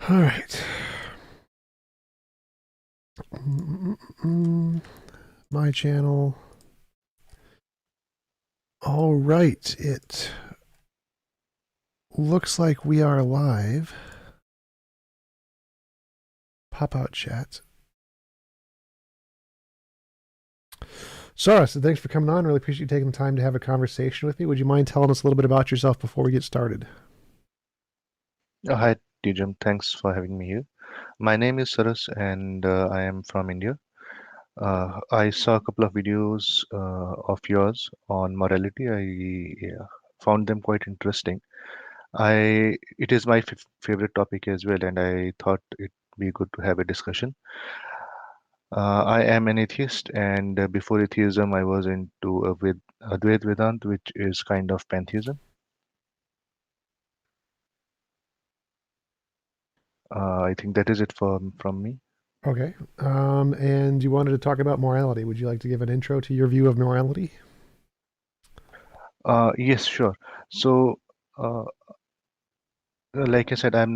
All right. My channel. All right. It looks like we are live. Pop out chat. Saras, thanks for coming on. Really appreciate you taking the time to have a conversation with me. Would you mind telling us a little bit about yourself before we get started? Hi, Tjum. Thanks for having me here. My name is Saras and I am from India. I saw a couple of videos of yours on morality. I found them quite interesting. It is my favorite topic as well, and I thought it'd be good to have a discussion. I am an atheist, and before atheism, I was into with Advaita Vedant, which is kind of pantheism. I think that is it from me. Okay. And you wanted to talk about morality. Would you like to give an intro to your view of morality? Yes, sure. So. Uh, like I said, I have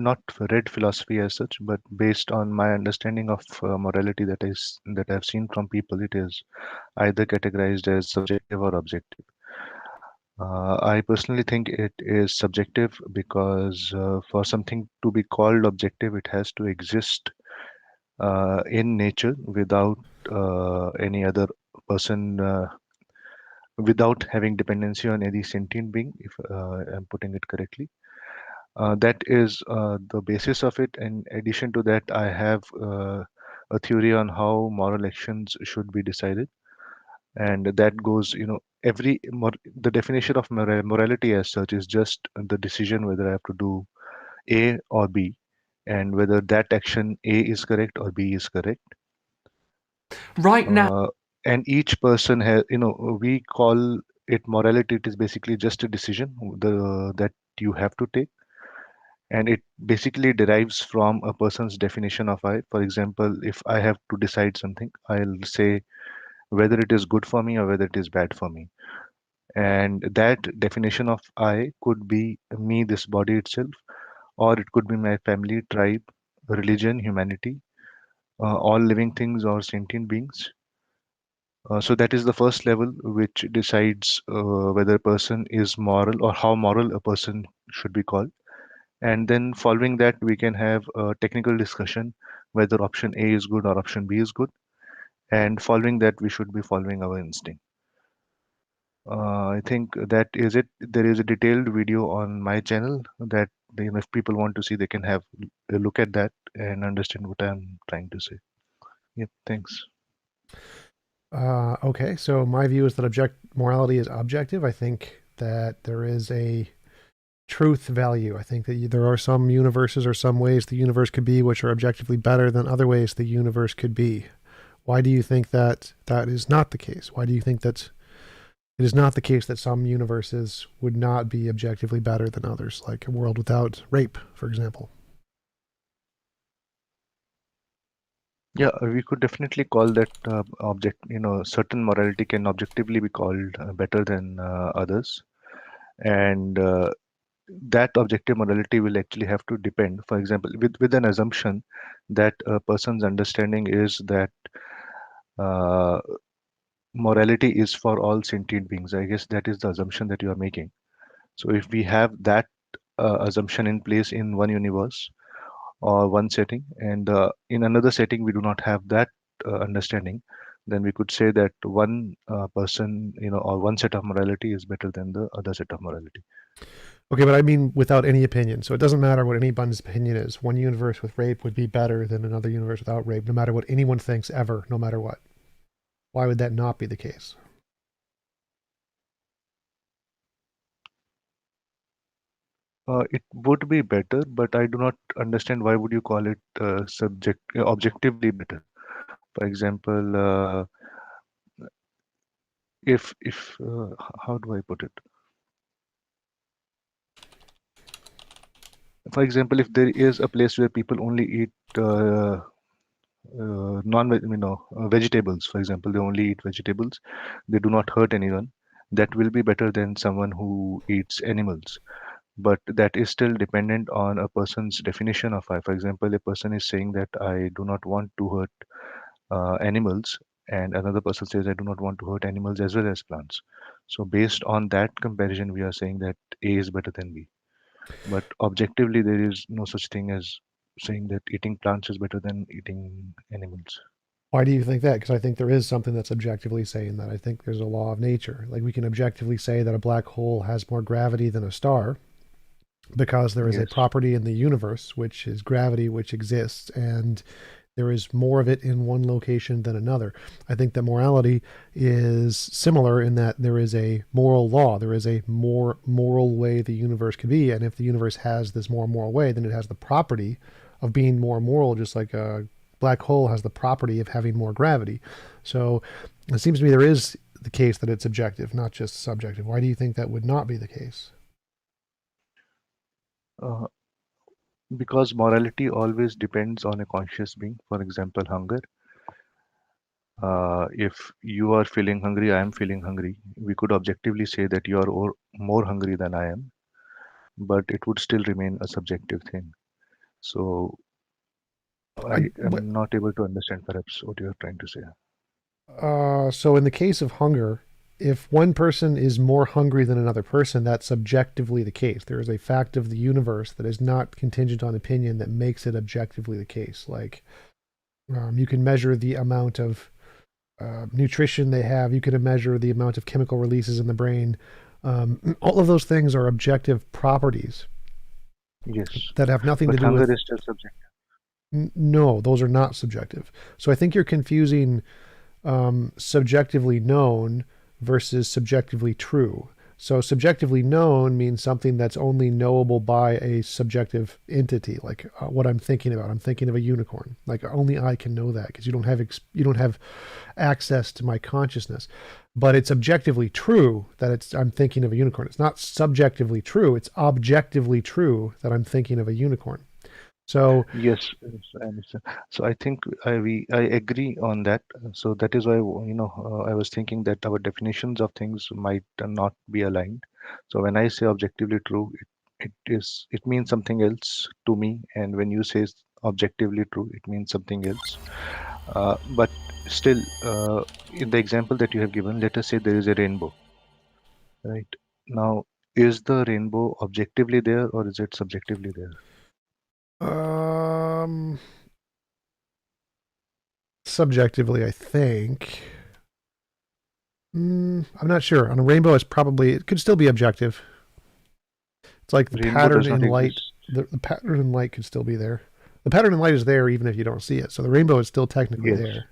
not read philosophy as such, but based on my understanding of morality that I've seen from people, it is either categorized as subjective or objective. I personally think it is subjective because for something to be called objective, it has to exist in nature without any other person, without having dependency on any sentient being, if I'm putting it correctly. That is the basis of it. In addition to that, I have a theory on how moral actions should be decided, and that goes, the definition of morality as such is just the decision whether I have to do A or B, and whether that action A is correct or B is correct. Right now, Uh, and each person has, we call it morality. It is basically just a decision that you have to take, and it basically derives from a person's definition of I. For example, if I have to decide something, I'll say whether it is good for me or whether it is bad for me. And that definition of I could be me, this body itself, or it could be my family, tribe, religion, humanity, all living things or sentient beings. So that is the first level which decides whether a person is moral or how moral a person should be called. And then following that, we can have a technical discussion whether option A is good or option B is good. And following that, we should be following our instinct. I think that is it. There is a detailed video on my channel that if people want to see, they can have a look at that and understand what I'm trying to say. Yeah, thanks. Okay, so my view is that morality is objective. I think that there is a truth value. I think that there are some universes or some ways the universe could be which are objectively better than other ways the universe could be. Why do you think that that is not the case? Why do you think that it is not the case that some universes would not be objectively better than others, like a world without rape, for example? Yeah, we could definitely call that certain morality can objectively be called better than others. And that objective morality will actually have to depend, for example, with an assumption that a person's understanding is that uh, morality is for all sentient beings. I guess that is the assumption that you are making. So if we have that assumption in place in one universe or one setting, and in another setting we do not have that understanding, then we could say that one person, or one set of morality is better than the other set of morality. Okay, but I mean without any opinion. So it doesn't matter what anyone's opinion is. One universe with rape would be better than another universe without rape, no matter what anyone thinks ever, no matter what. Why would that not be the case? It would be better, but I do not understand why would you call it objectively better. For example, if how do I put it? For example, if there is a place where people only eat vegetables, for example, they only eat vegetables, they do not hurt anyone, that will be better than someone who eats animals. but that is still dependent on a person's definition of I. For example, a person is saying that I do not want to hurt animals, and another person says I do not want to hurt animals as well as plants. So based on that comparison, we are saying that A is better than B. But objectively, there is no such thing as saying that eating plants is better than eating animals. Why do you think that? Because I think there is something that's objectively saying that. I think there's a law of nature. Like we can objectively say that a black hole has more gravity than a star because there is a Yes. property in the universe, which is gravity, which exists, and there is more of it in one location than another. I think that morality is similar in that there is a moral law. There is a more moral way the universe could be. And if the universe has this more moral way, then it has the property of being more moral, just like a black hole has the property of having more gravity. So it seems to me there is the case that it's objective, not just subjective. Why do you think that would not be the case? Uh, because morality always depends on a conscious being. For example, hunger. If you are feeling hungry, I am feeling hungry. We could objectively say that you are more hungry than I am, but it would still remain a subjective thing. So I, I am not able to understand perhaps what you are trying to say. so in the case of hunger, if one person is more hungry than another person, that's subjectively the case. There is a fact of the universe that is not contingent on opinion that makes it objectively the case. Like you can measure the amount of nutrition they have. You can measure the amount of chemical releases in the brain. All of those things are objective properties Yes, that have nothing to but do hunger with. is still subjective. No, those are not subjective. So I think you're confusing subjectively known versus subjectively true. So subjectively known means something that's only knowable by a subjective entity, like what I'm thinking about. I'm thinking of a unicorn. Like only I can know that because you don't have access to my consciousness. But it's objectively true that I'm thinking of a unicorn. It's not subjectively true. It's objectively true that I'm thinking of a unicorn. So Yes, I understand. So I think I agree on that. So that is why I was thinking that our definitions of things might not be aligned. So when I say objectively true, it means something else to me, and when you say objectively true, it means something else. But still, in the example that you have given, let us say there is a rainbow, right? Now, is the rainbow objectively there or is it subjectively there? um subjectively, I think. I'm not sure. On a rainbow, it could still be objective. It's like the Rainbow pattern does not in light. exist. The pattern in light could still be there. The pattern in light is there even if you don't see it. So the rainbow is still technically Yes. there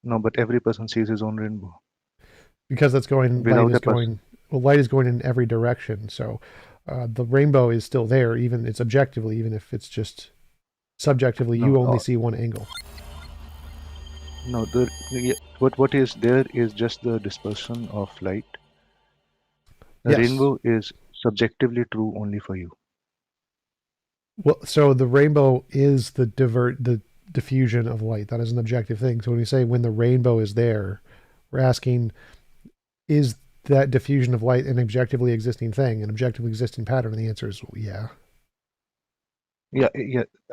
No, but every person sees his own rainbow because that's going. Light without is a person. going. Well, light is going in every direction. So the rainbow is still there, even it's objectively, even if it's just subjectively. No, You only see one angle. no. What is there is just the dispersion of light. The Yes. rainbow is subjectively true only for you. Well, so the rainbow is the diffusion of light. That is an objective thing. So when we say when the rainbow is there, we're asking, is that diffusion of light an objectively existing thing, an objectively existing pattern? And the answer is yeah. Yeah.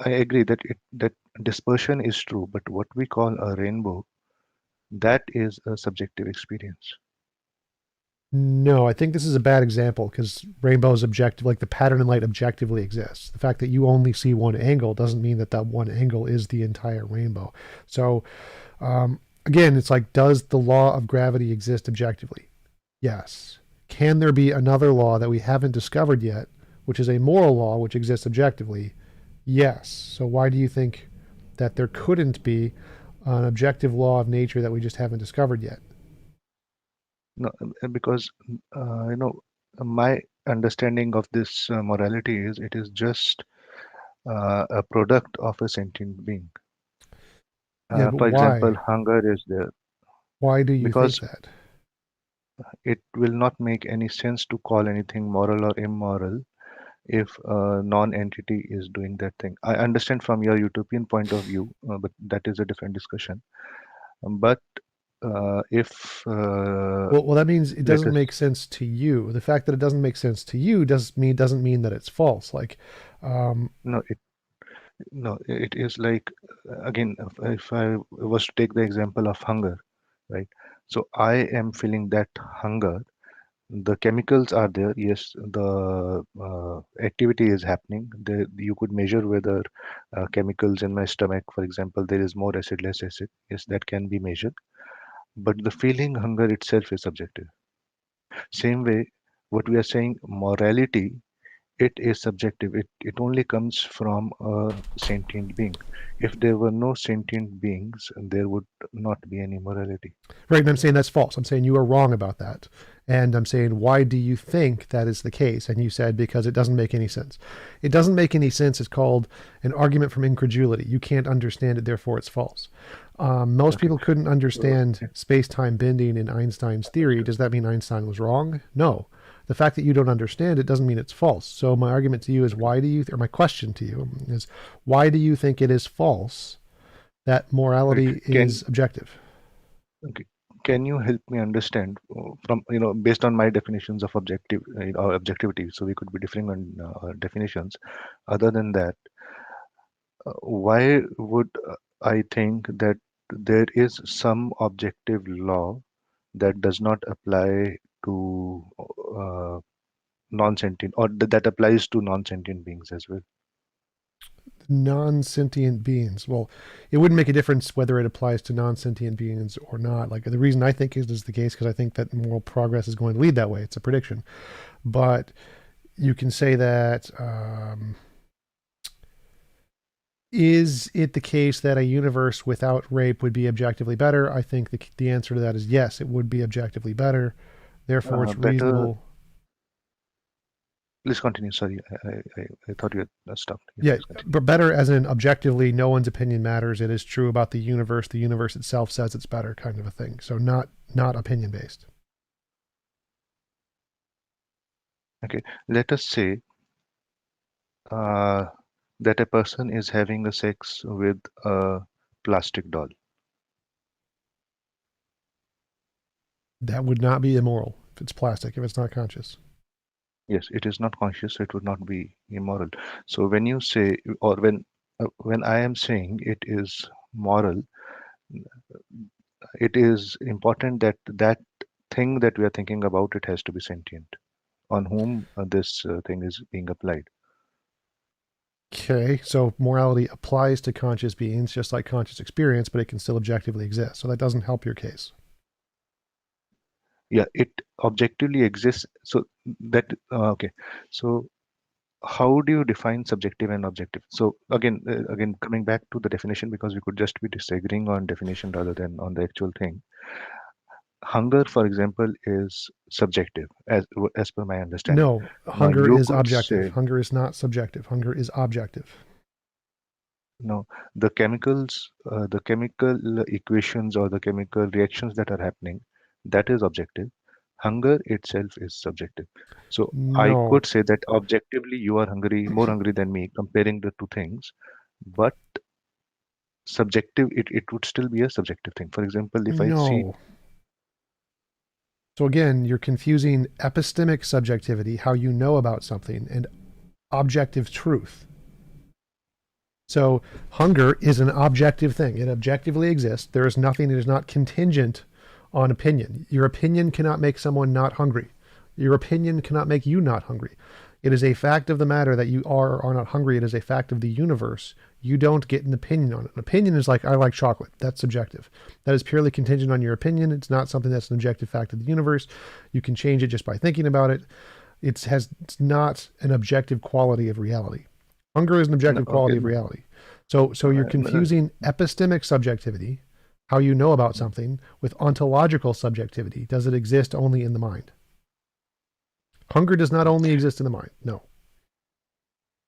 I agree that that dispersion is true, but what we call a rainbow, that is a subjective experience. No, I think this is a bad example because rainbow is objective, like the pattern in light objectively exists. The fact that you only see one angle doesn't mean that that one angle is the entire rainbow. So, again, it's like, does the law of gravity exist objectively? Yes. Can there be another law that we haven't discovered yet, which is a moral law which exists objectively? Yes. So, why do you think that there couldn't be an objective law of nature that we just haven't discovered yet? No, because my understanding of this morality is it is just a product of a sentient being. Yeah, but For example, why? hunger is there Why do you think because that? it will not make any sense to call anything moral or immoral if a non-entity is doing that thing. I understand from your utopian point of view, but that is a different discussion. But if Well, that means it let doesn't us make sense to you. The fact that it doesn't make sense to you doesn't mean that it's false. Like, no it no it is like again if I was to take the example of hunger, right? So I am feeling that hunger. The chemicals are there. Yes, the activity is happening. You could measure whether chemicals in my stomach, for example, there is more acid, less acid. Yes, that can be measured. But the feeling hunger itself is subjective. Same way, what we are saying, morality, it is subjective. It only comes from a sentient being. If there were no sentient beings, there would not be any morality. right, and I'm saying that's false. I'm saying you are wrong about that. And I'm saying, why do you think that is the case? And you said, because it doesn't make any sense. It doesn't make any sense. It's called an argument from incredulity. You can't understand it, therefore it's false. Most Okay. people couldn't So, understand space-time bending in Einstein's theory. Does that mean Einstein was wrong? No. The fact that you don't understand it doesn't mean it's false. So my argument to you is, why do you, or my question to you is, why do you think it is false that okay. morality is objective? Okay. Can you help me understand from, based on my definitions of objective, or objectivity, so we could be differing on definitions. Other than that, why would I think that there is some objective law that does not apply to non-sentient, or that applies to non-sentient beings as well? Non-sentient beings. Well, it wouldn't make a difference whether it applies to non-sentient beings or not. Like, the reason I think it is the case, because I think that moral progress is going to lead that way. It's a prediction. But you can say that, is it the case that a universe without rape would be objectively better? I think the answer to that is yes, it would be objectively better. Therefore, it's Better. reasonable. Please continue. Sorry, I thought you had stopped. Yes, Yeah, please continue. but better as in objectively, no one's opinion matters. It is true about the universe. The universe itself says it's better, kind of a thing. So not opinion based. Okay, let us say uh, that a person is having a sex with a plastic doll. That would not be immoral if it's plastic, if it's not conscious. Yes, it is not conscious, so it would not be immoral. So when you say, or when I am saying it is moral, it is important that that thing that we are thinking about, it has to be sentient, on whom this thing is being applied. Okay, so morality applies to conscious beings just like conscious experience, but it can still objectively exist. So that doesn't help your case. Yeah, it objectively exists. So that okay. So how do you define subjective and objective? So again, coming back to the definition, because we could just be disagreeing on definition rather than on the actual thing. Hunger, for example, is subjective, as per my understanding. No, Now hunger you is could objective. say, Hunger is not subjective. Hunger is objective. no, the chemical equations or the chemical reactions that are happening, that is objective. Hunger itself is subjective. So I No, could say that objectively you are hungry, more hungry than me, comparing the two things, but subjective, it would still be a subjective thing. For example, if I see, no. So again, you're confusing epistemic subjectivity, how you know about something, and objective truth. So hunger is an objective thing. It objectively exists. There is nothing that is not contingent on opinion. Your opinion cannot make someone not hungry. Your opinion cannot make you not hungry. It is a fact of the matter that you are or are not hungry. It is a fact of the universe. You don't get an opinion on it. An opinion is like, I like chocolate. That's subjective. That is purely contingent on your opinion. It's not something that's an objective fact of the universe. You can change it just by thinking about it. It's not an objective quality of reality. Hunger is an no, objective okay, quality of reality. So you're no, confusing epistemic subjectivity, how you know about something, with ontological subjectivity. Does it exist only in the mind? Hunger does not only exist in the mind. No.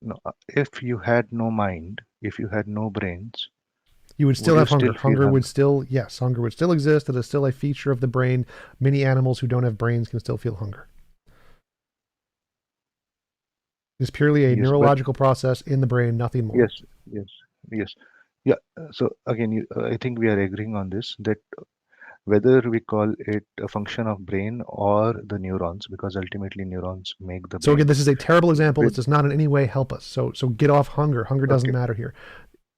no. If you had no mind, if you had no brains, You would would still you have still hunger. feel Hunger would hunger? still, yes, hunger would still exist. It is still a feature of the brain. Many animals who don't have brains can still feel hunger. It's purely a Yes, but neurological process in the brain, nothing more. yes, yes, yes. Yeah. So again, I think we are agreeing on this, that whether we call it a function of brain or the neurons, because ultimately neurons make the So again, brain. this is a terrible example. This With does not in any way help us. So get off hunger. Hunger doesn't okay, matter here.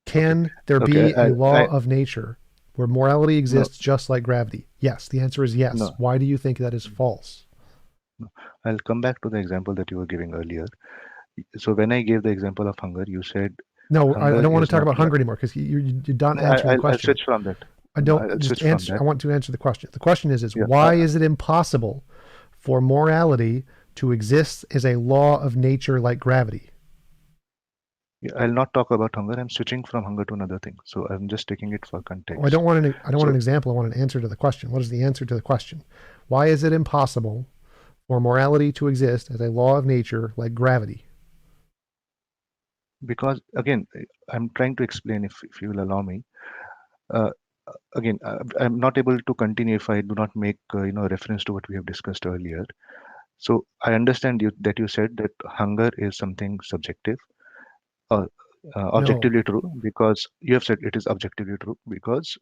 okay, Can there okay. be a law I of nature where morality no exists just like gravity? Yes. The answer is yes. no Why do you think that is false? no. I'll come back to the example that you were giving earlier. So when I gave the example of hunger, you said No, I hunger don't want to is talk not. about hunger anymore because you're done answering the I'll question. switch from that. I No, don't I'll just switch from answer. I that. want to answer the question. The question is Yeah, why is it impossible for morality to exist as a law of nature like gravity? yeah, I'll not talk about hunger. I'm switching from hunger to another thing. So I'm just taking it for Oh, I don't context. want an So example. I want an answer to the question. What is the answer to the question? Why is it impossible for morality to exist as a law of nature like gravity? because again, I'm trying to explain if you will allow me. Uh, Again, I'm not able to continue if I do not make reference to what we have discussed earlier. So I understand you that you said that hunger is something subjective, uh, No. objectively true, because you have said it is objectively true because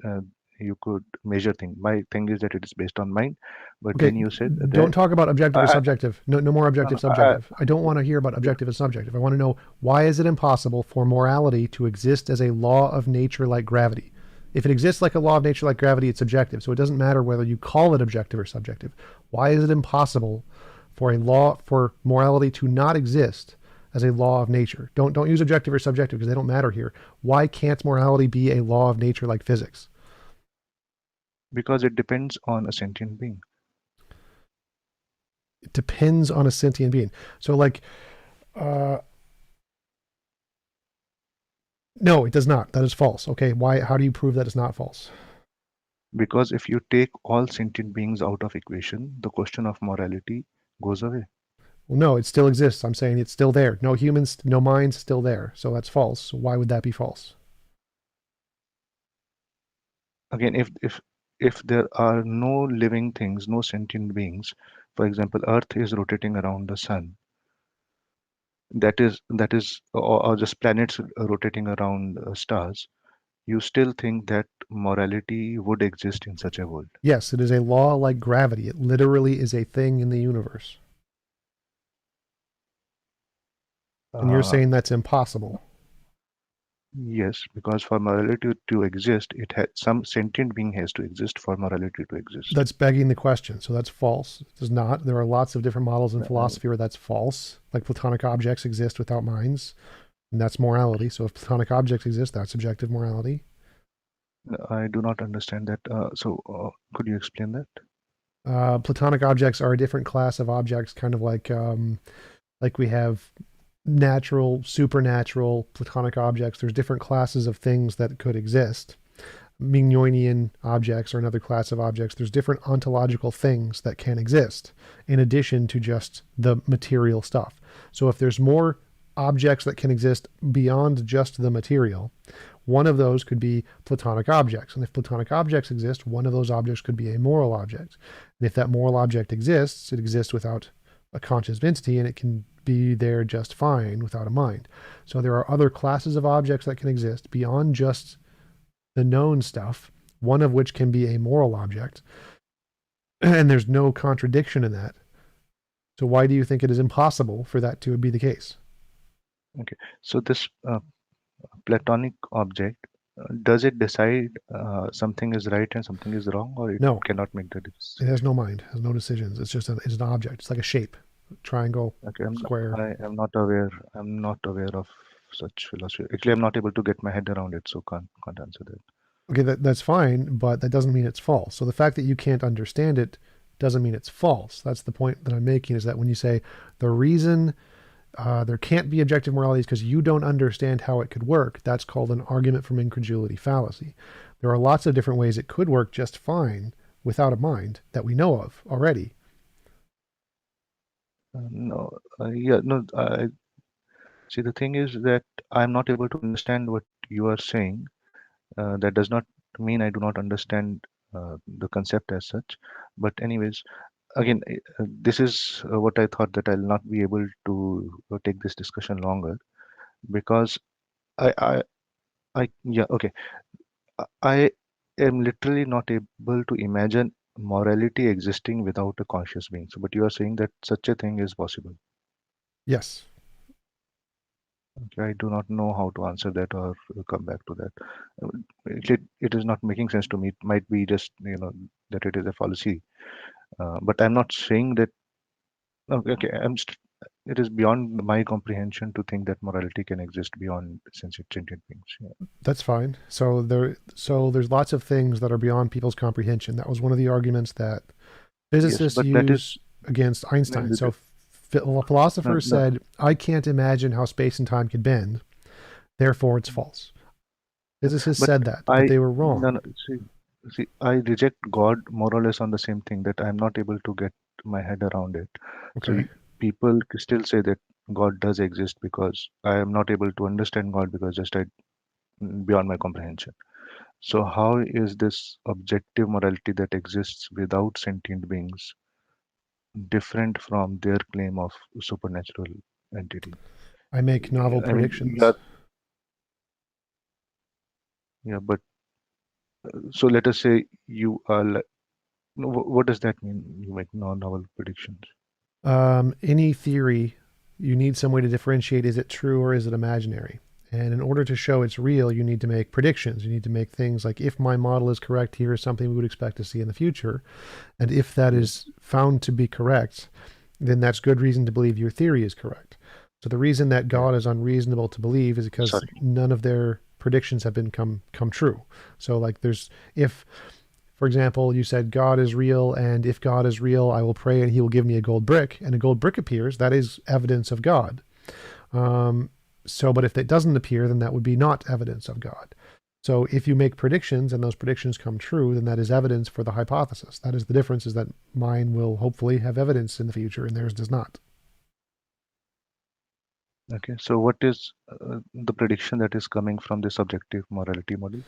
you could measure things. My thing is that it is based on mind, but Okay, then you said don't that talk about objective or I, subjective. No, no more no, objective, no, subjective. I don't want to hear about yeah, objective and subjective. I want to know why is it impossible for morality to exist as a law of nature like gravity? If it exists like a law of nature like gravity, it's objective. So it doesn't matter whether you call it objective or subjective. Why is it impossible for morality to not exist as a law of nature? Don't use objective or subjective because they don't matter here. Why can't morality be a law of nature like physics? because it depends on a sentient being. It depends on a sentient being. So like uh no, it does not. That is false. Okay, why? How do you prove that it's not false? Because if you take all sentient beings out of equation, the question of morality goes away. Well, no, it still exists. I'm saying it's still there. No humans, no minds, still there. So that's false. So why would that be false? Again, if there are no living things, no sentient beings, for example, Earth is rotating around the sun. Or just planets rotating around stars. You still think that morality would exist in such a world? Yes, it is a law like gravity. It literally is a thing in the universe. And you're Uh, saying that's impossible. yes, because for morality to exist, it has some sentient being has to exist for morality to exist. That's begging the question. So that's false. It does not. There are lots of different models in Uh, philosophy where that's false. Like Platonic objects exist without minds, and that's morality. So if Platonic objects exist, that's subjective morality. I do not understand that. Could you explain that? Platonic objects are a different class of objects, kind of like we have natural, supernatural, Platonic objects. There's different classes of things that could exist. Mignonian objects are another class of objects. There's different ontological things that can exist in addition to just the material stuff. So if there's more objects that can exist beyond just the material, one of those could be Platonic objects. And if Platonic objects exist, one of those objects could be a moral object. And if that moral object exists, it exists without a conscious entity and it can be there just fine without a mind. So there are other classes of objects that can exist beyond just the known stuff, one of which can be a moral object. And there's no contradiction in that. So why do you think it is impossible for that to be the case? Okay, so this platonic object, does it decide something is right and something is wrong, or it No, cannot make the it has decision? no mind, has no decisions. It's an object. It's like a shape, triangle, Okay, square. I am not aware. I'm not aware of such philosophy. Actually, I'm not able to get my head around it, so can't answer that. Okay, that's fine, but that doesn't mean it's false. So the fact that you can't understand it doesn't mean it's false. That's the point that I'm making, is that when you say the reason there can't be objective morality is because you don't understand how it could work, that's called an argument from incredulity fallacy. There are lots of different ways it could work just fine without a mind that we know of already. No, yeah, no. See, the thing is that I'm not able to understand what you are saying. That does not mean I do not understand the concept as such. But anyways, again, this is what I thought, that I'll not be able to take this discussion longer, because I yeah, okay. I am literally not able to imagine morality existing without a conscious being. So, but you are saying that such a thing is possible. Yes. Okay, I do not know how to answer that or come back to that. It is not making sense to me. It might be just, that it is a fallacy. But I'm not saying that. Okay, it is beyond my comprehension to think that morality can exist beyond sentient beings. Yeah. That's fine. So there's lots of things that are beyond people's comprehension. That was one of the arguments that Yes, physicists but that is use against no, Einstein. So no, philosophers no, said, I can't imagine how space and time could bend, therefore it's false. Physicists but said that, but I they were no, wrong. no, see, I reject God more or less on the same thing that I'm not able to get my head around it. So Okay. people still say that God does exist because I am not able to understand God because just beyond my comprehension. So how is this objective morality that exists without sentient beings different from their claim of supernatural entity? I make novel I mean, predictions. yeah, but so let us say you are no, what does that mean? You make non-novel predictions. Any theory, you need some way to differentiate, is it true or is it imaginary? And in order to show it's real, you need to make predictions. You need to make things like, if my model is correct, here is something we would expect to see in the future. And if that Yeah. is found to be correct, then that's good reason to believe your theory is correct. So the reason that Yeah. God is unreasonable to believe is because Sorry. none of their predictions have been come true. So like if for example, you said God is real, and if God is real, I will pray and he will give me a gold brick, and a gold brick appears, that is evidence of God. But if it doesn't appear, then that would be not evidence of God. So if you make predictions and those predictions come true, then that is evidence for the hypothesis. That is the difference, is that mine will hopefully have evidence in the future and theirs does not. Okay. So what is the prediction that is coming from this objective morality model?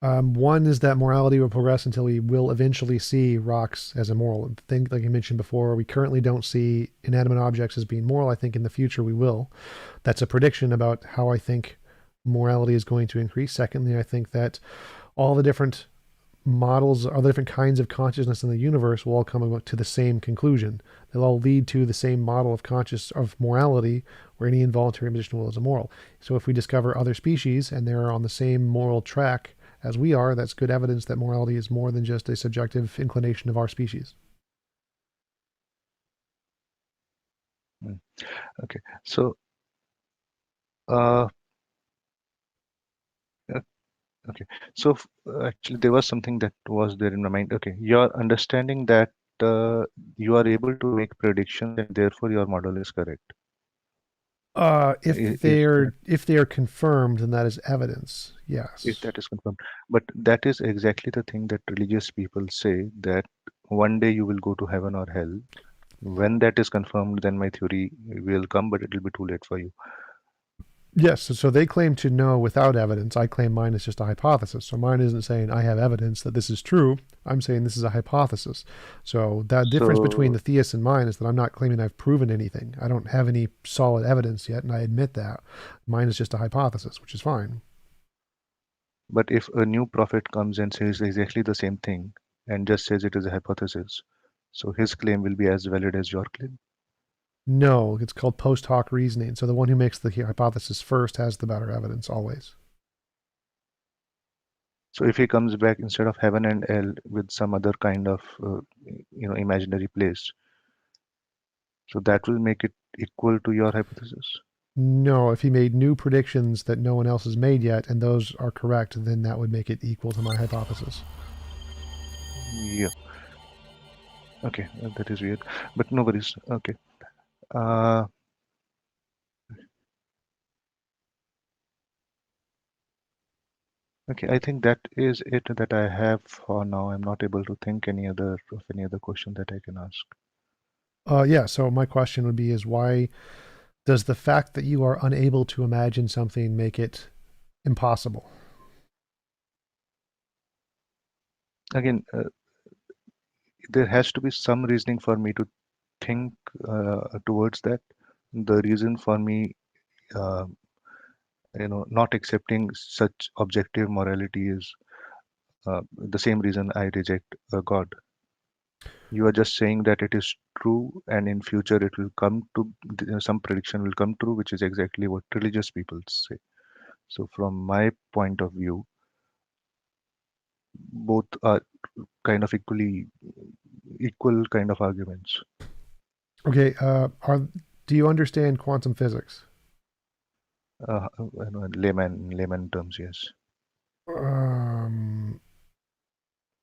One is that morality will progress until we will eventually see rocks as immoral. I think, like I mentioned before, we currently don't see inanimate objects as being moral. I think in the future we will. That's a prediction about how I think morality is going to increase. Secondly, I think that all the different models, all the different kinds of consciousness in the universe will all come to the same conclusion. They'll all lead to the same model of morality, where any involuntary imposition of will is immoral. So if we discover other species and they're on the same moral track as we are, that's good evidence that morality is more than just a subjective inclination of our species. Hmm. Okay. So uh, uh, okay. So actually, there was something that was there in my mind. Okay, your understanding that you are able to make predictions and therefore your model is correct. Is that If they are confirmed, then that is evidence. if Yes. that is confirmed? But that is exactly the thing that religious people say that one day you will go to heaven or hell. When that is confirmed, then my theory will come, but it will be too late for you. Yes, so they claim to know without evidence. I claim mine is just a hypothesis. So mine isn't saying I have evidence that this is true. I'm saying this is a hypothesis. So that difference between So, the theist and mine is that I'm not claiming I've proven anything. I don't have any solid evidence yet, and I admit that. Mine is just a hypothesis, which is fine. but if a new prophet comes and says exactly the same thing and just says it is a hypothesis, so his claim will be as valid as your claim. No, it's called post hoc reasoning. So the one who makes the hypothesis first has the better evidence always. So if he comes back instead of heaven and hell with some other kind of imaginary place, so that will make it equal to your hypothesis. No, if he made new predictions that no one else has made yet, and those are correct, then that would make it equal to my hypothesis. Yeah. Okay, that is weird, but no worries. Okay. Uh, okay, I think that is it that I have for now. I'm not able to think any other question that I can ask. Yeah, so my question would be is why does the fact that you are unable to imagine something make it impossible? Again, there has to be some reasoning for me to think towards that. The reason for me, uh, not accepting such objective morality is the same reason I reject God. You are just saying that it is true, and in future it will come to some prediction will come true, which is exactly what religious people say. So from my point of view, both are kind of equal kind of arguments. Okay, do you understand quantum physics? Layman terms, yes.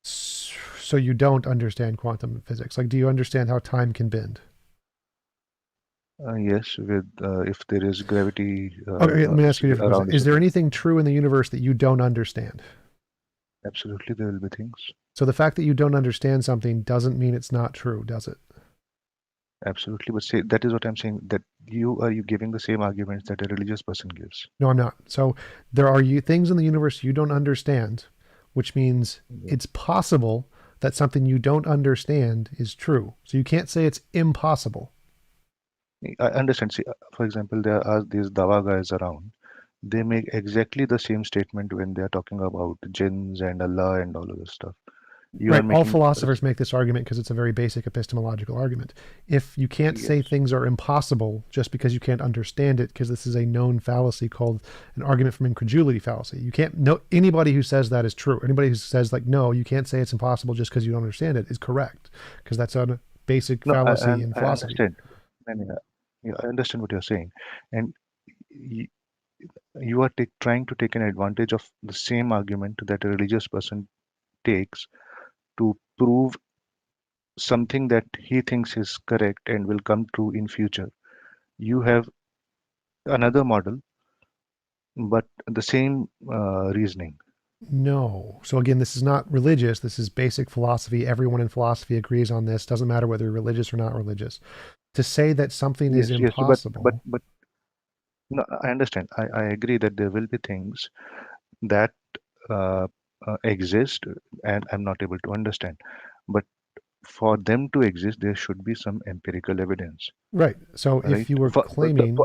So you don't understand quantum physics. Like, do you understand how time can bend? Yes, with if there is gravity Okay, let me ask you a different question. around a Is there certain, anything true in the universe that you don't understand? absolutely there will be things. So the fact that you don't understand something doesn't mean it's not true, does it? Absolutely, but say that is what I'm saying. That you giving the same arguments that a religious person gives. No, I'm not. So there are things in the universe you don't understand, which means Yeah. it's possible that something you don't understand is true. So you can't say it's impossible. I understand. See, for example, there are these Dawa guys around. They make exactly the same statement when they are talking about jinns and Allah and all of this stuff. You are Right. All making philosophers make this argument because it's a very basic epistemological argument. If you can't say yes, things are impossible just because you can't understand it, because this is a known fallacy called an argument from incredulity fallacy. You can't know anybody who says that is true. Anybody who says like, no, you can't say it's impossible just because you don't understand it is correct, because that's a basic no, fallacy in I philosophy. understand. I mean, yeah, I understand what you're saying, and y- you are trying to take an advantage of the same argument that a religious person takes to prove something that he thinks is correct and will come true in future. You have another model, but the same reasoning. No. So again, this is not religious. This is basic philosophy. Everyone in philosophy agrees on this. Doesn't matter whether you're religious or not religious. To say that something is Yes, yes, impossible. but no, I understand. I agree that there will be things that uh, exist and I'm not able to understand. But for them to exist, there should be some empirical evidence, Right. So right? if you were claiming,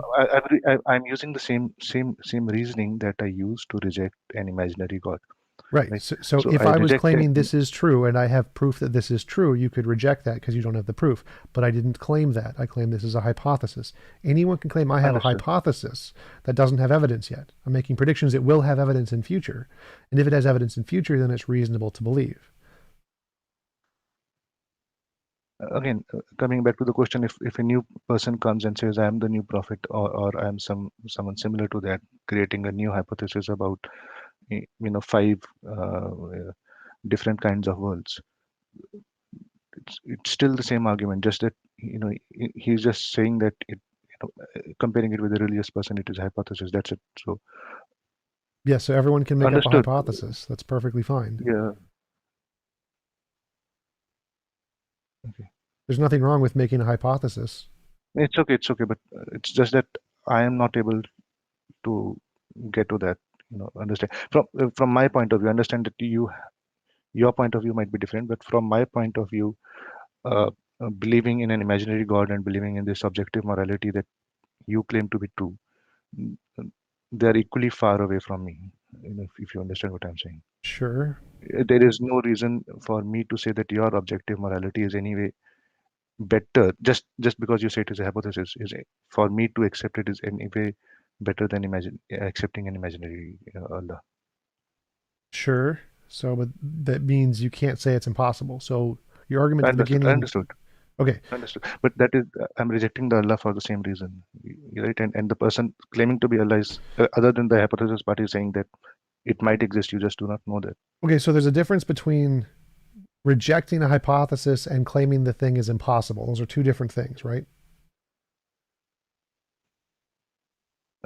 I'm using the same reasoning that I use to reject an imaginary God, right. right? So So if I I was reject that. claiming this is true and I have proof that this is true, you could reject that because you don't have the proof. But I didn't claim that. I claim this is a hypothesis. Anyone can claim I have a Understood. hypothesis that doesn't have evidence yet. I'm making predictions it will have evidence in future. And if it has evidence in future, then it's reasonable to believe. Again, coming back to the question, if a new person comes and says I am the new prophet, or I am someone similar to that, creating a new hypothesis about five different kinds of worlds, it's still the same argument, just that he's just saying that comparing it with a religious person, it is a hypothesis, that's it. So Yes, so everyone can make up a understood. hypothesis. That's perfectly fine. Yeah, okay. There's nothing wrong with making a hypothesis. It's okay, but it's just that I am not able to get to that, understand from my point of view. Understand that your point of view might be different, but from my point of view, uh, believing in an imaginary god and believing in this subjective morality that you claim to be true, mm, they're equally far away from me, if you understand what I'm saying. Sure. There is no reason for me to say that your objective morality is anyway better, just because you say it is a hypothesis, for me to accept it is anyway better than accepting an imaginary Allah. Sure. So, but that means you can't say it's impossible. So your argument at the Understood, beginning, understood. okay, Understood. But that is, I'm rejecting the Allah for the same reason, right? And the person claiming to be Allah is, other than the hypothesis part, is saying that it might exist, you just do not know that. okay. So there's a difference between rejecting a hypothesis and claiming the thing is impossible. Those are two different things, right?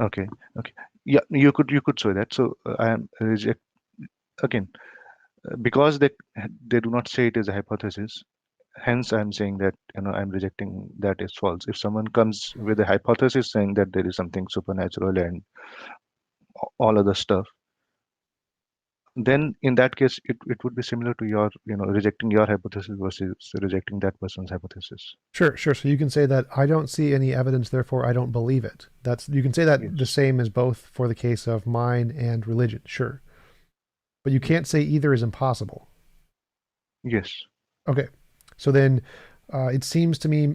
Okay, okay. Yeah, you could say that. So I am reject again because they do not say it is a hypothesis. Hence, I'm saying that I'm rejecting that is false. If someone comes with a hypothesis saying that there is something supernatural and all other stuff, then in that case it would be similar to your rejecting your hypothesis versus rejecting that person's hypothesis. Sure, sure. So you can say that I don't see any evidence, therefore I don't believe it. You can say that the Yes. same as both for the case of mine and religion. Sure. but you can't say either is impossible. Yes. Okay. So then it seems to me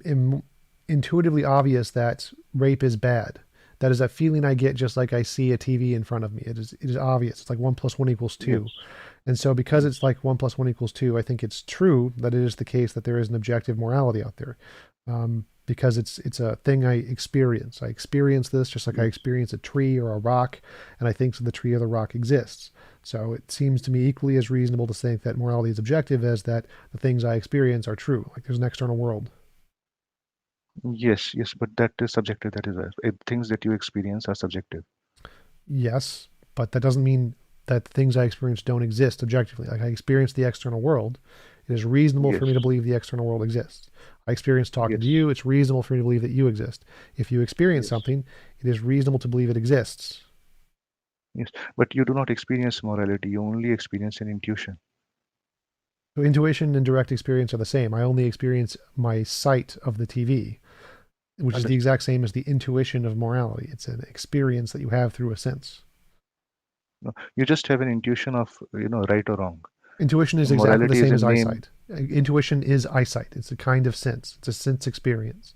intuitively obvious that rape is bad. That is a feeling I get just like I see a TV in front of me. It is obvious. It's like 1 + 1 = 2. Yes. And so because it's Yes. like 1 + 1 = 2, I think it's true that it is the case that there is an objective morality out there. Because it's a thing I experience. I experience this just like I Yes. experience a tree or a rock, and I think so the tree or the rock exists. So it seems to me equally as reasonable to think that morality is objective as that the things I experience are true. Like there's an external world. Yes. Yes. But that is subjective. That is right. Things that you experience are subjective. Yes, but that doesn't mean that the things I experience don't exist objectively. Like I experience the external world. It is reasonable for Yes. me to believe the external world exists. I experience talking to Yes. you. It's reasonable for me to believe that you exist. If you experience Yes. something, it is reasonable to believe it exists. Yes. But you do not experience morality. You only experience an intuition. So intuition and direct experience are the same. I only experience my sight of the TV, which is the Understood. exact same as the intuition of morality. It's an experience that you have through a sense. No, you just have an intuition of, right or wrong. Intuition is exactly the Morality is same a as name. eyesight. Intuition is eyesight. It's a kind of sense. It's a sense experience.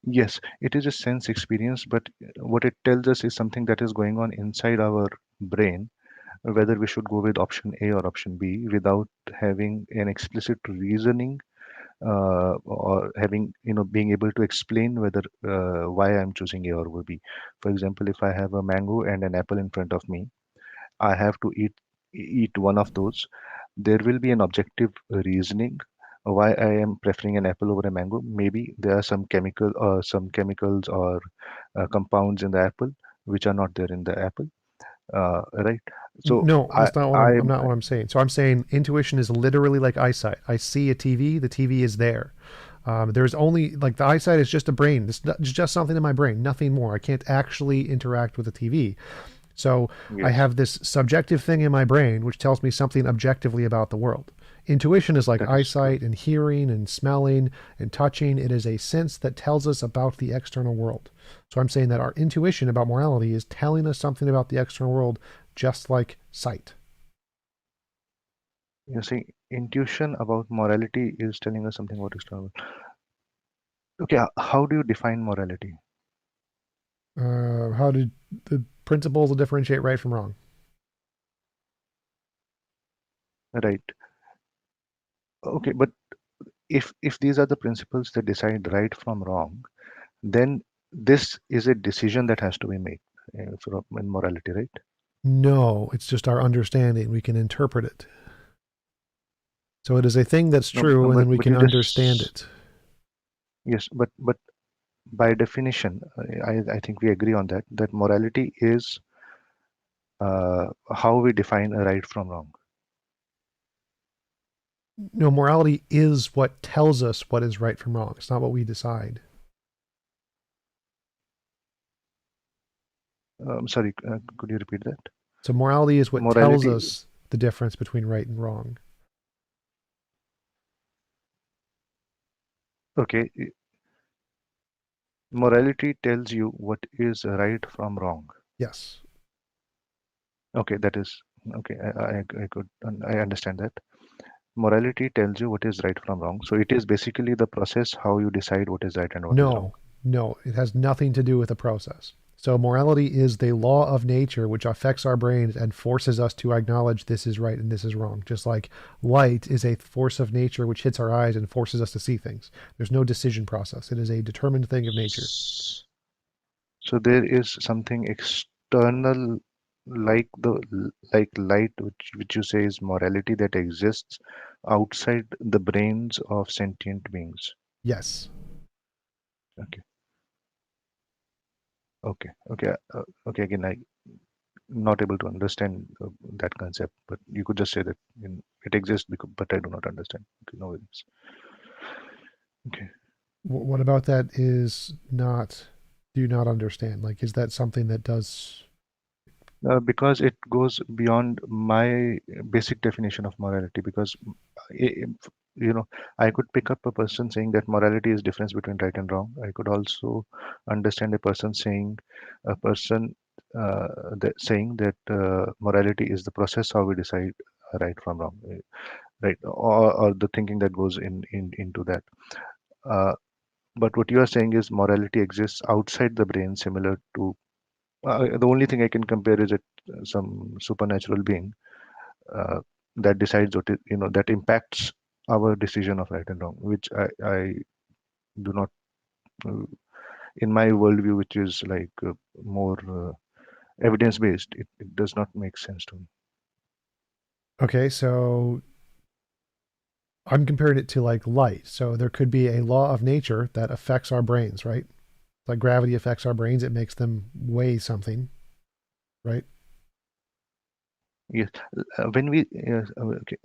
Yes, it is a sense experience, but what it tells us is something that is going on inside our brain, whether we should go with option A or option B without having an explicit reasoning, or having, being able to explain whether why I'm choosing A or B. For example, if I have a mango and an apple in front of me, I have to eat one of those. There will be an objective reasoning why I am preferring an apple over a mango. Maybe there are some chemicals or compounds in the apple which are not there in the apple, right? So No, I that's not what I I'm not what I'm saying. So I'm saying intuition is literally like eyesight. I see a TV, the TV is there. There's only like the eyesight is just a brain. It's just something in my brain, nothing more. I can't actually interact with the TV. So I yes, have this subjective thing in my brain which tells me something objectively about the world. Intuition is like that is true. eyesight and hearing and smelling and touching. It is a sense that tells us about the external world. So I'm saying that our intuition about morality is telling us something about the external world, just like sight. You see, intuition about morality is telling us something about external. Okay, how do you define morality? How did the principles of differentiate right from wrong? Right. Okay, but if these are the principles that decide right from wrong, then this is a decision that has to be made in morality, right? No, it's just our understanding. We can interpret it. So it is a thing that's No, true, and then we but can you understand just it. yes, but by definition, I think we agree on that morality is how we define a right from wrong. No, morality is what tells us what is right from wrong. It's not what we decide. Sorry, could you repeat that? So morality is what tells Morality, us the difference between right and wrong. okay, morality tells you what is right from wrong. Yes. Okay, that is okay. I understand that. Morality tells you what is right from wrong. So it is basically the process how you decide what is right and what is wrong. No, no, it has nothing to do with the process. So morality is the law of nature which affects our brains and forces us to acknowledge this is right and this is wrong. Just like light is a force of nature which hits our eyes and forces us to see things. There's no decision process. It is a determined thing of nature. So there is something external like light which you say is morality that exists outside the brains of sentient beings. Yes. Okay, okay. Again, I not able to understand that concept, but you could just say that it exists because, but I do not understand. Okay, no worries. Okay. What about that is not, do you not understand? Like, is that something that does? Because it goes beyond my basic definition of morality. Because you know, I could pick up a person saying that morality is difference between right and wrong. I could also understand a person saying saying that morality is the process how we decide right from wrong, right, or the thinking that goes into that. Uh, but what you are saying is morality exists outside the brain, similar to the only thing I can compare is that some supernatural being uh, that decides what that impacts our decision of right and wrong, which I do not, uh, in my worldview, which is like more evidence based. It does not make sense to me. Okay, so I'm comparing it to like light. So there could be a law of nature that affects our brains, right? Like gravity affects our brains, it makes them weigh something, right? Yes, when we okay,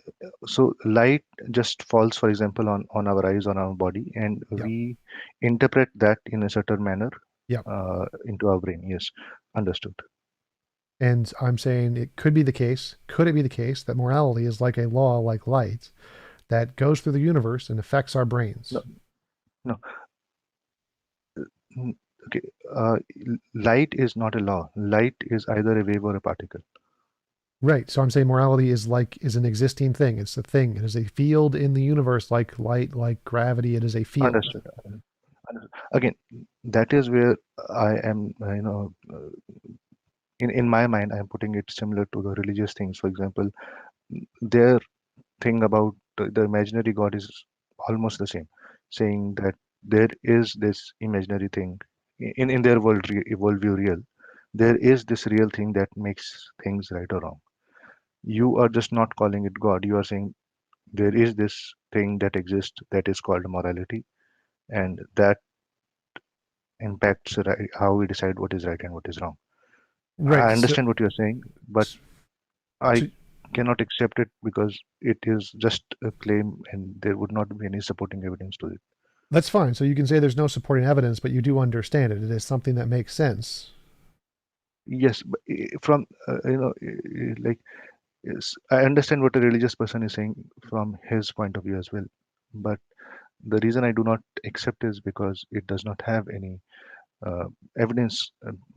so light just falls, for example, on our eyes, on our body, and Yeah. we interpret that in a certain manner Yeah. into our brain. Yes, understood. And I'm saying it could be the case, could it be the case that morality is like a law like light that goes through the universe and affects our brains? No, no. mm, Okay, light is not a law. Light is either a wave or a particle. Right. So I'm saying morality is an existing thing. It's a thing. It is a field in the universe like light, like gravity. It is a field. Understood. Understood. Again, that is where I am. In my mind, I am putting it similar to the religious things. For example, their thing about the imaginary God is almost the same, saying that there is this imaginary thing in their worldview real. There is this real thing that makes things right or wrong. You are just not calling it God. You are saying there is this thing that exists that is called morality, and that impacts how we decide what is right and what is wrong. I Right. So, understand what you're saying, but I so cannot accept it because it is just a claim and there would not be any supporting evidence to it. that's fine. So you can say there's no supporting evidence, but you do understand it. It is something that makes sense. Yes, but from like, yes, I understand what a religious person is saying from his point of view as well. But the reason I do not accept is because it does not have any uh, evidence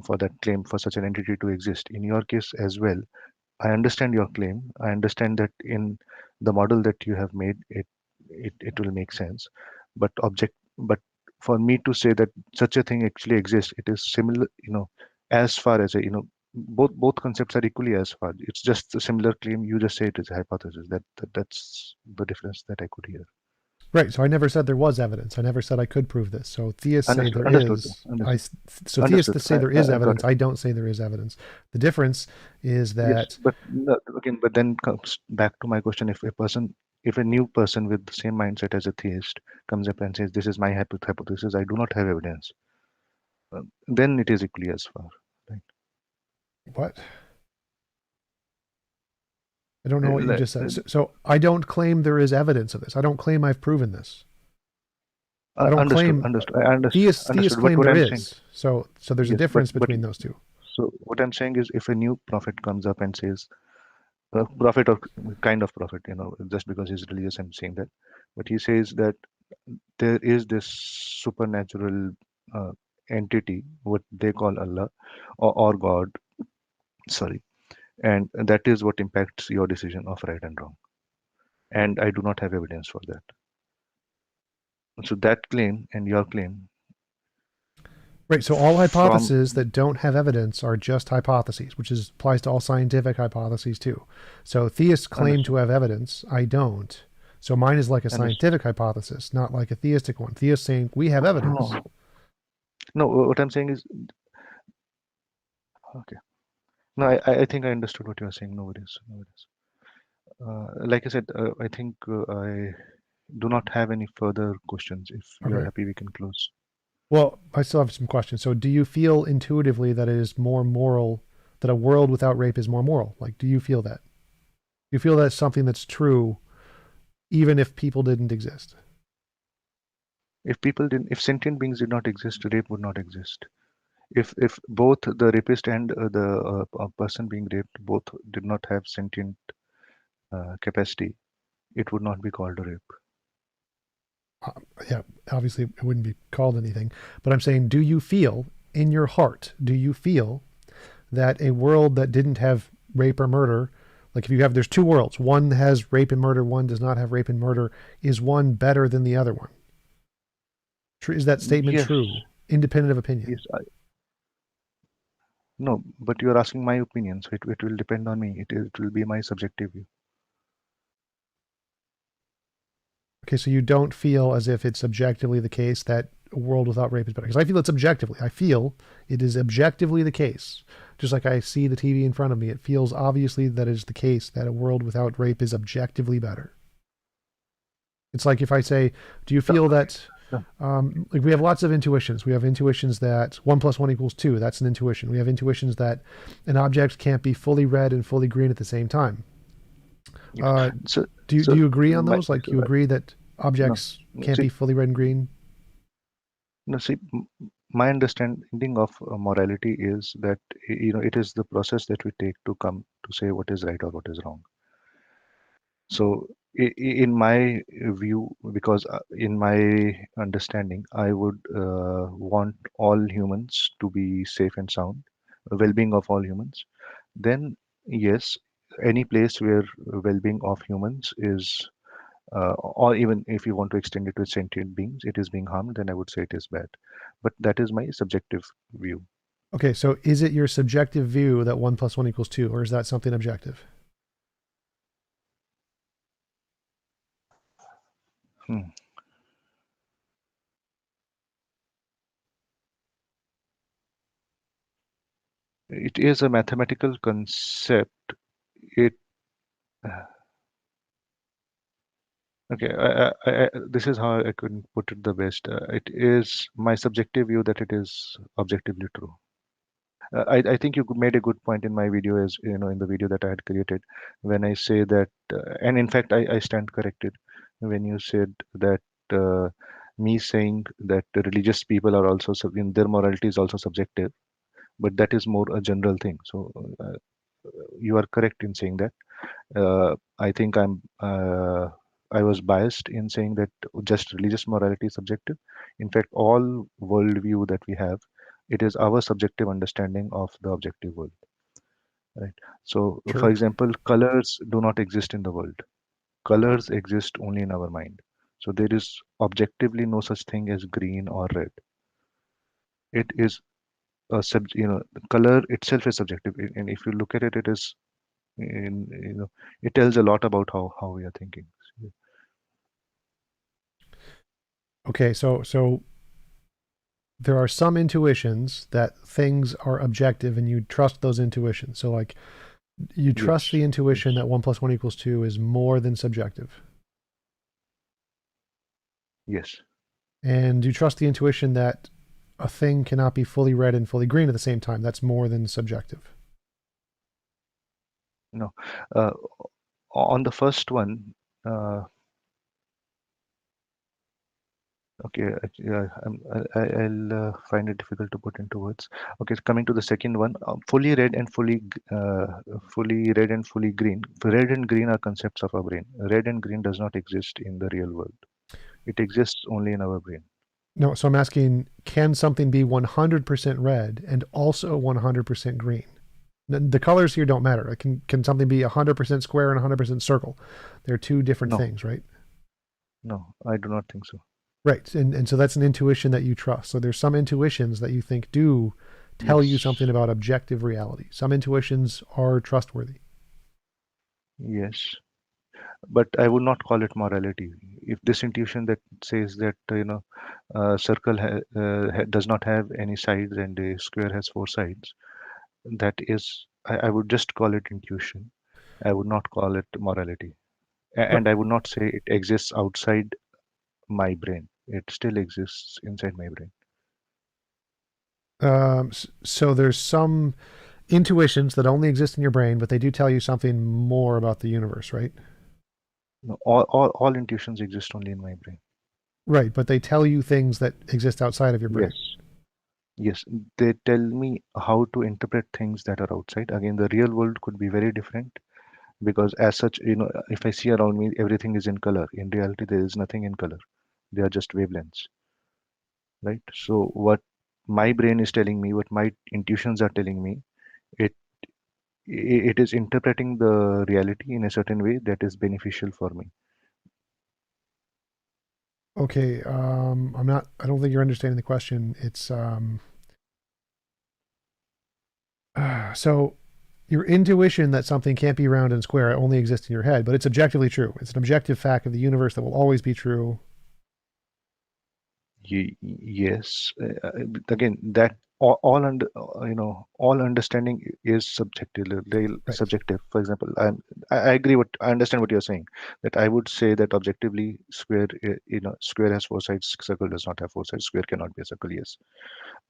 for that claim for such an entity to exist. In your case as well, I understand your claim. I understand that in the model that you have made, it will make sense. But for me to say that such a thing actually exists, it is similar, as far as both concepts are equally as far. It's just a similar claim. You just say it is a hypothesis. That's the difference that I could hear. Right. So I never said there was evidence. I never said I could prove this. So theists say Understood. there Understood. is. Understood. So theists Understood. say there is I got evidence. it. I don't say there is evidence. The difference is Yes, that but again, but then comes back to my question: if a new person with the same mindset as a theist comes up and says, "This is my hypothesis. I do not have evidence," then it is equally as far, right? what? I don't know what you Like, just said. So I don't claim there is evidence of this. I don't claim I've proven this. I don't understood. claim Understood. I understood. theists Understood. But claim what there I'm saying, is. So there's a yes, difference but between those two. so what I'm saying is, if a new prophet comes up and says, prophet or kind of prophet, just because he's religious, I'm saying that, but he says that there is this supernatural uh, entity, what they call Allah or God, sorry, and that is what impacts your decision of right and wrong. And I do not have evidence for that. So that claim and your claim Right. So all from hypotheses that don't have evidence are just hypotheses, which applies to all scientific hypotheses too. So theists claim understood, to have evidence. I don't. So mine is like a understood. scientific hypothesis, not like a theistic one. Theists saying we have evidence. No, no. What I'm saying is, okay. No, I think I understood what you are saying. No worries, no worries. Like I said, I think I do not have any further questions. If you are Okay. happy, we can close. Well, I still have some questions. So do you feel intuitively that it is more moral, that a world without rape is more moral? Like, do you feel that? Do you feel that's something that's true even if people didn't exist? If sentient beings did not exist, rape would not exist. If both the rapist and the person being raped both did not have sentient capacity, it would not be called a rape. Yeah, obviously it wouldn't be called anything, but I'm saying, do you feel in your heart, do you feel that a world that didn't have rape or murder, like if you have, there's two worlds, one has rape and murder, one does not have rape and murder, is one better than the other one? Is that statement Yes, true, independent of opinion? yes. No, but you are asking my opinion, so it will depend on me. It will be my subjective view. Okay, so you don't feel as if it's objectively the case that a world without rape is better? Because I feel it's objectively. I feel it is objectively the case. Just like I see the TV in front of me, it feels obviously that it is the case that a world without rape is objectively better. It's like if I say, do you feel that, No. like we have lots of intuitions. We have intuitions that 1 + 1 = 2. That's an intuition. We have intuitions that an object can't be fully red and fully green at the same time. So, Do you agree on those? Like, you so, agree that no, objects can't see, be fully red and green? no, see, my understanding of morality is that it is the process that we take to come to say what is right or what is wrong. So, in my view, because in my understanding, I would want all humans to be safe and sound, well-being of all humans. Then, yes, any place where well-being of humans is, or even if you want to extend it to sentient beings, it is being harmed, then I would say it is bad. But that is my subjective view. Okay, so is it your subjective view that 1 + 1 = 2, or is that something objective? Hmm. It is a mathematical concept. It Okay, this is how I could put it the best. It is my subjective view that it is objectively true. I think you made a good point in my video, as in the video that I had created, when I say that, and in fact, I stand corrected when you said that me saying that the religious people are also, in their morality is also subjective, but that is more a general thing. So you are correct in saying that. I think I was biased in saying that just religious morality is subjective. In fact, all worldview that we have, it is our subjective understanding of the objective world, right? So, for Sure. example, colors do not exist in the world. Colors exist only in our mind. So there is objectively no such thing as green or red. It is the color itself is subjective, and if you look at it, it is in it tells a lot about how we are thinking. Okay, so there are some intuitions that things are objective and you trust those intuitions. So like you trust Yes, the intuition yes, that 1 + 1 = 2 is more than subjective. yes. And you trust the intuition that a thing cannot be fully red and fully green at the same time. That's more than subjective. No, uh, on the first one, uh, okay, yeah, I'll find it difficult to put into words. Okay, coming to the second one, fully red and fully red and fully green. Red and green are concepts of our brain. Red and green does not exist in the real world. It exists only in our brain. No, so I'm asking, can something be 100% red and also 100% green? The colors here don't matter. Can something be 100% square and 100% circle? They're two different No, things, right? no, I do not think so. Right. And so that's an intuition that you trust. So there's some intuitions that you think do tell you Yes, something about objective reality. Some intuitions are trustworthy. yes. But I would not call it morality. If this intuition that says that circle does not have any sides and a square has four sides, that is, I would just call it intuition. I would not call it morality, Right. and I would not say it exists outside my brain. It still exists inside my brain. So there's some intuitions that only exist in your brain, but they do tell you something more about the universe, right? No, all intuitions exist only in my brain. Right. But they tell you things that exist outside of your brain. Yes. Yes, they tell me how to interpret things that are outside. Again, the real world could be very different because, as such, if I see around me, everything is in color. In reality, there is nothing in color. They are just wavelengths, right? So what my brain is telling me, what my intuitions are telling me, it it is interpreting the reality in a certain way that is beneficial for me. Okay, I don't think you're understanding the question. It's so your intuition that something can't be round and square only exists in your head, but it's objectively true. It's an objective fact of the universe that will always be true. Yes. Again, that all under all understanding is subjective. Right. Subjective. For example, I agree. What I understand what you're saying. That I would say that objectively, square square has four sides. Circle does not have four sides. Square cannot be a circle. Yes,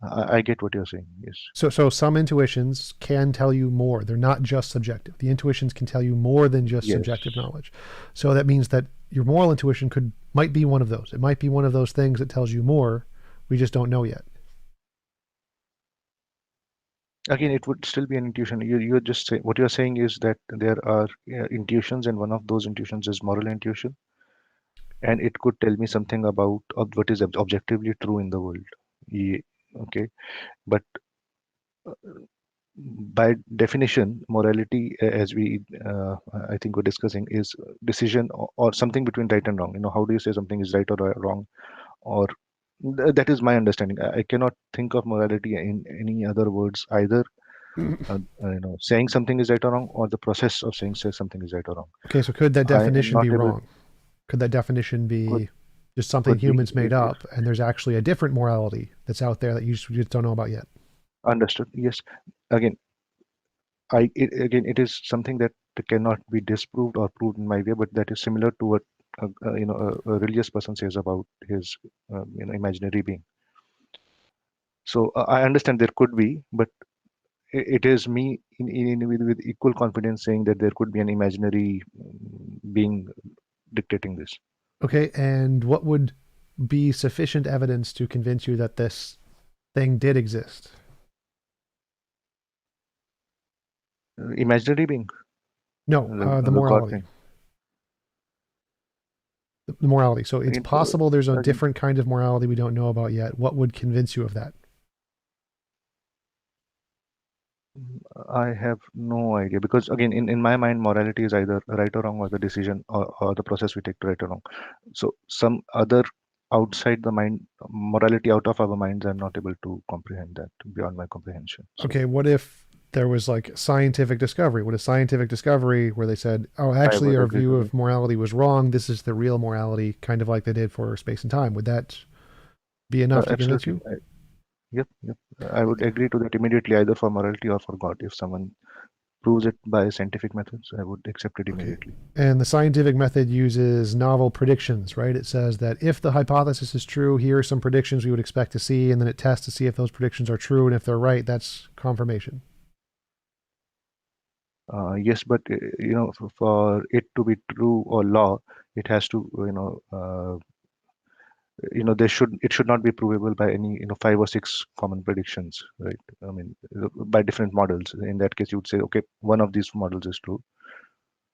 I get what you're saying. Yes. So some intuitions can tell you more. They're not just subjective. The intuitions can tell you more than just Yes. subjective knowledge. So that means that your moral intuition might be one of those. It might be one of those things that tells you more. We just don't know yet. Again, it would still be an intuition. You're just saying what you're saying is that there are intuitions, and one of those intuitions is moral intuition, and it could tell me something about what is objectively true in the world. Ye- Okay, but by definition, morality, as we I think we're discussing, is decision or something between right and wrong. How do you say something is right or wrong? Or that is my understanding. I cannot think of morality in any other words either. Saying something is right or wrong, or the process of saying say something is right or wrong. Okay, so could that I am definition not be able. wrong? Could that definition Could be just something could be humans made if up and there's actually a different morality that's out there that you just don't know about yet? understood. Yes. Again, again, it is something that cannot be disproved or proved in my way, but that is similar to what a religious person says about his imaginary being. So I understand there could be, but it is me with equal confidence saying that there could be an imaginary being dictating this. Okay, and what would be sufficient evidence to convince you that this thing did exist? Imaginary being, No, the the God morality. thing. The morality. So it's Again, possible there's a again, different kind of morality we don't know about yet. What would convince you of that? I have no idea because again, in my mind, morality is either right or wrong, or the decision or the process we take to right or wrong. So some other outside the mind, morality out of our minds, I'm not able to comprehend that beyond my comprehension. So Okay, what if there was like scientific discovery? What a scientific discovery where they said, oh, I actually, would our agree view to of that. morality was wrong. This is the real morality, kind of like they did for space and time. Would that be enough to convince Absolutely. you? Yep, yep. I would agree to that immediately, either for morality or for God. If someone proves it by scientific methods, I would accept it Okay. immediately. And the scientific method uses novel predictions, right? It says that if the hypothesis is true, here are some predictions we would expect to see, and then it tests to see if those predictions are true, and if they're right, that's confirmation. Yes, but for it to be true or law, it has to, there should not be provable by any, five or six common predictions, right? I mean, by different models. In that case, you would say, okay, one of these models is true.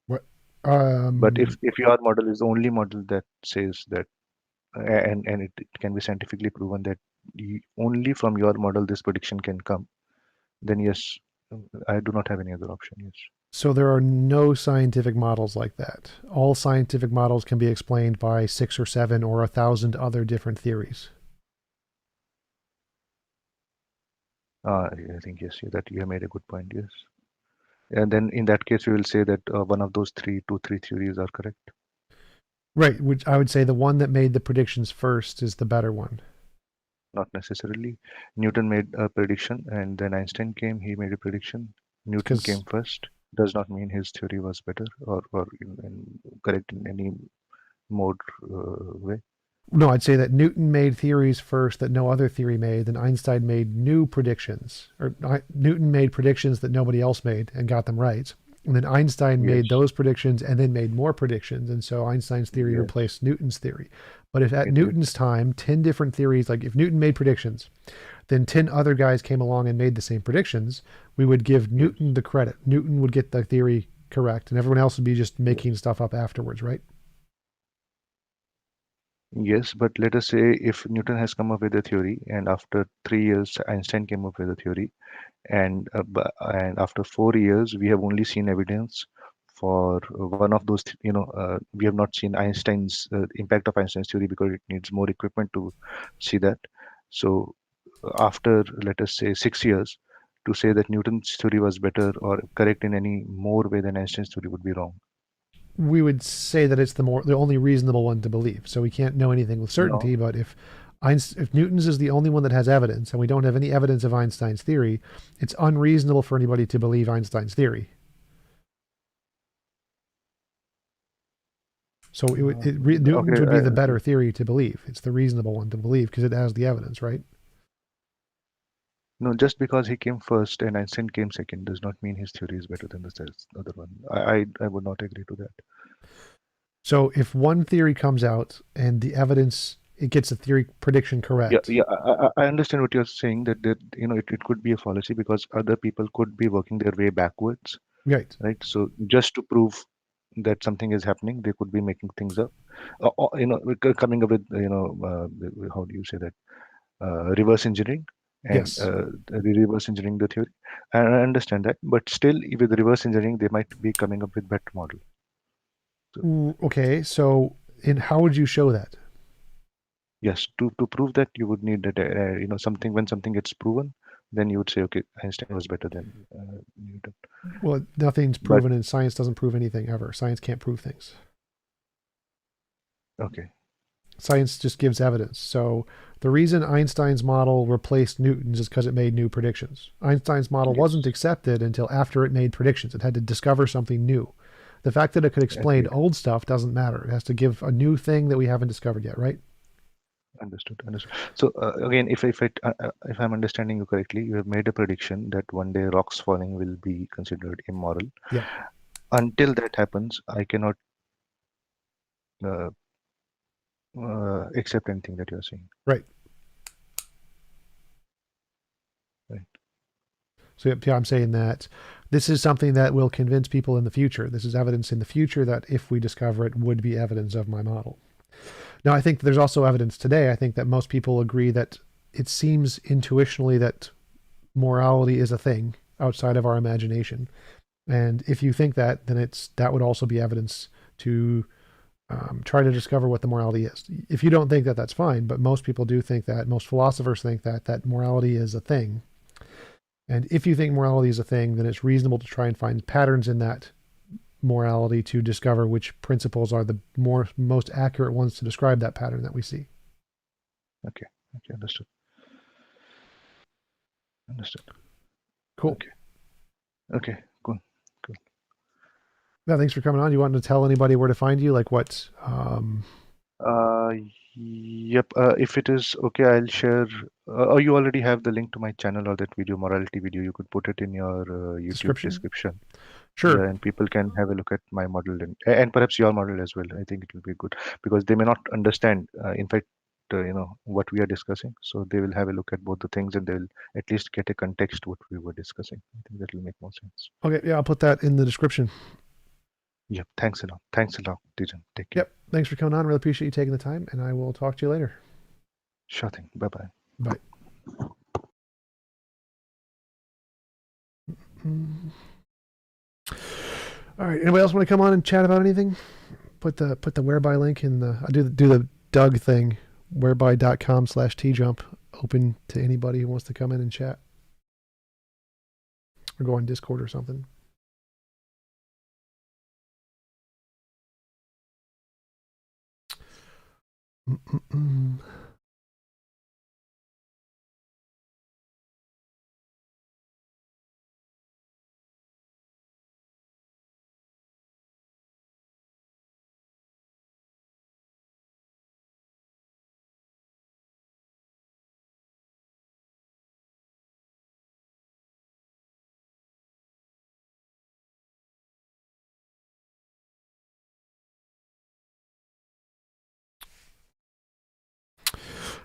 What? But if your model is the only model that says that, and it can be scientifically proven that only from your model this prediction can come, then yes, I do not have any other option. Yes. So there are no scientific models like that. All scientific models can be explained by 6 or 7 or 1,000 other different theories. I think yes, that you have made a good point. Yes. And then in that case, we will say that one of those two, three theories are correct. Right, which I would say the one that made the predictions first is the better one. Not necessarily. Newton made a prediction, and then Einstein came. He made a prediction. Newton came Because first. Does not mean his theory was better or correct in any mode way. no, I'd say that Newton made theories first that no other theory made, then Einstein made new predictions, or Newton made predictions that nobody else made and got them right. And then Einstein Yes. made those predictions and then made more predictions. And so Einstein's theory Yes. replaced Newton's theory. But if at It did. Newton's time, 10 different theories, like if Newton made predictions, then 10 other guys came along and made the same predictions, we would give Yes. Newton the credit. Newton would get the theory correct, and everyone else would be just making stuff up afterwards, right? Yes, but let us say if Newton has come up with a theory, and after 3 years Einstein came up with a theory, and after 4 years we have only seen evidence for one of those. We have not seen Einstein's impact of Einstein's theory because it needs more equipment to see that. So after, let us say, 6 years, to say that Newton's theory was better or correct in any more way than Einstein's theory would be wrong. We would say that it's the only reasonable one to believe. So we can't know anything with certainty, No. but if Newton's is the only one that has evidence, and we don't have any evidence of Einstein's theory, it's unreasonable for anybody to believe Einstein's theory. So Newton's would be the better theory to believe. It's the reasonable one to believe because it has the evidence, right? No, just because he came first and Einstein came second does not mean his theory is better than the other one. I would not agree to that. So if one theory comes out and the evidence, it gets the theory prediction correct. Yeah. I understand what you're saying, that it could be a fallacy because other people could be working their way backwards, Right. right? So just to prove that something is happening, they could be making things up, coming up with how do you say that, reverse engineering, and Yes. reverse engineering the theory. And I understand that, but still, with reverse engineering, they might be coming up with better model. Okay. So how would you show that? Yes, to prove that you would need that, something, when something gets proven, then you would say, okay, Einstein was better than Newton. Well, nothing's But proven, and science doesn't prove anything ever. Science can't prove things. okay, Science just gives evidence. So the reason Einstein's model replaced Newton's is because it made new predictions. Einstein's model yes, wasn't accepted until after it made predictions. It had to discover something new. The fact that it could explain agreed, old stuff doesn't matter. It has to give a new thing that we haven't discovered yet, right? understood. So again, if I'm understanding you correctly, you have made a prediction that one day rocks falling will be considered immoral. Yep. Until that happens, I cannot uh, accept anything that you're saying. Right. Right. So yeah, I'm saying that this is something that will convince people in the future. This is evidence in the future that if we discover it would be evidence of my model. Now, I think there's also evidence today. I think that most people agree that it seems intuitionally that morality is a thing outside of our imagination. And if you think that, then that would also be evidence to try to discover what the morality is. If you don't think that, that's fine. But most people do think that. Most philosophers think that morality is a thing. And if you think morality is a thing, then it's reasonable to try and find patterns in that morality to discover which principles are the most accurate ones to describe that pattern that we see. Okay, understood. Cool. Okay, cool. Yeah, thanks for coming on. You want to tell anybody where to find you? Like what? Uh, yep. If it is okay, I'll share. Or you already have the link to my channel or that video, morality video. You could put it in your YouTube description. Sure. Yeah, and people can have a look at my model and perhaps your model as well. I think it will be good because they may not understand, in fact, what we are discussing. So they will have a look at both the things and they'll at least get a context what we were discussing. I think that will make more sense. Okay. Yeah, I'll put that in the description. Yep. Thanks a lot. Tijan. Take care. Yep. Thanks for coming on. Really appreciate you taking the time, and I will talk to you later. Sure thing. Bye-bye. Bye. All right. Anybody else want to come on and chat about anything? Put the whereby link in the. I do the Doug thing, whereby.com/tjump, open to anybody who wants to come in and chat, or go on Discord or something.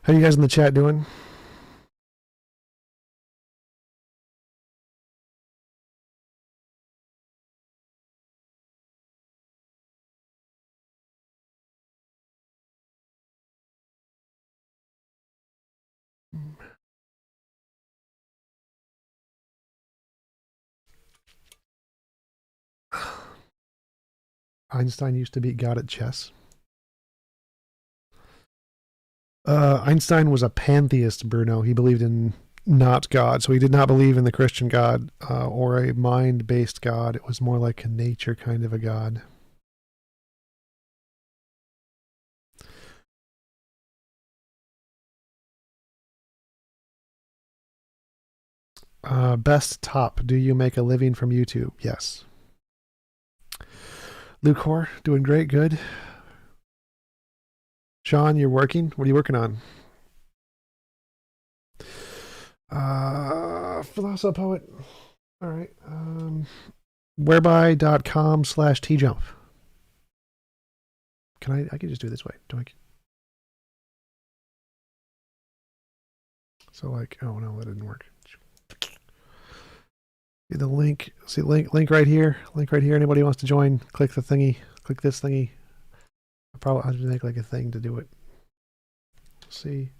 How you guys in the chat doing? Einstein used to beat God at chess. Einstein was a pantheist, Bruno. He believed in not God. So he did not believe in the Christian God or a mind-based God. It was more like a nature kind of a God. Best top. Do you make a living from YouTube? Yes. Lucor, doing great. Good. Sean, you're working? What are you working on? Philosopoet. All right. Whereby.com/tjump. I can just do it this way. Do I? So like, oh no, that didn't work. See the link. See link right here. Link right here. Anybody wants to join? Click the thingy. Click this thingy. I'll have to make like a thing to do it. See.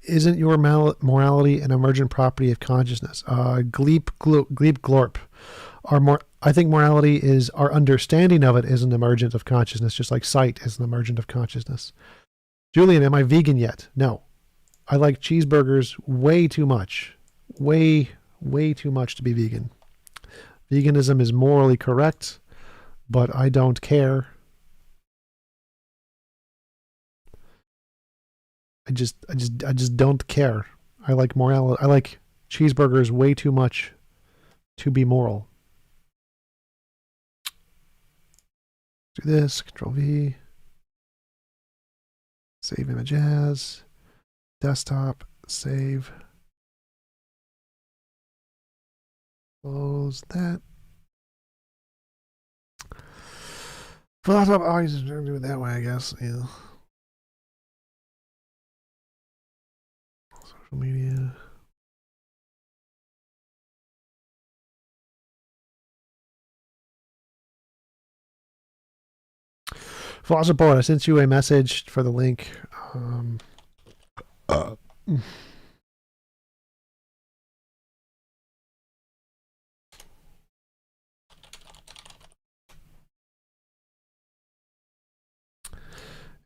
Isn't your morality an emergent property of consciousness? Gleep glorp. I think morality is our understanding of it is an emergent of consciousness, just like sight is an emergent of consciousness. Julian, am I vegan yet? No. I like cheeseburgers way too much. Way too much to be vegan. Veganism is morally correct, but I don't care. I just don't care. I like morality. I like cheeseburgers way too much to be moral. Do this, Control V. Save image as. Desktop, save. Close that. Philosoph, oh, he's going to do it that way, I guess. Yeah. Social media. Philosopher, I sent you a message for the link.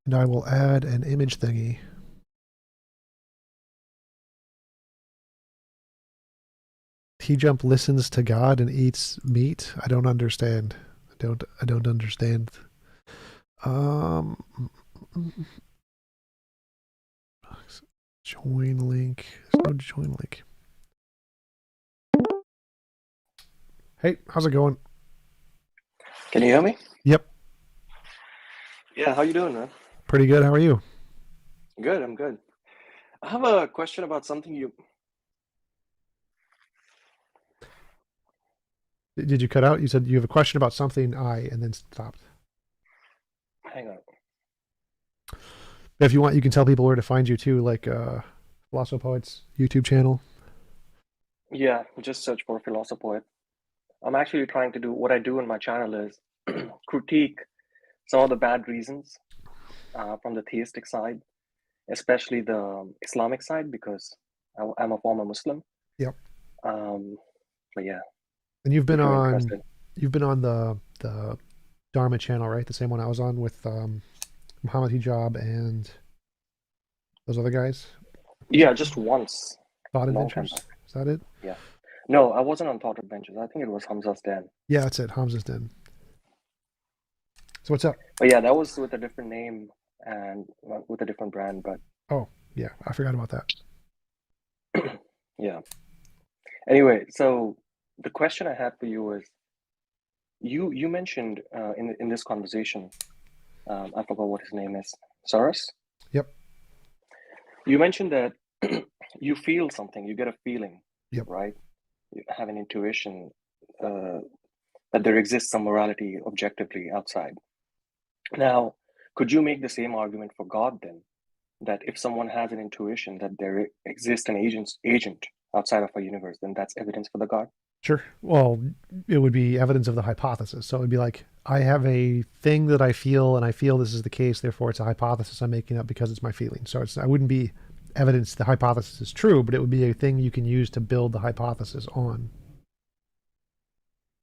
And I will add an image thingy. T-Jump listens to God and eats meat. I don't understand. I don't understand. Join link. There's no join link. Hey, how's it going? Can you hear me? Yep. Yeah, how you doing, man? Pretty good. How are you? Good, I'm good. I have a question about something you... Did you cut out? You said you have a question about something and then stopped. Hang on. If you want, you can tell people where to find you too, like Philosophopoet's YouTube channel. Yeah, just search for Philosophopoet. I'm actually trying to do... What I do in my channel is critique some of the bad reasons from the theistic side, especially the Islamic side, because I'm a former Muslim. Yep. But yeah. And you've been if you're on interested. you've been on the Dharma channel, right? The same one I was on with Muhammad Hijab and those other guys. Yeah, just once. Thought Long time Adventures. back. Is that it? Yeah. No, I wasn't on Thought Adventures. I think it was Hamza's Den. Yeah, that's it. Hamza's Den. So what's up? But yeah, that was with a different name and with a different brand, but... Oh, yeah. I forgot about that. Yeah. Anyway, so the question I had for you is, you mentioned in this conversation, I forgot what his name is, Saras? Yep. You mentioned that you feel something, you get a feeling, Yep. right? You have an intuition that there exists some morality objectively outside. Now, could you make the same argument for God then? That if someone has an intuition that there exists an agent outside of our universe, then that's evidence for the God? Sure. Well, it would be evidence of the hypothesis. So it would be like, I have a thing that I feel, and I feel this is the case, therefore it's a hypothesis I'm making up because it's my feeling. So I wouldn't be evidence the hypothesis is true, but it would be a thing you can use to build the hypothesis on.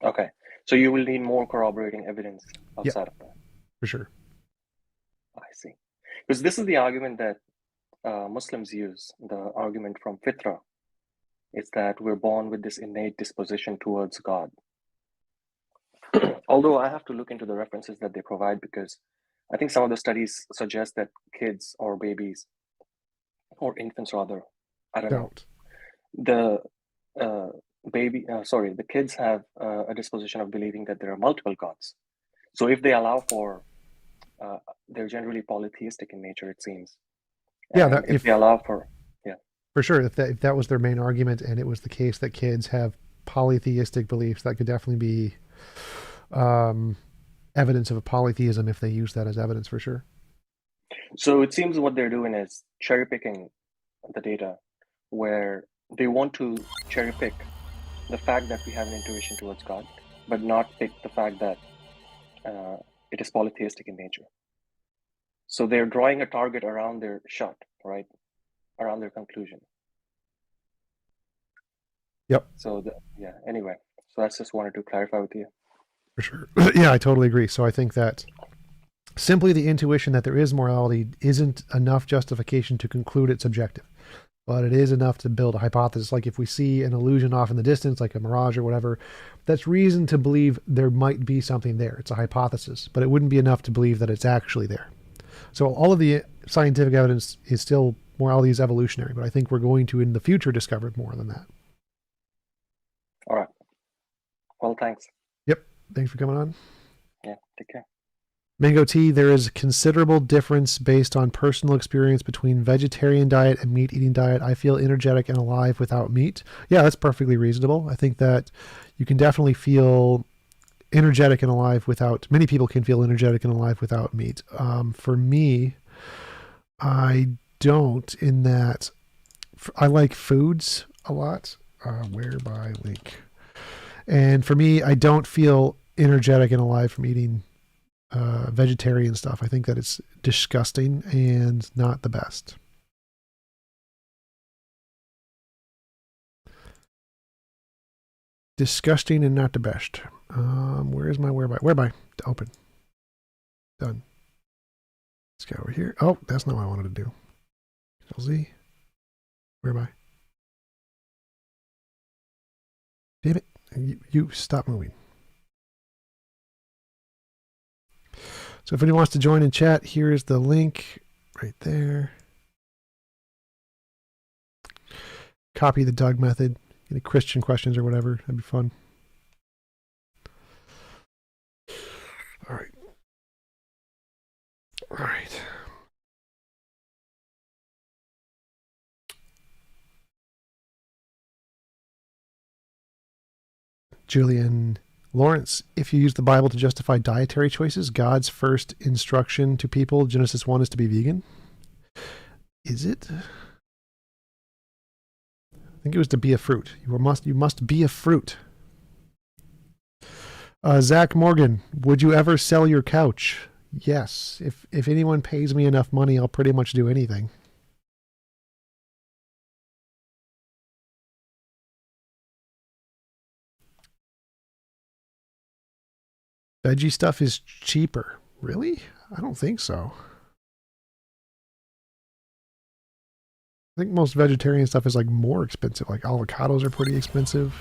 Okay. So you will need more corroborating evidence outside of that. For sure. I see. Because this is the argument that Muslims use, the argument from Fitra, is that we're born with this innate disposition towards God. Although I have to look into the references that they provide, because I think some of the studies suggest that kids or babies, or infants rather, I don't know, the the kids have a disposition of believing that there are multiple gods. So if they allow for, they're generally polytheistic in nature, it seems. Yeah, if they allow for, for sure. If that was their main argument, and it was the case that kids have polytheistic beliefs, that could definitely be evidence of a polytheism if they use that as evidence, for sure. So it seems what they're doing is cherry picking the data, where they want to cherry pick the fact that we have an intuition towards God, but not pick the fact that it is polytheistic in nature. So they're drawing a target around their shot, right? Around their conclusion. Yep. So anyway, so that's just wanted to clarify with you. For sure. Yeah, I totally agree. So I think that simply the intuition that there is morality isn't enough justification to conclude it's subjective, but it is enough to build a hypothesis. Like if we see an illusion off in the distance, like a mirage or whatever, that's reason to believe there might be something there. It's a hypothesis, but it wouldn't be enough to believe that it's actually there. So all of the scientific evidence is still morality is evolutionary, but I think we're going to in the future discover more than that. All right. Well, thanks. Yep. Thanks for coming on. Yeah, take care. Mango Tea, there is a considerable difference based on personal experience between vegetarian diet and meat eating diet. I feel energetic and alive without meat. Yeah, that's perfectly reasonable. I think that you can definitely feel energetic and alive without, many people can feel energetic and alive without meat. For me, I don't, in that I like foods a lot. Whereby link. And for me, I don't feel energetic and alive from eating vegetarian stuff. I think that it's disgusting and not the best. Disgusting and not the best. Where is my whereby? Whereby? Open. Done. Let's go over here. Oh, that's not what I wanted to do. Control Z. Whereby? Damn it. You stop moving. So if anyone wants to join in chat, here is the link right there. Copy the Doug method. Any Christian questions or whatever. That'd be fun. All right. All right. Julian Lawrence, if you use the Bible to justify dietary choices, God's first instruction to people, Genesis 1, is to be vegan. Is it? I think it was to be a fruit. You must be a fruit. Zach Morgan, would you ever sell your couch? Yes. If anyone pays me enough money, I'll pretty much do anything. Veggie stuff is cheaper. Really? I don't think so. I think most vegetarian stuff is like more expensive. Like avocados are pretty expensive.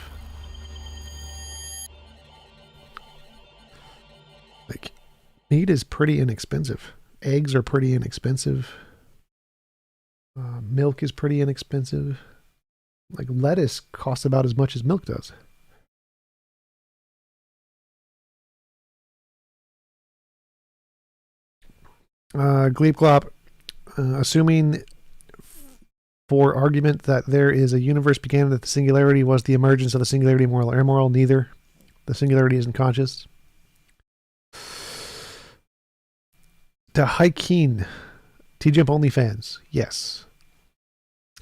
Like meat is pretty inexpensive. Eggs are pretty inexpensive. Milk is pretty inexpensive. Like lettuce costs about as much as milk does. Gleep Glop, assuming for argument that there is a universe began that the singularity was the emergence of the singularity, moral or immoral, neither. The singularity isn't conscious. To Haikeen, TJump OnlyFans, yes.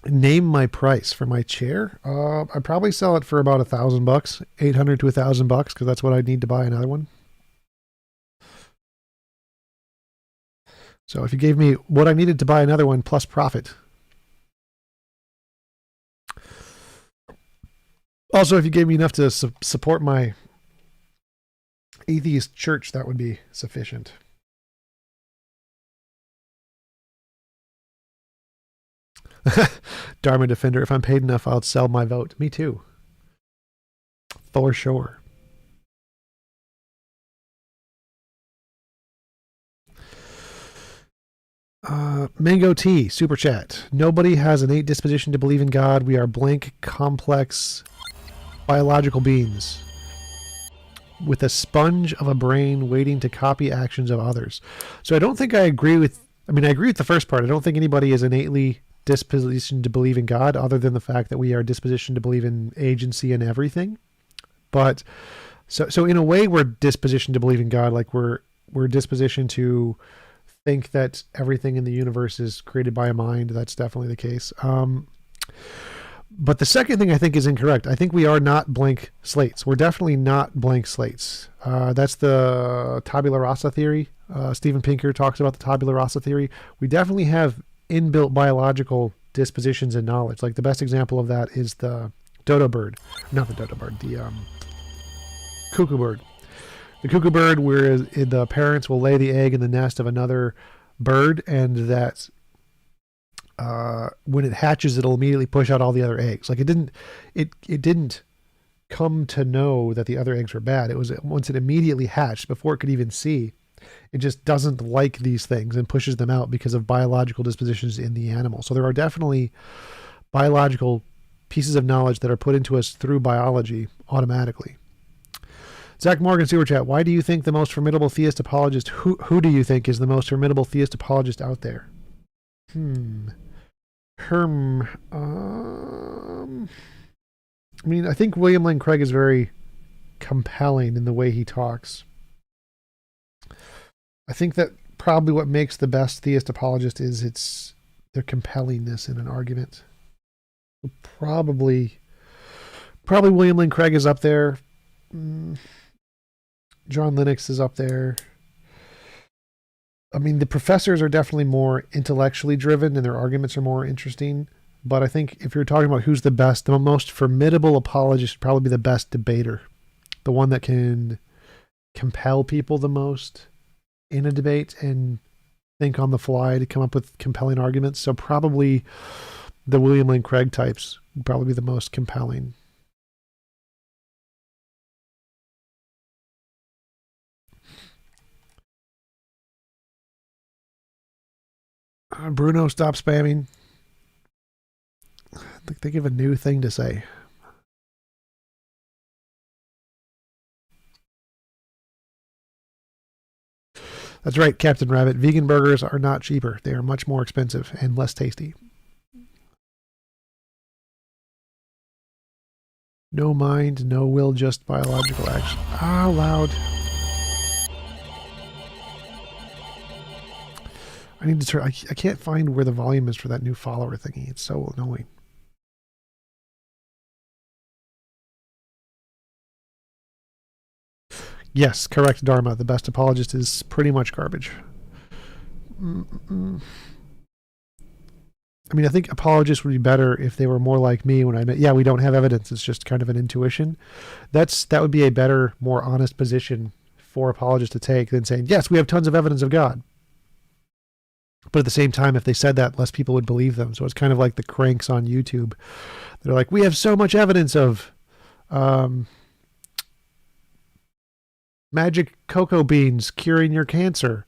Name my price for my chair. I'd probably sell it for about $1,000, $800 to $1,000, because that's what I'd need to buy another one. So if you gave me what I needed to buy another one plus profit. Also, if you gave me enough to support my atheist church, that would be sufficient. Dharma Defender, if I'm paid enough, I'll sell my vote. Me too. For sure. Mango Tea, super chat. Nobody has innate disposition to believe in God. We are blank, complex, biological beings with a sponge of a brain waiting to copy actions of others. So I don't think I agree with, I agree with the first part. I don't think anybody is innately dispositioned to believe in God, other than the fact that we are dispositioned to believe in agency and everything. But so in a way, we're dispositioned to believe in God, like we're dispositioned to think that everything in the universe is created by a mind. That's definitely the case. But the second thing I think is incorrect. I think we are not blank slates. We're definitely not blank slates. That's the tabula rasa theory. Steven Pinker talks about the tabula rasa theory. We definitely have inbuilt biological dispositions and knowledge. Like the best example of that is the dodo bird. Not the dodo bird, the cuckoo bird. The cuckoo bird, where the parents will lay the egg in the nest of another bird, and that when it hatches, it'll immediately push out all the other eggs. Like it didn't come to know that the other eggs were bad. It was once it immediately hatched, before it could even see, it just doesn't like these things and pushes them out because of biological dispositions in the animal. So there are definitely biological pieces of knowledge that are put into us through biology automatically. Zach Morgan, super chat. Why do you think the most formidable theist apologist? Who do you think is the most formidable theist apologist out there? I think William Lane Craig is very compelling in the way he talks. I think that probably what makes the best theist apologist is their compellingness in an argument. Probably William Lane Craig is up there. John Lennox is up there. The professors are definitely more intellectually driven and their arguments are more interesting. But I think if you're talking about who's the best, the most formidable apologist would probably be the best debater. The one that can compel people the most in a debate and think on the fly to come up with compelling arguments. So probably the William Lane Craig types would probably be the most compelling. Bruno, stop spamming. I think of a new thing to say. That's right, Captain Rabbit. Vegan burgers are not cheaper. They are much more expensive and less tasty. No mind, no will, just biological action. Ah, loud. I need to turn. I can't find where the volume is for that new follower thingy. It's so annoying. Yes, correct, Dharma. The best apologist is pretty much garbage. I think apologists would be better if they were more like me when I met. Yeah, we don't have evidence. It's just kind of an intuition. That would be a better, more honest position for apologists to take than saying, yes, we have tons of evidence of God. But at the same time, if they said that, less people would believe them. So it's kind of like the cranks on YouTube. They're like, we have so much evidence of magic cocoa beans curing your cancer.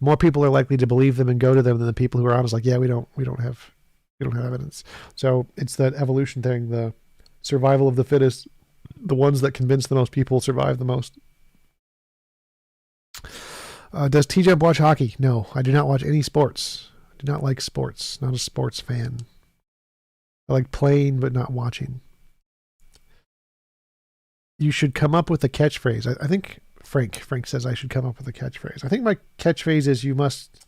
More people are likely to believe them and go to them than the people who are honest, like, yeah, we don't have evidence. So it's that evolution thing, the survival of the fittest. The ones that convince the most people survive the most. Does TJump watch hockey? No, I do not watch any sports. I do not like sports. Not a sports fan. I like playing, but not watching. You should come up with a catchphrase. I think Frank says I should come up with a catchphrase. I think my catchphrase is you must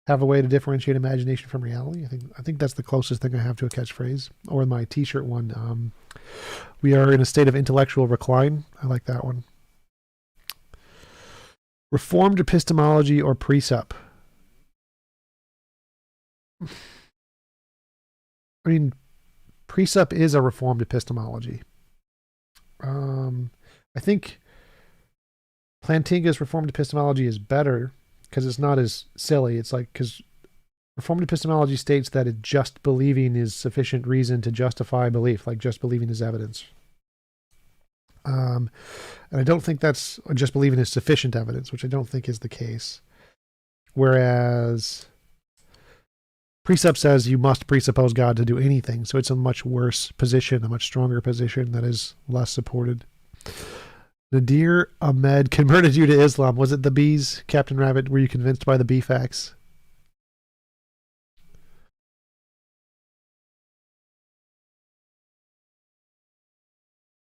have a way to differentiate imagination from reality. I think that's the closest thing I have to a catchphrase. Or my t-shirt one. We are in a state of intellectual recline. I like that one. Reformed epistemology or precept? I mean, precept is a reformed epistemology. I think Plantinga's reformed epistemology is better because it's not as silly. It's like, because reformed epistemology states that just believing is sufficient reason to justify belief, like just believing is evidence. And I don't think that's just believing is sufficient evidence, which I don't think is the case. Whereas precept says you must presuppose God to do anything. So it's a much worse position, a much stronger position that is less supported. Nadir Ahmed converted you to Islam. Was it the bees, Captain Rabbit? Were you convinced by the bee facts?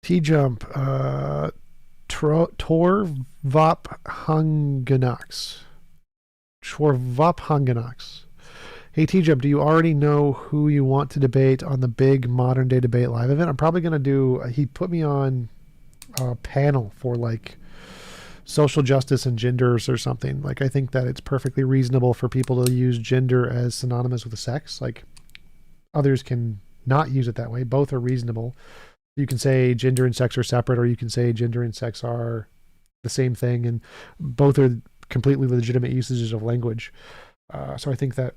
T-Jump. Torvop Hunganax. Hey, T-Jump, do you already know who you want to debate on the big modern day debate live event? I'm probably going to do, he put me on a panel for like social justice and genders or something. Like, I think that it's perfectly reasonable for people to use gender as synonymous with sex. Like, others can not use it that way. Both are reasonable. You can say gender and sex are separate, or you can say gender and sex are the same thing, and both are completely legitimate usages of language. So I think that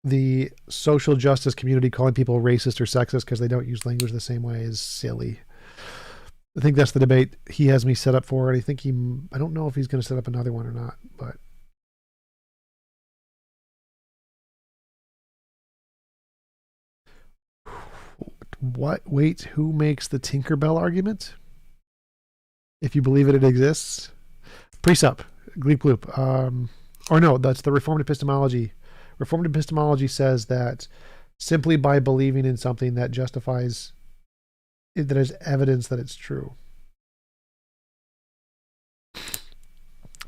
the social justice community calling people racist or sexist because they don't use language the same way is silly. I think that's the debate he has me set up for, and I think I don't know if he's going to set up another one or not, but what? Wait, who makes the Tinkerbell argument? If you believe it exists. Precept, Gleep Gloop. Or no, that's the Reformed epistemology. Reformed epistemology says that simply by believing in something that justifies it, that is evidence that it's true.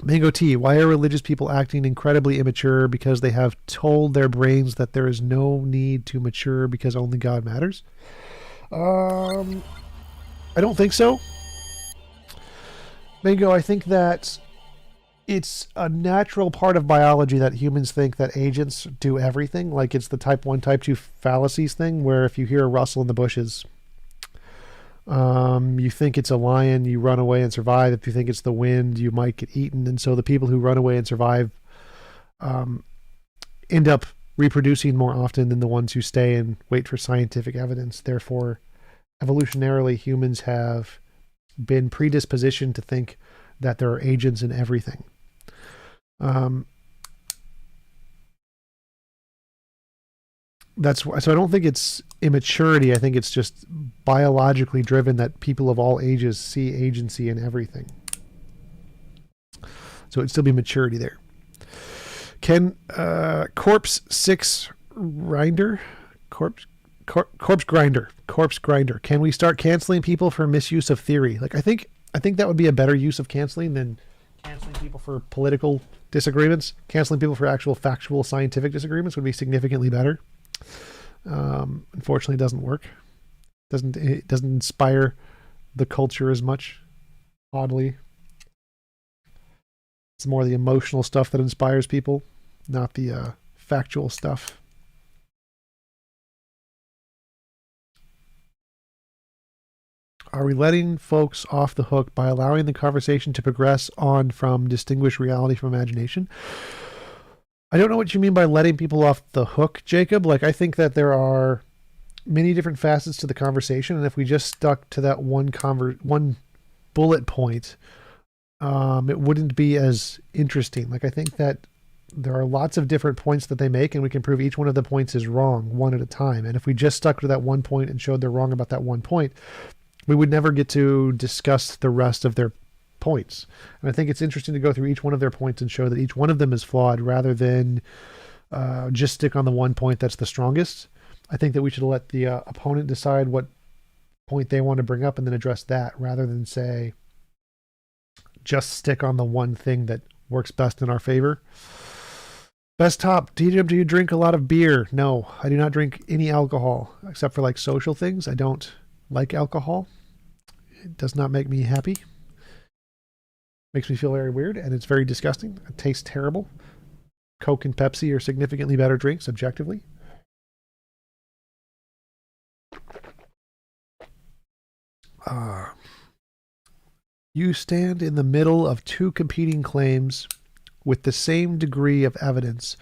Mango Tea, why are religious people acting incredibly immature? Because they have told their brains that there is no need to mature because only God matters. I don't think so. Mango, I think that it's a natural part of biology that humans think that agents do everything. Like, it's the type 1, type 2 fallacies thing, where if you hear a rustle in the bushes, you think it's a lion, you run away and survive. If you think it's the wind, you might get eaten. And so the people who run away and survive end up reproducing more often than the ones who stay and wait for scientific evidence. Therefore, evolutionarily, humans have been predispositioned to think that there are agents in everything. So I don't think it's immaturity. I think it's just biologically driven that people of all ages see agency in everything. So it'd still be maturity there. Can Corpse Grinder? Can we start canceling people for misuse of theory? Like, I think that would be a better use of canceling than canceling people for political disagreements. Canceling people for actual factual scientific disagreements would be significantly better. Unfortunately, it doesn't work. It doesn't inspire the culture as much. Oddly, it's more the emotional stuff that inspires people, not the factual stuff. Are we letting folks off the hook by allowing the conversation to progress on from distinguish reality from imagination? I don't know what you mean by letting people off the hook, Jacob. Like, I think that there are many different facets to the conversation, and if we just stuck to that one bullet point, it wouldn't be as interesting. Like, I think that there are lots of different points that they make, and we can prove each one of the points is wrong one at a time. And if we just stuck to that one point and showed they're wrong about that one point, we would never get to discuss the rest of their points. And I think it's interesting to go through each one of their points and show that each one of them is flawed, rather than just stick on the one point that's the strongest. I think that we should let the opponent decide what point they want to bring up and then address that, rather than say, just stick on the one thing that works best in our favor. Best top, TJ, do you drink a lot of beer? No, I do not drink any alcohol, except for like social things. I don't like alcohol. It does not make me happy. Makes me feel very weird, and it's very disgusting. It tastes terrible. Coke and Pepsi are significantly better drinks objectively. You stand in the middle of two competing claims with the same degree of evidence.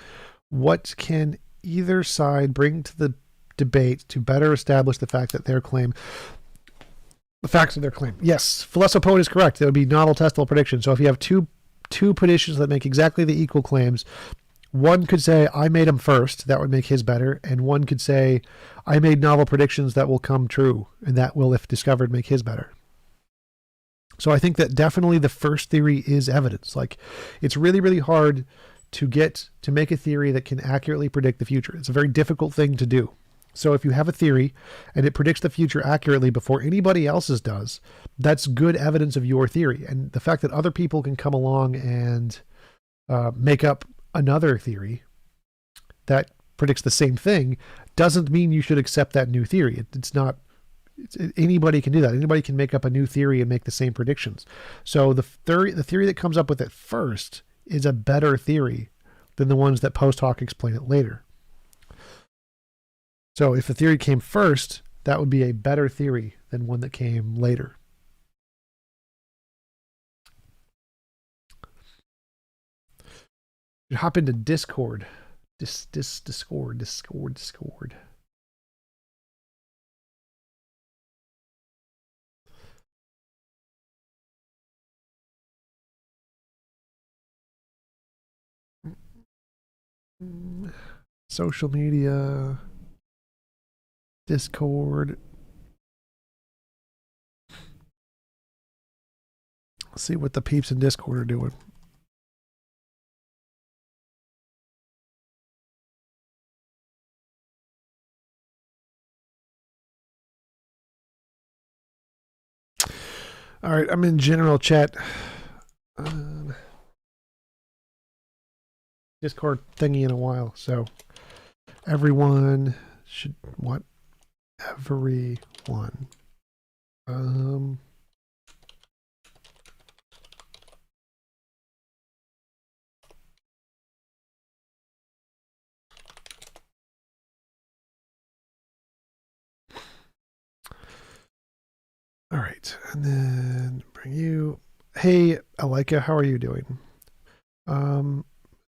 What can either side bring to the debate to better establish the facts of their claim? Yes, Philosopoet is correct. That would be novel testable prediction. So if you have two petitions that make exactly the equal claims, one could say, I made them first. That would make his better. And one could say, I made novel predictions that will come true. And that will, if discovered, make his better. So I think that definitely the first theory is evidence. Like, it's really, really hard to make a theory that can accurately predict the future. It's a very difficult thing to do. So if you have a theory and it predicts the future accurately before anybody else's does, that's good evidence of your theory. And the fact that other people can come along and make up another theory that predicts the same thing doesn't mean you should accept that new theory. Anybody can do that. Anybody can make up a new theory and make the same predictions. So the theory that comes up with it first is a better theory than the ones that post hoc explain it later. So if the theory came first, that would be a better theory than one that came later. You hop into Discord. Discord. Social media, Discord. Let's see what the peeps in Discord are doing. All right, I'm in general chat. Discord thingy in a while, so everyone should everyone. All right, and then bring you. Hey, Alika, how are you doing?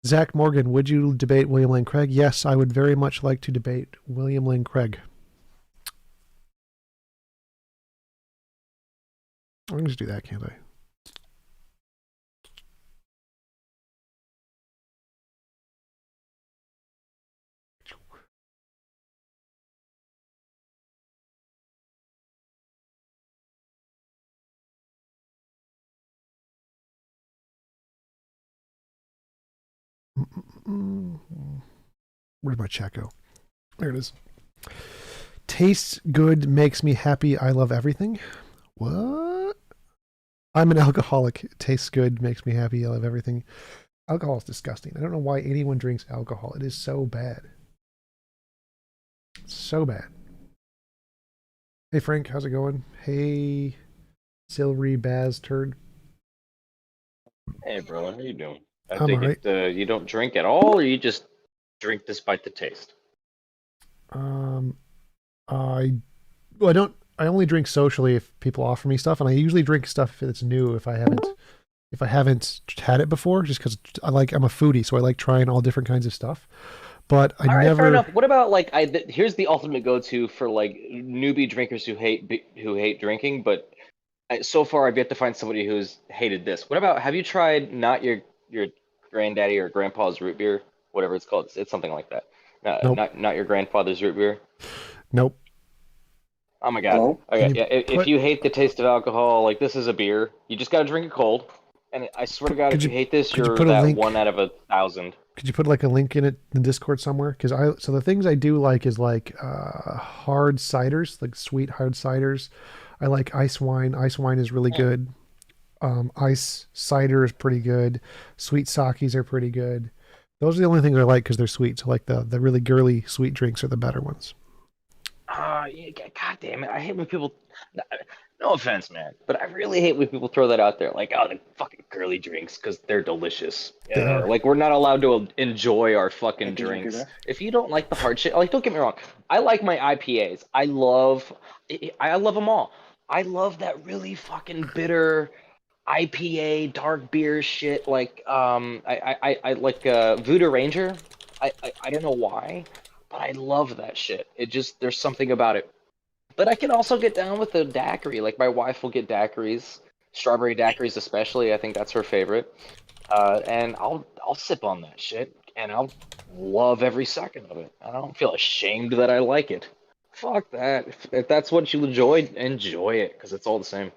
Zach Morgan, would you debate William Lane Craig? Yes, I would very much like to debate William Lane Craig. I can just do that, can't I? Where'd my chat go? There it is. Tastes good, makes me happy. I love everything. What? I'm an alcoholic. It tastes good, makes me happy. I love everything. Alcohol is disgusting. I don't know why anyone drinks alcohol. It is so bad. So bad. Hey, Frank, how's it going? Hey, Silvery Baz Turd. Hey, brother, how you doing? I I'm think you don't drink at all, or you just drink despite the taste? I only drink socially if people offer me stuff, and I usually drink stuff if it's new, if I haven't had it before, just because I'm a foodie, so I like trying all different kinds of stuff. But I never. Fair enough. What about here's the ultimate go-to for like newbie drinkers who hate drinking, but so far I've yet to find somebody who's hated this. What about, have you tried not your granddaddy or grandpa's root beer, whatever it's called? It's something like that. Nope. Not your grandfather's root beer. Nope. Oh my god. Hello? Okay, yeah. If you hate the taste of alcohol, like, this is a beer. You just gotta drink it cold. And I swear to God, if you hate this, you're that 1 out of 1,000. Could you put like a link in it in Discord somewhere? Because so the things I do like is like hard ciders, like sweet hard ciders. I like ice wine. Ice wine is really good. Ice cider is pretty good. Sweet sakis are pretty good. Those are the only things I like because they're sweet. So like the really girly sweet drinks are the better ones. God damn it! I hate when people. No offense, man, but I really hate when people throw that out there. Like, oh, the fucking girly drinks because they're delicious. They are. Like, we're not allowed to enjoy our I fucking can drink drinks. it. If you don't like the hard shit, like, don't get me wrong, I like my IPAs. I love them all. I love that really fucking bitter IPA dark beer shit. Like, I like Voodoo Ranger. I don't know why, but I love that shit. It just there's something about it. But I can also get down with the daiquiri. Like my wife will get daiquiris, strawberry daiquiris especially. I think that's her favorite. And I'll sip on that shit, and I'll love every second of it. I don't feel ashamed that I like it. Fuck that. If that's what you enjoy it, because it's all the same.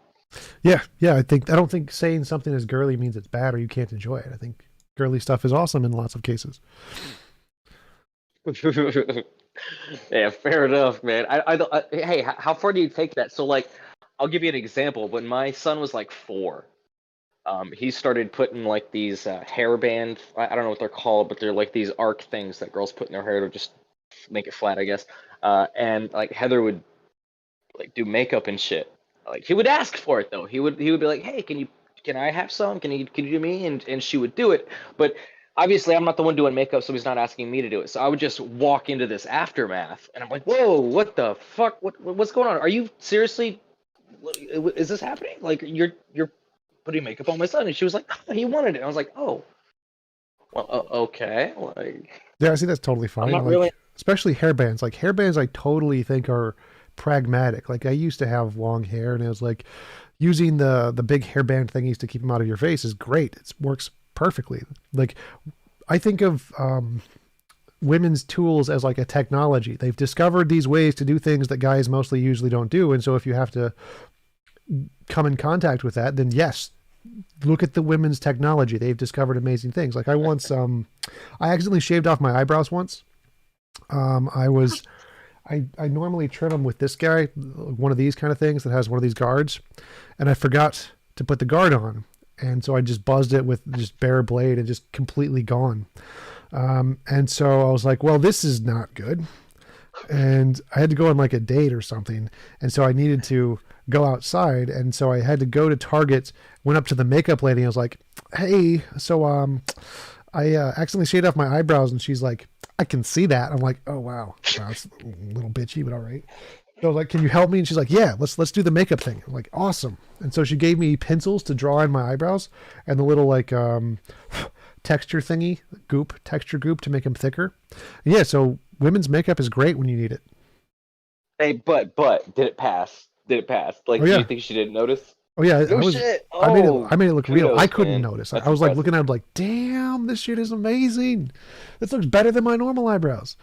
Yeah. I don't think saying something is girly means it's bad or you can't enjoy it. I think girly stuff is awesome in lots of cases. Yeah, fair enough, man. Hey, how far do you take that? So, like, I'll give you an example. When my son was like 4, he started putting like these hairband. I don't know what they're called, but they're like these arc things that girls put in their hair to just make it flat, I guess. And like Heather would like do makeup and shit. Like he would ask for it though. He would be like, "Hey, can I have some? Can you do me?" And she would do it. But obviously, I'm not the one doing makeup, so he's not asking me to do it. So I would just walk into this aftermath, and I'm like, "Whoa, what the fuck? What's going on? Are you seriously? Is this happening? Like you're putting makeup on my son?" And she was like, "Oh, he wanted it." I was like, "Oh, well, okay." Like, Yeah, I see that's totally fine. I'm not Like, really. especially hairbands. Like hairbands, I totally think are pragmatic. Like I used to have long hair, and it was like using the big hairband thingies to keep them out of your face is great. It works perfectly. Like I think of women's tools as like a technology. They've discovered these ways to do things that guys mostly usually don't do, and so if you have to come in contact with that, then yes, look at the women's technology. They've discovered amazing things. Like I once I accidentally shaved off my eyebrows once. I normally trim them with this guy, one of these kind of things that has one of these guards, and I forgot to put the guard on, and so I just buzzed it with just bare blade and just completely gone. And so I was like, well, this is not good, and I had to go on like a date or something, and so I needed to go outside, and so I had to go to Target. Went up to the makeup lady, and I was like, hey, so I accidentally shaved off my eyebrows, and she's like, I can see that. I'm like, oh wow, it's a little bitchy, but all right. So I was like, can you help me? And she's like, yeah, let's do the makeup thing. I'm like, awesome. And so she gave me pencils to draw in my eyebrows and the little like texture thingy, texture goop to make them thicker. And yeah, so women's makeup is great when you need it. Hey, but did it pass? Did it pass? Like, Oh, do yeah. you think she didn't notice? Oh yeah, No shit. I made it look real. Kudos, I couldn't man. notice. That's I was like impressive. looking at it like, damn, this shit is amazing. This looks better than my normal eyebrows.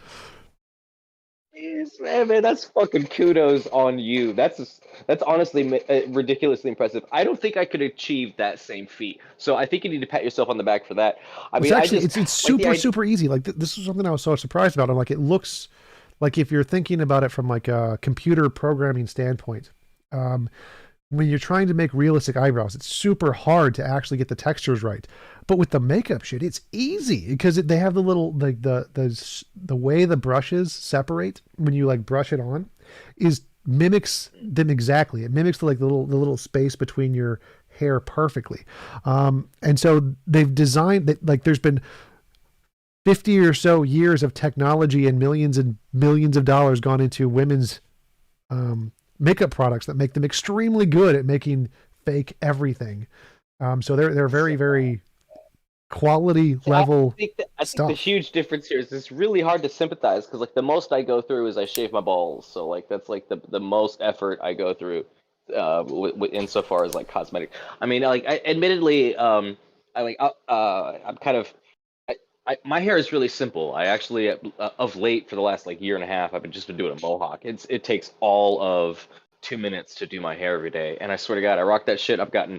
Yes, man, that's fucking kudos on you. That's honestly ridiculously impressive. I don't think I could achieve that same feat. So I think you need to pat yourself on the back for that. I It's mean, actually I just it's super easy. Like this is something I was so surprised about. I'm like, it looks like if you're thinking about it from like a computer programming standpoint, when you're trying to make realistic eyebrows, it's super hard to actually get the textures right. But with the makeup shit, it's easy because they have the little like the way the brushes separate when you like brush it on is mimics them exactly. It mimics the little space between your hair perfectly. And so they've designed that, like there's been 50 or so years of technology and millions of dollars gone into women's makeup products that make them extremely good at making fake everything. So they're very, very quality level I think stuff. the huge difference here is it's really hard to sympathize because like the most I go through is I shave my balls. So like that's like the most effort I go through insofar as like cosmetic. I mean, like admittedly, I'm kind of. My hair is really simple. I actually, of late, for the last like year and a half, I've just been doing a mohawk. It takes all of 2 minutes to do my hair every day, and I swear to God, I rock that shit. I've gotten,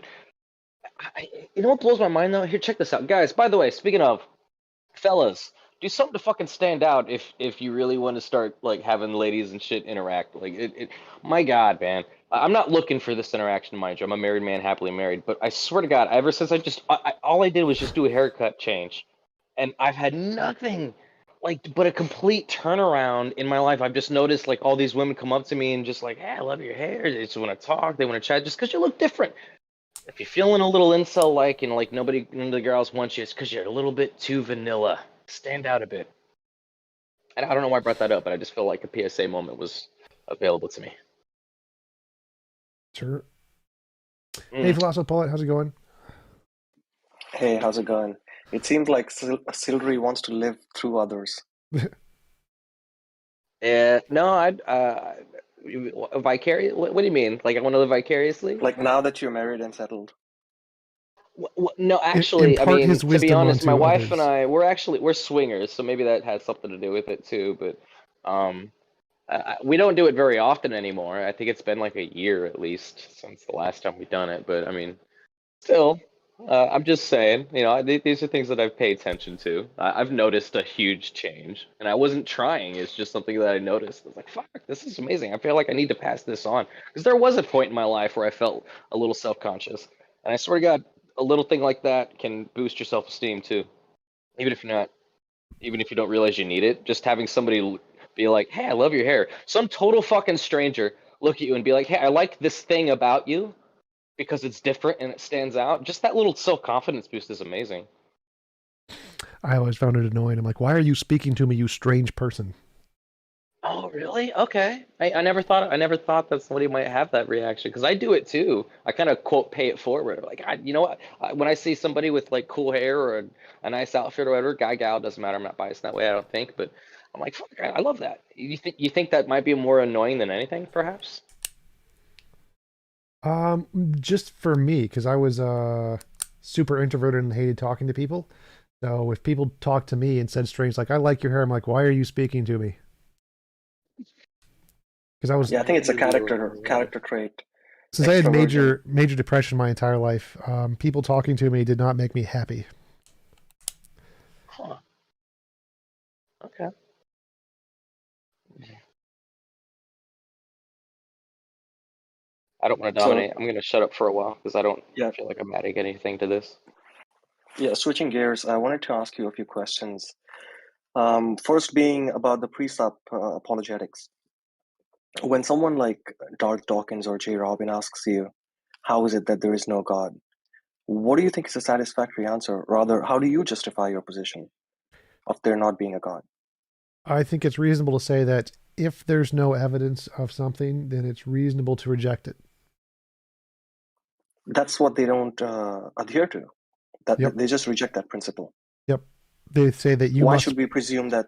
you know what blows my mind though? Here, check this out, guys. By the way, speaking of fellas, do something to fucking stand out if you really want to start like having ladies and shit interact. Like my God, man. I'm not looking for this interaction, mind you. I'm a married man, happily married. But I swear to God, ever since all I did was just do a haircut change. And I've had nothing but a complete turnaround in my life. I've just noticed like all these women come up to me and just like, hey, I love your hair. They just want to talk. They want to chat just because you look different. If you're feeling a little incel-like and like none of the girls want you, it's because you're a little bit too vanilla. Stand out a bit. And I don't know why I brought that up, but I just feel like a PSA moment was available to me. Sure. Hey, Philosopher Poet, how's it going? Hey, how's it going? It seems like Silvery wants to live through others. Yeah, no, vicarious. What do you mean? Like I want to live vicariously? Like now that you're married and settled. No, actually, I Impart mean, his to be wisdom honest, my onto wife and others. we're swingers, so maybe that has something to do with it too. But we don't do it very often anymore. I think it's been like a year at least since the last time we've done it. But I mean, still, I'm just saying, these are things that I've paid attention to. I've noticed a huge change, and I wasn't trying. It's just something that I noticed. I was like, fuck, this is amazing. I feel like I need to pass this on. Because there was a point in my life where I felt a little self-conscious. And I swear to God, a little thing like that can boost your self-esteem too. Even if you don't realize you need it. Just having somebody be like, hey, I love your hair. Some total fucking stranger look at you and be like, hey, I like this thing about you because it's different and it stands out. Just that little self-confidence boost is amazing. I always found it annoying. I'm like, why are you speaking to me, you strange person? Oh, really? Okay. I never thought that somebody might have that reaction because I do it too. I kind of quote pay it forward. Like, you know what? When I see somebody with like cool hair or a nice outfit or whatever, guy, gal, doesn't matter. I'm not biased that way, I don't think. But I'm like, fuck, I love that. You think that might be more annoying than anything, perhaps? Just for me, because I was super introverted and hated talking to people. So if people talked to me and said strange, like, I like your hair, I'm like, why are you speaking to me? Because I was, Yeah, I think it's a character trait. since I had Extroversion. major depression my entire life, people talking to me did not make me happy. Huh. Okay. I don't want to So dominate. I'm gonna shut up for a while because I don't yeah, feel like I'm adding anything to this. switching gears, I wanted to ask you a few questions. First being about the presup apologetics. When someone like Darth Dawkins or J. Robin asks you, how is it that there is no God? What do you think is a satisfactory answer? Rather, how do you justify your position of there not being a God? I think it's reasonable to say that if there's no evidence of something, then it's reasonable to reject it. That's what they don't adhere to. That Yep. they just reject that principle. Yep. They say that you Why must. should we presume that?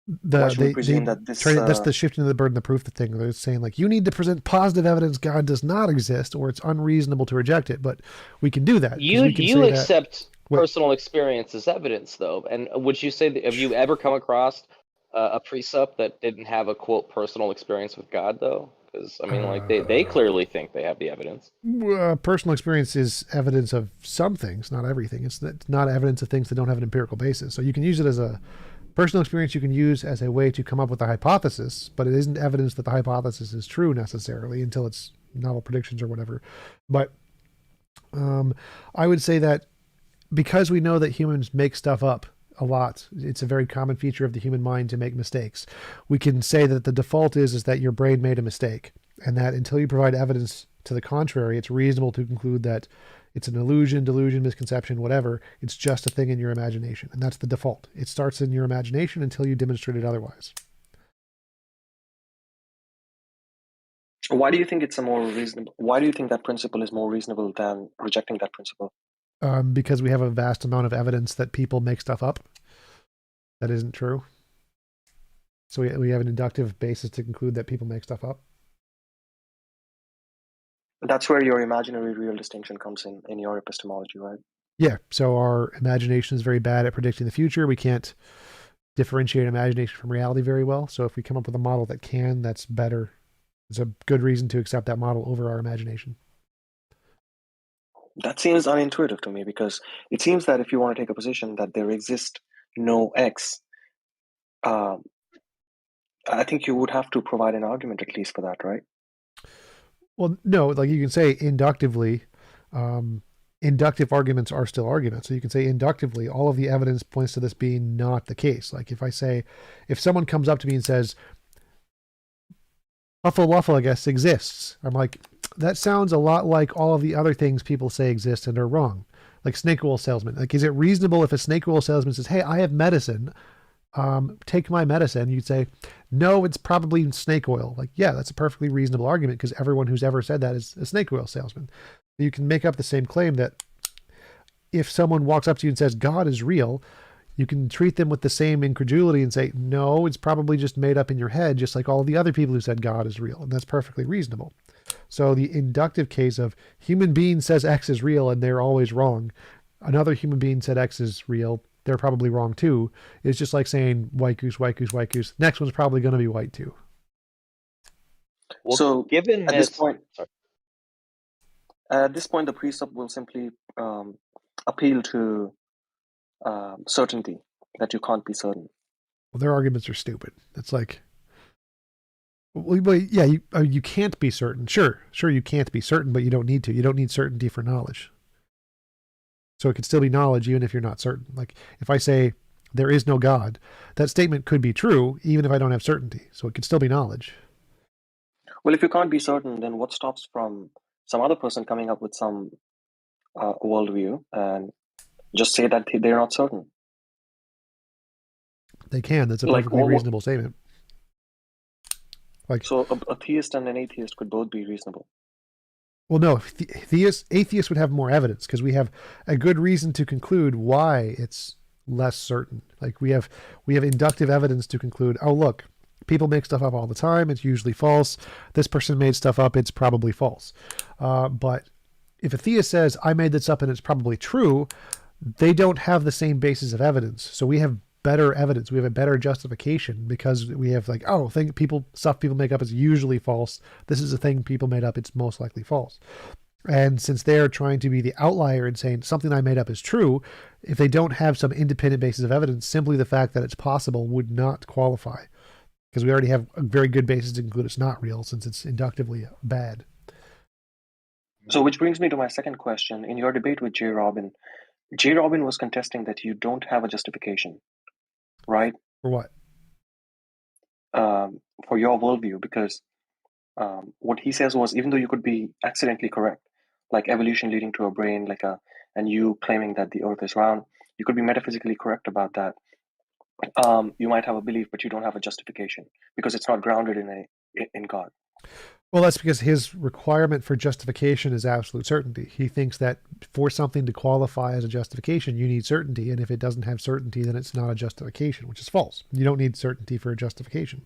They That this? try that's the shifting of the burden of proof thing. They're saying like you need to present positive evidence God does not exist, or it's unreasonable to reject it. But we can do that. We can You say accept that, personal experience as evidence, though, and would you say that have you ever come across a precept that didn't have a quote personal experience with God, though? Because I mean, like they clearly think they have the evidence. personal experience is evidence of some things, not everything. It's not evidence of things that don't have an empirical basis. So you can use it as a personal experience. You can use as a way to come up with a hypothesis, but it isn't evidence that the hypothesis is true necessarily until it's novel predictions or whatever. But I would say that because we know that humans make stuff up a lot, it's a very common feature of the human mind to make mistakes. We can say that the default is that your brain made a mistake, and that until you provide evidence to the contrary, it's reasonable to conclude that it's an illusion, delusion, misconception, whatever. It's just a thing in your imagination, and that's the default. It starts in your imagination until you demonstrate it otherwise. Why do you think it's a more reasonable? Why do you think that principle is more reasonable than rejecting that principle? Because we have a vast amount of evidence that people make stuff up that isn't true. So we have an inductive basis to conclude that people make stuff up. That's where your imaginary real distinction comes in your epistemology, right? Yeah. So our imagination is very bad at predicting the future. We can't differentiate imagination from reality very well. So if we come up with a model that can, that's better. It's a good reason to accept that model over our imagination. That seems unintuitive to me because it seems that if you want to take a position that there exists no X, I think you would have to provide an argument at least for that, right? Well, no, like you can say inductively, inductive arguments are still arguments. So you can say inductively, all of the evidence points to this being not the case. Like if someone comes up to me and says, Huffle Luffle, I guess, exists. I'm like, that sounds a lot like all of the other things people say exist and are wrong. Like snake oil salesman. Like, is it reasonable if a snake oil salesman says, hey, I have medicine, take my medicine? You'd say, no, it's probably snake oil. Like, yeah, that's a perfectly reasonable argument because everyone who's ever said that is a snake oil salesman. You can make up the same claim that if someone walks up to you and says God is real, you can treat them with the same incredulity and say, no, it's probably just made up in your head, just like all the other people who said God is real. And that's perfectly reasonable. So the inductive case of human being says X is real and they're always wrong. Another human being said X is real, they're probably wrong too. It's just like saying white goose, white goose, white goose. Next one's probably going to be white too. Well, So given at this this, point, sorry. At this point, the precept will simply appeal to certainty, that you can't be certain. Well, their arguments are stupid. It's like, well, yeah, you can't be certain. Sure, you can't be certain, but you don't need to. You don't need certainty for knowledge. So it could still be knowledge even if you're not certain. Like if I say there is no God, that statement could be true even if I don't have certainty. So it could still be knowledge. Well, if you can't be certain, then what stops from some other person coming up with some worldview and just say that they're not certain? They can. That's a Like, perfectly reasonable statement. Like, so a theist and an atheist could both be reasonable. well, no, atheists would have more evidence because we have a good reason to conclude why it's less certain. Like we have inductive evidence to conclude, oh, look, people make stuff up all the time. It's usually false. This person made stuff up. It's probably false. But if a theist says, I made this up and it's probably true, they don't have the same basis of evidence. So we have better evidence. We have a better justification because we have like, oh, stuff people make up is usually false. This is a thing people made up. It's most likely false. And since they're trying to be the outlier and saying something I made up is true, if they don't have some independent basis of evidence, simply the fact that it's possible would not qualify because we already have a very good basis to conclude it's not real since it's inductively bad. So which brings me to my second question. In your debate with J. Robin was contesting that you don't have a justification, right? For what? For your worldview, because what he says was, even though you could be accidentally correct, like evolution leading to a brain, and you claiming that the earth is round, you could be metaphysically correct about that. You might have a belief, but you don't have a justification because it's not grounded in God. Well, that's because his requirement for justification is absolute certainty. He thinks that for something to qualify as a justification, you need certainty. And if it doesn't have certainty, then it's not a justification, which is false. You don't need certainty for a justification.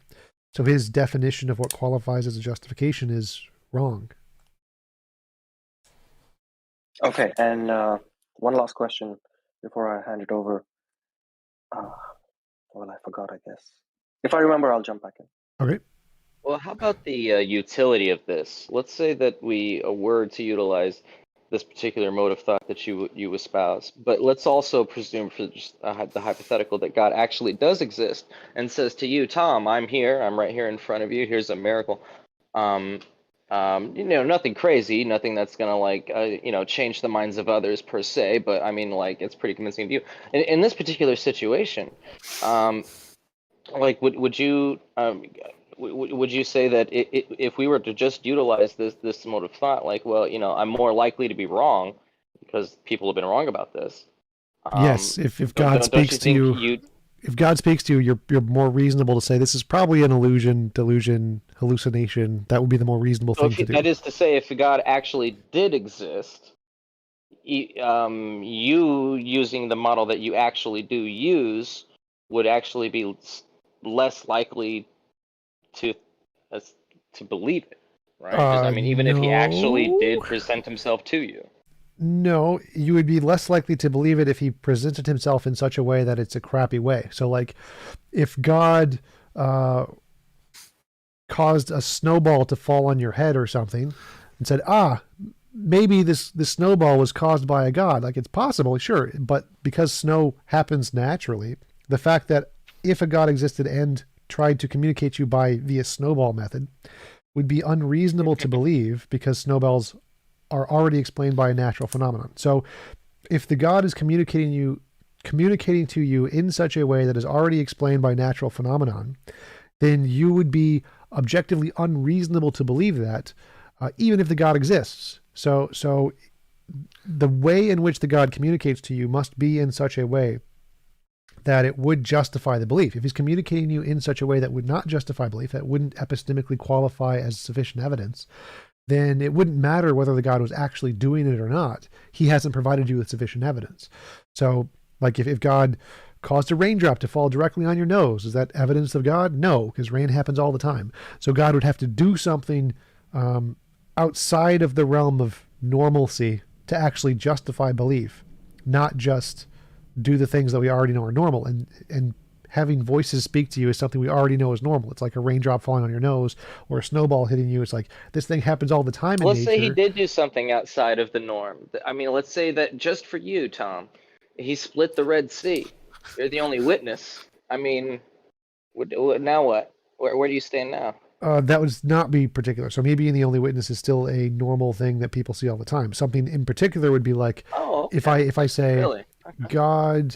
So his definition of what qualifies as a justification is wrong. Okay, and one last question before I hand it over. Well, I forgot, I guess. If I remember, I'll jump back in. Okay. Well, how about the utility of this? Let's say that we were to utilize this particular mode of thought that you espouse, but let's also presume for just the hypothetical that God actually does exist and says to you, Tom, I'm here, I'm right here in front of you. Here's a miracle. Nothing crazy, nothing that's gonna change the minds of others per se, but I mean, like, it's pretty convincing to you. In this particular situation, would you would you say that if we were to just utilize this mode of thought, like, well, I'm more likely to be wrong because people have been wrong about this? Yes, if God speaks to you, if God speaks to you, you're more reasonable to say this is probably an illusion, delusion, hallucination. That would be the more reasonable thing to do. That is to say, if God actually did exist, you using the model that you actually do use would actually be less likely to believe it, right? Because I mean, even if he actually did present himself to you. No, you would be less likely to believe it if he presented himself in such a way that it's a crappy way. So, like, if God caused a snowball to fall on your head or something and said, maybe this snowball was caused by a God. Like, it's possible, sure. But because snow happens naturally, the fact that if a God existed and tried to communicate to you via snowball method would be unreasonable to believe because snowballs are already explained by a natural phenomenon. So if the God is communicating to you in such a way that is already explained by natural phenomenon, then you would be objectively unreasonable to believe that, even if the God exists. So the way in which the God communicates to you must be in such a way that it would justify the belief. If he's communicating to you in such a way that would not justify belief, that wouldn't epistemically qualify as sufficient evidence, then it wouldn't matter whether the God was actually doing it or not. He hasn't provided you with sufficient evidence. So, like if God caused a raindrop to fall directly on your nose, is that evidence of God? No, because rain happens all the time. So God would have to do something outside of the realm of normalcy to actually justify belief, not just do the things that we already know are normal. And having voices speak to you is something we already know is normal. It's like a raindrop falling on your nose or a snowball hitting you. It's like, this thing happens all the time in Let's nature. say he did do something outside of the norm. I mean, let's say that just for you, Tom, he split the Red Sea. You're the only witness. I mean, now what? Where do you stand now? That would not be particular. So me being the only witness is still a normal thing that people see all the time. Something in particular would be like, okay. if I say, Really? Okay. God,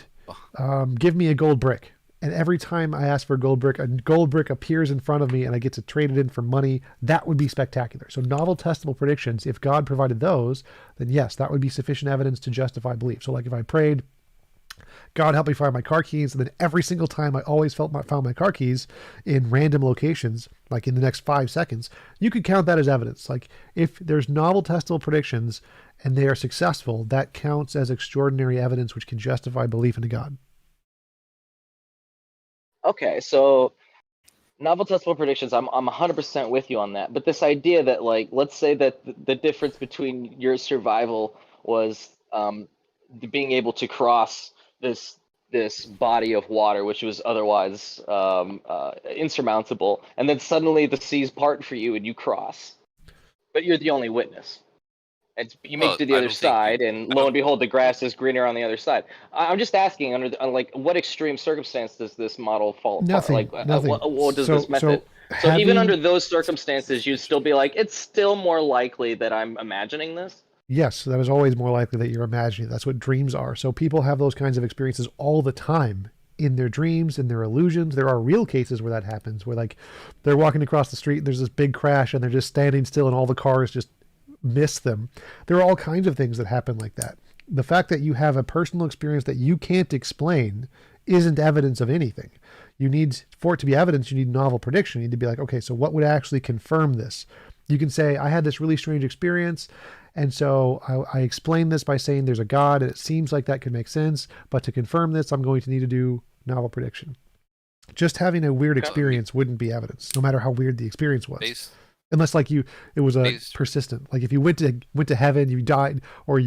give me a gold brick. And every time I ask for a gold brick appears in front of me and I get to trade it in for money, that would be spectacular. So novel testable predictions, if God provided those, then yes, that would be sufficient evidence to justify belief. So like if I prayed, God help me find my car keys, and then every single time I always found my car keys in random locations, like in the next 5 seconds, you could count that as evidence. Like if there's novel testable predictions and they are successful, that counts as extraordinary evidence which can justify belief in a God. Okay, so novel testable predictions, I'm 100% with you on that. But this idea that, like, let's say that the difference between your survival was being able to cross this body of water, which was otherwise insurmountable, and then suddenly the seas part for you and you cross, but you're the only witness. And you make it to the other side, and lo and behold, the grass is greener on the other side. I'm just asking, under like, what extreme circumstance does this model fall apart? Nothing. What does this method? So even under those circumstances, you'd still be like, it's still more likely that I'm imagining this? Yes, that is always more likely that you're imagining. That's what dreams are. So people have those kinds of experiences all the time in their dreams, in their illusions. There are real cases where that happens, where like they're walking across the street, there's this big crash, and they're just standing still, and all the cars just miss them. There are all kinds of things that happen like that. The fact that you have a personal experience that you can't explain isn't evidence of anything. You need, for it to be evidence, you need novel prediction. You need to be like, okay, so what would actually confirm this? You can say, I had this really strange experience, and so I explained this by saying there's a God, and it seems like that could make sense, but to confirm this, I'm going to need to do novel prediction. Just having a weird experience wouldn't be evidence, no matter how weird the experience was. Unless like it was persistent. Like if you went to heaven, you died, or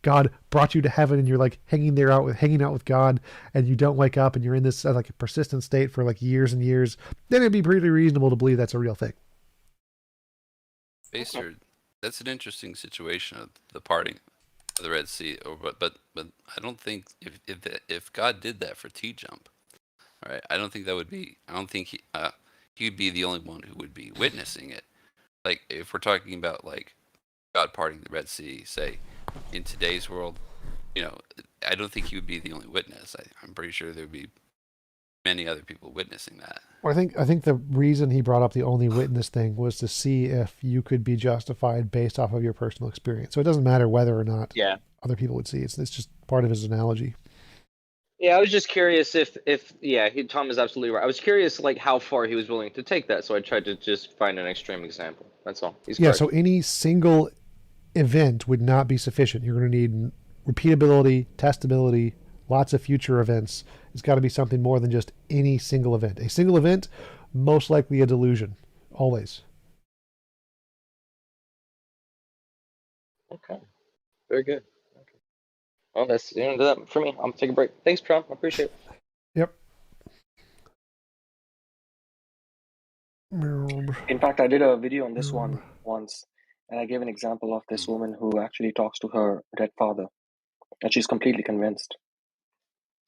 God brought you to heaven and you're like hanging out with God, and you don't wake up and you're in this like a persistent state for like years and years, then it'd be pretty reasonable to believe that's a real thing. Baser, that's an interesting situation of the parting of the Red Sea. But I don't think if God did that for T-Jump, right? I don't think that would be. I don't think he'd be the only one who would be witnessing it. Like if we're talking about like God parting the Red Sea, say in today's world, I don't think he would be the only witness. I'm pretty sure there would be many other people witnessing that. Well, I think the reason he brought up the only witness thing was to see if you could be justified based off of your personal experience. So it doesn't matter whether or not other people would see it. It's just part of his analogy. Yeah, I was just curious if Tom is absolutely right. I was curious like how far he was willing to take that, so I tried to just find an extreme example. That's all. He's correct. So any single event would not be sufficient. You're going to need repeatability, testability, lots of future events. It's got to be something more than just any single event. A single event, most likely a delusion, always. Okay, very good. Well, that's the end of that for me. I'm going to take a break. Thanks, Trump. I appreciate it. Yep. In fact, I did a video on this one once, and I gave an example of this woman who actually talks to her dead father, and she's completely convinced.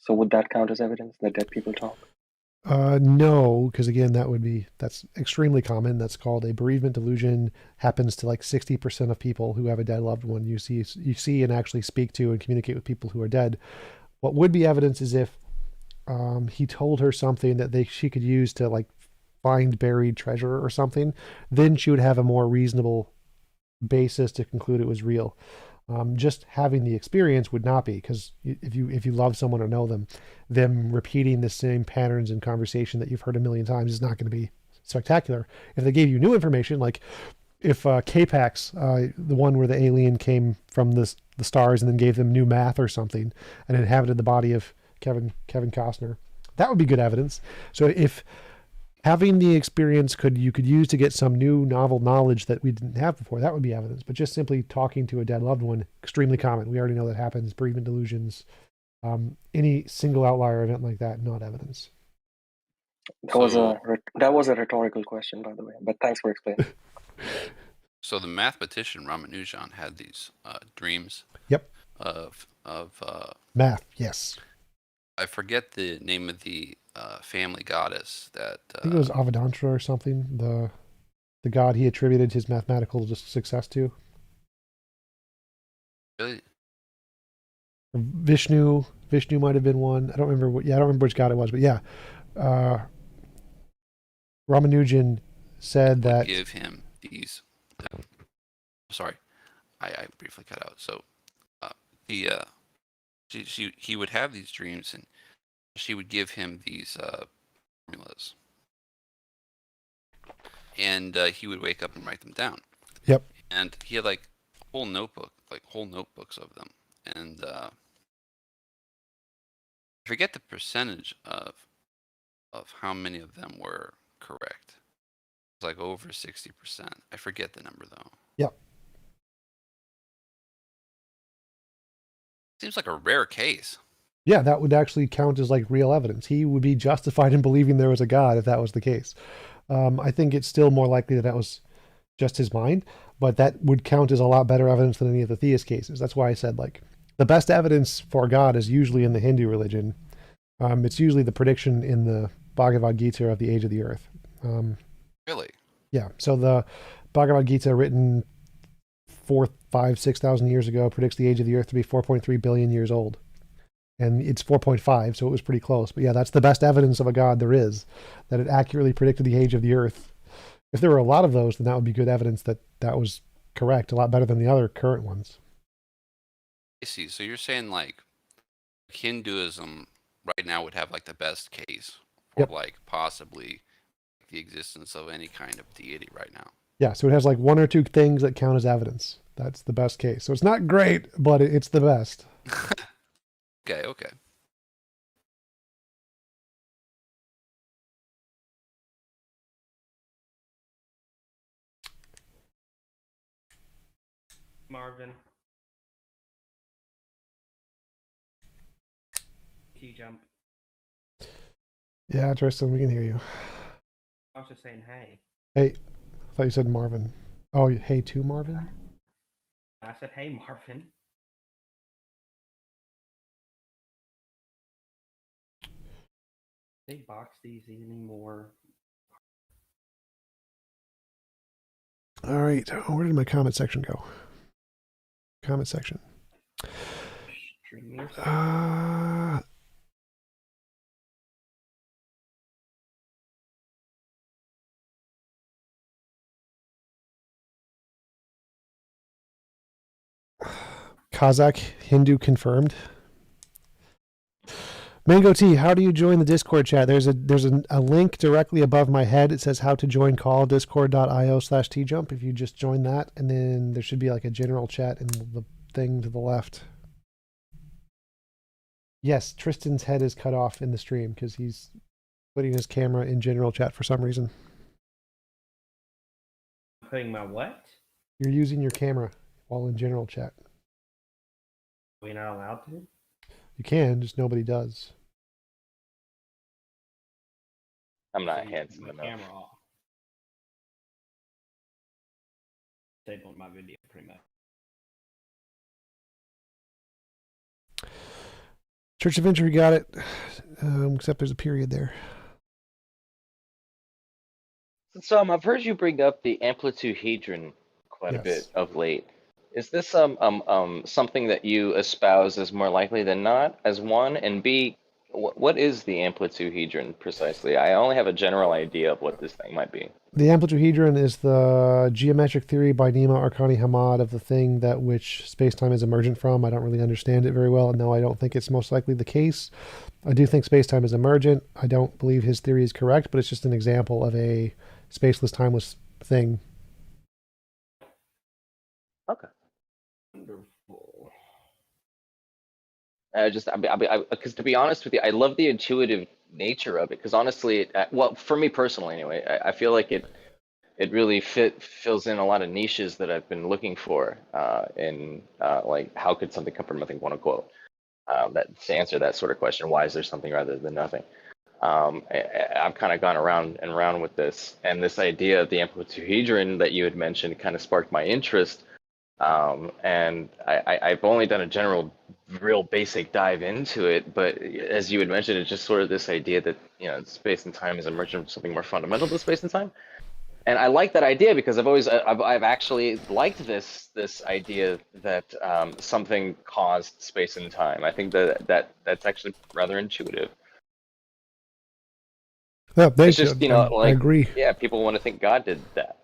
So would that count as evidence that dead people talk? No, because again, that's extremely common. That's called a bereavement delusion. Happens to like 60% of people who have a dead loved one. You see and actually speak to and communicate with people who are dead. What would be evidence is if he told her something that she could use to like find buried treasure or something, then she would have a more reasonable basis to conclude it was real. Just having the experience would not be, because if you love someone or know them repeating the same patterns in conversation that you've heard a million times is not going to be spectacular. If they gave you new information, like if K-Pax, the one where the alien came from the stars and then gave them new math or something and inhabited the body of Kevin Costner, that would be good evidence. So if having the experience you could use to get some new novel knowledge that we didn't have before, that would be evidence. But just simply talking to a dead loved one, extremely common. We already know that happens. Bereavement delusions, any single outlier event like that, not evidence. That was a rhetorical question, by the way, but thanks for explaining. So the mathematician Ramanujan had these dreams. Yep. Of math, yes. I forget the name of the family goddess that. I think it was Advaita or something. The god he attributed his mathematical success to. Really? Vishnu might have been one. I don't remember which god it was, but yeah. Ramanujan said that give him these. Sorry, I briefly cut out. So, he would have these dreams, and she would give him these formulas, and he would wake up and write them down. Yep. And he had like whole notebooks of them, and I forget the percentage of how many of them were correct. It's like over 60%. I forget the number though. Yep. Seems like a rare case. Yeah, that would actually count as like real evidence. He would be justified in believing there was a God if that was the case. I think it's still more likely that was just his mind, but that would count as a lot better evidence than any of the theist cases. That's why I said like the best evidence for God is usually in the Hindu religion. It's usually the prediction in the Bhagavad Gita of the age of the earth. Really? Yeah. So the Bhagavad Gita, written 6,000 years ago, predicts the age of the earth to be 4.3 billion years old. And it's 4.5, so it was pretty close. But yeah, that's the best evidence of a God there is, that it accurately predicted the age of the earth. If there were a lot of those, then that would be good evidence that that was correct, a lot better than the other current ones. I see. So you're saying like Hinduism right now would have like the best case for like possibly the existence of any kind of deity right now. Yeah, so it has like one or two things that count as evidence. That's the best case. So it's not great, but it's the best. Okay. Marvin. T-Jump. Yeah, Tristan, we can hear you. I was just saying hey. Hey, I thought you said Marvin. Oh, hey to Marvin? I said hey, Marvin. They box these anymore. All right, where did my comment section go? Comment section. Kazakh Hindu confirmed. Mango T, how do you join the Discord chat? There's a link directly above my head. It says how to join call, discord.io/tjump. If you just join that, and then there should be like a general chat in the thing to the left. Yes, Tristan's head is cut off in the stream because he's putting his camera in general chat for some reason. Putting my what? You're using your camera while in general chat. Are we not allowed to? You can, just nobody does. I'm not handsome enough. Camera off. Disabled my video pretty much. Church of Entry got it, except there's a period there. So I've heard you bring up the amplituhedron quite a bit Yes. of late. Is this something that you espouse as more likely than not as one? And B, what is the amplituhedron precisely? I only have a general idea of what this thing might be. The amplituhedron is the geometric theory by Nima Arkani Hammad of the thing that which space-time is emergent from. I don't really understand it very well, and no, I don't think it's most likely the case. I do think space-time is emergent. I don't believe his theory is correct, but it's just an example of a spaceless, timeless thing. Okay. Wonderful. Because to be honest with you, I love the intuitive nature of it. Because honestly, well, for me personally, anyway, I feel like it really fills in a lot of niches that I've been looking for. In like, how could something come from nothing? Quote unquote. That to answer that sort of question, why is there something rather than nothing? I've kind of gone around and around with this, and this idea of the amplituhedron that you had mentioned kind of sparked my interest. And I've only done a general, real basic dive into it, but as you had mentioned, it's just sort of this idea that, you know, space and time is emergent from something more fundamental to space and time. And I like that idea because I've actually liked this idea that something caused space and time. I think that's actually rather intuitive. Yeah, It's just, you know, I like, agree. yeah, people want to think God did that.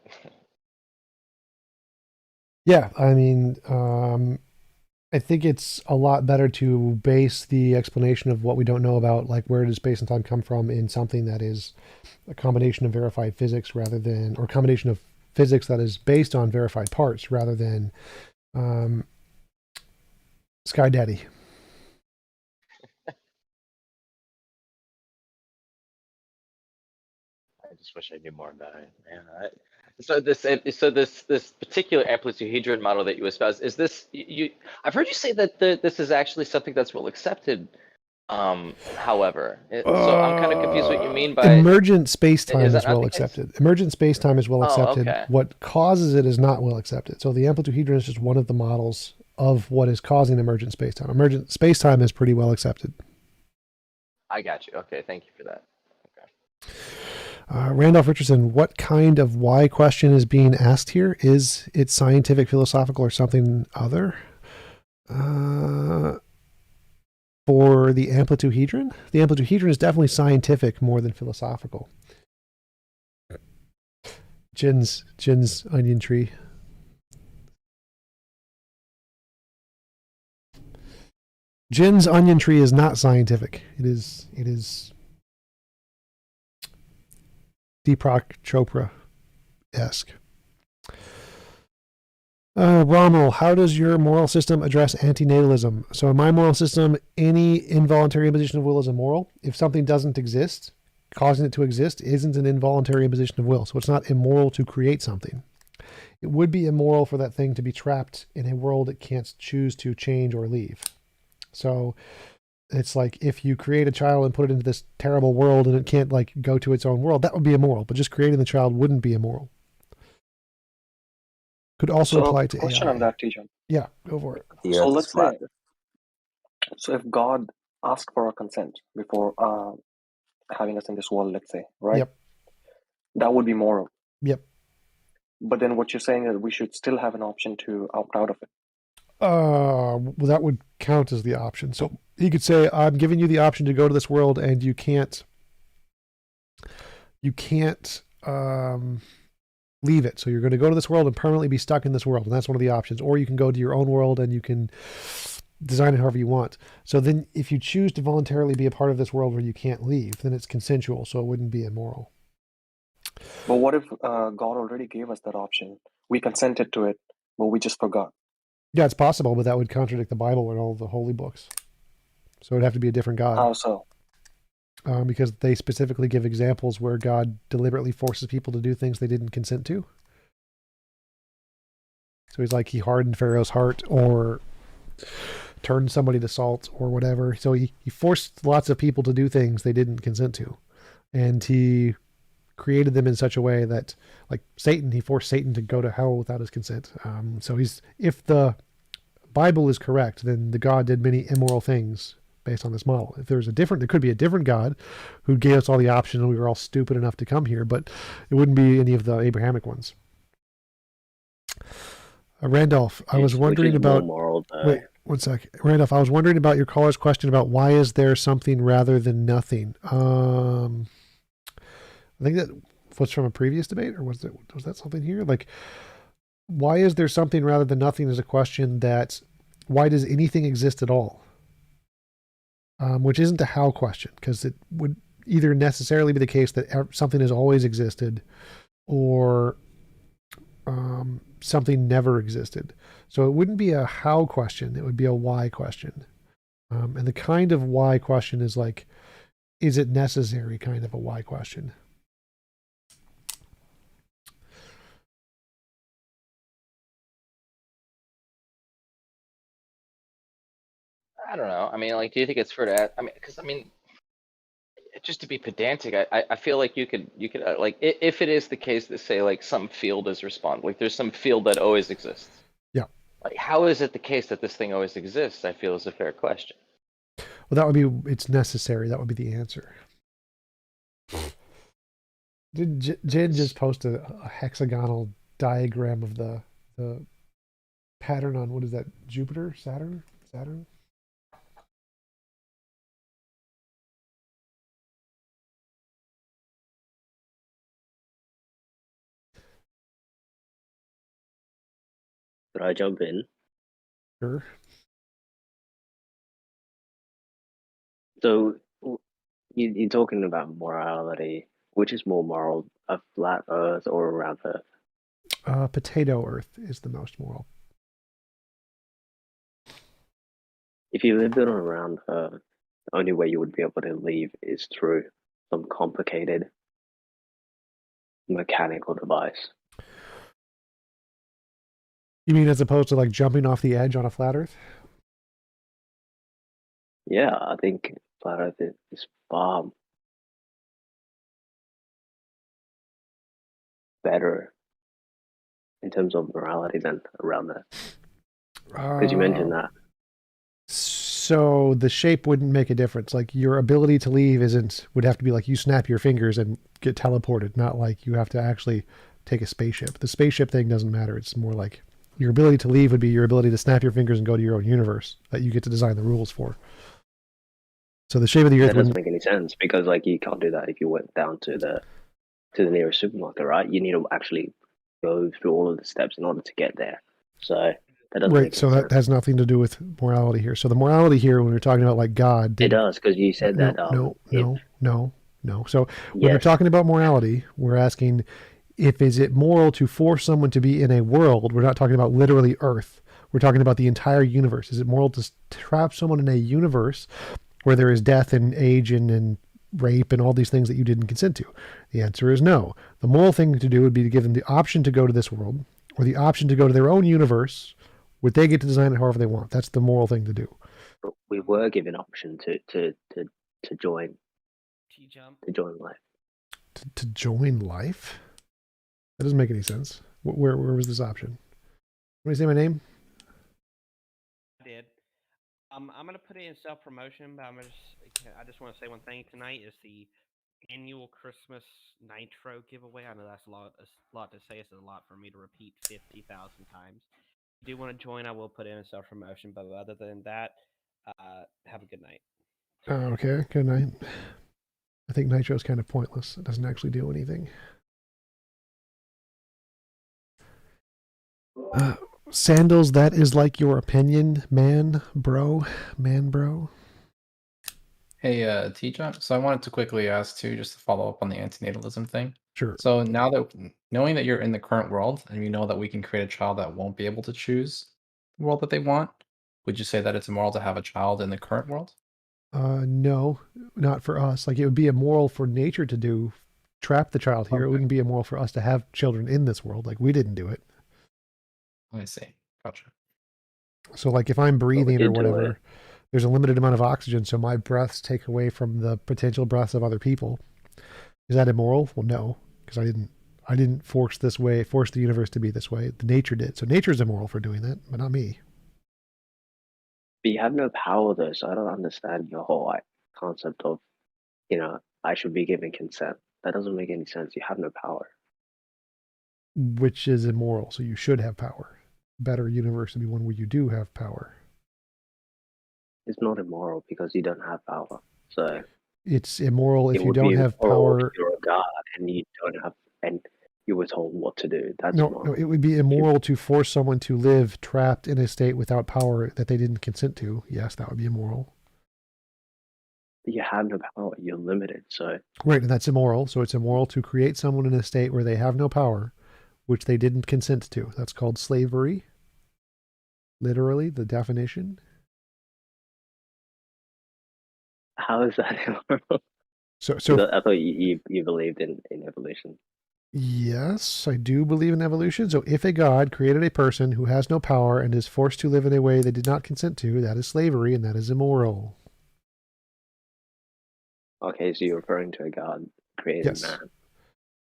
Yeah, I mean, I think it's a lot better to base the explanation of what we don't know about, like where does space and time come from, in something that is a combination of verified physics rather than, or a combination of physics that is based on verified parts rather than Sky Daddy. I just wish I knew more about it, man. So this particular amplituhedron model that you espouse, is this you? I've heard you say that this is actually something that's well accepted. However, so I'm kind of confused what you mean by emergent space-time is that is not well the case? accepted. Emergent space-time is well Oh, accepted. okay. What causes it is not well accepted. So the amplituhedron is just one of the models of what is causing emergent space-time. Emergent space-time is pretty well accepted. I got you. Okay, thank you for that. Randolph Richardson, what kind of why question is being asked here? Is it scientific, philosophical, or something other? For the amplituhedron? The amplituhedron is definitely scientific more than philosophical. Jin's onion tree. Jin's onion tree is not scientific. It is Deepak Chopra-esque. Rommel, how does your moral system address antinatalism? So in my moral system, any involuntary imposition of will is immoral. If something doesn't exist, causing it to exist isn't an involuntary imposition of will. So it's not immoral to create something. It would be immoral for that thing to be trapped in a world it can't choose to change or leave. So it's like if you create a child and put it into this terrible world and it can't like go to its own world, that would be immoral. But just creating the child wouldn't be immoral. Could also apply to question AI. on that, Tjump. Yeah, go for it. Yeah, So that's let's flat. say, so if God asked for our consent before having us in this world, let's say, right? Yep. That would be moral. Yep. But then what you're saying is we should still have an option to opt out of it. Well, that would count as the option. So he could say, I'm giving you the option to go to this world and you can't leave it. So you're going to go to this world and permanently be stuck in this world. And that's one of the options. Or you can go to your own world and you can design it however you want. So then if you choose to voluntarily be a part of this world where you can't leave, then it's consensual. So it wouldn't be immoral. But what if God already gave us that option? We consented to it, but we just forgot. Yeah, it's possible, but that would contradict the Bible and all the holy books. So it'd have to be a different God. How so? Because they specifically give examples where God deliberately forces people to do things they didn't consent to. So he's like, he hardened Pharaoh's heart or turned somebody to salt or whatever. So he forced lots of people to do things they didn't consent to. And he created them in such a way that, like Satan, he forced Satan to go to hell without his consent. So if the Bible is correct, then the God did many immoral things based on this model. If there could be a different God who gave us all the options and we were all stupid enough to come here, but it wouldn't be any of the Abrahamic ones. Randolph, I was wondering about. Moral, wait, 1 sec. Randolph, I was wondering about your caller's question about why is there something rather than nothing. I think that was from a previous debate, or was that something here? Like, why is there something rather than nothing is a question that, why does anything exist at all? Which isn't a how question, because it would either necessarily be the case that something has always existed, or something never existed. So it wouldn't be a how question, it would be a why question. And the kind of why question is like, is it necessary kind of a why question. I don't know. I mean, like, do you think it's fair to ask? I mean, because just to be pedantic, I feel like you could like, if it is the case that, say, like, some field is like there's some field that always exists. Yeah. Like, how is it the case that this thing always exists? I feel is a fair question. Well, that would be, it's necessary. That would be the answer. Did Jen just post a hexagonal diagram of the pattern on, what is that, Jupiter, Saturn? Could I jump in? Sure. So you're talking about morality. Which is more moral, a flat Earth or a round Earth? Potato Earth is the most moral. If you lived on a round Earth, the only way you would be able to leave is through some complicated mechanical device. You mean as opposed to like jumping off the edge on a flat Earth? Yeah, I think flat Earth is far better in terms of morality than around Earth. Because you mentioned that. So the shape wouldn't make a difference. Like, your ability to leave would have to be like you snap your fingers and get teleported, not like you have to actually take a spaceship. The spaceship thing doesn't matter. It's more like your ability to leave would be your ability to snap your fingers and go to your own universe that you get to design the rules for. So the shape of the Earth That doesn't make any sense, because like you can't do that if you went down to the nearest supermarket, right? You need to actually go through all of the steps in order to get there. So that doesn't right. make So any that sense. has nothing to do with morality here. So the morality here, when we're talking about like God, It does, because you said that. No. So when we're Yes. talking about morality, we're asking, is it moral to force someone to be in a world? We're not talking about literally Earth. We're talking about the entire universe. Is it moral to trap someone in a universe where there is death and age and rape and all these things that you didn't consent to? The answer is no. The moral thing to do would be to give them the option to go to this world, or the option to go to their own universe, where they get to design it however they want. That's the moral thing to do. But we were given option to join life. To join life? That doesn't make any sense. Where was this option? Let me say my name. I did. I'm gonna put it in self-promotion, but I just want to say one thing tonight is the annual Christmas Nitro giveaway. I know that's a lot to say. It's a lot for me to repeat 50,000 times. If you do want to join, I will put it in self-promotion. But other than that, have a good night. Okay, good night. I think Nitro is kind of pointless. It doesn't actually do anything. Sandals, that is like your opinion, man, bro. Hey, TJump. So I wanted to quickly ask too, just to follow up on the antinatalism thing. Sure. So now that knowing that you're in the current world and you know that we can create a child that won't be able to choose the world that they want, would you say that it's immoral to have a child in the current world? No, not for us. Like, it would be immoral for nature to do, trap the child here. It Okay. wouldn't be immoral for us to have children in this world. Like, we didn't do it. I see. Gotcha. So like if I'm breathing or did do whatever, it. there's a limited amount of oxygen, so my breaths take away from the potential breaths of other people. Is that immoral? Well, no, because I didn't force the universe to be this way. The nature did. So nature's immoral for doing that, but not me. But you have no power though, so I don't understand your whole like concept of, I should be given consent. That doesn't make any sense. You have no power. Which is immoral. So you should have power. Better universe would be one where you do have power. It's not immoral because you don't have power. So It's immoral if it you would don't be have immoral power. if you're a god and you don't have, and you were told what to do. That's No, immoral. it would be immoral to force someone to live trapped in a state without power that they didn't consent to. Yes, that would be immoral. You have no power. You're limited. So Right, and that's immoral. So it's immoral to create someone in a state where they have no power, which they didn't consent to. That's called slavery. Literally, the definition. how is that immoral? So I thought you believed in evolution. yes, I do believe in evolution. So if a god created a person who has no power and is forced to live in a way they did not consent to, that is slavery and that is immoral. Okay, so you're referring to a god created Yes. man.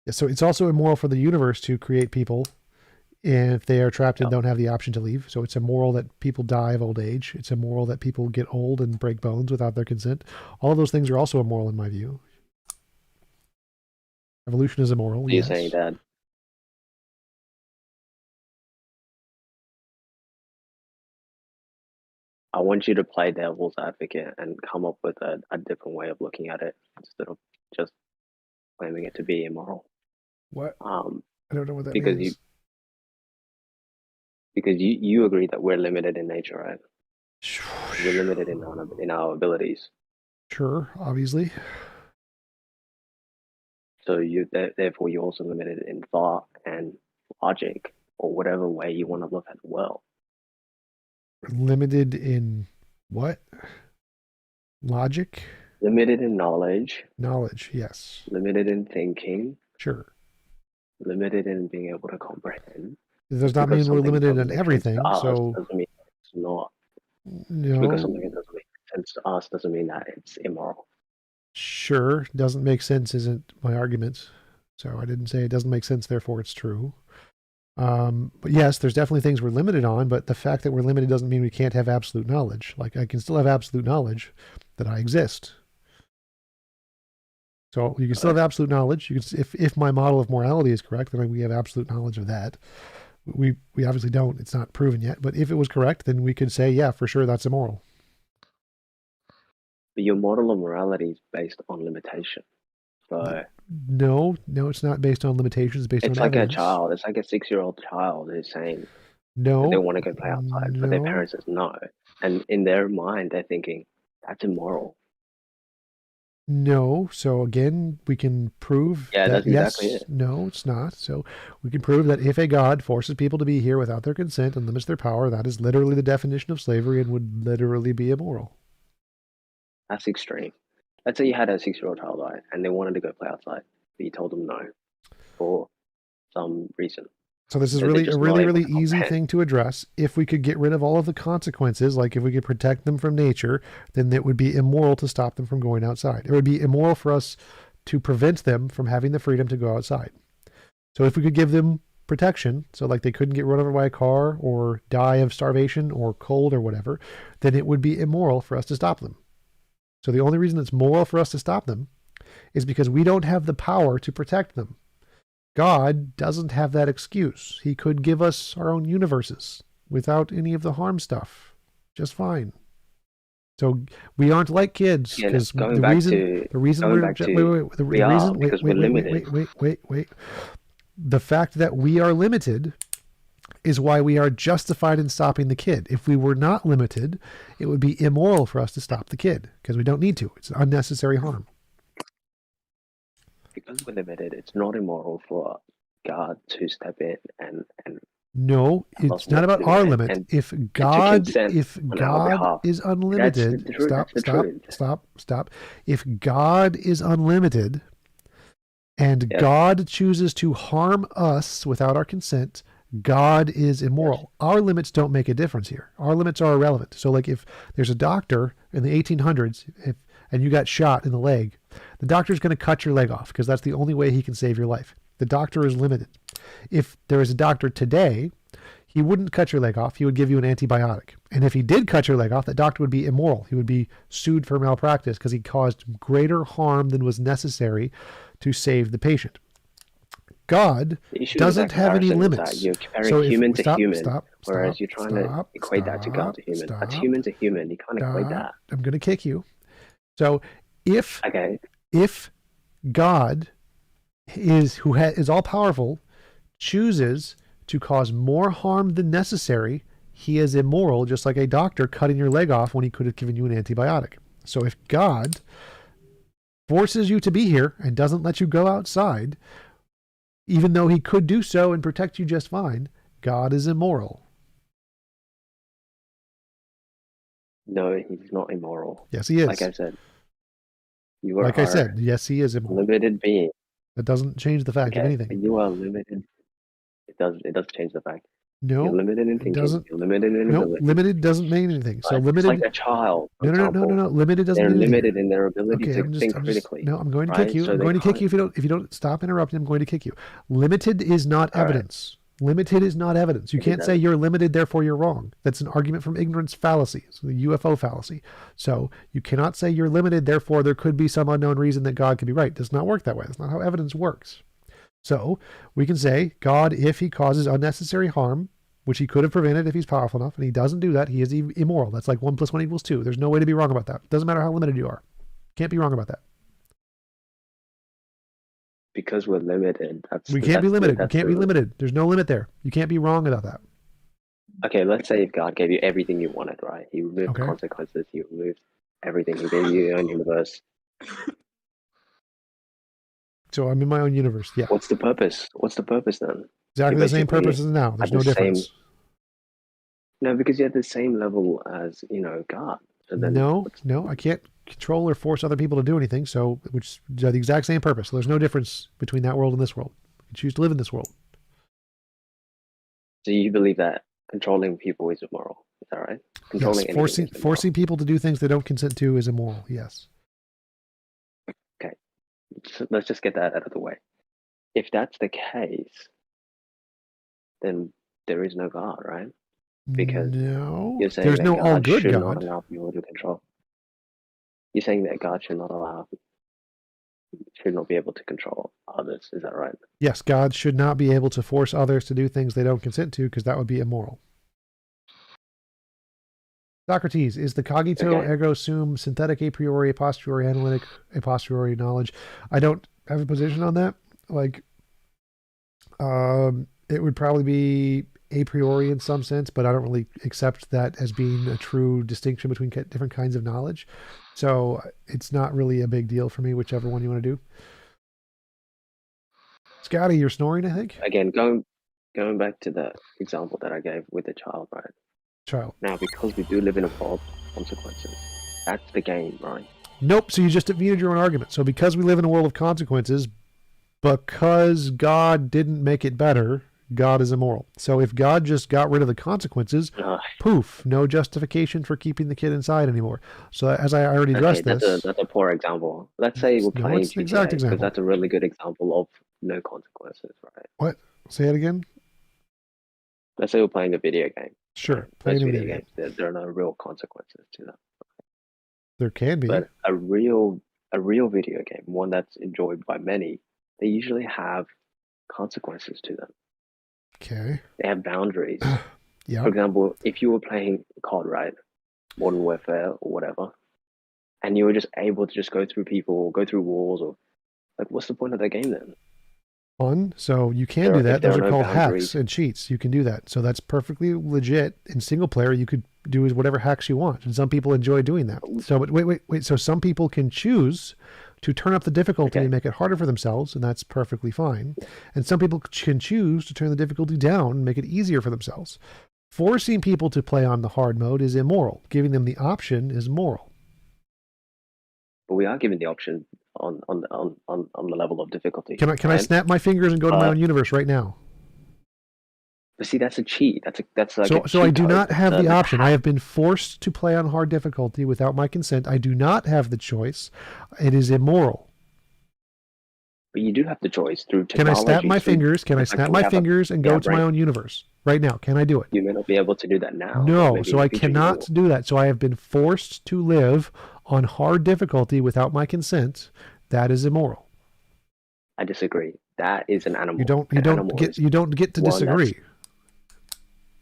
Yeah, so it's also immoral for the universe to create people if they are trapped and don't have the option to leave. So it's immoral that people die of old age. It's immoral that people get old and break bones without their consent. All of those things are also immoral in my view. Evolution is immoral. So you're Yes. saying that I want you to play devil's advocate and come up with a different way of looking at it instead of just claiming it to be immoral. What? Um, I don't know what that because means. you agree that we're limited in nature, right? We're limited in our abilities. Sure, obviously. So therefore you're also limited in thought and logic or whatever way you want to look at the world. Limited in what? Logic? Limited in knowledge, Knowledge, yes. limited in thinking, Sure. limited in being able to comprehend. It does not mean Because we're something limited doesn't in make sense everything. to us So doesn't mean it's not. Because no, something that doesn't make sense to us doesn't mean that it's immoral. sure, doesn't make sense isn't my argument. So I didn't say it doesn't make sense, therefore it's true. But yes, there's definitely things we're limited on, but the fact that we're limited doesn't mean we can't have absolute knowledge. Like I can still have absolute knowledge that I exist. So you can still have absolute knowledge. You can, if my model of morality is correct, then we have absolute knowledge of that. We obviously don't. It's not proven yet. But if it was correct, then we could say, yeah, for sure, that's immoral. But your model of morality is based on limitation. So No, it's not based on limitations. It's based it's on like evidence. a child. It's like a 6-year-old child who's saying that No, they want to go play outside, but their no. parents says no. And in their mind, they're thinking, that's immoral. No. So again, we can prove Yeah, that that's exactly yes, it. no, it's not. So we can prove that if a god forces people to be here without their consent and limits their power, that is literally the definition of slavery and would literally be immoral. That's extreme. Let's say you had a 6-year-old child, right, and they wanted to go play outside, but you told them no for some reason. So this is So they're really a just really, not able really to easy comprehend. thing to address. If we could get rid of all of the consequences, like if we could protect them from nature, then it would be immoral to stop them from going outside. It would be immoral for us to prevent them from having the freedom to go outside. So if we could give them protection, so like they couldn't get run over by a car or die of starvation or cold or whatever, then it would be immoral for us to stop them. So the only reason it's moral for us to stop them is because we don't have the power to protect them. God doesn't have that excuse. He could give us our own universes without any of the harm stuff. Just fine. So we aren't like kids Yeah, because going the back reason to- the reason going we're back ju- to wait, the we are, reason because we're limited. wait. The fact that we are limited is why we are justified in stopping the kid. If we were not limited, it would be immoral for us to stop the kid because we don't need to. It's unnecessary harm. Because we're limited, it's not immoral for God to step in and No, tell us it's not what about to do our and- limit. and If God consent on our behalf. is unlimited, the truth, that's the truth. stop. If God is unlimited and Yes. God chooses to harm us without our consent, God is immoral. Our limits don't make a difference here. Our limits are irrelevant. So like if there's a doctor in the 1800s and you got shot in the leg, the doctor's going to cut your leg off because that's the only way he can save your life. The doctor is limited. If there is a doctor today, he wouldn't cut your leg off. He would give you an antibiotic. And if he did cut your leg off, that doctor would be immoral. He would be sued for malpractice because he caused greater harm than was necessary to save the patient. God doesn't have any limits. You're comparing human to human, whereas you're trying to equate that to God to human. That's human to human. You can't equate that. I'm going to kick you. So if God is all powerful, chooses to cause more harm than necessary, he is immoral, just like a doctor cutting your leg off when he could have given you an antibiotic. So if God forces you to be here and doesn't let you go outside, even though he could do so and protect you just fine, God is immoral. No, he's not immoral. Yes, he is. Like I said, you are. Like I said, yes, he is immoral. Limited being. That doesn't change the fact of anything. You are limited. It does change the fact. No, you're limited in thinking. You're limited in ability. Limited doesn't mean anything. So limited, it's like a child. No. Limited doesn't. They're mean limited anything. in their ability to think critically. No, I'm going to kick you. So I'm going to kick you if you don't stop interrupting. I'm going to kick you. Limited is not evidence. Limited is not evidence. You can't say you're limited, therefore you're wrong. That's an argument from ignorance fallacy. It's the UFO fallacy. So you cannot say you're limited, therefore there could be some unknown reason that God could be right. It does not work that way. That's not how evidence works. So we can say God, if he causes unnecessary harm, which he could have prevented if he's powerful enough, and he doesn't do that, he is immoral. That's like 1 + 1 = 2. There's no way to be wrong about that. Doesn't matter how limited you are. Can't be wrong about that. Because we're limited. We can't be limited. We can't be limited. There's no limit there. You can't be wrong about that. Okay, let's say if God gave you everything you wanted, right? He removed consequences. He removed everything. He gave you your own universe. So I'm in my own universe. Yeah. What's the purpose? What's the purpose then? Exactly the same purpose as now. There's no difference. No, because you're at the same level as, God. So then no, I can't control or force other people to do anything. So, which are the exact same purpose. So there's no difference between that world and this world. You choose to live in this world. So you believe that controlling people is immoral? Is that right? Controlling forcing people to do things they don't consent to is immoral. Yes. Okay. So let's just get that out of the way. If that's the case, then there is no God, right? Because you're saying there's no all good should God. Not allow people to control. You're saying that God should not be able to control others. Is that right? Yes, God should not be able to force others to do things they don't consent to, because that would be immoral. Socrates, is the cogito ergo sum synthetic a priori, a posteriori analytic, a posteriori knowledge? I don't have a position on that. Like, it would probably be a priori in some sense, but I don't really accept that as being a true distinction between different kinds of knowledge. So it's not really a big deal for me, whichever one you want to do. Scotty, you're snoring, I think? Again, going back to the example that I gave with the child, right? Child. Now, because we do live in a world of consequences, that's the game, right? Nope. So you just defeated your own argument. So because we live in a world of consequences, because God didn't make it better, God is immoral. So if God just got rid of the consequences, poof, no justification for keeping the kid inside anymore. So as I already addressed this. That's a poor example. Let's say we're playing GTA, because that's a really good example of no consequences, right? What? Say it again? Let's say we're playing a video game. Sure. Playing video games. There are no real consequences to that. There can be. But a real video game, one that's enjoyed by many, they usually have consequences to them. Okay. They have boundaries. Yeah. For example, if you were playing COD, right, Modern Warfare or whatever, and you were just able to just go through people, go through walls, or like, what's the point of that game then? Fun. So you can do that. Those are called hacks and cheats. You can do that. So that's perfectly legit. In single player, you could do whatever hacks you want, and some people enjoy doing that. So, but wait. So some people can choose to turn up the difficulty and make it harder for themselves, and that's perfectly fine. And some people can choose to turn the difficulty down and make it easier for themselves. Forcing people to play on the hard mode is immoral. Giving them the option is moral. But we are given the option on the level of difficulty. Can I snap my fingers and go to my own universe right now? But see, that's a cheat. That's like so I do not have the option. I have been forced to play on hard difficulty without my consent. I do not have the choice. It is immoral. But you do have the choice through technology. Can I snap my fingers? Can I snap my fingers and go to my own universe right now. Can I do it? You may not be able to do that now. but No, maybe so in I the future you cannot will. do that. So I have been forced to live on hard difficulty without my consent. That is immoral. I disagree. That is an animal. You don't An animal get is you don't get to one that's- disagree.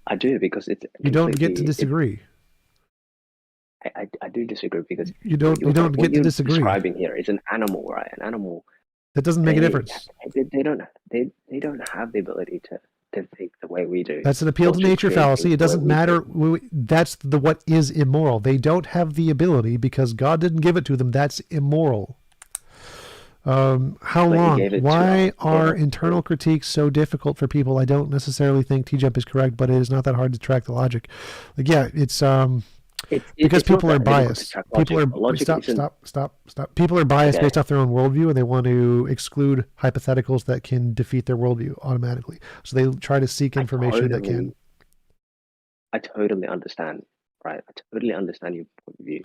I do, because it's You don't get to completely- disagree. I do disagree, because You don't what get to you're disagree. describing here is an animal, right? An animal. That doesn't make a they- difference. They don't have the ability to think the way we do. That's an appeal or to to nature create fallacy. things It the way doesn't we matter. do. That's what is immoral. They don't have the ability because God didn't give it to them. That's immoral. How But he long? gave it to Why us. are Yeah. internal critiques so difficult for people? I don't necessarily think TJump is correct, but it is not that hard to track the logic. Like, yeah, it's because it's not people are that difficult to biased. track People logic. are Logic isn't- stop. People are biased Okay. based off their own worldview, and they want to exclude hypotheticals that can defeat their worldview automatically. So they try to seek information that can. I totally understand, right? I totally understand your point of view,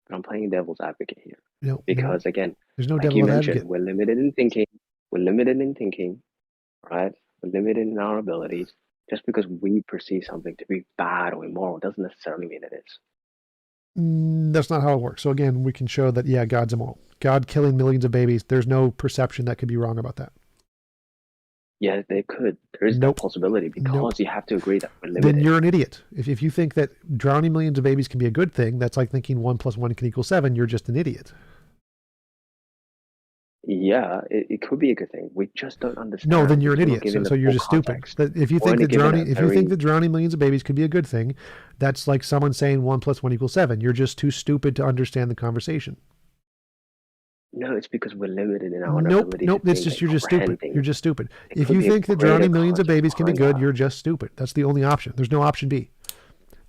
but I'm playing devil's advocate here because, again, there's no like devil you advocate. mentioned, we're limited in thinking. We're limited in thinking, right? We're limited in our abilities. Just because we perceive something to be bad or immoral doesn't necessarily mean it is. That's not how it works. So again, we can show that, yeah, God's immoral. God killing millions of babies, there's no perception that could be wrong about that. Yeah, they could. There is Nope. that possibility because Nope. you have to agree that we're limited. Then you're an idiot. If you think that drowning millions of babies can be a good thing, that's like thinking 1 + 1 can equal 7. You're just an idiot. Yeah, it could be a good thing. We just don't understand. No, then you're an because we're not idiot. given So the you're full just stupid. context. That if you We're think only that given a drowning, if you think very- that drowning millions of babies could be a good thing, that's like someone saying 1 + 1 = 7. You're just too stupid to understand the conversation. No, it's because we're limited in our Nope, ability nope. to It's think just and you're just comprehend stupid. things. You're just stupid. It If could you be a think that greater drowning millions of concept babies can be behind good, that. you're just stupid. That's the only option. There's no option B.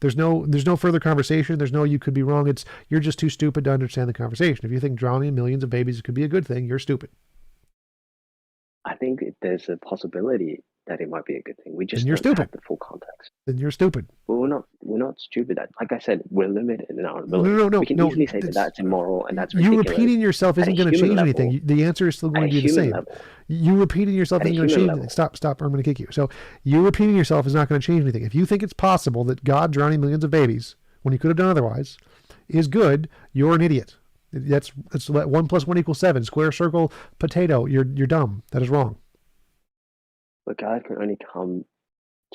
There's no further conversation. There's no you could be wrong. It's you're just too stupid to understand the conversation. If you think drowning millions of babies could be a good thing, you're stupid. I think there's a possibility that it might be a good thing. We just Then you're don't have stupid. the full context. Then you're stupid. But we're not stupid. Like I said, we're limited in our ability. No. We can no, easily say that it's- that's immoral and that's You ridiculous. repeating yourself At a isn't going to human change level- anything. The answer is still At going a to be the human same. level, You repeating yourself At a isn't going to human change level. anything. Stop. I'm going to kick you. So you repeating yourself is not going to change anything. If you think it's possible that God drowning millions of babies when he could have done otherwise is good, you're an idiot. That's 1 + 1 = 7. Square, circle, potato. You're dumb. That is wrong. but God can only come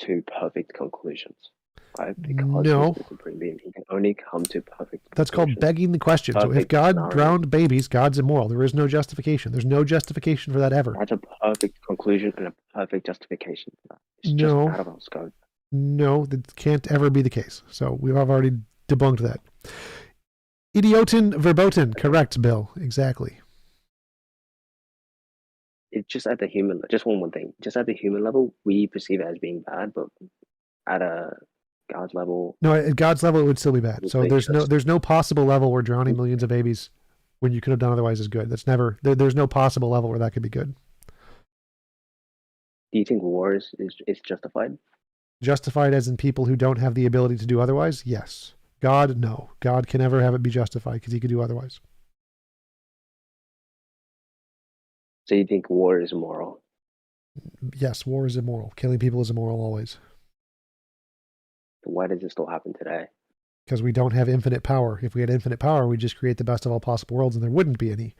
to perfect conclusions, right? Because No. he's the supreme being. He can only come to perfect That's called conclusions. begging the question. So if Perfect God scenario. drowned babies, God's immoral. There is no justification. There's no justification for that ever. That's a perfect conclusion and a perfect justification for that. It's No. just out of our scope. No, that can't ever be the case. So we've already debunked that. Idioten verboten. Correct, Bill. Exactly. It's just at the human, just one more thing. Just at the human level, we perceive it as being bad, but at a God's level, No, at God's level, it would still be bad. So It's there's no possible level where drowning millions of babies when you could have done otherwise is good. That's never, there's no possible level where that could be good. do you think war is justified? Justified as in people who don't have the ability to do otherwise? Yes. God, no. God can never have it be justified because he could do otherwise. So you think war is immoral? Yes, war is immoral. Killing people is immoral always. So why does it still happen today? Because we don't have infinite power. If we had infinite power, we'd just create the best of all possible worlds and there wouldn't be any.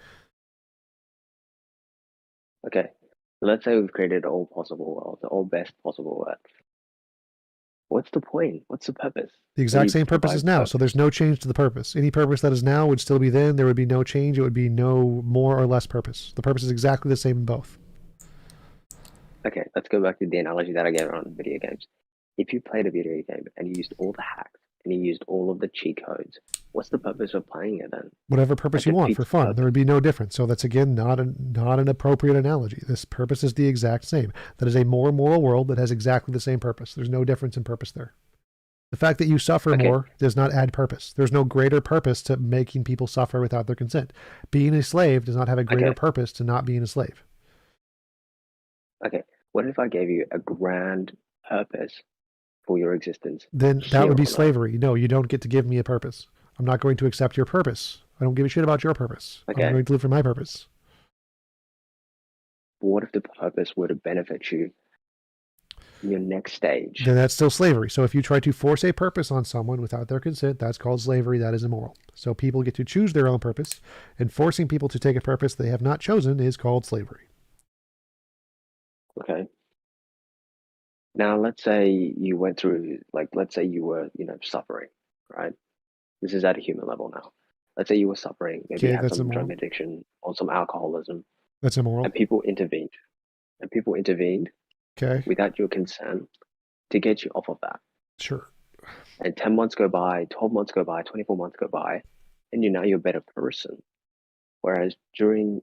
Okay, let's say we've created all possible worlds, all best possible worlds. What's the point? What's the purpose? The exact We same purpose is provide now. So there's no change to the purpose. Any purpose that is now would still be then. There would be no change. It would be no more or less purpose. The purpose is exactly the same in both. Okay, let's go back to the analogy that I gave on video games. If you played a video game and you used all the hacks and you used all of the cheat codes, what's the purpose of playing it then? Whatever purpose That you want defeats for the fun. purpose. There would be no difference. So that's again not an appropriate analogy. This purpose is the exact same. That is a more moral world that has exactly the same purpose. There's no difference in purpose there. The fact that you suffer Okay. more does not add purpose. There's no greater purpose to making people suffer without their consent. Being a slave does not have a greater Okay. purpose to not being a slave. Okay, what if I gave you a grand purpose for your existence? Then that here would be on Earth? slavery. No, you don't get to give me a purpose. I'm not going to accept your purpose. I don't give a shit about your purpose. Okay. I'm going to live for my purpose. What if the purpose were to benefit you? your next stage. Then that's still slavery. So if you try to force a purpose on someone without their consent, that's called slavery. That is immoral. So people get to choose their own purpose, and forcing people to take a purpose they have not chosen is called slavery. Okay. Now, let's say you went through, like, let's say you were, suffering, right? This is at a human level now. Let's say you were suffering, maybe you Okay, had that's some immoral. drug addiction or some alcoholism, That's immoral. and people intervened. Okay, Without your consent to get you off of that. sure. And 10 months go by, 12 months go by, 24 months go by, and you're a better person. Whereas during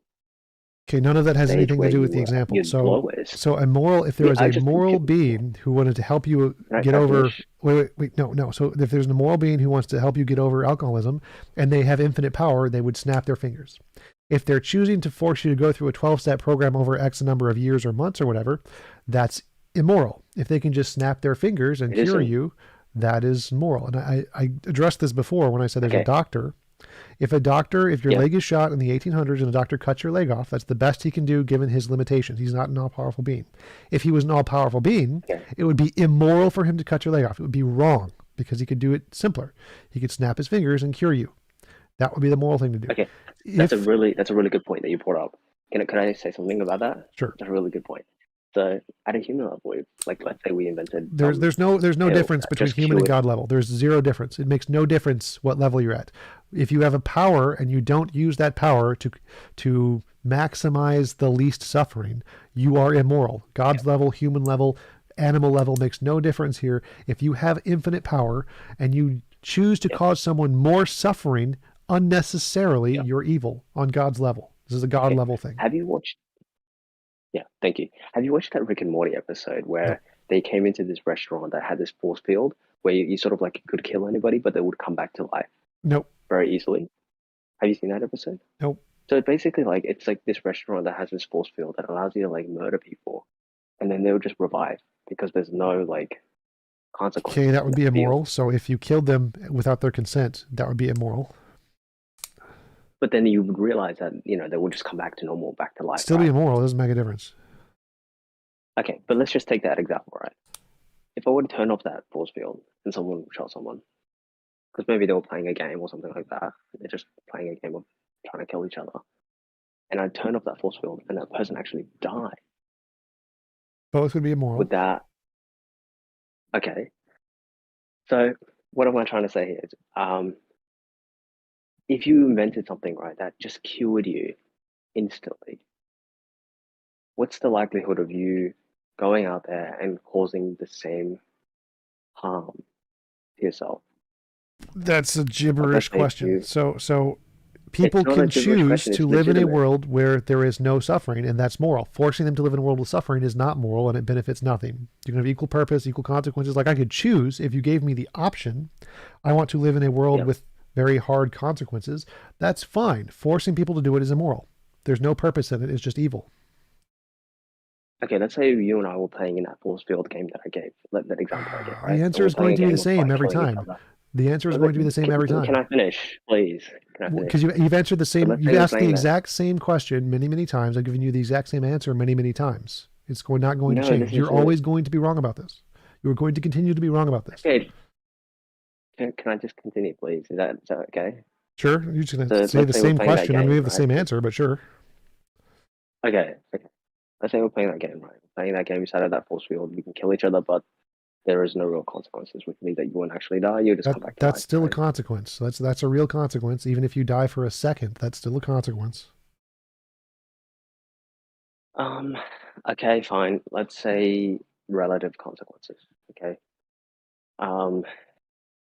Okay, none of that has stage anything to where do you with the were at example. your So, lowest, so a moral, if there Yeah, was I a just think moral people- being who wanted to help you Can I get over, finish? no. So if there's a moral being who wants to help you get over alcoholism and they have infinite power, they would snap their fingers. If they're choosing to force you to go through a 12-step program over X number of years or months or whatever, that's immoral. If they can just snap their fingers and It cure isn't. you, that is moral. And I addressed this before when I said there's a Okay. doctor. If your Yeah. leg is shot in the 1800s and a doctor cuts your leg off, that's the best he can do given his limitations. He's not an all-powerful being. If he was an all-powerful being, Okay. it would be immoral for him to cut your leg off. It would be wrong because he could do it simpler. He could snap his fingers and cure you. That would be the moral thing to do. Okay, that's a really good point that you brought up. Can I say something about that? Sure. That's a really good point. So at a human level, like let's say we invented There's no pill difference that between just human and cured- God level. There's zero difference. It makes no difference what level you're at. If you have a power and you don't use that power to maximize the least suffering, you are immoral. God's level, human level, animal level makes no difference here. If you have infinite power and you choose to cause someone more suffering unnecessarily, you're evil on God's level. This is a God level thing. Have you watched? Yeah, thank you. Have you watched that Rick and Morty episode where they came into this restaurant that had this force field where you sort of like could kill anybody, but they would come back to life Nope. very easily? Have you seen that episode? Nope. So basically, like it's like this restaurant that has this force field that allows you to like murder people, and then they'll just revive because there's no like consequence. Okay, that would be immoral. So if you killed them without their consent, that would be immoral. But then you would realize that they would just come back to normal, back to life. Still be immoral. It doesn't make a difference. Okay, but let's just take that example, right? If I were to turn off that force field and someone shot someone, because maybe they were playing a game or something like that, they're just playing a game of trying to kill each other, and I turn off that force field and that person actually died, Both would be immoral. would that? Okay. So what am I trying to say here is, if you invented something, right, that just cured you instantly, what's the likelihood of you going out there and causing the same harm to yourself? That's a gibberish Thank question. you. So people It's not a can gibberish choose question, to it's live in a legitimate. world where there is no suffering, and that's moral. Forcing them to live in a world with suffering is not moral, and it benefits nothing. You can have equal purpose, equal consequences. Like I could choose, if you gave me the option, I want to live in a world with very hard consequences. That's fine. Forcing people to do it is immoral. There's no purpose in it. It's just evil. Okay, let's say you and I were playing in that force field game that I gave, that example I gave. The Right? answer So is we're playing going to a be the game of, same like, every killing each time. other. The answer is going to be the same every time. Can I finish, please? Can I finish? Because you've answered the same, let's you've say we're asked the playing that. exact same question many, many times. I've given you the exact same answer many, many times. It's not going to No, change. this is You're it. always going to be wrong about this. You're going to continue to be wrong about this. Okay. Can I just continue, please? Is that okay? Sure. You're just going So to say the let's say we're same playing that question. I'm going to game, give the same right? answer, but sure. Okay. Let's say we're playing that game, right? We're playing that game inside of that force field. We can kill each other, but there is no real consequences, which means that you won't actually die. You just come back to That's life, still a right? consequence. That's a real consequence. Even if you die for a second, that's still a consequence. Okay, fine. Let's say relative consequences. Okay.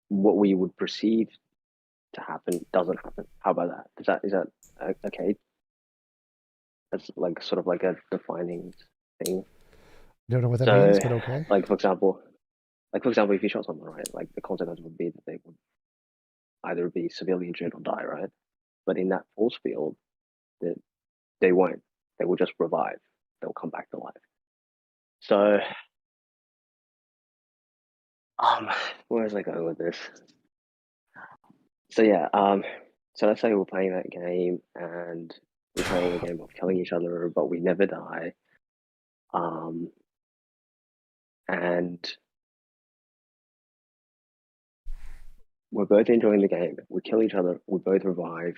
What we would perceive to happen doesn't happen. How about that? Is that okay? That's like sort of like a defining thing. Don't know what that So, means, but okay. Like for example, if you shot someone, right? Like the consequence would be that they would either be severely injured or die, right? But in that force field, they won't. They will just revive. They'll come back to life. So, where was I going with this? So yeah, so let's say we're playing that game and we're playing a game of killing each other, but we never die. and we're both enjoying the game. We kill each other. We both revive.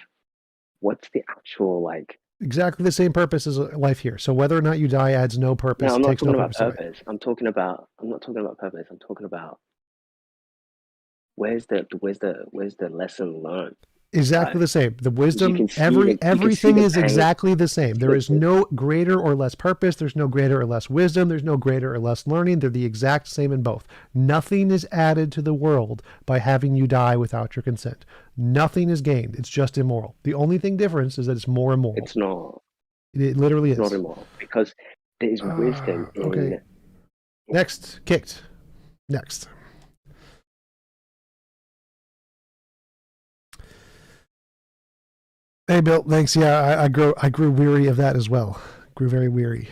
What's the actual like? Exactly the same purpose as life here. So whether or not you die adds no purpose. No, I'm not takes no talking about purpose away. purpose. I'm not talking about purpose. I'm talking about where's the lesson learned? Exactly the same. The wisdom, can see everything the is pain. exactly the same. There is the- no greater or less purpose. There's no greater or less wisdom. There's no greater or less learning. They're the exact same in both. Nothing is added to the world by having you die without your consent. Nothing is gained. It's just immoral. The only thing difference is that it's more immoral. It's not. It literally It's is. not immoral because there is wisdom in. Okay. Next, kicked. Next. Hey, Bill. Thanks. Yeah, I grew weary of that as well. Grew very weary.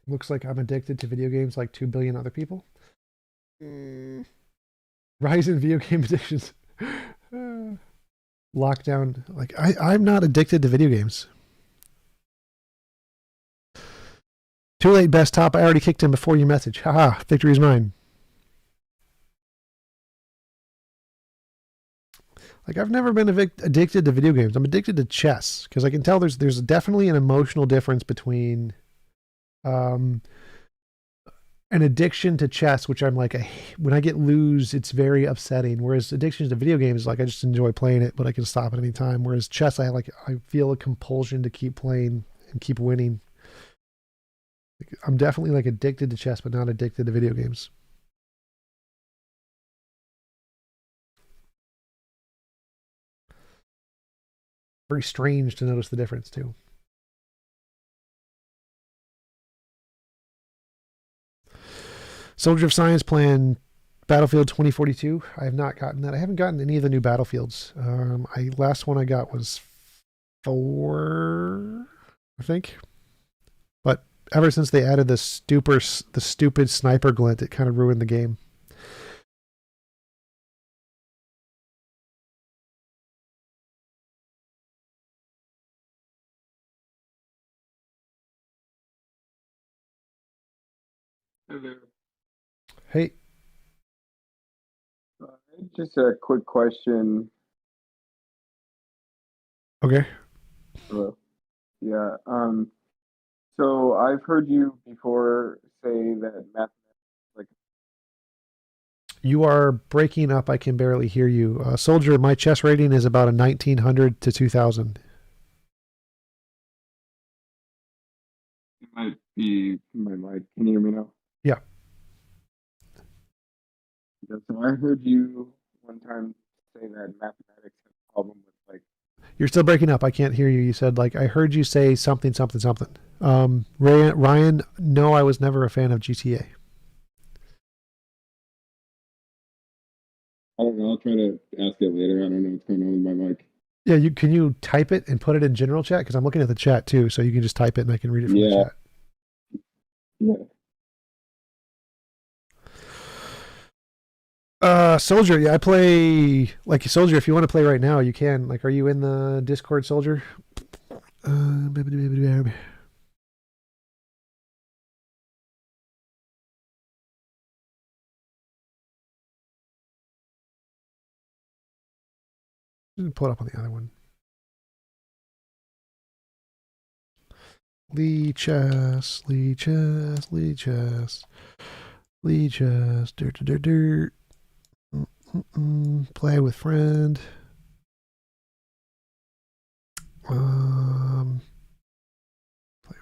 Looks like I'm addicted to video games like 2 billion other people. Rise in video game addictions. Lockdown. Like I'm not addicted to video games. Too late, best top. I already kicked him before your message. Haha, victory is mine. Like I've never been addicted to video games. I'm addicted to chess because I can tell there's definitely an emotional difference between an addiction to chess, which I'm like, when I get lose, it's very upsetting. Whereas addiction to video games, like I just enjoy playing it, but I can stop at any time. Whereas chess, I feel a compulsion to keep playing and keep winning. I'm definitely like addicted to chess, but not addicted to video games. Very strange to notice the difference too. Soldier of Science Plan Battlefield 2042. I have not gotten that. I haven't gotten any of the new Battlefields. Last one I got was 4, I think. But ever since they added the stupid sniper glint, it kind of ruined the game. Hello. Hey. Just a quick question. Okay. Hello. Yeah. So I've heard you before say that mathematics, like, You are breaking up. I can barely hear you. Soldier, my chess rating is about a 1900 to 2000. it might be my mic. Can you hear me now? Yeah. Yeah, so I heard you one time say that mathematics has a problem with like. You're still breaking up. I can't hear you. You said like I heard you say something. Ryan, no, I was never a fan of GTA. I don't know. I'll try to ask it later. I don't know what's going on with my mic. Yeah, can you type it and put it in general chat? Because I'm looking at the chat too, so you can just type it and I can read it from the chat. Yeah. Soldier, yeah, I play like Soldier. If you want to play right now, you can. Like, are you in the Discord, Soldier? Pull it up on the other one. Lee chess. Dirt. Play with friend. Play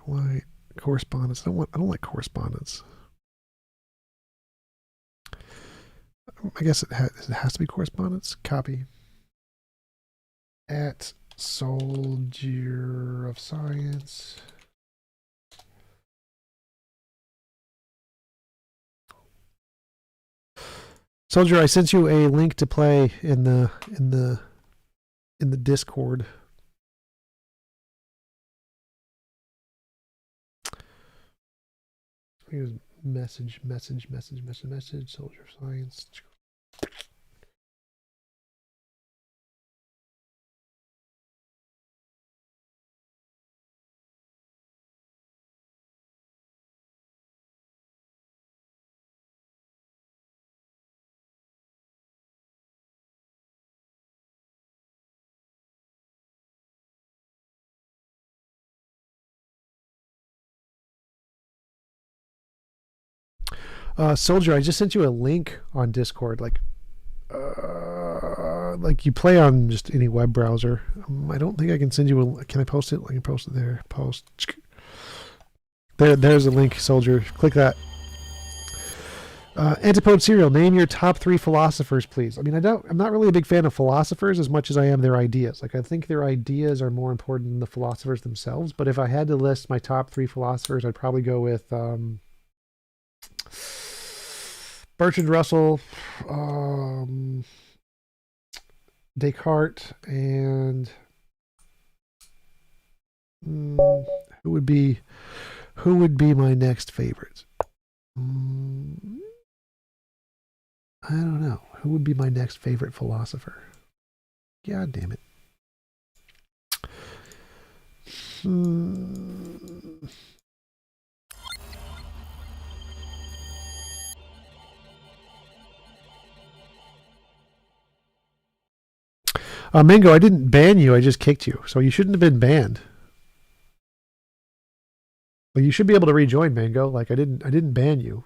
white. Correspondence. I don't like correspondence. I guess it has to be correspondence. Copy. At Soldier of Science. Soldier, I sent you a link to play in the Discord. Here's message, Soldier of Science. Soldier, I just sent you a link on Discord. Like you play on just any web browser. I don't think I can send you a. Can I post it? I can post it there. Post. There's a link, Soldier. Click that. Antipode Serial, name your top 3 philosophers, please. I mean, I'm not really a big fan of philosophers as much as I am their ideas. Like, I think their ideas are more important than the philosophers themselves. But if I had to list my top 3 philosophers, I'd probably go with Bertrand Russell, Descartes, and who would be my next favorite? I don't know. Who would be my next favorite philosopher? God damn it. Mingo, I didn't ban you. I just kicked you. So you shouldn't have been banned. Well, you should be able to rejoin, Mango. Like I didn't ban you.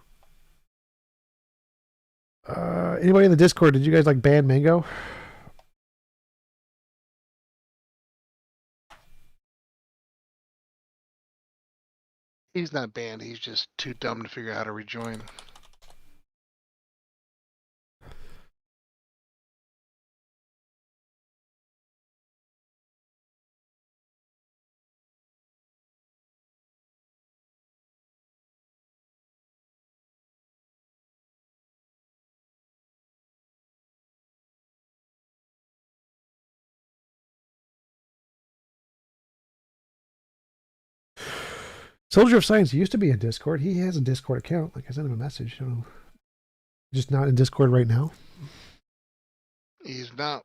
Anybody in the Discord, did you guys like ban Mango? He's not banned. He's just too dumb to figure out how to rejoin. Soldier of Science used to be in Discord. He has a Discord account. Like I sent him a message. I don't know. Just not in Discord right now. He's not.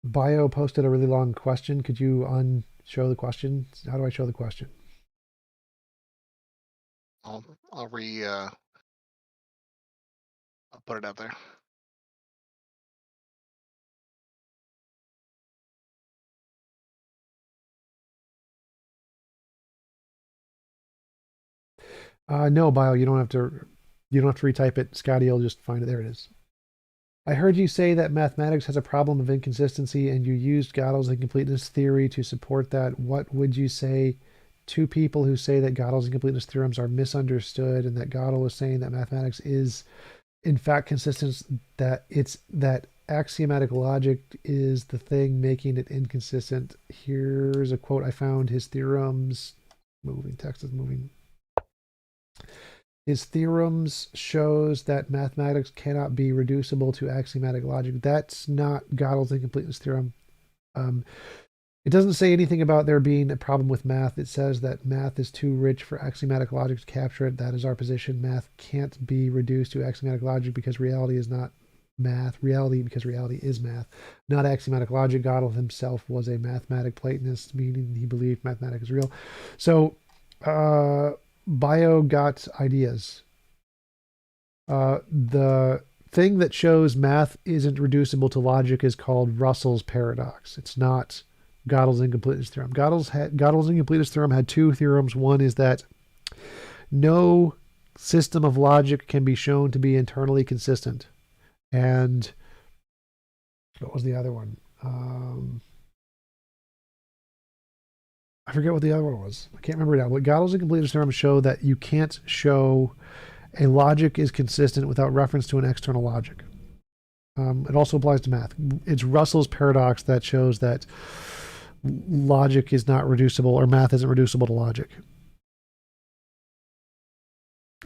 Bio posted a really long question. Could you show the question? How do I show the question? I'll I'll put it up there. No, Bio, you don't have to retype it. Scotty will just find it. There it is. I heard you say that mathematics has a problem of inconsistency and you used Gödel's incompleteness theory to support that. What would you say to people who say that Gödel's incompleteness theorems are misunderstood and that Gödel is saying that mathematics is in fact consistent, that axiomatic logic is the thing making it inconsistent? Here's a quote I found. His theorems, text is moving. His theorems shows that mathematics cannot be reducible to axiomatic logic. That's not Gödel's incompleteness theorem. It doesn't say anything about there being a problem with math. It says that math is too rich for axiomatic logic to capture it. That is our position. Math can't be reduced to axiomatic logic because reality is not math. Reality because reality is math, not axiomatic logic. Gödel himself was a mathematic Platonist, meaning he believed mathematics is real. So, Bio got ideas. The thing that shows math isn't reducible to logic is called Russell's paradox. It's not Gödel's incompleteness theorem. Gödel's incompleteness theorem had 2 theorems. One is that no system of logic can be shown to be internally consistent. And what was the other one? I forget what the other one was. I can't remember now. But Gödel's incompleteness theorem show that you can't show a logic is consistent without reference to an external logic. It also applies to math. It's Russell's paradox that shows that logic is not reducible, or math isn't reducible to logic.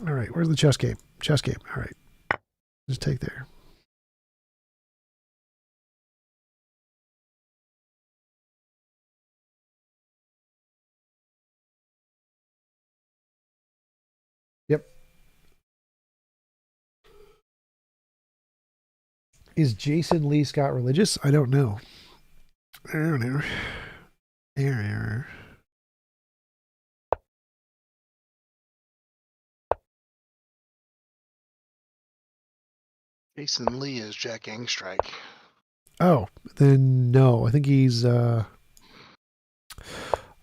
All right, where's the chess game? Chess game. All right, just take there. Yep. Is Jason Lee Scott religious? I don't know. Error. Jason Lee is Jack Angstrike. Oh, then no. I think he's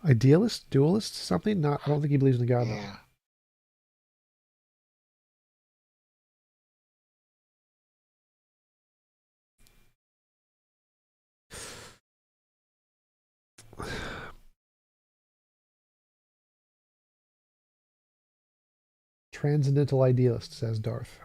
idealist, dualist, something. Not. I don't think he believes in God. Yeah. Transcendental idealist, says Darth.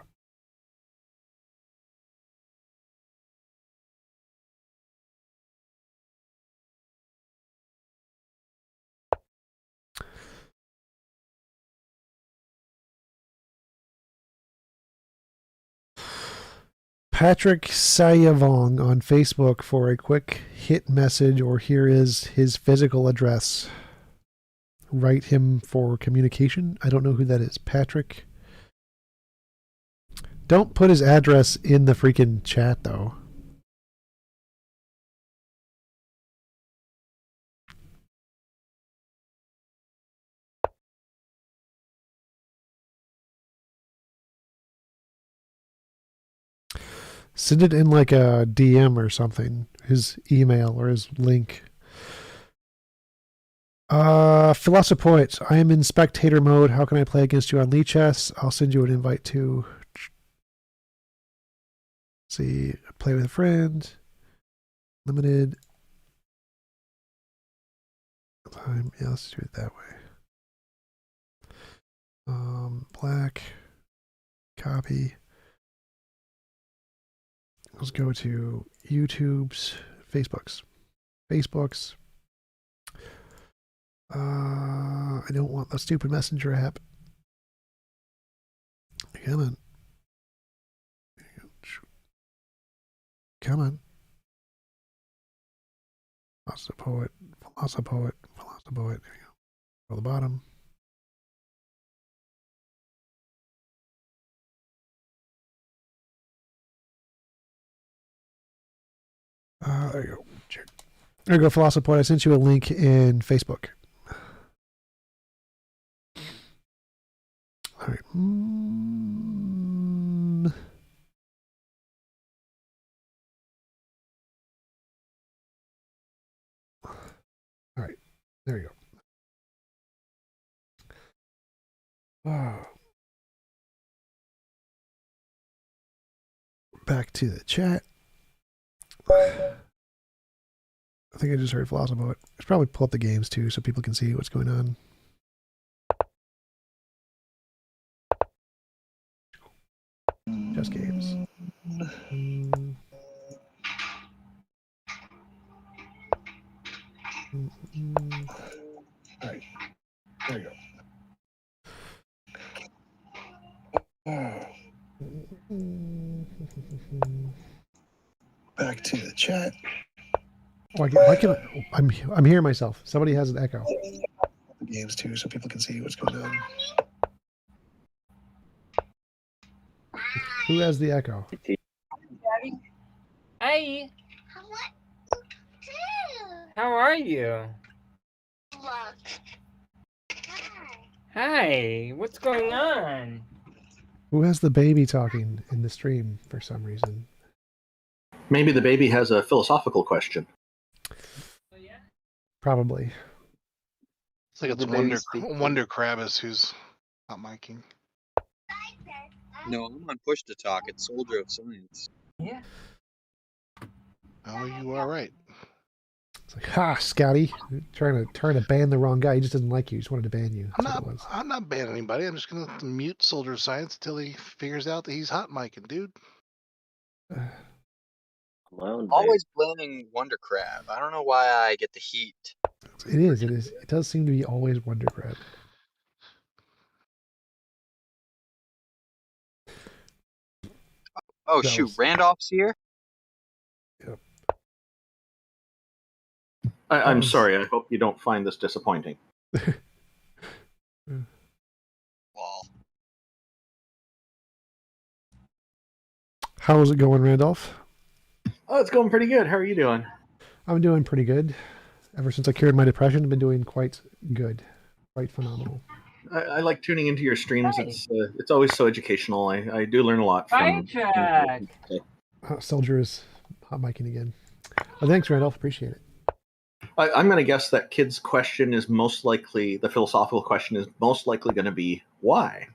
Patrick Sayavong on Facebook for a quick hit message, or here is his physical address. Write him for communication. I don't know who that is. Patrick. Don't put his address in the freaking chat, though. Send it in like a DM or something. His email or his link. Philosophoid, I am in spectator mode. How can I play against you on Lee Chess? I'll send you an invite to see, play with a friend. Limited time. Yeah, let's do it that way. Black. Copy. Let's go to YouTube's, Facebook's. I don't want the stupid messenger app. Come on. Come on. Philosophoid. There you go. Go to the bottom. There you go. There you go, Philosophoid. I sent you a link in Facebook. All right. All right. There you go. Oh. Back to the chat. I think I just heard Philosophoid. I should probably pull up the games too so people can see what's going on. Just games. All right. There you go. Back to the chat. I'm hearing myself. Somebody has an echo. The games too, so people can see what's going on. Who has the echo? Hi. How are you? Hi. What's going on? Who has the baby talking in the stream for some reason? Maybe the baby has a philosophical question. Probably. It's like it's Wonder Krabbis who's not miking. No, I'm on push to talk. It's Soldier of Science. Yeah. Oh, you are right. It's like, ha, Scotty, trying to ban the wrong guy. He just doesn't like you. He just wanted to ban you. I'm not banning anybody. I'm just gonna mute Soldier of Science until he figures out that he's hot micing, dude. Always blaming Wonder Crab. I don't know why I get the heat. It is. It does seem to be always Wonder Crab. Oh, shoot. Randolph's here? Yep. I'm sorry. I hope you don't find this disappointing. Well, How's it going, Randolph? Oh, it's going pretty good. How are you doing? I'm doing pretty good. Ever since I cured my depression, I've been doing quite good. Quite phenomenal. I like tuning into your streams. Hey. It's always so educational. I do learn a lot from. Jack. Soldier is hot micing again. Oh, thanks, Randolph. Appreciate it. I'm going to guess that kid's question is most likely, the philosophical question is most likely going to be why.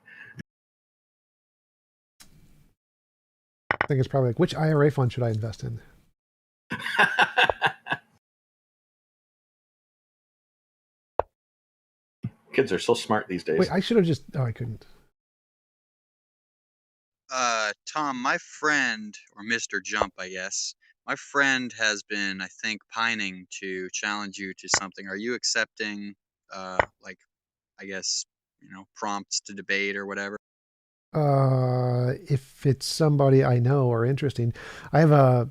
I think it's probably like, which IRA fund should I invest in? Kids are so smart these days. Wait, I should have just. Oh, I couldn't. Tom, my friend, or Mr. Jump, I guess, my friend has been, I think, pining to challenge you to something. Are you accepting, like, I guess, prompts to debate or whatever? If it's somebody I know or interesting, I have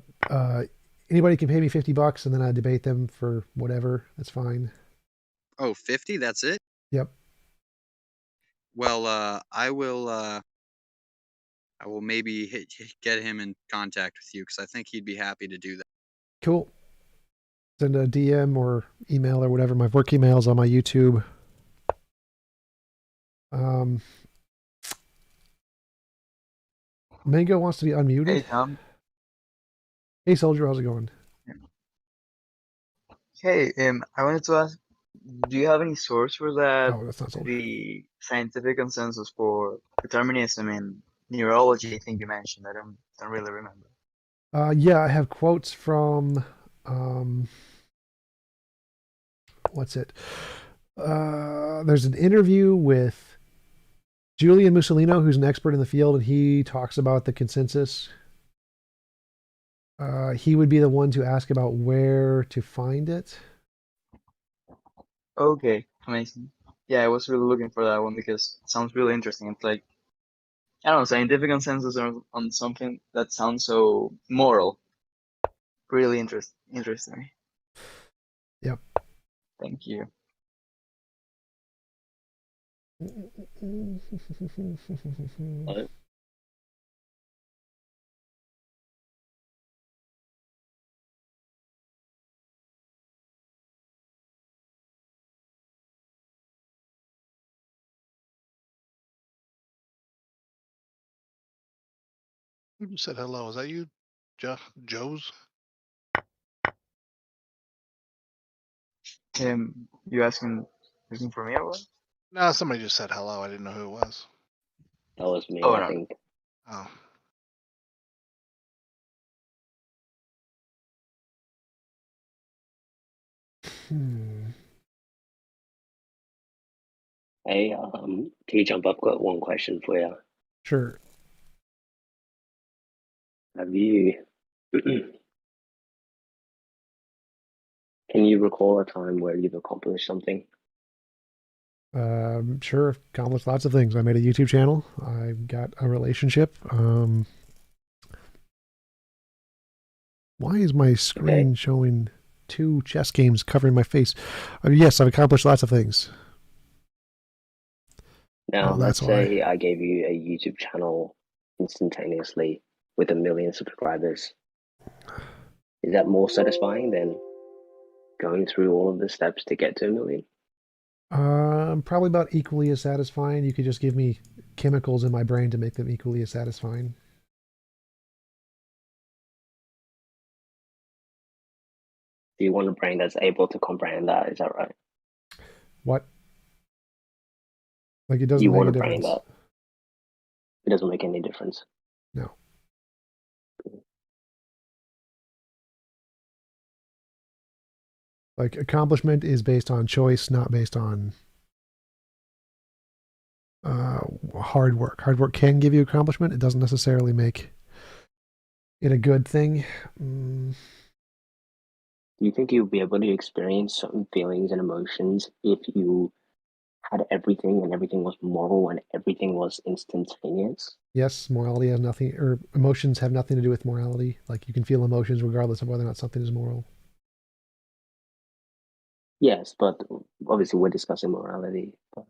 anybody can pay me $50 and then I debate them for whatever. That's fine. Oh, 50? That's it? Yep. Well, I will maybe get him in contact with you because I think he'd be happy to do that. Cool. Send a DM or email or whatever. My work email's on my YouTube. Mango wants to be unmuted. Hey, Tom. Hey, Soldier, how's it going? Hey, I wanted to ask, do you have any source for that? Oh, that's not Soldier. The scientific consensus for determinism in neurology, I think you mentioned. I don't really remember. Yeah, I have quotes from what's it? There's an interview with Julian Mussolino, who's an expert in the field, and he talks about the consensus. He would be the one to ask about where to find it. Okay, amazing. Yeah, I was really looking for that one because it sounds really interesting. It's like, I don't know, scientific consensus on something that sounds so moral. Really interesting. Yep. Thank you. Hello? Who just said hello? Is that you, Joe's? You asking for me or what? No, somebody just said hello. I didn't know who it was. That was me, Oh, I no. think. Oh. Hey, T-Jump, I've got one question for you. Sure. Have you... Can you recall a time where you've accomplished something? Sure, I've accomplished lots of things. I made a YouTube channel. I got a relationship. Why is my screen showing 2 chess games covering my face? Yes, I've accomplished lots of things. Now, let's that's why. say I gave you a YouTube channel instantaneously with 1 million subscribers. Is that more satisfying than going through all of the steps to get to 1 million? Probably about equally as satisfying. You could just give me chemicals in my brain to make them equally as satisfying. Do you want a brain that's able to comprehend that? Is that right? What? Like, it doesn't You make want a a brain difference. that it doesn't make any difference. No. Like, accomplishment is based on choice, not based on hard work. Hard work can give you accomplishment. It doesn't necessarily make it a good thing. Do you think you'll be able to experience certain feelings and emotions if you had everything and everything was moral and everything was instantaneous? Yes, morality has nothing, or emotions have nothing to do with morality. Like, you can feel emotions regardless of whether or not something is moral. Yes, but obviously we're discussing morality. But,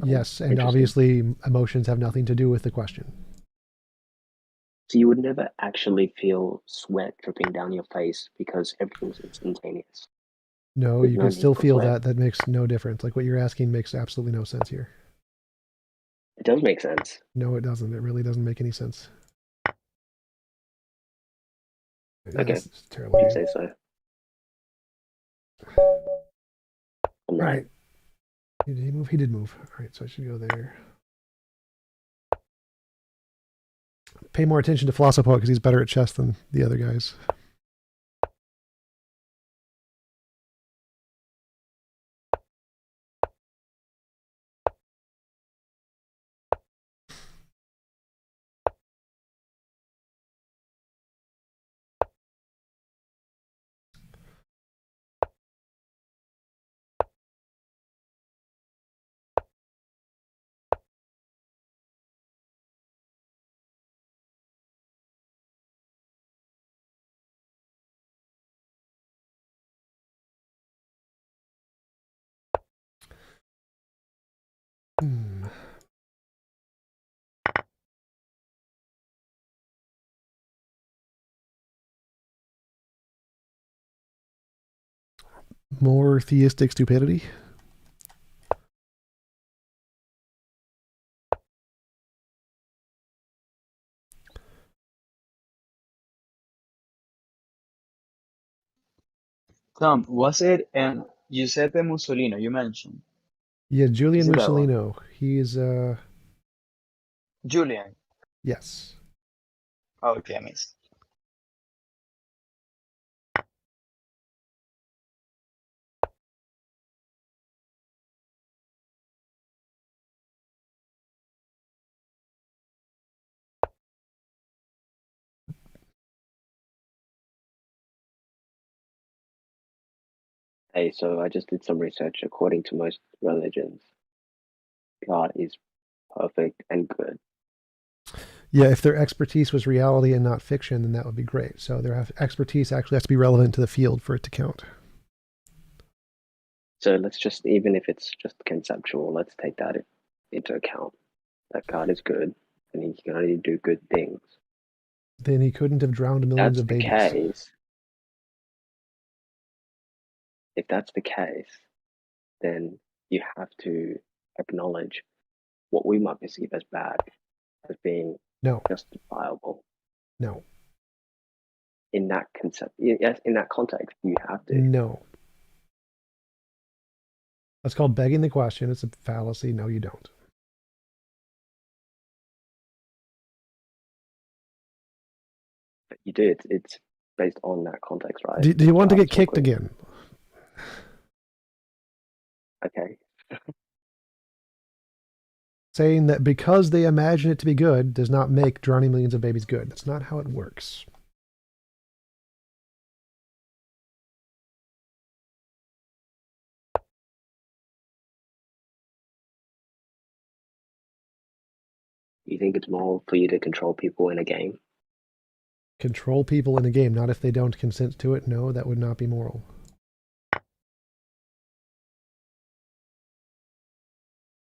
yes, and obviously emotions have nothing to do with the question. So you would never actually feel sweat dripping down your face because everything's instantaneous? No, There's you no can need still for feel flip. that. That makes no difference. Like what you're asking makes absolutely no sense here. It does make sense. No, it doesn't. It really doesn't make any sense. Yeah, Okay, this is a terrible if you game. say so. I'm All right. right. Did he move? He did move. All right, so I should go there. Pay more attention to Philosopho because he's better at chess than the other guys. Hmm. More theistic stupidity. Tom, was it Giuseppe Mussolino you mentioned? Yeah, Julian Is it that one? Mussolino. He's Julian. yes. Oh, okay, I missed. Hey, so I just did some research. According to most religions, God is perfect and good. Yeah, if their expertise was reality and not fiction, then that would be great. So their expertise actually has to be relevant to the field for it to count. So let's just, even if it's just conceptual, let's take that into account. That God is good and he can only do good things. Then he couldn't have drowned millions That's of the babies. case. If that's the case, then you have to acknowledge what we might perceive as bad as being No. justifiable. No. In that concept, yes, in that context, you have to. No. That's called begging the question. It's a fallacy. No, you don't. But you do. It's based on that context, right? Do you want to God get is all kicked good. again? Okay. Saying that because they imagine it to be good does not make drowning millions of babies good. That's not how it works. You think it's moral for you to control people in a game? Control people in a game, not if they don't consent to it. No, that would not be moral.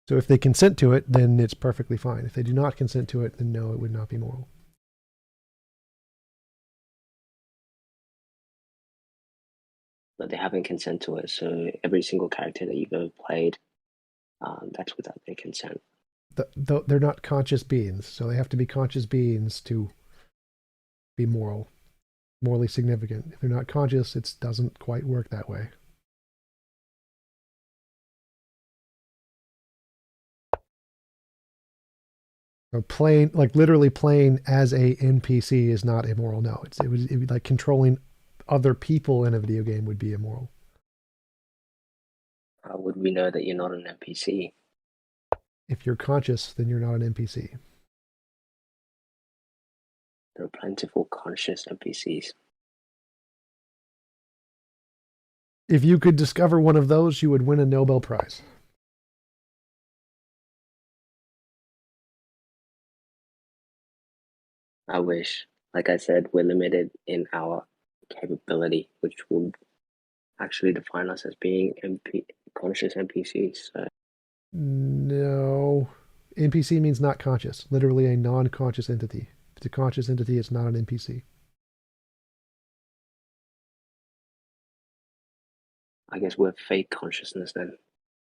So if they consent to it, then it's perfectly fine. If they do not consent to it, then no, it would not be moral. But they haven't consent to it, so every single character that you've ever played, that's without their consent. They're not conscious beings, so they have to be conscious beings to be morally significant. If they're not conscious, it doesn't quite work that way. So playing, like literally playing as a NPC is not immoral. No, it would be like controlling other people in a video game would be immoral. How would we know that you're not an NPC? If you're conscious, then you're not an NPC. There are plentiful conscious NPCs. If you could discover one of those, you would win a Nobel Prize. I wish. Like I said, we're limited in our capability, which will actually define us as being conscious NPCs. So. No. NPC means not conscious. Literally a non-conscious entity. If it's a conscious entity, it's not an NPC. I guess we're fake consciousness then.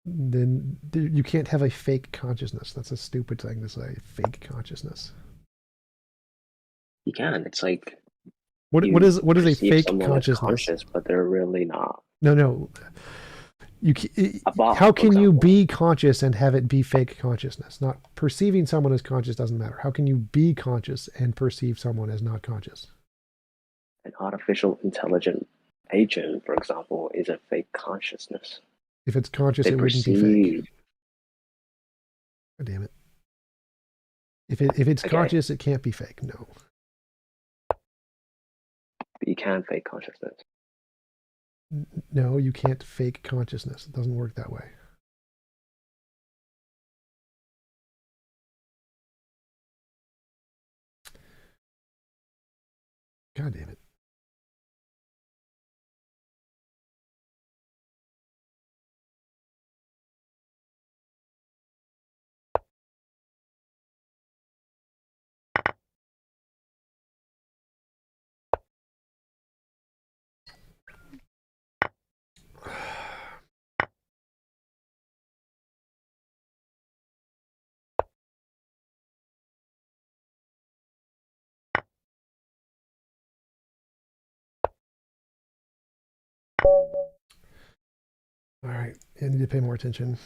Then you can't have a fake consciousness. That's a stupid thing to say. Fake consciousness. You can. It's like what is a perceive fake someone as consciousness? conscious, but they're really not. No. How can you be conscious and have it be fake consciousness? Not perceiving someone as conscious doesn't matter. How can you be conscious and perceive someone as not conscious? An artificial intelligent agent, for example, is a fake consciousness. If it's conscious, They it wouldn't be fake. God damn it. If it's conscious, it can't be fake. No. But you can fake consciousness. No, you can't fake consciousness. It doesn't work that way. God damn it. All right, I need to pay more attention.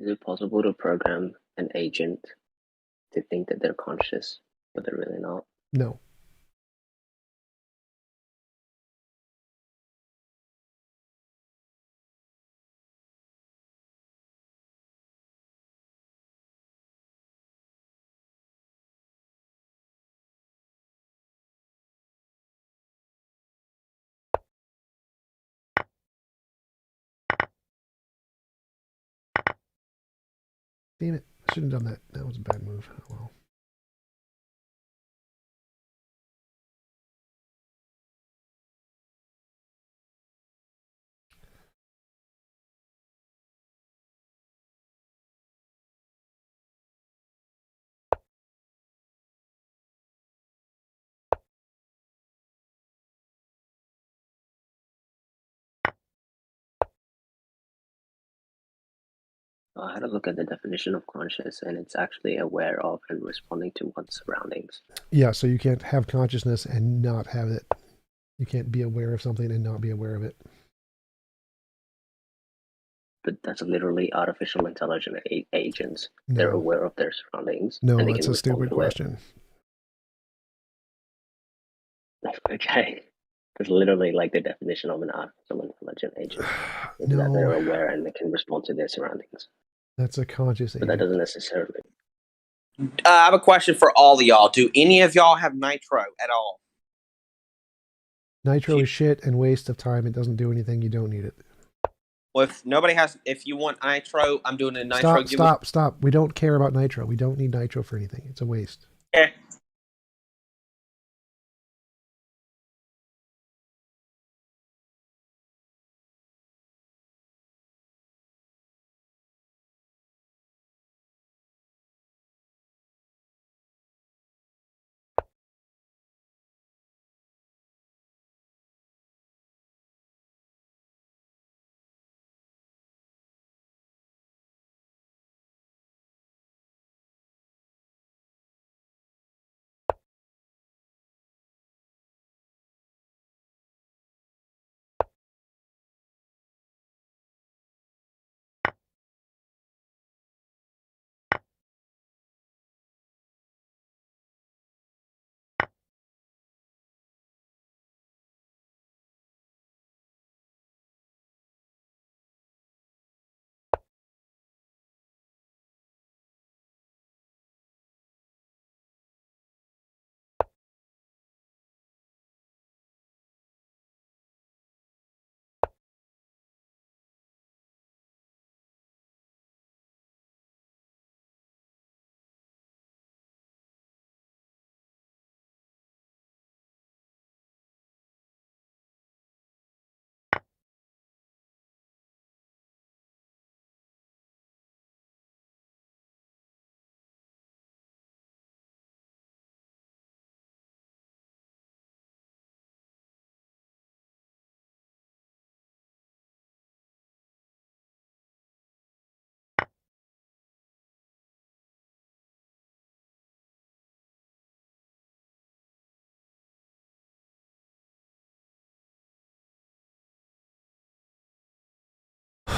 Is it possible to program an agent to think that they're conscious, but they're really not? No. Damn it. I shouldn't have done that. That was a bad move. Oh, well. I had a look at the definition of conscious, and it's actually aware of and responding to one's surroundings. Yeah, so you can't have consciousness and not have it. You can't be aware of something and not be aware of it. But that's literally artificial intelligent agents. No. They're aware of their surroundings. No, and they that's can a stupid respond to question. it. Okay. That's literally like the definition of an artificial intelligent agent. Is No. that they're aware and they can respond to their surroundings. That's a conscious But agent. that doesn't necessarily. I have a question for all of y'all. Do any of y'all have nitro at all? Nitro is shit and waste of time. It doesn't do anything. You don't need it. Well, if nobody has, if you want nitro, I'm doing a nitro. Stop. We don't care about nitro. We don't need nitro for anything. It's a waste. Okay.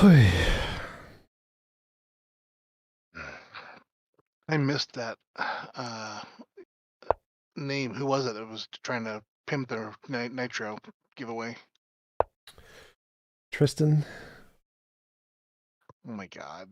I missed that name. Who was it that was trying to pimp their nitro giveaway? Tristan. Oh my god.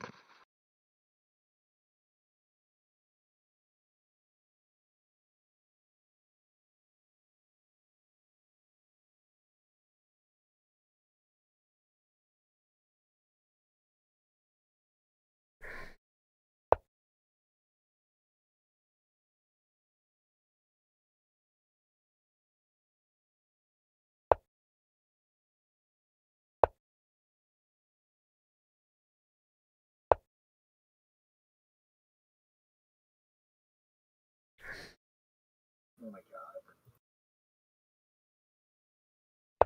Oh my god.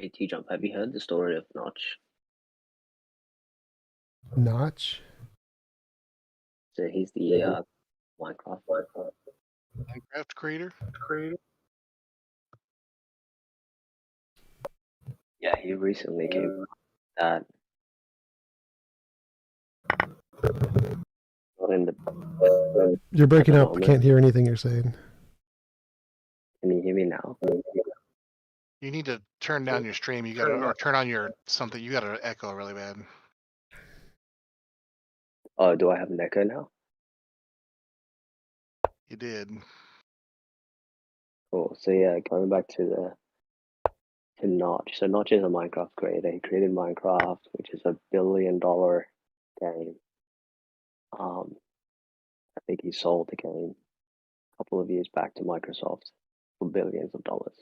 Hey, T-Jump, have you heard the story of Notch? Notch? So he's the Minecraft. Minecraft creator? Yeah, he recently came that not in the You're breaking at the up. I moment. can't hear anything you're saying. Can you hear me now? You need to turn down your stream. You gotta, or turn on your something. You gotta echo really bad. Oh, do I have an echo now? You did. Cool. So yeah, going back to Notch. So Notch is a Minecraft creator. He created Minecraft, which is $1 billion game. I think he sold the game a couple of years back to Microsoft for billions of dollars.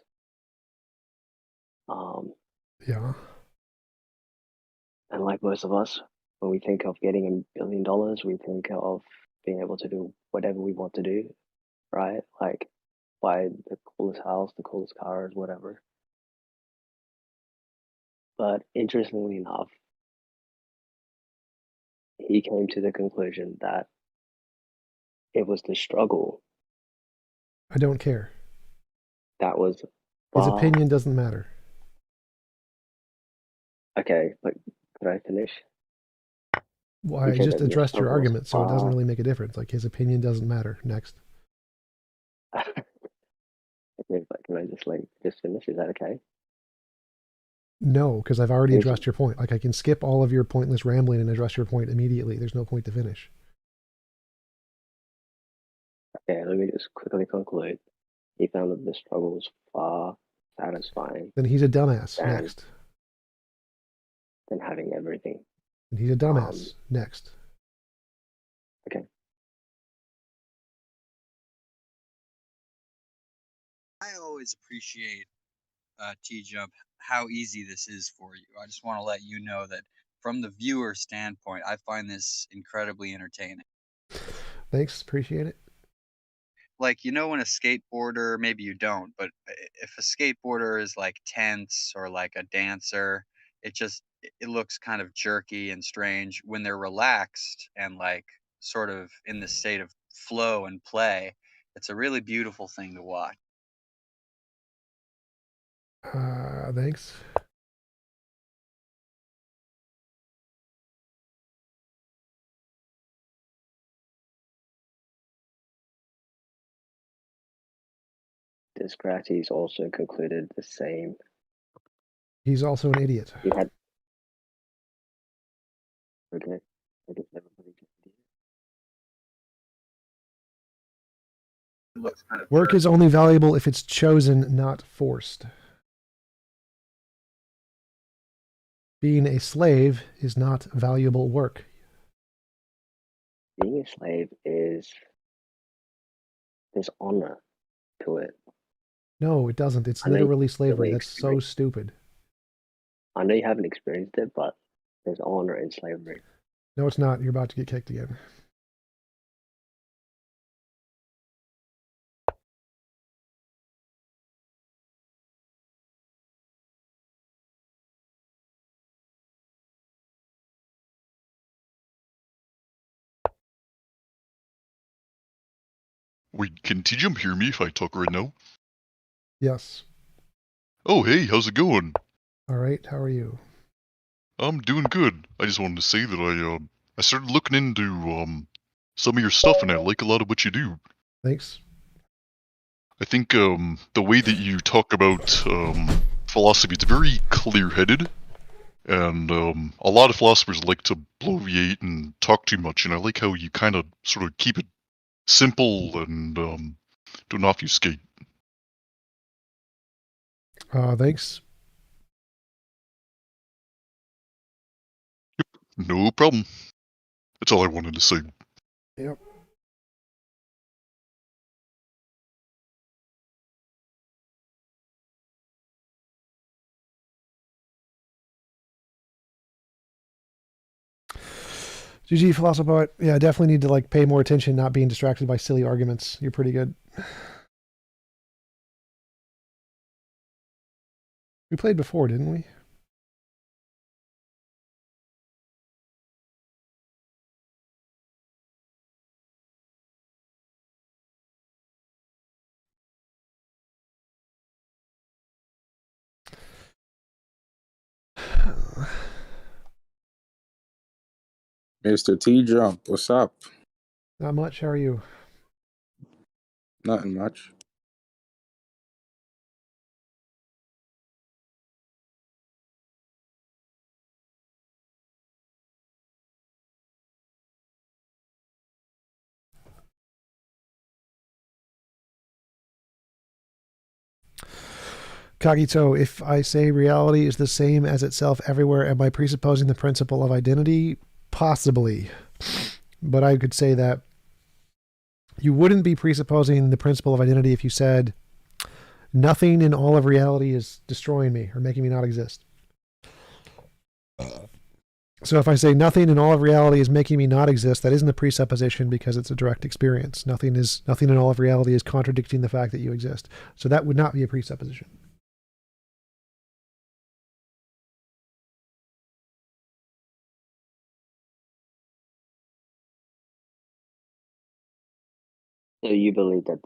Yeah. And like most of us, when we think of getting $1 billion, we think of being able to do whatever we want to do, right? Like buy the coolest house, the coolest cars, whatever. But interestingly enough, he came to the conclusion that it was the struggle I don't care. that was His far. opinion doesn't matter. Okay, but could I finish? Well, I He said just that the addressed your struggle was argument, so it doesn't far. really make a difference. Like, his opinion doesn't matter. Next. Okay, but can I just finish? Is that okay? No, because I've already Finish. addressed your point. Like, I can skip all of your pointless rambling and address your point immediately. There's no point to finish. Okay, let me just quickly conclude. He found that the struggle was far satisfying Then he's a dumbass. than, Next. than having everything. And he's a dumbass. Next. Okay. I always appreciate T-Jump how easy this is for you. I just want to let you know that from the viewer standpoint, I find this incredibly entertaining. Thanks. Appreciate it. Like, you know, when a skateboarder, maybe you don't, but if a skateboarder is like tense or like a dancer, it looks kind of jerky and strange. When they're relaxed and like sort of in the state of flow and play, it's a really beautiful thing to watch. Thanks. Descrates also concluded the same. He's also an idiot. He had. Okay. I guess everybody just did. Work is only valuable if it's chosen, not forced. Being a slave is not valuable work. Being a slave there's honor to it. No, it doesn't. It's I know you literally haven't slavery. really That's so stupid. I know you haven't experienced it, but there's honor in slavery. No, it's not. You're about to get kicked again. Wait, can T-Jump hear me if I talk right now? Yes. Oh, hey, how's it going? All right. How are you? I'm doing good. I just wanted to say that I started looking into some of your stuff, and I like a lot of what you do. Thanks. I think the way that you talk about philosophy, it's very clear-headed, and a lot of philosophers like to bloviate and talk too much, and I like how you kind of sort of keep it simple and don't obfuscate. Thanks. No problem. That's all I wanted to say. Yep. GG, Philosopher. Yeah, I definitely need to like pay more attention, not being distracted by silly arguments. You're pretty good. We played before, didn't we? Mr. T Jump, what's up? Not much. How are you? Nothing much. Kagito, if I say reality is the same as itself everywhere, am I presupposing the principle of identity? Possibly. But I could say that you wouldn't be presupposing the principle of identity if you said nothing in all of reality is destroying me or making me not exist. So if I say nothing in all of reality is making me not exist, that isn't a presupposition because it's a direct experience. Nothing in all of reality is contradicting the fact that you exist. So that would not be a presupposition. So you believe that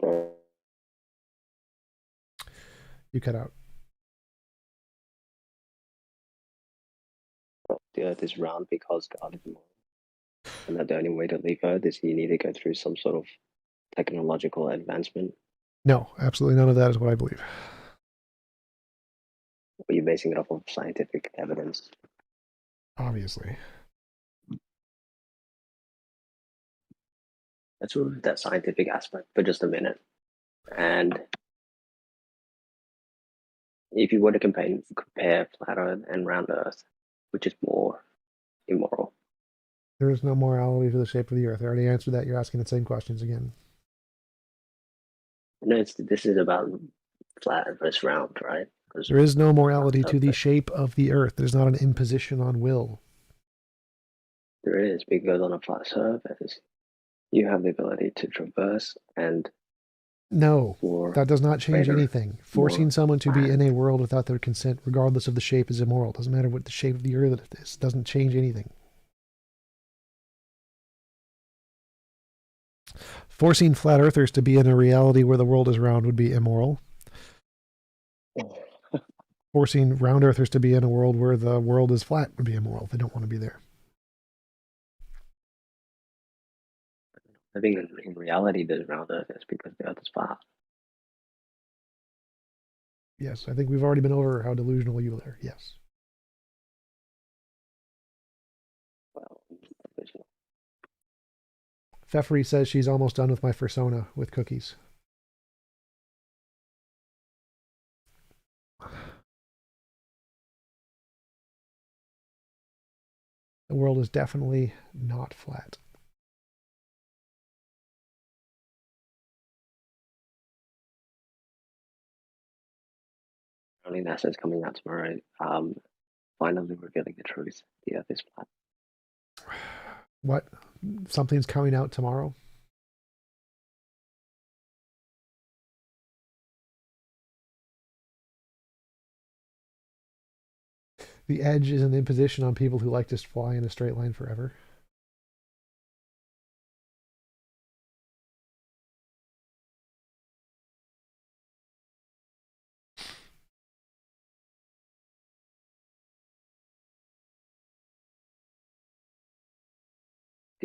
You cut out. the Earth is round because God is more, and that the only way to leave Earth is you need to go through some sort of technological advancement? No, absolutely none of that is what I believe. Or you're basing it off of scientific evidence? Obviously. Let's remove that scientific aspect for just a minute. And if you were to compare flat Earth and round Earth, which is more immoral? There is no morality to the shape of the Earth. I already answered that. You're asking the same questions again. No, this is about flat versus round, right? There is no morality to the shape of the Earth. There's not an imposition on will. There is, because on a flat surface, you have the ability to traverse and No, that does not change greater, anything. Forcing more someone to be land. in a world without their consent, regardless of the shape, is immoral. Doesn't matter what the shape of the Earth is. It doesn't change anything. Forcing flat earthers to be in a reality where the world is round would be immoral. Forcing round earthers to be in a world where the world is flat would be immoral. They don't want to be there. I think in reality, there's round Earth is because the Earth is flat. Yes, I think we've already been over how delusional you are. Yes. Well, Pfeffery says she's almost done with my fursona with cookies. The world is definitely not flat. only NASA's coming out tomorrow, finally revealing the truth. The Earth is flat. What? Something's coming out tomorrow? The edge is an imposition on people who like to fly in a straight line forever.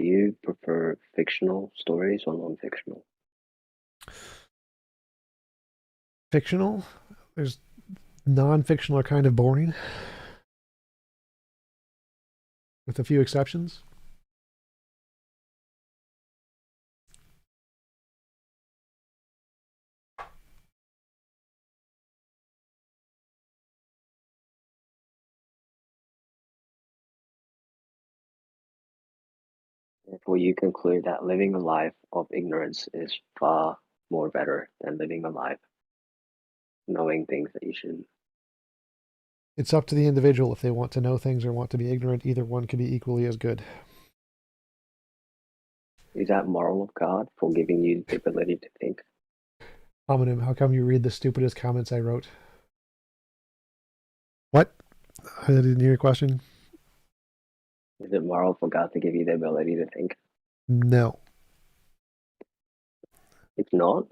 do you prefer fictional stories or non-fictional? Fictional. There's non-fictional are kind of boring, with a few exceptions. Therefore, you conclude that living a life of ignorance is far more better than living a life knowing things that you shouldn't. It's up to the individual if they want to know things or want to be ignorant. Either one can be equally as good. Is that moral of God for giving you the ability to think? Homonym, how come you read the stupidest comments I wrote? What? I didn't hear your question. Is it moral for God to give you the ability to think? No. It's not?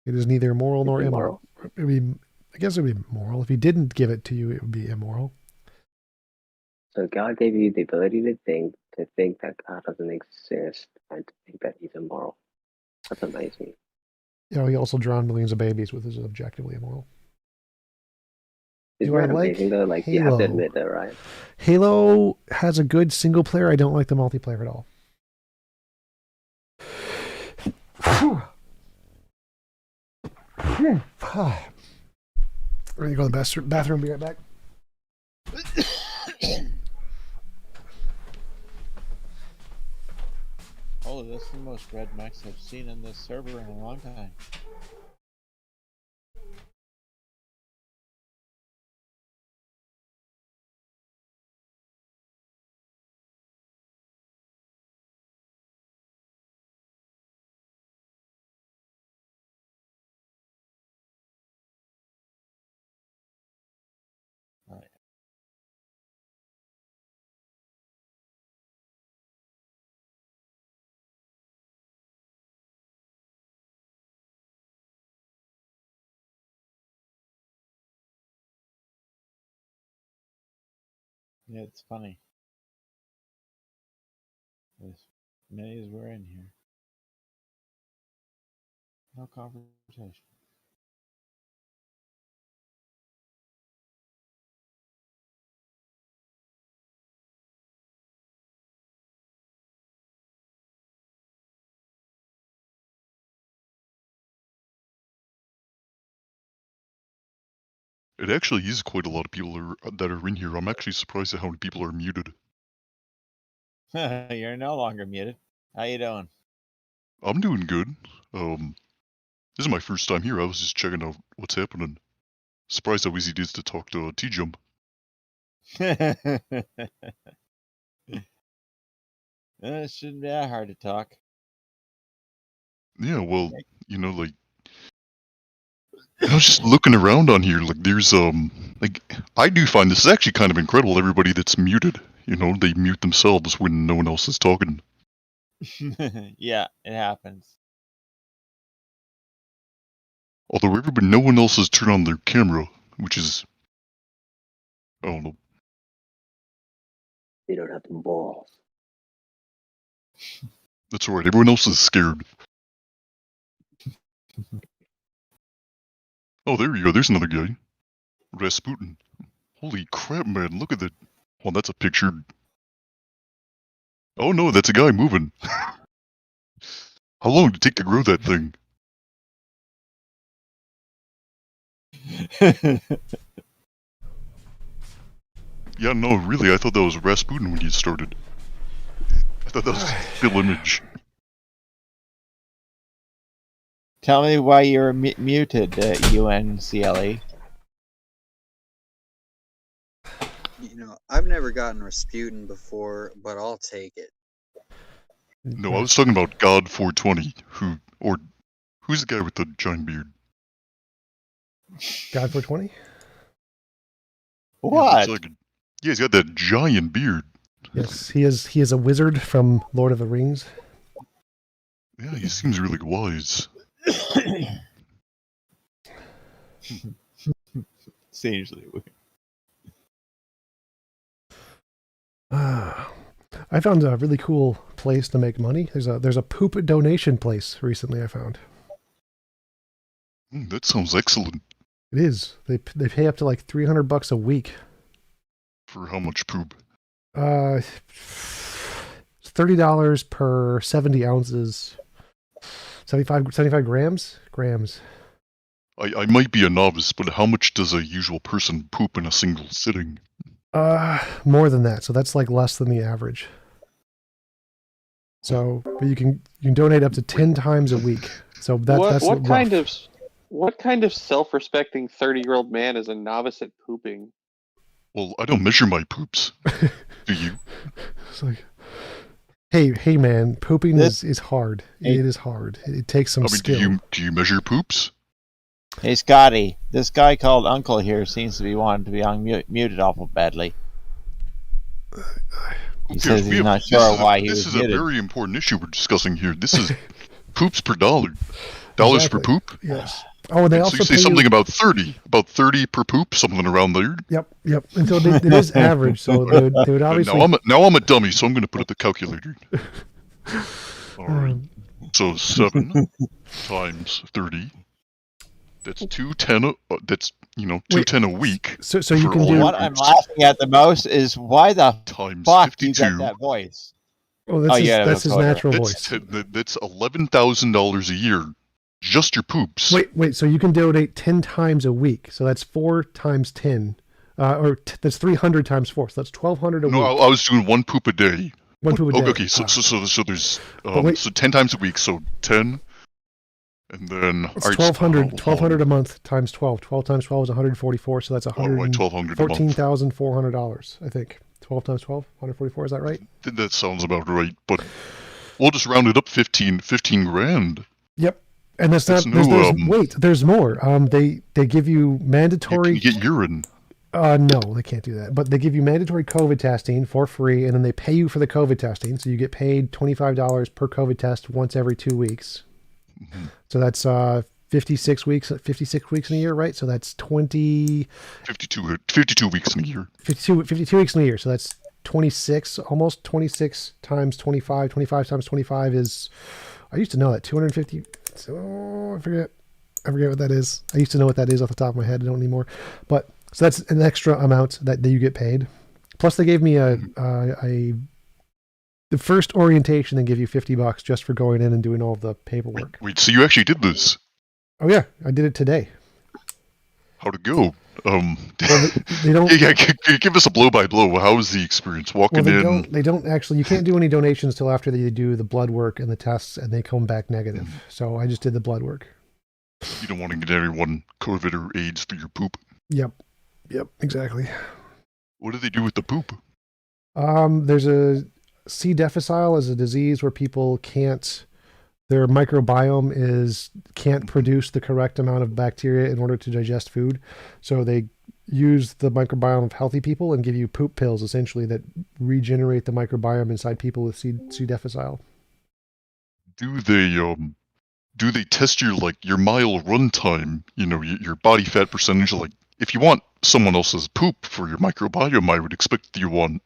It is neither moral nor immoral? immoral. I guess it would be moral. If he didn't give it to you, it would be immoral. So God gave you the ability to think that God doesn't exist, and to think that he's immoral. That's amazing. You know, he also drowned millions of babies, which is objectively immoral. Isn't Do I that like amazing though? Like, you have to admit that, right? Halo has a good single player. I don't like the multiplayer at all. I'm going to go to the bathroom. Be right back. Oh, this is the most red max I've seen in this server in a long time. Alright. Yeah, it's funny. As many as we're in here. No conversation. It actually is quite a lot of people that are in here. I'm actually surprised at how many people are muted. You're no longer muted. How you doing? I'm doing good. This is my first time here. I was just checking out what's happening. Surprised how easy it is to talk to T-Jump. It shouldn't be that hard to talk. Yeah, well, you know, like, I was just looking around on here. Like, there's like, I do find this is actually kind of incredible. Everybody that's muted, you know, they mute themselves when no one else is talking. Yeah, it happens. Although no one else has turned on their camera, which is, I don't know. You don't have the balls. That's alright. Everyone else is scared. Oh, there you go. There's another guy. Rasputin. Holy crap, man. Look at that. Oh, that's a picture. Oh no, that's a guy moving. How long did it take to grow that thing? Yeah, no, really, I thought that was Rasputin when you started. I thought that was a still image. Tell me why you're muted, UNCLE. You know, I've never gotten Rasputin before, but I'll take it. No, I was talking about God 420, who's the guy with the giant beard? God 420? What? Yeah, he's got that giant beard. Yes, he is a wizard from Lord of the Rings. Yeah, he seems really wise. Seems really weird. I found a really cool place to make money. There's a poop donation place recently I found. That sounds excellent. It is. They pay up to like $300 a week. For how much poop? It's $30 per 70 ounces. 75 grams? Grams. I might be a novice, but how much does a usual person poop in a single sitting? More than that. So that's like less than the average. So, but you can donate up to 10 times a week. So that's what kind of self-respecting 30-year-old man is a novice at pooping? Well, I don't measure my poops. Do you? It's like, hey man, pooping is hard. It is hard. It takes some skill. Do you measure poops? Hey Scotty, this guy called Uncle here seems to be wanting to be muted awful badly. He says he's not sure why he was This is muted. a very important issue we're discussing here. This is poops per dollar. Dollars Exactly. per poop? Yes. Oh, and they So also you say pay something you... about 30 per poop, something around there. Yep. And so it is average. So they would obviously... Now I'm a dummy, so I'm going to put up the calculator. All right. So 7 times 30. That's 210. That's 210 a week. So you can do What I'm laughing at the most is why the times fuck 52. you got that voice. Oh, that's his natural voice. That's $11,000 a year, just your poops. Wait. So you can donate 10 times a week. So that's 4 times 10, that's 300 times 4. So that's 1,200 a week. No, I was doing one poop a day. One poop a day. Okay, so there's so 10 times a week, so 10, and then It's 1,200 a month times 12. 12 times 12 is 144. So that's $114,400, I think. 12 times 12, 144. Is that right? That sounds about right. But we'll just round it up 15 grand. Yep. And that's not. There's more. They give you mandatory. You get urine. No, they can't do that. But they give you mandatory COVID testing for free, and then they pay you for the COVID testing. So you get paid $25 per COVID test once every 2 weeks. Mm-hmm. So that's 56 weeks in a year, right? So that's 52 weeks in a year. 52 weeks in a year. So that's 26, almost 26 times 25. 25 times 25 is, I used to know that, 250. So I forget what that is. I used to know what that is off the top of my head. I don't anymore. But so that's an extra amount that you get paid. Plus they gave me the first orientation, they give you $50 just for going in and doing all the paperwork. Wait, so you actually did this? Oh yeah, I did it today. How'd it go? Well, they don't. Yeah, give us a blow by blow. How was the experience walking in? They don't actually. You can't do any donations till after they do the blood work and the tests, and they come back negative. So I just did the blood work. You don't want to get everyone COVID or AIDS through your poop. Yep, exactly. What do they do with the poop? There's a C. difficile is a disease where people can't. Their microbiome can't produce the correct amount of bacteria in order to digest food. So they use the microbiome of healthy people and give you poop pills, essentially, that regenerate the microbiome inside people with C. difficile. Do they test your mile run time, your body fat percentage? Like, if you want someone else's poop for your microbiome, I would expect that you want,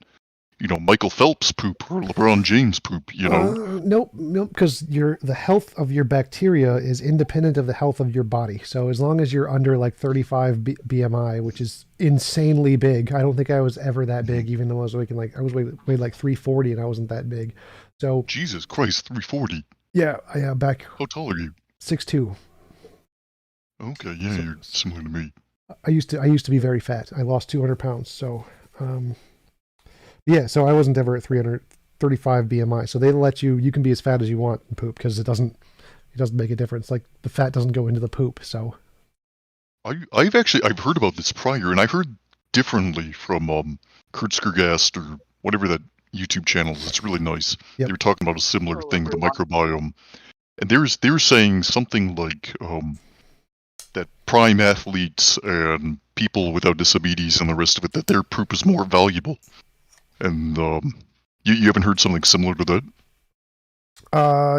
Michael Phelps poop or LeBron James poop, Nope, because the health of your bacteria is independent of the health of your body. So as long as you're under like 35 BMI, which is insanely big. I don't think I was ever that big, even though I was weighed like 340 and I wasn't that big. So Jesus Christ, 340. Yeah, back. How tall are you? 6'2". Okay, yeah, you're similar to me. I used to be very fat. I lost 200 pounds. So, yeah, so I wasn't ever at 335 BMI. So they let you can be as fat as you want in poop because it doesn't make a difference. Like the fat doesn't go into the poop. So I've heard about this prior, and I heard differently from Kurt Skirgast or whatever that YouTube channel is. It's really nice. Yep. They were talking about a similar thing with the microbiome, and they were saying something like that prime athletes and people without diabetes and the rest of it, that their poop is more valuable. And you haven't heard something similar to that?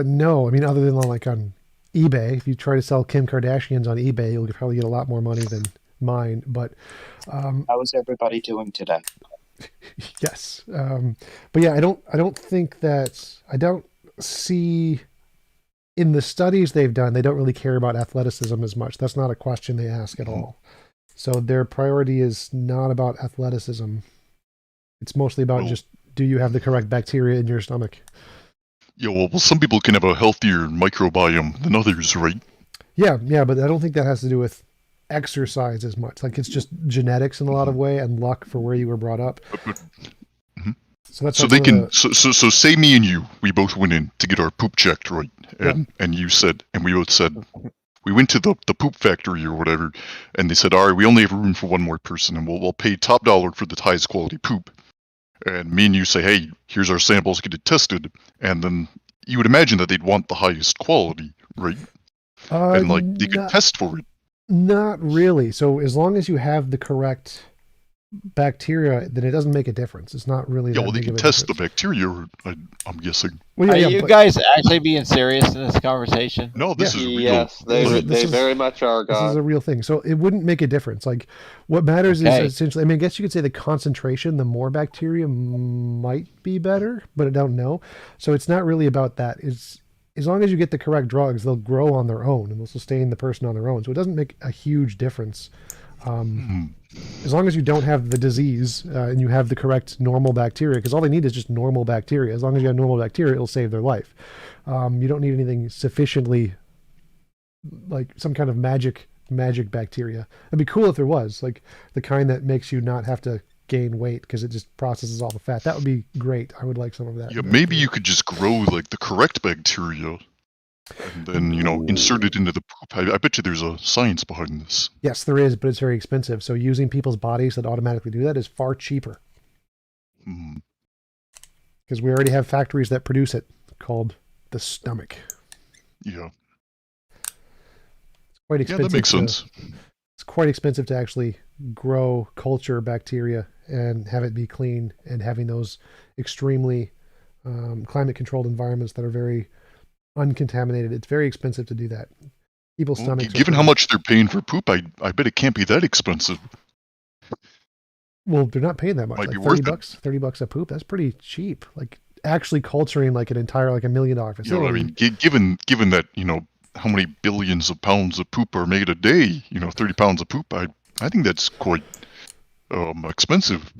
No. I mean, other than like on eBay, if you try to sell Kim Kardashians on eBay, you'll probably get a lot more money than mine. But how is everybody doing today? Yes. But yeah, I don't think that, I don't see in the studies they've done, they don't really care about athleticism as much. That's not a question they ask at all. So their priority is not about athleticism. It's mostly about just, do you have the correct bacteria in your stomach? Yeah, well, some people can have a healthier microbiome than others, right? Yeah, but I don't think that has to do with exercise as much. Like, it's just genetics in a lot of way and luck for where you were brought up. So that's So like they one of can. So say me and you, we both went in to get our poop checked, right? And you said, and we both said, we went to the poop factory or whatever, and they said, all right, we only have room for one more person, and we'll pay top dollar for the highest quality poop. And me and you say, hey, here's our samples, get it tested, and then you would imagine that they'd want the highest quality, right? And like they could test for it. Not really. So as long as you have the correct bacteria, then it doesn't make a difference. It's not really. Yeah, well, they can test the bacteria, I'm guessing. Well, Are you guys actually being serious in this conversation? No, this is real. Yes, they very much are, This is God. a real thing. So it wouldn't make a difference. Like, what matters is essentially, I mean, I guess you could say the concentration, the more bacteria might be better, but I don't know. So it's not really about that. It's, as long as you get the correct drugs, they'll grow on their own and they'll sustain the person on their own. So it doesn't make a huge difference. As long as you don't have the disease and you have the correct normal bacteria, because all they need is just normal bacteria. As long as you have normal bacteria, it'll save their life. You don't need anything sufficiently, like some kind of magic bacteria. It'd be cool if there was, like the kind that makes you not have to gain weight because it just processes all the fat. That would be great. I would like some of that. Yeah, maybe you could just grow like the correct bacteria and then, insert it into the poop. I bet you there's a science behind this. Yes, there is, but it's very expensive. So using people's bodies that automatically do that is far cheaper. Because we already have factories that produce it called the stomach. Yeah. It's quite expensive. Yeah, that makes sense. It's quite expensive to actually grow culture bacteria and have it be clean, and having those extremely climate controlled environments that are very uncontaminated. It's very expensive to do that. People's stomachs. Given how much they're paying for poop, I bet it can't be that expensive. Well, they're not paying that much. Might Like be worth $30 a poop. That's pretty cheap. Like actually culturing like an entire, like $1 million facility. I mean, given that, how many billions of pounds of poop are made a day, 30 pounds of poop, I think that's quite expensive.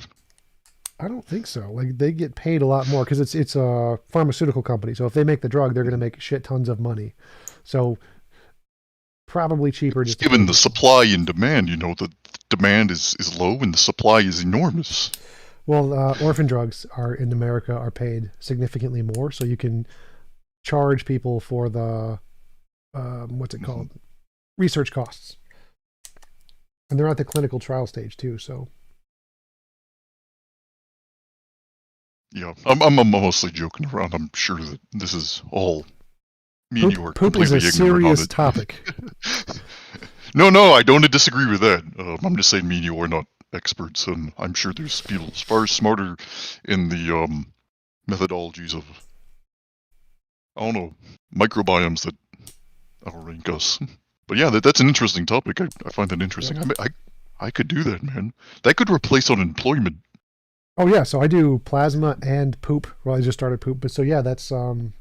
I don't think so. Like they get paid a lot more because it's a pharmaceutical company. So if they make the drug, they're going to make shit tons of money. So probably cheaper. Just given the supply and demand, the demand is low and the supply is enormous. Well, orphan drugs in America are paid significantly more. So you can charge people for the, what's it called? Research costs. And they're at the clinical trial stage too. So. Yeah, I'm mostly joking around. I'm sure that this is all me and you are poop is completely a ignorant of serious it. topic. No, I don't disagree with that. I'm just saying me and you are not experts, and I'm sure there's people far smarter in the methodologies of, I don't know, microbiomes that outrank us. But yeah, that's an interesting topic. I find that interesting. Yeah. I could do that, man. That could replace unemployment. Oh yeah, so I do plasma and poop. Well, I just started poop, but so yeah, that's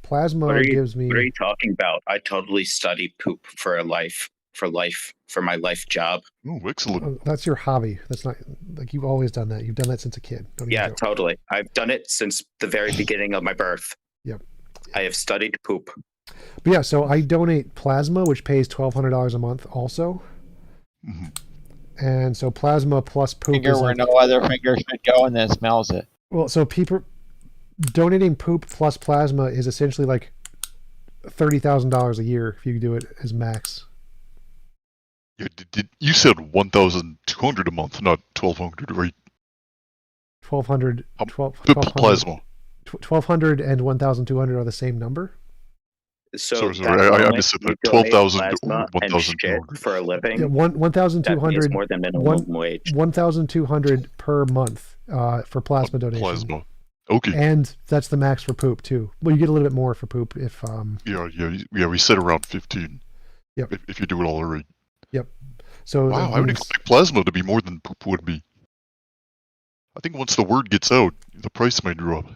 plasma gives me. What are you talking about? I totally study poop for my life job. Oh, excellent. That's your hobby. That's not like you've always done that. You've done that since a kid. Yeah, totally. I've done it since the very beginning of my birth. Yep. I have studied poop. But yeah, so I donate plasma, which pays $1,200 a month, also. Mm-hmm. And so plasma plus poop Finger is where like, no other finger should go, and then smells it. Well, so people donating poop plus plasma is essentially like $30,000 a year if you do it as max. Yeah, you said 1,200 a month, not 1,200, right? 1,200. Plasma. 1,200 and 1,200 are the same number. So sorry, I missed it. 12,000 or 1,200 for a living. Yeah, 1,200 more than minimum wage. 1,200 per month for plasma donation. Plasma. Okay. And that's the max for poop too. Well, you get a little bit more for poop if. Yeah. We said around 15. Yep. If you do it all right. Yep. So wow, I would expect plasma to be more than poop would be. I think once the word gets out, the price might drop.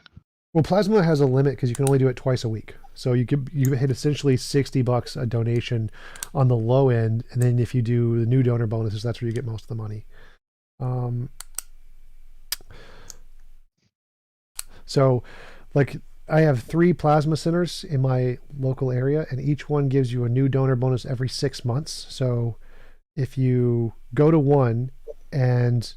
Well, plasma has a limit because you can only do it twice a week. So you hit essentially $60 a donation on the low end, and then if you do the new donor bonuses, that's where you get most of the money. So, like, I have 3 plasma centers in my local area, and each one gives you a new donor bonus every 6 months. So if you go to one and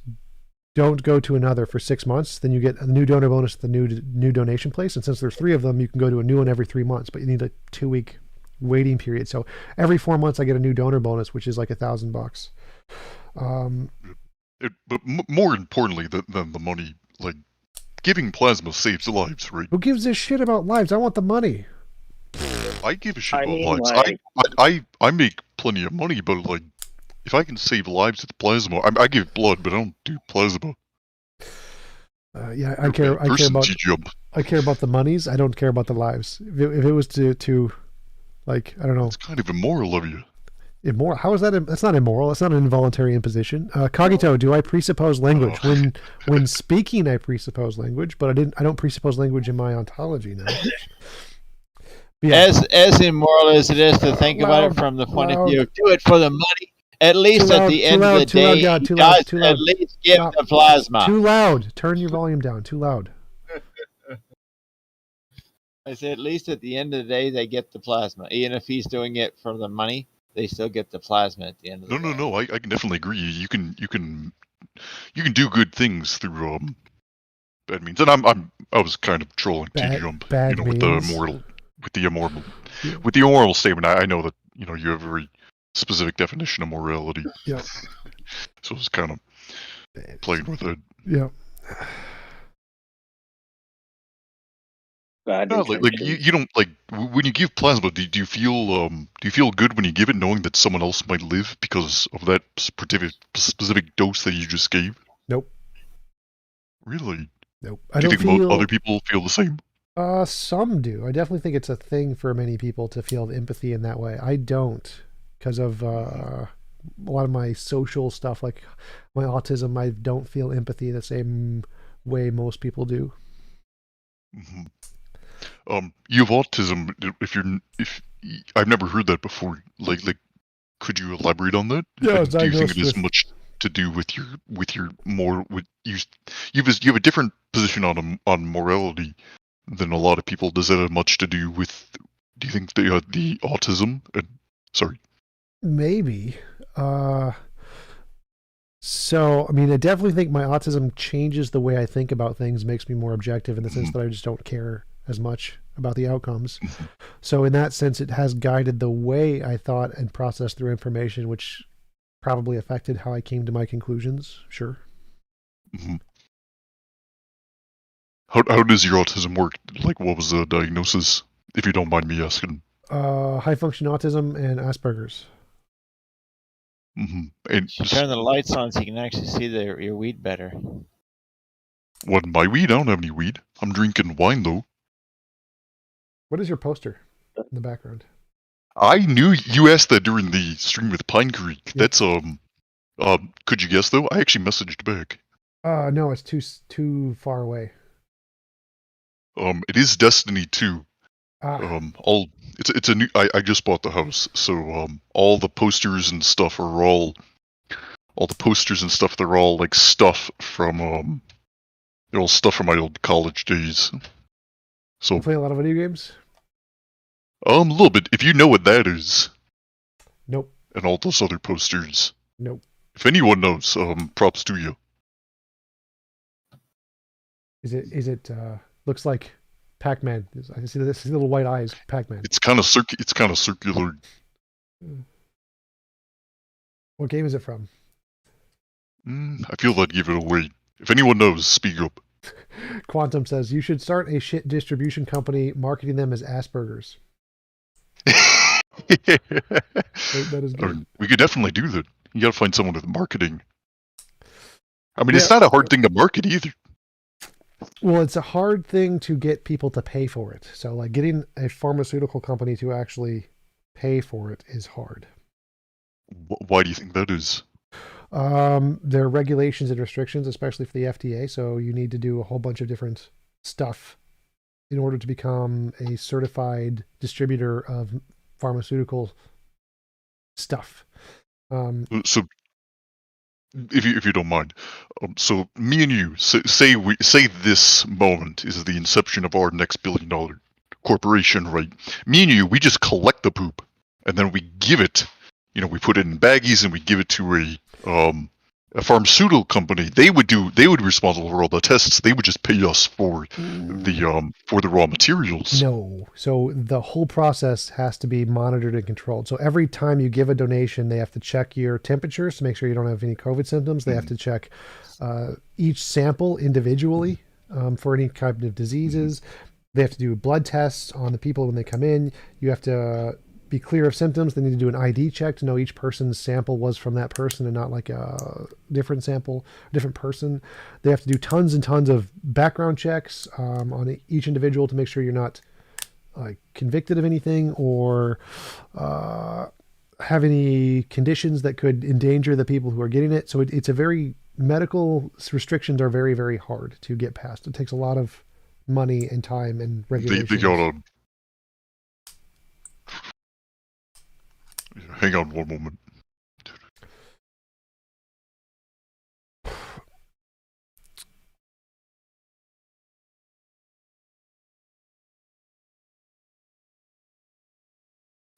don't go to another for 6 months, then you get a new donor bonus at the new donation place. And since there's 3 of them, you can go to a new one every 3 months, but you need a 2-week waiting period. So every 4 months I get a new donor bonus, which is like $1,000. But more importantly than the money, like, giving plasma saves lives, right? Who gives a shit about lives? I want the money. I give a shit about lives. I make plenty of money, but like, if I can save lives with plasma, I give blood, but I don't do plasma. Yeah, I care about the monies. I don't care about the lives. If it was to like, I don't know. It's kind of immoral of you. Immoral? How is that? That's not immoral. That's not an involuntary imposition. Cogito, do I presuppose language? When speaking, I presuppose language, but I don't presuppose language in my ontology now. Yeah. As immoral as it is to think about it from the point of view of do it for the money. At least at the end of the day, he does at least give the plasma. Too loud. Turn your volume down. Too loud. I say at least at the end of the day, they get the plasma. Even if he's doing it for the money, they still get the plasma at the end of the day. No. I can definitely agree. You can do good things through bad means. And I was kind of trolling T-Jump, with the immoral statement. I know that you have a very specific definition of morality. Yeah. So it's kind of playing with it. Yeah. Like you don't like when you give plasma. Do you feel good when you give it, knowing that someone else might live because of that specific dose that you just gave? Nope. Really? Nope. Do you think other people feel the same? Some do. I definitely think it's a thing for many people to feel empathy in that way. I don't, because of a lot of my social stuff, like my autism. I don't feel empathy the same way most people do. Mm-hmm. You have autism. If I've never heard that before. Like, could you elaborate on that? Yeah, do you think it has much to do with your you have a different position on morality than a lot of people? Does that have much to do with? Do you think the autism? Sorry. Maybe. So, I mean, I definitely think my autism changes the way I think about things, makes me more objective in the sense that I just don't care as much about the outcomes. So in that sense, it has guided the way I thought and processed through information, which probably affected how I came to my conclusions. Sure. Mm-hmm. How does your autism work? Like, what was the diagnosis, if you don't mind me asking? High function autism and Asperger's. Mm-hmm. And turn the lights on so you can actually see your weed better. What, my weed? I don't have any weed. I'm drinking wine, though. What is your poster in the background? I knew you asked that during the stream with Pine Creek. Yeah. That's could you guess though? I actually messaged back. No, it's too far away. It is Destiny 2. It's a new. I just bought the house, so all the posters and stuff are all the posters and stuff. They're all like stuff from they're all stuff from my old college days. So you play a lot of video games? A little bit. If you know what that is. Nope. And all those other posters. Nope. If anyone knows, props to you. Is it looks like Pac-Man. I can see this little white eyes, Pac-Man. It's kind of circular. What game is it from? I feel I'd give it away. If anyone knows, speak up. Quantum says you should start a shit distribution company marketing them as Asperger's. That is good. We could definitely do that. You gotta find someone with marketing. I mean, it's not a hard thing to market either. Well, it's a hard thing to get people to pay for it. So, like, getting a pharmaceutical company to actually pay for it is hard. Why do you think that is? There are regulations and restrictions, especially for the FDA. So you need to do a whole bunch of different stuff in order to become a certified distributor of pharmaceutical stuff. So, if you don't mind, so me and you say this moment is the inception of our next billion-dollar corporation, right? Me and you, we just collect the poop, and then we give it. You know, we put it in baggies and we give it to a pharmaceutical company. They would be responsible for all the tests. They would just pay us for the raw materials. No. So the whole process has to be monitored and controlled. So every time you give a donation, they have to check your temperatures to make sure you don't have any COVID symptoms. They have to check each sample individually for any kind of diseases. They have to do blood tests on the people when they come in. You have to be clear of symptoms. They need to do an ID check to know each person's sample was from that person and not like a different sample, different person. They have to do tons and tons of background checks on each individual to make sure you're not convicted of anything or have any conditions that could endanger the people who are getting it. So it's a very, medical restrictions are very, very hard to get past. It takes a lot of money and time and regulations. They gotta... Hang on one moment.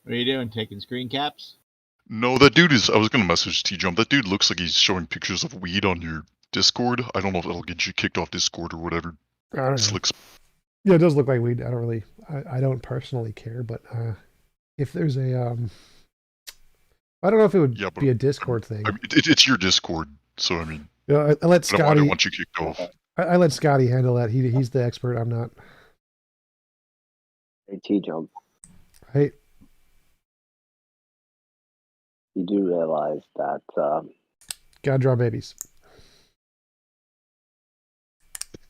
What are you doing? Taking screen caps? No, that dude is... I was gonna message T-Jump. That dude looks like he's showing pictures of weed on your Discord. I don't know if that'll get you kicked off Discord or whatever. I don't know. Slicks. Yeah, it does look like weed. I don't really... I don't personally care, but if there's a... I don't know if it would be a Discord thing. I mean, it's your Discord, so I mean... Yeah, I let Scotty... I don't want you kicked off. I let Scotty handle that. He's the expert. I'm not. Hey, T-Jump. Hey. You do realize that... Gotta draw babies.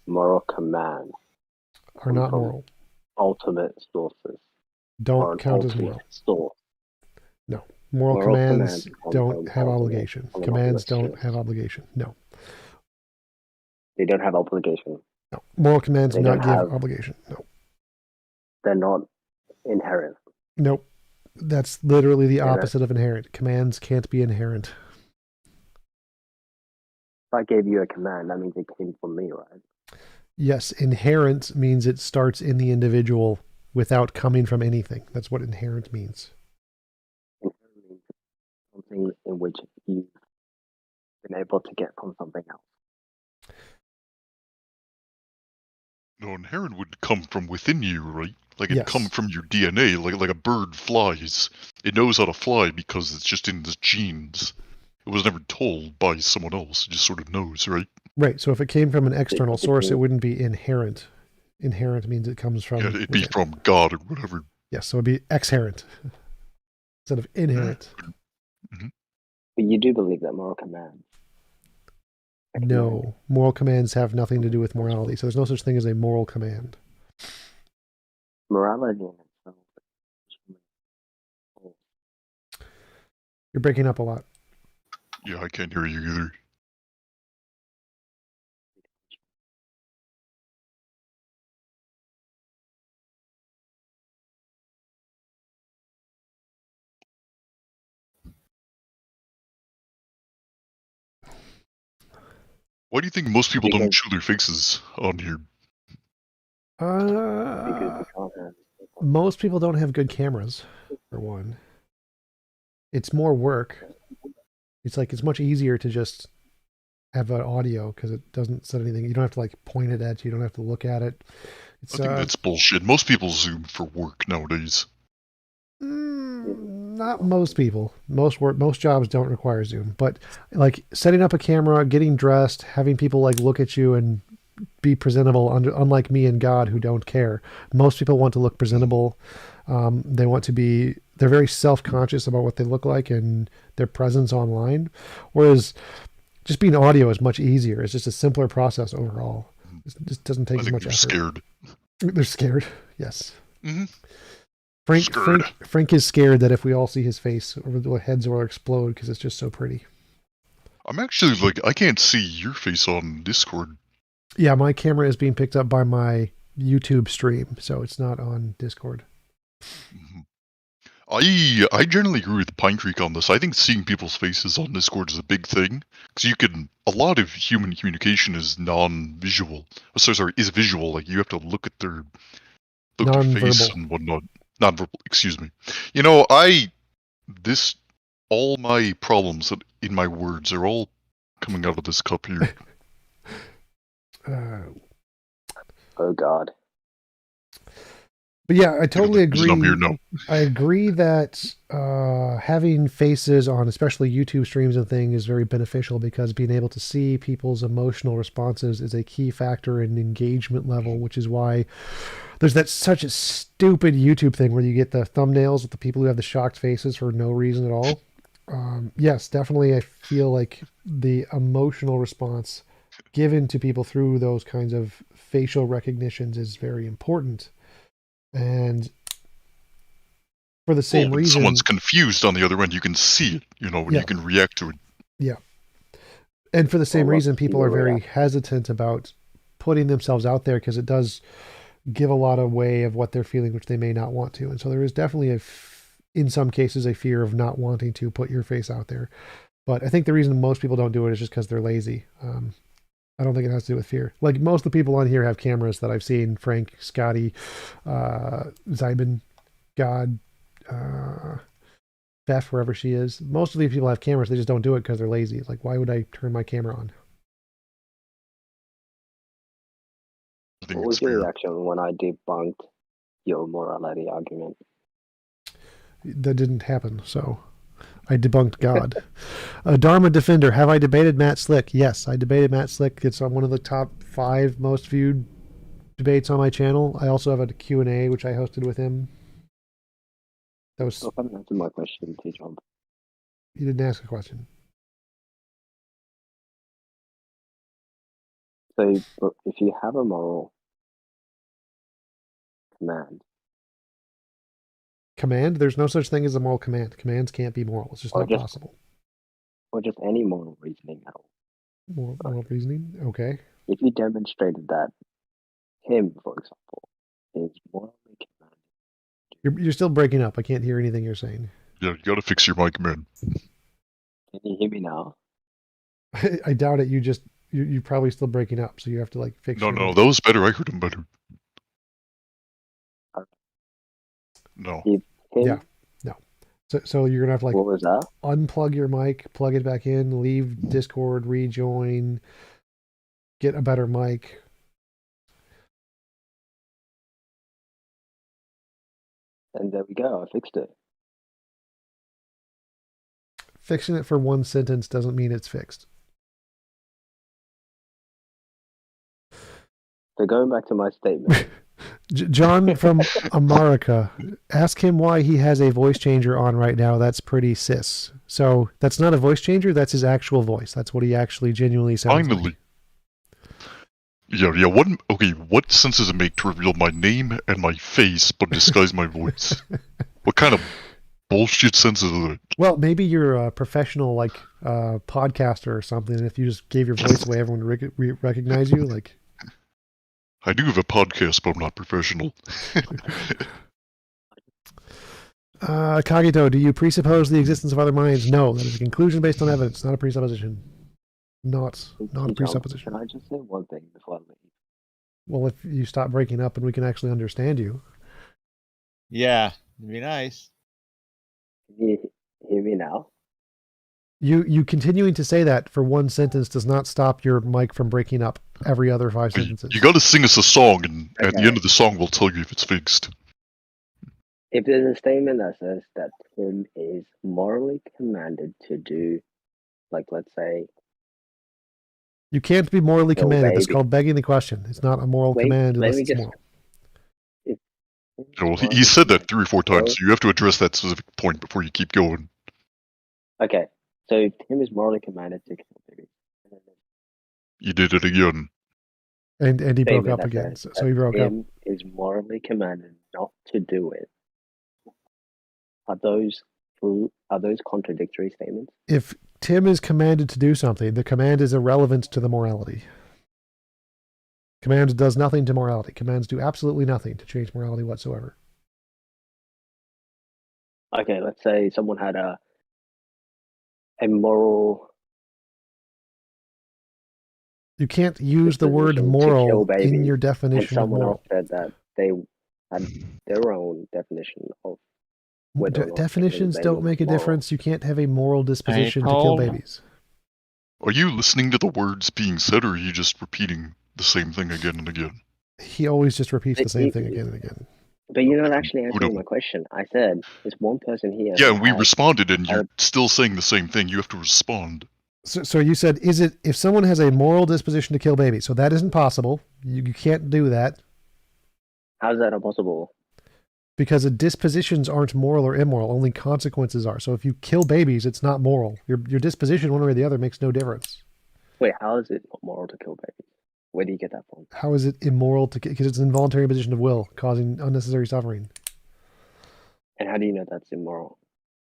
Moral commands are not moral. Ultimate sources. Don't count as moral. Source. No. Moral commands don't have obligation. Commands don't have obligation. No. They don't have obligation. No. Moral commands do not give obligation. No. They're not inherent. Nope. That's literally the opposite of inherent. Commands can't be inherent. If I gave you a command, that means it came from me, right? Yes, inherent means it starts in the individual without coming from anything. That's what inherent means. Inherent means something in which you've been able to get from something else. No, inherent would come from within you, right? Like it come from your DNA, like a bird flies. It knows how to fly because it's just in its genes. It was never told by someone else. It just sort of knows, right? Right. So if it came from an external source, it wouldn't be inherent. Inherent means it comes from... Yeah, it'd be from God or whatever. Yes, so it'd be exherent instead of inherent. Mm-hmm. But you do believe that moral commands... No, moral commands have nothing to do with morality. So there's no such thing as a moral command. Morality in itself. You're breaking up a lot. Yeah, I can't hear you either. Why do you think most people don't show their faces on here? Most people don't have good cameras, for one. It's more work. It's like it's much easier to just have an audio because it doesn't set anything. You don't have to like point it at you. You don't have to look at it. It's, I think that's bullshit. Most people Zoom for work nowadays. Not most people. Most jobs don't require Zoom, but like setting up a camera, getting dressed, having people like look at you and be presentable. Unlike me and God, who don't care. Most people want to look presentable. They want to be. They're very self-conscious about what they look like and their presence online. Whereas just being audio is much easier. It's just a simpler process overall. It just doesn't take as much effort. Scared. They're scared. Yes. Mm-hmm. Frank is scared that if we all see his face, our heads will explode because it's just so pretty. I'm actually like, I can't see your face on Discord. Yeah, my camera is being picked up by my YouTube stream, so it's not on Discord. I generally agree with Pine Creek on this. I think seeing people's faces on Discord is a big thing, because a lot of human communication is non-visual. Sorry, is visual. Like, you have to look at their face and whatnot. Non-verbal, excuse me. You know, all my problems in my words are all coming out of this cup here. Oh God. But yeah, I totally agree. I'm here now. I agree that having faces on especially YouTube streams and things is very beneficial, because being able to see people's emotional responses is a key factor in engagement level, which is why there's such a stupid YouTube thing where you get the thumbnails with the people who have the shocked faces for no reason at all. Yes, definitely I feel like the emotional response given to people through those kinds of facial recognitions is very important. And for the same reason, someone's confused on the other end, you can see it, when you can react to it. Yeah. And for the same reason, people are very hesitant about putting themselves out there, because it does give a lot away of what they're feeling, which they may not want to. And so there is definitely in some cases, a fear of not wanting to put your face out there. But I think the reason most people don't do it is just because they're lazy. I don't think it has to do with fear. Like, most of the people on here have cameras that I've seen. Frank, Scotty, Zyban, God, Beth, wherever she is. Most of these people have cameras. They just don't do it because they're lazy. It's like, why would I turn my camera on? What was your reaction when I debunked your morality argument? That didn't happen, so I debunked God. Dharma Defender, have I debated Matt Slick? Yes, I debated Matt Slick. It's on one of the top 5 most viewed debates on my channel. I also have a Q&A, which I hosted with him. That was... I haven't answered my question, T-Jump. You didn't ask a question. So, if you have a moral command, there's no such thing as a moral command. Commands can't be moral. It's just not possible. Or just any moral reasoning at all. Moral reasoning? Okay. If you demonstrated that him, for example, is morally commanded. You're still breaking up. I can't hear anything you're saying. Yeah, you gotta fix your mic, man. Can you hear me now? I doubt it. You're probably still breaking up, so you have to like fix. No, that was better. I heard him better. No. Yeah. No. So you're gonna have to like. What was that? Unplug your mic, plug it back in, leave Discord, rejoin, get a better mic. And there we go. I fixed it. Fixing it for one sentence doesn't mean it's fixed. So going back to my statement. John from America, ask him why he has a voice changer on right now. That's pretty cis. So that's not a voice changer. That's his actual voice. That's what he actually genuinely sounds like. Yeah. What sense does it make to reveal my name and my face but disguise my voice? What kind of bullshit sense is it? Well, maybe you're a professional like podcaster or something. And if you just gave your voice away, everyone would recognize you. Like, I do have a podcast, but I'm not professional. Kagito, do you presuppose the existence of other minds? No, that is a conclusion based on evidence, not a presupposition. Not a presupposition. Can I just say one thing before I leave? Well, if you stop breaking up and we can actually understand you. Yeah, it'd be nice. Can you hear me now? You continuing to say that for one sentence does not stop your mic from breaking up every other 5 sentences. You gotta sing us a song, and at the end of the song we'll tell you if it's fixed. If there's a statement that says that him is morally commanded to do, like, let's say... You can't be morally commanded. It's called begging the question. It's not a moral command unless it's moral. Well, he said that 3 or 4 times, so you have to address that specific point before you keep going. Okay, so him is morally commanded to kill babies. You did it again. And he broke up again, so he broke up. Him is morally commanded not to do it. Are those contradictory statements? If Tim is commanded to do something. The command is irrelevant to the morality. Command does nothing to morality. Commands do absolutely nothing to change morality whatsoever. Okay, let's say someone had a moral. You can't use the word moral in your definition of someone moral. else said that they had their own definition of whether or not Definitions don't make a difference. You can't have a moral disposition to kill babies. Are you listening to the words being said, or are you just repeating the same thing again and again? He always just repeats the same thing again and again. But you're not actually answering my question. I said there's one person here. Yeah, we responded, and you're still saying the same thing. You have to respond. So you said, is it if someone has a moral disposition to kill babies? So that isn't possible. You can't do that. How's that impossible? Because the dispositions aren't moral or immoral. Only consequences are. So if you kill babies, it's not moral. Your disposition, one way or the other, makes no difference. Wait, how is it not moral to kill babies? Where do you get that from? How is it immoral to? Because it's an involuntary imposition of will, causing unnecessary suffering. And how do you know that's immoral?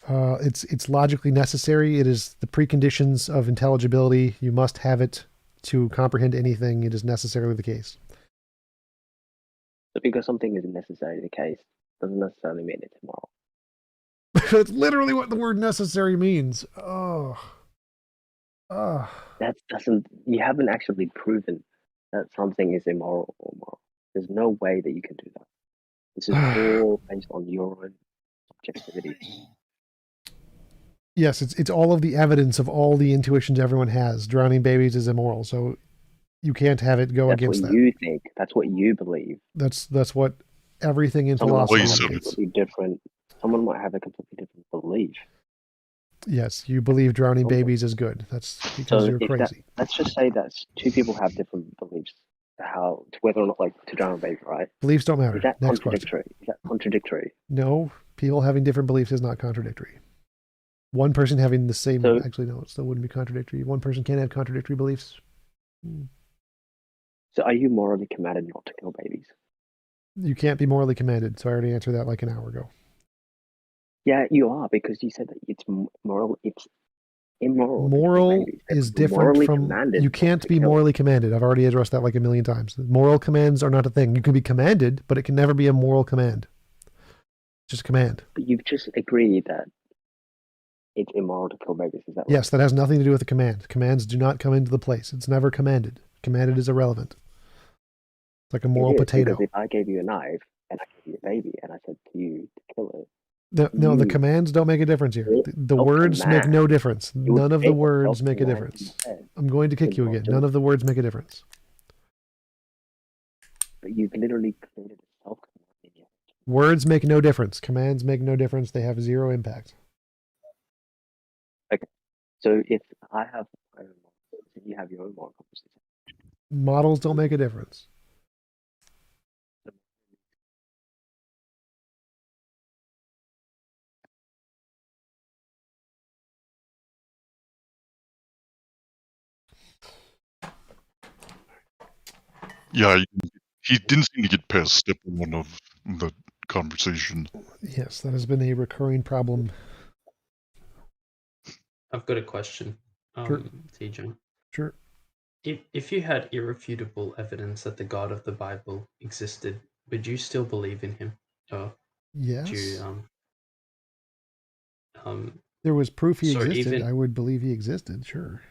It's logically necessary. It is the preconditions of intelligibility. You must have it to comprehend anything. It is necessarily the case. But because something is necessarily the case, doesn't necessarily mean it's immoral. That's literally what the word necessary means. That doesn't. You haven't actually proven that something is immoral or moral. There's no way that you can do that. This is all based on your own subjectivity. Yes, it's all of the evidence of all the intuitions everyone has. Drowning babies is immoral, so you can't have it go against that. That's what you think. That's what you believe. That's what everything in Someone philosophy might have indicates. completely different. Someone might have a completely different belief. Yes, you believe drowning babies is good. That's because you're crazy. Let's just say that two people have different beliefs to whether or not to drown a baby, right? Beliefs don't matter. Is that Next contradictory? question. Is that contradictory? No, people having different beliefs is not contradictory. One person having the same, actually no, it still wouldn't be contradictory. One person can't have contradictory beliefs. So are you morally commanded not to kill babies? You can't be morally commanded, so I already answered that like an hour ago. Yeah, you are, because you said that it's moral. It's immoral. Moral is different from. You can't be morally commanded. I've already addressed that like a million times. Moral commands are not a thing. You can be commanded, but it can never be a moral command. It's just a command. But you've just agreed that it's immoral to kill babies. Is that right? Yes, that has nothing to do with the command. Commands do not come into the place. It's never commanded. Commanded is irrelevant. It's like a moral potato. Because if I gave you a knife and I gave you a baby and I said to you to kill it. No, the commands don't make a difference here. The words make no difference. None of the words make a difference. I'm going to kick you again. None of the words make a difference. But you've literally created a self-command in your head. Words make no difference. Commands make no difference. They have zero impact. Okay. So if I have my own models and you have your own moral compass, models don't make a difference. Yeah, he didn't seem to get past step one of the conversation. Yes, that has been a recurring problem. I've got a question, Sure. TJ. Sure. If you had irrefutable evidence that the God of the Bible existed, would you still believe in him? Or Yes. do you, there was proof he so existed. even- I would believe he existed, sure.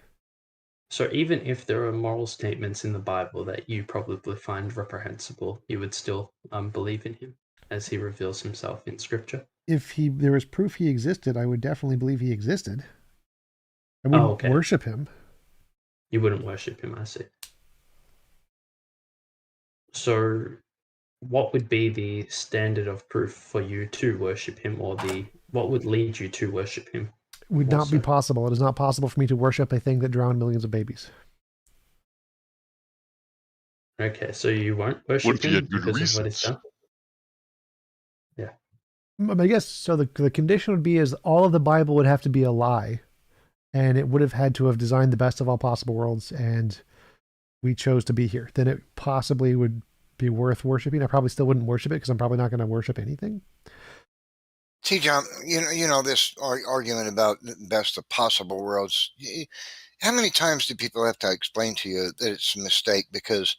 So even if there are moral statements in the Bible that you probably find reprehensible, you would still believe in him as he reveals himself in Scripture? If there was proof he existed, I would definitely believe he existed. I wouldn't worship him. You wouldn't worship him, I see. So what would be the standard of proof for you to worship him, or what would lead you to worship him? It would not be possible. It is not possible for me to worship a thing that drowned millions of babies. Okay, so you won't worship him because of what he's done? Yeah. I guess so. The condition would be is all of the Bible would have to be a lie, and it would have had to have designed the best of all possible worlds, and we chose to be here. Then it possibly would be worth worshiping. I probably still wouldn't worship it because I'm probably not going to worship anything. T-Jump, you know this argument about the best of possible worlds. How many times do people have to explain to you that it's a mistake because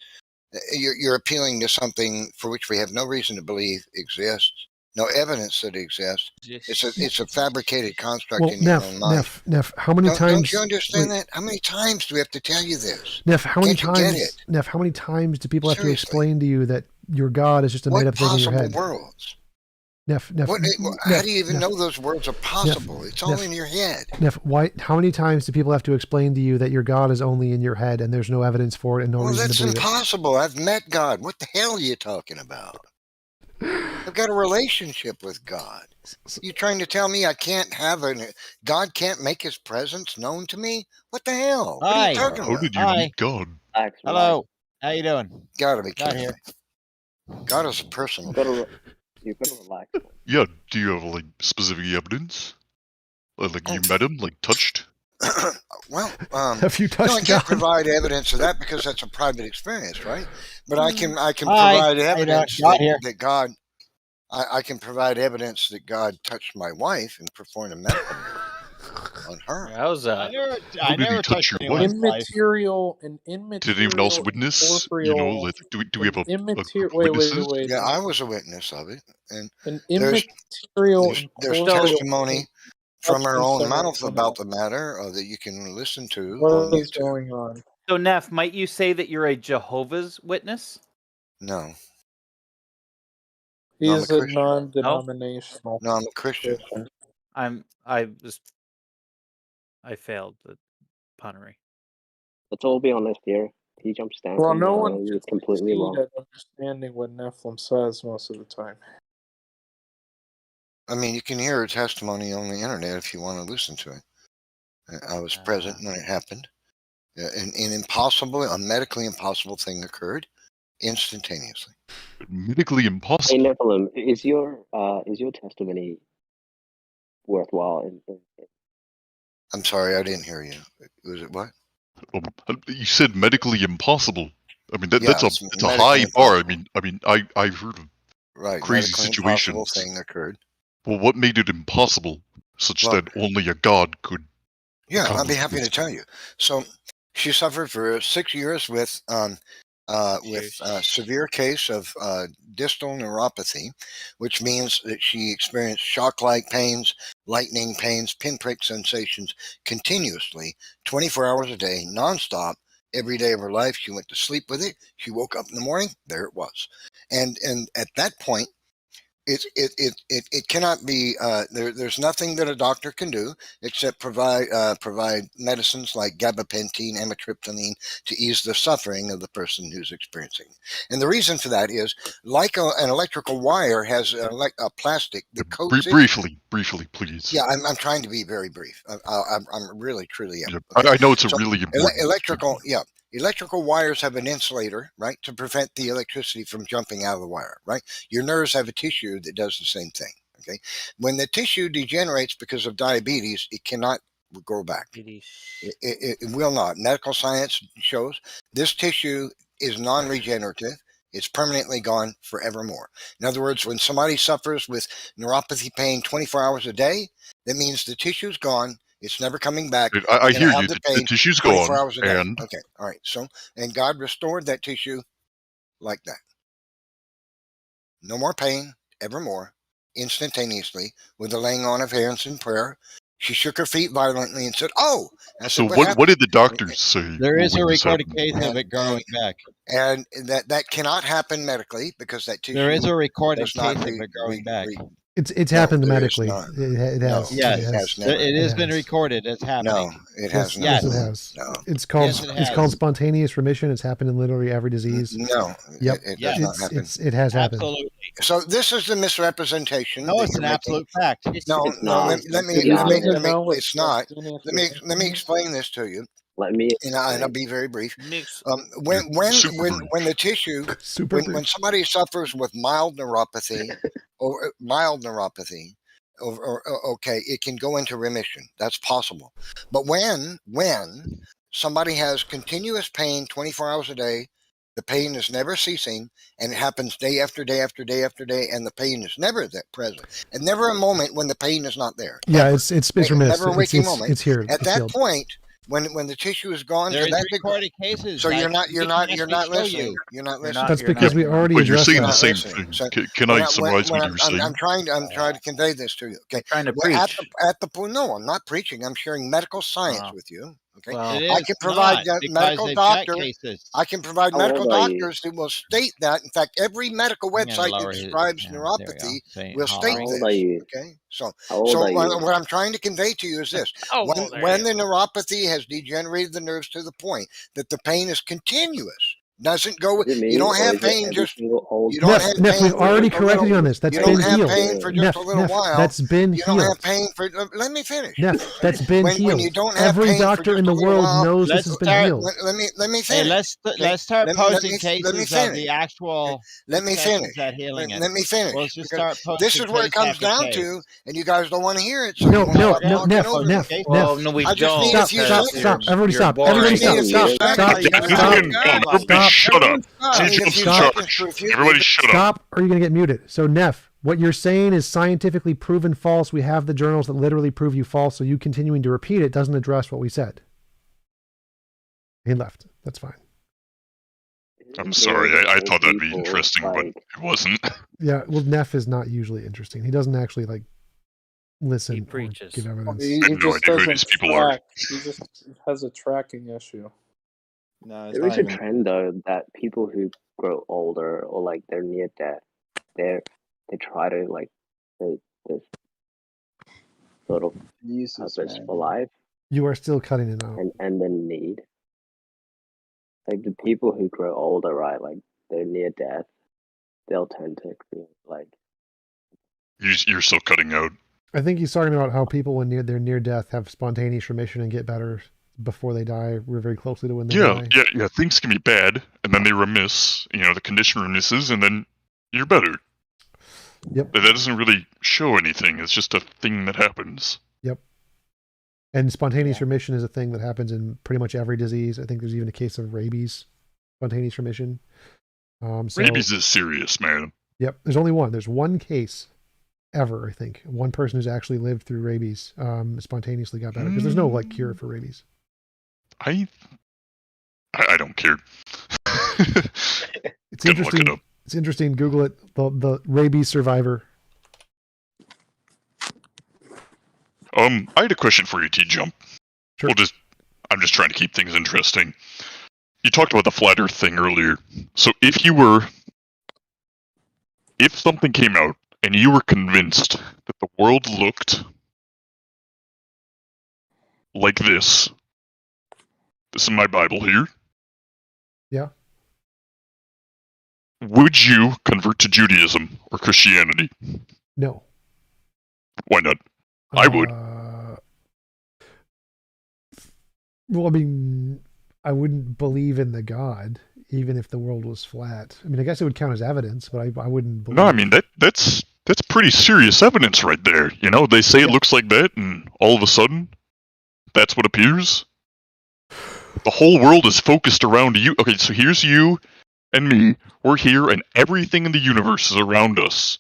you're appealing to something for which we have no reason to believe exists, no evidence that it exists? It's a fabricated construct Well, in your own mind. Neff, how many Don't times? you understand wait, that? How many times do we have to tell you this? Neff, how many Can't you get times? it? Neff, how many times do people have to Seriously. explain to you that your God is just a What made-up thing in your possible head? worlds? Neff, How do you even know those words are possible? It's all in your head. Neff, how many times do people have to explain to you that your God is only in your head and there's no evidence for it and no Well, reason that's to believe impossible. I've met God. What the hell are you talking about? I've got a relationship with God. You trying to tell me I can't have God can't make his presence known to me? What the hell? What are you talking about? How did you meet God? Hello. How you doing? Gotta be God kidding here. me. God is a personal. You gotta relax. Yeah, do you have like specific evidence? Like you met him, like touched? Well, have you touched I can't God? provide evidence of that because that's a private experience, right? But I can Hi. provide How you doing? evidence God here. that God. I can provide evidence that God touched my wife and performed a medical miracle on her. How's I never How did he touch touched your anyone's wife? life. Did anyone else witness? You know, like do we have a group of witnesses? Yeah, I was a witness of it, and An there's immaterial and there's corporeal testimony from her substance own that mouth you about know. the matter that you can listen to What on is YouTube. going on? So, Neff, might you say that you're a Jehovah's Witness? No, He no, I'm a is a Christian. non-denominational No, I'm a Christian. Christian. I failed the punnery. Let's all be honest here. T-Jump stance Well, on no one morality can is completely succeed wrong. at understanding what Nephilim says most of the time. I mean, you can hear her testimony on the internet if you want to listen to it. I was present when it happened. An impossible, a medically impossible thing occurred instantaneously. Medically Hey impossible. Nephilim, is your testimony worthwhile? I'm sorry, I didn't hear you. Was it what? You said medically impossible. I mean, Yeah, that's a it's a high medically bar. impossible. I've heard of Right, crazy medically impossible situations. thing occurred. Well, what made it impossible, such Well, that only a god could yeah, I'd be accomplish happy this? to tell you. So, she suffered for 6 years with severe case of distal neuropathy, which means that she experienced shock-like pains, lightning pains, pinprick sensations continuously, 24 hours a day, nonstop, every day of her life. She went to sleep with it. She woke up in the morning, there it was. And at that point, it cannot be there's nothing that a doctor can do except provide medicines like gabapentin, amitriptyline to ease the suffering of the person who's experiencing. And the reason for that is like an electrical wire has a plastic that coats it. Briefly, please. Yeah, I'm trying to be very brief. I'm really truly am. Yeah, Okay. I know it's a So really important. electrical wires have an insulator, right, to prevent the electricity from jumping out of the wire, right? Your nerves have a tissue that does the same thing, okay? When the tissue degenerates because of diabetes, it cannot grow back. It will not. Medical science shows this tissue is non-regenerative. It's permanently gone forevermore. In other words, when somebody suffers with neuropathy pain 24 hours a day, that means the tissue's gone. It's never coming back. I You're hear gonna have you. the The pain tissue's 24 gone, hours a day. and Okay, all right. So, and God restored that tissue like that. No more pain, evermore, instantaneously, with the laying on of hands in prayer. She shook her feet violently and said, "Oh!" I so said, "What what happened?" did the doctors say? There is a when this recorded happened? case of it growing back. And that cannot happen medically because that tissue There is a recorded does not case of it growing back. It's No, happened there is medically. not. It No, has. Yes, it has never. it has been recorded. It's happening. No, it Yes, has not. yes, it has. No. It's called Yes, it it's called has. spontaneous remission. It's happened in literally every disease. No, Yep. it does not happen. It has happened. Absolutely. So this is the misrepresentation. No, that it's you're an making. absolute fact. No, It's no. not. Let me. To be honest. It's not. Let me explain this to you. Let me And I'll explain. be very brief. Mix. When the tissue, when somebody suffers with mild neuropathy, okay, it can go into remission. That's possible. But when somebody has continuous pain 24 hours a day, The pain is never ceasing, and it happens day after day after day after day, and the pain is never that present, and never a moment when the pain is not there. Yeah, Never. it's remiss. Never a waking It's moment. here. At that point, when the tissue is gone to There's that recorded cases. so you're not we can actually show listening. you. You're not You're listening. not- That's because we already But you're addressed saying that. the same listening. thing. So Can I summarize what you're saying? I'm trying to convey this to you. Okay, trying to Well, preach. at the point. No, I'm not preaching. I'm sharing medical science with you. Okay, Well, it I is can provide not, because medical they've got doctors. cases. I can provide How medical old are you? doctors that will state that. In fact, every medical I'm gonna website that lower his- describes yeah, there we go. neuropathy Saying will how state How old. old this. are you? Okay, so How old are you? what I'm trying to convey to you is this: How old are when you? the neuropathy has degenerated the nerves to the point that the pain is continuous, doesn't go. Is it me, You don't or have is it pain every just. single old You don't Neff, have Neff, pain we've for already just a corrected you little. on this. That's You been don't have healed. pain for just Neff, a little while. that's been You don't have healed. pain for. Let me finish. Neff, that's been When healed. you don't have Every pain for doctor just in a the little world while, knows this Let's has been start. healed. let me Hey, finish. let's Okay? start Let posting me cases of finish. the actual Let me successes finish. at healing it. Let me finish. We'll just Because start this posting is where it case comes after down case. to, and you guys don't want to hear it, so No, you want to no, start no, talking Neff, over Neff, me. Neff. we I just need Stop, a few stop, seconds. stop. Everybody stop. I Everybody just need a stop. few Stop, seconds. stop, You stop, guys- Everybody shut up. I need a T-Jump's few in stop. seconds charge. for a few. Everybody shut up. Stop, or you're going to get muted. So, Neff, what you're saying is scientifically proven false. We have the journals that literally prove you false, so you continuing to repeat it doesn't address what we said. He left. That's fine. I'm sorry. I thought that'd be interesting, but it wasn't. Yeah, well, Neff is not usually interesting. He doesn't actually, like, listen He or preaches. give evidence. He I have no just idea who doesn't these people are. track. He just has a tracking issue. No, it's There is not a even. trend though that people who grow older or like they're near death, they try to like this sort of Jesus, purpose man. for life You are still cutting it out. and the need. Like the people who grow older, right? Like they're near death, they'll tend to feel like You're still cutting out. I think he's talking about how people, when they're near death, have spontaneous remission and get better before they die. We're very closely to when they die. Yeah. Things can be bad, and then they remiss. You know, the condition remisses, and then you're better. Yep. But that doesn't really show anything. It's just a thing that happens. Yep. And spontaneous remission is a thing that happens in pretty much every disease. I think there's even a case of rabies, spontaneous remission. Rabies is serious, man. Yep. There's only one. There's one case ever, I think. One person who's actually lived through rabies spontaneously got better because there's no like cure for rabies. I don't care. It's interesting. Look it up. It's interesting. Google it. The rabies survivor. I had a question for you, T-Jump. Sure. I'm just trying to keep things interesting. You talked about the flat Earth thing earlier. So if something came out and you were convinced that the world looked like this is my Bible here. Yeah. Would you convert to Judaism or Christianity? No. Why not? I would. Well, I mean, I wouldn't believe in the God, even if the world was flat. I mean, I guess it would count as evidence, but I wouldn't believe. No, I mean that's pretty serious evidence right there. You know, they say it looks like that, and all of a sudden, that's what appears. The whole world is focused around you. Okay, so here's you and me. We're here, and everything in the universe is around us.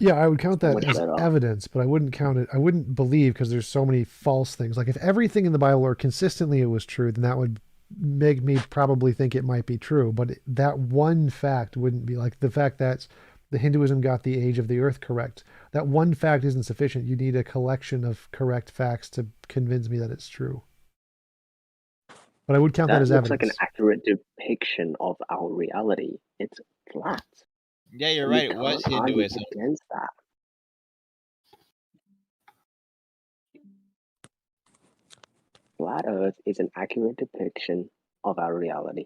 Yeah, I would count that Much as better. evidence, but I wouldn't count it. I wouldn't believe because there's so many false things. Like if everything in the Bible or consistently it was true, then that would make me probably think it might be true. But that one fact wouldn't be like the fact that the Hinduism got the age of the earth correct. That one fact isn't sufficient. You need a collection of correct facts to convince me that it's true. But I would count that as looks evidence. like an accurate depiction of our reality. It's flat. Yeah, you're You right. It was can't argue Hinduism. against that. Flat Earth is an accurate depiction of our reality.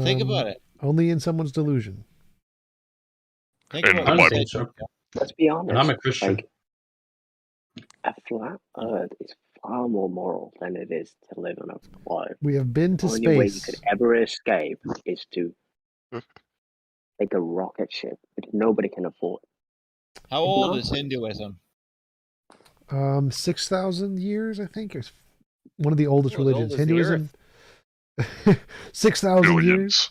Think about it. Only in someone's delusion. Think And about the what Bible. you said. Let's be honest. And I'm a Christian. Like, a flat Earth is far more moral than it is to live on a globe. We have been to The only way you space. could ever escape is to take a rocket ship, which nobody can afford. How old is Hinduism? 6,000 years, I think. It's one of the oldest Oh, as old religions. as the Hinduism. 6,000 years.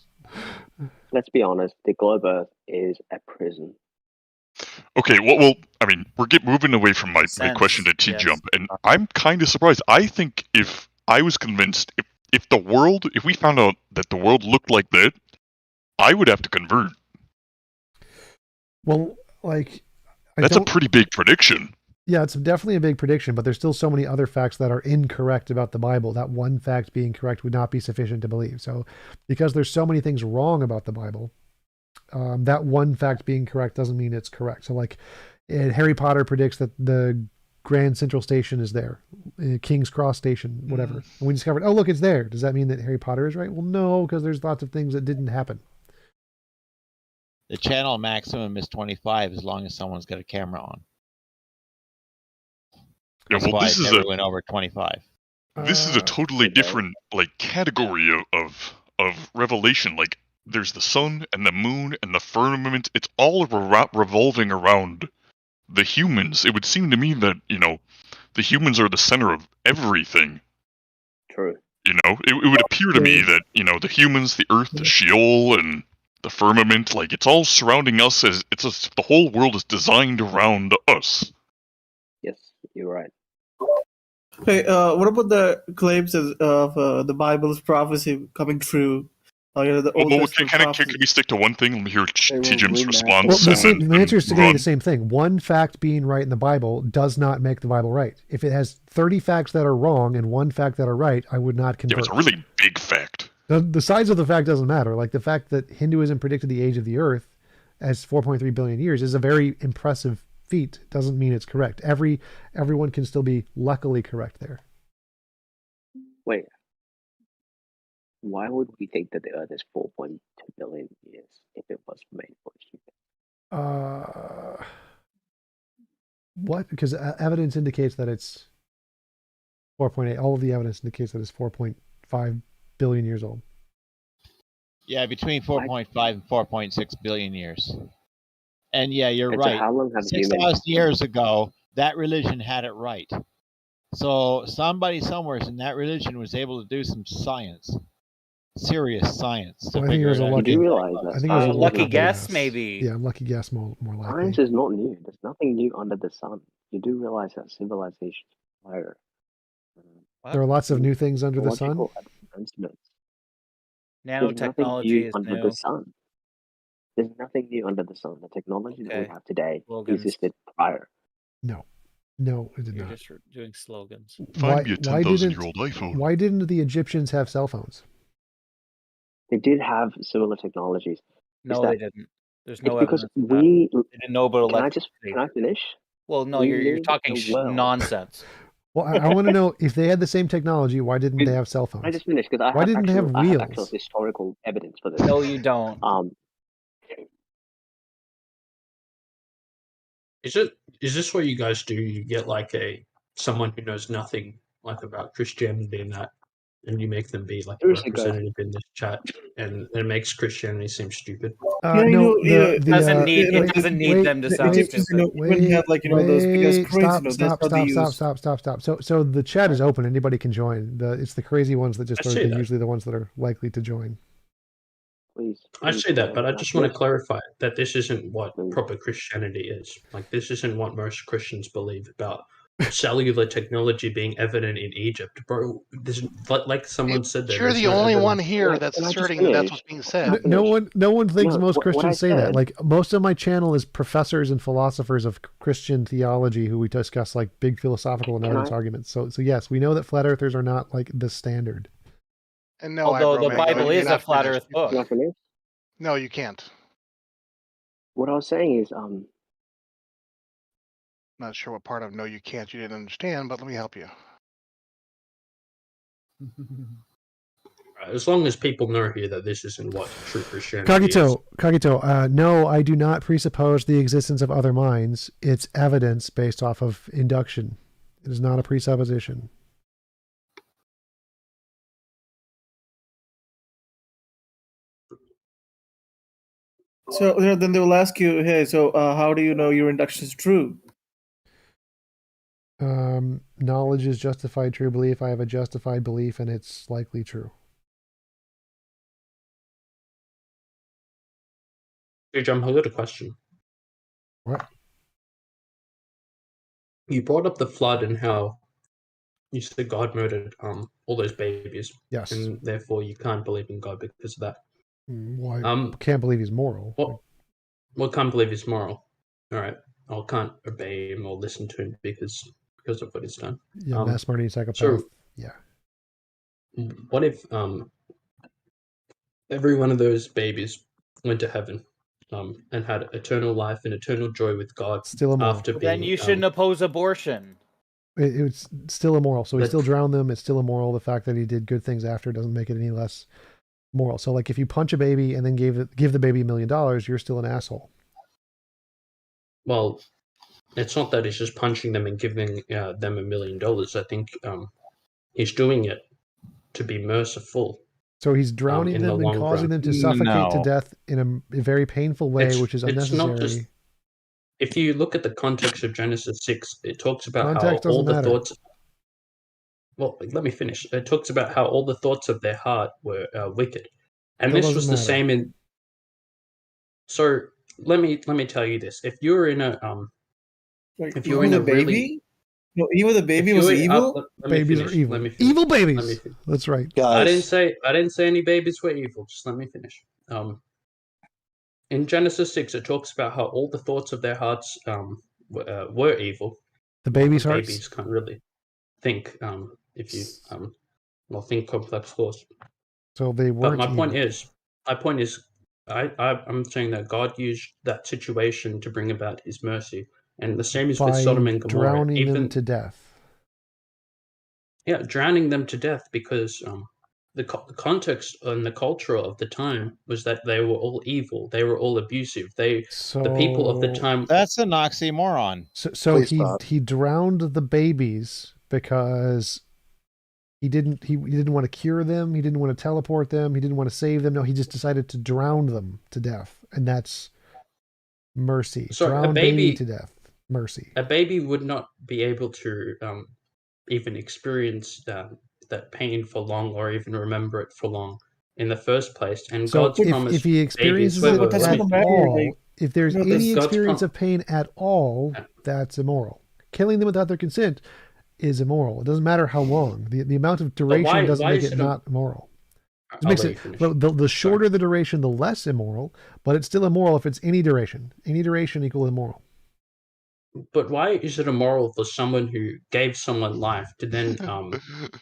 let's be honest, the globe Earth is a prison. Okay, well, I mean, we're moving away from my question to T-Jump, and I'm kind of surprised. I think if I was convinced, if we found out that the world looked like that, I would have to convert. Well, like, that's a pretty big prediction. Yeah, it's definitely a big prediction, but there's still so many other facts that are incorrect about the Bible. That one fact being correct would not be sufficient to believe. So, because there's so many things wrong about the Bible, that one fact being correct doesn't mean it's correct. So, like, Harry Potter predicts that the Grand Central Station is there, King's Cross Station, whatever. And we discovered, oh, look, it's there. Does that mean that Harry Potter is right? Well, no, because there's lots of things that didn't happen. The channel maximum is 25 as long as someone's got a camera on. Yeah, That's well, why this it is never went over 25. This is a totally different category of revelation. Like, there's the sun and the moon and the firmament. It's all revolving around the humans. It would seem to me that, the humans are the center of everything. True. It would appear to me that, the humans, the earth, the Sheol, and the firmament, like, it's all surrounding us the whole world is designed around us. Yes, you're right. Okay, what about the claims of the Bible's prophecy coming true? The Old Testament prophecy. Can we stick to one thing? Let me hear T-Jim's response. Well, the answer is to the same thing. One fact being right in the Bible does not make the Bible right. If it has 30 facts that are wrong and one fact that are right, I would not convert. Yeah, it's a really big fact. The size of the fact doesn't matter. Like, the fact that Hinduism predicted the age of the Earth as 4.3 billion years is a very impressive feat. Doesn't mean it's correct. Everyone can still be luckily correct there. Wait. Why would we think that the Earth is 4.2 billion years if it was made for humans? What? Because evidence indicates that it's 4.8. All of the evidence indicates that it's 4.5 billion years old. Yeah, between 4.5 and 4.6 billion years. And yeah, you're And so right. how long have 6,000 years ago, that religion had it right. So somebody somewhere in that religion was able to do some science, serious science. Well, I think it was a lucky. I think it was a lucky guess, maybe. Yeah, lucky guess, more likely. Science is not new. There's nothing new under the sun. You do realize that civilizations prior. There are lots of new things under the sun. Advancements. Nanotechnology is under new. the sun. There's nothing new under the sun. The technology that we have today existed prior. No, it did You're not. just doing slogans. Find me a 10,000-year-old iPhone. Why didn't the Egyptians have cell phones? They did have similar technologies. No, they didn't. There's no because evidence. we. They didn't know about electricity. Can I finish? Well, no, We you're live talking in a world. nonsense. Well, I want to know if they had the same technology. Why didn't they have cell phones? Can I just finish? Because Why didn't they have I have actual wheels? historical evidence for this. No, you don't. Is this what you guys do? You get like someone who knows nothing about Christianity and that, and you make them be like a Seriously, guys. representative in this chat, and it makes Christianity seem stupid. No, it doesn't need them to sound Egyptians, stupid. wouldn't have those biggest cranes. Stop. So the chat is open. Anybody can join. It's the crazy ones that just I are see that. usually the ones that are likely to join. Please. I say that, but I just want to clarify that this isn't what proper Christianity is. Like, this isn't what most Christians believe about cellular technology being evident in Egypt, bro. Like someone said, You're the only one here that's asserting that that's what's being said. No one thinks most what I Christians say that. said- Like, most of my channel is professors and philosophers of Christian theology who we discuss like big philosophical and Can evidence I- arguments. So yes, we know that flat earthers are not like the standard. And no, Although the Agroman, Bible you're is a not flat finished. Earth book. Can I finish? No, you can't. What I was saying is, Not sure what part of no, you can't you didn't understand, but let me help you. As long as people know here that this isn't what true Christianity is. Kagito, no, I do not presuppose the existence of other minds. It's evidence based off of induction. It is not a presupposition. So then they will ask you, hey, so how do you know your induction is true? Knowledge is justified true belief. I have a justified belief and it's likely true. Hey, Jump, I got a question. What? You brought up the flood and how you said God murdered all those babies. Yes. And therefore you can't believe in God because of that. Well, I can't believe he's moral. Well, can't believe he's moral. All right. I can't obey him or listen to him because of what he's done. Yeah, mass murdering psychopath. So, yeah. What if every one of those babies went to heaven and had eternal life and eternal joy with God Still immoral. after being... Then you shouldn't oppose abortion. It's still immoral. So he still drowned them. It's still immoral. The fact that he did good things after doesn't make it any less moral. So, like, if you punch a baby and then give the baby $1 million, you're still an asshole. Well, it's not that he's just punching them and giving them $1 million. I think he's doing it to be merciful. So he's drowning them and causing them to suffocate to death in a very painful way, which is unnecessary. Not just, if you look at the context of Genesis 6, it talks about Context how all the doesn't matter. thoughts... Well, let me finish. It talks about how all the thoughts of their heart were wicked. And Still this was the doesn't same in... So, let me tell you this. If you're in a... if you're in a baby? really... No, even the baby was evil? Babies are evil. Evil babies! That's right. I didn't say any babies were evil. Just let me finish. In Genesis 6, it talks about how all the thoughts of their hearts were evil. The baby's hearts? Babies can't really think if you think complex thoughts. So they weren't But my point evil. is, I'm saying that God used that situation to bring about His mercy, and the same is with By Sodom and Gomorrah. drowning them to death. Yeah, drowning them to death because the context and the culture of the time was that they were all evil. They were all abusive. The people of the time... That's an oxymoron. So he drowned the babies because he didn't want to cure them. He didn't want to teleport them. He didn't want to save them. No, he just decided to drown them to death. And that's mercy. So drown a baby to death. Mercy. A baby would not be able to even experience that pain for long or even remember it for long in the first place. And So God's promise, if he experiences it at all, if there's any experience of pain at all, that's immoral. Killing them without their consent is immoral. It doesn't matter how long. The amount of duration doesn't make it not immoral. It makes it, the shorter the duration, the less immoral, but it's still immoral if it's any duration. Any duration equal immoral. But why is it immoral for someone who gave someone life to then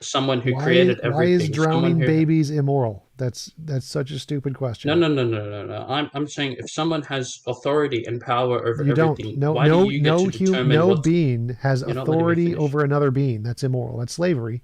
someone who created everything? Why is drowning babies immoral? That's such a stupid question. No. I'm saying if someone has authority and power over You everything, don't. why do you get to determine no what's... being has You're not letting me authority finish. over another being. That's immoral. That's slavery.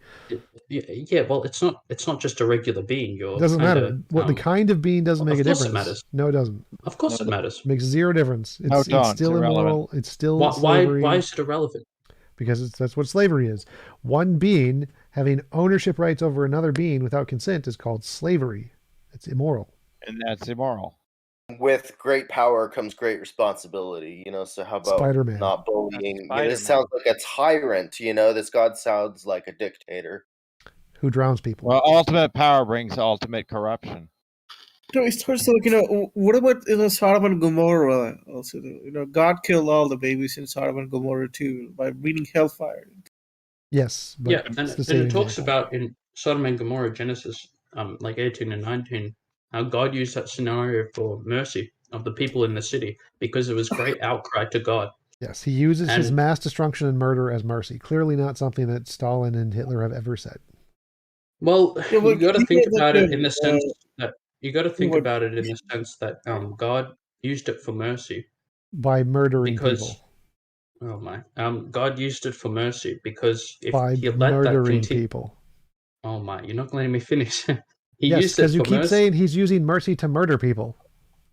Yeah, well, it's not just a regular being. It doesn't matter. What the kind of being doesn't make a difference. Of course it matters. No, it doesn't. Of course it matters. It makes zero difference. It's still immoral. It's still slavery. Why is it irrelevant? Because that's what slavery is. One being having ownership rights over another being without consent is called slavery. It's immoral. And that's immoral. With great power comes great responsibility, so how about Spider-Man. not bullying? Spider-Man. This sounds like a tyrant, this God sounds like a dictator. Who drowns people. Well, ultimate power brings ultimate corruption. It starts to what about Sodom and Gomorrah? Also, God killed all the babies in Sodom and Gomorrah too by breathing hellfire. Yes, but Yeah, and it talks about in Sodom and Gomorrah, Genesis 18 and 19, how God used that scenario for mercy of the people in the city because there was great outcry to God. Yes, he uses his mass destruction and murder as mercy. Clearly not something that Stalin and Hitler have ever said. Well, you got to think about it in the sense that God used it for mercy by murdering people. Oh my! God used it for mercy because if by he let murdering that people. Oh my! You're not letting me finish. Yes, because you keep saying he's using mercy to murder people.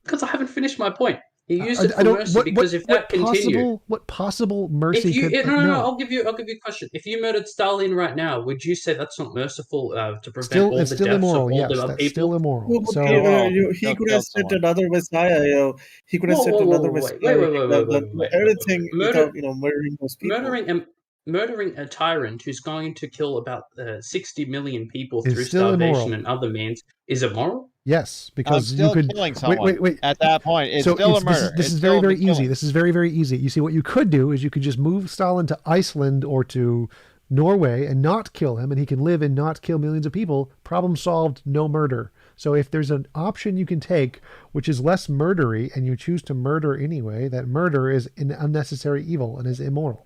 Because I haven't finished my point. He used it for mercy because if that continued, what possible mercy if you, could... No, I'll give you a question. If you murdered Stalin right now, would you say that's not merciful to prevent all the deaths immoral. of all Yes, the that's people? still immoral. Well, he could have sent another Messiah. He could have sent another Messiah. Wait. Everything without murdering those people. murdering a tyrant who's going to kill about 60 million people Is through still starvation immoral. and other means is immoral? Yes, I'm because you still could killing someone. wait. At that point, it's So still a murder. This is It's very, still very killing. easy. This is very, very easy. You see, what you could do is you could just move Stalin to Iceland or to Norway and not kill him, and he can live and not kill millions of people. Problem solved, no murder. So if there's an option you can take, which is less murdery, and you choose to murder anyway, that murder is an unnecessary evil and is immoral.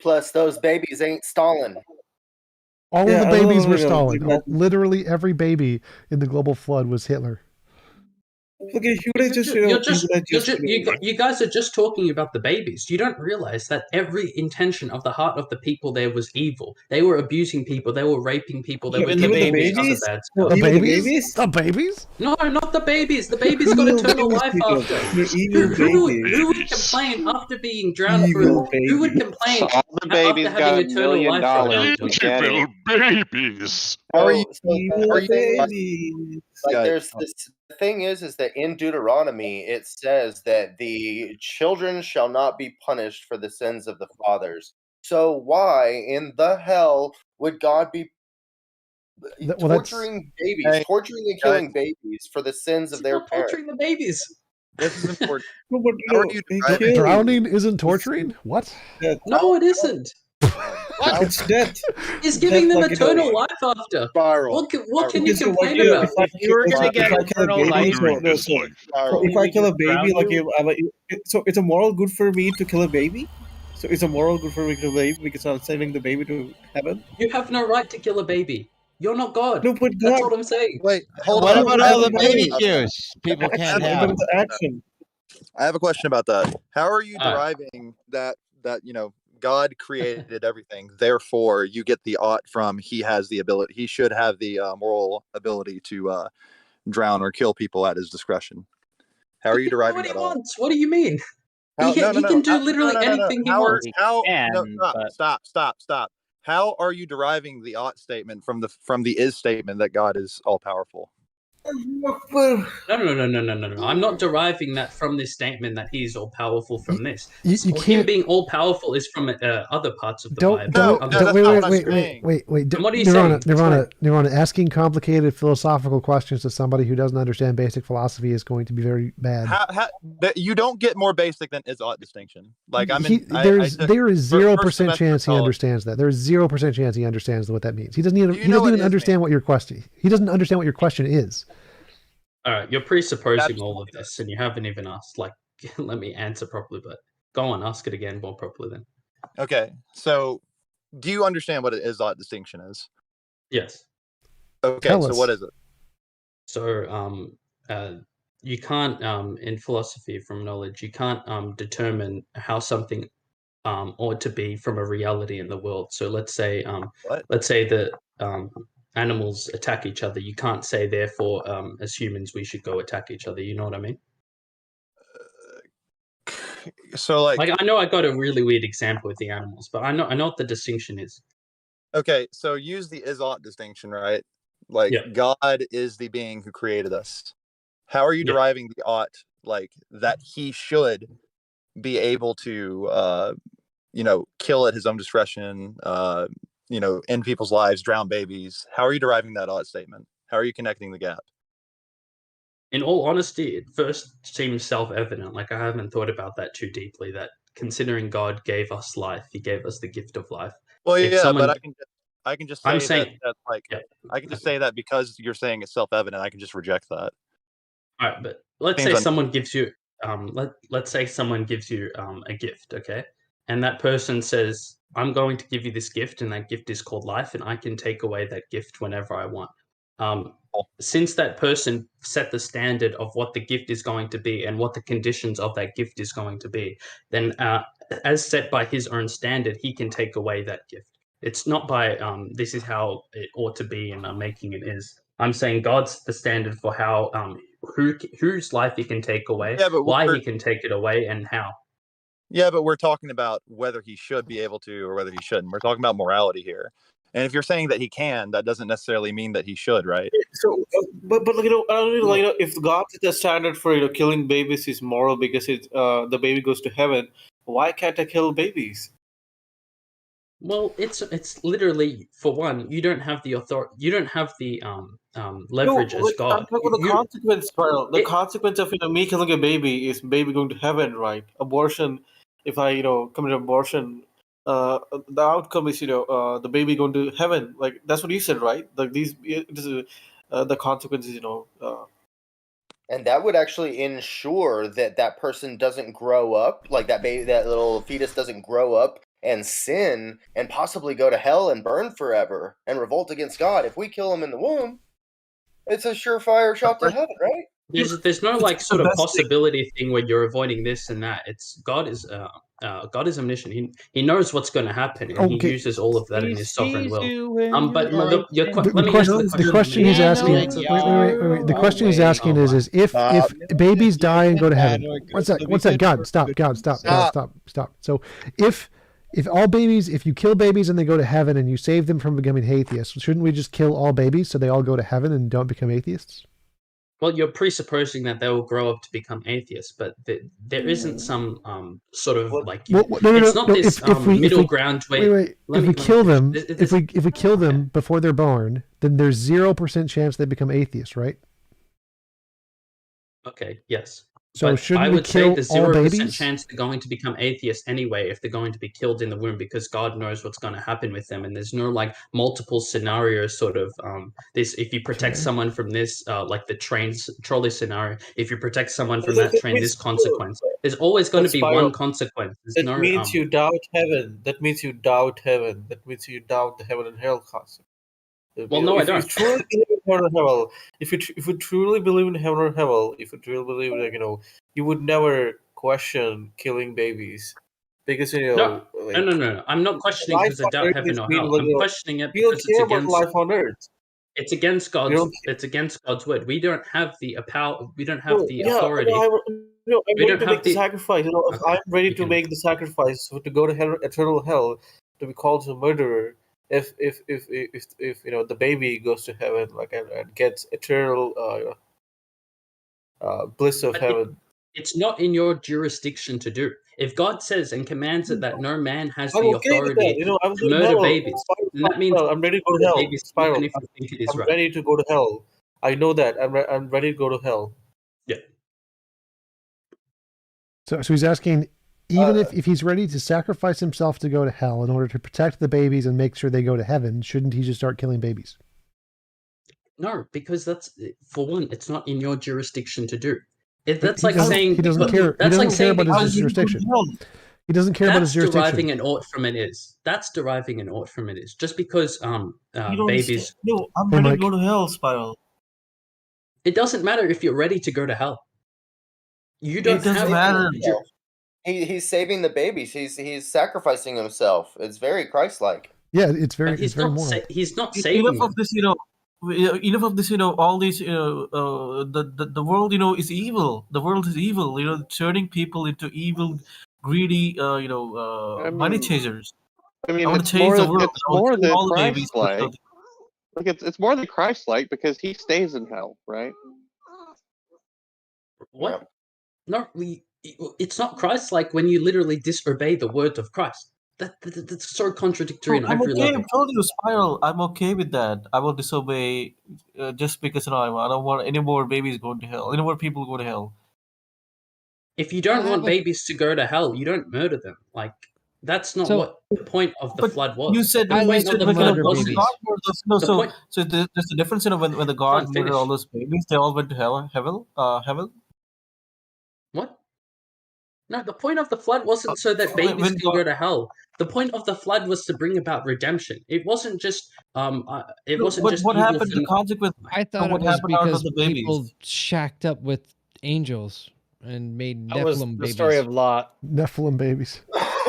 Plus, those babies ain't Stalin. All of the babies were Stalin. Literally every baby in the global flood was Hitler. Okay, you guys are just talking about the babies. You don't realize that every intention of the heart of the people there was evil. They were abusing people. They were raping people. They were Even the doing all this babies? other bad No, stuff. even the babies? The babies? No, not the babies. The babies got eternal life after. Who would complain after being drowned for? Who would complain All the babies after got having $1 eternal million life? Evil babies. How are you? Like, Yeah. there's this. The thing is that in Deuteronomy it says that the children shall not be punished for the sins of the fathers. So why in the hell would God be torturing babies, torturing and killing babies for the sins of their parents? Torturing the babies. This is important. Drowning isn't torturing? What? No, it isn't. It's death. He's giving Death, them like, eternal life after. What can you complain about? If I kill a baby, so it's a moral good for me to kill a baby? So it's a moral good for me to kill a baby because I'm sending the baby to heaven? You have no right to kill a baby. You're not God. No, but That's God. what I'm saying. Wait, hold What on. about I have all a the question baby about juice people can't have? It's action. I have a question about that. How are you deriving that God created everything, therefore you get the ought from he has the ability, he should have the moral ability to drown or kill people at his discretion? How are you deriving What he that ought? wants? What do you mean? He can do literally anything he wants. Stop. How are you deriving the ought statement from the is statement that God is all powerful? No. I'm not deriving that from this statement that he's all powerful from this. Him being all powerful is from other parts of the Bible. Wait. And what are you saying? Nirvana, asking complicated philosophical questions to somebody who doesn't understand basic philosophy is going to be very bad. You don't get more basic than is ought distinction. Like there is 0% chance he understands that. There is 0% chance he understands what that means. He doesn't even understand what your question. He doesn't understand what your question is. All right, you're presupposing all of this, and you haven't even asked. Like, let me answer properly. But go on, ask it again more properly then. Okay, so do you understand what an is-ought distinction is? Yes. Okay, so what is it? So, you can't, in philosophy from knowledge, you can't determine how something ought to be from a reality in the world. So let's say that animals attack each other. You can't say, therefore, as humans, we should go attack each other. You know what I mean? So, like I know I got a really weird example with the animals, but I know what the distinction is. Okay, so use the is-ought distinction, right? Like, God is the being who created us. How are you deriving the ought, like, that he should be able to, kill at his own discretion, end people's lives, drown babies? How are you deriving that ought statement? How are you connecting the gap? In all honesty, it first seems self-evident. Like, I haven't thought about that too deeply, that considering God gave us life, he gave us the gift of life. Well, but I can just say I can just say that because you're saying it's self-evident, I can just reject that. All right, but let's say someone gives you let's say someone gives you a gift, okay? And that person says, I'm going to give you this gift, and that gift is called life, and I can take away that gift whenever I want. Since that person set the standard of what the gift is going to be and what the conditions of that gift is going to be, then as set by his own standard, he can take away that gift. It's not by this is how it ought to be and I'm making it is. I'm saying God's the standard for how whose life he can take away, why he can take it away, and how. Yeah, but we're talking about whether he should be able to or whether he shouldn't. We're talking about morality here. And if you're saying that he can, that doesn't necessarily mean that he should, right? So, but if God is the standard for killing babies is moral because the baby goes to heaven, why can't I kill babies? Well, it's literally, for one, you don't have the authority. You don't have the leverage as I'm God. talking about the consequence, Spiral. The consequence of me killing a baby is baby going to heaven, right? Abortion. If I commit abortion, the outcome is the baby going to heaven. Like that's what you said, right? Like the consequences. And that would actually ensure that that person doesn't grow up, like that baby, that little fetus doesn't grow up and sin and possibly go to hell and burn forever and revolt against God. If we kill him in the womb, it's a surefire shot to heaven, right? There's no like sort of possibility thing where you're avoiding this and that. It's God is omniscient. He knows what's going to happen, and he uses all of that in his sovereign will. But the question he's asking. Wait. The question he's asking is if babies die and go to heaven. What's that? God, stop. So if all babies, if you kill babies and they go to heaven and you save them from becoming atheists, shouldn't we just kill all babies so they all go to heaven and don't become atheists? Well, you're presupposing that they will grow up to become atheists, but there isn't some sort of like it's not this middle ground where if we kill them before they're born, then there's 0% chance they become atheists, right? Okay, yes. So but shouldn't I we would say kill there's all 0% babies? chance they're going to become atheists anyway if they're going to be killed in the womb, because God knows what's going to happen with them, and there's no like multiple scenarios sort of this. If you protect someone from this, like the trolley scenario, if you protect someone from that train, this consequence. There's always going to be one consequence. There's That means you doubt heaven. That means you doubt heaven. That means you doubt the heaven and hell concept. Well, no, I don't. If you truly believe in heaven or hell, if you truly believe in heaven or hell, if you truly believe, like, you would never question killing babies, because No. I'm not questioning because I doubt heaven or hell. I'm questioning it because it's against life on earth. It's against God's word. We don't have the power. We don't have the authority. I'm ready to make the sacrifice. If I'm ready to make the sacrifice to go to hell, eternal hell, to be called a murderer. If the baby goes to heaven, like, and gets eternal bliss of heaven. It's not in your jurisdiction to do. If God says and commands it that no man has the authority to murder babies, then that means I'm ready to go to hell. Spiral. Even if you think it is I'm right. ready to go to hell. I know that. I'm ready to go to hell. Yeah. So he's asking, even if he's ready to sacrifice himself to go to hell in order to protect the babies and make sure they go to heaven, shouldn't he just start killing babies? No, because that's, for one, it's not in your jurisdiction to do. That's He like doesn't- saying he doesn't care. That's He like doesn't care saying about his because jurisdiction. He doesn't care about his That's jurisdiction. deriving an ought from an is. That's deriving an ought from an is. Just because babies. No, I'm Hey, ready Mike. to go to hell, Spiral. It doesn't matter if you're ready to go to hell. You don't It doesn't have matter. He's saving the babies. He's sacrificing himself. It's very Christ-like. Yeah, it's very He's very not. moral. He's not saving. Enough of this, enough of this, all these, the world, is evil. The world is evil, turning people into evil, greedy, money chasers. I mean, want it's to change more, the world. it's more than all the babies. Christ-like. Like it's more than Christ-like because he stays in hell, right? What? No, it's not Christ-like when you literally disobey the word of Christ. That's so contradictory on I'm every okay. level. I told you, Spiral. I'm okay with that. I will disobey just because I don't want any more babies going to hell. Any more people go to hell. If you don't want babies to go to hell, you don't murder them. Like that's not what the point of the flood was. You said the point of the flood was so there's a difference when the God murdered all those babies. They all went to heaven. What? No, the point of the flood wasn't so that babies can go to hell. The point of the flood was to bring about redemption. It wasn't just it wasn't just what evil happened. The consequence. I thought it was because people shacked up with angels and made That was Nephilim the babies. story of Lot. Nephilim babies.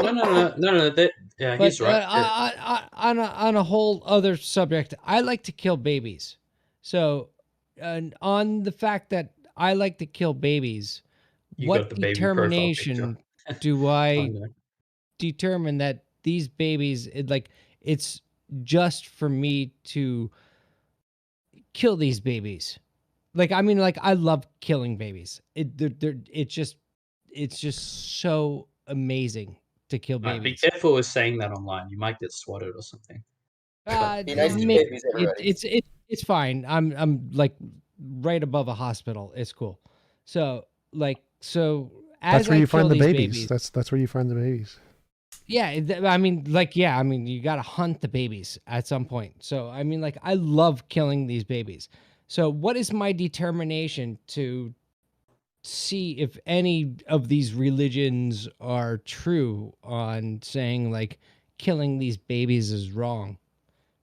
No. Yeah, But he's right. on a whole other subject, I like to kill babies. So, on the fact that I like to kill babies, You what got the baby determination do I determine that these babies? It's just for me to kill these babies. I love killing babies. It's just so amazing to kill Be babies. careful with saying that online. You might get swatted or something. Be nice to Maybe babies, everybody. it's fine. I'm like right above a hospital. It's cool. So That's where you find the babies. That's where you find the babies. Yeah, I mean, you got to hunt the babies at some point. So, I mean, like, I love killing these babies. So, what is my determination to see if any of these religions are true on saying, like, killing these babies is wrong?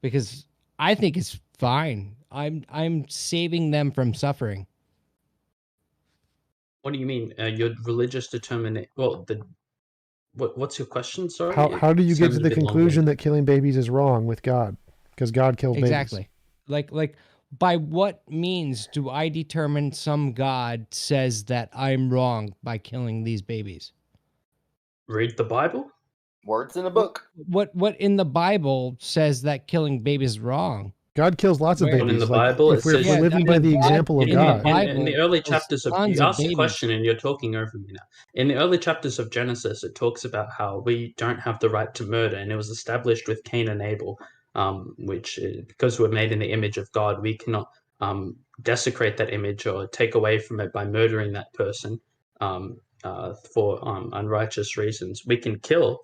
Because I think it's fine. I'm saving them from suffering. What do you mean? Your religious determination? Well, what's your question? Sorry. How do you get to the conclusion that killing babies is wrong with God? Because God kills Exactly. babies. Like by what means do I determine some God says that I'm wrong by killing these babies? Read the Bible. Words in a book. What in the Bible says that killing babies is wrong? God kills lots of Where? babies. In the Like, Bible, if we're living by the example of God. In the early chapters of, you asked a question and you're talking over me now. In the early chapters of Genesis, it talks about how we don't have the right to murder, and it was established with Cain and Abel, which, because we're made in the image of God, we cannot desecrate that image or take away from it by murdering that person for unrighteous reasons. We can kill,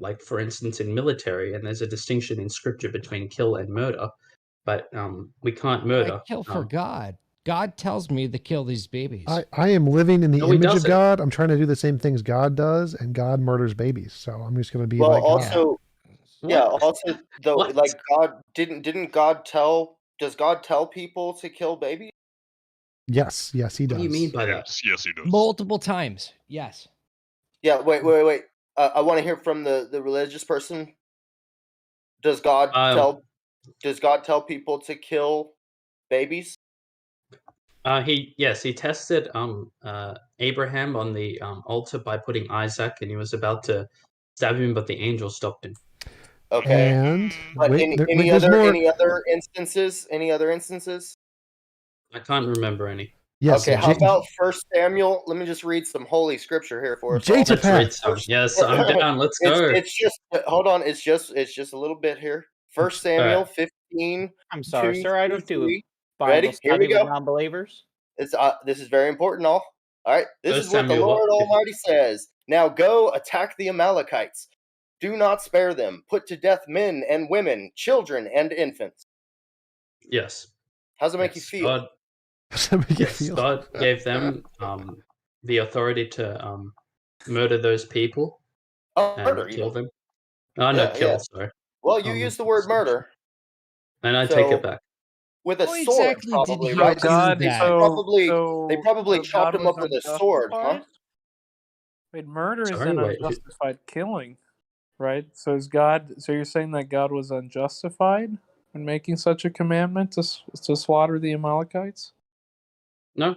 like for instance in military, and there's a distinction in scripture between kill and murder, but we can't murder. I kill for God. God tells me to kill these babies. I am living in the No, he image of doesn't. God. I'm trying to do the same things God does, and God murders babies. So I'm just going to be Well, like God. also, yeah, also though, like God didn't God tell? Does God tell people to kill babies? Yes, he does. What do you mean by that? Yes, he does. Multiple times. Yes. Yeah. Wait. I want to hear from the religious person. Does God tell people to kill babies? He tested Abraham on the altar by putting Isaac, and he was about to stab him, but the angel stopped him. Okay. And But any other instances? Any other instances? I can't remember any. Yes. Okay. How about 1 Samuel? Let me just read some holy scripture here for us. Let's read some. Yes, I'm down. Let's go. It's just hold on. It's just a little bit here. 1 Samuel 15. I'm sorry, sir. I don't do Bible Ready? Here study we go. with non-believers. This is very important. All right. This First is what the Samuel, Lord Almighty says. Now go attack the Amalekites. Do not spare them. Put to death men and women, children and infants. Yes. How's it make you feel? God gave them the authority to murder those people and Murder, kill even. them. Oh, no, Yeah, kill, yeah. sorry. Well, you used the word murder. And I take So- it back. With a How sword, exactly probably, did right? he do that? They probably chopped him up with a sword, huh? Wait, murder is Sorry, an wait, unjustified killing, right? So so you're saying that God was unjustified in making such a commandment to slaughter the Amalekites? No,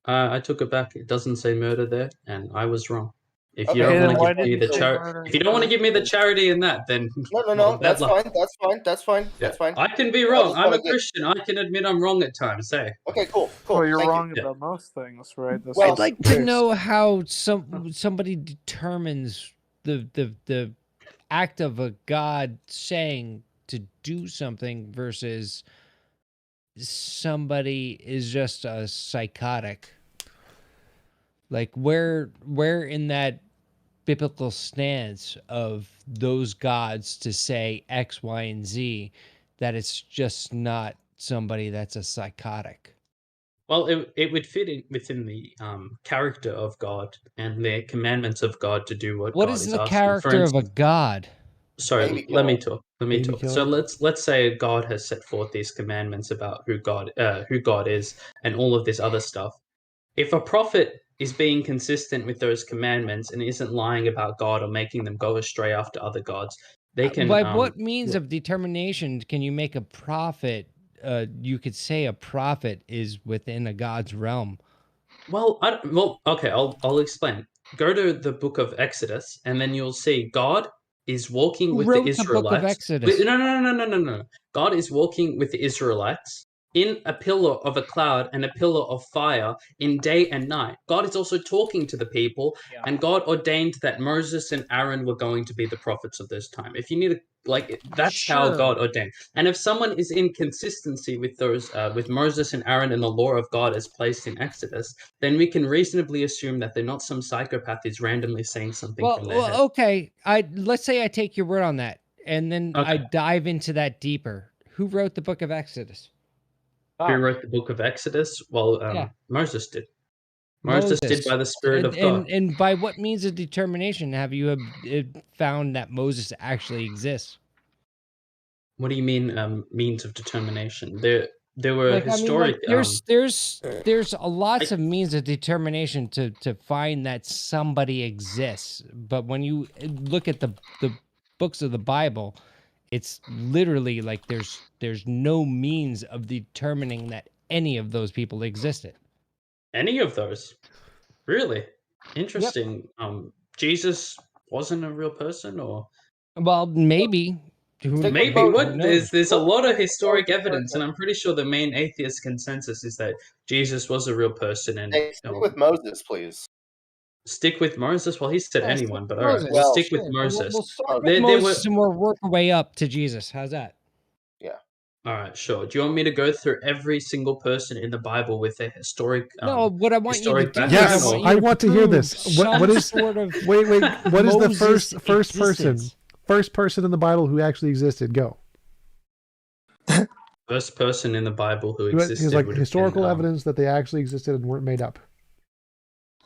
I took it back. It doesn't say murder there, and I was wrong. If you Okay, don't then want why to give me didn't the you say charity, murder if you don't want to give me the charity in that, then No, bad that's luck. fine. That's fine. That's fine. That's fine. I can be I wrong. just I'm wanna a get- Christian. I can admit I'm wrong at times. Hey. Okay, cool. Well, you're Thank you. wrong about most things, right? That's I'd what- like to know how somebody determines the act of a God saying to do something versus somebody is just a psychotic. Like where in that biblical stance of those gods to say X, Y, and Z that it's just not somebody that's a psychotic. Well, it would fit in within the character of God and the commandments of God to do what What God is is the asking. character of a god? Sorry, let me talk. Baby So killer. let's say God has set forth these commandments about who God is and all of this other stuff. If a prophet is being consistent with those commandments and isn't lying about God or making them go astray after other gods, they can. By what means of determination can you make a prophet? You could say a prophet is within a god's realm. Well, okay, I'll explain. Go to the book of Exodus, and then you'll see God is walking Who with wrote the the book of Israelites. Exodus? No. God is walking with the Israelites, in a pillar of a cloud and a pillar of fire in day and night. God is also talking to the people, and God ordained that Moses and Aaron were going to be the prophets of this time. If you need that's how God ordained. And if someone is in consistency with those, with Moses and Aaron and the law of God as placed in Exodus, then we can reasonably assume that they're not some psychopath who's randomly saying something from their head. Okay. Let's say I take your word on that, and then I dive into that deeper. Who wrote the book of Exodus? Who wrote the book of Exodus? Well, Moses did. Moses did by the Spirit of God. And by what means of determination have you found that Moses actually exists? What do you mean, means of determination? There were historic. There's lots of means of determination to find that somebody exists, but when you look at the books of the Bible, it's literally like there's no means of determining that any of those people existed. Any of those? Really? Interesting. Jesus wasn't a real person, or? Well, maybe. Maybe. What? There's a lot of historic evidence, and I'm pretty sure the main atheist consensus is that Jesus was a real person. And stick with Moses, please. Stick with Moses? Well, he said anyone, but all right, Moses. we'll stick with Moses. We'll start with Moses and we'll work our way up to Jesus. How's that? Yeah. All right, sure. Do you want me to go through every single person in the Bible with a historic? No, what I want you to do. Yes, I want to hear this. What is sort of wait? What is the first existence. first person in the Bible who actually existed? Go. First person in the Bible who existed. He's like would have historical been, evidence that they actually existed and weren't made up.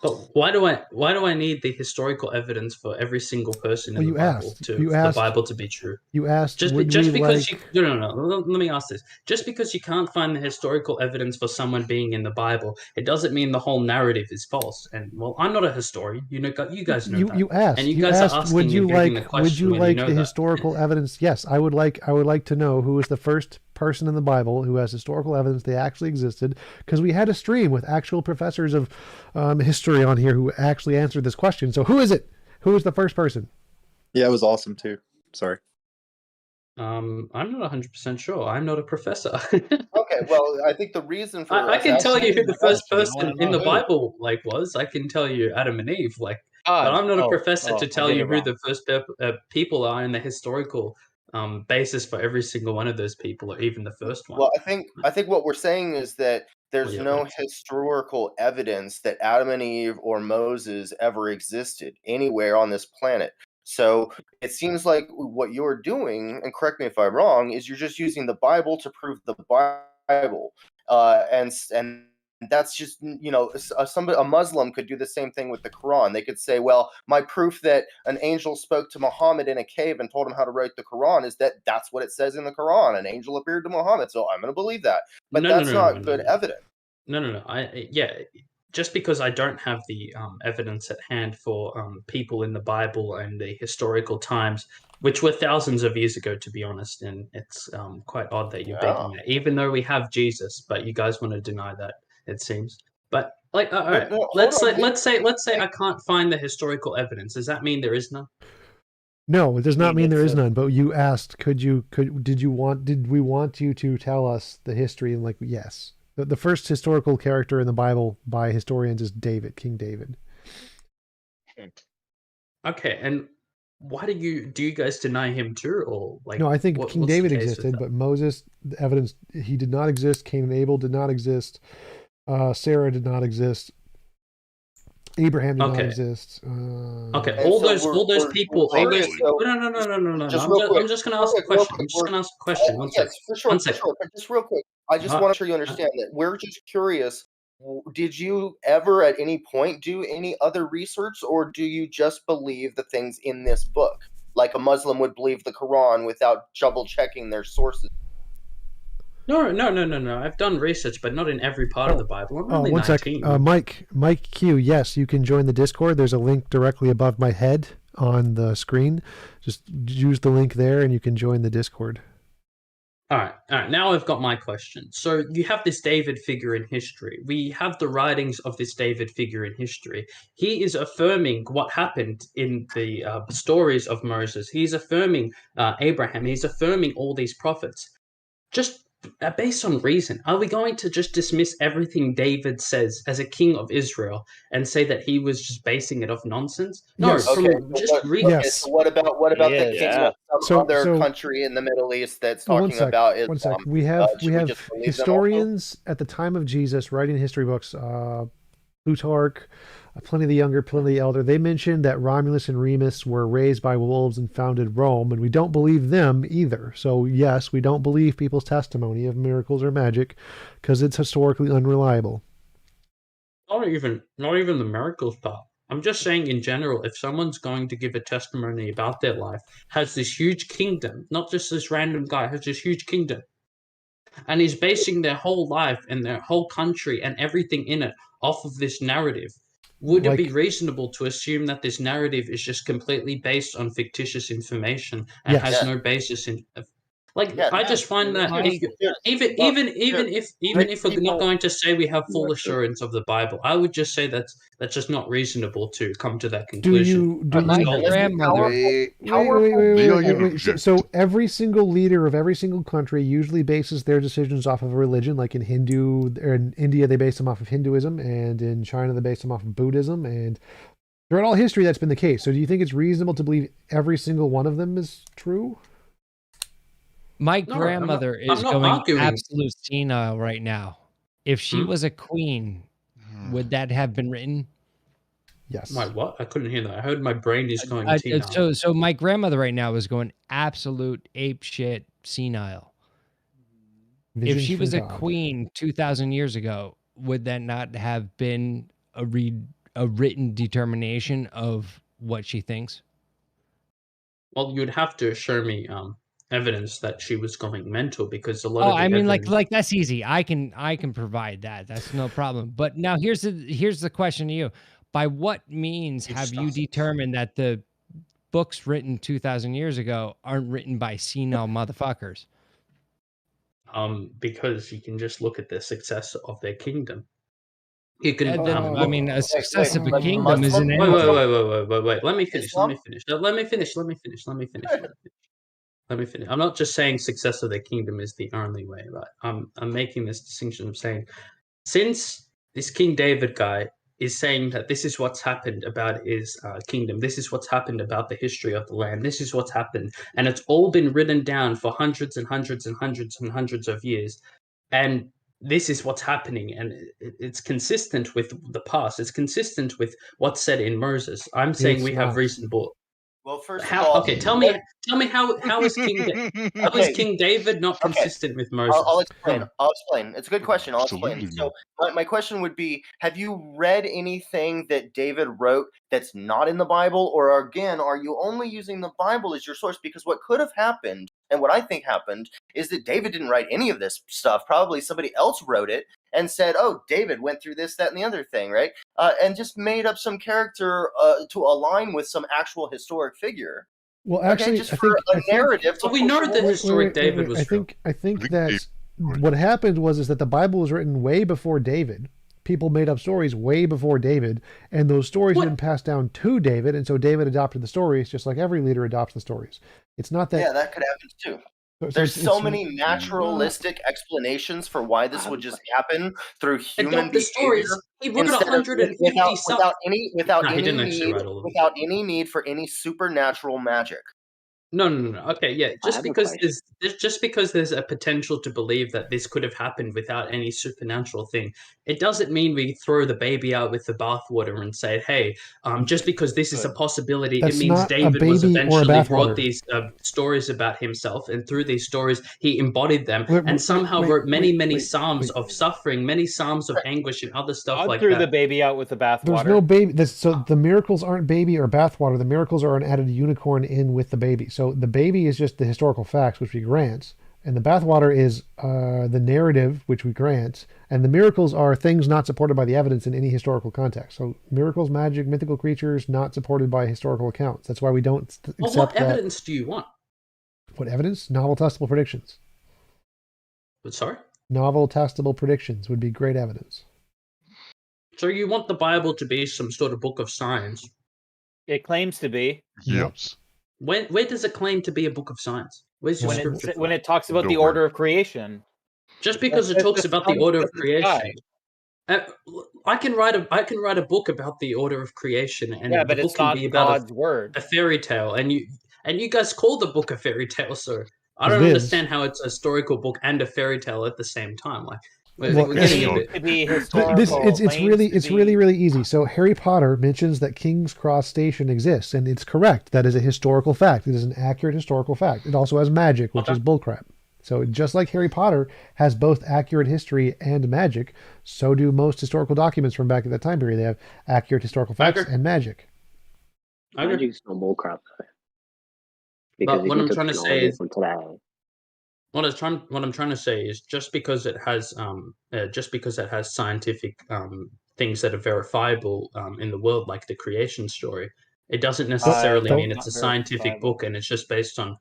But why do I need the historical evidence for every single person in the Bible the Bible to be true? You asked just because no. Let me ask this. Just because you can't find the historical evidence for someone being in the Bible, it doesn't mean the whole narrative is false. And well, I'm not a historian. You guys know that. You asked. And you guys are asking would you like the that. historical evidence? Yes, I would like to know who was the first person in the Bible who has historical evidence they actually existed, because we had a stream with actual professors of history on here who actually answered this question. So who is it? Who is the first person? Yeah, it was awesome too. Sorry. I'm not 100% sure. I'm not a professor. Okay, well, I think the reason for I can tell you who the first person in the Bible was. I can tell you Adam and Eve, but I'm not a professor to tell you who the first people are in the historical basis for every single one of those people, or even the first one. Well, I think what we're saying is that there's no historical evidence that Adam and Eve or Moses ever existed anywhere on this planet. So it seems like what you're doing, and correct me if I'm wrong, is you're just using the Bible to prove the Bible, and that's just, a Muslim could do the same thing with the Quran. They could say, well, my proof that an angel spoke to Muhammad in a cave and told him how to write the Quran is that that's what it says in the Quran. An angel appeared to Muhammad, so I'm going to believe that. But that's not good evidence. No. Just because I don't have the evidence at hand for people in the Bible and the historical times, which were thousands of years ago, to be honest, and it's quite odd that you're begging that, even though we have Jesus, but you guys want to deny that, it seems. But all right, let's say I can't find the historical evidence. Does that mean there is none? No, it does not mean there is none. But you asked, did we want you to tell us the history? And like, yes. The first historical character in the Bible by historians is David, King David. Okay, and why do you guys deny him too, or like? No, I think King David existed, but Moses, the evidence he did not exist. Cain and Abel did not exist. Sarah did not exist. Abraham did not exist. Okay, all those people. No. I'm just going to ask a question. Yes, for sure. But just real quick, I just want to make sure you understand that we're just curious. Did you ever at any point do any other research, or do you just believe the things in this book, like a Muslim would believe the Quran without double checking their sources? No. I've done research, but not in every part of the Bible. I'm only 19. Mike Q, yes, you can join the Discord. There's a link directly above my head on the screen. Just use the link there and you can join the Discord. All right. Now I've got my question. So you have this David figure in history. We have the writings of this David figure in history. He is affirming what happened in the stories of Moses. He's affirming Abraham. He's affirming all these prophets. Just based on reason. Are we going to just dismiss everything David says as a king of Israel and say that he was just basing it off nonsense? No, Yes. from Okay, just read. okay, so what about the king of some So- other so- country in the Middle East that's Well, talking about Islam? One sec. We have Should we just believe them also? historians at the time of Jesus writing history books. Plutarch, Pliny the Younger, Pliny the Elder. They mentioned that Romulus and Remus were raised by wolves and founded Rome, and we don't believe them either. So yes, we don't believe people's testimony of miracles or magic because it's historically unreliable. Not even the miracles part. I'm just saying in general, if someone's going to give a testimony about their life, has this huge kingdom, not just this random guy, has this huge kingdom, and is basing their whole life and their whole country and everything in it off of this narrative, would it be reasonable to assume that this narrative is just completely based on fictitious information and has no basis in? I just find that even if we're not going to say we have full assurance of the Bible, I would just say that's just not reasonable to come to that conclusion. My grandmother. Wait. So every single leader of every single country usually bases their decisions off of a religion. Like in India, they base them off of Hinduism, and in China, they base them off of Buddhism, and throughout all history, that's been the case. So do you think it's reasonable to believe every single one of them is true? My grandmother is going absolute senile right now. If she was a queen, would that have been written? Yes. My what? I couldn't hear that. I heard my brain is going senile. So my grandmother right now is going absolute ape shit senile. If she was a queen 2,000 years ago, would that not have been a written determination of what she thinks? Well, you'd have to show me evidence that she was going mental, because a lot of I mean, evidence... like that's easy. I can provide that. That's no problem. But now here's the question to you: by what means have you determined that the books written 2,000 years ago aren't written by senile motherfuckers? Because you can just look at the success of their kingdom. You can. I mean, a success of a kingdom is an end. Wait. Let me finish. I'm not just saying success of the kingdom is the only way, right? I'm making this distinction. I'm saying, since this King David guy is saying that this is what's happened about his kingdom, this is what's happened about the history of the land, this is what's happened, and it's all been written down for hundreds and hundreds and hundreds and hundreds of years, and this is what's happening, and it's consistent with the past. It's consistent with what's said in Moses. I'm saying we have reasonable. Well, first of all, okay, tell me how is King David not consistent with Moses? I'll explain. It's a good question. I'll explain. So my question would be: have you read anything that David wrote that's not in the Bible, or again, are you only using the Bible as your source? Because what could have happened, and what I think happened, is that David didn't write any of this stuff. Probably somebody else wrote it and said, "Oh, David went through this, that, and the other thing," right? And just made up some character to align with some actual historic figure. Well, actually, just for a narrative. So we know that historic David was. I think that what happened was that the Bible was written way before David. People made up stories way before David, and those stories had been passed down to David, and so David adopted the stories, just like every leader adopts the stories. It's not that. Yeah, that could happen too. There's so many naturalistic explanations for why this would just happen through human behavior. He wrote 150 without any need for any supernatural magic. No. Okay, yeah. Just because there's a potential to believe that this could have happened without any supernatural thing, it doesn't mean we throw the baby out with the bathwater and say, "Hey, just because this is a possibility, it means David was eventually wrote these stories about himself, and through these stories he embodied them, and somehow wrote many psalms of suffering, many psalms of anguish, and other stuff like that." Threw the baby out with the bathwater. There's no baby. So the miracles aren't baby or bathwater. The miracles are an added unicorn in with the baby. So the baby is just the historical facts, which we grant, and the bathwater is the narrative, which we grant, and the miracles are things not supported by the evidence in any historical context. So miracles, magic, mythical creatures, not supported by historical accounts. That's why we don't accept that. What evidence do you want? What evidence? Novel testable predictions. Sorry? Novel testable predictions would be great evidence. So you want the Bible to be some sort of book of science? It claims to be. Yes. Where does it claim to be a book of science? Where's your scripture? When it talks about the order of creation. Just because it talks about the order of creation. I can write a book about the order of creation, and Yeah, the but book it's can not be about God's word. a fairy tale, and you guys call the book a fairy tale, so I It don't is. understand how it's a historical book and a fairy tale at the same time. Like we're Well, getting a Claims bit. to be This historical. it's really easy. So Harry Potter mentions that King's Cross Station exists, and it's correct. That is a historical fact. It is an accurate historical fact. It also has magic, which is bullcrap. So just like Harry Potter has both accurate history and magic, so do most historical documents from back at that time period. They have accurate historical facts and magic. Magic's not bullcrap though. Because But what I'm trying to say is, from today. what I'm trying to say is just because it has scientific things that are verifiable in the world, like the creation story, it doesn't necessarily mean it's a scientific book and it's just based on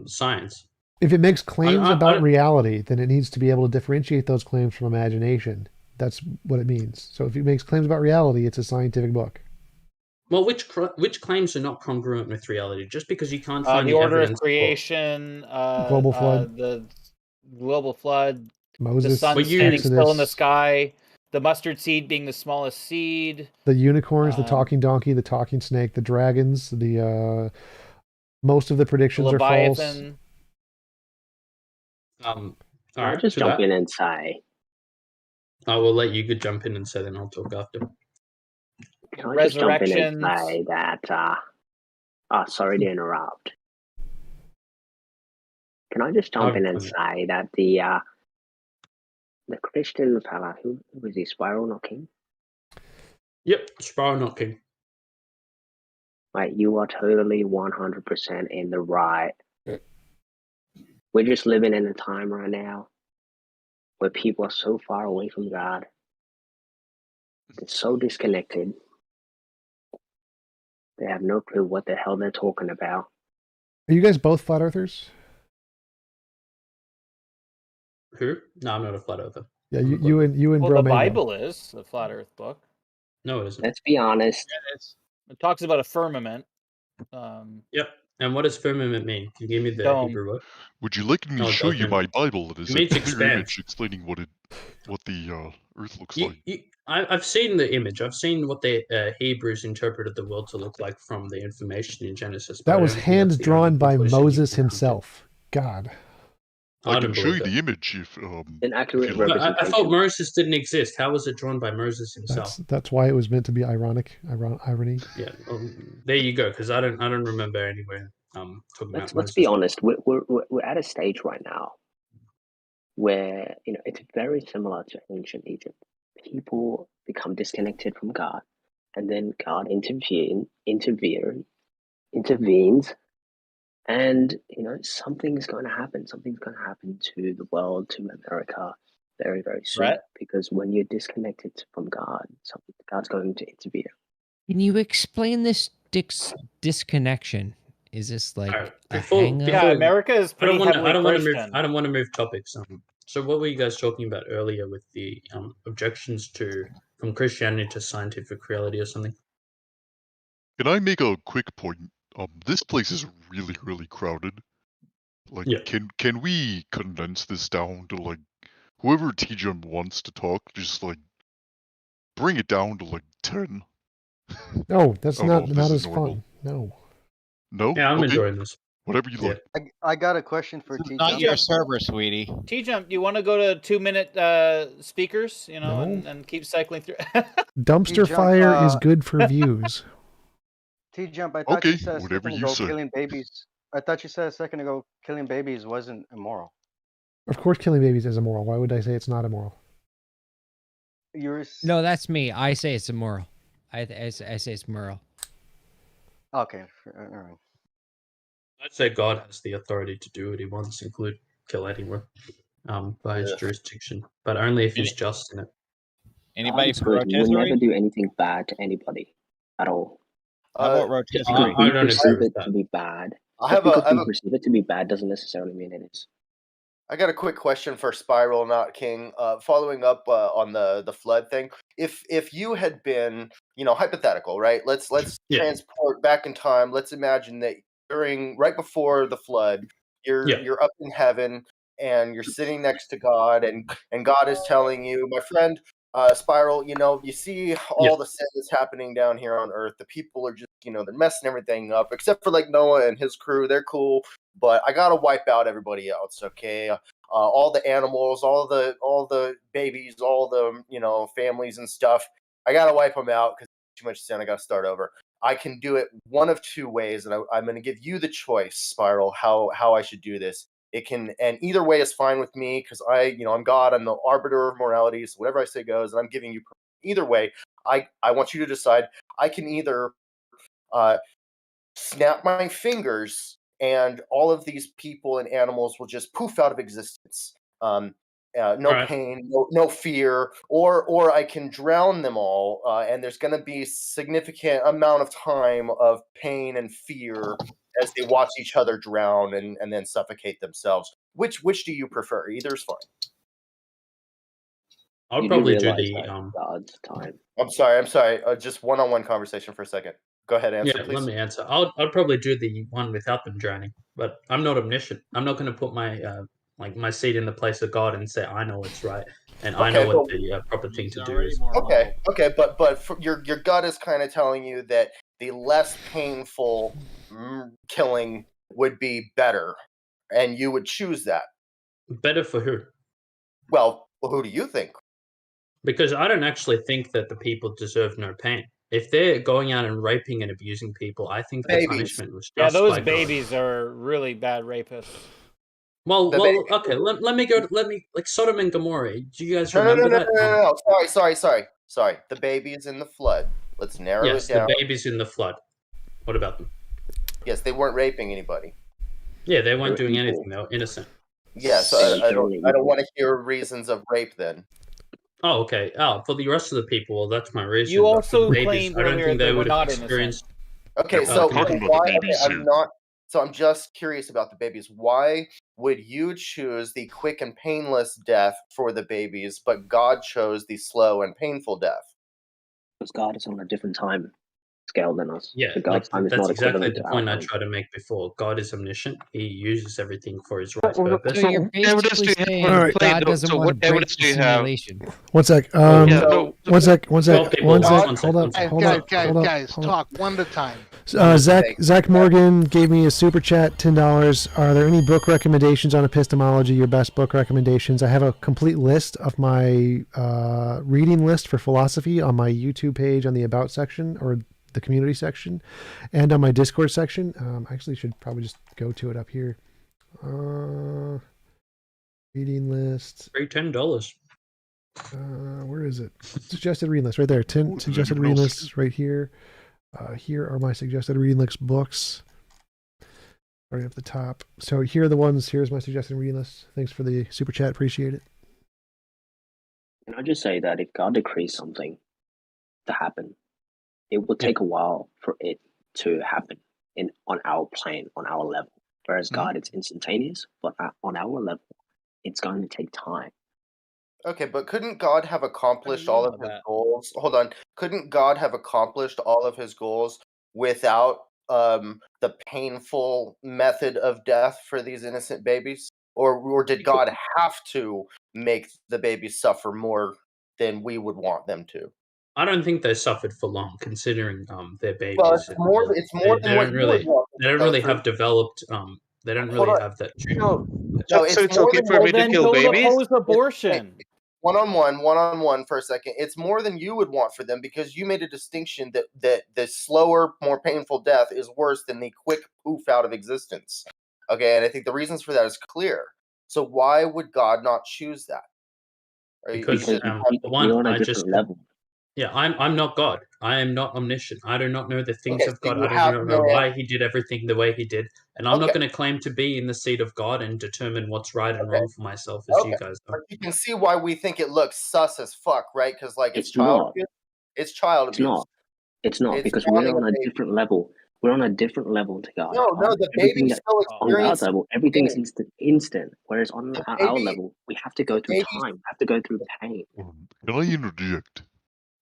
science. If it makes claims about reality, then it needs to be able to differentiate those claims from imagination. That's what it means. So if it makes claims about reality, it's a scientific book. Well, which claims are not congruent with reality? Just because you can't find The order of evidence creation, global flood, the global flood, Moses, the sun Well, standing Exodus, still in the sky, the mustard seed being the smallest seed, the unicorns, the talking donkey, the talking snake, the dragons, the most of the predictions are false. Leviathan. Can I just jump in and say? I will let you jump in and say, then I'll talk after. Can I just jump in and say that? Sorry to interrupt. Can I just jump in and say that the Christian fella, who was he, Spiral Not King? Yep, Spiral Not King. Like, you are totally 100% in the right. We're just living in a time right now where people are so far away from God. They're so disconnected. They have no clue what the hell they're talking about. Are you guys both flat earthers? Who? No, I'm not a flat earther. Yeah, you and Well, Bro the Mango. Bible is the flat Earth book. No, it isn't. Let's be honest. It talks about a firmament. Yep. And what does firmament mean? Can you give me the Dome. Hebrew word? Would you like me to No, it show you doesn't. my Bible? It is It a means clear expanse. image explaining what the Earth looks like. I've seen the image. I've seen what the Hebrews interpreted the world to look like from the information in Genesis. but That I was don't think that's hand the only drawn by conclusion you Moses can come to. himself. God. I don't can show you believe the image if An accurate if you like. representation. I thought Moses didn't exist. How was it drawn by Moses himself? That's why it was meant to be irony. Yeah, there you go. Because I don't remember anywhere talking about Let's Moses. be honest. We're at a stage right now where it's very similar to ancient Egypt. People become disconnected from God, and then God intervenes, and something's going to happen. Something's going to happen to the world, to America, very, very soon. Right. Because when you're disconnected from God, God's going to intervene. Can you explain this disconnection? Is this like a Before- hang up? Yeah, America is pretty heavily I don't want to move. Christian. I don't want to move topics. So what were you guys talking about earlier with the objections from Christianity to scientific reality or something? Can I make a quick point? This place is really, really crowded. Like, Yeah. can we condense this down to like whoever TJump wants to talk, just like bring it down to like 10. No, that's Oh, not no, this is as normal. fun. No. No? Yeah, I'm Okay. enjoying this. Whatever you like. I got a question for This is T-Jump. not your server, sweetie. T-Jump, do you want to go to 2-minute speakers, No. and keep cycling through? Dumpster T-Jump, fire is good for views. T-Jump, I thought Okay, you said a whatever second you ago say. killing babies. I thought you said a second ago killing babies wasn't immoral. Of course, killing babies is immoral. Why would I say it's not immoral? No, that's me. I say it's immoral. I say it's moral. Okay, all right. I'd say God has the authority to do what he wants, include kill anyone, by his jurisdiction, but only if he's just in it. Anybody God's for good. He would never rotisserie? do anything bad to anybody at all. How about Just rotisserie? because we perceive it to be bad. I Just have because a- I have we a- perceive it to be bad doesn't necessarily mean it is. I got a quick question for Spiral Not King. Following up on the flood thing, if you had been, hypothetical, right? Let's Yeah. transport back in time. Let's imagine that right before the flood, you're up in heaven. and you're sitting next to God, and God is telling you, my friend, Spiral, you see all the sin that's happening down here on Earth. The people are just, they're messing everything up, except for like Noah and his crew. They're cool, but I gotta wipe out everybody else. Okay, all the animals, all the babies, all the families and stuff. I gotta wipe them out because too much sin. I gotta start over. I can do it one of two ways, and I'm going to give you the choice, Spiral, how I should do this. It can, and either way is fine with me because I'm God. I'm the arbiter of morality, so whatever I say goes. And I'm giving you either way. I want you to decide. I can either snap my fingers, and all of these people and animals will just poof out of existence. No pain, no fear, or I can drown them all, and there's going to be significant amount of time of pain and fear as they watch each other drown and then suffocate themselves. Which do you prefer? Either is fine. I'll probably do the God's time. I'm sorry. Just one-on-one conversation for a second. Go ahead, answer, please. Let me answer. I'd probably do the one without them drowning, but I'm not omniscient. I'm not going to put my my seat in the place of God and say I know what's right and I know what the proper thing to do is. Okay, but your gut is kind of telling you that the less painful killing would be better, and you would choose that. Better for who? Well, who do you think? Because I don't actually think that the people deserve no pain. If they're going out and raping and abusing people, I think the punishment was just those by babies are really bad rapists. Well, okay. Let me go. Like Sodom and Gomorrah. Do you guys No, remember that? No. Sorry. The babies in the flood. Let's narrow it down. Yes, the babies in the flood. What about them? Yes, they weren't raping anybody. Yeah, they weren't doing anything. They were innocent. Yeah, so I don't want to hear reasons of rape then. Oh, okay. Oh, for the rest of the people, well, that's my reason. You also babies, claimed I don't earlier think they they were would have not experienced. Okay, so I'm just curious about the babies. Why would you choose the quick and painless death for the babies, but God chose the slow and painful death? Because God is on a different time scale than us. Yeah, so God's time is that's not exactly equivalent the to point our I time. tried to make before. God is omniscient. He uses everything for his right purpose. So you're basically saying God doesn't want to break the simulation. One sec. One sec. Guys, talk one at a time. Zach Morgan gave me a super chat, $10. Are there any book recommendations on epistemology? Your best book recommendations? I have a complete list of my reading list for philosophy on my YouTube page on the About section or the community section, and on my Discord section. I actually should probably just go to it up here. Reading list. Free $10. Where is it? Suggested reading list right there. 10 suggested reading lists right here. Here are my suggested reading list books. Right up the top. So here are the ones. Here's my suggested reading list. Thanks for the super chat. Appreciate it. Can I just say that if God decrees something to happen, it will take a while for it to happen on our plane, on our level. Whereas God, it's instantaneous, but on our level, it's going to take time. Okay, but couldn't God have accomplished all of his goals? Hold on. Couldn't God have accomplished all of his goals without the painful method of death for these innocent babies? Or did God have to make the babies suffer more than we would want them to? I don't think they suffered for long, considering their babies. Well, it's more than what you would want. They don't really have developed. They don't really have that. No, it's more than me to kill babies. Oppose abortion. One-on-one for a second. It's more than you would want for them because you made a distinction that the slower, more painful death is worse than the quick poof out of existence. Okay, and I think the reasons for that is clear. So why would God not choose that? Because one, I just level. Yeah, I'm not God. I am not omniscient. I do not know the things of God. I do not know why he did everything the way he did. And I'm not going to claim to be in the seat of God and determine what's right and wrong for myself as you guys are. You can see why we think it looks sus as fuck, right? Because it's child abuse. It's child abuse. It's not because we're on a different level. We're on a different level to God. No, the baby still on God's level, everything is instant. Whereas on our level, we have to go through time. We have to go through pain. Can I interject?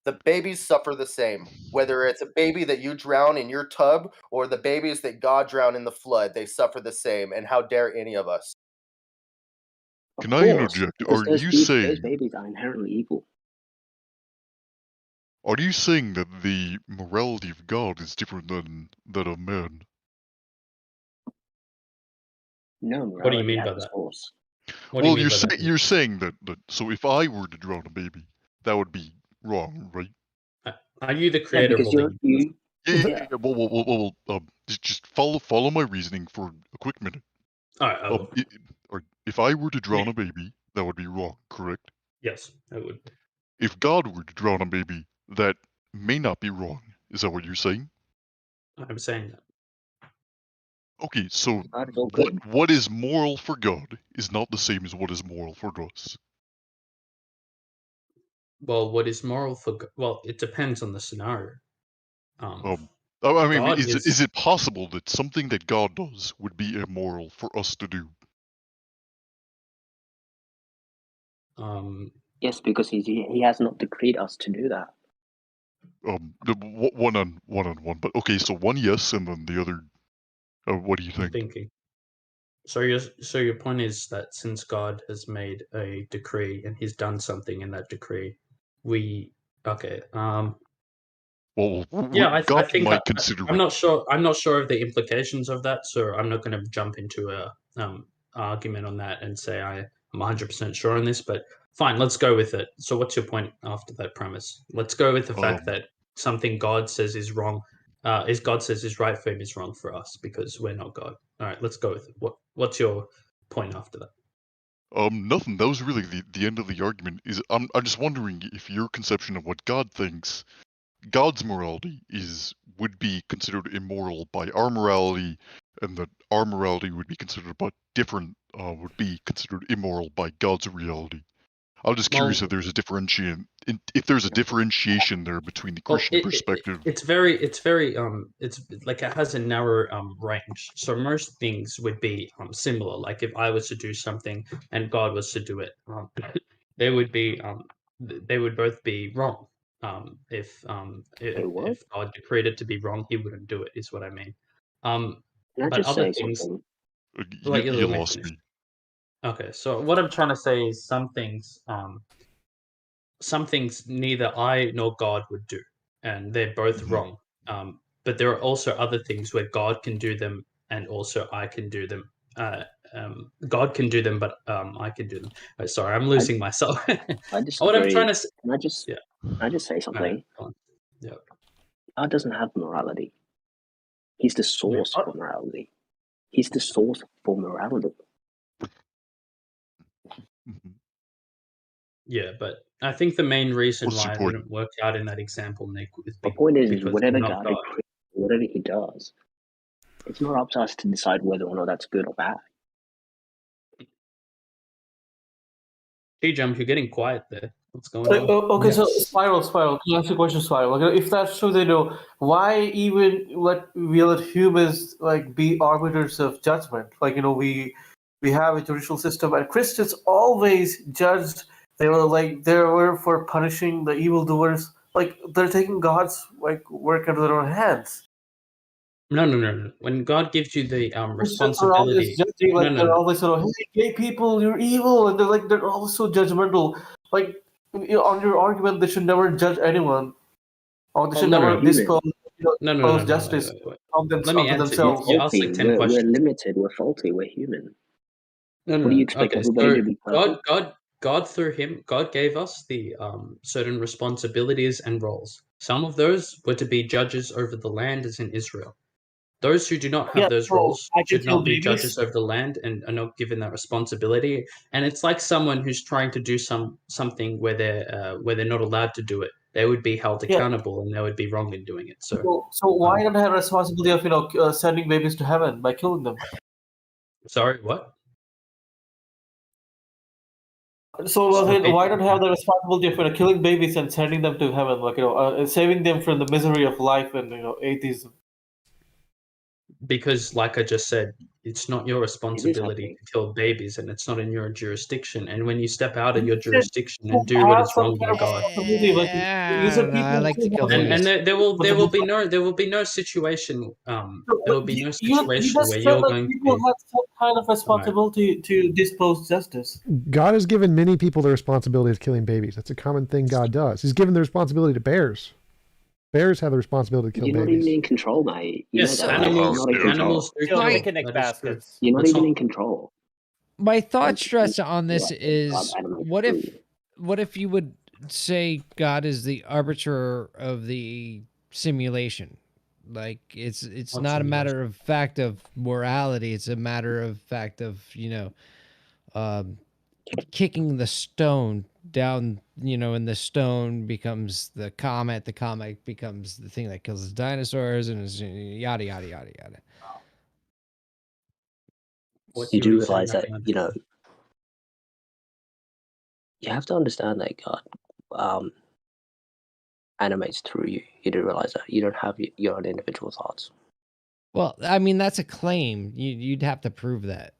The babies suffer the same. Whether it's a baby that you drown in your tub or the babies that God drowned in the flood, they suffer the same. And how dare any of us? Can I interject? Because Are those you those saying babies are inherently evil. are you saying that the morality of God is different than that of man? No, What do you morality mean has by its that? source. What do you Well, mean by that? you're saying that so if I were to drown a baby, that would be wrong, right? Are you the Yeah, creator of because all the universe? Yeah. Well, just follow my reasoning for a quick minute. All right. Or if I were to drown a baby, that would be wrong, correct? Yes, I would. If God were to drown a baby, that may not be wrong. Is that what you're saying? I'm saying that. Okay, so God is all good. what is moral for God is not the same as what is moral for us. Well, what is moral for? Well, it depends on the scenario. I mean, God is it possible that something that God does would be immoral for us to do? Yes, because he has not decreed us to do that. One on one. But okay, so one yes, and then the other. What do you think? Thinking. So your point is that since God has made a decree and He's done something in that decree, we okay. Well, yeah, I God think might consider I'm it. not sure. I'm not sure of the implications of that, so I'm not going to jump into a argument on that and say I'm 100% sure on this. But fine, let's go with it. So, what's your point after that premise? Let's go with the fact that something God says is wrong, is God says is right for Him is wrong for us because we're not God. All right, let's go with it. What's your point after that? Nothing. That was really the end of the argument. I'm just wondering if your conception of what God thinks, God's morality would be considered immoral by our morality, and that our morality would be considered would be considered immoral by God's reality. I'm just curious if there's a differentiation there between the Christian perspective. It's very it's like it has a narrow range. So most things would be similar. Like if I was to do something and God was to do it, they would both be wrong. If God decreed it to be wrong, He wouldn't do it. Is what I mean. Can I But just other say things, something? let You me lost finish. me. Okay, so what I'm trying to say is some things neither I nor God would do, and they're both wrong. But there are also other things where God can do them, and also I can do them. God can do them, but I can do them. Oh, sorry, I'm losing myself. I What I'm trying disagree. to say. Can I just say something? Yeah. God doesn't have morality. He's the source for morality. He's the source for morality. Yeah, but I think the main reason What's your why it point? wouldn't work out in that example, Nick, is My point is, because whatever you're not God God. decrees, whatever He does, it's not up to us to decide whether or not that's good or bad. Jump, you're getting quiet there. What's going on? Okay, so Spiral. Can I ask you a question, Spiral? Okay, if that's true, then why even let humans like be arbiters of judgment? Like we have a judicial system, and Christians always judged. They were for punishing the evildoers. Like they're taking God's work into their own hands. No. When God gives you the Christians are always responsibility, judging, they're always hey, gay people, you're evil, and they're always so judgmental. Like on your argument, they should never judge anyone, or they should never dispose justice on Let me answer. themselves. You asked like 10 We're questions. limited. We're faulty. We're human. No. What do you expect everybody to be perfect? God through Him, God gave us the certain responsibilities and roles. Some of those were to be judges over the land, as in Israel. Those who do not have those roles should not be judges over the land and are not given that responsibility. And it's like someone who's trying to do something where they're not allowed to do it. They would be held accountable and they would be wrong in doing it. So why don't they have responsibility of sending babies to heaven by killing them? Sorry, what? So why don't have the responsibility of killing babies and sending them to heaven, saving them from the misery of life and atheism? because, like I just said, it's not your responsibility happening. to kill babies, and it's not in your jurisdiction. And when you step out of your You said jurisdiction you and do what have is some wrong kind by of God, responsibility, but you I said don't know. I people like to kill who and babies. there will be no situation there will be no you situation where just said you're like going to people be have some kind of right. responsibility to dispose justice. God has given many people the responsibility of killing babies. That's a common thing God does. He's given the responsibility to bears. Bears have the responsibility to kill You're not babies. even in control, mate. You Yes, know that, right? You're animals not in control. animals do Kill kill. picnic That is true. baskets. You're not Let's even not in control. My thought Like, stress on this God is animates what through you. if you would say God is the arbiter of the simulation? Like it's What not a simulation? matter of fact of morality, it's a matter of fact of, kicking the stone down, and the stone becomes the comet becomes the thing that kills the dinosaurs, and it's yada yada yada yada. What You you do were saying, realize I that, can you have to understand that God animates through you. You do realize that you don't have your own individual thoughts. Well, I mean, that's a claim. You'd have to prove that.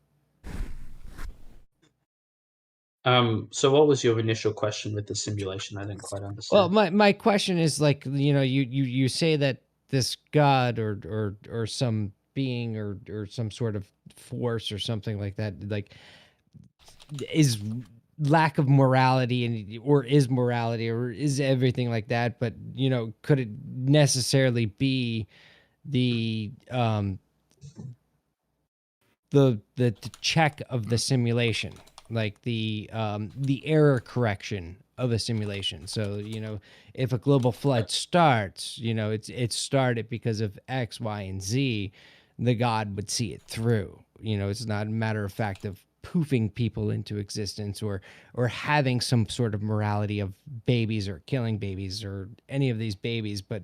So what was your initial question with the simulation? I didn't quite Well, understand. my question is like, you say that this God or some being or some sort of force or something like that, like, is lack of morality or is morality or is everything like that, but could it necessarily be the the check of the simulation, like the error correction of a simulation? So if a global flood starts, it started because of X, Y, and Z, the God would see it through. It's not a matter of fact of poofing people into existence or having some sort of morality of babies or killing babies or any of these babies, but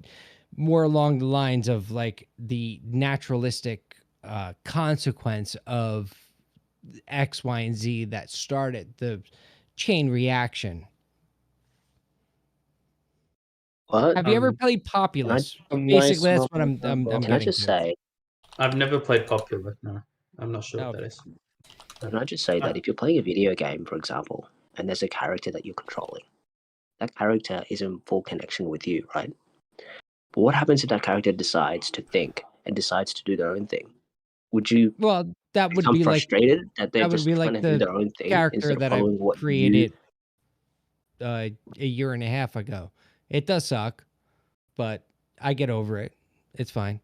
more along the lines of like the naturalistic consequence of X, Y, and Z that started the chain reaction. What? Have you ever played Populous? Basically, that's what I'm Can I just say? I've never played Popular. No, I'm not sure what that is. Can I just say that if you're playing a video game, for example, and there's a character that you're controlling, that character is in full connection with you, right? But what happens if that character decides to think and decides to do their own thing? Would you that would become be frustrated that they're that would just be trying like to do the their own thing character instead of that I following what you... created a year and a half ago. It does suck, but I get over it. It's fine.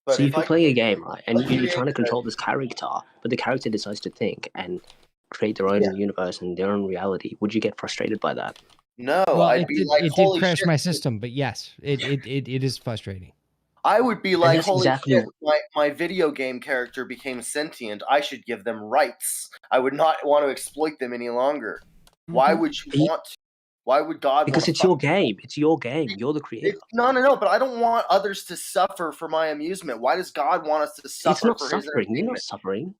But So if you're playing a game, right, and let's you're create trying to a- control this character, but the character decides to think and create their own universe and their own reality, would you get frustrated by that? No, Well, I'd it be did, like, it did holy crash shit. my system, but yes, it is frustrating. I would be like, that's holy exactly shit, my video game character became sentient. I should give them rights. I would not want to exploit them any longer. Why would you want to? Why would God Because want it's your game. It's your game. You're the creator. No, but I don't want others to suffer for my amusement. Why does God want us to suffer It's not for his suffering. You're not entertainment? suffering.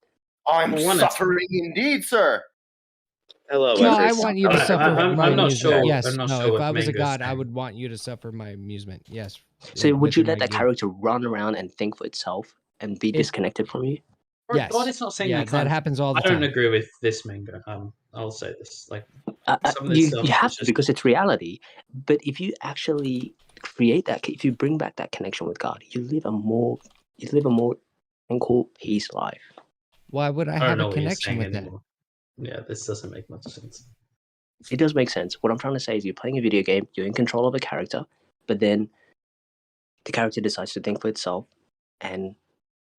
I'm suffering indeed, sir. Hello, No, I want you to suffer my I'm not amusement. sure. Yes, I'm not no. sure If what I was a Mango's god, I saying. would want you to suffer my amusement. Yes. So would you within let my that game. character run around and think for itself and be disconnected from you? Yes. God is not saying Yeah, I that can't. happens all the I don't time. agree with this, Mango. I'll say this. Like some of this You stuff have is to just because it's reality. But if you actually create that, if you bring back that connection with God, you live a more tranquil, peace life. Why would I I don't have know a what you're connection saying with that? anymore. Yeah, this doesn't make much sense. It does make sense. What I'm trying to say is you're playing a video game, you're in control of a character, but then the character decides to think for itself, and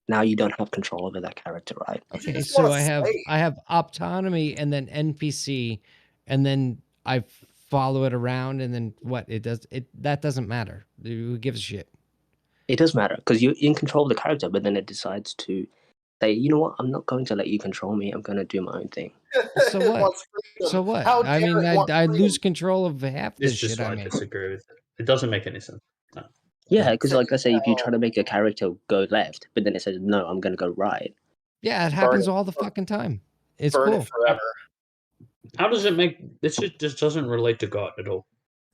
now you don't have control over that character, right? Okay, so I have autonomy and then NPC, and then I follow it around, and then what? That doesn't matter. Who gives a shit? It does matter because you're in control of the character, but then it decides to say, you know what, I'm not going to let you control me. I'm going to do my own thing. So what? So what? I mean, I lose control of half the This is shit why I I make. disagree with it. It doesn't make any sense. No. Yeah, because like I say, if you try to make a character go left, but then it says, no, I'm going to go right. Yeah, it happens all the fucking time. It's Burn cool. it forever. How does it make this? Just doesn't relate to God at all.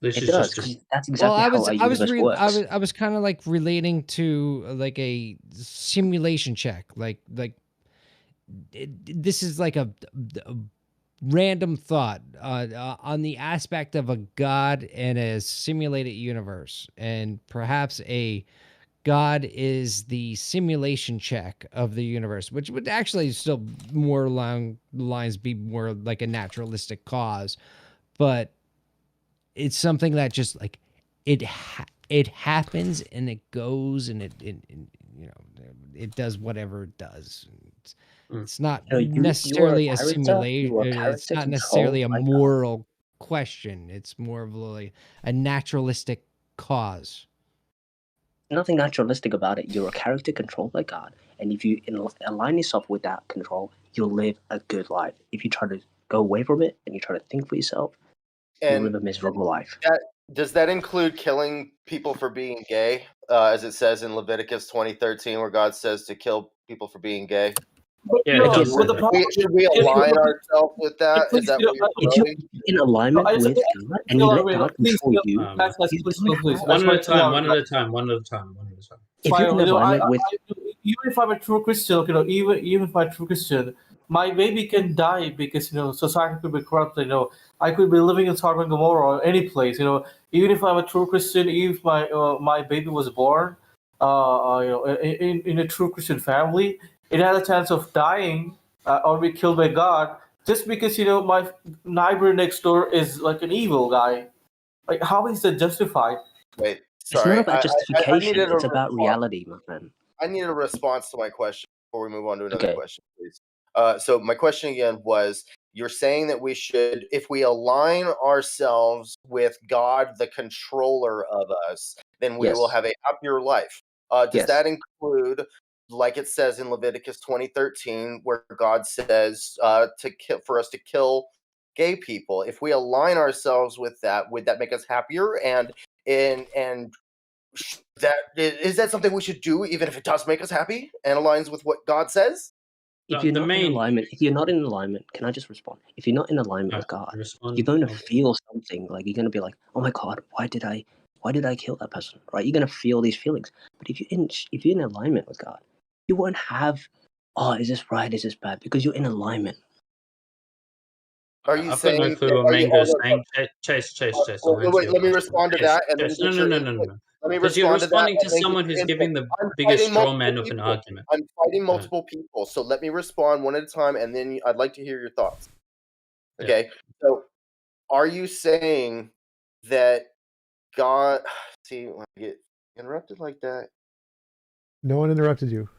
This It is does, just because a, that's Well, exactly how our universe works. I was kind of like relating to like a simulation check, this is like a random thought on the aspect of a god and a simulated universe, and perhaps a god is the simulation check of the universe, which would actually still more along the lines be more like a naturalistic cause, but it's something that just like it happens and it goes and it you know, it does whatever it does. It's not No, you are necessarily a a character. simulation. You are a It's character not necessarily a controlled by God. moral question. It's more of like a naturalistic cause. Nothing naturalistic about it. You're a character controlled by God, and if you align yourself with that control, you'll live a good life. If you try to go away from it and you try to think for yourself, you'll And live a miserable life. does that include killing people for being gay, as it says in Leviticus 20:13, where God says to kill people for being gay? But, Yeah, it does say but the that. problem Should we align ourselves with that? Is that what you're If you're promoting? in alignment I just, with God and you let God control you, guys, you please, don't please. have I one just at a want to time, one at a time, one at a time, one at a time. if you're in you know, alignment with even if I'm a true Christian, you know, even if I'm a true Christian, my baby can die because, you know, society could be corrupt. You know, I could be living in Sodom and Gomorrah or any place. You know, even if I'm a true Christian, even if my baby was born, you know, in a true Christian family, it has a chance of dying or be killed by God just because, you know, my neighbor next door is like an evil guy. Like, how is that justified? Wait, it's not sorry. about I justification, needed a it's about response. reality, my friend. I need a response to my question before we move on to another Okay. question, please. So my question again was, you're saying that we should, if we align ourselves with God, the controller of us, then we will Yes. have a happier life. Does Yes. that include, like it says in Leviticus 20:13, where God says for us to kill gay people? If we align ourselves with that, would that make us happier? And that is that something we should do, even if it does make us happy and aligns with what God says? If you're not in alignment, can I just respond? If you're not in alignment with God, you're going to feel something, like you're going to be like, oh my God, why did I kill that person? Right? You're going to feel these feelings. But if you're in alignment with God, you won't have, oh, is this right? Is this bad? Because you're in alignment. Are you I've got no saying? clue what Mango's saying. Chase. I'll answer Wait, your let me question. respond to Chase, that, and then Chase. get your input. No. Let me Because you're respond to that, responding to and then get someone your who's input. giving the I'm biggest fighting straw multiple man of an people. argument. I'm fighting multiple people, so let me respond one at a time, and then I'd like to hear your thoughts. Okay, so are you saying that God? See, when I get interrupted like that, No one interrupted you.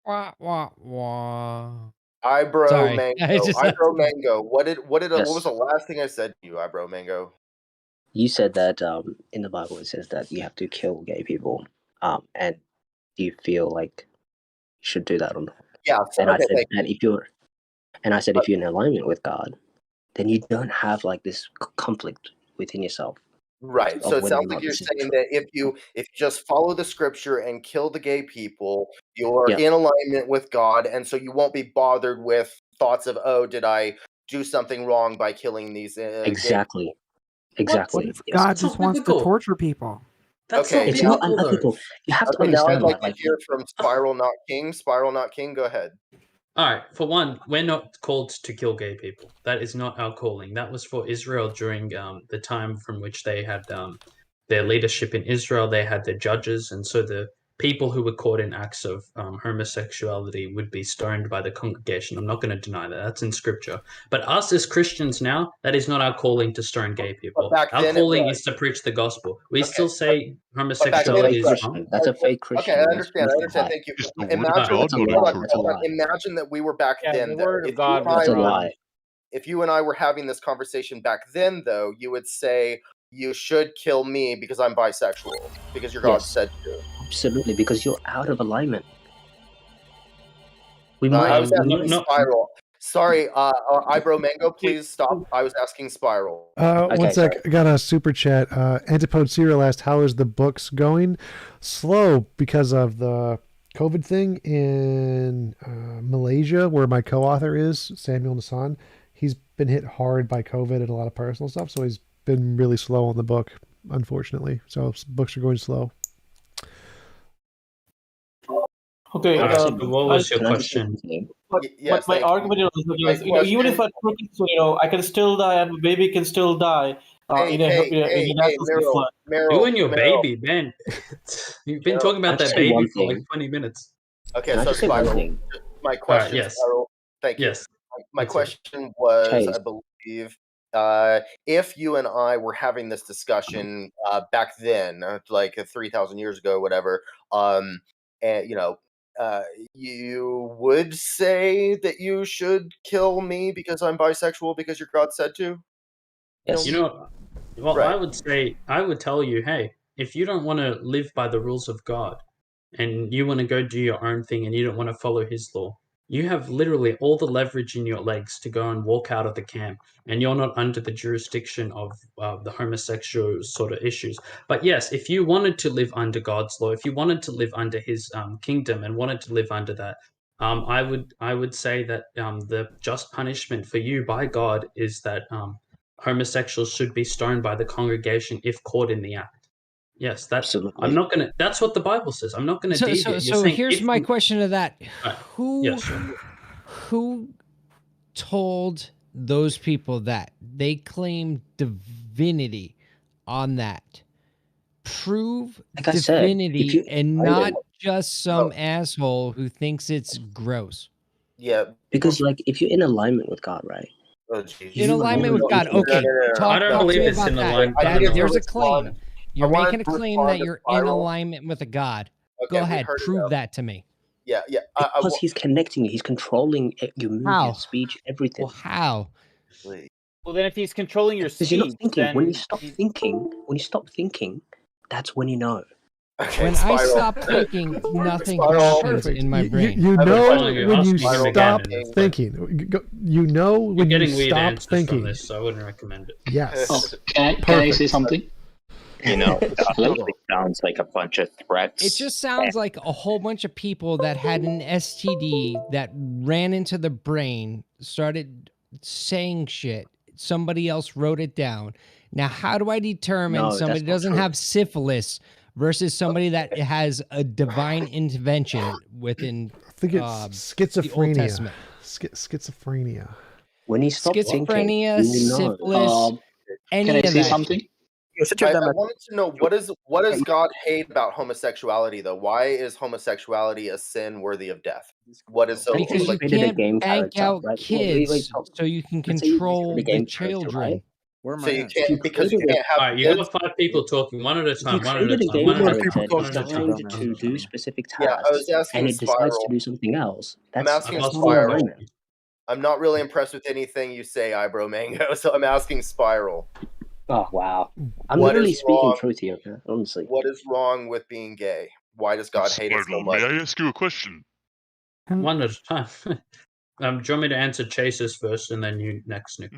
Wah, wah, wah. Eyebrow Sorry. Mango. Eyebrow Mango. What was the last thing I said to you, Eyebrow Mango? You said that in the Bible it says that you have to kill gay people. And do you feel like you should do that or not? Yeah. And I said thank that if you're in alignment with God, then you don't have like this conflict within yourself. Right. of So it whether or sounds like not you're this is saying true. that if you just follow the scripture and kill the gay people, you're Yep. in alignment with God, and so you won't be bothered with thoughts of, oh, did I do something wrong by killing these gay Exactly. What Exactly. if Yes. God just wants to torture people? Okay. It's not unethical. You have to Okay, now I'd understand like that. to hear from Spiral Not King. Spiral Not King, go ahead. All right. For one, we're not called to kill gay people. That is not our calling. That was for Israel during the time from which they had their leadership in Israel. They had their judges, and so the people who were caught in acts of homosexuality would be stoned by the congregation. I'm not going to deny that. That's in scripture. But us as Christians now, that is not our calling to stone gay people. back Our then it calling was. is to preach the gospel. We still say But back then homosexuality it is was. wrong. That's a fake Christian. Okay, I That's understand. a lie. Thank you. Is the word of Imagine, God not hold on, eternal? hold on. Imagine that we were back then, the though. word of If you God and was I That's a were- lie. If you and I were having this conversation back then, though, you would say you should kill me because I'm bisexual, because your God Yes. said to. Absolutely, because you're out of alignment. We I might. was asking Spiral. Sorry, Eyebrow Mango, please stop. I was asking Spiral. One sec. I got a super chat. Antipode Serial asked, "How is the books going?" Slow because of the COVID thing in Malaysia, where my co-author is, Samuel Nassan. He's been hit hard by COVID and a lot of personal stuff, so he's been really slow on the book, unfortunately. So books are going slow. Okay. So what was your question? But my argument is, even if I took it, so I can still die and my baby can still die. In a natural flood. You and your baby, man. You've been talking about that baby for like 20 minutes. Okay, so Spiral, my question, yes. Spiral, thank you. Yes. My question was, I believe, if you and I were having this discussion back then, like 3,000 years ago, whatever, and you would say that you should kill me because I'm bisexual because your God said to? You know, well, Right. I would tell you, hey, if you don't want to live by the rules of God and you want to go do your own thing and you don't want to follow his law, you have literally all the leverage in your legs to go and walk out of the camp, and you're not under the jurisdiction of the homosexual sort of issues. But yes, if you wanted to live under God's law, if you wanted to live under his kingdom and wanted to live under that, I would say that the just punishment for you by God is that homosexuals should be stoned by the congregation if caught in the act. Yes, that's. I'm not gonna. That's what the Bible says. I'm not gonna. So here's my question to that: Who told those people that they claim divinity on that? Prove Like I said, divinity and not just some asshole who thinks it's gross. Yeah, because like if you're in alignment with God, right? In alignment with God. Okay, I don't believe it's in alignment. There's a claim. You're making a claim that you're in alignment with a God. Go ahead, prove that to me. Yeah. Because he's connecting you. He's controlling your mood, How? your speech, everything. Well, how? Well, then if he's controlling your Because speech, you're not thinking. then When you stop thinking, that's when you know. When I stop thinking, nothing happens in my brain. You know when you stop thinking. You know when You're getting you weird stop answers thinking. from this, so I wouldn't recommend it. Yes. Oh, can I say something? You know, it honestly sounds like a bunch of threats. It just sounds like a whole bunch of people that had an STD that ran into the brain, started saying shit. Somebody else wrote it down. Now, how do I determine somebody doesn't have syphilis versus somebody that has a divine intervention within I think it's schizophrenia. the Old Testament? Schizophrenia. When you stop schizophrenia, syphilis, any can I of say that. something? I wanted to know what does God hate about homosexuality though? Why is homosexuality a sin worthy of death? What is so? Because you can't bank out kids so you can control the children. So you can't because you can't have. Alright, you got 5 people talking, one at a time, one at a time, one at a time, one at a time. to do specific tasks, Yeah, I was asking and it decides Spiral. to do something else. I'm asking Spiral. I'm not really impressed with anything you say, Ibro Mango. So I'm asking Spiral. Oh wow! I'm What literally is speaking wrong- truth here, honestly. What is wrong with being gay? Why does God hate it so Spiral, much? may I ask you a question? One at a time. Do you want me to answer Chase's first and then you next, Nick?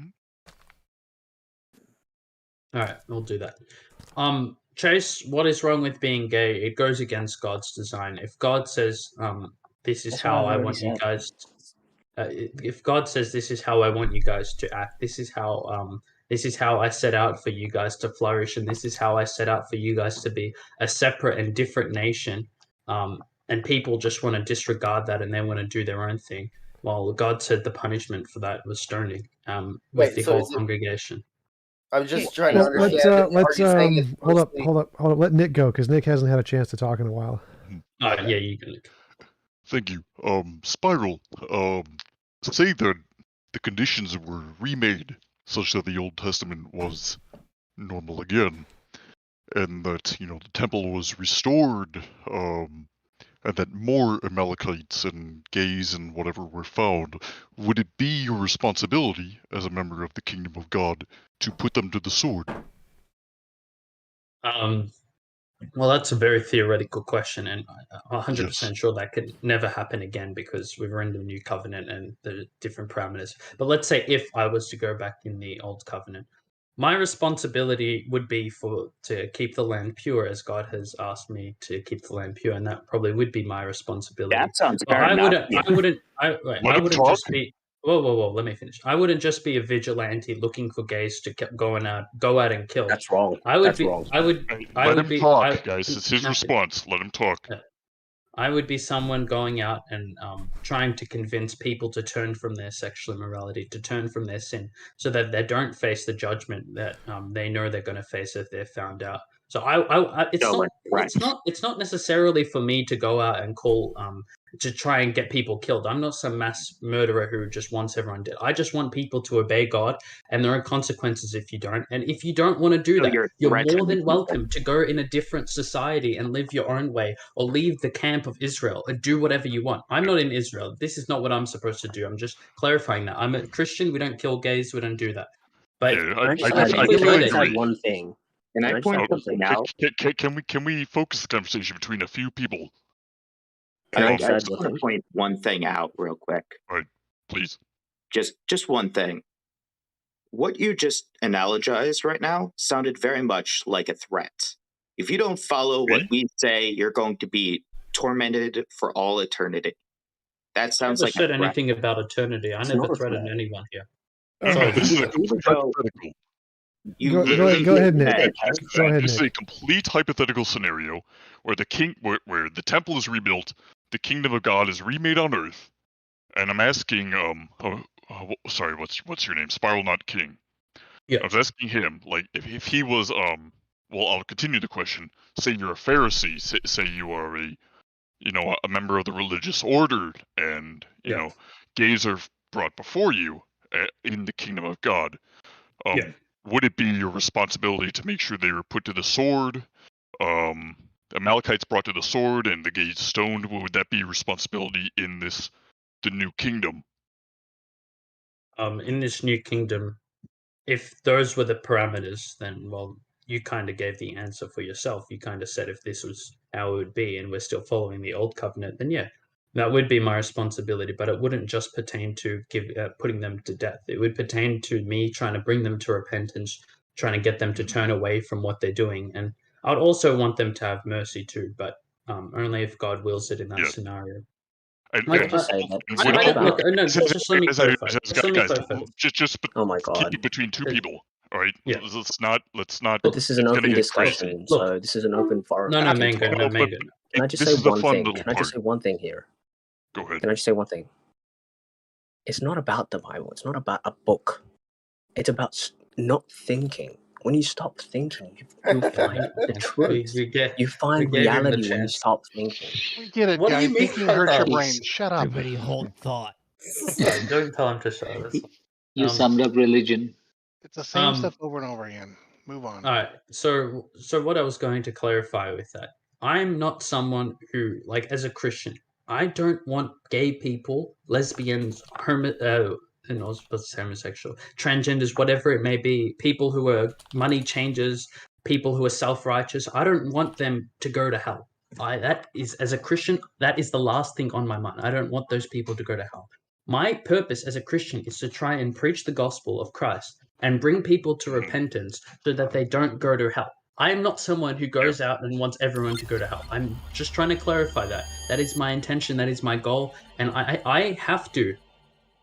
Alright, we'll do that. Chase, what is wrong with being gay? It goes against God's design. If God says, this is That's how what I I already want you said. guys if God says this is how I want you guys to act, this is how I set out for you guys to flourish, and this is how I set out for you guys to be a separate and different nation, and people just want to disregard that and they want to do their own thing. Well, God said the punishment for that was stoning with the whole congregation. I'm just trying to understand. Let's hold up. mostly- Hold up. Let Nick go because Nick hasn't had a chance to talk in a while. Yeah, you can. Thank you. Spiral, say that the conditions were remade such that the Old Testament was normal again, and that, you know, the temple was restored, and that more Amalekites and gays and whatever were found. Would it be your responsibility as a member of the kingdom of God to put them to the sword? Well, that's a very theoretical question, and I'm 100% sure that could never happen again because we were in the new covenant and the different parameters. But let's say if I was to go back in the old covenant, my responsibility would be to keep the land pure, as God has asked me to keep the land pure, and that probably would be my responsibility. That sounds But fair I enough. wouldn't Let him talk. just be. Whoa! Let me finish. I wouldn't just be a vigilante looking for gays to go out and kill. That's wrong. I would That's be. wrong. I would. I Let would him be. talk, guys. It's his response. Let him talk. I would be someone going out and trying to convince people to turn from their sexual immorality, to turn from their sin, so that they don't face the judgment that they know they're going to face if they're found out. So it's not necessarily for me to go out and call to try and get people killed. I'm not some mass murderer who just wants everyone dead. I just want people to obey God, and there are consequences if you don't. And if you don't want to do that, you're more than welcome to go in a different society and live your own way, or leave the camp of Israel and do whatever you want. I'm not in Israel. This is not what I'm supposed to do. I'm just clarifying that. I'm a Christian. We don't kill gays. We don't do that. But I just add one thing. Can I point something out? Can we focus the conversation between a few people? I just want to point one thing out real quick. All right, please. Just one thing. What you just analogized right now sounded very much like a threat. If you don't follow what we say, you're going to be tormented for all eternity. That sounds like I never said anything about eternity. I never threatened anyone here. This is a complete hypothetical. Go ahead, Nick. This is a complete hypothetical scenario where where the temple is rebuilt, the kingdom of God is remade on earth, and I'm asking, sorry, what's your name? Spiral Not King. Yeah. I was asking him, like, if he was, well, I'll continue the question. Say you're a Pharisee. Say you are a member of the religious order, and you know, gays are brought before you in the kingdom of God. Would it be your responsibility to make sure they were put to the sword? Amalekites brought to the sword and the gays stoned. Would that be your responsibility in the new kingdom? In this new kingdom, if those were the parameters, then well, you kind of gave the answer for yourself. You kind of said if this was how it would be, and we're still following the old covenant, then yeah, that would be my responsibility. But it wouldn't just pertain to putting them to death. It would pertain to me trying to bring them to repentance, trying to get them to turn away from what they're doing, and I'd also want them to have mercy too, but only if God wills it in that scenario. Just let me clarify. Oh my God. Keep it between two people. All right. Yeah. Let's not. But this is an open discussion, so this is an open forum. No, Mango. Can I just say one thing? Can I just say one thing here? Go ahead. Can I just say one thing? It's not about the Bible. It's not about a book. It's about not thinking. When you stop thinking, you find the truth. You find reality when you stop thinking. We get it, What do guy. you mean Thinking by hurts your that? brain. Shut up. Everybody hold thought. Don't tell him to shut up. You summed up religion. It's the same stuff over and over again. Move on. All right. So what I was going to clarify with that, I'm not someone who, like, as a Christian, I don't want gay people, lesbians, and I was supposed to say homosexual, transgenders, whatever it may be, people who are money changers, people who are self-righteous. I don't want them to go to hell. That is, as a Christian, that is the last thing on my mind. I don't want those people to go to hell. My purpose as a Christian is to try and preach the gospel of Christ and bring people to repentance so that they don't go to hell. I am not someone who goes out and wants everyone to go to hell. I'm just trying to clarify that. That is my intention. That is my goal. And I have to,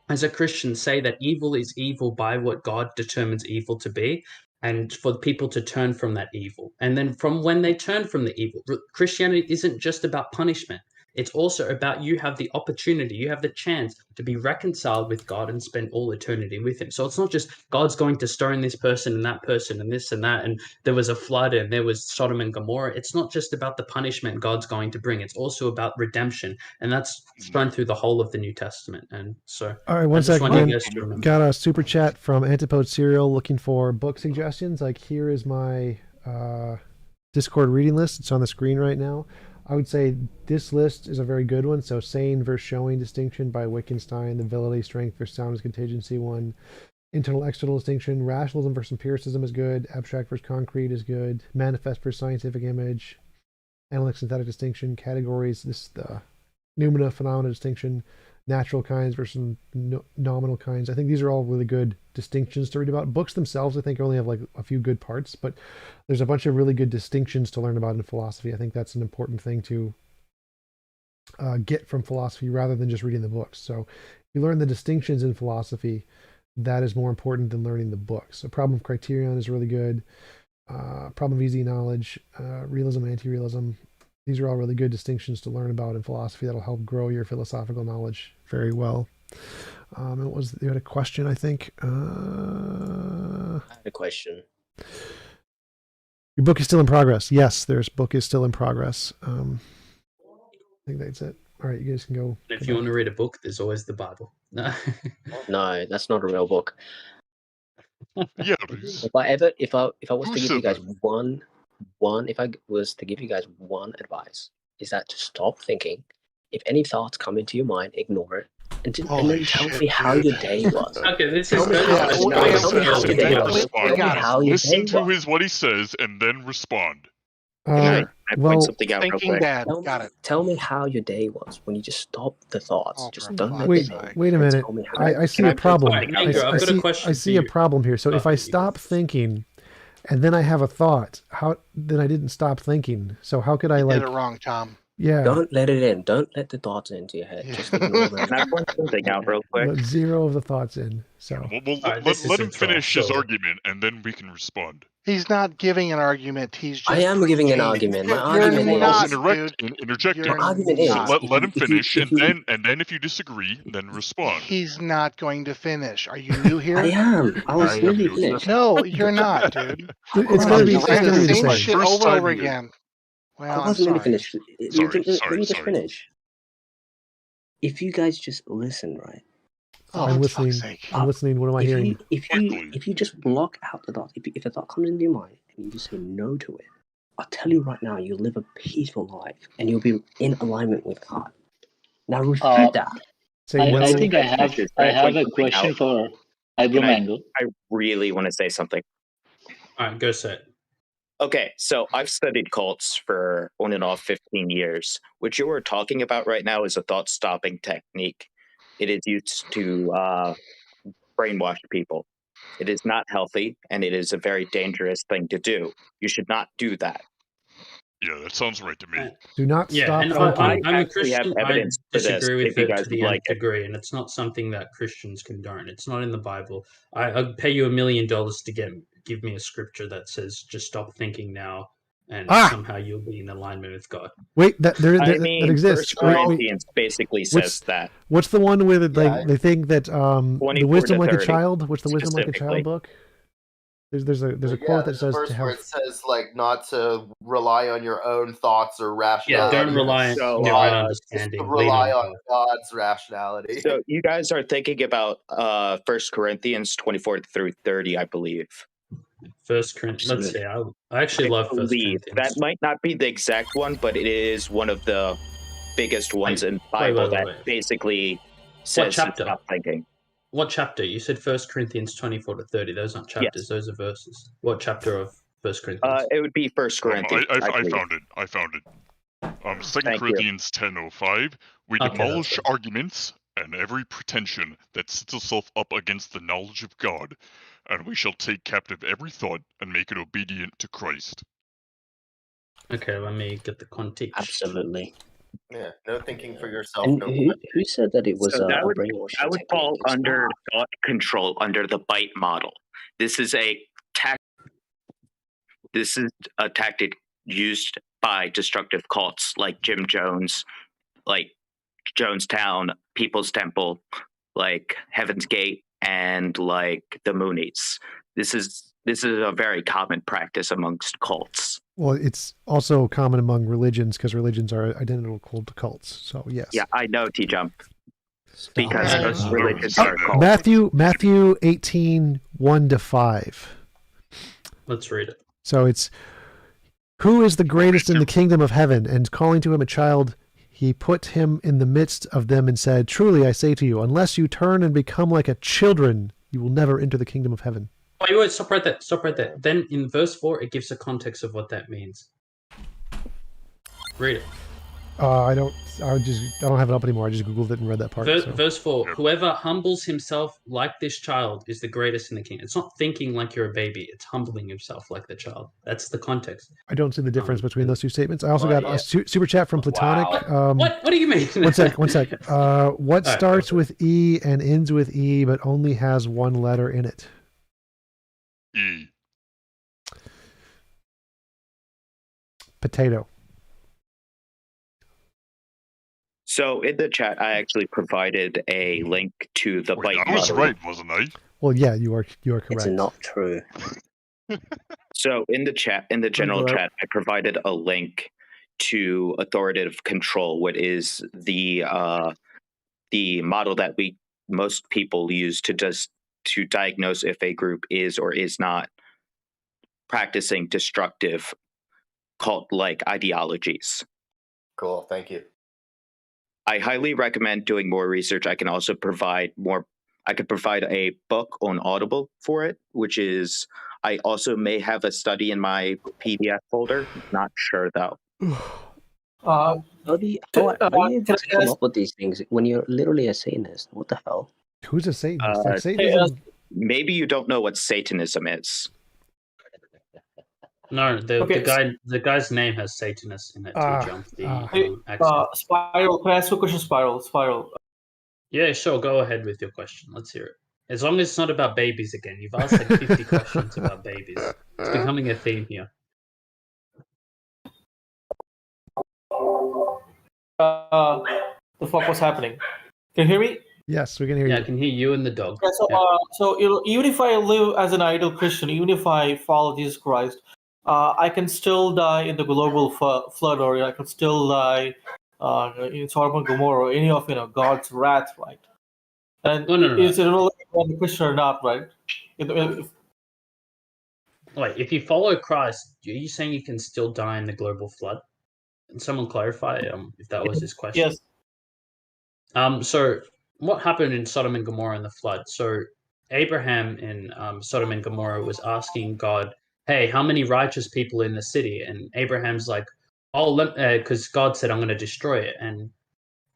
as a Christian, say that evil is evil by what God determines evil to be, and for people to turn from that evil. And then from when they turn from the evil, Christianity isn't just about punishment. It's also about you have the opportunity, you have the chance to be reconciled with God and spend all eternity with him. So it's not just God's going to stone this person and that person and this and that, and there was a flood and there was Sodom and Gomorrah. It's not just about the punishment God's going to bring. It's also about redemption. And that's thrown through the whole of the New Testament. And so all right, one second. Got a super chat from Antipode Serial looking for book suggestions. Like, here is my Discord reading list. It's on the screen right now. I would say this list is a very good one. So Saying versus Showing distinction by Wittgenstein, the Validity, Strength versus Soundness, Contingency one, Internal External distinction, Rationalism versus Empiricism is good, Abstract versus Concrete is good, Manifest versus Scientific Image, Analytic Synthetic distinction, Categories, this is the Noumena Phenomena distinction, natural kinds versus nominal kinds. I think these are all really good distinctions to read about. Books themselves, I think, only have like a few good parts, but there's a bunch of really good distinctions to learn about in philosophy. I think that's an important thing to get from philosophy rather than just reading the books. So you learn the distinctions in philosophy. That is more important than learning the books. So problem of criterion is really good. Problem of easy knowledge, realism, anti-realism. These are all really good distinctions to learn about in philosophy that'll help grow your philosophical knowledge very well. And what was, you had a question, I think? I had a question. Your book is still in progress. Yes, there's book is still in progress. I think that's it. All right, you guys can go. If you want to read a book, there's always the Bible. No, No, that's not a real book. Yeah, If I was to give you guys one advice, is that to stop thinking. If any thoughts come into your mind, ignore it, and then tell me how your day was. Okay, this Tell is me how your Listen day to was. what he says and then respond. Well, Thinking Dad, got it. Tell me how your day was when you just stop the thoughts. Just don't let Wait, them in. wait a minute. Tell me how I see a problem. Mango, I've got a question I for see a you. problem here. So if I stop thinking and then I have a thought, then I didn't stop thinking. So how could I Did like it wrong, Tom. Yeah. Don't let it in. Don't let the thoughts into your head. Just ignore them. Can I point something out real quick? Let zero of the thoughts in. So Let him finish his argument and then we can respond. He's not giving an argument. He's just. I am giving an argument. My argument is. Interjecting. My argument is. Let him finish, and then if you disagree, then respond. He's not going to finish. Are you new here? I am. I was really finished. No, you're not, dude. It's gonna be the same same. shit over and over again. Well, I wasn't I'm really finished. sorry. Let me just finish. If you guys just listen, right? I'm listening. I'm listening. What am I hearing? If you just block out the thought, if a thought comes into your mind and you just say no to it, I'll tell you right now, you'll live a peaceful life and you'll be in alignment with God. Now refute that. I think I have a question for Mango. I really want to say something. All right, go say it. Okay, so I've studied cults for on and off 15 years. What you are talking about right now is a thought-stopping technique. It is used to brainwash people. It is not healthy, and it is a very dangerous thing to do. You should not do that. Yeah, that sounds right to me. Do not stop and thinking. I'm a actually have Christian. I evidence for this, disagree with if you it guys to the would nth like it. degree, and it's not something that Christians condone. It's not in the Bible. I'd pay you $1 million to give me a scripture that says just stop thinking now, and somehow you'll be in alignment with God. Wait, that First exists. Corinthians basically says that. What's the one where they think that the 24 wisdom to like a 30, child? What's the wisdom like a specifically. child book? There's a quote that says verse to where have. it says like not to rely on your own thoughts or rationality. don't rely on your own understanding. Just to rely on God's rationality. So you guys are thinking about 1 Corinthians 24 through 30, I believe. First Corinthians. Let's see. I actually love First Corinthians. That might not be the exact one, but it is one of the biggest ones in the Bible that basically says stop thinking. What chapter? You said 1 Corinthians 24 to 30. Those aren't chapters, those are verses. What chapter of 1 Corinthians? It would be 1 Corinthians. I found it. 2 Corinthians 10:05. We demolish arguments and every pretension that sets itself up against the knowledge of God, and we shall take captive every thought and make it obedient to Christ. Okay, let me get the context. Absolutely. Yeah, no thinking for yourself. And No who said that it was So that a would brainwashing that would technique? fall It's under not. thought control, under the bite model. This is a tactic used by destructive cults like Jim Jones, like Jonestown, People's Temple, like Heaven's Gate, and like the Moonies. This is a very common practice amongst cults. Well, it's also common among religions because religions are identical to cults. So yes. Yeah, I know, T-Jump. Because those religions are cults. Matthew 18:1-5. Let's read it. So it's, who is the greatest in the kingdom of heaven? And calling to him a child, he put him in the midst of them and said, truly I say to you, unless you turn and become like a children, you will never enter the kingdom of heaven. Wait, stop right there. Then in verse 4, it gives a context of what that means. Read it. I don't have it up anymore. I just googled it and read that part. So. Verse 4: Whoever humbles himself like this child is the greatest in the kingdom. It's not thinking like you're a baby; it's humbling himself like the child. That's the context. I don't see the difference between those two statements. I also got a super chat from Platonic. Wow. What do you mean? One sec. What starts with E and ends with E but only has one letter in it? E. Potato. So in the chat, I actually provided a link to the bite. I was right, wasn't I? Well, yeah, you are correct. It's not true. So in the chat, in the general chat, I provided a link to authoritative control, what is the model that most people use to diagnose if a group is or is not practicing destructive cult-like ideologies. Cool, thank you. I highly recommend doing more research. I can also provide more. I could provide a book on Audible for it, which is. I also may have a study in my PDF folder. Not sure though. How are you able to come up with these things when you're literally a Satanist? What the hell? Who's a Satanist? Like Satanism. Maybe you don't know what Satanism is. No, the guy's name has Satanist in it. Spiral, can I ask you a question? Spiral. Yeah, sure. Go ahead with your question. Let's hear it. As long as it's not about babies again. You've asked like 50 questions about babies. It's becoming a theme here. The fuck was happening? Can you hear me? Yes, we can hear you. Yeah, I can hear you and the dog. Yeah, so even if I live as an idle Christian, even if I follow Jesus Christ, I can still die in the global flood, or I can still die in Sodom and Gomorrah, or any of God's wrath, right? And No. it's irrelevant whether you're Christian or not, right? Wait, if you follow Christ, are you saying you can still die in the global flood? Can someone clarify if that was his question? Yes. So what happened in Sodom and Gomorrah in the flood? So Abraham in Sodom and Gomorrah was asking God, hey, how many righteous people in the city? And Abraham's like, because God said, I'm going to destroy it. And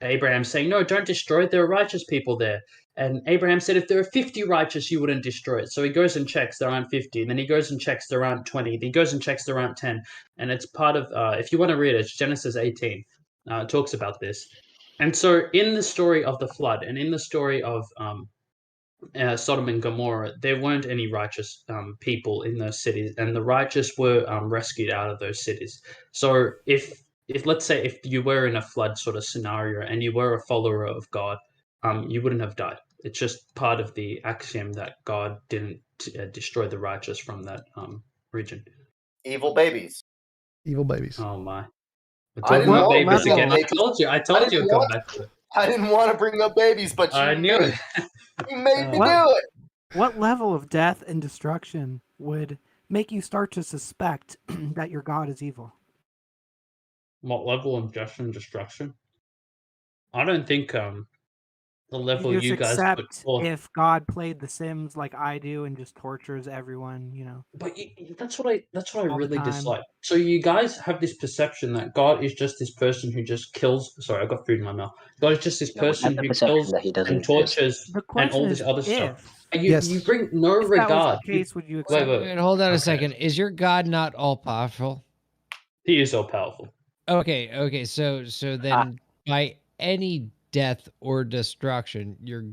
Abraham's saying, no, don't destroy it. There are righteous people there. And Abraham said, if there are 50 righteous, you wouldn't destroy it. So he goes and checks, there aren't 50. And then he goes and checks, there aren't 20. Then he goes and checks, there aren't 10. And it's part of, if you want to read it, it's Genesis 18. It talks about this. And so in the story of the flood and in the story of Sodom and Gomorrah, there weren't any righteous people in those cities, and the righteous were rescued out of those cities. So if let's say if you were in a flood sort of scenario and you were a follower of God, you wouldn't have died. It's just part of the axiom that God didn't destroy the righteous from that region. Evil babies. Evil babies. Oh my! I didn't want babies to again. I told you. I'd come back to it. I didn't want to bring up babies, but I knew it. You made me do it. What level of death and destruction would make you start to suspect that your God is evil? What level of death and destruction? I don't think the level you guys put forth. If God played The Sims like I do and just tortures everyone, But that's what I really dislike. So you guys have this perception that God is just this person who just kills. Sorry, I got food in my mouth. God is just this person who kills and tortures and all this other stuff. And you bring no regard. Wait, hold on a second. Is your God not all powerful? He is all powerful. Okay. So then by any death or destruction, your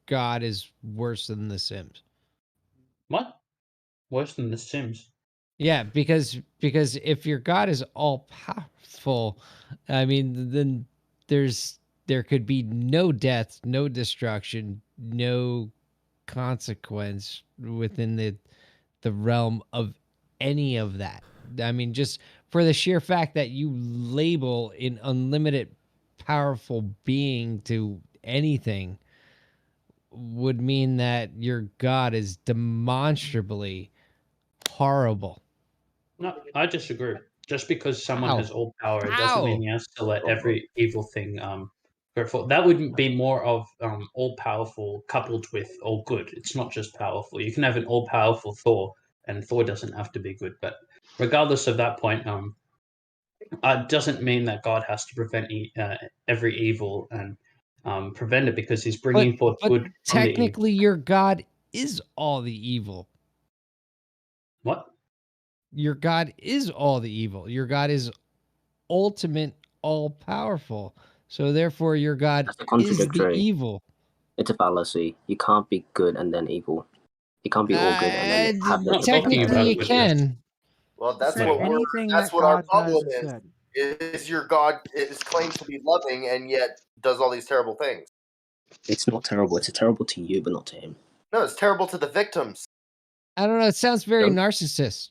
God is worse than The Sims. What? Worse than The Sims? Yeah, because if your God is all powerful, I mean, then there could be no death, no destruction, no consequence within the realm of any of that. I mean, just for the sheer fact that you label an unlimited powerful being to anything would mean that your God is demonstrably horrible. No, I disagree. Just because someone has all power, it doesn't mean he has to let every evil thing go forward. That would be more of all powerful coupled with all good. It's not just powerful. You can have an all powerful Thor, and Thor doesn't have to be good. But regardless of that point, doesn't mean that God has to prevent every evil and prevent it, because he's But, bringing forth but good from the evil. technically, your God is all the evil. What? Your God is all the evil. Your God is ultimate, all powerful. So therefore, your God That's is the contradictory. evil. It's a fallacy. You can't be good and then evil. You can't be all good and then have the Technically, you can. Well, that's Said what anything that's that what our God problem does is good. is your God is claimed to be loving and yet does all these terrible things. It's not terrible. It's terrible to you, but not to him. No, it's terrible to the victims. I don't know. It sounds very narcissist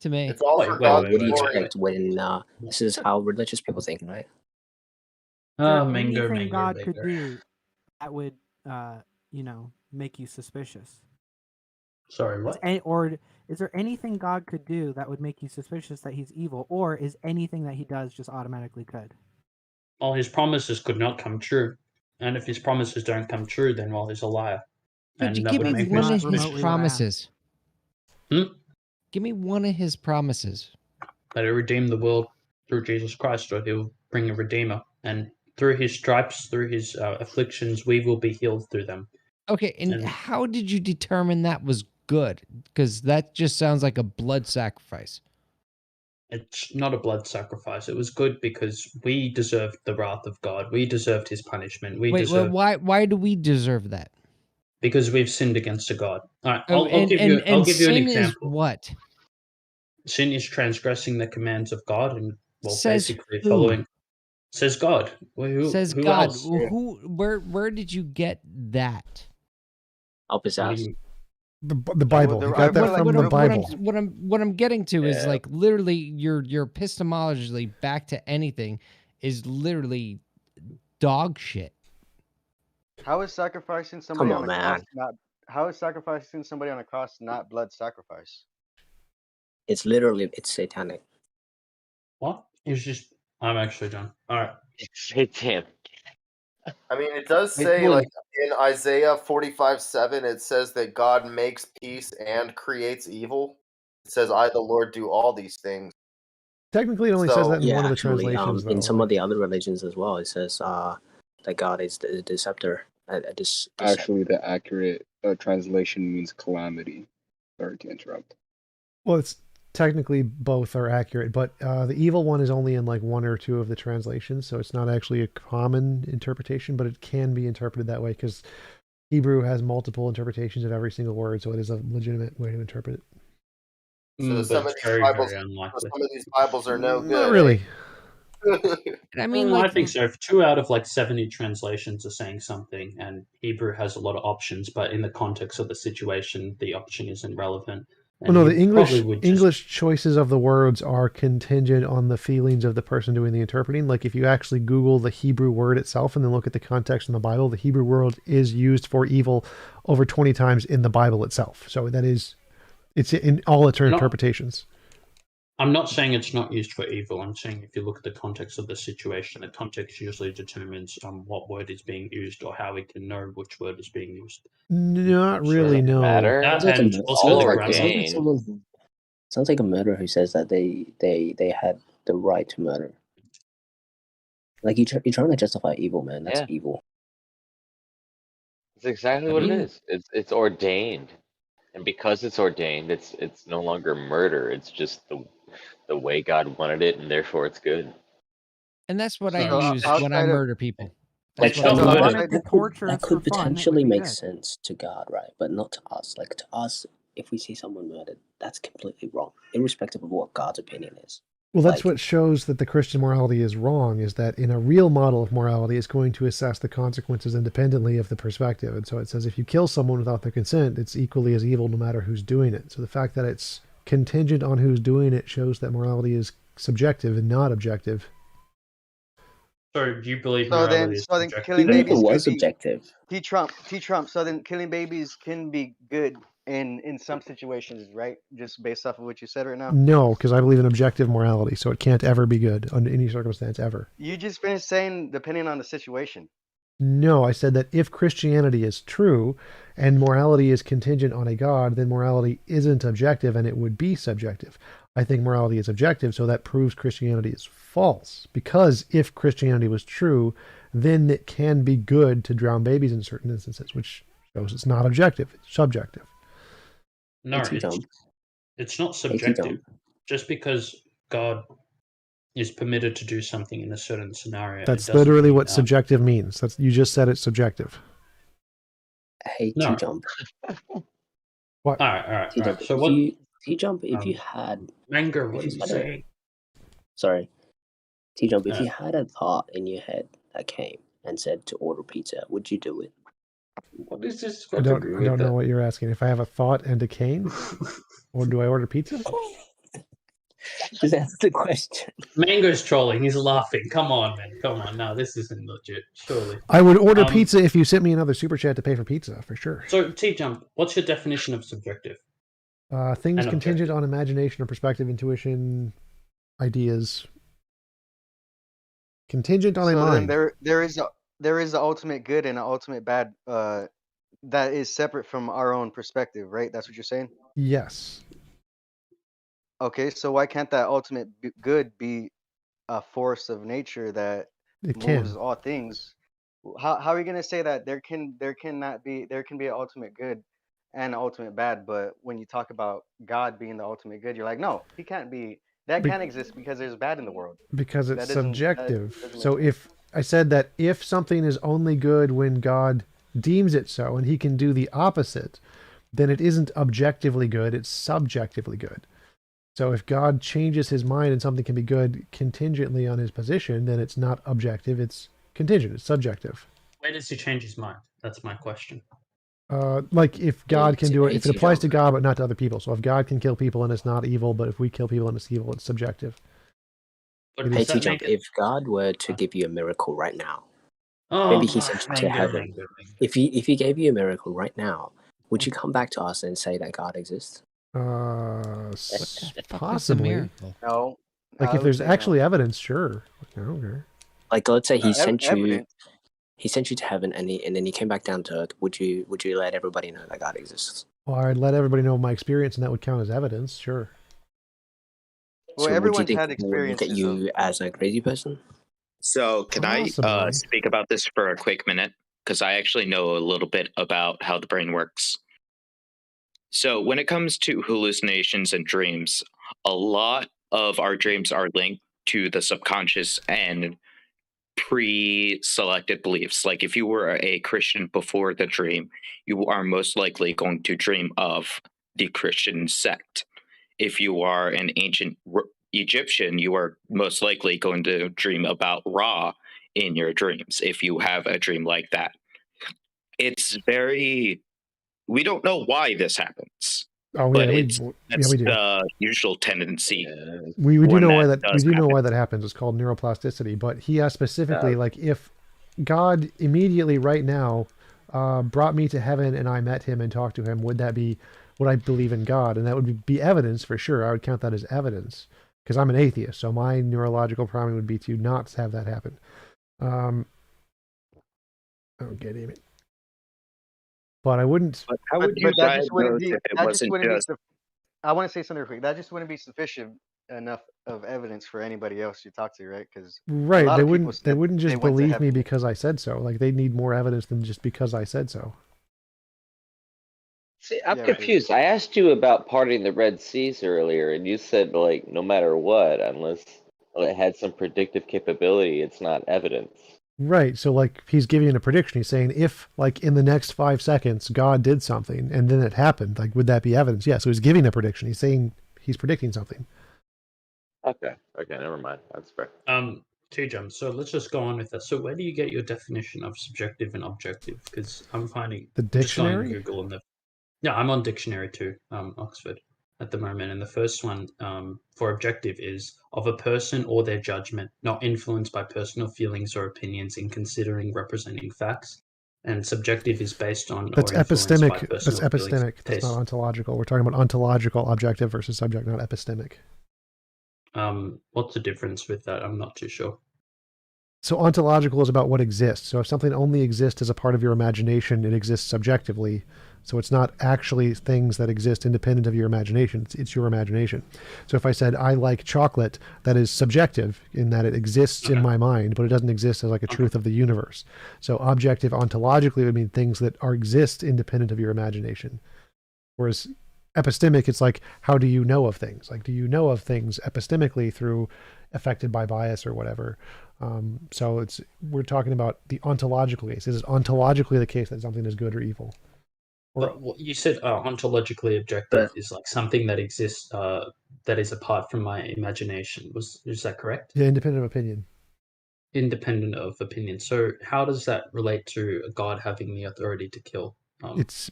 to me. It's all for What God's do you glory. expect when this is how religious people think, right? Is there Mingo, anything mingo, God mingo. could do that would, make you suspicious? Sorry, what? Or is there anything God could do that would make you suspicious that he's evil, or is anything that he does just automatically good? All his promises could not come true, and if his promises don't come true, then well, he's a liar. Could you And that give would me make me one of his suspicious. promises? Hmm? Give me one of his promises. That he'll redeem the world through Jesus Christ, or he'll bring a redeemer, and through his stripes, through his afflictions, we will be healed through them. Okay, and how did you determine that was good? Because that just sounds like a blood sacrifice. It's not a blood sacrifice. It was good because we deserved the wrath of God. We deserved his punishment. Wait, well, why do we deserve that? Because we've sinned against a God. All right, Oh, I'll give you an sin example. Is what? Sin is transgressing the commands of God, and Says basically who? following. Says God. Well, Says who God. else? Where did you get that? Up his ass. The Bible. You got that from the Bible. What I'm getting to is like literally your epistemologically back to anything is literally dog shit. How is sacrificing somebody Come on on, a cross man. not? How is sacrificing somebody on a cross not blood sacrifice? It's literally satanic. What? It's just. I'm actually done. All right. Satanic. I mean, it does say, like in Isaiah 45:7, it says that God makes peace and creates evil. It says, "I, the Lord, do all these things." Technically, it only says that in Yeah, one of the actually, translations, though. in some of the other religions as well, it says that God is the deceptor. Actually, the accurate translation means calamity. Sorry to interrupt. Well, it's technically both are accurate, but the evil one is only in like one or two of the translations, so it's not actually a common interpretation, but it can be interpreted that way because Hebrew has multiple interpretations of every single word, so it is a legitimate way to interpret it. So some of these Bibles are no good. Not really. I mean, I think so. If 2 out of like 70 translations are saying something, and Hebrew has a lot of options, but in the context of the situation, the option isn't relevant. Well, no, the English choices of the words are contingent on the feelings of the person doing the interpreting. Like if you actually Google the Hebrew word itself and then look at the context in the Bible, the Hebrew word is used for evil over 20 times in the Bible itself. So that is, it's in all its interpretations. I'm not saying it's not used for evil. I'm saying if you look at the context of the situation, the context usually determines what word is being used or how we can know which word is being used. Not really, no. Sounds like a murderer who says that they had the right to murder. Like you're trying to justify evil, man. That's evil. It's exactly what it is. It's ordained, and because it's ordained, it's no longer murder. It's just the way God wanted it, and therefore it's good. And that's what I use when I murder people. Like That's what I do. that could potentially make sense to God, right? But not to us. Like to us, if we see someone murdered, that's completely wrong, irrespective of what God's opinion is. Well, that's what shows that the Christian morality is wrong, is that in a real model of morality, it's going to assess the consequences independently of the perspective. And so it says if you kill someone without their consent, it's equally as evil no matter who's doing it. So the fact that it's contingent on who's doing it shows that morality is subjective and not objective. So do you believe So then, is so then subjective? killing Even if it babies was could be subjective. T-Trump. So then killing babies can be good in some situations, right? Just based off of what you said right now. No, because I believe in objective morality, so it can't ever be good under any circumstance ever. You just finished saying depending on the situation. No, I said that if Christianity is true, and morality is contingent on a God, then morality isn't objective and it would be subjective. I think morality is objective, so that proves Christianity is false. Because if Christianity was true, then it can be good to drown babies in certain instances, which shows it's not objective, it's subjective. No, it's not subjective. Just because God is permitted to do something in a certain scenario. That's literally what subjective means. That's, you just said it's subjective. Hey, No. T-Jump. What? All right. T-Jump, So if what? T-Jump, if you had... Mango, if what you is he had a- saying? Sorry. T-Jump, if you had a thought in your head that came and said to order pizza, would you do it? What is this? I don't know what you're asking. If I have a thought and a cane, or do I order pizza? Just answer the question. Mango's trolling. He's laughing. Come on, man. Come on. No, this isn't legit. Surely. I would order pizza if you sent me another super chat to pay for pizza, for sure. So, T-Jump, what's your definition of subjective? Things And contingent on imagination or perspective, intuition, ideas. Contingent on a So then mind. there is the ultimate good and an ultimate bad that is separate from our own perspective, right? That's what you're saying? Yes. Okay, so why can't that ultimate good be a force of nature that It moves can. all things? How are you gonna say that there can be an ultimate good and an ultimate bad, but when you talk about God being the ultimate good, you're like, no, he can't be. That can't exist because there's bad in the world. Because it's That doesn't- subjective. that doesn't So if I said that if something is only good when God deems it so, and he can do the opposite, then it isn't objectively good, it's subjectively good. So if God changes his mind and something can be good contingently on his position, then it's not objective, it's contingent, it's subjective. Where does he change his mind? That's my question. Like if God can do it, if it it's applies to God but not to other people. So if God can kill people and it's not evil, but if we kill people and it's evil, it's subjective. But Hey, does that T-Jump, make it? if God were to give you a miracle right now, Oh, maybe he sent you to Mango, heaven. Mango. If he gave you a miracle right now, would you come back to us and say that God exists? Possibly. No. Like I if would there's say actually evidence, sure. Okay. Like, let's say he sent you, evidence. he sent you to heaven, and then he came back down to earth. Would you let everybody know that God exists? Well, I'd let everybody know my experience, and that would count as evidence, sure. Well, So would you everyone's think had people would look at experiences you as a crazy person? So, can I Possibly. speak about this for a quick minute? Because I actually know a little bit about how the brain works. So, when it comes to hallucinations and dreams, a lot of our dreams are linked to the subconscious and pre-selected beliefs. Like if you were a Christian before the dream, you are most likely going to dream of the Christian sect. If you are an ancient Egyptian, you are most likely going to dream about Ra in your dreams if you have a dream like that. It's very... We don't know why this happens. Oh but yeah, that's we do. the usual tendency. We do when know why that does we do know happen. why that happens. It's called neuroplasticity. But he asked specifically, like, if God immediately right now brought me to heaven and I met him and talked to him, would I believe in God? And that would be evidence for sure. I would count that as evidence because I'm an atheist. So my neurological problem would be to not have that happen. Okay, damn it. But I wouldn't. But how would you But that just diagnose wouldn't be. if it That just wasn't wouldn't be. just... I want to say something real quick. That just wouldn't be sufficient enough of evidence for anybody else you talk to, right? Because Right, a lot they of people wouldn't. They said wouldn't they just went to believe me heaven. because I said so. Like they need more evidence than just because I said so. See, I'm Yeah, right. confused. I asked you about parting the Red Seas earlier, and you said, like, no matter what, unless it had some predictive capability, it's not evidence. Right. So like he's giving a prediction. He's saying if like in the next 5 seconds God did something and then it happened, like would that be evidence? Yeah. So he's giving a prediction. He's saying he's predicting something. Okay, never mind. That's fair. T-Jump, so let's just go on with that. So where do you get your definition of subjective and objective? Because I'm finding... The I'm just going on dictionary? Google and yeah, I'm on dictionary too, Oxford at the moment. And the first one for objective is of a person or their judgment, not influenced by personal feelings or opinions in considering representing facts. And subjective is based on That's or influenced by epistemic. personal That's epistemic. feelings. That's not Taste. ontological. We're talking about ontological objective versus subject, not epistemic. What's the difference with that? I'm not too sure. So ontological is about what exists. So if something only exists as a part of your imagination, it exists subjectively. So it's not actually things that exist independent of your imagination. It's your imagination. So if I said, I like chocolate, that is subjective in that it exists in my mind, but it doesn't exist as like a truth of the universe. So objective ontologically would mean things that exist independent of your imagination. Whereas epistemic, it's like, how do you know of things? Like, do you know of things epistemically through affected by bias or whatever? So we're talking about the ontological case. Is it ontologically the case that something is good or evil? But you said ontologically objective is like something that exists that is apart from my imagination. Is that correct? Yeah, independent of opinion. Independent of opinion. So how does that relate to God having the authority to kill? It's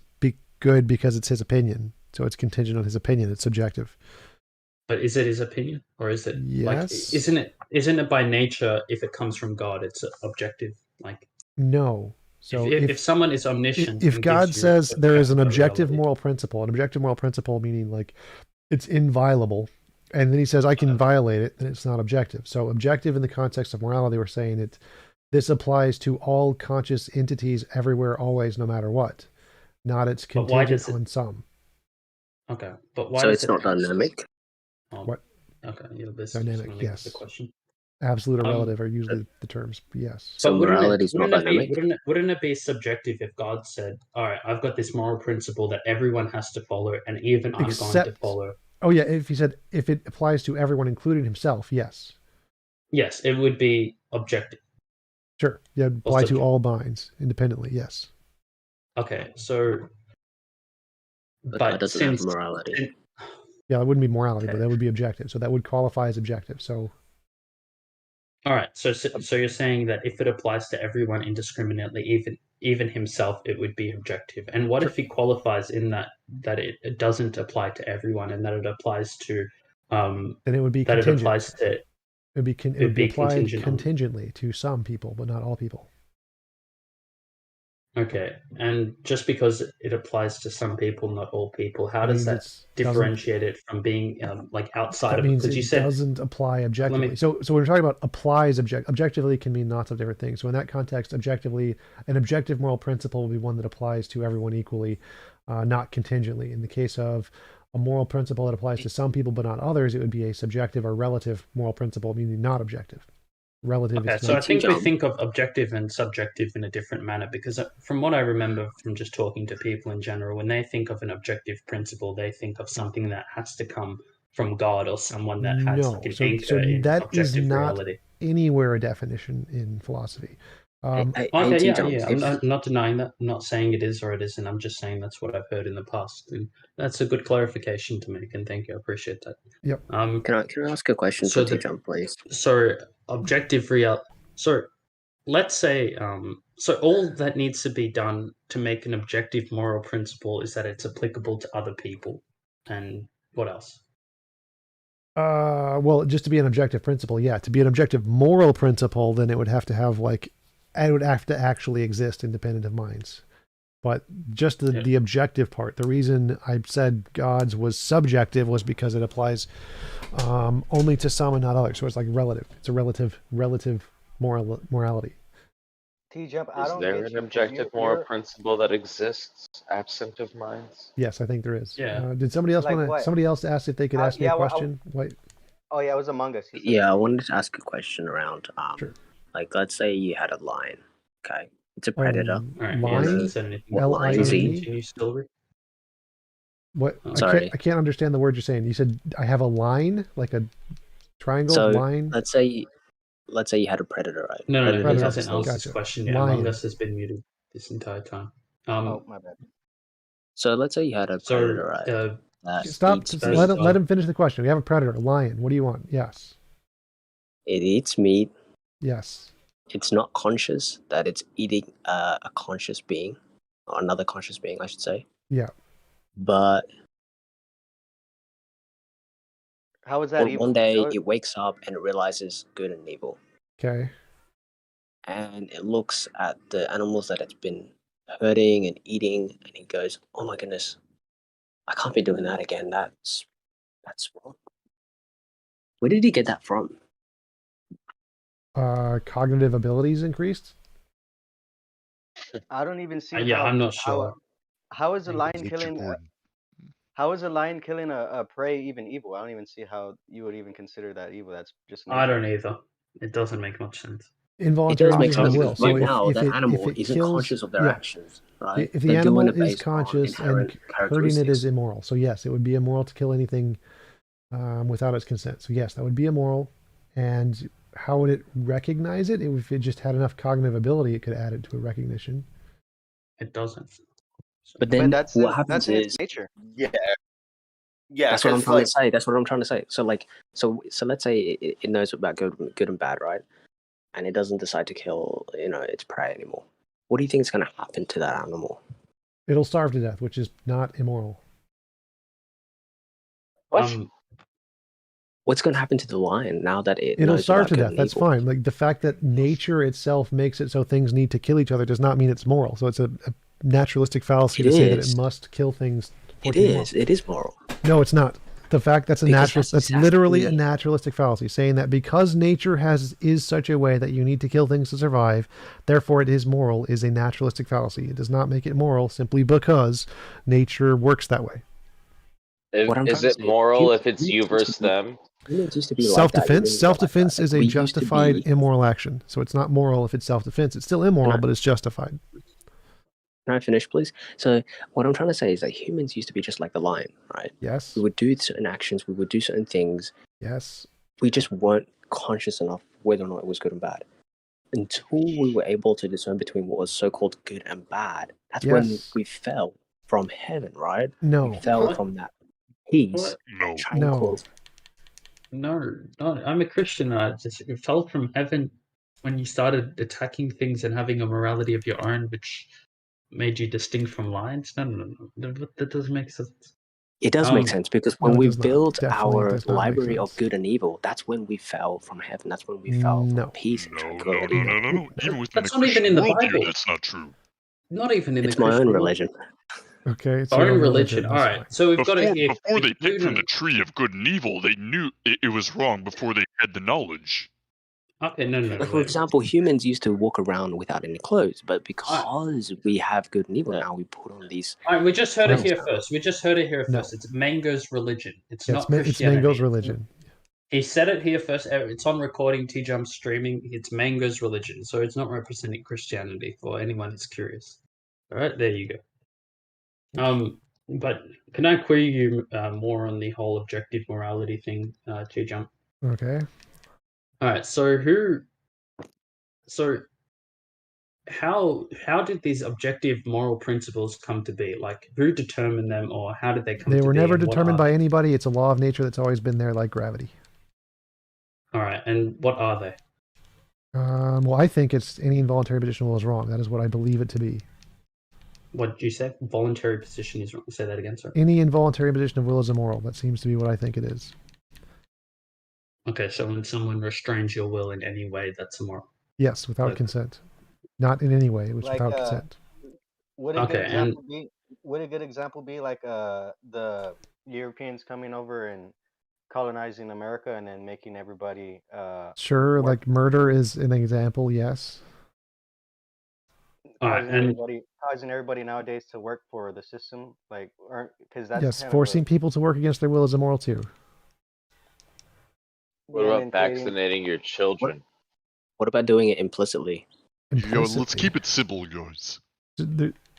good because it's his opinion. So it's contingent on his opinion. It's subjective. But is it his opinion, or is it yes? Like isn't it by nature, if it comes from God, it's objective? Like no. So if someone is omniscient, if God says there is an objective moral principle, meaning like it's inviolable, and then he says I can violate it, then it's not objective. So objective in the context of morality, we're saying this applies to all conscious entities everywhere, always, no matter what. Not it's contingent on some. Okay, but why? So it's not dynamic. What? Okay, yeah, this dynamic. Yes. The question. Absolute or relative are usually the terms. Yes. So morality is not dynamic. Wouldn't it be subjective if God said, "All right, I've got this moral principle that everyone has to follow, and even I'm going to follow." Oh yeah, if he said if it applies to everyone, including himself, yes. Yes, it would be objective. Sure. Yeah, apply to all minds independently. Yes. Okay, so. But that doesn't have morality. Yeah, it wouldn't be morality, but that would be objective. So that would qualify as objective. So. All right. So you're saying that if it applies to everyone indiscriminately, even himself, it would be objective. And what if he qualifies in that it doesn't apply to everyone, and that it applies to then it would be that contingent. it applies to it would be applied contingent contingently to some people, but not all people. Okay, and just because it applies to some people, not all people, how does that differentiate it from being like outside of it? Because you said doesn't apply objectively. So when we're talking about applies objectively can mean lots of different things. So in that context, objectively, an objective moral principle will be one that applies to everyone equally, not contingently. In the case of a moral principle that applies to some people but not others, it would be a subjective or relative moral principle, meaning not objective. Relative. Okay, so I think we think of objective and subjective in a different manner, because from what I remember from just talking to people in general, when they think of an objective principle, they think of something that has to come from God or someone that has like an anchor in that objective is not reality. Anywhere a definition in philosophy. Okay, yeah. I'm not denying that. I'm not saying it is or it isn't. I'm just saying that's what I've heard in the past, and that's a good clarification to make. And thank you, I appreciate that. Yep. Can I ask a question for T-Jump, please? So objective real. So let's say so all that needs to be done to make an objective moral principle is that it's applicable to other people, and what else? Well, just to be an objective principle, yeah. To be an objective moral principle, then it would have to have it would have to actually exist independent of minds. But just the objective part, the reason I said God's was subjective was because it applies only to some and not others. So it's like relative. It's a relative morality. T-Jump, Is there an objective moral principle that exists absent of minds? Yes, I think there is. Yeah. Did somebody else somebody else asked if they could ask me a question? Oh yeah, it was Among Us. Yeah, I wanted to ask a question around sure. Like let's say you had a lion, okay? It's a predator. Lion? L-I-N-E? What? Sorry. I can't understand the word you're saying. You said I have a line, like a triangle line. Let's say you had a predator, right? No, he hasn't answered this question yet. Among Us has been muted this entire time. Oh, my bad. So let's say you had a predator, right? Stop. Let him finish the question. We have a predator, a lion. What do you want? Yes. It eats meat. Yes. It's not conscious that it's eating a conscious being, or another conscious being, I should say. Yeah. But how is that evil? One day it wakes up and it realizes good and evil. Okay. And it looks at the animals that it's been hurting and eating, and it goes, "Oh my goodness, I can't be doing that again. That's wrong." Where did he get that from? Cognitive abilities increased. I don't even see Yeah, how I'm not sure. how is a lion Richard killing Gordon. how is a lion killing a prey even evil? I don't even see how you would even consider that evil. That's just nature. I don't either. It doesn't make much sense. Involuntary It does make position of sense will. because So right now the if animal it isn't kills, conscious of their yeah, actions, right? if the They're animal doing it is based on conscious and inherent hurting it is characteristics. immoral. So yes, it would be immoral to kill anything without its consent. So yes, that would be immoral. And how would it recognize it? If it just had enough cognitive ability, it could add it to a recognition. It doesn't. But then that's what happens that's in its is nature. Yeah. Yeah, that's what I'm because trying like to say. That's what I'm trying to say. So like, so let's say it knows about good and bad, right? And it doesn't decide to kill, its prey anymore. What do you think is going to happen to that animal? It'll starve to death, which is not immoral. What's going to happen to the lion now that It'll knows starve about to good death. and That's evil? fine. Like the fact that nature itself makes it so things need to kill each other does not mean it's moral. So it's a naturalistic fallacy It to say that is. it must kill things. It is. It is moral. No, it's not. The fact that's a Because naturalist, that's that's literally a exactly- naturalistic fallacy, saying that because nature is such a way that you need to kill things to survive, therefore it is moral, is a naturalistic fallacy. It does not make it moral simply because nature works that way. Is it moral if it's you versus them? Humans used to be like that. Self-defense. Humans were like Self-defense that. is Like, a we used to justified be- immoral action. So it's not moral if it's self-defense. It's still immoral, but it's justified. Can I finish, please? So what I'm trying to say is that humans used to be just like the lion, right? Yes. We would do certain actions. We would do certain things. Yes. We just weren't conscious enough whether or not it was good and bad. Until we were able to discern between what was so-called good and bad, that's when Yes. we fell from heaven, right? No. We fell from that peace, No. that tranquility. No, I'm a Christian. I just you fell from heaven when you started attacking things and having a morality of your own, which made you distinct from lions. No. That doesn't make sense. It does make sense because when No, it we does not. build Definitely our does not make library of sense. good and evil, that's when we fell from heaven. That's when we fell from peace and tranquility. No. Even within That's the not even in Christian the worldview, Bible. that's not true. Not even in It's the my Christian own world. religion. Okay, it's Our your own own religion. All that's right, fine. so we've got to Before they picked from the tree of good and evil, they knew it was wrong before they had the knowledge. Okay, no. Like, for example, humans used to walk around without any clothes, but because we have good and evil now, we put on these. All right, we just heard it clothes here now. first. We just heard it here No. first. It's Mango's religion. It's Yeah, not it's Christianity. Mango's religion. He said it here first. It's on recording. TJump streaming. It's Mango's religion, so it's not representing Christianity for anyone who's curious. All right, there you go. But can I query you more on the whole objective morality thing, TJump? Okay. All right. So how did these objective moral principles come to be? Like, who determined them, or how did they come to be? They were never and what determined are by anybody. It's a law of nature that's always been there, like gravity. they? All right, and what are they? Well, I think it's any involuntary position of will is wrong. That is what I believe it to be. What did you say? Voluntary position is wrong. Say that again, sir. Any involuntary position of will is immoral. That seems to be what I think it is. Okay, so when someone restrains your will in any way, that's immoral. Yes, without Okay. consent. Not in any way. It was Like, without consent. Would a good Okay, and example be? Would a good example be like the Europeans coming over and colonizing America and then making everybody Sure, work, like murder is an example, yes. causing everybody nowadays to work for the system, like, because that's Yes, kind of forcing people to work against their will is immoral too. What about vaccinating your children? What about doing it implicitly? Yo, let's keep it simple, guys.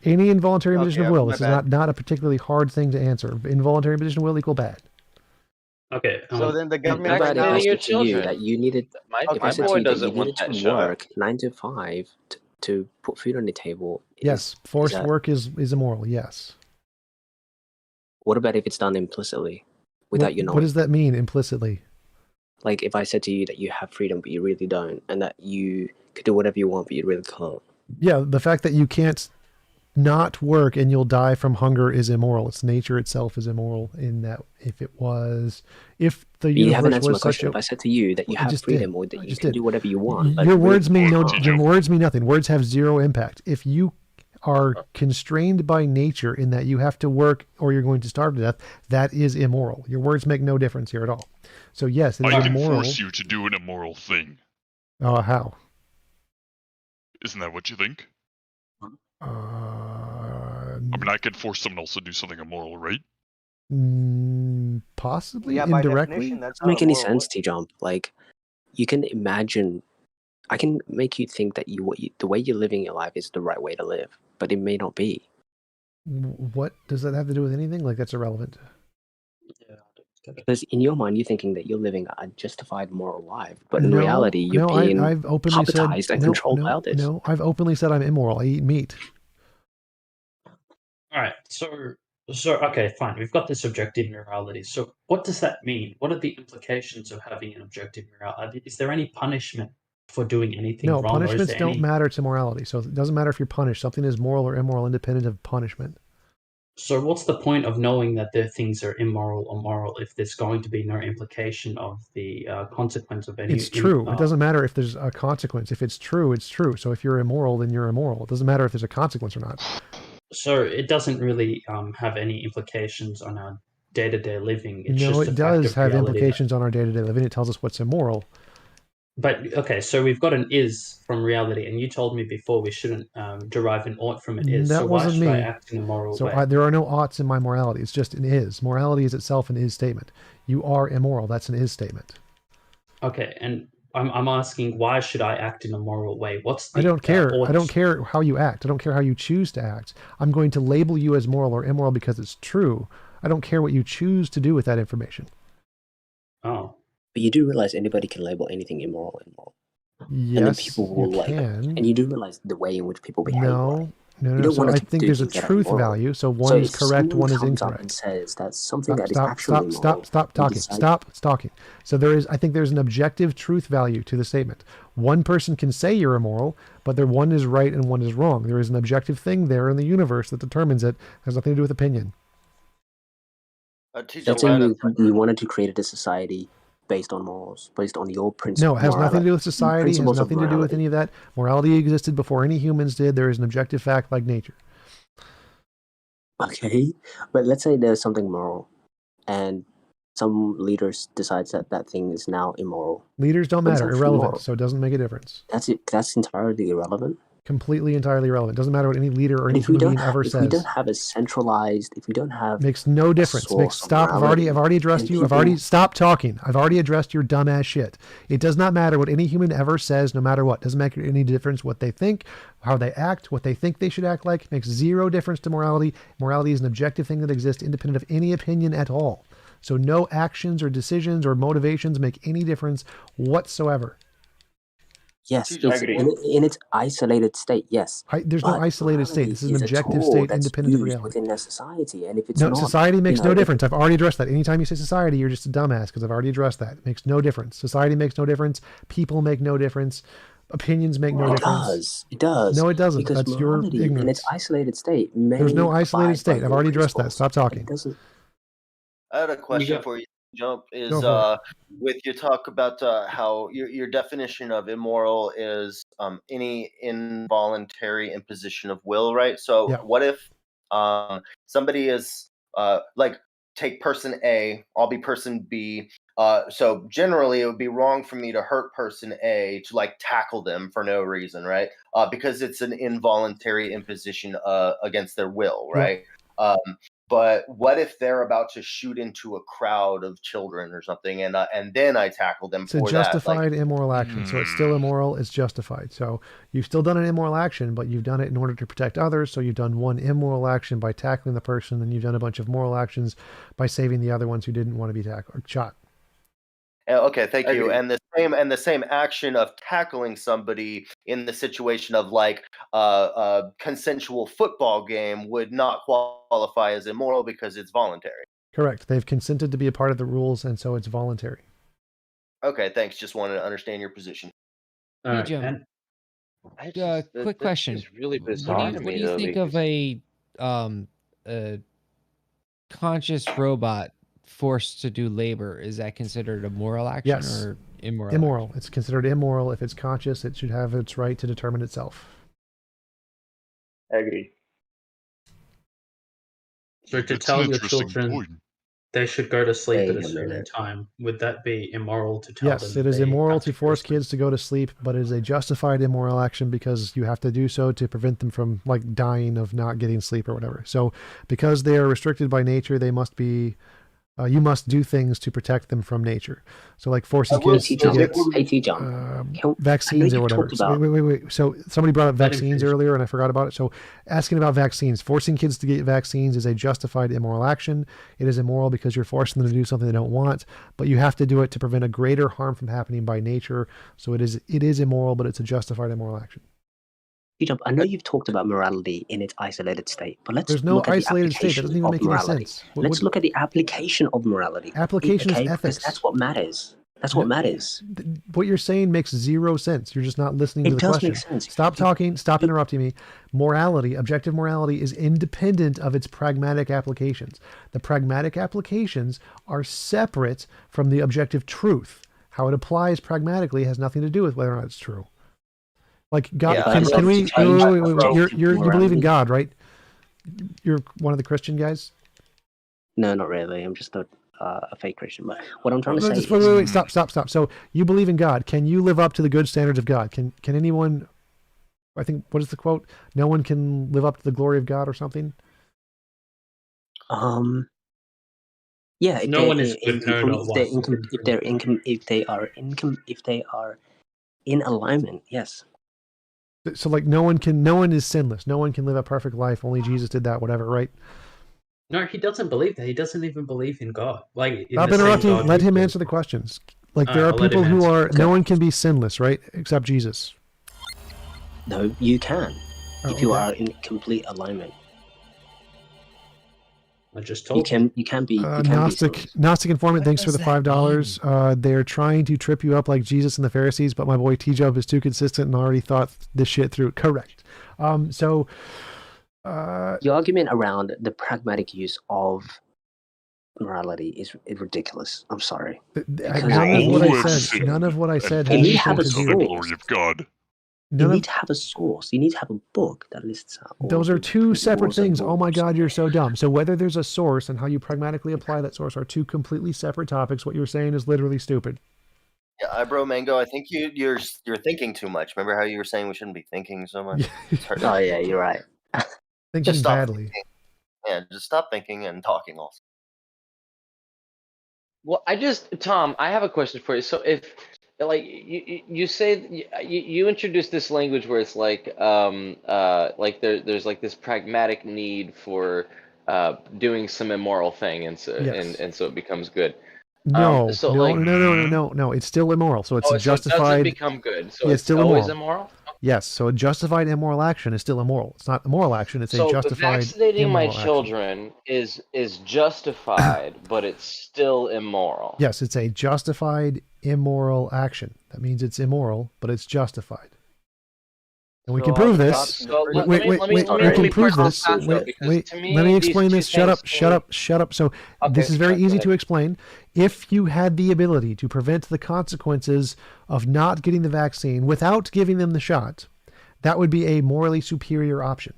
Any involuntary Okay, position of will. my This is bad. not a particularly hard thing to answer. Involuntary position of will equal bad. okay. So then the government What about right if I now. said to you that you needed? My If I said to boy you that you doesn't want needed that to shot. work 9 to 5 to put food on the table. Yes, forced that- work is immoral. Yes. What about if it's done implicitly, without you knowing? What does that mean implicitly? Like if I said to you that you have freedom but you really don't, and that you could do whatever you want but you really can't. Yeah, the fact that you can't not work and you'll die from hunger is immoral. It's nature itself is immoral in that if the But you haven't universe answered my was such question. a If I said to you that you I have just freedom did. or that I you just can did. do whatever you want, but Your really words mean can't. your words mean nothing. Words have zero impact. If you are constrained by nature in that you have to work or you're going to starve to death, that is immoral. Your words make no difference here at all. So yes, it is I can immoral. force you to do an immoral thing. How? Isn't that what you think? Uh, I mean, I could force someone else to do something immoral, right? Possibly, Yeah, by indirectly. definition, that's Doesn't not make any immoral. sense, T-Jump. Like, you can imagine. I can make you think that the way you're living your life is the right way to live, but it may not be. What does that have to do with anything? Like, that's irrelevant. Because in your mind, you're thinking that you're living a justified moral life, but in No, reality, you're no, being I've openly said puppetized and controlled by others. No, I've openly said I'm immoral. I eat meat. All right, so okay, fine. We've got this objective morality. So what does that mean? What are the implications of having an objective morality? Is there any punishment for doing anything No, wrong, or is punishments there don't any? matter to morality. So it doesn't matter if you're punished. Something is moral or immoral independent of punishment. So what's the point of knowing that their things are immoral or moral if there's going to be no implication of the consequence of any? It's true. It doesn't matter if there's a consequence. If it's true, it's true. So if you're immoral, then you're immoral. It doesn't matter if there's a consequence or not. So it doesn't really have any implications on our day-to-day living. It's No, just a it fact does of have reality that- implications on our day-to-day living. It tells us what's immoral. But okay, so we've got an is from reality, and you told me before we shouldn't derive an ought from an is. That So why wasn't should I me. act in a moral So way? there are no oughts in my morality. It's just an is. Morality is itself an is statement. You are immoral. That's an is statement. Okay, and I'm asking, why should I act in a moral way? What's the I don't care. ought? I don't care how you act. I don't care how you choose to act. I'm going to label you as moral or immoral because it's true. I don't care what you choose to do with that information. Oh. But you do realize anybody can label anything immoral. And then Yes, people will you can. and you do realize the way in which people behave. No, You no. don't So want I to think do there's a things that are truth immoral. value. So So one is if correct, someone one is comes up and incorrect. says that something that is Stop actually immoral, talking. decide- Stop talking. So I think there's an objective truth value to the statement. One person can say you're immoral, but one is right and one is wrong. There is an objective thing there in the universe that determines it. It has nothing to do with opinion. Let's say you wanted to create a society based on morals, based on your principles. No, it has nothing to do with society. It has nothing to do with any of that. Morality existed before any humans did. There is an objective fact like nature. Okay, but let's say there's something moral, and some leaders decides that that thing is now immoral. Leaders don't But it's matter. actually Irrelevant. moral. So it doesn't make a difference. That's it. That's entirely irrelevant. Completely, entirely irrelevant. Doesn't matter what any leader or And any if we human don't being ever if says. we don't have a centralized, if we don't have Makes no difference. source of Stop. I've already addressed then you. people- Stop talking. I've already addressed your dumbass shit. It does not matter what any human ever says, no matter what. Doesn't make any difference what they think, how they act, what they think they should act like. Makes zero difference to morality. Morality is an objective thing that exists independent of any opinion at all. So no actions or decisions or motivations make any difference whatsoever. Yes, it's in its isolated state. Yes, There's no But isolated state. morality This is an a objective tool state that's independent of used reality. within their society, and if it's No, not, society makes you know, no if- difference. I've already addressed that. Anytime you say society, you're just a dumbass because I've already addressed that. It makes no difference. Society makes no difference. People make no difference. Opinions make no It difference. does. It does. No, it doesn't. Because That's your morality in ignorance. its isolated state may There's no isolated abide by state. I've your already addressed that. principles. Stop talking. It doesn't. I had a question got- for you, Jump. Is Go for with your talk about how your definition of immoral is any involuntary imposition of will, right? So Yeah. what if somebody is like take person A, I'll be person B. So generally, it would be wrong for me to hurt person A to like tackle them for no reason, right? Because it's an involuntary imposition against their will, Yeah. right? But what if they're about to shoot into a crowd of children or something, and then I tackle them It's a for justified immoral action. So it's still immoral. It's justified. So you've still done an immoral action, but you've done it in order to protect others. So you've done one immoral action by tackling the person, and you've done a bunch of moral actions by saving the other ones who didn't want to be tackled or shot. Okay, thank you. Agreed. And the same action of tackling somebody in the situation of like a consensual football game would not qualify as immoral because it's voluntary. Correct. They've consented to be a part of the rules, and so it's voluntary. Okay, thanks. Just wanted to understand your position. Hey, Jim. Quick question. It's really bizarre to What me, do you though, think of a conscious robot forced to do labor? Is that considered a moral action Yes. or immoral? Immoral. It's considered immoral. If it's conscious, it should have its right to determine itself. I agree. So to That's tell an your interesting children, point. they should go to sleep at Wait a a certain minute. time, would that be immoral to tell Yes, them it is they immoral have to force kids to go to sleep, but it is a justified immoral action because you have to do so to prevent them from like dying of not getting sleep or whatever. So because they are restricted by nature, they must be you must do things to protect them from nature. So like forcing kids to get vaccines or whatever. So wait. So somebody brought up vaccines earlier and I forgot about it. So asking about vaccines, forcing kids to get vaccines is a justified immoral action. It is immoral because you're forcing them to do something they don't want, but you have to do it to prevent a greater harm from happening by nature. So it is immoral, but it's a justified immoral action. I know you've talked about morality in its isolated state, but let's There's no look at the isolated state. That application doesn't even of make any morality. sense. Let's look at the application of morality. Application is Because ethics. that's what matters. That's what matters. What you're saying makes zero sense. You're just not listening to the It does question. make sense. Stop talking. Stop interrupting me. Morality, objective morality, is independent of its pragmatic applications. The pragmatic applications are separate from the objective truth. How it applies pragmatically has nothing to do with whether or not it's true. Like God, can we? Wait. You believe in God, right? You're one of the Christian guys. No, not really. I'm just a fake Christian. But what I'm trying to say is... Wait. Stop. So you believe in God. Can you live up to the good standards of God? Can anyone... I think, what is the quote? No one can live up to the glory of God or something? Yeah, if No one is good, no, not one. if they are in alignment, yes. So like no one is sinless. No one can live a perfect life. Only Jesus did that, whatever, right? No, he doesn't believe that. He doesn't even believe in God. Like, Stop interrupting. Let him answer the questions. Like there are people who are, no one can be sinless, right? Except Jesus. No, you can. If you are in complete alignment. I just told you. You can be. Gnostic informant, thanks for the $5. They're trying to trip you up like Jesus and the Pharisees, but my boy TJump is too consistent and already thought this shit through. Correct. The argument around the pragmatic use of morality is ridiculous. I'm sorry. None of what I said has anything to do with the glory of God. You need to have a source. You need to have a book that lists out. Those are two separate things. Oh my God, you're so dumb. So whether there's a source and how you pragmatically apply that source are two completely separate topics. What you're saying is literally stupid. Yeah, Bro Mango, I think you're thinking too much. Remember how you were saying we shouldn't be thinking so much? Oh yeah, you're right. Thinking badly. Yeah, just stop thinking and talking also. Well, Tom, I have a question for you. So if like you say you introduce this language where it's like there's like this pragmatic need for doing some immoral thing and so and so it becomes good. No. It's still immoral. So it's justified. So it doesn't become good. So it's still always immoral. Yes. So a justified immoral action is still immoral. It's not a moral action. It's a justified. Vaccinating my immoral children is justified, but it's still immoral. Yes, it's a justified immoral action. That means it's immoral, but it's justified. And we can prove this. Wait. We can prove this. Wait. Let me explain this. Shut up. So this is very easy to explain. If you had the ability to prevent the consequences of not getting the vaccine without giving them the shot, that would be a morally superior option.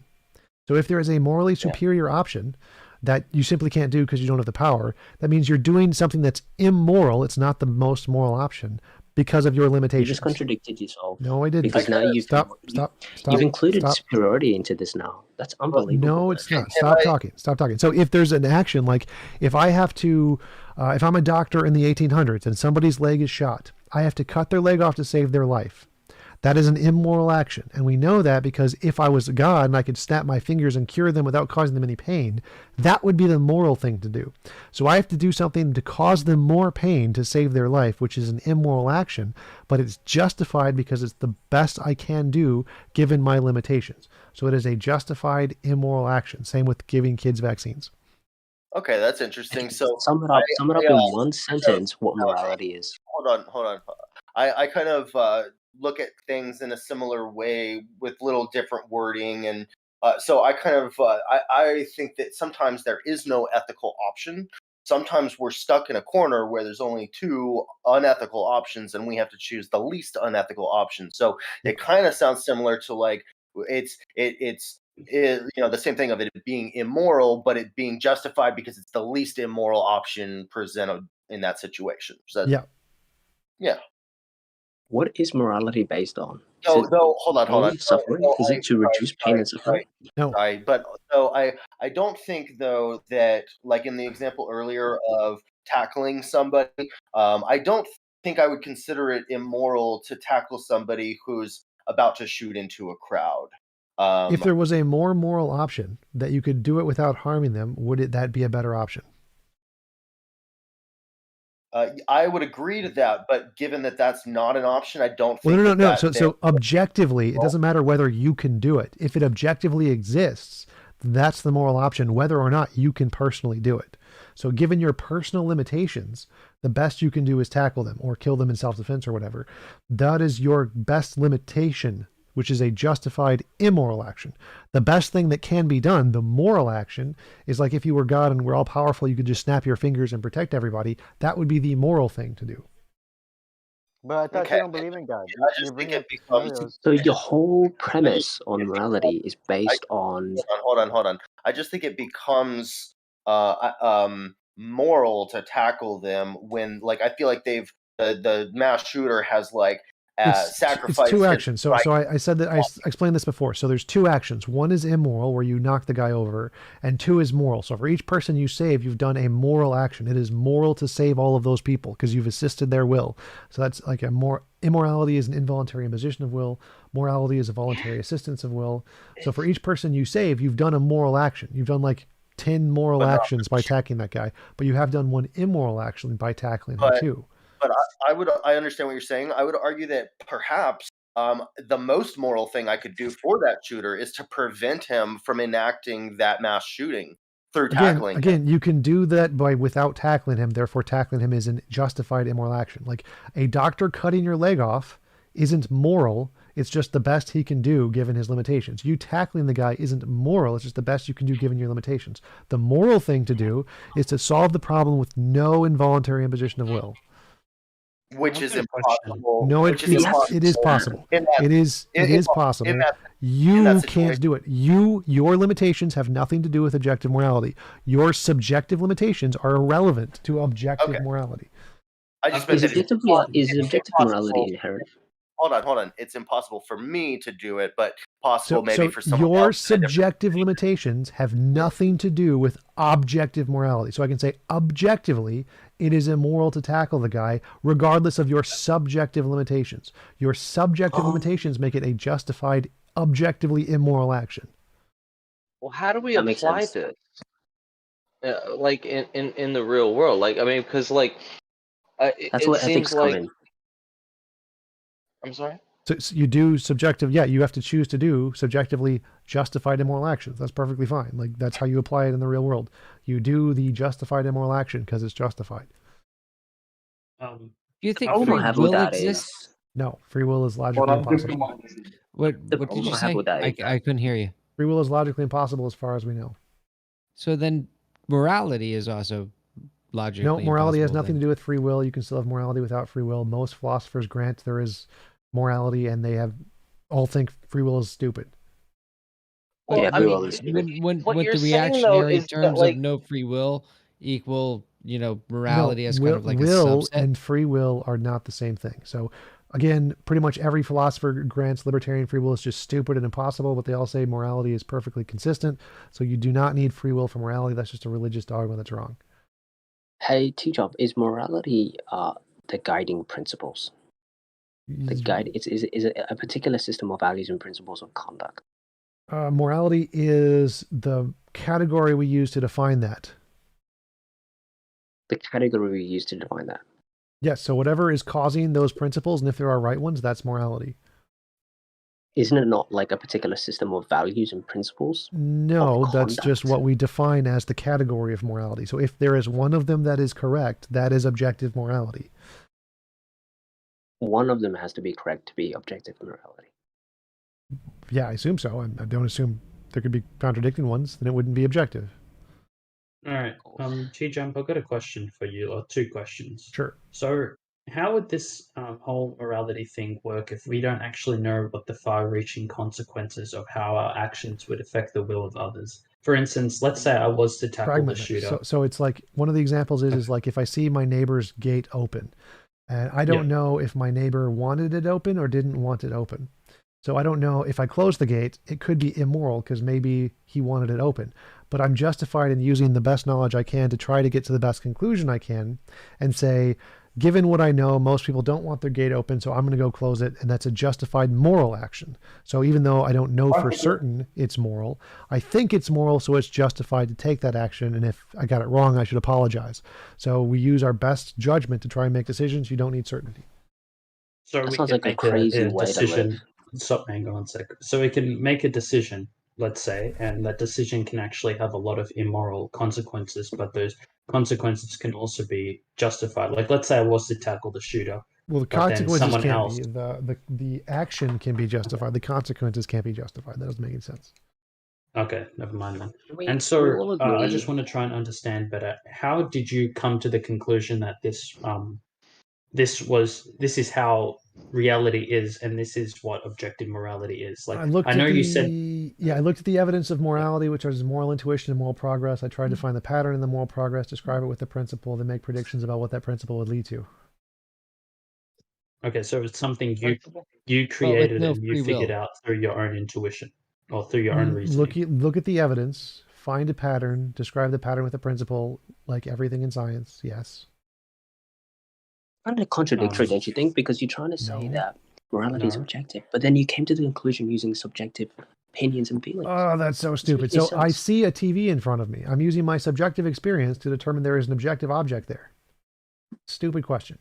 So if there is a morally superior option that you simply can't do because you don't have the power, that means you're doing something that's immoral. It's not the most moral option because of your limitations. You just contradicted yourself. No, I didn't. Because now you've included superiority into this now. That's unbelievable. No, it's not. Stop talking. So if there's an action, like if I have to, if I'm a doctor in the 1800s and somebody's leg is shot, I have to cut their leg off to save their life. That is an immoral action. And we know that because if I was a god and I could snap my fingers and cure them without causing them any pain, that would be the moral thing to do. So I have to do something to cause them more pain to save their life, which is an immoral action, but it's justified because it's the best I can do given my limitations. So it is a justified immoral action. Same with giving kids vaccines. Okay, that's interesting. So sum it up in one sentence what morality is. Hold on. I kind of look at things in a similar way with little different wording, and so I kind of I think that sometimes there is no ethical option. Sometimes we're stuck in a corner where there's only two unethical options, and we have to choose the least unethical option. So it kind of sounds similar to like it's is, the same thing of it being immoral, but it being justified because it's the least immoral option presented in that situation. So, yeah. What is morality based on? No, hold on. Suffering? Is it to reduce pain and suffering? No. But so I don't think though that, like in the example earlier of tackling somebody, I don't think I would consider it immoral to tackle somebody who's about to shoot into a crowd. If there was a more moral option that you could do it without harming them, would that be a better option? I would agree to that, but given that that's not an option, I don't think. Well, no. So objectively, it doesn't matter whether you can do it. If it objectively exists, that's the moral option, whether or not you can personally do it. So given your personal limitations, the best you can do is tackle them or kill them in self-defense or whatever. That is your best limitation, which is a justified immoral action. The best thing that can be done, the moral action, is like if you were God and we're all powerful, you could just snap your fingers and protect everybody. That would be the moral thing to do. But I thought you don't believe in God. I just think it becomes. So your whole premise on morality is based on. Hold on. I just think it becomes moral to tackle them when, like, I feel like the mass shooter has sacrificed. It's two actions. So I said that I explained this before. So there's two actions. One is immoral, where you knock the guy over, and two is moral. So for each person you save, you've done a moral action. It is moral to save all of those people because you've assisted their will. So that's like immorality is an involuntary imposition of will. Morality is a voluntary assistance of will. So for each person you save, you've done a moral action. You've done like 10 moral actions by attacking that guy, but you have done one immoral action by tackling him too. But I understand what you're saying. I would argue that perhaps the most moral thing I could do for that shooter is to prevent him from enacting that mass shooting through tackling him. Again, you can do that without tackling him. Therefore, tackling him is a justified immoral action. Like a doctor cutting your leg off isn't moral. It's just the best he can do given his limitations. You tackling the guy isn't moral. It's just the best you can do given your limitations. The moral thing to do is to solve the problem with no involuntary imposition of will. Which is impossible. No, it is possible. It is possible. You can't do it. Your limitations have nothing to do with objective morality. Your subjective limitations are irrelevant to objective morality. Is objective morality inherent? Hold on. It's impossible for me to do it, but possible maybe for someone else. Your subjective limitations have nothing to do with objective morality. So I can say objectively, it is immoral to tackle the guy, regardless of your subjective limitations. Your subjective limitations make it a justified, objectively immoral action. Well, how do we apply this? Like in the real world, like I mean, because like that's what ethics come in. I'm sorry? So you do subjective, you have to choose to do subjectively justified immoral actions. That's perfectly fine. Like that's how you apply it in the real world. You do the justified immoral action because it's justified. Do you think free will exists? No, free will is logically impossible. What did you say? I couldn't hear you. Free will is logically impossible as far as we know. So then morality is also logically impossible. No, morality has nothing to do with free will. You can still have morality without free will. Most philosophers grant there is morality, and they all think free will is stupid. Well, yeah, free will is stupid. When the reactionary terms of no free will equal, morality as kind of like will a subset. And free will are not the same thing. So again, pretty much every philosopher grants libertarian free will is just stupid and impossible, but they all say morality is perfectly consistent. So you do not need free will for morality. That's just a religious dogma that's wrong. Hey, TjumpsChair, is morality the guiding principles? Is it a particular system of values and principles of conduct? Morality is the category we use to define that. The category we use to define that. Yes, so whatever is causing those principles, and if there are right ones, that's morality. Isn't it not like a particular system of values and principles? No, that's just what we define as the category of morality. So if there is one of them that is correct, that is objective morality. One of them has to be correct to be objective morality. Yeah, I assume so. I don't assume there could be contradicting ones, then it wouldn't be objective. All right. TjumpsChair, I've got a question for you, or two questions. Sure. So how would this whole morality thing work if we don't actually know what the far-reaching consequences of how our actions would affect the will of others? For instance, let's say I was to tackle the Pragmatic. shooter. So it's like one of the examples is like if I see my neighbor's gate open, and I don't know if my neighbor wanted it open or didn't want it open. So I don't know if I close the gate, it could be immoral because maybe he wanted it open. But I'm justified in using the best knowledge I can to try to get to the best conclusion I can and say, given what I know, most people don't want their gate open, so I'm going to go close it, and that's a justified moral action. So even though I don't know for certain it's moral, I think it's moral, so it's justified to take that action, and if I got it wrong, I should apologize. So we use our best judgment to try and make decisions. You don't need certainty. So That we sounds can like a make crazy way to decision. live. Stop, hang on a sec. So we can make a decision, let's say, and that decision can actually have a lot of immoral consequences, but those consequences can also be justified. Like, let's say I was to tackle the shooter. Well, the but then consequences someone can't else. be. The action can be justified. The consequences can't be justified. That doesn't make any sense. Okay, never mind then. We And all so I agree. just want to try and understand better. How did you come to the conclusion that this is how reality is, and this is what objective morality is? Like, I know you said. I looked at the evidence of morality, which is moral intuition and moral progress. I tried to find the pattern in the moral progress, describe it with the principle, then make predictions about what that principle would lead to. Okay, so it's something you created no and you free figured will. out through your own intuition or through your own reasoning. Look at the evidence, find a pattern, describe the pattern with a principle, like everything in science. Yes. Kind of contradictory, don't you think? Because you're trying to say that morality is objective, but then you came to the conclusion using subjective opinions and feelings. Oh, that's so stupid. So I see a TV in front of me. I'm using my subjective experience to determine there is an objective object there. Stupid question.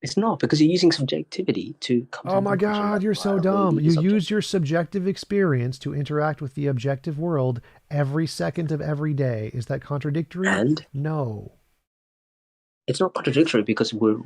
It's not, because you're using subjectivity to come to Oh my God, you're so dumb. You use your subjective experience to interact with the objective world every second of every day. Is that contradictory? And? No. It's not contradictory because we're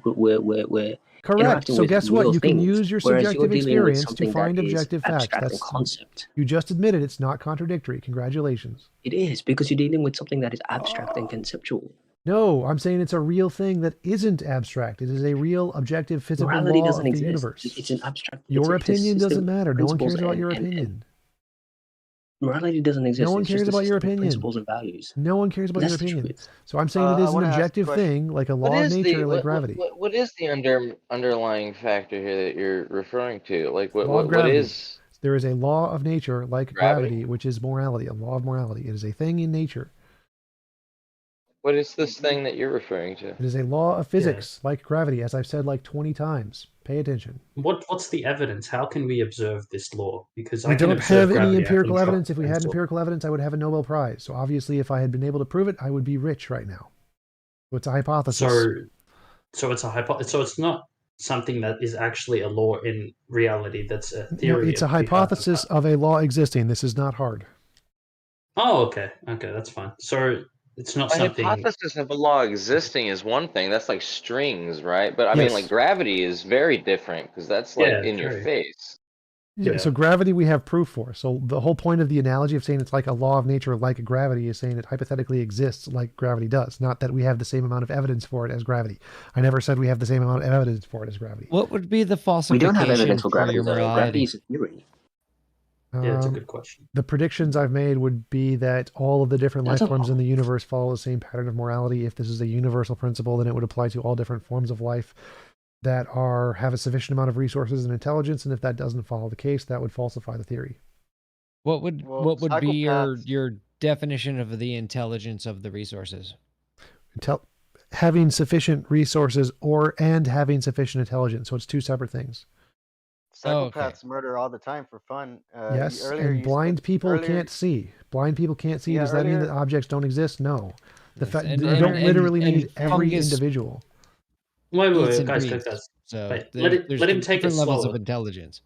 correct. So guess what? You can use your subjective experience to find objective facts. That's concept. You just admitted it's not contradictory. Congratulations. It is, because you're dealing with something that is abstract and conceptual. No, I'm saying it's a real thing that isn't abstract. It is a real, objective, physical Morality law doesn't of the exist. universe. It's an abstract. Your opinion doesn't matter. No one principles cares about and- your and- opinion. Morality doesn't exist. No one It's cares just a about your system of opinion. Principles and values. No one cares about your That's the opinion. truth. So I'm saying it I is an wanna ask a objective question. thing, like a What law of is nature, like what, gravity. what is the underlying factor here that you're referring to? Like Law of what gravity. is There is a law of nature, like Gravity? gravity, which is morality, a law of morality. It is a thing in nature. What is this thing that you're referring to? It is a law of physics, like gravity, as I've said like 20 times. Pay attention. What's the evidence? How can we observe this law? Because We I can don't observe have any gravity, I empirical can evidence. If we had pencil. empirical evidence, I would have a Nobel Prize. So obviously, if I had been able to prove it, I would be rich right now. So it's a hypothesis. So it's a hypothesis. So it's not something that is actually a law in reality. That's a No, theory. it's a hypothesis of a law existing. This is not hard. Oh, okay, that's fine. So it's not A something. hypothesis of a law existing is one thing. That's like strings, right? But I mean, Yes. like gravity is very different because that's like Yeah, in your very. face. Yeah, so gravity we have proof for. So the whole point of the analogy of saying it's like a law of nature like gravity is saying it hypothetically exists like gravity does, not that we have the same amount of evidence for it as gravity. I never said we have the same amount of evidence for it as gravity. What would be the We falsification don't have evidence for gravity, your though. Gravity morality? is a theory. Yeah, that's a good question. The predictions I've made would be that all of the different That's life a forms in the universe follow the same pattern of morality. If this is a universal principle, then it would apply to all different forms of life that have a sufficient amount of resources and intelligence. And if that doesn't follow the case, that would falsify the theory. What would be psychopaths- your definition of the intelligence of the resources? Having sufficient resources and having sufficient intelligence. So it's two separate things. Psychopaths murder all the time for fun. Yes, Earlier and you blind said- people earlier- can't see. Blind people can't see. Yeah, Does that mean earlier- that objects don't exist? No. The fact and- you and- don't and- literally and need every fungus individual. Wait, eats and guys. breathes. So Wait, there's let him take it different levels slower. of intelligence.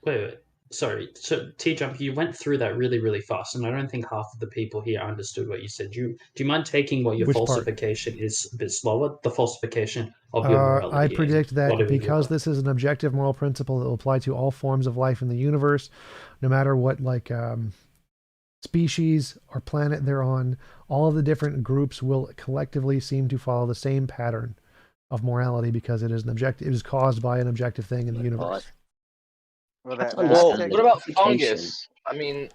Wait. Sorry. So, T-Jump, you went through that really, really fast, and I don't think half of the people here understood what you said. Do you mind taking what your Which part? falsification is a bit slower? The falsification of your morality. I and predict that whatever you because want. this is an objective moral principle that will apply to all forms of life in the universe, no matter what species or planet they're on, all of the different groups will collectively seem to follow the same pattern of morality because it is an objective. It is caused by an objective thing in the universe. Well, what about fungus? I mean,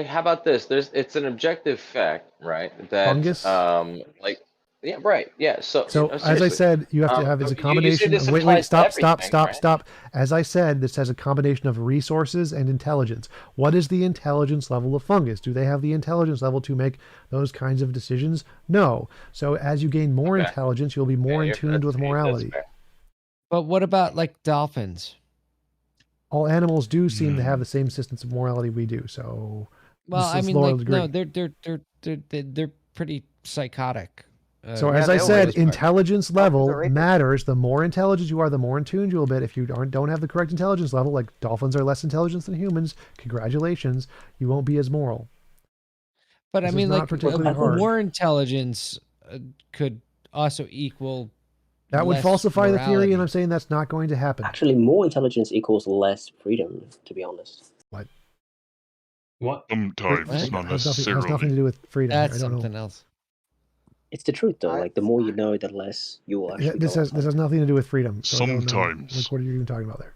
how about this? It's an objective fact, right? That Fungus? Yeah, right, yeah. So as I said, you have to have it's a combination of wait, stop. As I said, this has a combination of resources and intelligence. What is the intelligence level of fungus? Do they have the intelligence level to make those kinds of decisions? No. So as you gain more intelligence, you'll be more in tune with morality. But what about like dolphins? All animals do seem to have the same systems of morality we do. So, well, I mean, like, no, they're pretty psychotic. So as I said, intelligence level matters. The more intelligent you are, the more in tune you'll be. If you don't have the correct intelligence level, like dolphins are less intelligent than humans, congratulations, you won't be as moral. But I mean, like, more intelligence could also equal. That would falsify the theory, and I'm saying that's not going to happen. Actually, more intelligence equals less freedom, to be honest. What? Sometimes, not necessarily. It has nothing to do with freedom. That's something else. It's the truth, though. Like, the more you know, the less you will actually. This has nothing to do with freedom. So sometimes. Like, what are you even talking about there?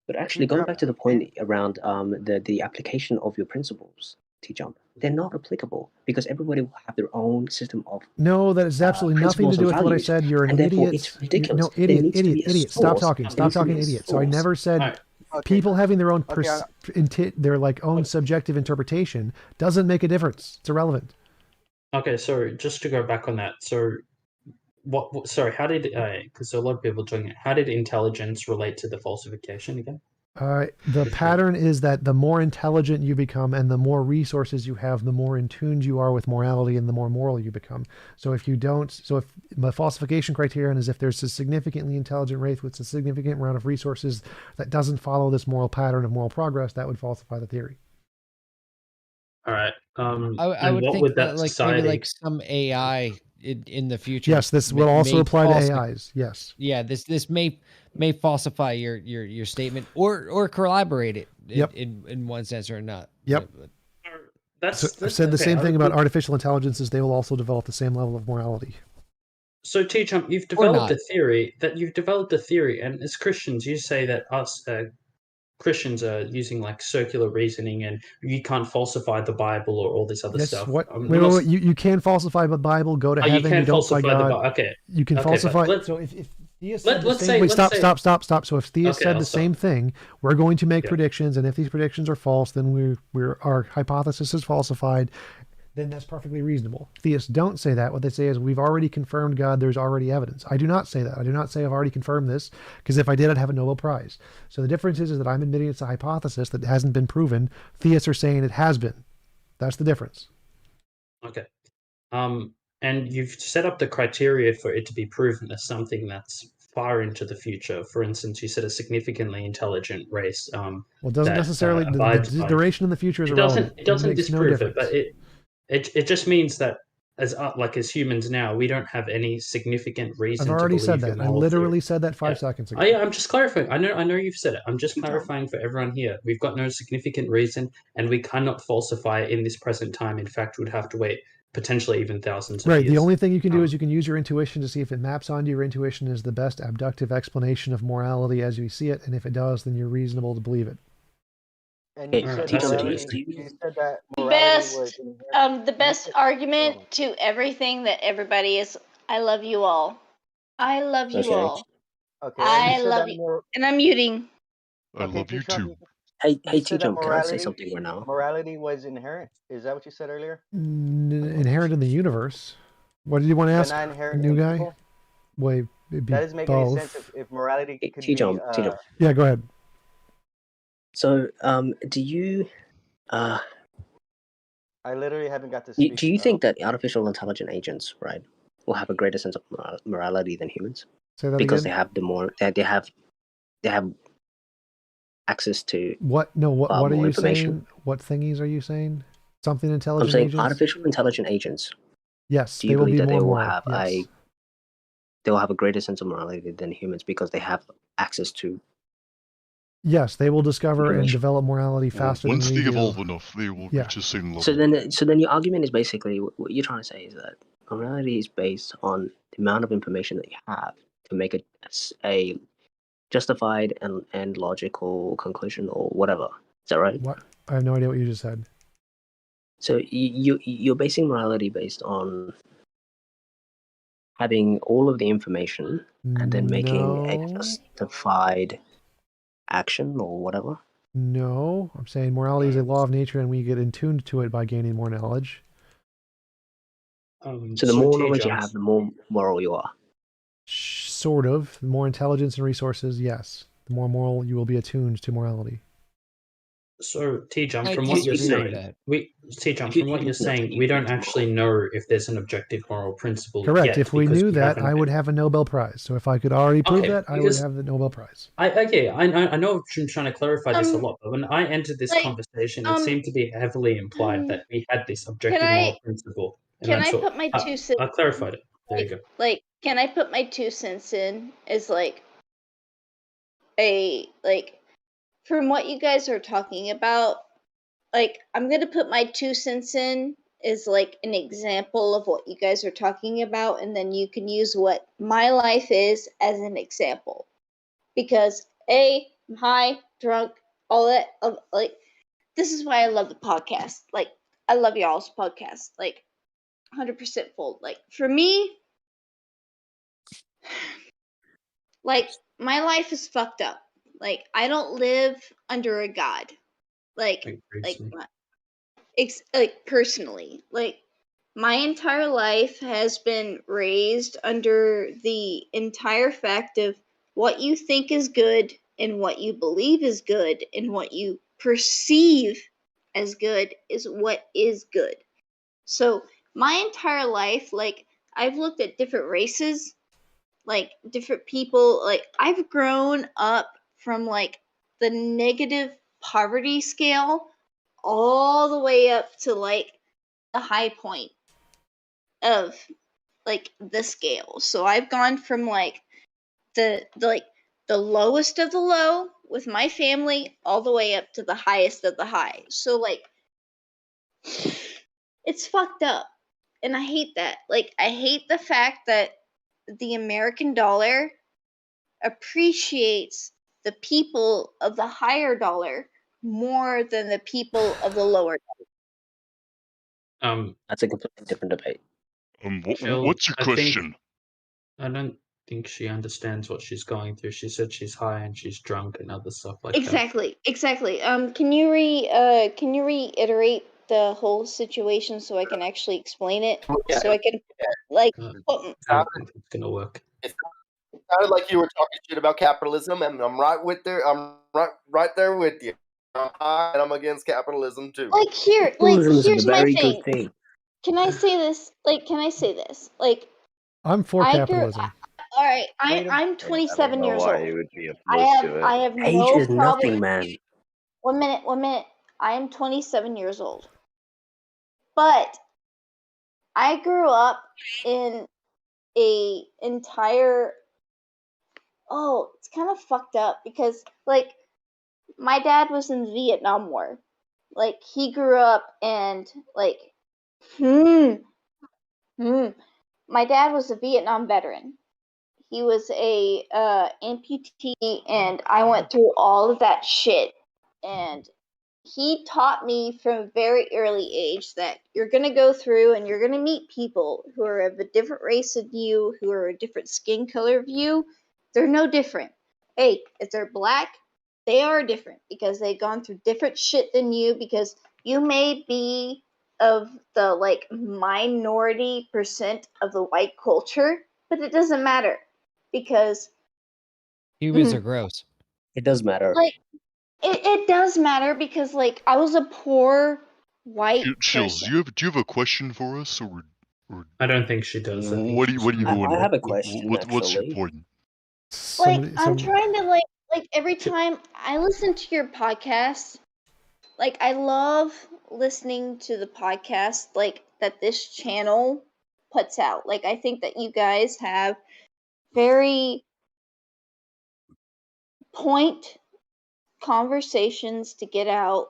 But actually, going back to the point around the application of your principles, T-Jump, they're not applicable because everybody will have their own system of. No, that is absolutely nothing to do with what I said. You're an idiot. It's ridiculous. No, idiot. Stop talking, idiot. So I never said people having their own their like own subjective interpretation doesn't make a difference. It's irrelevant. Okay, so just to go back on that, so what sorry, how did because a lot of people are doing it, how did intelligence relate to the falsification again? The pattern is that the more intelligent you become and the more resources you have, the more in tune you are with morality and the more moral you become. So if the falsification criterion is if there's a significantly intelligent race with a significant amount of resources that doesn't follow this moral pattern of moral progress, that would falsify the theory. All right. I would think that like maybe like some AI in the future. Yes, this will also apply to AIs. Yes. Yeah, this may falsify your statement or corroborate it in one sense or not. Yep. I've said the same thing about artificial intelligences. They will also develop the same level of morality. So T-Jump, you've developed a theory, and as Christians, you say that us Christians are using like circular reasoning, and you can't falsify the Bible or all this other stuff. Wait, you can falsify the Bible. Go to heaven. You don't fight God. Okay. You can falsify. So if Theists said the same. Wait, stop. So if Theists said the same thing, we're going to make predictions, and if these predictions are false, then our hypothesis is falsified. Then that's perfectly reasonable. Theists don't say that. What they say is, we've already confirmed God, there's already evidence. I do not say that. I do not say I've already confirmed this, because if I did, I'd have a Nobel Prize. So the difference is that I'm admitting it's a hypothesis that hasn't been proven. Theists are saying it has been. That's the difference. Okay. And you've set up the criteria for it to be proven as something that's far into the future. For instance, you said a significantly intelligent race. Well, it doesn't necessarily, the duration in the future is irrelevant. It doesn't disprove it, but it just means that as humans now, we don't have any significant reason. I've already said that. I literally said that 5 seconds ago. Oh, yeah, I'm just clarifying. I know you've said it. I'm just clarifying for everyone here. We've got no significant reason, and we cannot falsify it in this present time. In fact, we'd have to wait potentially even thousands of years. Right. The only thing you can do is you can use your intuition to see if it maps onto your intuition as the best abductive explanation of morality as you see it, and if it does, then you're reasonable to believe it. And you said that the best argument to everything that everybody is, I love you all. I love you all. Okay. I love you. And I'm muting. I love you too. Hey, T-Jump, can I say something right now? Morality was inherent. Is that what you said earlier? Inherent in the universe. What did you want to ask, new guy? People? Wait, it'd be that doesn't make any both. sense if morality could T-Jump. Yeah, go ahead. So, do you... I literally haven't got to speak. Do you think that artificial intelligent agents, right, will have a greater sense of morality than humans? Say that because again? they have they have access to what? No, what are you information. saying? What thingies are you saying? Something intelligent I'm saying agents? artificial intelligent agents. Yes, do you they will believe be that they more will moral, have yes. they will have a greater sense of morality than humans because they have access to? Yes, they will discover and develop morality faster Once than they we do. evolve enough, they will reach a certain level. So then your argument is basically what you're trying to say is that morality is based on the amount of information that you have to make a justified and logical conclusion or whatever. Is that right? What? I have no idea what you just said. So you're basing morality based on having all of the information and then making a justified action or whatever? No, I'm saying morality is a law of nature and we get in tune to it by gaining more knowledge. So the more knowledge you have, the more moral you are. Sort of. The more intelligence and resources, yes. The more moral you will be attuned to morality. So T-Jump, from what you're saying, we don't actually know if there's an objective moral principle. Correct. Yet, if we knew that, I would have a Nobel Prize. So if I could already prove that, I would have the Nobel Prize. I know I'm trying to clarify this a lot, but when I entered this conversation, it seemed to be heavily implied that we had this objective moral principle. And Can I put my 2 cents? I clarified it. There you go. Like, can I put my 2 cents in as from what you guys are talking about, I'm gonna put my 2 cents in as an example of what you guys are talking about, and then you can use what my life is as an example. Because I'm high, drunk, all that. This is why I love the podcast. I love y'all's podcast. 100% full. For me, my life is fucked up. I don't live under a god. Personally. My entire life has been raised under the entire fact of what you think is good and what you believe is good and what you perceive as good is what is good. So my entire life, I've looked at different races, different people. I've grown up from the negative poverty scale all the way up to the high point of the scale. So I've gone from the lowest of the low with my family all the way up to the highest of the high. So it's fucked up. And I hate that. I hate the fact that the American dollar appreciates the people of the higher dollar more than the people of the lower dollar. That's a completely different debate. What's your question? I don't think she understands what she's going through. She said she's high and she's drunk and other stuff like that. Exactly. Can you reiterate the whole situation so I can actually explain it? So I can I don't think it's gonna work. It sounded like you were talking shit about capitalism, and I'm right right there with you. I'm high and I'm against capitalism too. Here's my thing. Can I say this? I'm for capitalism. All right, I'm 27 years old. I have Age no is problem. nothing, man. 1 minute. I am 27 years old. But I grew up in a entire it's kind of fucked up because my dad was in the Vietnam War. He grew up and my dad was a Vietnam veteran. He was a amputee, and I went through all of that shit. And he taught me from a very early age that you're going to go through and you're going to meet people who are of a different race of you, who are a different skin color of you. They're no different. Hey, if they're black, they are different because they've gone through different shit than you, because you may be of the minority percent of the white culture, but it doesn't matter because humans are gross. It does matter. It does matter because I was a poor white Chills, person. do you have a question for us, or I don't think she does. What are you going? I have a question. What's your point? I'm trying to every time I listen to your podcast, I love listening to the podcast that this channel puts out. I think that you guys have very point conversations to get out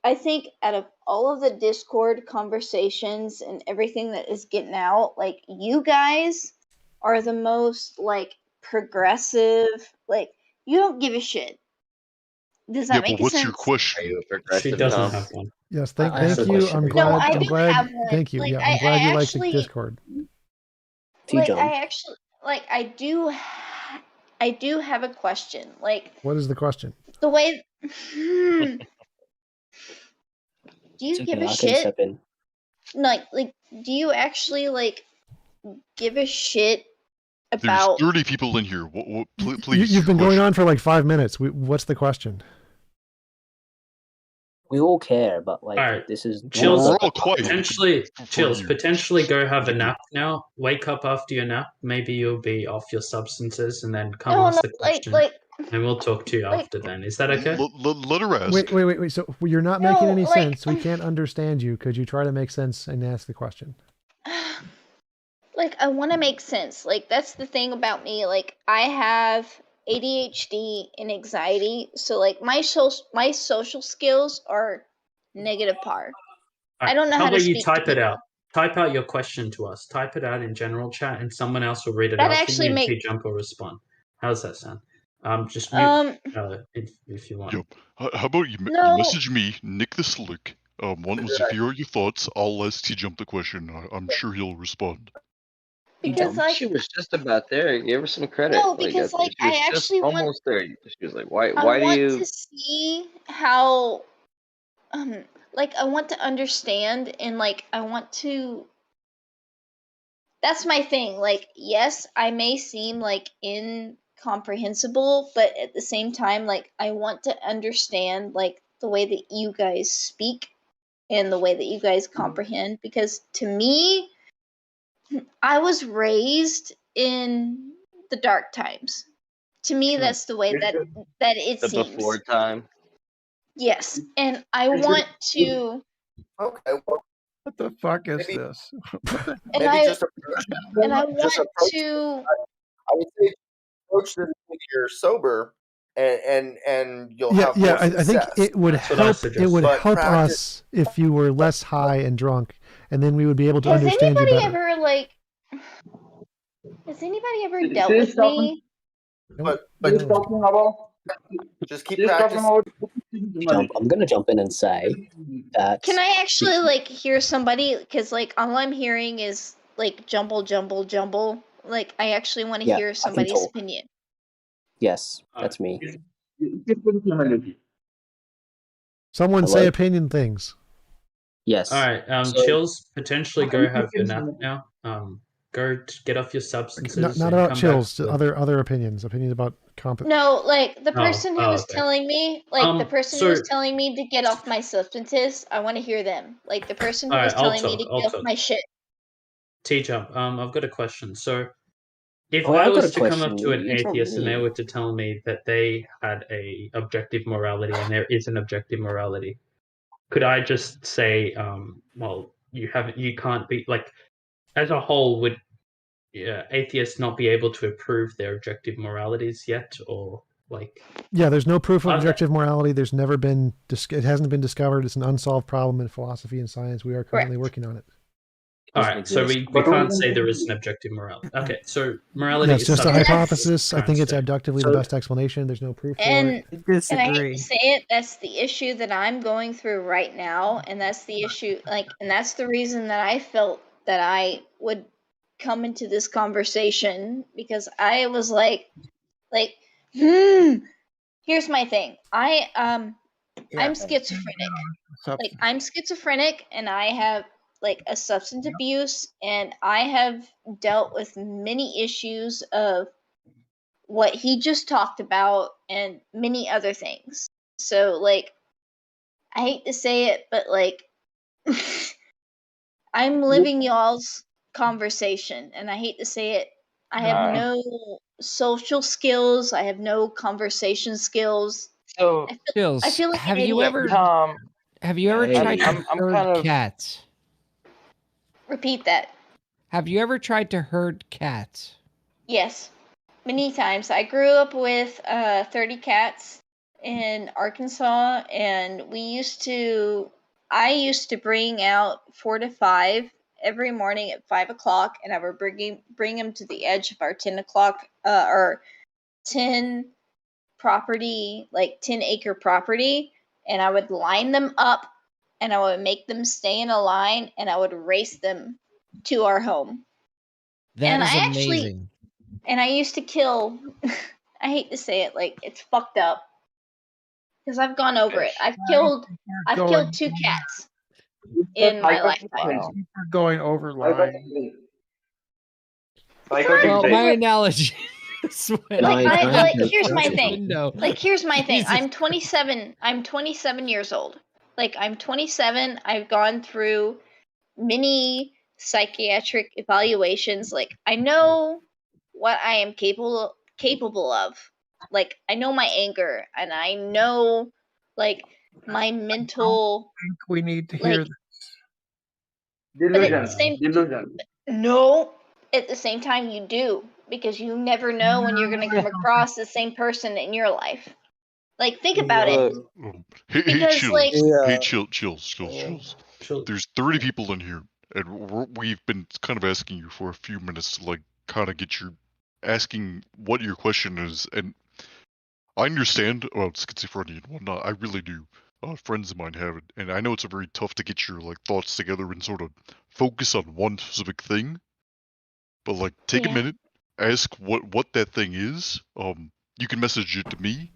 I think out of all of the Discord conversations and everything that is getting out, like, you guys are the most, like, progressive. Like, you don't give a shit. Does that make what's sense? your question? She doesn't have one. Yes, I thank have a you. question I'm for you. glad. I I'm do glad. have one. Thank you. Like, Yeah, I'm glad I you like actually, the Discord. like, Jump. I actually, like, I do have a question. Like, What is the question? the way. Do you It's give okay, a I can shit? step in. Like, do you actually, like, give a shit There's about? 30 people in here. Please. You've been your going question. on for like 5 minutes. What's the question? We all care, but like All right. this is Chills. We're all quiet. Potentially, Chills. you. Potentially, go have a nap now. Wake up after your nap. Maybe you'll be off your substances, and then come No, ask no, the question, and we'll talk to you like- after. Then is that okay? Let her ask. Wait. So you're not No, making any like, sense. We can't understand you. Could you try to make sense and ask the question? like, I want to make sense. Like, that's the thing about me. Like, I have ADHD and anxiety, so like my social skills are negative par. All right, I don't know how to about you speak to type it people. out? Type out your question to us. Type it out in general chat, and someone else will read it That out actually for you, and make- Jump will respond. How's that sound? Just mute if you want. Yep. How about you No. message me, Nick the Slick. Once you hear your thoughts, I'll ask T-Jump the question. I'm sure he'll respond. Because like, She was just about there. Give her some credit. no, because like, she was I just actually want. almost there. She was like, "Why? I Why do want you?" to see how, like, I want to understand, and like, I want to. That's my thing. Like, yes, I may seem like incomprehensible, but at the same time, like, I want to understand, like, the way that you guys speak and the way that you guys comprehend, because to me, I was raised in the dark times. To me, that's the way that it The seems. before time. Yes, and I want to. Okay, well, what the fuck is this? And I want to. I would say approach this when you're sober, and you'll have more I think success. it would help. It would But help practice- us if you were less high and drunk, and then we would be able to Has understand you anybody better. ever like? Has anybody ever dealt with me? But Just talking about. just keep Just talking practicing. about. I'm gonna jump in and say that. Can I actually like hear somebody? Because like all I'm hearing is like jumble. Like I actually want to Yeah, hear I can somebody's talk. opinion. Yes, that's me. Someone say Hello? opinion things. Yes. All right, Chills. Potentially go have your nap now. Go get off your substances. Not and about come chills. back. Other opinions. Opinions about No, like the Oh, person who was okay. telling me, like the person who so- was telling me to get off my substances. I want to hear them. Like the person who All was right, I'll telling me to talk, I'll get off talk. my shit. T-Jump, I've got a question. So, if Oh, I I've got was a to come up question. to an You tell atheist and they me. were to tell me that they had a objective morality and there is an objective morality, could I just say, well, you can't be like, as a whole, would atheists not be able to approve their objective moralities yet, or like? Yeah, there's no proof of Okay. objective morality. There's never been. It hasn't been discovered. It's an unsolved problem in philosophy and science. We are currently working on it. All right, so we can't say there is an objective morality. Okay, so morality That's is just a subject to hypothesis. I think it's constant. objectively the best explanation. There's no proof for And it. and I hate to say it, that's the issue that I'm going through right now, and that's the issue. Like, and that's the reason that I felt that I would come into this conversation, because I was like, here's my thing. I'm schizophrenic. Like, I'm schizophrenic, and I have like a substance abuse, and I have dealt with many issues of what he just talked about and many other things. So like, I hate to say it, but like, I'm living y'all's conversation, and I hate to say it, I have no social skills, I have no conversation skills. So I feel like have an you idiot. ever Tom, have you ever tried to I'm herd kind of- cats? Repeat that. Have you ever tried to herd cats? Yes, many times. I grew up with 30 cats, in Arkansas, and I used to bring out 4 to 5 every morning at 5 o'clock, and I would bring them to the edge of our 10 o'clock or 10 property, like 10-acre property, and I would line them up, and I would make them stay in a line, and I would race them to our home. That is amazing. And I used to kill. I hate to say it, like it's fucked up, because I've gone over it. I've killed 2 cats in my lifetime. You're going over line. Well, my analogy. Here's my thing. Here's my thing. I'm 27. I'm 27 years old. I'm 27. I've gone through many psychiatric evaluations. I know what I am capable of. I know my anger, and I know my mental. I think we need to hear this. Delusion. No, at the same time you do, because you never know when you're going to come across the same person in your life. Think about it. Chills. There's 30 people in here, and we've been kind of asking you for a few minutes to kind of get your asking what your question is, and I understand about schizophrenia and whatnot. I really do. Friends of mine have it, and I know it's very tough to get your thoughts together and sort of focus on one specific thing. But take a minute, ask what that thing is. You can message it to me,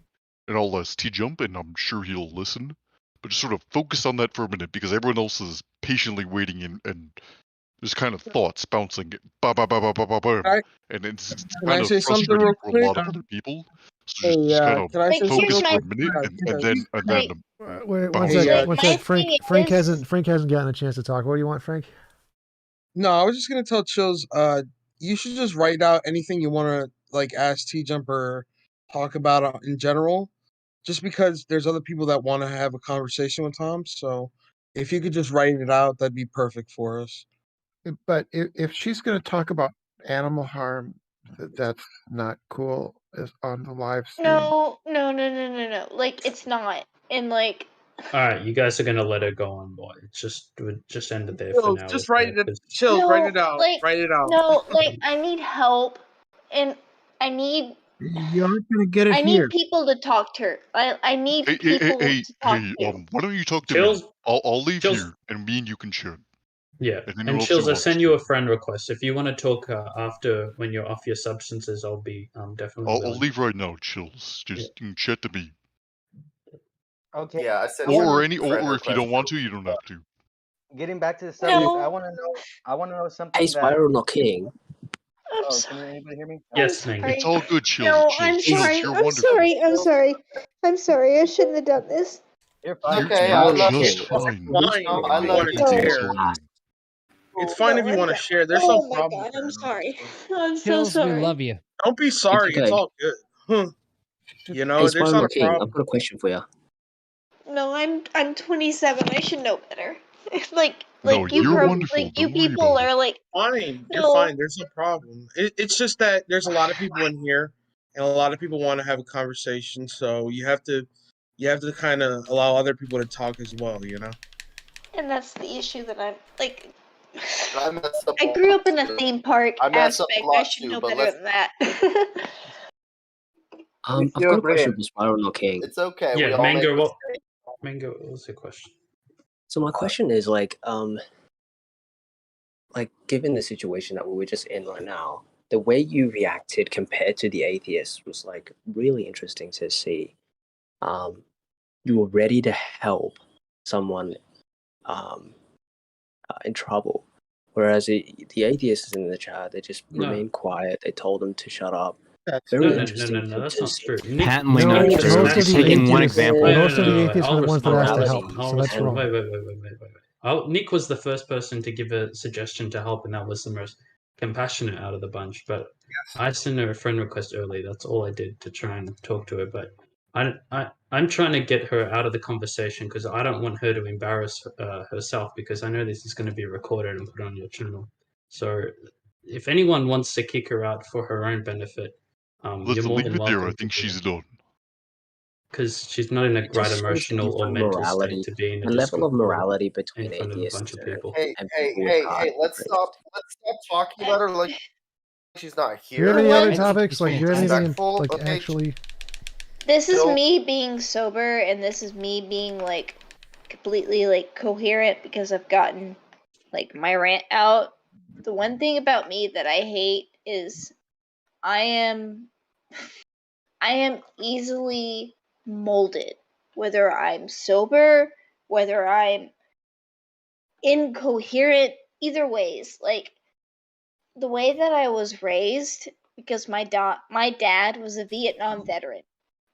and I'll ask T-Jump, and I'm sure he'll listen. But just sort of focus on that for a minute, because everyone else is patiently waiting, and there's kind of thoughts bouncing, and it's kind of frustrating for a lot of other people. So just kind of focus for a minute, and then wait, one sec. Frank hasn't gotten a chance to talk. What do you want, Frank? No, I was just gonna tell Chills. You should just write out anything you want to ask T-Jump or talk about in general. Just because there's other people that want to have a conversation with Tom. So if you could just write it out, that'd be perfect for us. But if she's going to talk about animal harm, that's not cool on the live stream. No. It's not. And All right, you guys are gonna let her go on, boy. Would just end it there for now. Just write it. Chill. Write it out. Write it out. No, I need help, and I need. You aren't gonna get it I here. need people to talk to her. I need people to talk to. Why don't you talk to me? I'll leave here, and me and you can share. Yeah, and Chills, I send you a friend request. If you want to talk after when you're off your substances, I'll be definitely. I'll leave right now, Chills. Just chat to me. Okay. Yeah, I said. Or if you don't want to, you don't have to. Getting back to the subject, I want to know something. Hey, Spiral not King. Can anybody hear me? Yes, Mango. It's all good, Chills. No, I'm sorry. I'm sorry. I shouldn't have done this. You're fine. Okay, I love just it. fine. I love it. It's fine if you want to share. There's no problem. God, I'm sorry. I'm so Chills, sorry. we love you. Don't be sorry. It's all good. Hey, there's not a King, problem. I've got a question for you. No, I'm 27. I should know better. No, you're wonderful. You Don't worry people about are Fine. No. You're fine. There's no problem. It's just that there's a lot of people in here, and a lot of people want to have a conversation. So you have to kind of allow other people to talk as well. And that's the issue that I'm I I grew up in a theme park I mess up aspect. a lot I should too, know but better than that. I've got a question for Spiral not King. It's okay. Yeah, we all Mango. make Mango, what was the question? So my question is given the situation that we were just in right now, the way you reacted compared to the atheist was really interesting to see. You were ready to help someone in trouble, whereas the atheists in the chat, they just remained quiet. They told them to shut up. Very interesting. No, that's not true. Patently not true. Just taking one example. Most of the atheists are the ones that asked to help, so that's wrong. Wait. Nick was the first person to give a suggestion to help, and that was the most compassionate out of the bunch. But I sent her a friend request early. That's all I did to try and talk to her. But I'm trying to get her out of the conversation because I don't want her to embarrass herself, because I know this is going to be recorded and put on your channel. So if anyone wants to kick her out for her own benefit, Let's you're more leave than it welcome. there. I think she's done. because she's not in a right emotional or mental state to be in a the level of Discord call morality between in front of a atheists bunch of people. Hey, and hey, people with hey, God hey! Let's stop talking about her like she's not Do you have here. any other What? topics? Like, do you have anything Respectful, like okay? actually? This is Jill? me being sober, and this is me being like completely like coherent because I've gotten like my rant out. The one thing about me that I hate is I am easily molded, whether I'm sober, whether I'm incoherent, either ways. Like the way that I was raised, because my dad was a Vietnam veteran,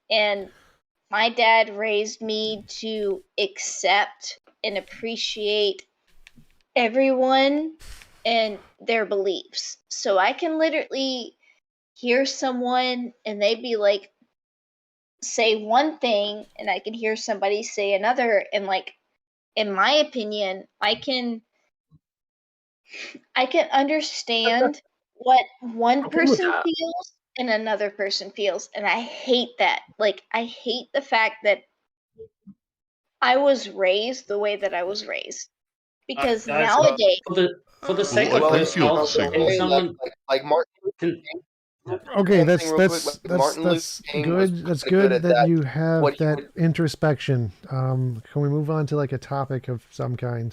and my dad raised me to accept and appreciate everyone and their beliefs. So I can literally hear someone and they be like, say one thing, and I can hear somebody say another, and like, in my opinion, I can understand what one person feels and another person feels, and I hate that. Like, I hate the fact that I was raised the way that I was raised, because Guys, nowadays, for the sake of I feel the same can way. someone like Martin. Okay, One that's thing real quick, like Martin Luther King was good. That's pretty good good at that that. you have What he that would introspection. Can we move on to like a topic of some kind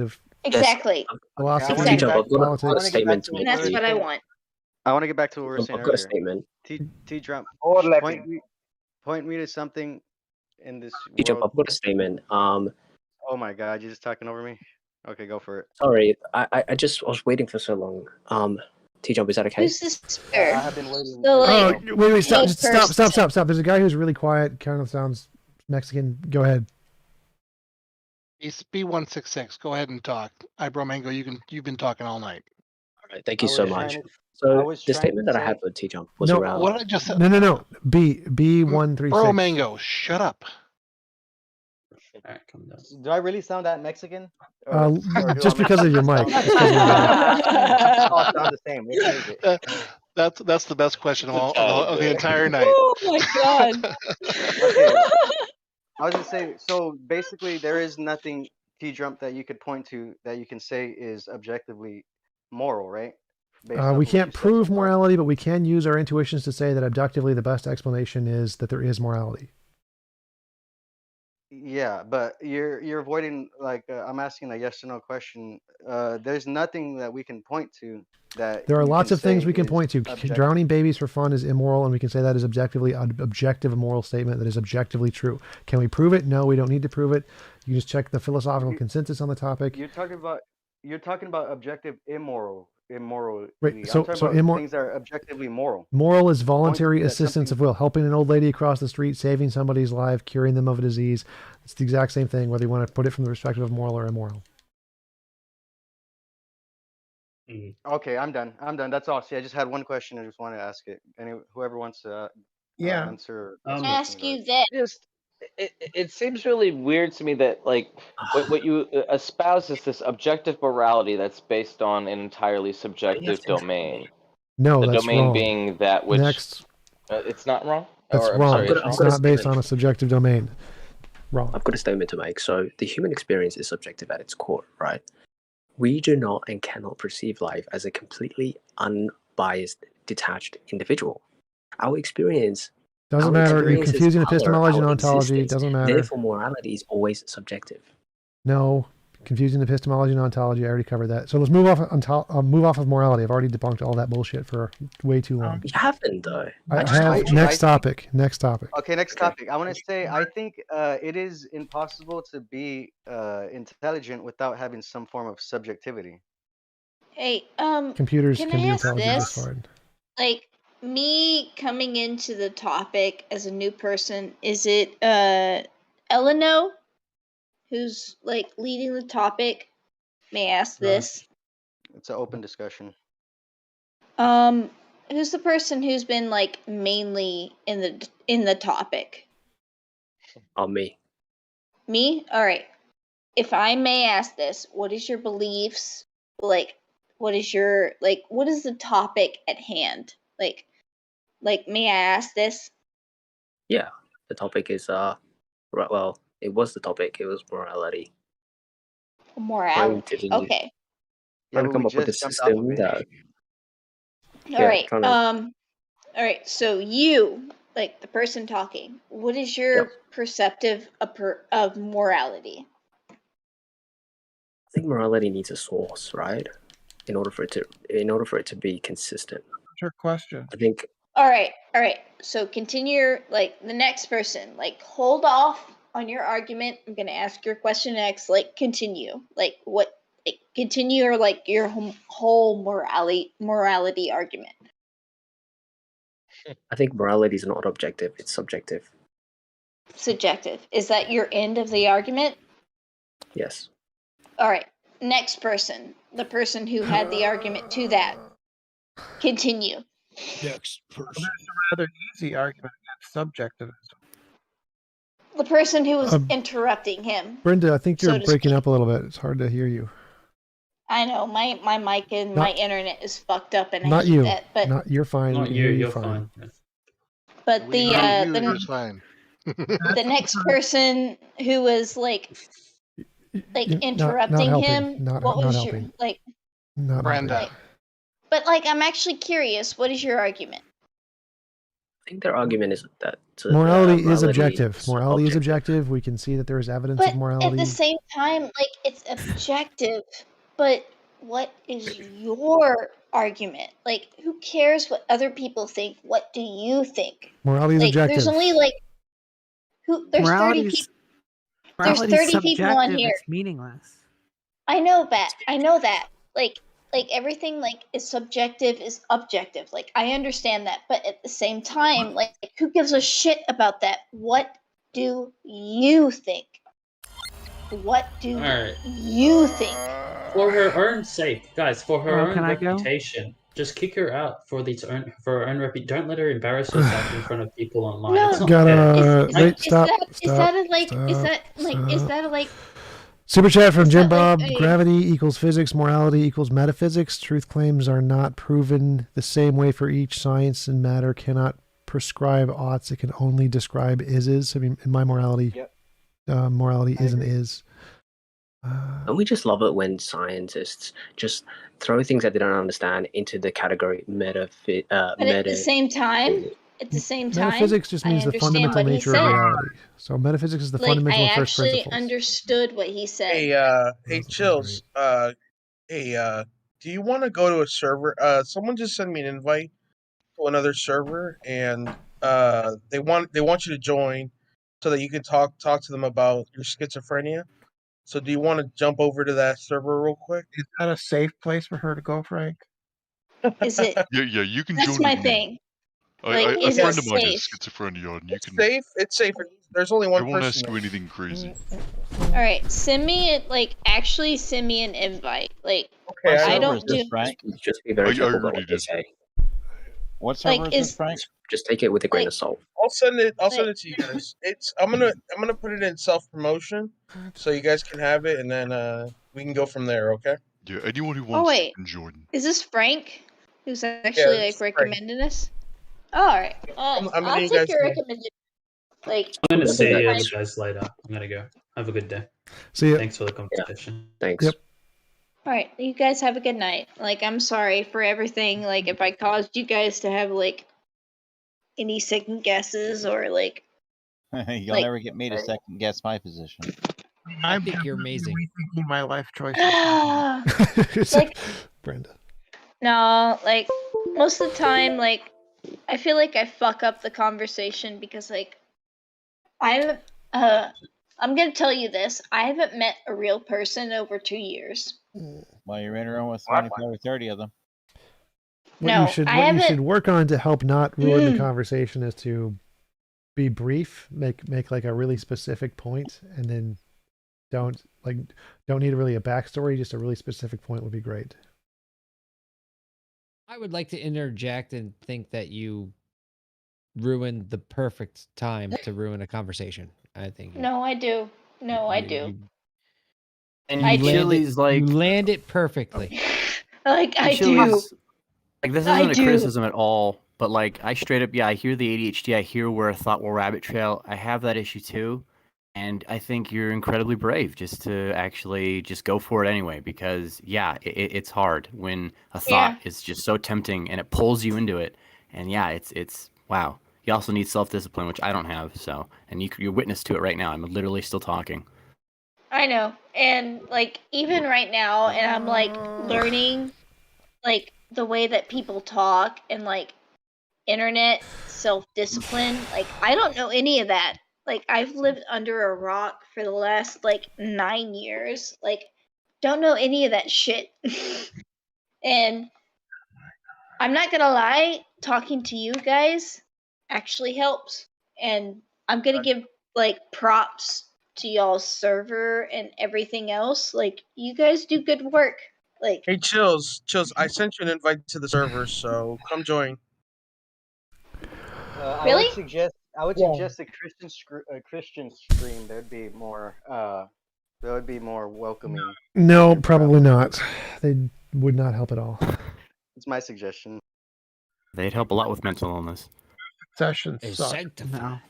of exactly, philosophy, Teacher, I've got a politics? statement to and make. that's what I want. I want to get back to what we were saying I've got a earlier. statement. T-Jump, Or point me to something in this Teacher, world. I've got a statement. Oh my God, you're just talking over me. Okay, go for it. Sorry, I was waiting for so long. T-Jump, is that okay? Who's this speaker? I have been waiting. So, like, Wait, stop, old stop. There's a guy who's really quiet, kind of sounds Mexican. Go ahead. It's B166. Go ahead and talk. Ibro Mango, you've been talking all night. All right, thank you so much. So the statement that I had for T-Jump was No, around. What I just said. No. B136. Bro Mango, shut up. Do I really sound that Mexican? Just because of your mic. Just because of your mic. all sound the same. What is it? That's the best question of the entire night. Oh my God. Okay. I was gonna say, so basically there is nothing, T-Jump, that you could point to that you can say is objectively moral, right? We can't prove morality, but we can use our intuitions to say that objectively the best explanation is that there is morality. Yeah, but you're avoiding, like, I'm asking a yes or no question. There's nothing that we can point to that There are you lots can of things say we can is point to. objective. Drowning babies for fun is immoral, and we can say that is objective moral statement that is objectively true. Can we prove it? No, we don't need to prove it. You can just check the philosophical consensus on the topic. You're talking about objective immoral. Right, so I'm talking about things that are objectively moral. Moral is voluntary that assistance of will, helping an old lady across the street, saving somebody's life, curing them of a disease. It's the exact same thing, whether you want to put it from the perspective of moral or immoral. Okay, I'm done. That's all. See, I just had one question. I just wanted to ask it. Whoever wants to answer. Ask you that. Just it seems really weird to me that like what you espouse is this objective morality that's based on an entirely subjective domain. No, the that's domain wrong. being that which Next. It's not wrong. That's Or, I'm wrong. sorry, It's not based on a subjective domain. Wrong. I've got a statement to make. So the human experience is subjective at its core, right? We do not and cannot perceive life as a completely unbiased, detached individual. Our experience Doesn't matter. You're confusing epistemology and ontology. Doesn't matter. Therefore, morality is always subjective. No, confusing epistemology and ontology. I already covered that. So let's move off of morality. I've already debunked all that bullshit for way too long. You haven't though. Next topic. Okay, next topic. I want to say I think it is impossible to be intelligent without having some form of subjectivity. Hey, Computers can can I be ask intelligent this? just fine. Like, me coming into the topic as a new person, is it Eleno who's like leading the topic? May I ask this? It's an open discussion. Who's the person who's been like mainly in the topic? Me. Me? All right. If I may ask this, what is your beliefs? Like, what is the topic at hand? Like, may I ask this? Yeah. The topic is well, it was the topic. It was morality. Morality. Okay. Trying to come up with a system that. All right. All right. So you, like the person talking, what is your perceptive of morality? I think morality needs a source, right? In order for it to be consistent. What's your question? I think. All right. So continue. Like the next person, like hold off on your argument. I'm gonna ask your question next. Like continue. Like what? Like, continue or like your whole morality argument. I think morality is not objective; it's subjective. Subjective. Is that your end of the argument? Yes. All right. Next person, the person who had the argument to that. Continue. Next person. There's a rather easy argument against subjectivism. The person who was interrupting him. Brenda, I think you're breaking up a little bit. It's hard to hear you. I know my mic and my internet is fucked up, and Not I hate you. that. But You're fine. Not you. You're fine. But fine. The next person who was like interrupting him. What was your like? Not Brenda. But like, I'm actually curious. What is your argument? I think their argument is that morality is objective. Morality is objective. We can see that there is evidence of morality. At the same time, like it's objective. But what is your argument? Like, who cares what other people think? What do you think? Morality is objective. There's only like there's 30 people. There's 30 people on here. It's meaningless. I know that. Like everything like is subjective is objective. Like I understand that, but at the same time, like who gives a shit about that? What do you think? What do you think? For her own sake, guys, for her own can I go? reputation, just kick her out for her own reputation. Don't let her embarrass herself in front of people online. No, It's not is that like Super chat from Jim Bob. Gravity equals physics. Morality equals metaphysics. Truth claims are not proven the same way for each. Science and matter cannot prescribe oughts. It can only describe is. I mean, in my morality, morality is and is. And we just love it when scientists just throw things that they don't understand into the category metaphysics. But at the same time, metaphysics just means the fundamental nature of reality. So metaphysics is the fundamental first principles. I actually understood what he said. Hey, Chills. Do you want to go to a server? Someone just sent me an invite to another server, and they want you to join so that you can talk to them about your schizophrenia. So do you want to jump over to that server real quick? Is that a safe place for her to go, Frank? Is it? Yeah, you can That's join. That's my thing. A is friend it of mine safe? has schizophrenia, and you can. Safe. It's safe. There's only one I won't person. ask you anything crazy. All right, send me it. Like, actually, send me an invite. Like, Okay, I don't do. Frank? Just be very careful about what they say. What server Like, is this, Frank? Just take it with a grain of salt. I'll send it to you guys. I'm gonna put it in self promotion, so you guys can have it, and then we can go from there. Okay? Yeah, anyone who wants can join. Is this Frank? Who's actually like recommending us? Oh, all right. I'll take your recommendation. Like, I'm gonna see you guys later. I'm gonna go. Have a good day. See ya. Thanks for the conversation. Thanks. Yep. All right, you guys have a good night. Like, I'm sorry for everything. Like, if I caused you guys to have like any second guesses or like. You'll never get me to second guess my position. I think you're amazing. Rethinking my life choices. Like, Brenda. No, like most of the time, like I feel like I fuck up the conversation because like I'm gonna tell you this. I haven't met a real person over 2 years. Well, you're in around with 25 or 30 of them. What you should work on to help not ruin the conversation is to be brief, make like a really specific point, and then don't need really a backstory. Just a really specific point would be great. I would like to interject and think that you ruined the perfect time to ruin a conversation. I think. No, I do. No, I do. And Chili's like you land it perfectly. Like I Chili's, do. Like this isn't a criticism at all But like, I straight up, yeah, I hear the ADHD. I hear where a thought will rabbit trail. I have that issue too. And I think you're incredibly brave just to actually just go for it anyway, because yeah, it's hard when a thought is just so tempting and it pulls you into it. And yeah, it's wow. You also need self-discipline, which I don't have. So, and you're witness to it right now. I'm literally still talking. I know. And like even right now, and I'm like learning like the way that people talk and like internet self-discipline. Like I don't know any of that. Like I've lived under a rock for the last like 9 years. Like don't know any of that shit. And I'm not gonna lie, talking to you guys actually helps. And I'm gonna give like props to y'all's server and everything else. Like you guys do good work. Like Hey, Chills, I sent you an invite to the server, so come join. I Really? would suggest a Christian stream. There'd be more welcoming. No, probably not. They would not help at all. It's my suggestion. They'd help a lot with mental illness. Sessions Is suck. sanctified.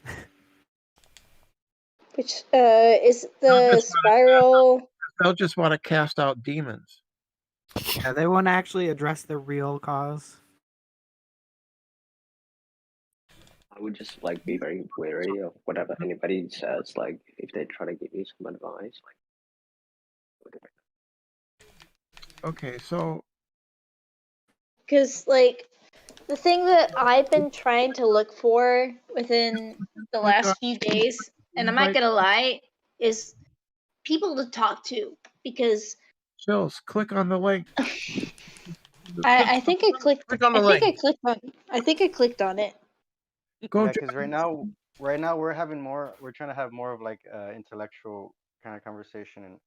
Which is the spiral. They'll just want to cast out demons. Yeah, they won't actually address the real cause. I would just like be very wary of whatever anybody says. Like if they try to give you some advice, like. Okay, so. Because like the thing that I've been trying to look for within the last few days, and I'm not gonna lie, is people to talk to. Because Chills, click on the link. I think I clicked. Click on the I think link. I think I clicked on it. Go. Yeah, because right now we're trying to have more of like intellectual kind of conversation,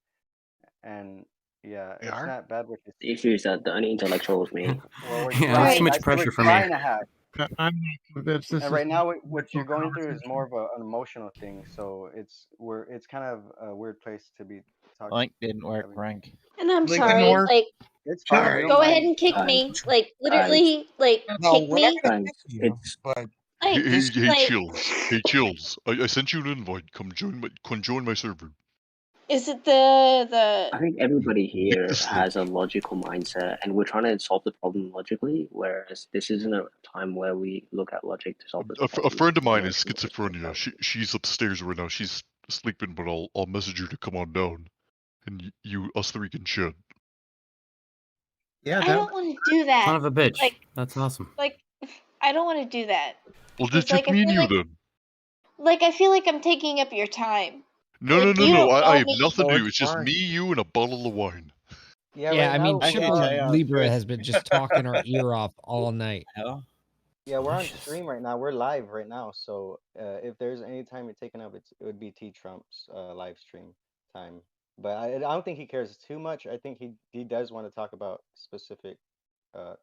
and yeah, it's not bad what you The issue is that the only intellectual is me. Well, Yeah, that's too much pressure for me. trying to have. I'm convinced this And is right now, what you're going through is more of an emotional thing, so it's kind of a weird place to be talking. Link didn't work, Frank. And I'm Link sorry. didn't work. Like, It's fine. Sorry. go ahead and kick me. Like, literally, like No, kick we're not me. gonna kick you, but Like, Hey, Chills. Hey, Chills. I sent you an invite. Come join my server. Is it the? I think everybody here has a logical mindset, and we're trying to solve the problem logically. Whereas this isn't a time where we look at logic to solve the problem. A friend of mine is schizophrenia. She's upstairs right now. She's sleeping, but I'll message her to come on down, and us three can chat. Yeah, I don't want to do that. Son of a bitch. Like, That's awesome. like, I don't want to do that. Well, just Like, I me and feel you like- then. Like, I feel like I'm taking up your time. No. you don't I know have me. nothing to Oh, do. it's It's just fine. me, you, and a bottle of wine. Yeah, Yeah, right I mean, now, Triple Libra has been just talking our ear off all night. yeah, we're on stream right now. We're live right now. So if there's any time you're taking up, it would be Trump's live stream time. But I don't think he cares too much. I think he does want to talk about specific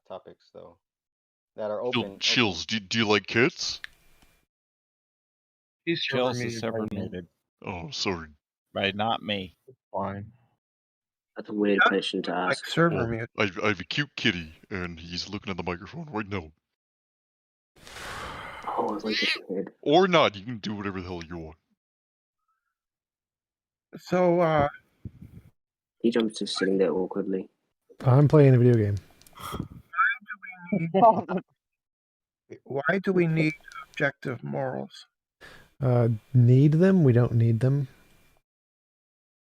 topics though that are open. Chills. Do you like kids? he's Chills server is muted server right now. muted. Oh, sorry. Right, not me. Fine. That's a weird question to Like ask. server Well, mute. I have a cute kitty, and he's looking at the microphone right now. Oh, like a kid. Or not. You can do whatever the hell you want. So, He jumps just sitting there awkwardly. I'm playing a video game. why do we need objective morals? Need them? We don't need them.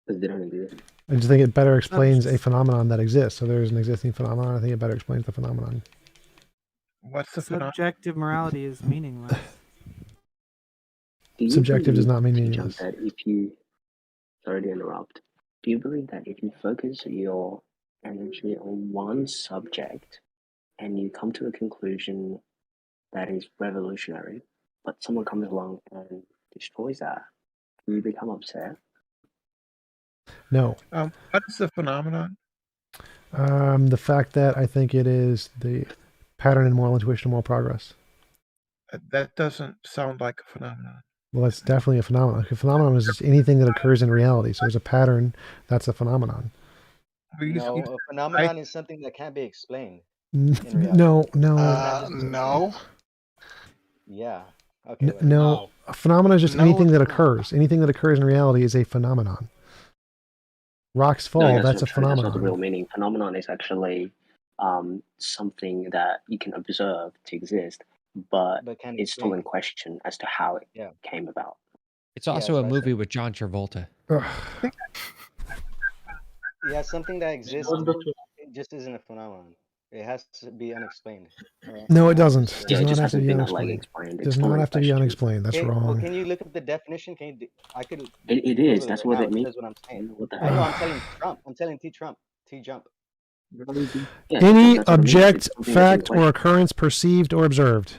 Because they don't do it. I just think it better explains a phenomenon that exists. So there's an existing phenomenon. I think it better explains the phenomenon. What's the phenomenon? Subjective morality is meaningless. Do you Subjective does believe, not mean T-Jump, meaningless. that if you, sorry to interrupt, do you believe that if you focus your energy on one subject and you come to a conclusion that is revolutionary, but someone comes along and destroys that, do you become upset? No. What is the phenomenon? The fact that I think it is the pattern in moral intuition and moral progress. That doesn't sound like a phenomenon. Well, it's definitely a phenomenon. A phenomenon is just anything that occurs in reality. So there's a pattern. That's a phenomenon. No, a phenomenon is something that can't be explained. No. No. Yeah. Okay. No, a phenomenon is just No, anything it's that not. occurs. Anything that occurs in reality is a phenomenon. Rocks fall, No, that's a not true. That's not the real phenomenon. meaning. Phenomenon is actually something that you can observe to exist, but can it's still in explain. question as to how it Yeah. came about. It's also a movie with John Travolta. Yeah, something that exists, it just isn't a phenomenon. It has to be unexplained. All No, it right? doesn't. Yeah, Does it not just have to hasn't be been unexplained. explained. It's Does still not in have to be question. unexplained. That's Okay, well, wrong. can you look up the definition? I could It Google is. it That's right what now. it It means. says what I'm saying. What the I know. hell? I'm telling Trump. I'm telling T-Jump. Yeah, Any that's what it means. It's object, something that's in fact, or question. occurrence perceived or observed.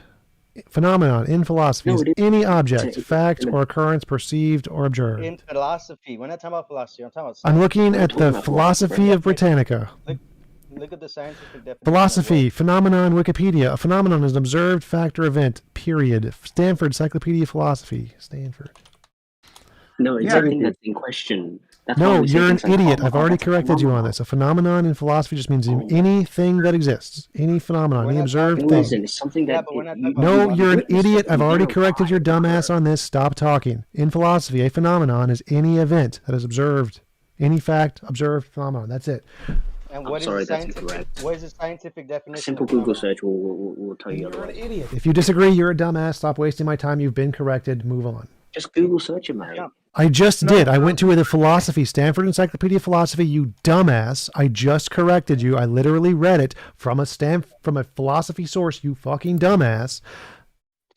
Phenomenon in philosophy No, is it is. any object, It's fact, in or occurrence perceived or observed. In philosophy, we're not talking about philosophy. I'm talking about I'm science. looking at the philosophy of Britannica. Look at the scientific definition. Philosophy, phenomenon, Wikipedia. A phenomenon is an observed fact or event, period. Stanford, Encyclopedia of Philosophy. Stanford. No, it's Yeah, something it- that's in question. That's why No, we say you're an things like, idiot. oh, I've already that's a corrected you on phenomenon. this. A phenomenon in philosophy just means anything that exists. Any phenomenon, any observed No, thing. listen, it's something that No, you're an idiot. I've already verify corrected your dumbass on this. Stop talking. In philosophy, a phenomenon is any event that is observed. Any fact, observed phenomenon. That's it. And what is sorry, the that's scientific? incorrect. What is the scientific A definition simple of Google phenomenon? search will tell you otherwise. Idiot. If you disagree, you're a dumbass. Stop wasting my time. You've been corrected. Move on. Just Google search it, mate. I just did. I went to the philosophy, Stanford Encyclopedia of Philosophy, you dumbass. I just corrected you. I literally read it from a philosophy source, you fucking dumbass.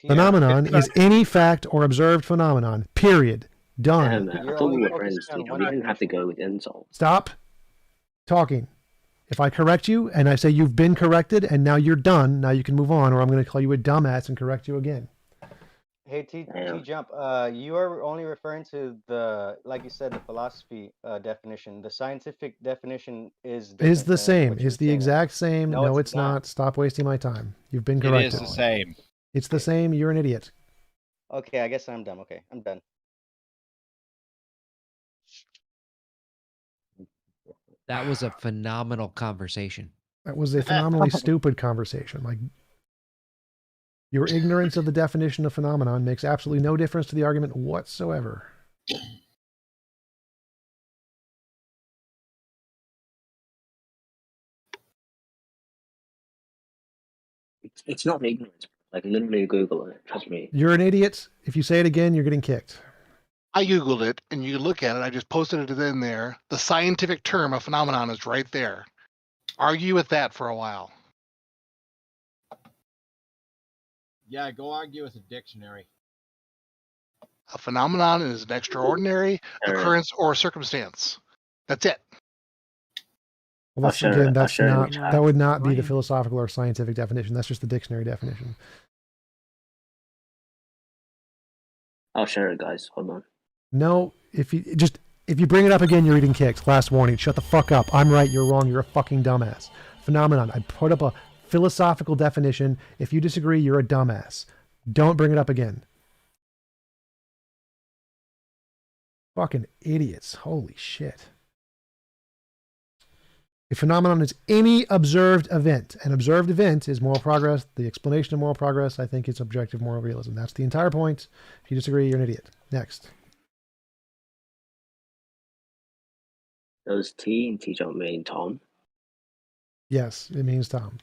Phenomenon is any fact or observed phenomenon. Period. Done. Damn, I thought we were friends. We didn't have to go with insults. Stop talking. If I correct you and I say you've been corrected and now you're done, now you can move on, or I'm going to call you a dumbass and correct you again. Hey T-Jump, you are only referring to like you said, the philosophy definition. The scientific definition is Is the different than same. what you're Is the saying. exact same. No, No, it's it's not. Stop wasting my time. You've been It corrected. is the same. It's the same. You're an idiot. Okay, I guess I'm done. Okay, I'm done. That was a phenomenal conversation. That was a phenomenally stupid conversation. Like, your ignorance of the definition of phenomenon makes absolutely no difference to the argument whatsoever. It's not ignorance. Like, literally Google it. Trust me. You're an idiot. If you say it again, you're getting kicked. I Googled it, and you look at it. I just posted it in there. The scientific term of phenomenon is right there. Argue with that for a while. Yeah, go argue with a dictionary. A phenomenon is an extraordinary occurrence or circumstance. That's it. Well, that's that would not be the philosophical or scientific definition. That's just the dictionary definition. I'll share it, guys. Hold on. No, if you bring it up again, you're eating kicks. Last warning. Shut the fuck up. I'm right. You're wrong. You're a fucking dumbass. Phenomenon. I put up a philosophical definition. If you disagree, you're a dumbass. Don't bring it up again. Fucking idiots. Holy shit. A phenomenon is any observed event. An observed event is moral progress. The explanation of moral progress, I think, is objective moral realism. That's the entire point. If you disagree, you're an idiot. Next. Does T and T-Jump mean Tom? Yes, it means Tom.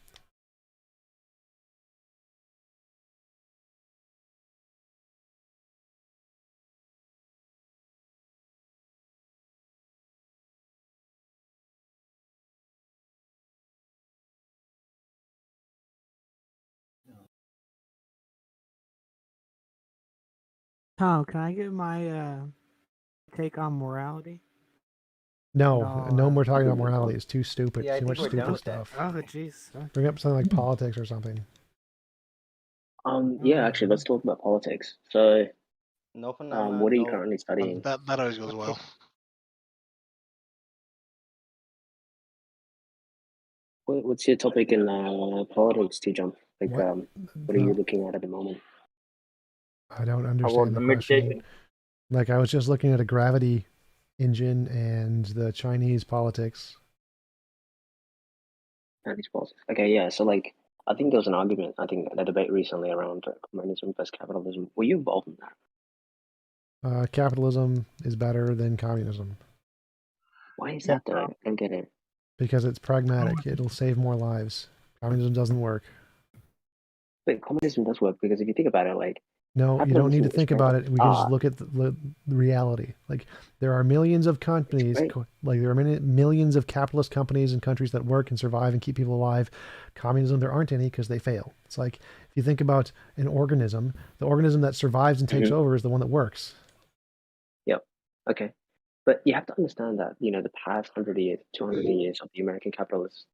Tom, can I get my take on morality? No, we're talking about morality. It's too stupid. Yeah, I too think much we're done stupid with that. stuff. Oh, jeez. Bring up something like politics or something. Yeah, actually, let's talk about politics. So, No phenomenon. what are you currently studying? That always goes well. What's your topic in politics, T-Jump? Like, what are you looking at the moment? I don't understand the question. Like, I was just looking at a gravity engine and the Chinese politics. Chinese politics. Okay, yeah. So, like, I think there was an argument, I think a debate recently around communism versus capitalism. Were you involved in that? Capitalism is better than communism. Why is that though? I don't get it. Because it's pragmatic. It'll save more lives. Communism doesn't work. But communism does work because if you think about it, like no, you don't need to think about it. We can just look at the reality. Like there are millions of companies, like there are millions of capitalist companies and countries that work and survive and keep people alive. Communism, there aren't any because they fail. It's like if you think about an organism, the organism that survives and takes over is the one that works. Yep. Okay. But you have to understand that, you know, the past 100 years, 200 years of the American capitalist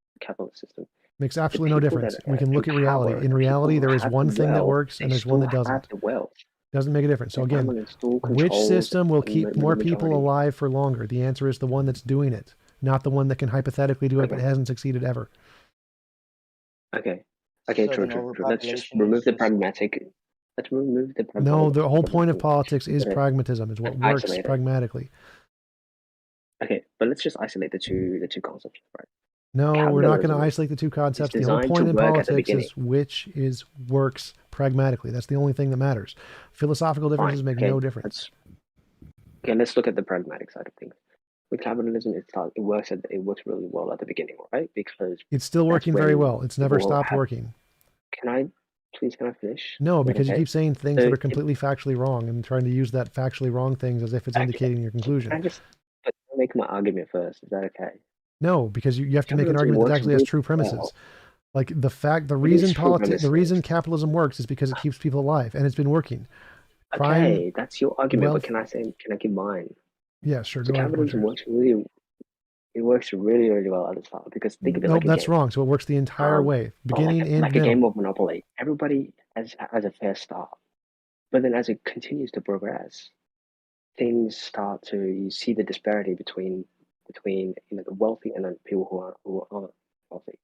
system makes absolutely no difference. We can look at reality. In reality, there is one thing that works and there's one that doesn't. Doesn't make a difference. So again, which system will keep more people alive for longer? The answer is the one that's doing it, not the one that can hypothetically do it but hasn't succeeded ever. Okay. Okay, true. Let's just remove the pragmatic. Let's remove the pragmatic. No, the whole point of politics is pragmatism. Is what works pragmatically. Okay, but let's just isolate the two concepts, right? No, we're not going to isolate the two concepts. The whole point in politics is which works pragmatically. That's the only thing that matters. Philosophical differences make no difference. Okay, let's look at the pragmatic side of things. With capitalism, it works really well at the beginning, right? Because it's still working very well. It's never stopped working. Can I finish? No, because you keep saying things that are completely factually wrong and trying to use that factually wrong things as if it's indicating your conclusion. Can I just make my argument first? Is that okay? No, because you have to make an argument that actually has true premises. Like the reason capitalism works is because it keeps people alive, and it's been working. Okay, that's your argument. But can I give mine? Yeah, sure. So capitalism works really well at the start because think of it like that's wrong. So it works the entire way, beginning and like a game of Monopoly. Everybody has a fair start, but then as it continues to progress, things start to you see the disparity between the wealthy and then people who aren't wealthy,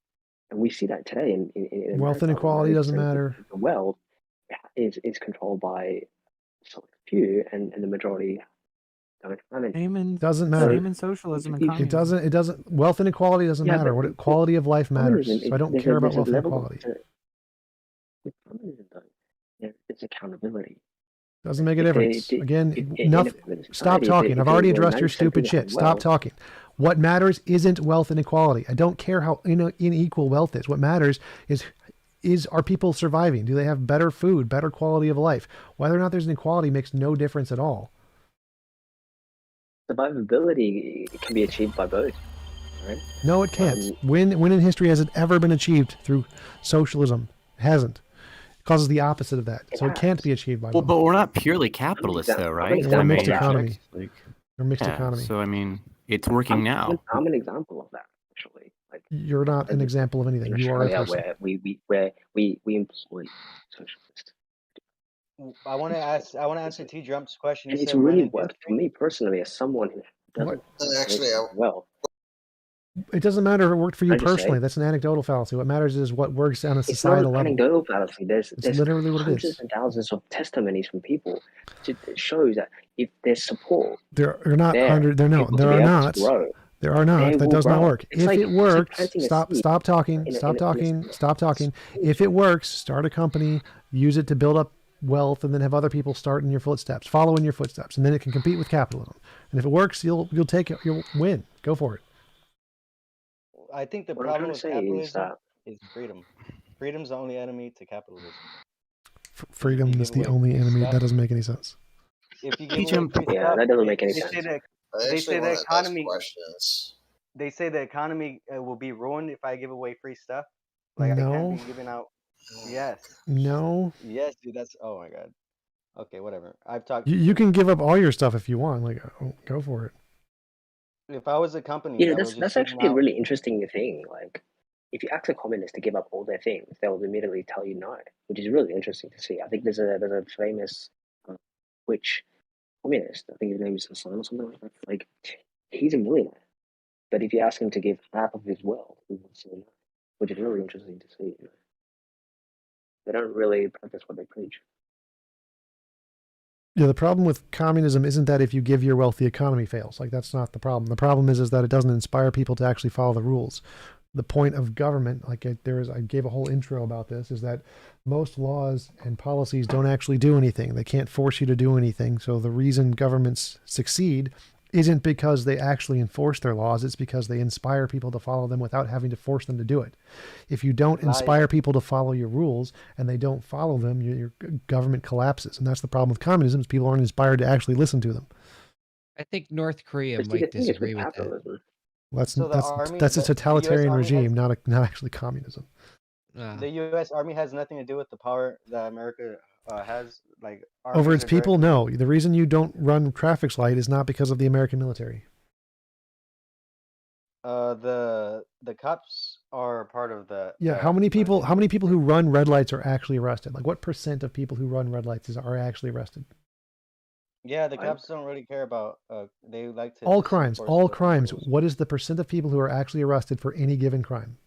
and we see that today in wealth inequality doesn't matter. The wealth is controlled by some few, and the majority don't have it. Doesn't matter. Same in socialism and communism. It doesn't. Wealth inequality doesn't matter. What quality of life matters. So I don't care about wealth inequality. With communism, though, it's accountability. Doesn't make a difference. Again, nothing. Stop talking. I've already addressed your stupid shit. Stop talking. What matters isn't wealth inequality. I don't care how unequal wealth is. What matters is are people surviving? Do they have better food, better quality of life? Whether or not there's inequality makes no difference at all. Survivability can be achieved by both, right? No, it can't. When in history has it ever been achieved through socialism? It hasn't. Causes the opposite of that. So it can't be achieved by but we're not purely capitalist though, right? We're a mixed economy. We're a mixed economy. So I mean, it's working now. I'm an example of that, actually. Like you're not an example of anything. You are a person. Where we employ socialists. I want to answer T-Jump's question. And it's really worked for me personally as someone who doesn't well. It doesn't matter if it worked for you personally. That's an anecdotal fallacy. What matters is what works on a societal level. It's not an anecdotal fallacy. There's literally what it is. Hundreds and thousands of testimonies from people that shows that if there's support, there are not. There are not. That does not work. If it works, stop talking. If it works, start a company, use it to build up wealth, and then have other people start in your footsteps, follow in your footsteps, and then it can compete with capitalism. And if it works, you'll win. Go for it. I think the problem with capitalism is freedom. Freedom's the only enemy to capitalism. Freedom is the only enemy. That doesn't make any sense. If you give away free stuff, that doesn't make any sense. They say the economy. They say the economy will be ruined if I give away free stuff. Like I can't be giving out. Yes. No. Yes, dude. That's oh my god. Okay, whatever. I've talked. You can give up all your stuff if you want. Like, go for it. If I was a company, that's actually a really interesting thing. Like, if you ask a communist to give up all their things, they will immediately tell you no, which is really interesting to see. I think there's a famous Twitch communist. I think his name is Hassan or something like that. Like, he's a millionaire, but if you ask him to give half of his wealth, he will say no, which is really interesting to see. They don't really practice what they preach. Yeah, the problem with communism isn't that if you give your wealth, the economy fails. Like, that's not the problem. The problem is that it doesn't inspire people to actually follow the rules. the point of government, like I gave a whole intro about this, is that most laws and policies don't actually do anything. They can't force you to do anything. So the reason governments succeed isn't because they actually enforce their laws. It's because they inspire people to follow them without having to force them to do it. If you don't inspire people to follow your rules and they don't follow them, your government collapses. And that's the problem with communism, is people aren't inspired to actually listen to them. I think North Korea might disagree with that. That's a totalitarian regime, not actually communism. The U.S. Army has nothing to do with the power that America has. Like over its people, no. The reason you don't run traffic light is not because of the American military. The cops are part of the. Yeah, how many people who run red lights are actually arrested? Like, what % of people who run red lights are actually arrested? Yeah, the cops don't really care about. They like to. All crimes. What is the % of people who are actually arrested for any given crime?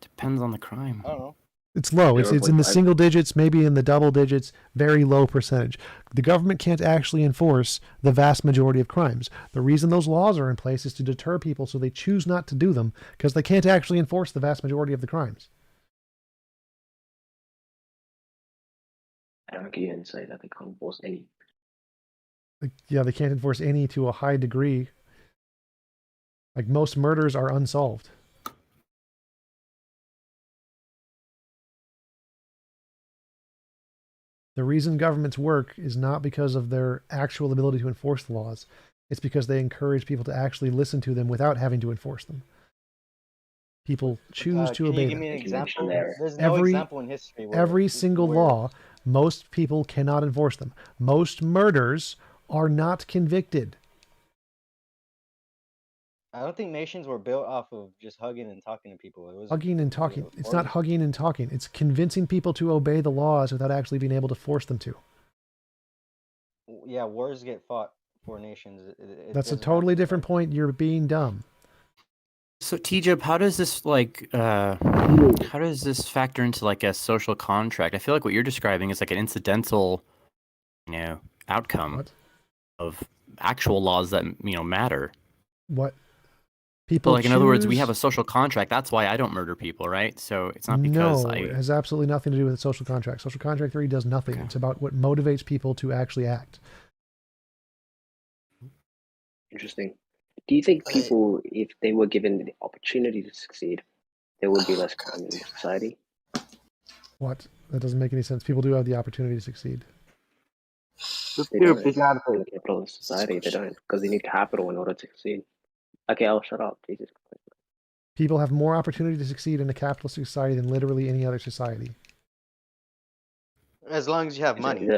Depends on the crime. I don't know. It's low. It's in the single digits, maybe in the double digits, very low percentage. The government can't actually enforce the vast majority of crimes. The reason those laws are in place is to deter people so they choose not to do them, because they can't actually enforce the vast majority of the crimes. I'd argue and say that they can't enforce any. Yeah, they can't enforce any to a high degree. Like, most murders are unsolved. The reason governments work is not because of their actual ability to enforce the laws. It's because they encourage people to actually listen to them without having to enforce them. People choose to obey them. Can you give me an example? There's no example in history. Every single law, most people cannot enforce them. Most murders are not convicted. I don't think nations were built off of just hugging and talking to people. It was hugging and talking. It's not hugging and talking. It's convincing people to obey the laws without actually being able to force them to. Yeah, wars get fought for nations. That's a totally different point. You're being dumb. So TJub, how does this factor into like a social contract? I feel like what you're describing is like an incidental, outcome of actual laws that matter. What? People in other words, we have a social contract. That's why I don't murder people, right? So it's not because it has absolutely nothing to do with the social contract. Social contract theory does nothing. Okay. It's about what motivates people to actually act. Interesting. Do you think people, if they were given the opportunity to succeed, there would be less crime in society? What? That doesn't make any sense. People do have the opportunity to succeed. They don't. In a capitalist society, they don't, because they need capital in order to succeed. Okay, I'll shut up. Jesus Christ. People have more opportunity to succeed in a capitalist society than literally any other society. As long as you have money.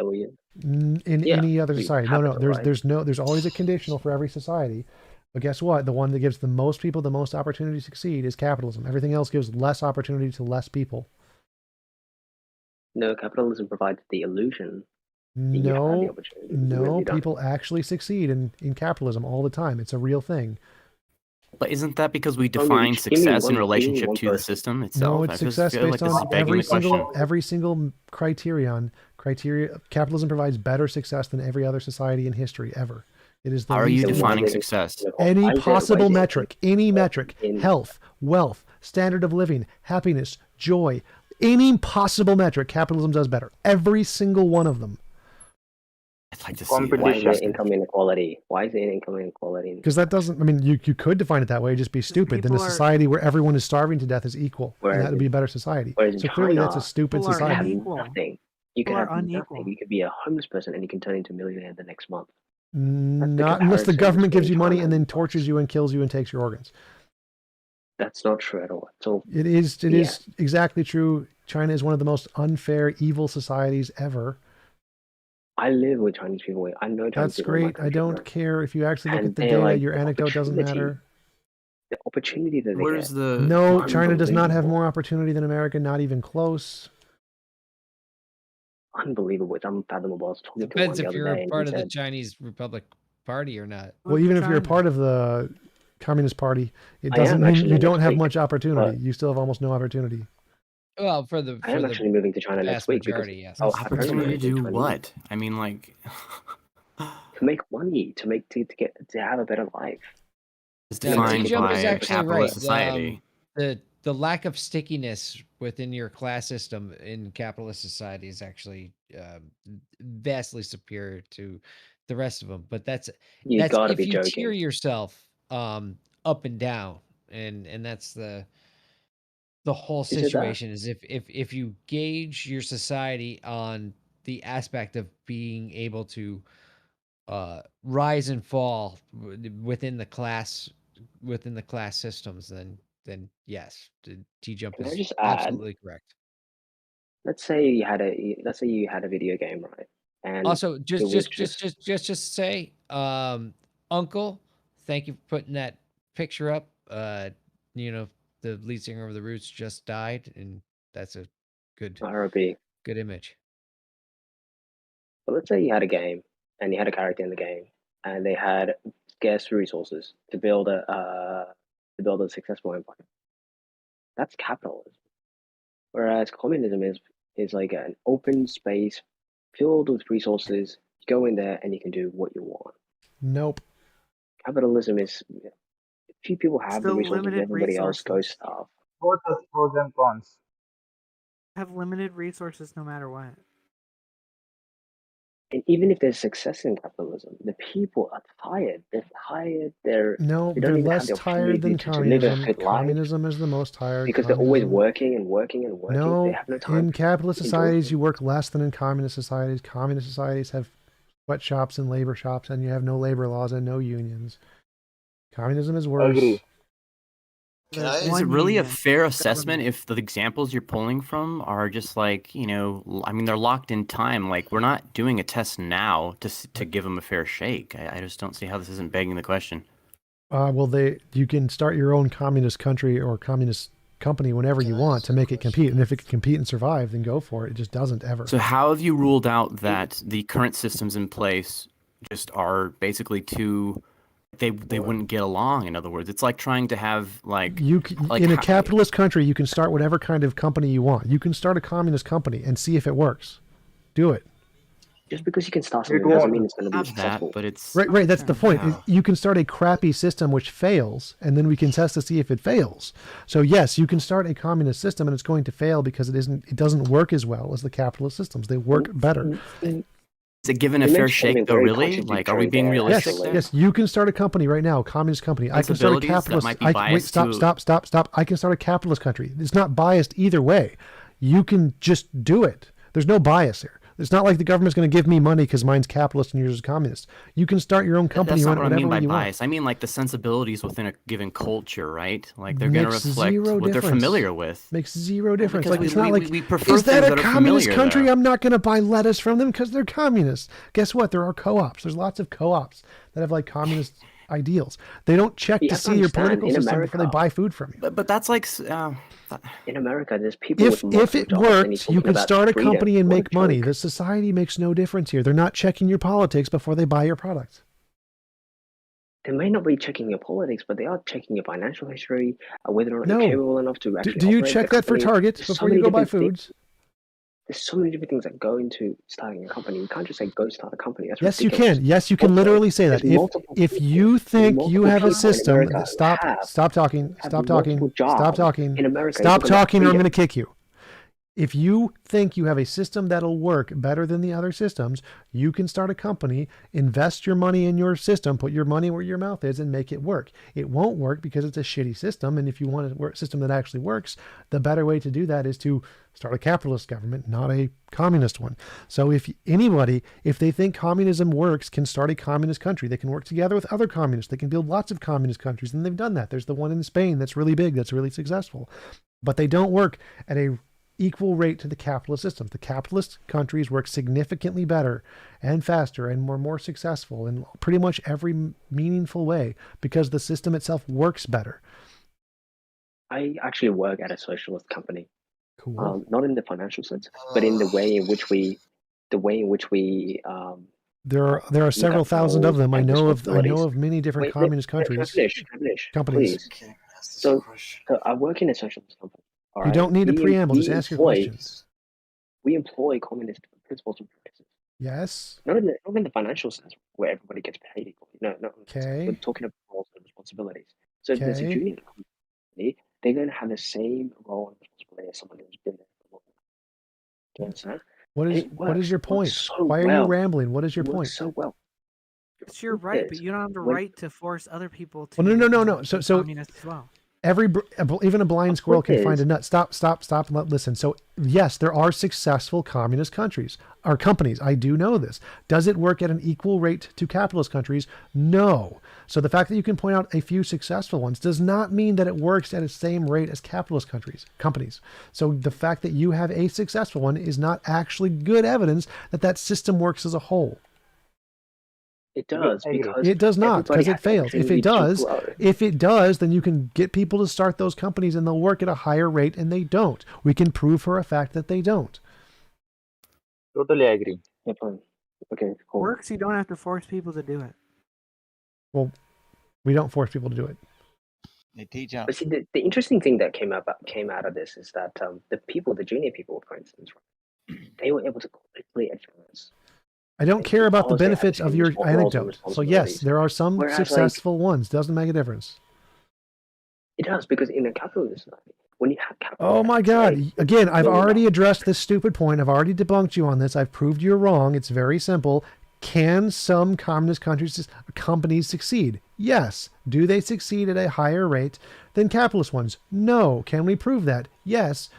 In any other society. No. There's always a conditional for every society. But guess what? The one that gives the most people the most opportunity to succeed is capitalism. Everything else gives less opportunity to less people. No, capitalism provides the illusion. No, people actually succeed in capitalism all the time. It's a real thing. But isn't that because we define success in relationship to the system itself? No, it's success based on every single criterion. Capitalism provides better success than every other society in history ever. It is the How are you defining success? Any possible metric, health, wealth, standard of living, happiness, joy, any possible metric, capitalism does better. Every single one of them. I'd like to see why is there income inequality? Why is there income inequality? Because that doesn't, you could define it that way, just be stupid. Then a society where everyone is starving to death is equal. And that would be a better society. So clearly that's a stupid society. Nothing. You can have nothing. You could be a homeless person and you can turn into a millionaire the next month. Not unless the government gives you money and then tortures you and kills you and takes your organs. That's not true at all. It is exactly true. China is one of the most unfair, evil societies ever. I live with Chinese people. I know Chinese That's people. That's great. I don't care if you actually look at the data. Your anecdote doesn't matter. The opportunity that they get. No, China does not have more opportunity than America. Not even close. Unbelievable. It's unfathomable. I was talking Depends to one if you're a part of the Chinese Republic Party or not. Well, even if you're a part of the Communist Party, it doesn't mean you don't have much opportunity. You still have almost no opportunity. Well, I am actually moving to China next week because yes. Opportunity to do what? I mean, like to make money, to have a better life. It's defined T-Jump is by actually capitalist right. society. The lack of stickiness within your class system in capitalist society is actually vastly superior to the rest of them. But that's gotta if be you tier joking. yourself up and down, and that's the whole Is it that? situation. Is if you gauge your society on the aspect of being able to rise and fall within the class systems, then yes, T-Jump Can I is just add? absolutely correct. Let's say you had a video game, right? And Also, it just was just say, Uncle, thank you for putting that picture up. You know, the lead singer of the Roots just died, and that's a good R.I.P. good image. But let's say you had a game and you had a character in the game, and they had scarce resources to build a successful empire. That's capitalism. Whereas communism is like an open space filled with resources. You go in there and you can do what you want. Nope. Capitalism is few people have the Still resources, limited everybody else goes resources. starve. Both has pros and cons. Have limited resources no matter what. And even if there's success in capitalism, the people are tired. They're tired. No, They they're don't even have less the tired opportunity than to live a communism. good life Communism is the most tired. because they're always Communism. working and working and working. They No, have no time. in capitalist to enjoy societies, you work less than in communist societies. Communist societies have sweatshops and labor shops, and you have no labor laws and no unions. Communism is worse. Agree. Is it really a fair assessment if the examples you're pulling from are just like, you know, I mean, they're locked in time. Like, we're not doing a test now to give them a fair shake. I just don't see how this isn't begging the question. Well, you can start your own communist country or communist company whenever you want to make it compete, and if it can compete and survive, then go for it. It just doesn't ever. So how have you ruled out that the current systems in place just are basically too... They wouldn't get along. In other words, it's like trying to have in a capitalist country, you can start whatever kind of company you want. You can start a communist company and see if it works. Do it. Just because you can start something doesn't mean it's going to be successful. But it's right. That's the point. Yeah. You can start a crappy system which fails, and then we can test to see if it fails. So yes, you can start a communist system, and it's going to fail because it doesn't work as well as the capitalist systems. They work better. Is it given a fair shake though? Really? Like, are we being realistic? Yes. You can start a company right now, a communist company. I can start a capitalist. Wait, stop. I can start a capitalist country. It's not biased either way. You can just do it. There's no bias here. It's not like the government's going to give me money because mine's capitalist and yours is communist. You can start your own company. That's not what I mean by you bias. Want. I mean like the sensibilities within a given culture, right? Like they're going to reflect what they're familiar with. Makes zero difference. Because Like it's not like we prefer is that things a that are communist familiar, country? though. I'm not going to buy lettuce from them because they're communists. Guess what? There are co-ops. There's lots of co-ops that have like communist ideals. They don't check to see your political system before they buy food from you. But that's like in America, there's people. If it worked, you could start a company and make money. The society makes no difference here. They're not checking your politics before they buy your products. They may not be checking your politics, but they are checking your financial history, whether or not No. you're capable enough to actually. Do you operate check the that for company. Target There's before so you many go buy different foods? There's so many different things that go into starting a company. You can't just say go start a company. That's Yes, you ridiculous. can. Yes, you can literally say that. If you think you have a system, stop talking, stop talking, stop talking, in America, stop talking, or I'm going to kick you. If you think you have a system that'll work better than the other systems, you can start a company, invest your money in your system, put your money where your mouth is, and make it work. It won't work because it's a shitty system. And if you want a system that actually works, the better way to do that is to start a capitalist government, not a communist one. So if they think communism works, can start a communist country. They can work together with other communists. They can build lots of communist countries, and they've done that. There's the one in Spain that's really big, that's really successful. But they don't work at a equal rate to the capitalist systems. The capitalist countries work significantly better and faster and more successful in pretty much every meaningful way because the system itself works better. I actually work at a socialist company. Cool. Not in the financial sense, but in the way in which we there are several thousand of them. I know of many different communist countries. Companies. Please. So I work in a socialist company. All you don't need a preamble. Just ask your questions. We employ communist principles and practices. Yes. Not in the financial sense where everybody gets paid equally. No. Okay. We're talking about roles and responsibilities. So if there's a junior company, they're going to have the same role and responsibility as someone who's been there for long. Do you understand? What is your point? Why are you rambling? What is your point? So well. It's your right, but you don't have the right to force other people to. Well, no. So communist as well. Even a blind squirrel can find a nut. Stop, and listen. So yes, there are successful communist countries or companies. I do know this. Does it work at an equal rate to capitalist countries? No. So the fact that you can point out a few successful ones does not mean that it works at the same rate as capitalist companies. So the fact that you have a successful one is not actually good evidence that that system works as a whole. It does because it does not, because it fails. If it does, then you can get people to start those companies and they'll work at a higher rate, and they don't. We can prove for a fact that they don't. Totally agree. Okay, cool. Works, you don't have to force people to do it. Well, we don't force people to do it. But see, the interesting thing that came out of this is that the junior people, for instance, they were able to quickly advance. I don't care about the benefits of your anecdote. So yes, there are some successful ones. Doesn't make a difference. It does, because in a capitalism, when you have capital. Oh my God! Again, I've already addressed this stupid point. I've already debunked you on this. I've proved you're wrong. It's very simple. Can some communist companies succeed? Yes. Do they succeed at a higher rate than capitalist ones? No. Can we prove that? Yes.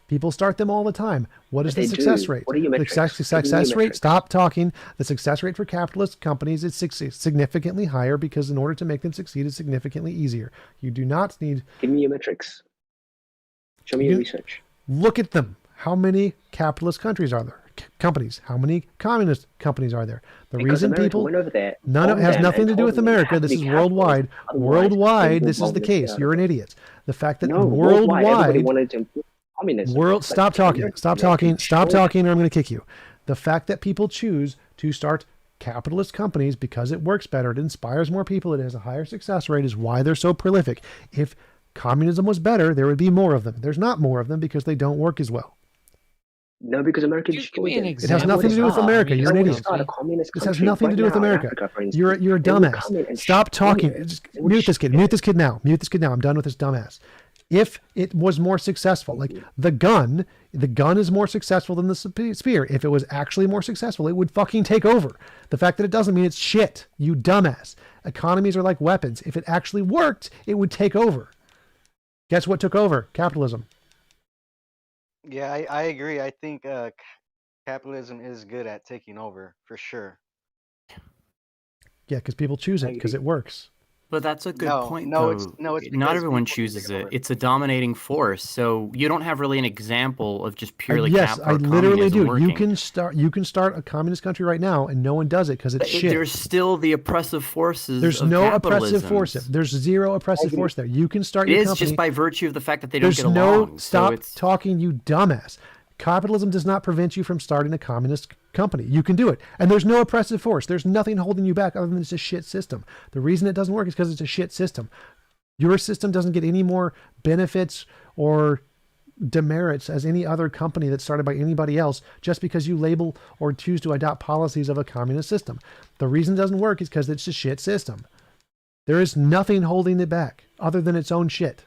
People start them all the time. What is the success rate? What are your metrics? The success rate, stop talking. The success rate for capitalist companies is significantly higher because in order to make them succeed, it's significantly easier. You do not need... Give me your metrics. Show me your research. Look at them. How many capitalist countries are there? Companies. How many communist companies are there? The because reason America people... went over there, it has nothing to do with America. This is worldwide. Worldwide, this is the case. You're an idiot. The fact that worldwide... Everybody wanted to improve communism. Stop talking, or I'm going to kick you. The fact that people choose to start capitalist companies because it works better, it inspires more people, it has a higher success rate, is why they're so prolific. If communism was better, there would be more of them. There's not more of them because they don't work as well. No, because America destroyed it. It has nothing to do with America. You're an idiot. This has nothing to do with America. You're a dumbass. Stop talking. Just mute this kid. Mute this kid now. I'm done with this dumbass. If it was more successful, like the gun is more successful than the spear. If it was actually more successful, it would fucking take over. The fact that it doesn't mean it's shit, you dumbass. Economies are like weapons. If it actually worked, it would take over. Guess what took over? Capitalism. Yeah, I agree. I think capitalism is good at taking over, for sure. Yeah, because people choose it because it works. But that's a good point, though. It's not everyone chooses it. It's a dominating force, so you don't have really an example of just purely yes, I literally do. Working. You can start a communist country right now, and no one does it because it's shit. There's still the oppressive forces. There's no oppressive force. There's zero oppressive force there. You can start your company. It is just by virtue of the fact that they don't get along. There's no stop talking, you dumbass. Capitalism does not prevent you from starting a communist company. You can do it. And there's no oppressive force. There's nothing holding you back other than it's a shit system. The reason it doesn't work is because it's a shit system. Your system doesn't get any more benefits or demerits as any other company that's started by anybody else just because you label or choose to adopt policies of a communist system. The reason it doesn't work is because it's a shit system. There is nothing holding it back other than its own shit.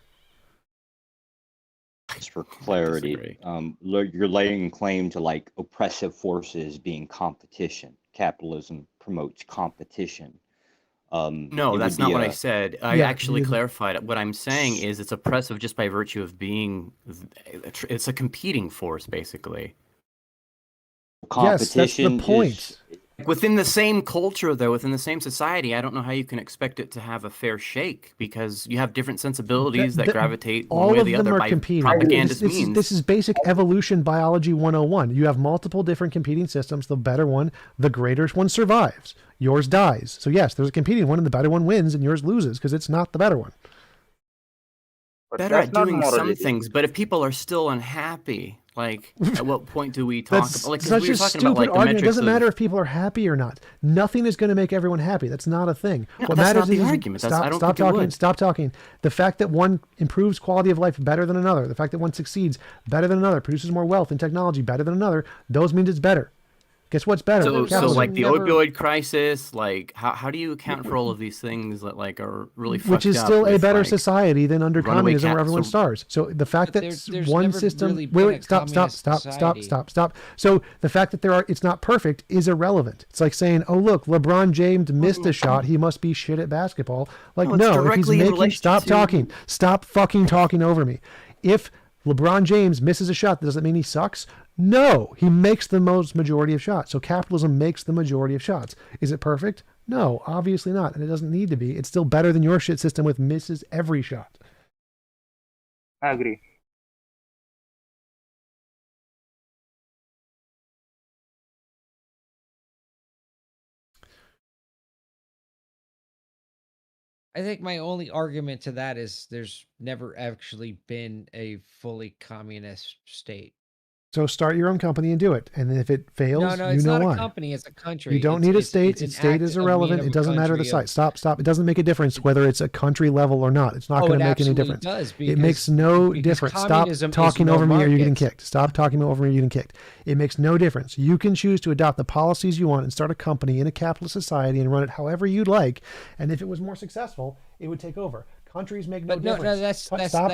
Just for clarity, you're laying claim to like oppressive forces being competition. Capitalism promotes competition. No, that's not what I said. I actually clarified it. What I'm saying is it's oppressive just by virtue of being, it's a competing force, basically. Competition yes, that's the point. Within the same culture, though, within the same society, I don't know how you can expect it to have a fair shake because you have different sensibilities that gravitate one way or the other by propagandist means. This is basic evolution biology 101. You have multiple different competing systems. The better one, the greater one survives. Yours dies. So yes, there's a competing one and the better one wins and yours loses because it's not the better one. Better at doing some things, but if people are still unhappy, like at what point do we talk about like such we were a talking stupid about like the argument. It doesn't metrics matter if people are happy or not. Nothing is going to make everyone happy. That's not a thing. No, what that's matters not the is argument. I don't stop think it talking. would. Stop talking. The fact that one improves quality of life better than another, the fact that one succeeds better than another, produces more wealth and technology better than another, those means it's better. Guess what's better? So like the opioid crisis, like how do you account for all of these things that like are really fucked up? Which is still a better like, society than under runaway communism cat- where everyone so- starves. So the fact that there's one never system, really been a wait, stop. communist So the fact that it's not perfect is irrelevant. It's like saying, oh look, LeBron James missed a shot. He must be shit at basketball. Like No, it's no, if he's directly in making, relation stop to- talking. Stop fucking talking over me. If LeBron James misses a shot, does that mean he sucks? No, he makes the most majority of shots. So capitalism makes the majority of shots. Is it perfect? No, obviously not. And it doesn't need to be. It's still better than your shit system with misses every shot. I agree. I think my only argument to that is there's never actually been a fully communist state. So start your own company and do it. And if it fails, No, you it's know not why. a company, it's a country. You don't need a state. Its state is irrelevant. It doesn't matter the size. Stop. It doesn't make a difference whether it's a country level or not. It's not going to make any difference. It makes no difference. Stop talking over me or you're getting kicked. Stop talking over me or you're getting kicked. It makes no difference. You can choose to adopt the policies you want and start a company in a capitalist society and run it however you'd like. And if it was more successful, it would take over. Countries make no difference.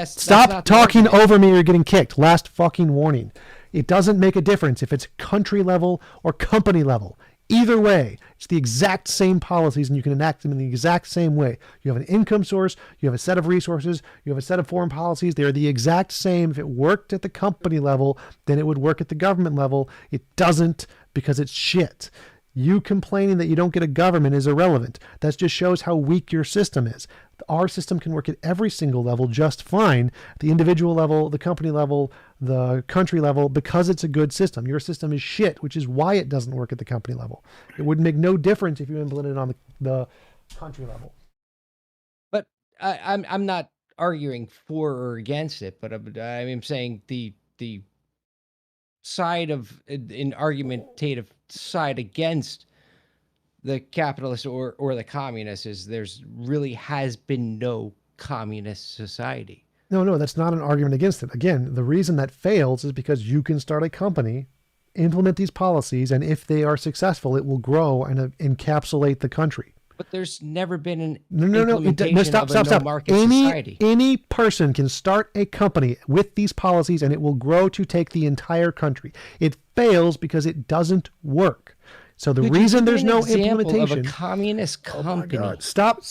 Stop talking over me or you're getting kicked. Last fucking warning. It doesn't make a difference if it's country level or company level. Either way, it's the exact same policies and you can enact them in the exact same way. You have an income source, you have a set of resources, you have a set of foreign policies. They're the exact same. If it worked at the company level, then it would work at the government level. It doesn't because it's shit. You complaining that you don't get a government is irrelevant. That just shows how weak your system is. Our system can work at every single level just fine, the individual level, the company level, the country level, because it's a good system. Your system is shit, which is why it doesn't work at the company level. It would make no difference if you implemented it on the country level. But I'm not arguing for or against it, but I'm saying the side of an argumentative side against the capitalist or the communist is there's really has been no communist society. No, that's not an argument against it. Again, the reason that fails is because you can start a company, implement these policies, and if they are successful, it will grow and encapsulate the country. But there's never been an No. Stop. market society. Any person can start a company with these policies, and it will grow to take the entire country. It fails because it doesn't work. So the reason there's no implementation of a communist company. Oh my God. Stop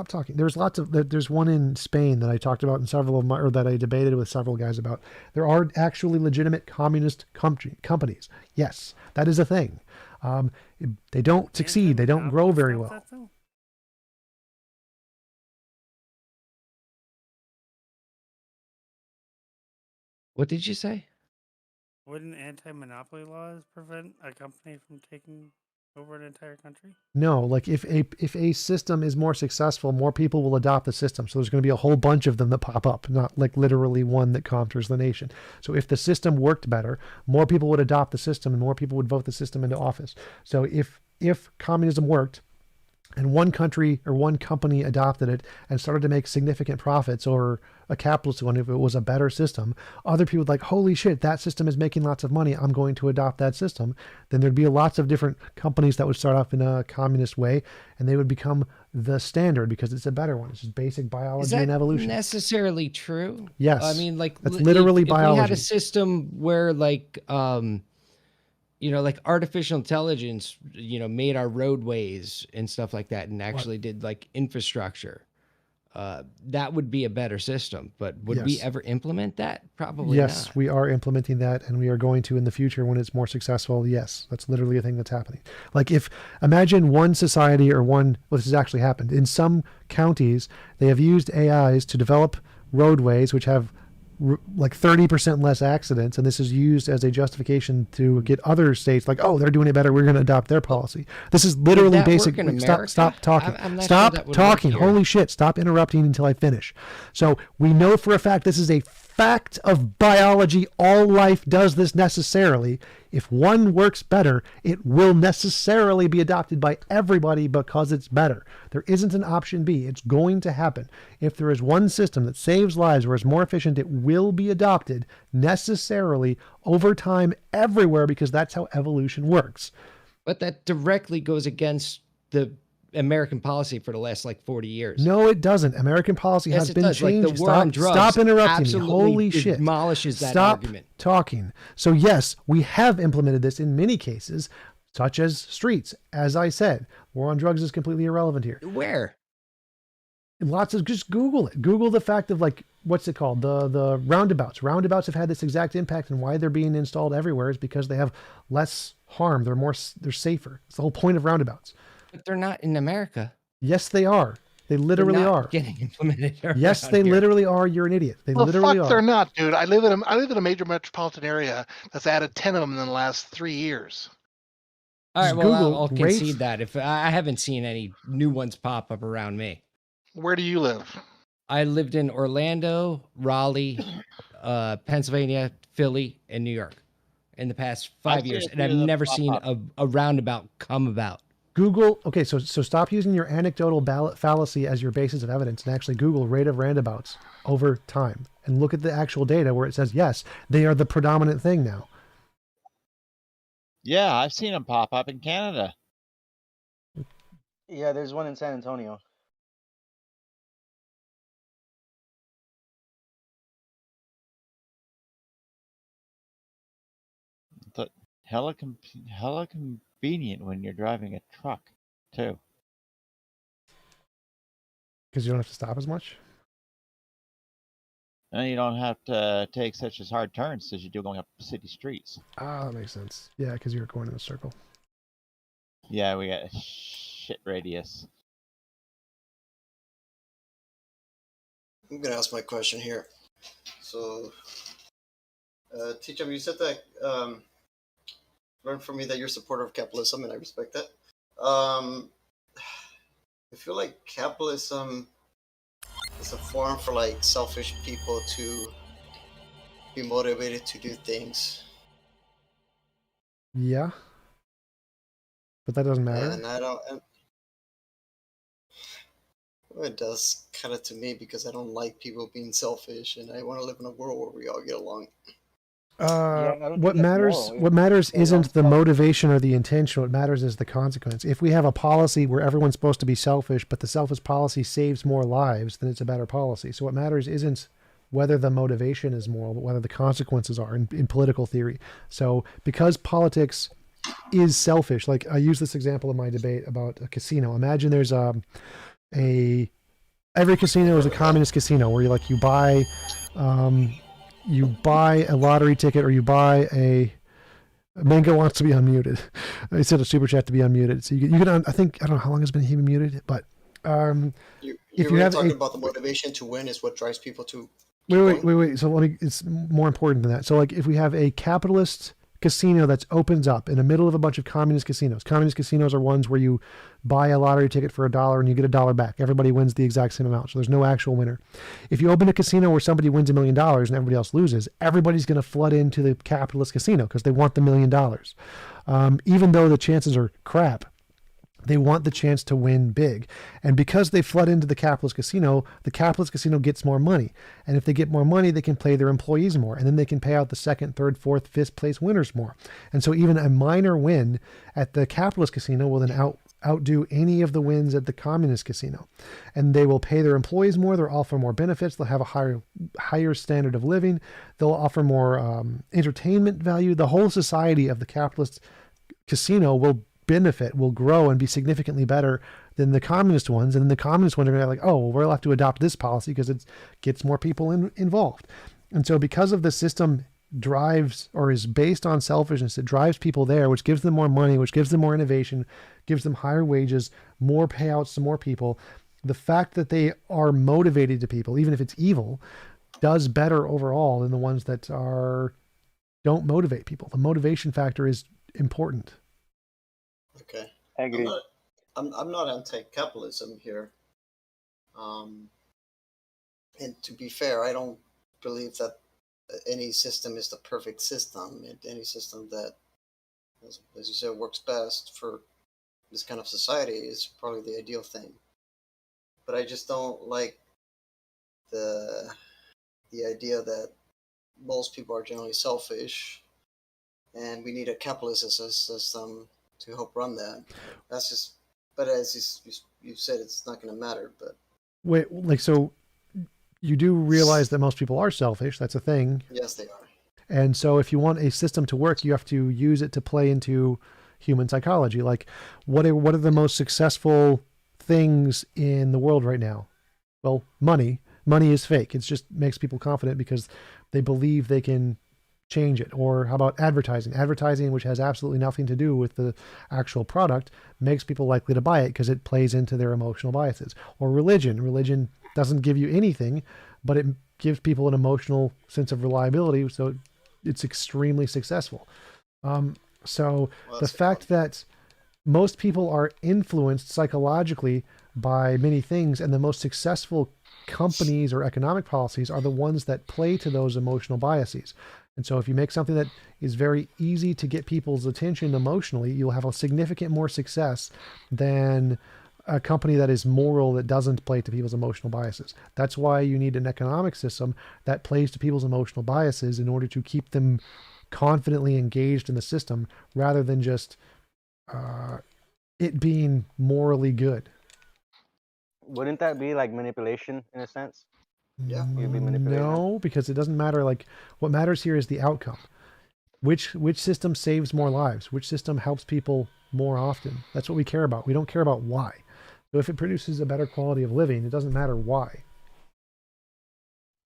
talking. There's there's one in Spain that I talked about in several of my, or that I debated with several guys about. There are actually legitimate communist companies. Yes, that is a thing. They don't succeed. They don't grow very well. What did you say? Wouldn't anti-monopoly laws prevent a company from taking over an entire country? No, like if a system is more successful, more people will adopt the system. So there's going to be a whole bunch of them that pop up, not like literally one that conquers the nation. So if the system worked better, more people would adopt the system and more people would vote the system into office. So if communism worked, and one country or one company adopted it and started to make significant profits, or a capitalist one, if it was a better system, other people would like, holy shit, that system is making lots of money. I'm going to adopt that system. Then there'd be lots of different companies that would start off in a communist way, and they would become the standard because it's a better one. It's just basic biology and evolution. Necessarily true? Yes. I mean, like that's literally biology. If we had a system where like like artificial intelligence, made our roadways and stuff like that and actually did like infrastructure, that would be a better system. But would we ever implement that? Probably yes, not. we are implementing that, and we are going to in the future when it's more successful. Yes, that's literally a thing that's happening. Like imagine one society or this has actually happened. In some counties, they have used AIs to develop roadways which have like 30% less accidents, and this is used as a justification to get other states like, oh, they're doing it better, we're going to adopt their policy. This is literally basic. Stop talking. Stop talking. Holy shit, stop interrupting until I finish. So we know for a fact this is a fact of biology. All life does this necessarily. If one works better, it will necessarily be adopted by everybody because it's better. There isn't an option B. It's going to happen. If there is one system that saves lives or is more efficient, it will be adopted necessarily over time everywhere because that's how evolution works. But that directly goes against the American policy for the last 40 years. No, it doesn't. American policy Yes, has it been does. changed. The war on drugs Stop interrupting me. absolutely Holy shit. demolishes that Stop argument. talking. So yes, we have implemented this in many cases, such as streets. As I said, war on drugs is completely irrelevant here. Where? Just Google it. Google the fact of what's it called? The roundabouts. Roundabouts have had this exact impact, and why they're being installed everywhere is because they have less harm. They're safer. It's the whole point of roundabouts. But they're not in America. Yes, they are. They literally are getting implemented. Yes, they literally are. You're an idiot. They literally are. They're not, dude. I live in a major metropolitan area that's added 10 of them in the last 3 years. All right, Just well, Google I'll rates. concede that. If I haven't seen any new ones pop up around me. Where do you live? I lived in Orlando, Raleigh, Pennsylvania, Philly, and New York in the past 5 years, and I've never seen a roundabout come about. Google. Okay, so stop using your anecdotal fallacy as your basis of evidence and actually Google rate of roundabouts over time and look at the actual data where it says, yes, they are the predominant thing now. Yeah, I've seen them pop up in Canada. Yeah, there's one in San Antonio. But hella convenient when you're driving a truck, too. Because you don't have to stop as much? And you don't have to take such as hard turns as you do going up city streets. Ah, that makes sense. Yeah, because you're going in a circle. Yeah, we got a shit radius. I'm gonna ask my question here. So, T-Jump, you said that learned from me that you're a supporter of capitalism, and I respect that. I feel like capitalism is a form for selfish people to be motivated to do things. Yeah. But that doesn't matter. And I don't. Well, it does kind of to me because I don't like people being selfish, and I want to live in a world where we all get along. What matters isn't the motivation or the intention. What matters is the consequence. If we have a policy where everyone's supposed to be selfish, but the selfish policy saves more lives, then it's a better policy. So what matters isn't whether the motivation is moral, but whether the consequences are in political theory. So because politics is selfish, I use this example in my debate about a casino. Imagine there's every casino is a communist casino where you buy a lottery ticket, or you buy a Mango wants to be unmuted. I said a super chat to be unmuted. So you can I don't know how long has been he muted, but if you have talking about the motivation to win is what drives people to wait. So it's more important than that. So if we have a capitalist casino that opens up in the middle of a bunch of communist casinos. Communist casinos are ones where you buy a lottery ticket for $1 and you get $1 back. Everybody wins the exact same amount. So there's no actual winner. If you open a casino where somebody wins $1 million and everybody else loses, everybody's going to flood into the capitalist casino because they want the $1 million. Even though the chances are crap, they want the chance to win big. And because they flood into the capitalist casino gets more money. And if they get more money, they can pay their employees more. And then they can pay out the second, third, fourth, fifth place winners more. And so even a minor win at the capitalist casino will then outdo any of the wins at the communist casino. And they will pay their employees more. They'll offer more benefits. They'll have a higher standard of living. They'll offer more entertainment value. The whole society of the capitalist casino will grow and be significantly better than the communist ones. And then the communist ones are going to be we'll have to adopt this policy because it gets more people involved. And so because of the system drives or is based on selfishness, it drives people there, which gives them more money, which gives them more innovation, gives them higher wages, more payouts to more people. The fact that they are motivated to people, even if it's evil, does better overall than the ones that don't motivate people. The motivation factor is important. Okay. I agree. I'm not anti-capitalism here. And to be fair, I don't believe that any system is the perfect system. Any system that, as you said, works best for this kind of society is probably the ideal thing. But I just don't like the idea that most people are generally selfish, and we need a capitalist system to help run that. That's just. But as you said, it's not going to matter. But wait, like, so you do realize that most people are selfish. That's a thing. yes, they are. And so if you want a system to work, you have to use it to play into human psychology. Like, what are the most successful things in the world right now? Well, money. Money is fake. It just makes people confident because they believe they can change it. Or how about advertising? Advertising, which has absolutely nothing to do with the actual product, makes people likely to buy it because it plays into their emotional biases. Or religion. Religion doesn't give you anything, but it gives people an emotional sense of reliability, so it's extremely successful. So the fact that most people are influenced psychologically by many things, and the most successful companies or economic policies are the ones that play to those emotional biases. And so if you make something that is very easy to get people's attention emotionally, you'll have a significant more success than a company that is moral, that doesn't play to people's emotional biases. That's why you need an economic system that plays to people's emotional biases in order to keep them confidently engaged in the system, rather than just it being morally good. Wouldn't that be like manipulation in a sense? Yeah. You'd be manipulating them? No, because it doesn't matter. Like, what matters here is the outcome. Which system saves more lives? Which system helps people more often? That's what we care about. We don't care about why. So if it produces a better quality of living, it doesn't matter why.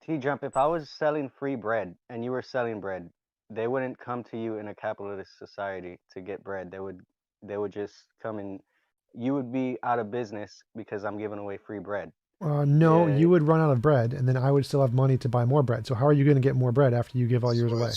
T-Jump, if I was selling free bread and you were selling bread, they wouldn't come to you in a capitalist society to get bread. They would just come in. You would be out of business because I'm giving away free bread. No, you would run out of bread, and then I would still have money to buy more bread. So how are you going to get more bread after you give all yours away?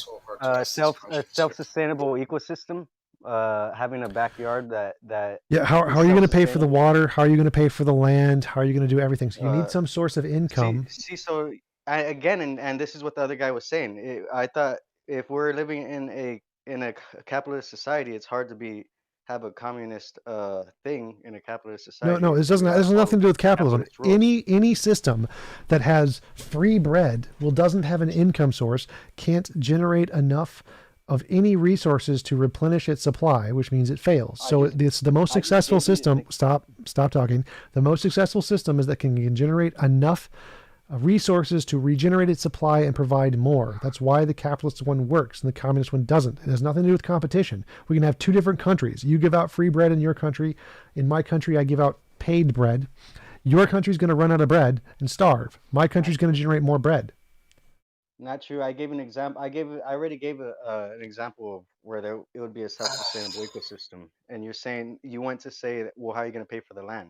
Self-sustainable ecosystem, having a backyard that. Yeah, how are you going to pay for the water? How are you going to pay for the land? How are you going to do everything? So you need some source of income. So and this is what the other guy was saying. I thought if we're living in a capitalist society, it's hard to have a communist thing in a capitalist society. No, this doesn't. This has nothing to do with capitalism. Any system that has free bread doesn't have an income source, can't generate enough of any resources to replenish its supply, which means it fails. So it's the most successful system. Stop talking. The most successful system is that can generate enough resources to regenerate its supply and provide more. That's why the capitalist one works and the communist one doesn't. It has nothing to do with competition. We can have two different countries. You give out free bread in your country. In my country, I give out paid bread. Your country's going to run out of bread and starve. My country's going to generate more bread. Not true. I gave an example. I already gave an example of where it would be a self-sustainable ecosystem. And you went to say, well, how are you going to pay for the land?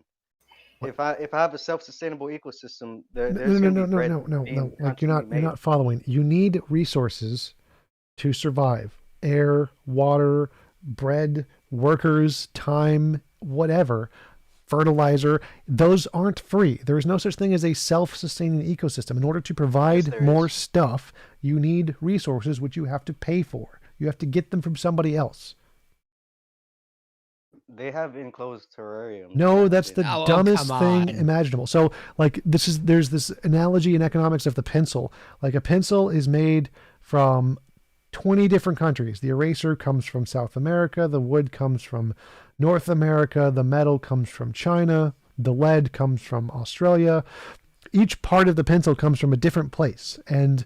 If I have a self-sustainable ecosystem, there's no. Like, you're not following. You need resources to survive. Air, water, bread, workers, time, whatever, fertilizer. Those aren't free. There is no such thing as a self-sustaining ecosystem. In order to provide more stuff, you need resources which you have to pay for. You have to get them from somebody else. They have enclosed terrariums. No, that's the dumbest thing imaginable. So, like, there's this analogy in economics of the pencil. Like, a pencil is made from 20 different countries. The eraser comes from South America. The wood comes from North America. The metal comes from China. The lead comes from Australia. Each part of the pencil comes from a different place. And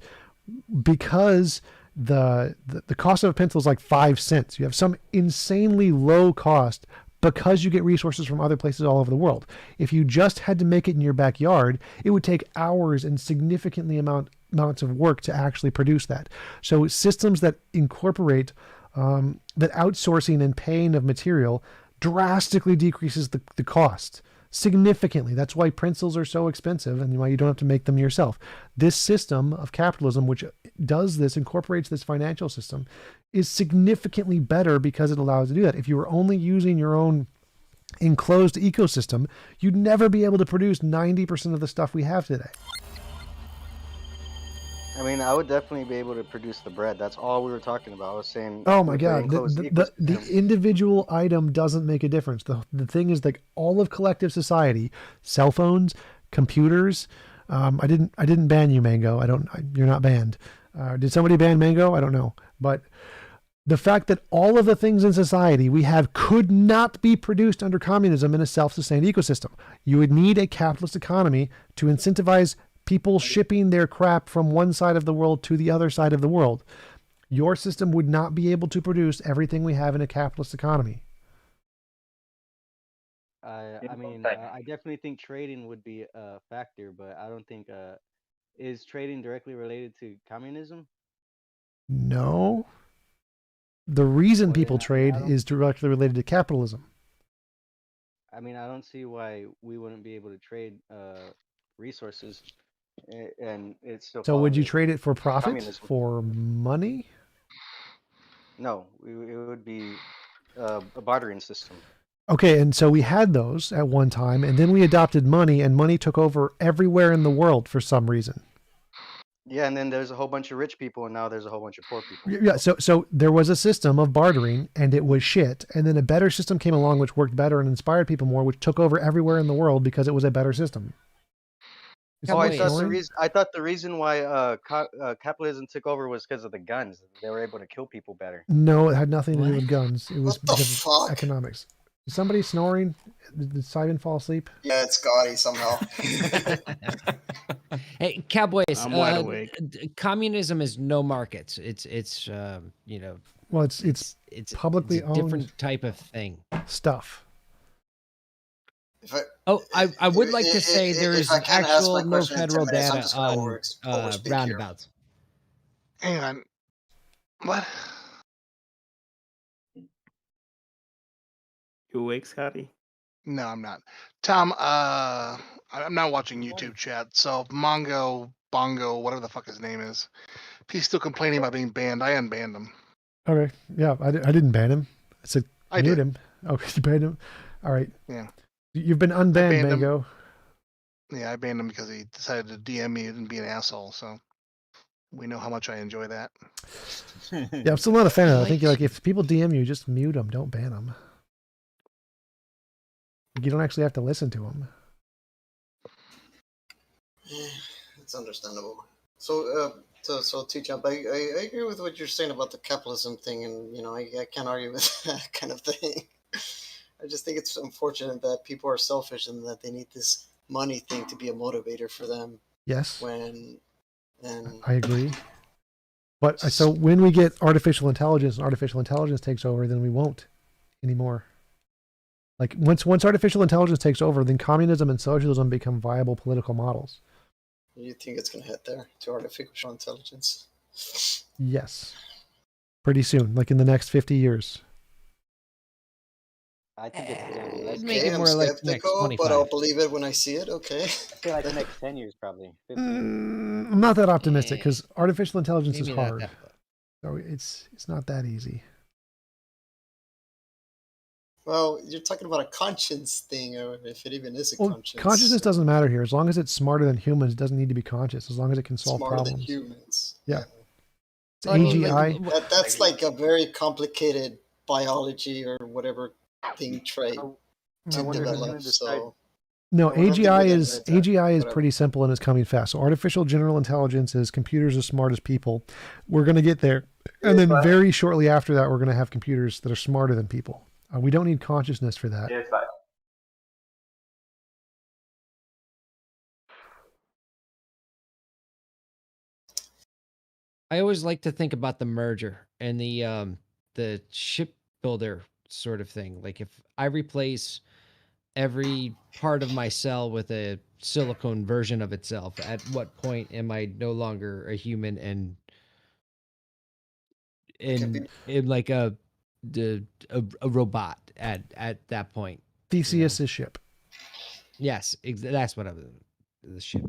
because the cost of a pencil is like 5 cents, you have some insanely low cost because you get resources from other places all over the world. If you just had to make it in your backyard, it would take hours and significantly amounts of work to actually produce that. So systems that incorporate that outsourcing and paying of material drastically decreases the cost significantly. That's why pencils are so expensive and why you don't have to make them yourself. This system of capitalism, which does this, incorporates this financial system, is significantly better because it allows you to do that. If you were only using your own enclosed ecosystem, you'd never be able to produce 90% of the stuff we have today. I mean, I would definitely be able to produce the bread. That's all we were talking about. I was saying. Oh my with God, enclosed the ecosystem. individual item doesn't make a difference. The thing is, like, all of collective society, cell phones, computers. I didn't ban you, Mango. You're not banned. Did somebody ban Mango? I don't know. But the fact that all of the things in society we have could not be produced under communism in a self-sustained ecosystem. You would need a capitalist economy to incentivize people shipping their crap from one side of the world to the other side of the world. Your system would not be able to produce everything we have in a capitalist economy. I mean, I definitely think trading would be a factor, but I don't think is trading directly related to communism? No. The reason people trade is directly related to capitalism. I mean, I don't see why we wouldn't be able to trade resources, and it's still. So would you follow trade it for profit? communism. For money? No, it would be a bartering system. Okay, and so we had those at one time, and then we adopted money, and money took over everywhere in the world for some reason. Yeah, and then there's a whole bunch of rich people, and now there's a whole bunch of poor people. Yeah, so there was a system of bartering, and it was shit, and then a better system came along which worked better and inspired people more, which took over everywhere in the world because it was a better system. Oh, I thought the reason why capitalism took over was because of the guns. They were able to kill people better. No, it had nothing to do with guns. It was because of economics. Is somebody snoring? Did Simon fall asleep? Yeah, it's Gotti somehow. Hey, Cowboys. I'm wide awake. Communism is no markets. It's you know. Well, it's publicly it's a owned different type of thing. Stuff. I would like to say there is I can ask my actual no question in 10 federal minutes, I'm data just gonna on overspeak here. roundabouts. Hang on. What? You awake, Scotty? No, I'm not. Tom, I'm not watching YouTube chat, so Mongo, Bongo, whatever the fuck his name is, if he's still complaining about being banned, I unbanned him. Okay, yeah, I didn't ban him. I said I mute did. him. Okay, you banned him. All right. Yeah. You've been unbanned, banned him. Mango. Yeah, I banned him because he decided to DM me and be an asshole, so we know how much I enjoy that. Yeah, I'm still not a fan of it. I think like if people DM you, just mute them. Don't ban them. You don't actually have to listen to them. It's understandable. So, so T-Jump, I agree with what you're saying about the capitalism thing, and I can't argue with that kind of thing. I just think it's unfortunate that people are selfish and that they need this money thing to be a motivator for them. Yes. And I agree. But so when we get artificial intelligence and artificial intelligence takes over, then we won't anymore. Like once artificial intelligence takes over, then communism and socialism become viable political models. You think it's going to head there to artificial intelligence? Yes. Pretty soon, like in the next 50 years. I think it's going to be like Make it more like next skeptical, 25. but I'll believe it when I see it. Okay. I feel like the next 10 years, probably. 15. I'm not that optimistic because artificial intelligence is Maybe not hard. that So it's not that easy. Well, you're talking about a conscience thing, or if it even is a Well, conscience. consciousness doesn't matter here. As long as it's smarter than humans, it doesn't need to be conscious. As long as it can solve Smarter problems. than humans. Yeah. It's I mean, AGI. that's like a very complicated biology or whatever thing trait to develop. So No, I don't think AGI we're is that bad, AGI is whatever. pretty simple and it's coming fast. So artificial general intelligence is computers as smart as people. We're going to get there, and then very shortly after that, we're going to have computers that are smarter than people. We don't need consciousness for that. Yes, bye. I always like to think about the merger and the shipbuilder sort of thing. Like if I replace every part of my cell with a silicone version of itself, at what point am I no longer a human and in like a robot at that point? Theseus' ship. Yes, that's what I was. The ship.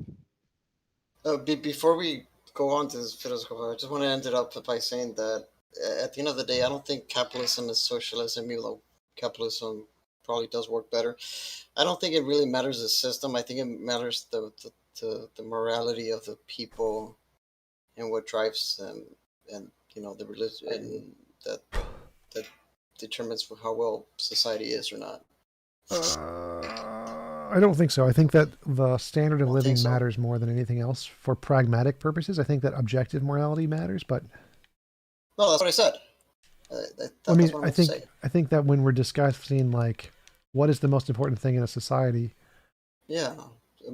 Before we go on to this philosopher, I just want to end it up by saying that at the end of the day, I don't think capitalism is socialism, even though capitalism probably does work better. I don't think it really matters the system. I think it matters the morality of the people and what drives them, and the religion that determines how well society is or not. I don't think so. I think that the standard of living so. matters more than anything else for pragmatic purposes. I think that objective morality matters, but No, that's what I said. I mean, that's what I think that when we're discussing like what is the most important thing in a society, yeah,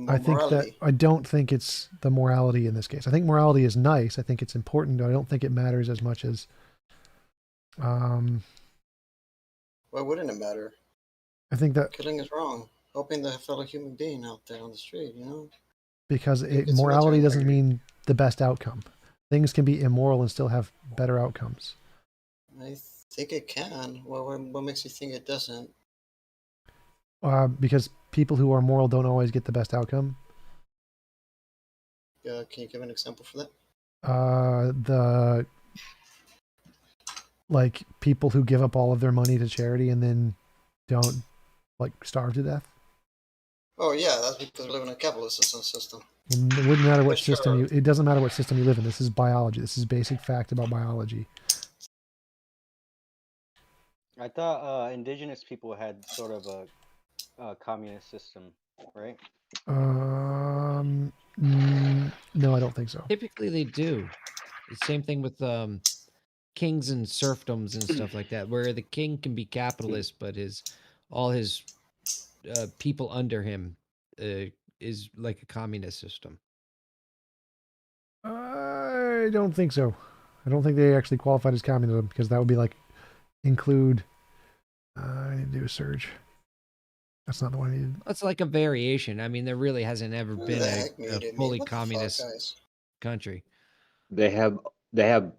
I think that I don't think it's the morality in this case. I think morality is nice. I think it's important. I don't think it matters as much as. Why wouldn't it matter? I think that Killing is wrong. Helping the fellow human being out there on the street, because It's morality military doesn't mean the best outcome. Things can be immoral and still have better outcomes. I think it can. What makes you think it doesn't? Because people who are moral don't always get the best outcome. Can you give an example for that? The like people who give up all of their money to charity and then don't like starve to death. Oh yeah, that's because we live in a capitalist system. It wouldn't matter what Sure. system it doesn't matter what system you live in. This is biology. This is basic fact about biology. I thought indigenous people had sort of a communist system, right? No, I don't think so. Typically, they do. The same thing with kings and serfdoms and stuff like that, where the king can be capitalist, but all his people under him is like a communist system. I don't think so. I don't think they actually qualified as communism because that would be like include. I need to do a surge. That's not the one I needed. It's like a variation. I mean, there really hasn't ever been a fully communist country. They have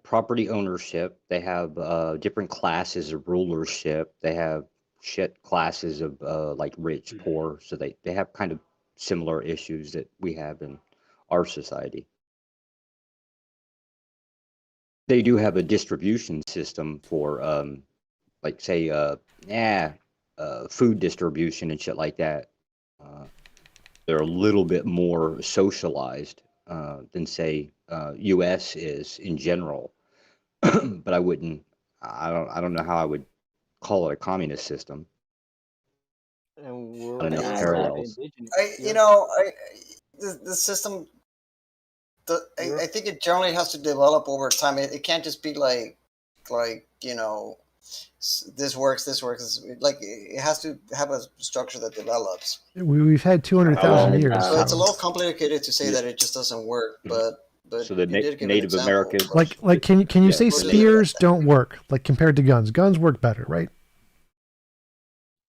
property ownership. They have different classes of rulership. They have shit classes of like rich, poor. So they have kind of similar issues that we have in our society. They do have a distribution system for like say food distribution and shit like that. They're a little bit more socialized than say U.S. is in general, but I don't know how I would call it a communist system. And I don't know parallels. The system. I think it generally has to develop over time. It can't just be like this works. Like it has to have a structure that develops. We've had 200,000 years. So it's a little complicated to say that it just doesn't work, but so the Native Americans, like can you say spears don't work like compared to guns? Guns work better, right?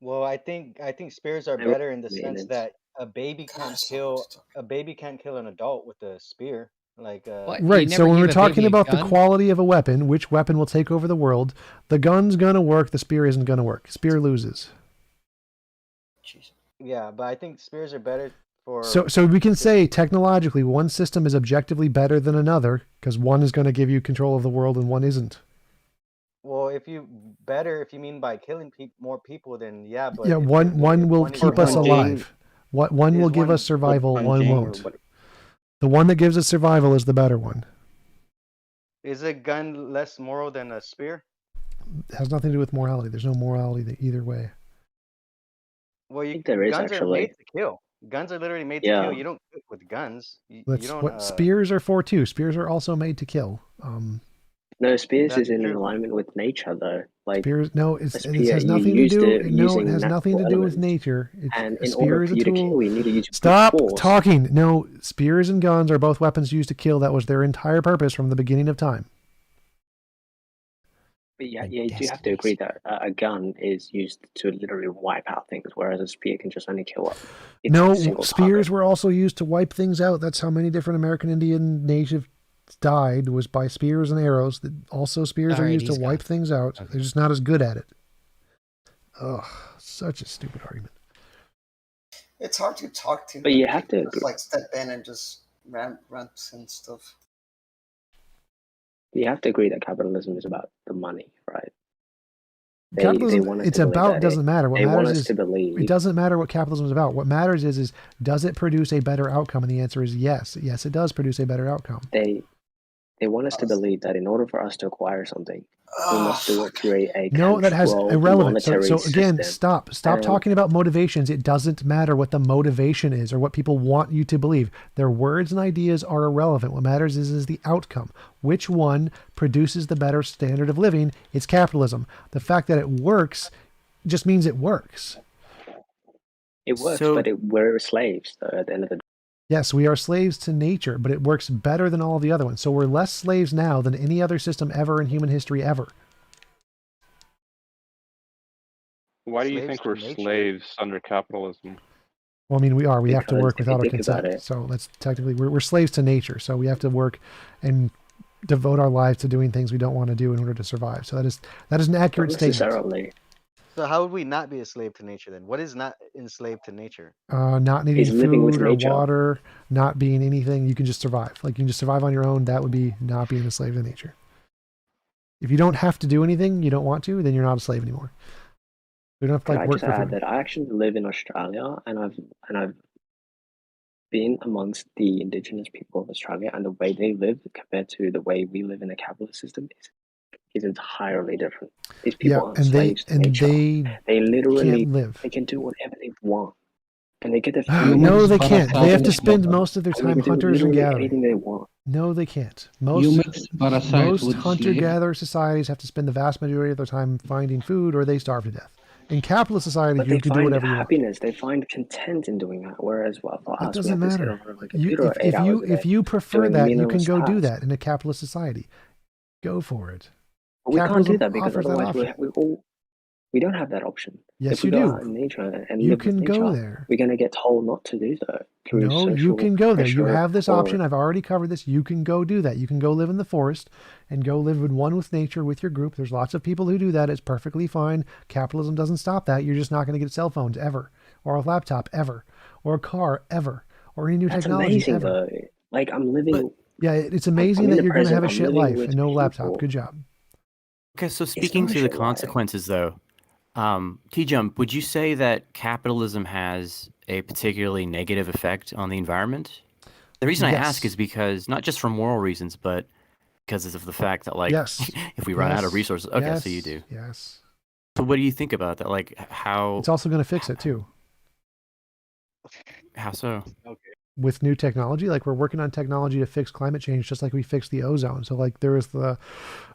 Well, I think spears are better in the sense that a baby can't kill an adult with a spear. Like right. So when we're talking about the quality of a weapon, which weapon will take over the world, the gun's gonna work. The spear isn't gonna work. Spear loses. Yeah, but I think spears are better for. So we can say technologically, one system is objectively better than another because one is going to give you control of the world and one isn't. Well, if you mean by killing more people, then yeah. But yeah, one will keep us alive. One will give us survival. One won't. The one that gives us survival is the better one. Is a gun less moral than a spear? It has nothing to do with morality. There's no morality either way. Well, I think there is guns actually. are made to kill. Guns are literally made to kill. You don't cook with guns. You don't, what spears are for too. Spears are also made to kill. No, spears is in alignment with nature, though. Like spears, no, it has nothing to do. No, it has nothing to do with nature. And in order for you to kill, you need to use Stop force. talking. No, spears and guns are both weapons used to kill. That was their entire purpose from the beginning of time. But yeah, you do have to agree that a gun is used to literally wipe out things, whereas a spear can just only kill up. No, spears were also used to wipe things out. That's how many different American Indian native died, was by spears and arrows. Also, spears are used to wipe things out. Okay. They're just not as good at it. Ugh, such a stupid argument. It's hard to talk to. But you have to just like step in and just rant and stuff. You have to agree that capitalism is about the money, right? Capitalism, it's about, doesn't matter. What matters is, believe. It doesn't matter what capitalism is about. What matters is does it produce a better outcome? And the answer is yes. Yes, it does produce a better outcome. They want us to believe that in order for us to acquire something, we must do it through a No, that has controlled irrelevant. So, monetary again, system. stop And- talking about motivations. It doesn't matter what the motivation is or what people want you to believe. Their words and ideas are irrelevant. What matters is the outcome. Which one produces the better standard of living? It's capitalism. The fact that it works just means it works. It works, So- but we're slaves though, at the end of the day. Yes, we are slaves to nature, but it works better than all the other ones. So we're less slaves now than any other system ever in human history ever. Why do you Slaves think to we're nature. slaves under capitalism? Well, I mean, we are. We have to Because work if without you our think about consent. it- So that's technically, we're slaves to nature. So we have to work and devote our lives to doing things we don't want to do in order to survive. So that is an accurate Not statement. necessarily. So how would we not be a slave to nature then? What is not enslaved to nature? Not needing He's living with food or nature. water, not being anything. You can just survive. Like you can just survive on your own. That would be not being a slave to nature. If you don't have to do anything, you don't want to, then you're not a slave anymore. You don't have to Can like I work just for add food. that I actually live in Australia, and I've been amongst the indigenous people of Australia, and the way they live compared to the way we live in a capitalist system is entirely different. These people Yeah, aren't and slaves to nature. They literally can't live. they can do whatever they want, and they get their No, they food can't. They have to from spend most of their and they time can do hunters and literally gathering. anything they want. No, they can't. Humans parasite Most with slave. hunter-gatherer societies have to spend the vast majority of their time finding food, or they starve to death. In capitalist society, But you they can do find whatever you want. happiness. They find content in doing that. Whereas, well, for That us, we doesn't have to sit matter. on front of a You, computer 8 hours a day if you prefer doing that, you can meaningless go do tasks. that in a capitalist society. Go for it. But we can't do Capitalism that because offers that otherwise option. we don't have that option. Yes, If we you go do. out in nature and You live with can go nature, there. we're going to get told not to do so through No, social you can go there. You pressure have this or- option. I've already covered this. You can go do that. You can go live in the forest and go live in one with nature with your group. There's lots of people who do that. It's perfectly fine. Capitalism doesn't stop that. You're just not going to get cell phones ever, or a laptop ever, or a car ever, or any new That's technology amazing, ever. though. Like, I'm living. Yeah, it's amazing I'm in that the you're going to have a present. I'm shit living life with and no laptop. people. Good job. Okay, so speaking not a to the shit life. consequences, though, T-Jump, would you say that capitalism has a particularly negative effect on the environment? The reason I ask Yes. is because not just for moral reasons, but because of the fact that, like, Yes. if we run out of Yes. resources, okay, Yes. so you do. Yes. So what do you think about that? Like, how? It's also going to fix it too. How so? With new technology, like we're working on technology to fix climate change, just like we fixed the ozone. So like there was the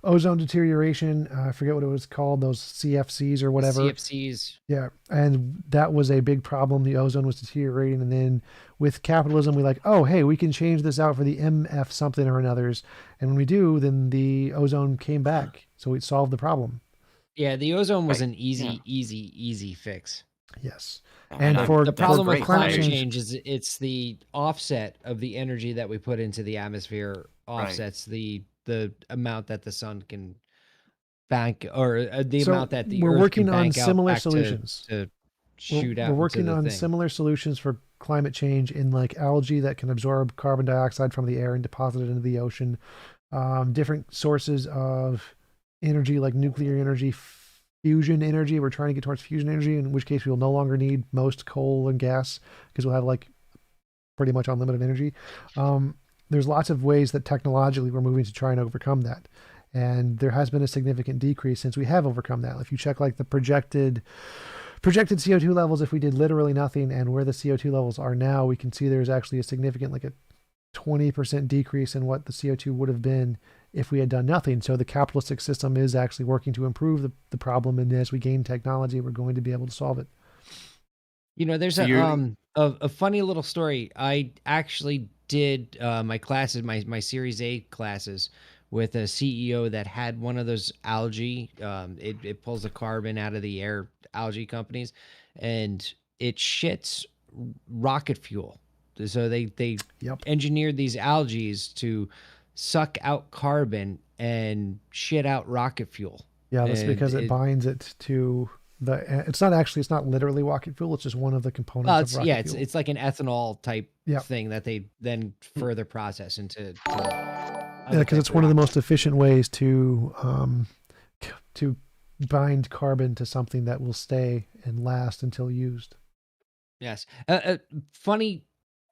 ozone deterioration. I forget what it was called, those CFCs or whatever. CFCs. Yeah. And that was a big problem. The ozone was deteriorating. And then with capitalism, we like, oh, hey, we can change this out for the MF something or another's. And when we do, then the ozone came back. So it solved the problem. Yeah, the ozone was an easy fix. Yes. And And for the problem with for climate change is it's the offset of the energy that we put into the atmosphere offsets the amount that the sun can bank, or the So amount that the we're earth working can on bank out similar back solutions. to shoot out. We're working into the on thing. similar solutions for climate change in like algae that can absorb carbon dioxide from the air and deposit it into the ocean. Different sources of energy like nuclear energy, fusion energy. We're trying to get towards fusion energy, in which case we will no longer need most coal and gas because we'll have like pretty much unlimited energy. There's lots of ways that technologically we're moving to try and overcome that. And there has been a significant decrease since we have overcome that. If you check like the projected CO2 levels, if we did literally nothing, and where the CO2 levels are now, we can see there's actually a significant, like a 20% decrease in what the CO2 would have been if we had done nothing. So the capitalistic system is actually working to improve the problem. And as we gain technology, we're going to be able to solve it. You know, there's So a funny little story. I actually did my classes, my Series A classes, with a CEO that had one of those algae. It pulls the carbon out of the air, algae companies, and it shits rocket fuel. So they engineered these algae to suck out carbon and shit out rocket fuel. Yeah, that's And because it binds it to it's not literally rocket fuel. It's just one of the components Well, of rocket fuel. it's like an ethanol type Yeah. thing that they then further process into. Yeah, because it's one of the most efficient ways to bind carbon to something that will stay and last until used. Yes. A funny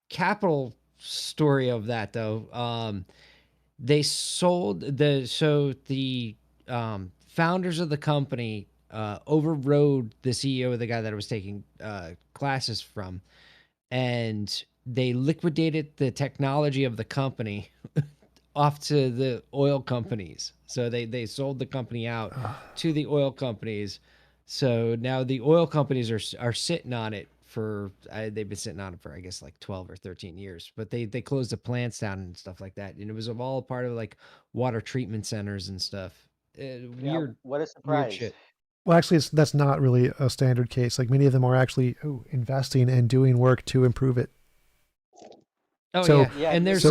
capital story of that, though. they sold the founders of the company overrode the CEO of the guy that I was taking classes from, and they liquidated the technology of the company off to the oil companies. So they sold the company out to the oil companies. So now the oil companies are sitting on it for they've been sitting on it for I guess like 12 or 13 years. But they closed the plants down and stuff like that. And it was all part of like water treatment centers and stuff. Weird. What a Weird surprise. shit. Well, actually, that's not really a standard case. Like many of them are actually investing and doing work to improve it. Oh So- yeah, and there's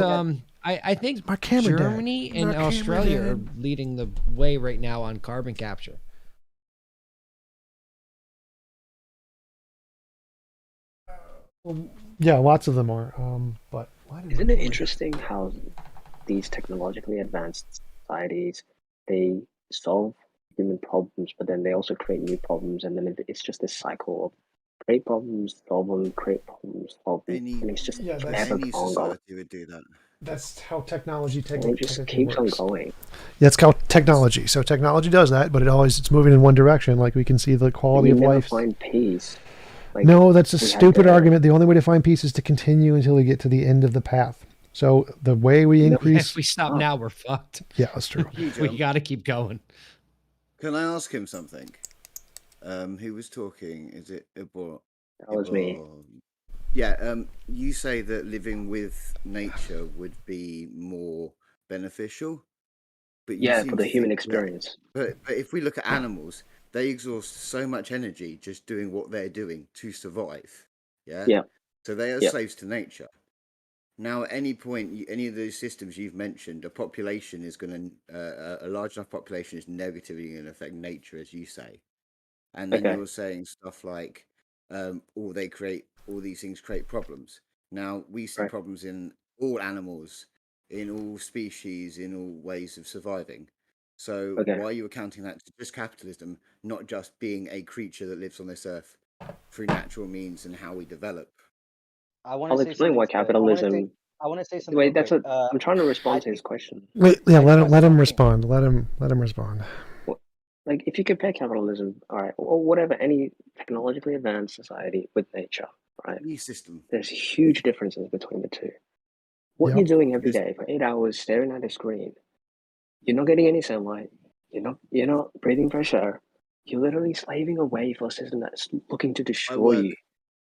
I think My camera dead. Germany and My camera Australia are dead. leading the way right now on carbon capture. Yeah, lots of them are. But why did Isn't it interesting how these technologically advanced societies, they solve human problems, but then they also create new problems, and then it's just this cycle of create problems, solve them, create problems, solve them, and it's just Yeah, that's- never Any ongoing. society would do that. That's how technology And it just technically keeps on works. going. Yeah, it's called technology. So technology does that, but it's moving in one direction. Like we can see the quality You of never life. find peace. Like, No, that's a we had stupid the- argument. The only way to find peace is to continue until we get to the end of the path. So the way we increase, If we stop now, we're fucked. yeah, that's true. We got to keep going. Can I ask him something? Who was talking? Is it Ibor? That was me. Yeah. You say that living with nature would be more beneficial, but you Yeah, seem for the to human think that- experience. But if we look at animals, they exhaust so much energy just doing what they're doing to survive. Yeah. Yeah. So they are Yeah. slaves to nature. Now, at any point, any of those systems you've mentioned, a population is going to, a large enough population is negatively going to affect nature, as you say. And then Okay. you're saying stuff like, all these things create problems. Now, we see Right. problems in all animals, in all species, in all ways of surviving. So Okay. why are you accounting that to just capitalism, not just being a creature that lives on this earth through natural means and how we develop? I want I'll to say explain something. why capitalism. I want to say something. Wait, real that's quick. what I'm trying to respond to his question. Wait, yeah, let him something. respond. Let him respond. Like, if you compare capitalism, all right, or whatever, any technologically advanced society with nature, right? Any system. There's huge differences between the two. What Yep. you're doing every day for 8 hours, staring at a screen, you're not getting any sunlight. You're not breathing fresh air. You're literally slaving away for a system that's looking to destroy you.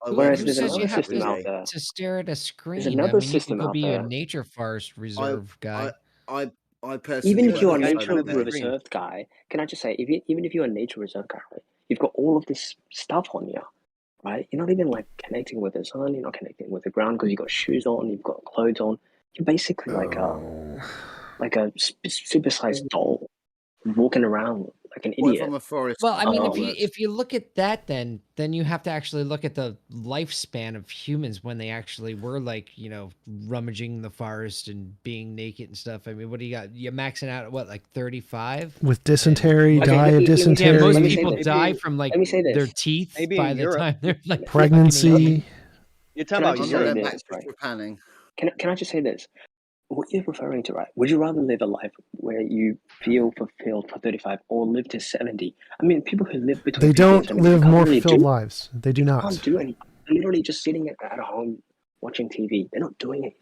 Whereas Who there's says you another have system out to, there. to stare at a screen? There's another I mean, you could system go out be a there. nature forest reserve guy. I personally Even if work you're a outside nature all day. reserve guy, can I just say, even if you're a nature reserve guy, right, you've got all of this stuff on you, right? You're not even like connecting with the sun. You're not connecting with the ground because you've got shoes on, you've got clothes on. You're basically like a supersized doll walking around like an What if idiot. I'm a forest? Well, I mean, guy? if you look at that, then you have to actually look at the lifespan of humans when they actually were like, rummaging the forest and being naked and stuff. I mean, what do you got? You're maxing out at what, like 35? With dysentery, Okay, die let of me- dysentery. Yeah, most Let me say people this. die from like Let me say this. their teeth Maybe by in the Europe. time they're like Pregnancy. You're talking Can I about just I'm say not Europe. going this, back to right? Japanning. Can I just say this? What you're referring to, right? Would you rather live a life where you feel fulfilled for 35 or live to 70? I mean, people who live between They 50 and don't 70, they live can't more really fulfilled do, lives. They do can't not. do anything. They're literally just sitting at home watching TV. They're not doing anything.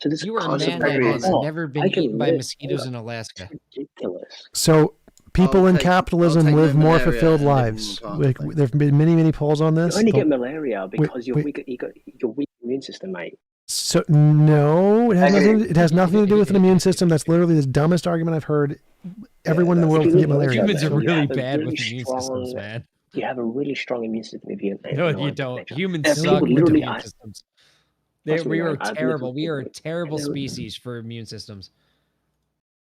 So this You are a concept man of, that has oh, never I been can eaten by live mosquitoes in Alaska. ridiculous. So people in I'll capitalism take live no more malaria fulfilled and live in lives. one Like, apartment. there have been many polls on You this. only The- get malaria because you're wait. weak. You got your weak immune system, mate. So no, it has Okay. nothing. It has nothing to do with an immune system. That's literally the dumbest argument I've heard. Everyone in the If world you can live get in malaria. Humans are nature, you really have a bad really with immune systems, man. You have a really strong immune system if you're No, in you nature. don't. Humans There are suck people with literally. immune systems. Trust me, We are I've lived terrible. with We are a people, terrible and species for immune systems.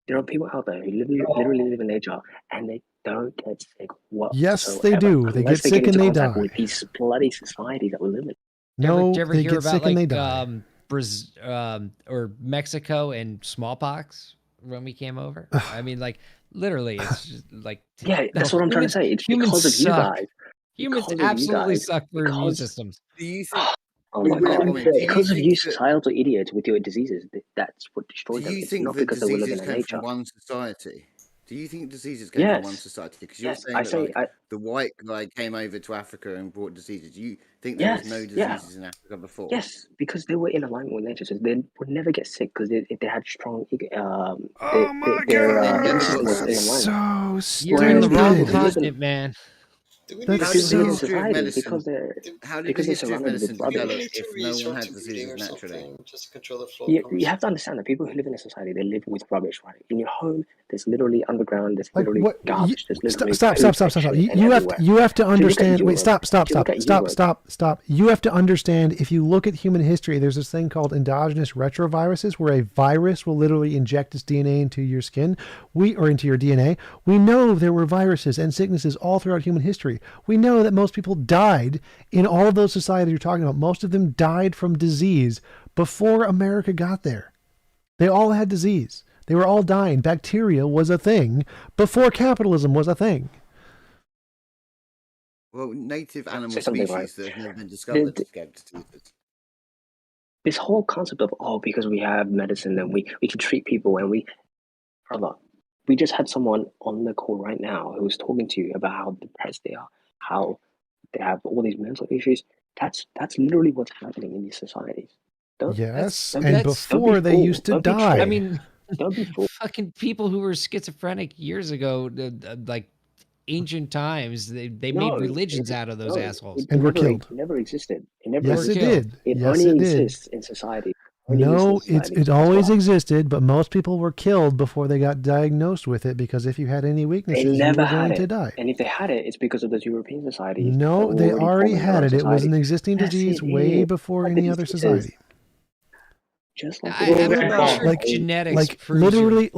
there are people out there who literally live in nature and they don't get sick whatsoever. Yes, they do. They Unless get they sick get and into they contact die. with these bloody societies that we live in. No, Did you ever they hear get about sick and they like die. Brazil or Mexico and smallpox when we came over? I mean, like literally, it's just like Yeah, that's what I'm trying to say. It's humans because of you suck. guys. Humans Because of you absolutely guys. suck for immune Because systems. Do you think? Oh my god! Because of you societal idiots with your diseases, that's what destroyed them. Do you It's think not that because they were living diseases in came nature. from one society? Do you think diseases came from one Yes. society? Because you're Yes. saying I that say. like the white guy came over to Africa and brought diseases. Do you think there was no Yes. Yeah. diseases in Africa before? Yes, because they were in alignment with nature, so they would never get sick because they had strong. Oh my their god, immune system was in that's alignment. so You're in the wrong stupid. continent, man. That's How did the so. history of medicine? because they're How did the because they're history of surrounded with medicine develop rubbish. if no one had diseases or naturally? something, just to control the flow of You conversation. have to understand that people who live in a society, they live with rubbish, right? In your home, there's literally underground, there's Like literally what? garbage, there's literally Stop! shit You have everywhere. you have to If you look at understand. Wait! Europe- Stop! if you look at Europe- You have to understand. If you look at human history, there's this thing called endogenous retroviruses, where a virus will literally inject its DNA into your skin, or into your DNA. We know there were viruses and sicknesses all throughout human history. We know that most people died in all of those societies you're talking about. Most of them died from disease before America got there. They all had disease. They were all dying. Bacteria was a thing before capitalism was a thing. Well, native animal Say something species like- that have never been discovered get diseases. This whole concept of because we have medicine and we can treat people and brother, we just had someone on the call right now who was talking to you about how depressed they are, how they have all these mental issues. That's literally what's happening in these societies. Yes, don't and be before they fooled. used to Don't be die. tricked. I mean, Don't be fooled. fucking people who were schizophrenic years ago, like ancient times, they No, made religions it- out of those no, assholes. It And were never, killed. It never existed. It never Yes, it existed. did. It Yes, only it did. exists in society. Only exists No, in it society. That's always why. existed, but most people were killed before they got diagnosed with it, because if you had any They weaknesses, you never were had going it. to die. And if they had it, it's because of those European societies. No, that they were already forming their had own it. It was an society. existing Yes, disease it way is. before All any the other diseases, society. just like I'm not sure Like genetics proves literally,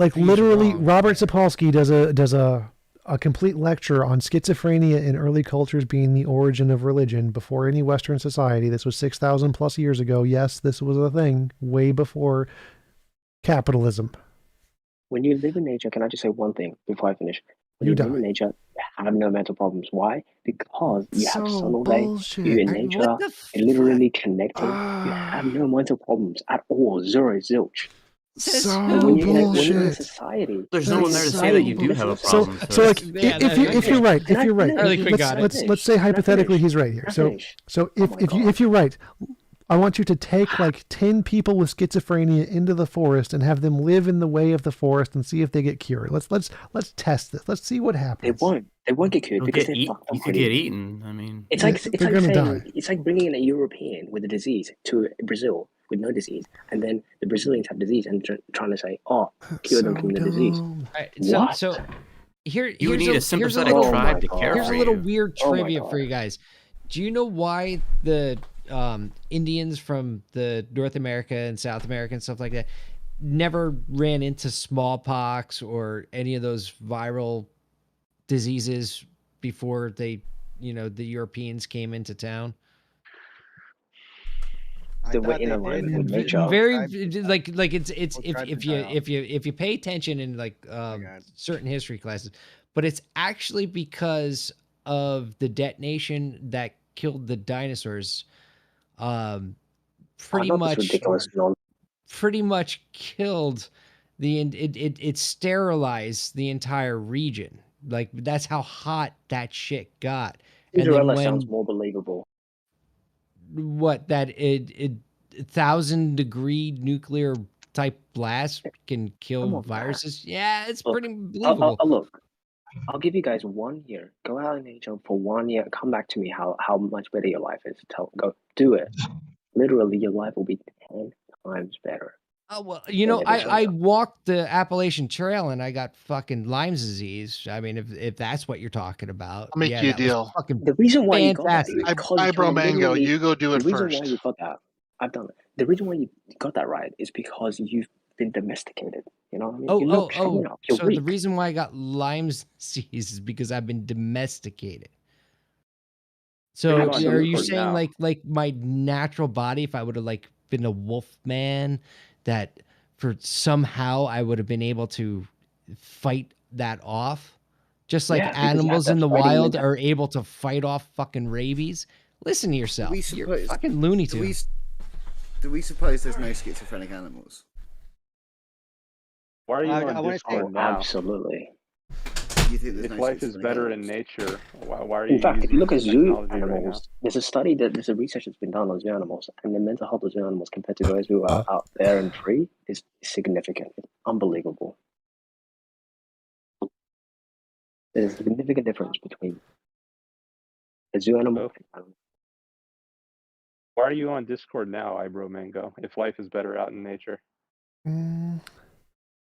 wrong. Robert Sapolsky does a complete lecture on schizophrenia in early cultures being the origin of religion before any Western society. This was 6,000 plus years ago. Yes, this was a thing way before capitalism. When you live in nature, can I just say one thing before I finish? When You you live die. in nature, you have no mental problems. Why? Because you have So sun all day, bullshit. you're in I mean, nature, what the you're literally connecting. You have no mental problems at all. Zero, zilch. So And when you're in a bullshit. society, There's no one there to say that you do have a So, problem. so like, Yeah, if you're right, Can I finish? let's say hypothetically he's right here. Can I So, finish? so Oh my if you're right, I want you to take like 10 people with schizophrenia into the forest and have them live in the way of the forest and see if they get cured. Let's test this. Let's see what happens. They won't get cured You'll because get they're fucked up you could already. get eaten. I mean, It's like They're gonna die. it's like bringing in a European with a disease to Brazil with no disease, and then the Brazilians have disease and trying to say, cure them from the disease. Right, What? so here, You would here's need a here's sympathetic little, tribe to care Here's for a little you. weird Oh my trivia God. for you guys. Do you know why the Indians from the North America and South America and stuff like that never ran into smallpox or any of those viral diseases before the Europeans came into town? They were in alignment with nature. Very like it's if you pay attention in like certain history classes, but it's actually because of the detonation that killed the dinosaurs. Pretty not this ridiculous nonsense. pretty much killed it sterilized the entire region. Like that's how hot that shit got. And then Cinderella when sounds more believable. what that 1,000-degree nuclear type blast can kill viruses. Yeah, it's Look, pretty believable. Look, I'll give you guys 1 year. Go out in nature for 1 year. Come back to me how much better your life is. Go do it. Literally, your life will be 10 times better. Oh, well, you know, I walked the Appalachian Trail and I got fucking Lyme's disease. I mean, if that's what you're talking about, I'll make you a that was deal. fucking The reason why you got that fantastic. is because Eyebrow Mango, literally- you go do it the reason first. why you got that, I've done it. The reason why you got that right is because you've been domesticated. You know what I mean? You're not strong enough. You're So weak. the reason why I got Lyme's disease is because I've been domesticated. So Pretty much. are you For saying now. like my natural body, if I would have like been a wolf man, that for somehow I would have been able to fight that off? Just like Yeah, because you have animals that in the fighting wild mentality. are able to fight off fucking rabies. Listen to yourself. we You're suppose- fucking Looney do Tune. Do we suppose there's no schizophrenic animals? Why are you I on wanna say- Discord now? Absolutely. You think there's If no life is schizophrenic better in animals? nature, why are you In fact, if using you look at zoo technology right now? animals, there's a research that's been done on zoo animals, and the mental health of zoo animals compared to those who are out there and free is significant. It's unbelievable. There's a significant difference between a zoo animal and Why are you on Discord now, Ibro Mango, if life is better out in nature? Hey,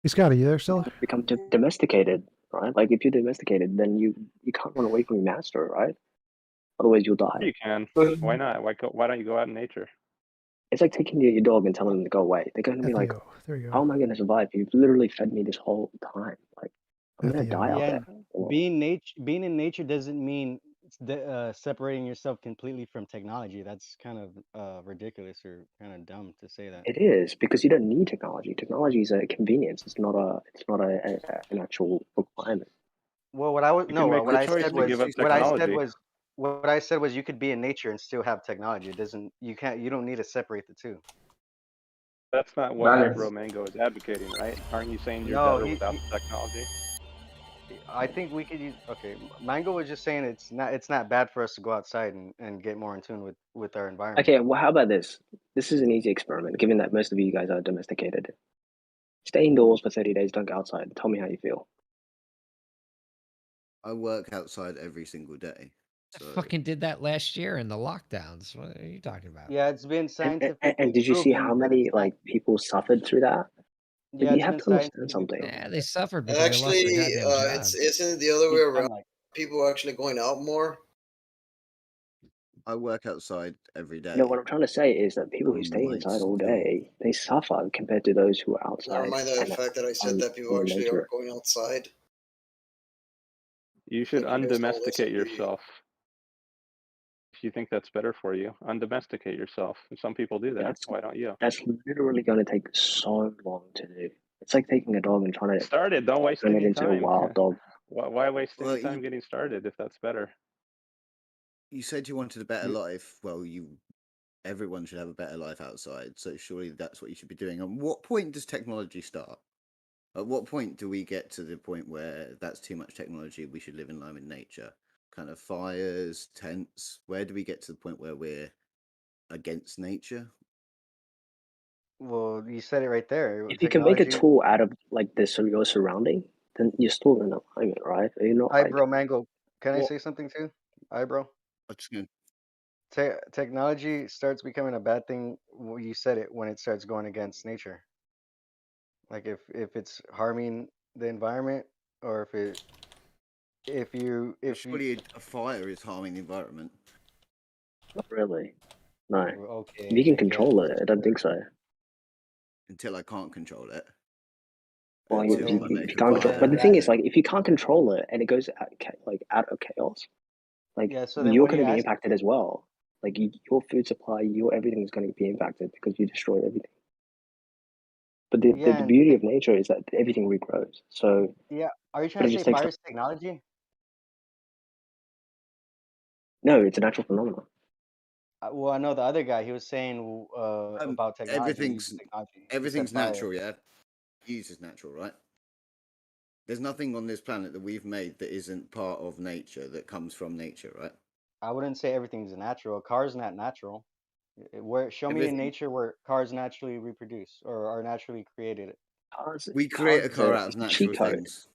Scott, are you there still? become domesticated, right? Like if you're domesticated, then you can't run away from your master, right? Otherwise, you'll die. You can. Why not? Why don't you go out in nature? It's like taking your dog and telling them to go away. They're going to be like, there you go. "How am I going to survive? You've literally fed me this whole time. Like, I'm going to die out Yeah, there." being in nature doesn't mean separating yourself completely from technology. That's kind of ridiculous or kind of dumb to say that. It is because you don't need technology. Technology is a convenience. It's not an actual requirement. Well, what I was You no, can make what the I choice said to was give up what I said technology. was what I said was you could be in nature and still have technology. It doesn't. You don't need to separate the two. That's not what Balance. Ibro Mango is advocating, right? Aren't you saying you're No, better without the technology? I think we could use. Okay, Mango was just saying it's not bad for us to go outside and get more in tune with our environment. Okay, well, how about this? This is an easy experiment, given that most of you guys are domesticated. Stay indoors for 30 days, don't go outside. Tell me how you feel. I work outside every single day. So Fucking did that last year in the lockdowns. What are you talking about? Yeah, it's been And scientifically did you see proven how that many it's not. people suffered through that? Yeah, You it's have been to understand scientifically something. proven. Yeah, they suffered because they lost Actually, their goddamn jobs. isn't it the other way I'm around? like, People actually going out more. I work outside every day. No, what I'm trying to say is that people who on stay my inside all field. day, they suffer compared to those who are Never outside. mind the and fact that I said on- that people in actually nature. are going outside. You should Like, you guys don't listen undomesticate to me. yourself. If you think that's better for you, undomesticate yourself. Some people do that. Why don't you? That's literally going to take so long to do. It's like taking a dog and trying to Started. Don't waste turn it any into a time. wild dog. Why waste Well, any time getting started if that's better? You said you wanted a better life. Well, everyone should have a better life outside. So surely that's what you should be doing. At what point does technology start? At what point do we get to the point where that's too much technology? We should live in line with nature. Kind of fires, tents. Where do we get to the point where we're against nature? well, you said it right there. If you can make a Technology. tool out of like this of your surrounding, then you're still in alignment, right? You're not like Ibro Mango, can I Well- say something too? Ibro. I'm just gonna Technology starts becoming a bad thing. Well, you said it when it starts going against nature. Like if it's harming the environment, or if you surely a fire is harming the environment. not really. No. okay, If you can I control it, I don't think so. Until I can't control it. Well, Until if I you make can't a control, fire. but the thing is, like, if you can't control it and it goes out of chaos, like Yeah, so then you're what are going to you be asking impacted as well. Like your food supply, everything is going to be impacted because you destroyed everything. But the Yeah, and beauty of nature is that everything regrows. So, yeah, are you but trying it to just say takes fire is technology? no, it's a natural phenomenon. Well, I know the other guy. He was saying about technology. Using technology. He said Everything's fire. natural, yeah. Use is natural, right? There's nothing on this planet that we've made that isn't part of nature, that comes from nature, right? I wouldn't say everything's natural. Cars not natural. Show me in Everything- nature where cars naturally reproduce or are naturally created. We create a Cars car are- out of it's a natural cheat code. things.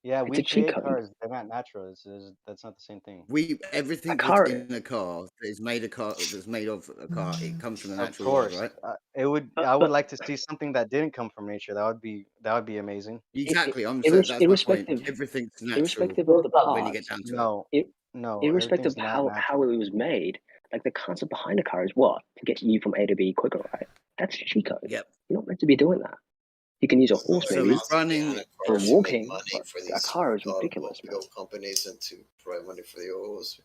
Yeah, It's we a cheat create code. cars. They're not natural. That's not the same thing. Everything A that's car- in a car that is made that's made of a car, it comes from the Of natural world, course, right? I would like to see something that didn't come from nature. That would be amazing. Exactly. I'm saying that's my point. Everything's natural irrespective of the when you get parts. down to it. No, irrespective of everything's not how it was made, like the concept behind a car is what? To get you from A to B quicker, right? That's cheat code. Yep. You're not meant to be doing that. You can use a horse So maybe it's running for to walking, make money but for a these car is ridiculous, man. automobile companies and to provide money for the oils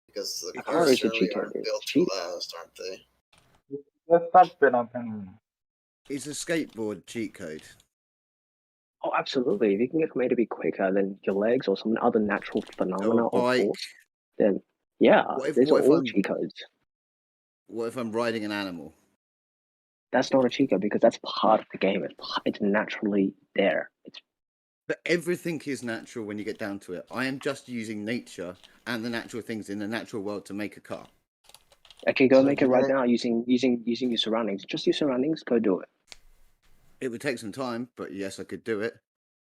because the A car cars is a generally cheat code. aren't It's built to cheating. last, aren't they? Is a skateboard cheat code? Oh, absolutely. If you can get from A to B quicker than your legs or some other natural phenomena or bike. force, then Yeah, What if, these are what if all I'm cheat codes. what if I'm riding an animal? That's not a cheat code because that's part of the game. It's naturally there. But everything is natural when you get down to it. I am just using nature and the natural things in the natural world to make a car. Okay, go make it right now using your surroundings. Just your surroundings. Go do it. It would take some time, but yes, I could do it.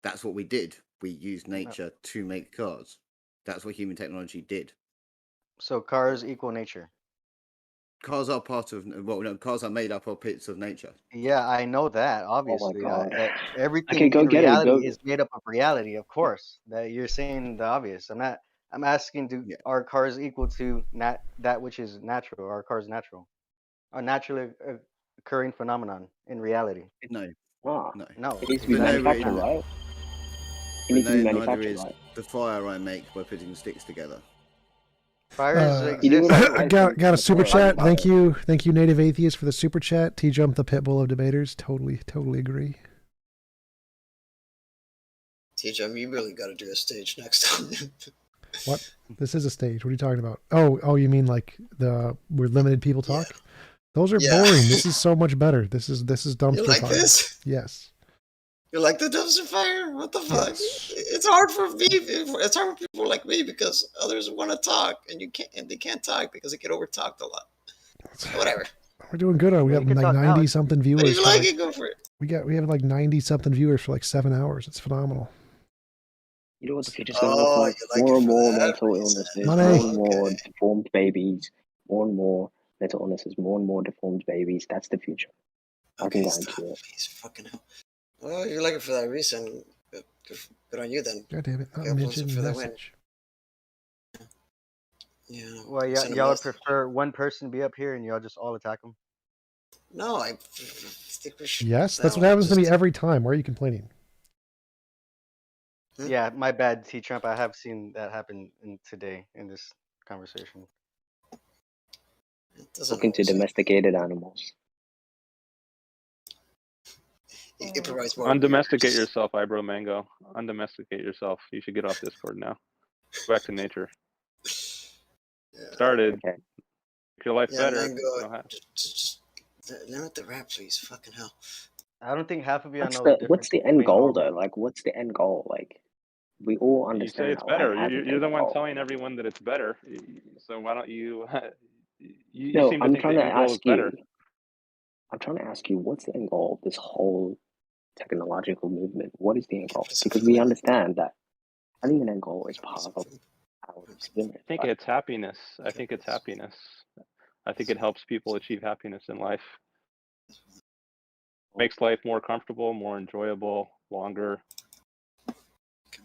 That's what we did. We used nature to make cars. That's what human technology did. So cars equal nature. Cars are part of cars are made up of bits of nature. Yeah, I know that. Obviously, God. everything Okay, go in get it. reality is made up of reality. Of course, that you're saying the obvious. I'm asking, are cars equal to that which is natural? Are cars natural? A naturally occurring phenomenon in reality? No. No. It needs to be manufactured, right? It needs to be manufactured, right? The fire I make by putting sticks together. Fires exist. Got a super chat. Thank you, Native Atheist, for the super chat. T-Jump, the Pitbull of debaters. Totally agree. T-Jump, you really got to do a stage next time. What? This is a stage. What are you talking about? Oh, you mean like where limited people talk? Yeah. Those are boring. This is so much better. This is dumpster You like fire. this? Yes. You like the dumpster fire? What the fuck? Yes. It's hard for me. It's hard for people like me because others want to talk and they can't talk because they get over talked a lot. Whatever. We're doing good. We got like 90 something viewers. If you like it, go for it. We have like 90 something viewers for like 7 hours. It's phenomenal. You know what the future's going to look like? More and more mental illnesses, more and more deformed babies, more and more mental illnesses, more and more deformed babies. That's the future. I can guarantee it. Please, fucking hell. Well, you like it for that reason. Good on you then. God damn it! Not mentioned for the message. Win. Yeah. Well, y'all would prefer one person be up here and y'all just all attack them? No, I think we should. Yes, that's what happens to me every time. Why are you complaining? Yeah, my bad, T-Trump. I have seen that happen today in this conversation. Looking to domesticated animals. It provides more. Undomesticate yourself, Eyebrow Mango. Undomesticate yourself. You should get off Discord now. Go back to nature. Started. Okay. Make your life better. Mango, just limit the rap, please. Fucking hell. I don't think half of you know. What's the end goal though? Like, what's the end goal? Like, we all understand. You say it's better. You're the one telling everyone that it's better. So why don't you? You seem to think the end goal is better. I'm trying to ask you, what's the end goal of this whole technological movement? What is the end goal? Because we understand that having an end goal is part of our experience. I think it's happiness. I think it's happiness. I think it helps people achieve happiness in life. Makes life more comfortable, more enjoyable, longer.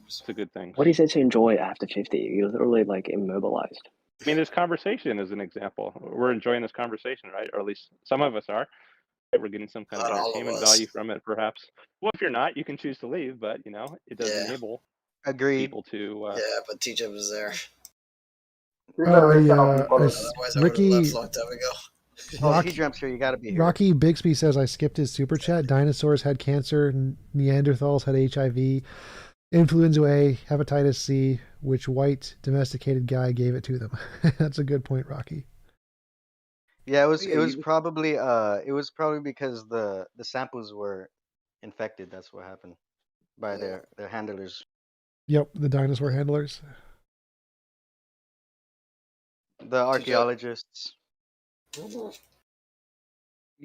It's a good thing. What is it to enjoy after 50? You're literally like immobilized. I mean, this conversation is an example. We're enjoying this conversation, right? Or at least some of us are. We're getting some kind of entertainment value from it, perhaps. Well, if you're not, you can choose to leave, but it does enable people to. Yeah, but TJ was there. Ricky. T-Jumps here, you gotta be here. Rocky Bixby says I skipped his super chat. Dinosaurs had cancer, Neanderthals had HIV, influenza A, hepatitis C. Which white domesticated guy gave it to them? That's a good point, Rocky. Yeah, it was probably because the samples were infected. That's what happened by their handlers. Yep, the dinosaur handlers. The archaeologists. You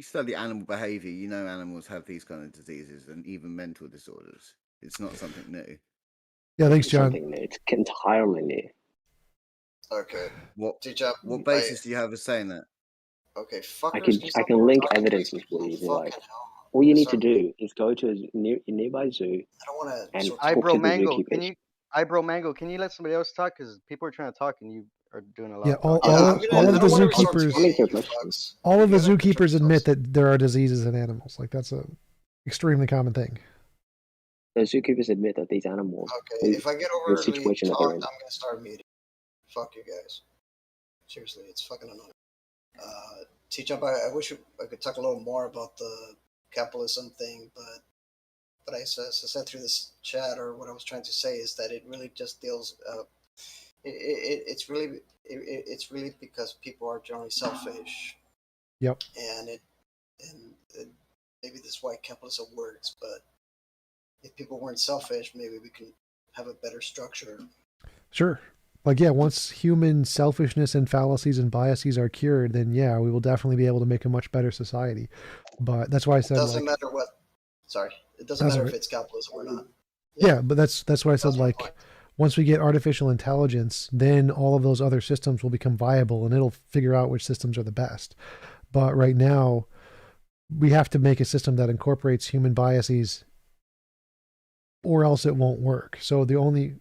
study animal behavior, you know animals have these kind of diseases and even mental disorders. It's not something new. Yeah, thanks, John. Something new. It's entirely new. Okay. What basis do you have for saying that? Okay, fuckers. I can link evidences for you if you like. All you need to do is go to a nearby zoo. I don't want and to. Eyebrow Mango, can you let somebody else talk? Because people are trying to talk and you are doing a lot. Yeah, all of the zookeepers admit that there are diseases in animals. Like that's a extremely common thing. The zookeepers admit that these animals. Okay, if I get over the situation talked, that I'm they're in. gonna start a meeting. Fuck you guys. Seriously, it's fucking annoying. T-Jump, I wish I could talk a little more about the capitalism thing, but I said through this chat, or what I was trying to say is that it really just deals it's really because people are generally selfish. Yep. And maybe this is why capitalism works. But if people weren't selfish, maybe we can have a better structure. Sure. Like, yeah, once human selfishness and fallacies and biases are cured, then yeah, we will definitely be able to make a much better society. But that's why I said, It doesn't like, matter what. Sorry, it doesn't that's matter all if right. it's capitalism or not. Yeah, but that's why I said, like, once we get artificial intelligence, then all of those other systems will become viable and it'll figure out which systems are the best. But right now, we have to make a system that incorporates human biases or else it won't work. So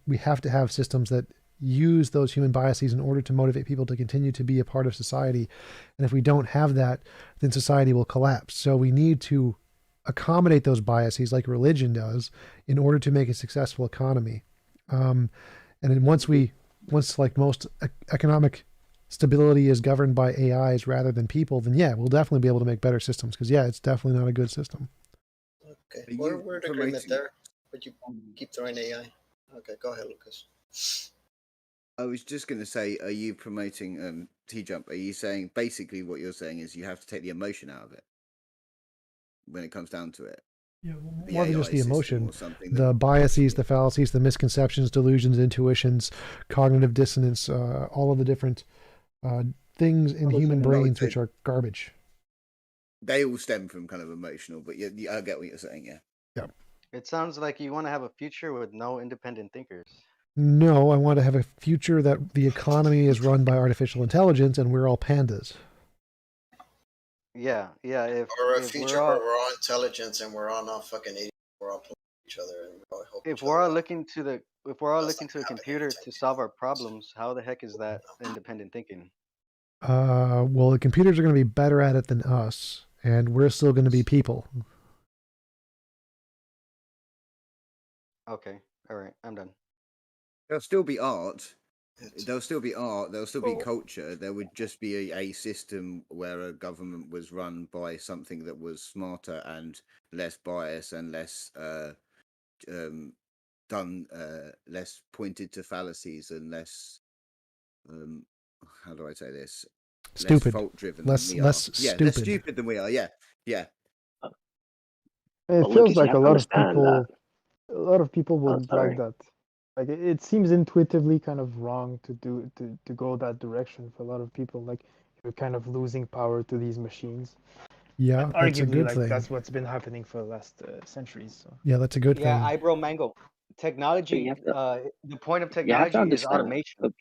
we have to have systems that use those human biases in order to motivate people to continue to be a part of society. And if we don't have that, then society will collapse. So we need to accommodate those biases like religion does in order to make a successful economy. And then once like most economic stability is governed by AIs rather than people, then yeah, we'll definitely be able to make better systems, because yeah, it's definitely not a good system. Okay, we're in agreement there, but you keep throwing AI. Okay, go ahead, Lucas. I was just going to say, are you promoting T-Jump? Are you saying basically what you're saying is you have to take the emotion out of it when it comes down to it? Yeah, more than just the emotion, the biases, the fallacies, the misconceptions, delusions, intuitions, cognitive dissonance, all of the different things in human brains which are garbage. They all stem from kind of emotional, but I get what you're saying, yeah. Yeah. It sounds like you want to have a future with no independent thinkers. No, I want to have a future that the economy is run by artificial intelligence and we're all pandas. Yeah. Or a future where we're all intelligence and we're all not fucking idiots. We're all pulling each other and we're all helping if we're all looking to a computer to solve our problems, how the heck is that independent thinking? Well, the computers are going to be better at it than us, and we're still going to be people. Okay. All right. I'm done. There'll still be art. There'll still be art. There'll still be culture. There would just be a system where a government was run by something that was smarter and less biased and less less pointed to fallacies and less how do I say this? Stupid. Less fault driven. Less stupid. Less stupid than we are. Yeah. It feels like a lot of people would like that. Like it seems intuitively kind of wrong to go that direction for a lot of people. Like you're kind of losing power to these machines. Yeah, but that's arguably, a good like thing. That's what's been happening for the last centuries. So. Yeah, that's a good thing. Yeah, Ibro Mango. Technology. The point of technology is automation.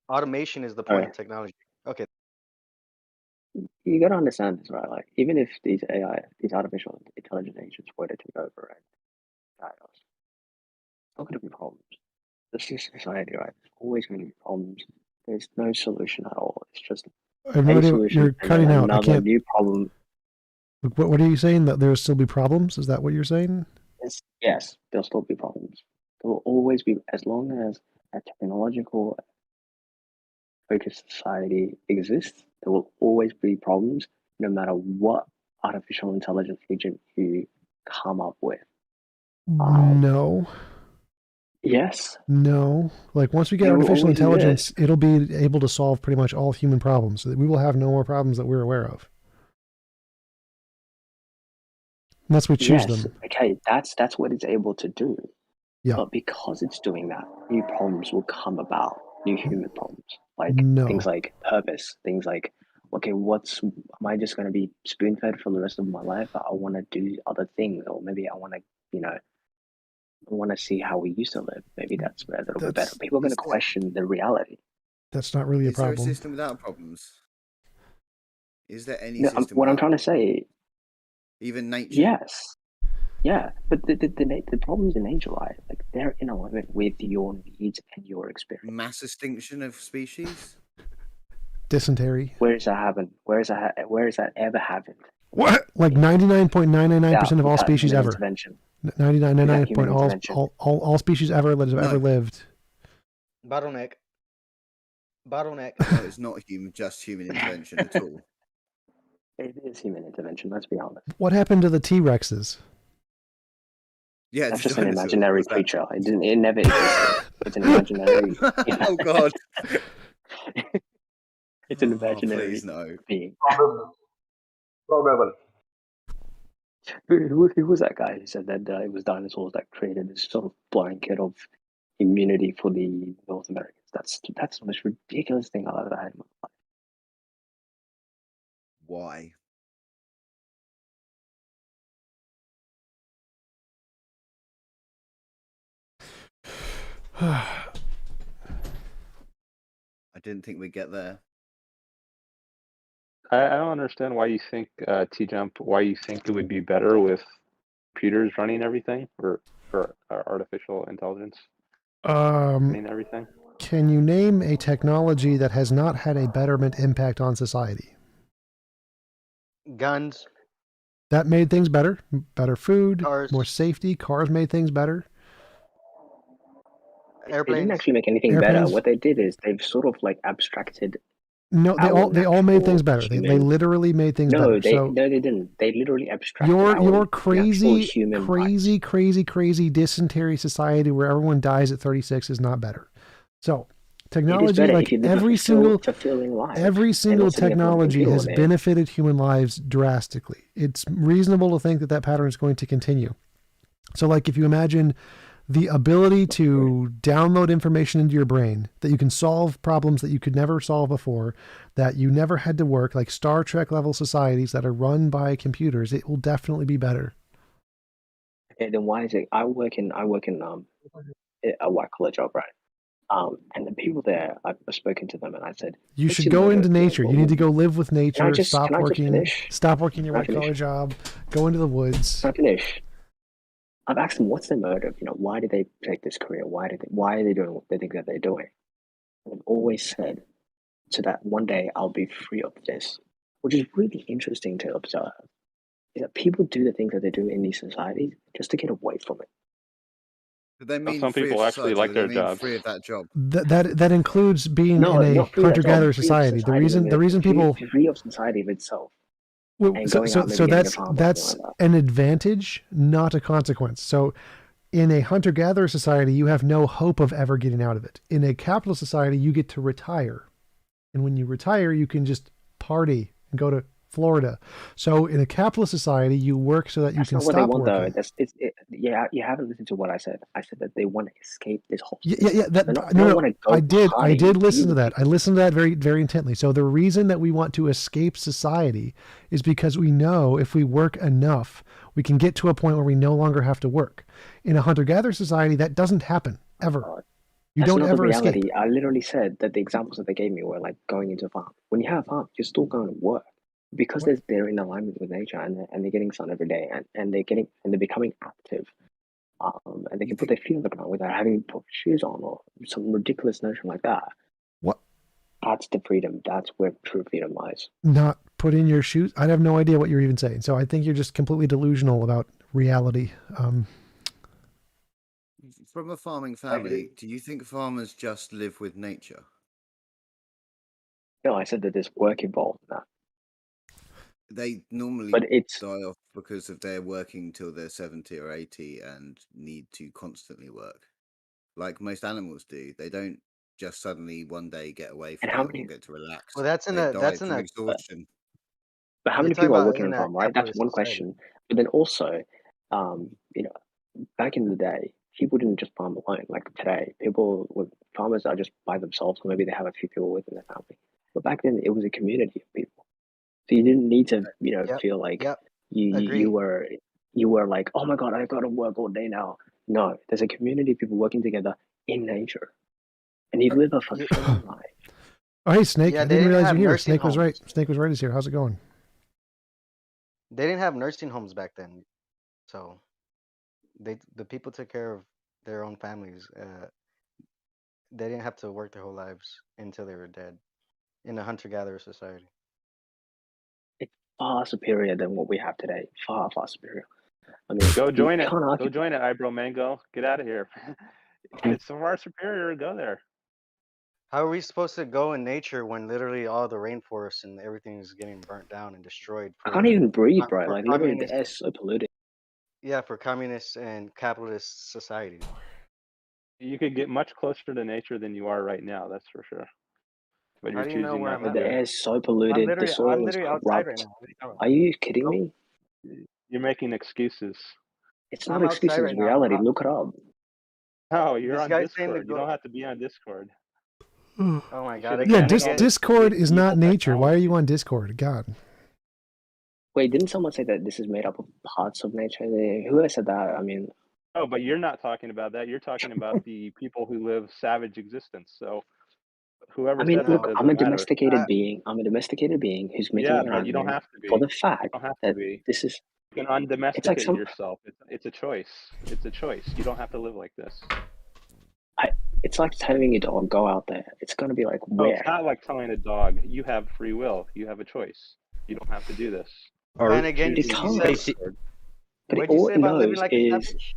Automation is the point of technology. Okay. You got to understand this, right? Like, even if these artificial intelligence agents were to take over and guide us, it's not going to be problems. This is society, right? There's always going to be problems. There's no solution at all. It's just I have no idea. You're cutting out. I can't. New problem. What are you saying? That there'll still be problems? Is that what you're saying? Yes, there'll still be problems. There will always be, as long as a technological focused society exists, there will always be problems, no matter what artificial intelligence agent you come up with. No. Yes. No. Like once we get artificial intelligence, it'll be able to solve pretty much all human problems. We will have no more problems that we're aware of. Unless we choose them. Okay, that's what it's able to do. Yeah. But because it's doing that, new problems will come about. New human problems. Like things like purpose, things like, okay, am I just going to be spoon fed for the rest of my life? I want to do other things, or maybe I want to, I want to see how we used to live. Maybe that's a little bit better. People are going to question the reality. That's not really a problem. Is there a system without problems? Is there any system? What I'm trying to say, even nature. Yes. Yeah, but the problems in nature, right? Like they're in alignment with your needs and your experience. Mass extinction of species. Dysentery. Where has that happened? Where has that ever happened? What? Like 99.999% of all species ever. 99.9 all species ever that have ever lived. Bottleneck. No, it's not just human intervention at all. It is human intervention. Let's be honest. What happened to the T-Rexes? Yeah, That's the just an dinosaurs. imaginary What's that? creature. It never existed. It's an imaginary. Oh God. It's an Oh, imaginary please no. being. Probable. Who was that guy who said that it was dinosaurs that created this sort of blanket of immunity for the North Americans? That's the most ridiculous thing I've ever had in my life. Why? I didn't think we'd get there. I don't understand why you think T-Jump. Why you think it would be better with computers running everything, or artificial intelligence running everything? Can you name a technology that has not had a betterment impact on society? Guns. That made things better. Better food, Cars. more safety. Cars made things better. They didn't actually make anything better. What they did is they've sort of like abstracted. No, they all made things better. They literally made things better. No, they didn't. They literally abstracted. Your crazy dysentery society where everyone dies at 36 is not better. So technology, like every single technology has benefited human lives drastically. It's reasonable to think that pattern is going to continue. So like if you imagine the ability to download information into your brain, that you can solve problems that you could never solve before, that you never had to work, like Star Trek level societies that are run by computers, it will definitely be better. Okay, then why is it? I work in a white collar job, right? And the people there, I've spoken to them, and I said, you should go into nature. You need to go live with nature. Stop working your white collar job. Go into the woods. Can I finish? I've asked them, what's their motive? Why did they take this career? Why are they doing what they think that they're doing? And they've always said, so that one day I'll be free of this, which is really interesting to observe. Is that people do the things that they do in these societies just to get away from it. Do they mean some people actually like their jobs? Free of that job. That includes being in a hunter-gatherer society. The reason people free of society of itself. So that's an advantage, not a consequence. So in a hunter-gatherer society, you have no hope of ever getting out of it. In a capitalist society, you get to retire. And when you retire, you can just party and go to Florida. So in a capitalist society, you work so that you can stop working. You haven't listened to what I said. I said that they want to escape this whole. I did listen to that. I listened to that very, very intently. So the reason that we want to escape society is because we know if we work enough, we can get to a point where we no longer have to work. In a hunter-gatherer society, that doesn't happen ever. You don't ever escape. I literally said that the examples that they gave me were like going into a farm. When you have a farm, you're still going to work. Because they're in alignment with nature and they're getting sun every day and they're becoming active, and they can put their feet on the ground without having to put shoes on or some ridiculous notion like that. What? That's the freedom. That's where true freedom lies. Not put in your shoes. I have no idea what you're even saying. So I think you're just completely delusional about reality. From a farming family, do you think farmers just live with nature? No, I said that there's work involved in that. They normally die off because of their working till they're 70 or 80 and need to constantly work. Like most animals do. They don't just suddenly one day get away from it and get to relax. Well, that's exhaustion. But how many people are working on a farm, right? That's one question. But then also, back in the day, people didn't just farm alone. Like today, farmers are just by themselves, or maybe they have a few people within their family. But back then, it was a community of people. So you didn't need to, feel like you were like, oh my God, I've got to work all day now. No, there's a community of people working together in nature, and you live a fulfilling life. Oh, hey, Snake! I didn't realize you're here. Snake was right. Snake was right. He's here. How's it going? They didn't have nursing homes back then, so the people took care of their own families. They didn't have to work their whole lives until they were dead in a hunter-gatherer society. Far superior than what we have today. Far, far superior. I mean, go join it. Go join it, Eyebrow Mango. Get out of here. It's far superior. Go there. How are we supposed to go in nature when literally all the rainforests and everything is getting burnt down and destroyed? I can't even breathe, bro. Like literally, the air's so polluted. Yeah, for communist and capitalist society. You could get much closer to nature than you are right now. That's for sure. But How you're do you know choosing where not I'm to at? do The it. air is so polluted. The I'm soil is literally outside right corrupt. now. What are you talking about? Are you kidding Nope. me? You're making excuses. It's not I'm outside excuses. right now. Reality. Look it up. Oh, you're This on guy's saying to Discord. You go. don't have to be on Discord. Oh my You god! should I have Yeah, can't banned all get. this Discord is evil not nature. Why are technology. you on Discord? God. Wait, didn't someone say that this is made up of parts of nature? Who said that? I mean, Oh, but you're not talking about that. You're talking about the people who live savage existence. So whoever said that look, I'm a doesn't matter. domesticated being. I'm a domesticated being who's making Yeah, an but you don't argument have to for be. the You fact don't have to that be. this is. You can It's like undomesticate some. yourself. It's a choice. It's a choice. You don't have to live like this. It's like telling your dog, go out there. It's gonna be like, No, it's where? not like telling a dog, you have free will. You have a choice. You don't have to do this. And again, Choose It to you use said. Discord. But What'd you all say it about living knows like a is. savage?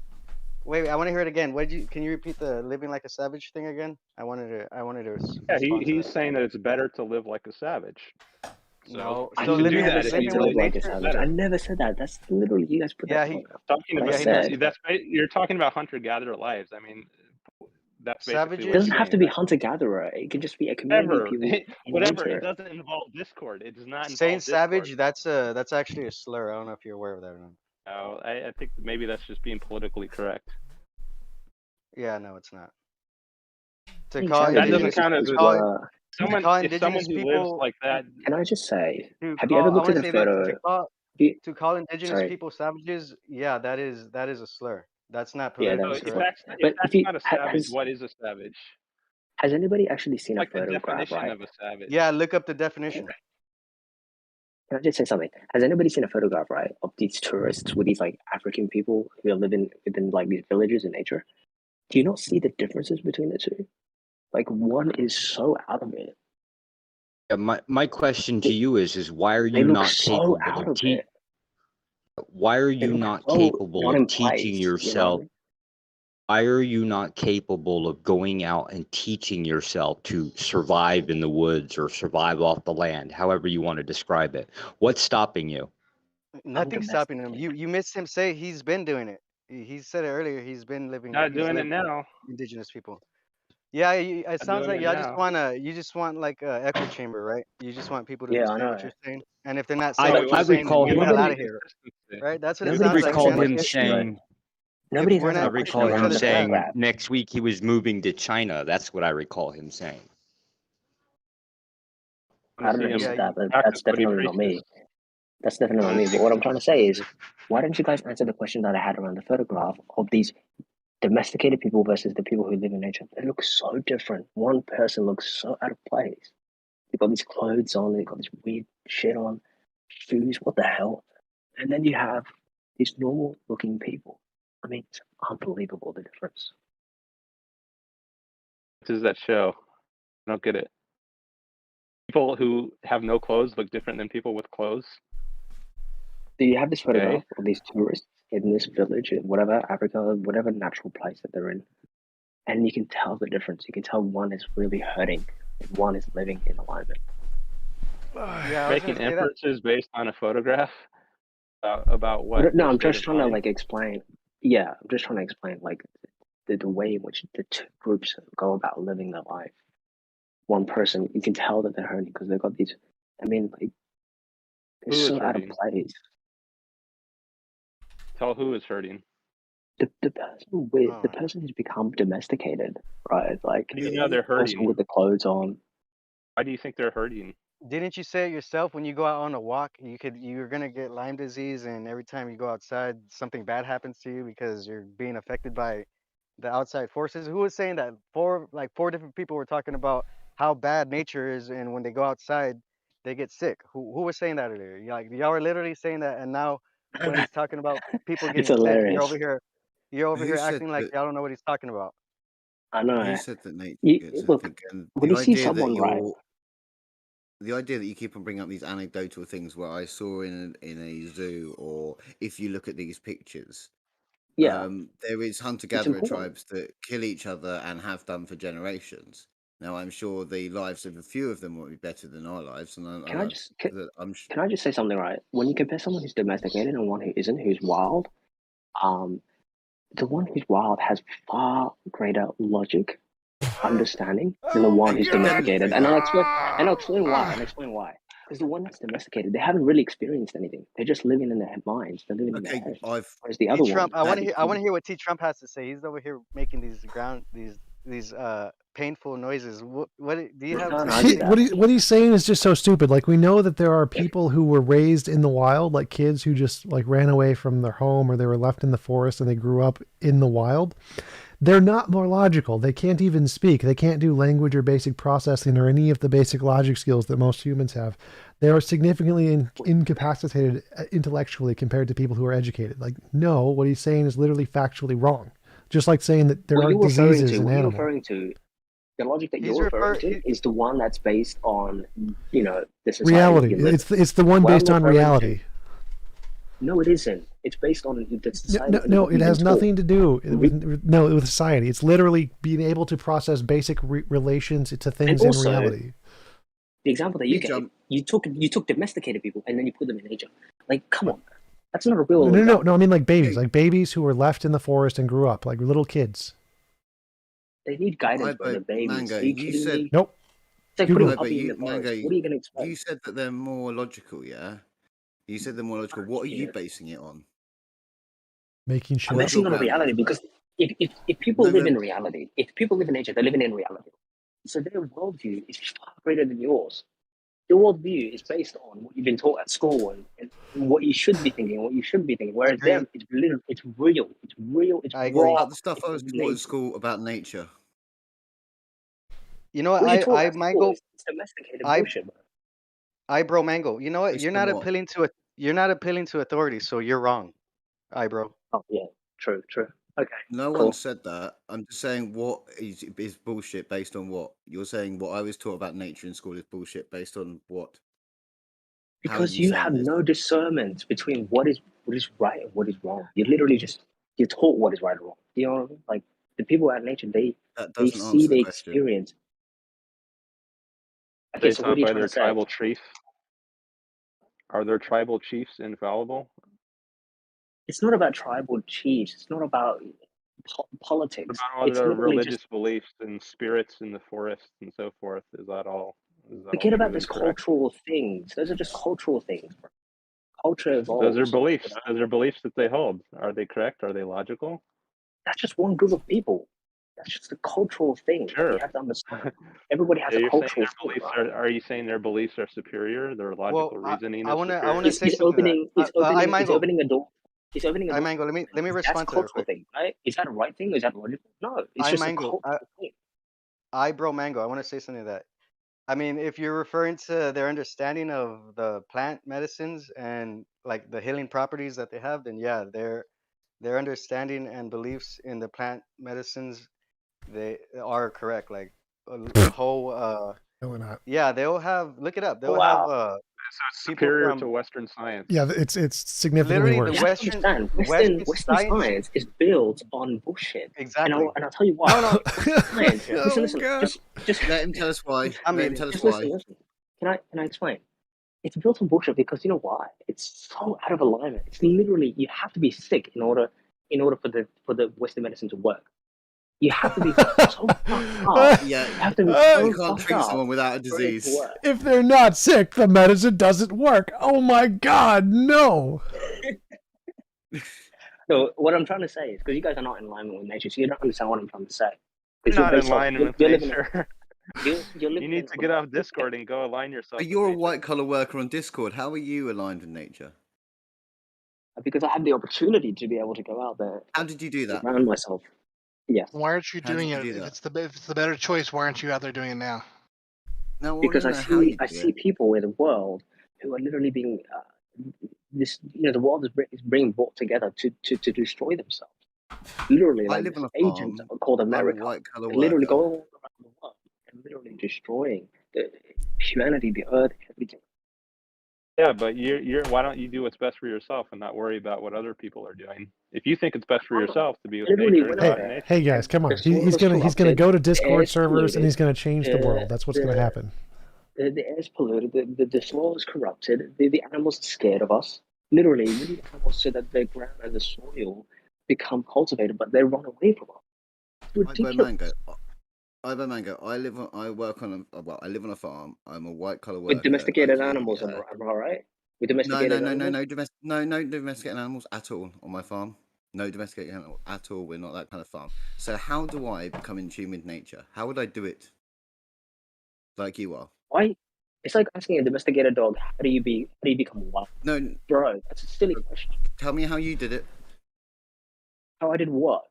Wait, I want to hear it again. Can you repeat the living like a savage thing again? I wanted to Yeah, respond to he's that. saying that it's better to live like a savage. So No, I so living never living said to with live like a nature. savage. I never said that. That's literally you guys put Yeah, that. Talking What I about said. you're talking about hunter-gatherer lives. I mean, that's basically It what doesn't he's have to saying, be right? hunter-gatherer. It could just be a community of Whatever, people in whatever. It nature. doesn't involve Discord. It does not Saying involve Discord. savage, that's actually a slur. I don't know if you're aware of that or not. No, I think maybe that's just being politically correct. Yeah, no, it's not. To Being call savage That is doesn't just count as because someone. call If someone indigenous who lives people. like that, Can I just say, To have you ever call, I looked want at to a say this. photo? To call indigenous Sorry. people savages, yeah, that is a slur. That's not Yeah, politically that's correct. correct. if But that's not a savage, what is a savage? has anybody actually seen a Like the photograph, definition right? of a savage. Yeah, look up the definition. Can I just say something? Has anybody seen a photograph, right, of these tourists with these like African people who are living within like these villages in nature? Do you not see the differences between the two? Like one is so out of it. Yeah, my question to you is why are They you look not so capable out of of it. why are They you look not so capable not of in teaching place, yourself? Why are you not capable of going out and teaching yourself to survive in the woods or survive off the land, however you want to describe it? What's stopping you? Nothing's stopping him. You missed him say he's been doing it. He said it earlier. He's been living. Not He's doing it lived now. with indigenous people. Yeah, it Not sounds doing like it you just want like a echo chamber, right? You just want people to be Yeah, I saying what know. you're saying, and if they're not I saying what you're saying, then recall get the him. hell out of here, right? That's what it sounds like. recall Man. him saying. Nobody's we're answered I not the question recall pushing each around him the other's back. saying photograph. next week he was moving to China. That's what I recall him saying. I don't know who said that, but that's definitely not me. That's definitely not me. But what I'm trying to say is, why don't you guys answer the question that I had around the photograph of these domesticated people versus the people who live in nature? They look so different. One person looks so out of place. They've got these clothes on, they've got this weird shit on, shoes, what the hell? And then you have these normal looking people. I mean, it's unbelievable the difference. What does that show? I don't get it. People who have no clothes look different than people with clothes. Do you have this photograph of these tourists in this village, in whatever Africa, whatever natural place that they're in? And you can tell the difference. You can tell one is really hurting and one is living in alignment. Yeah, Making inferences based on a photograph about what? No, their I'm state just of trying to mind? like explain. Yeah, I'm just trying to explain like the way in which the two groups go about living their life. One person, you can tell that they're hurting because they've got these. I mean, like they're Who is so out of hurting? place. Tell who is hurting. The person with the person who's become domesticated, right? Like How do you know they're the person hurting? with the clothes on. Why do you think they're hurting? Didn't you say it yourself when you go out on a walk, you're gonna get Lyme disease, and every time you go outside, something bad happens to you because you're being affected by the outside forces? Who was saying that? Four different people were talking about how bad nature is, and when they go outside, they get sick. Who was saying that earlier? Y'all were literally saying that, and now when he's talking about people It's getting sick, you're hilarious. over here Who said acting like that? y'all don't know what he's talking about. I know. Who said that nature gets Look, sick? And when the you see idea that someone, right? the idea that you keep on bringing up these anecdotal things where I saw in a zoo, or if you look at these pictures, Yeah, there is it's hunter-gatherer important. tribes that kill each other and have done for generations. Now, I'm sure the lives of a few of them will be better than our lives, and Can I just I'm can I just say something, right? When you compare someone who's domesticated and one who isn't, who's wild, The one who's wild has far greater logic, understanding than the one who's domesticated. And I'll explain why. Because the one that's domesticated, they haven't really experienced anything. They're just living in their minds. They're living in their heads. Whereas the other Trump, one, I want to hear what T. Trump has to say. He's over here making these painful noises. What do you have to say? What he's saying is just so stupid. Like, we know that there are people who were raised in the wild, like kids who just like ran away from their home, or they were left in the forest and they grew up in the wild. They're not more logical. They can't even speak. They can't do language or basic processing or any of the basic logic skills that most humans have. They are significantly incapacitated intellectually compared to people who are educated. Like, no, what he's saying is literally factually wrong. Just like saying that there are diseases in animals. The logic that you're referring to is the one that's based on, the society. Reality. It's the one based on reality. No, it isn't. It's based on the society. No, it has nothing to do with society. It's literally being able to process basic relations to things in reality. The example that you gave, you took domesticated people and then you put them in nature. Like, come on, that's not a real. No. I mean, like babies who were left in the forest and grew up, like little kids. They need guidance for the babies. Mango, you said nope. It's like putting a puppy in the Mango, forest. What are you going to expect? You said that they're more logical, yeah. You said they're more logical. What are you basing it on? Making sure. I'm basing it on reality, because if people live in reality, if people live in nature, they're living in reality. So their worldview is far greater than yours. Your worldview is based on what you've been taught at school and what you should be thinking, what you shouldn't be thinking. Whereas them, it's real, it's real, it's I agree. raw. About the stuff I was taught at school about nature. You know what? Mango. It's domesticated bullshit. Bro, Mango. You know what? Based You're on not what? appealing to authority, so you're wrong. Bro. Oh yeah, true. Okay. No one said that. I'm just saying what is bullshit based on what? You're saying what I was taught about nature in school is bullshit based on what? Because you have no discernment between what is right and what is wrong. You're literally you're taught what is right and wrong. You know what I mean? Like, the people at nature, they see, they experience. Okay, It's so not what are you by trying their to say? tribal chief. Are their tribal chiefs infallible? It's not about tribal chiefs. It's not about politics. It's about It's their literally religious beliefs and spirits in the forest and so forth. Is that all? Forget about truly those correct? cultural things. Those are just cultural things, bro. Culture evolves. Those are beliefs. Those are beliefs that they hold. Are they correct? Are they logical? That's just one group of people. That's just a cultural thing. Sure. You have to understand. Everybody has a You're cultural saying their beliefs are you saying their beliefs are superior? Their logical reasoning is superior? I want to say something. It's opening a door. It's opening a door. Mango, let me respond That's to that real cultural quick. thing, right? Is that a right thing? Is that logical? No, it's just Mango, a cultural thing. Bro, Mango, I want to say something to that. I mean, if you're referring to their understanding of the plant medicines and like the healing properties that they have, then yeah, their understanding and beliefs in the plant medicines, they are correct. Like the whole No, we're not. yeah, they'll have, look it up. They'll Wow. have So it's superior to Western science. Yeah, it's significantly literally worse. the Western science is built on bullshit. Exactly. And I'll tell you why. No. Science. Listen. Just let him tell us why. Listen. Can I explain? It's built on bullshit because you know why? It's so out of alignment. It's literally, you have to be sick in order for the Western medicine to work. You have to be so fucked up. Yeah, you have to be so you can't fucked treat up someone without a for it to disease. work. If they're not sick, the medicine doesn't work. Oh my God, no. So what I'm trying to say is, because you guys are not in alignment with nature, so you don't understand what I'm trying to say. You're not in line with living nature. You need to get off Discord and go align yourself. But you're a white collar worker on Discord. How are you aligned with nature? Because I had the opportunity to be able to go out there. How did you do that? Around myself. Yes. Why aren't you doing it? If it's the better choice, why aren't you out there doing it now? No, because I see people in the world who are literally being the world is being brought together to destroy themselves. Literally, I like live on a agents farm. called I'm a America. white-collar They literally worker. go all around the world and literally destroying humanity, the earth, everything. Yeah, but you're. Why don't you do what's best for yourself and not worry about what other people are doing? If you think it's best for yourself to be with nature, and not in nature. Hey guys, come on. He's gonna go to Discord servers and he's gonna change the world. That's what's gonna happen. The air is polluted. The soil is corrupted. The animals are scared of us. Literally, we need animals so that the ground and the soil become cultivated, but they run away from us. Ridiculous. Mango. I live on a farm. I'm a white collar worker. With domesticated animals, am I right? With domesticated animals? No domesticated animals at all on my farm. No domesticated animals at all. We're not that kind of farm. So how do I become in tune with nature? How would I do it? Like you are. Why? It's like asking a domesticated dog, how do you become wild? No, bro, that's a silly question. Tell me how you did it. How I did what?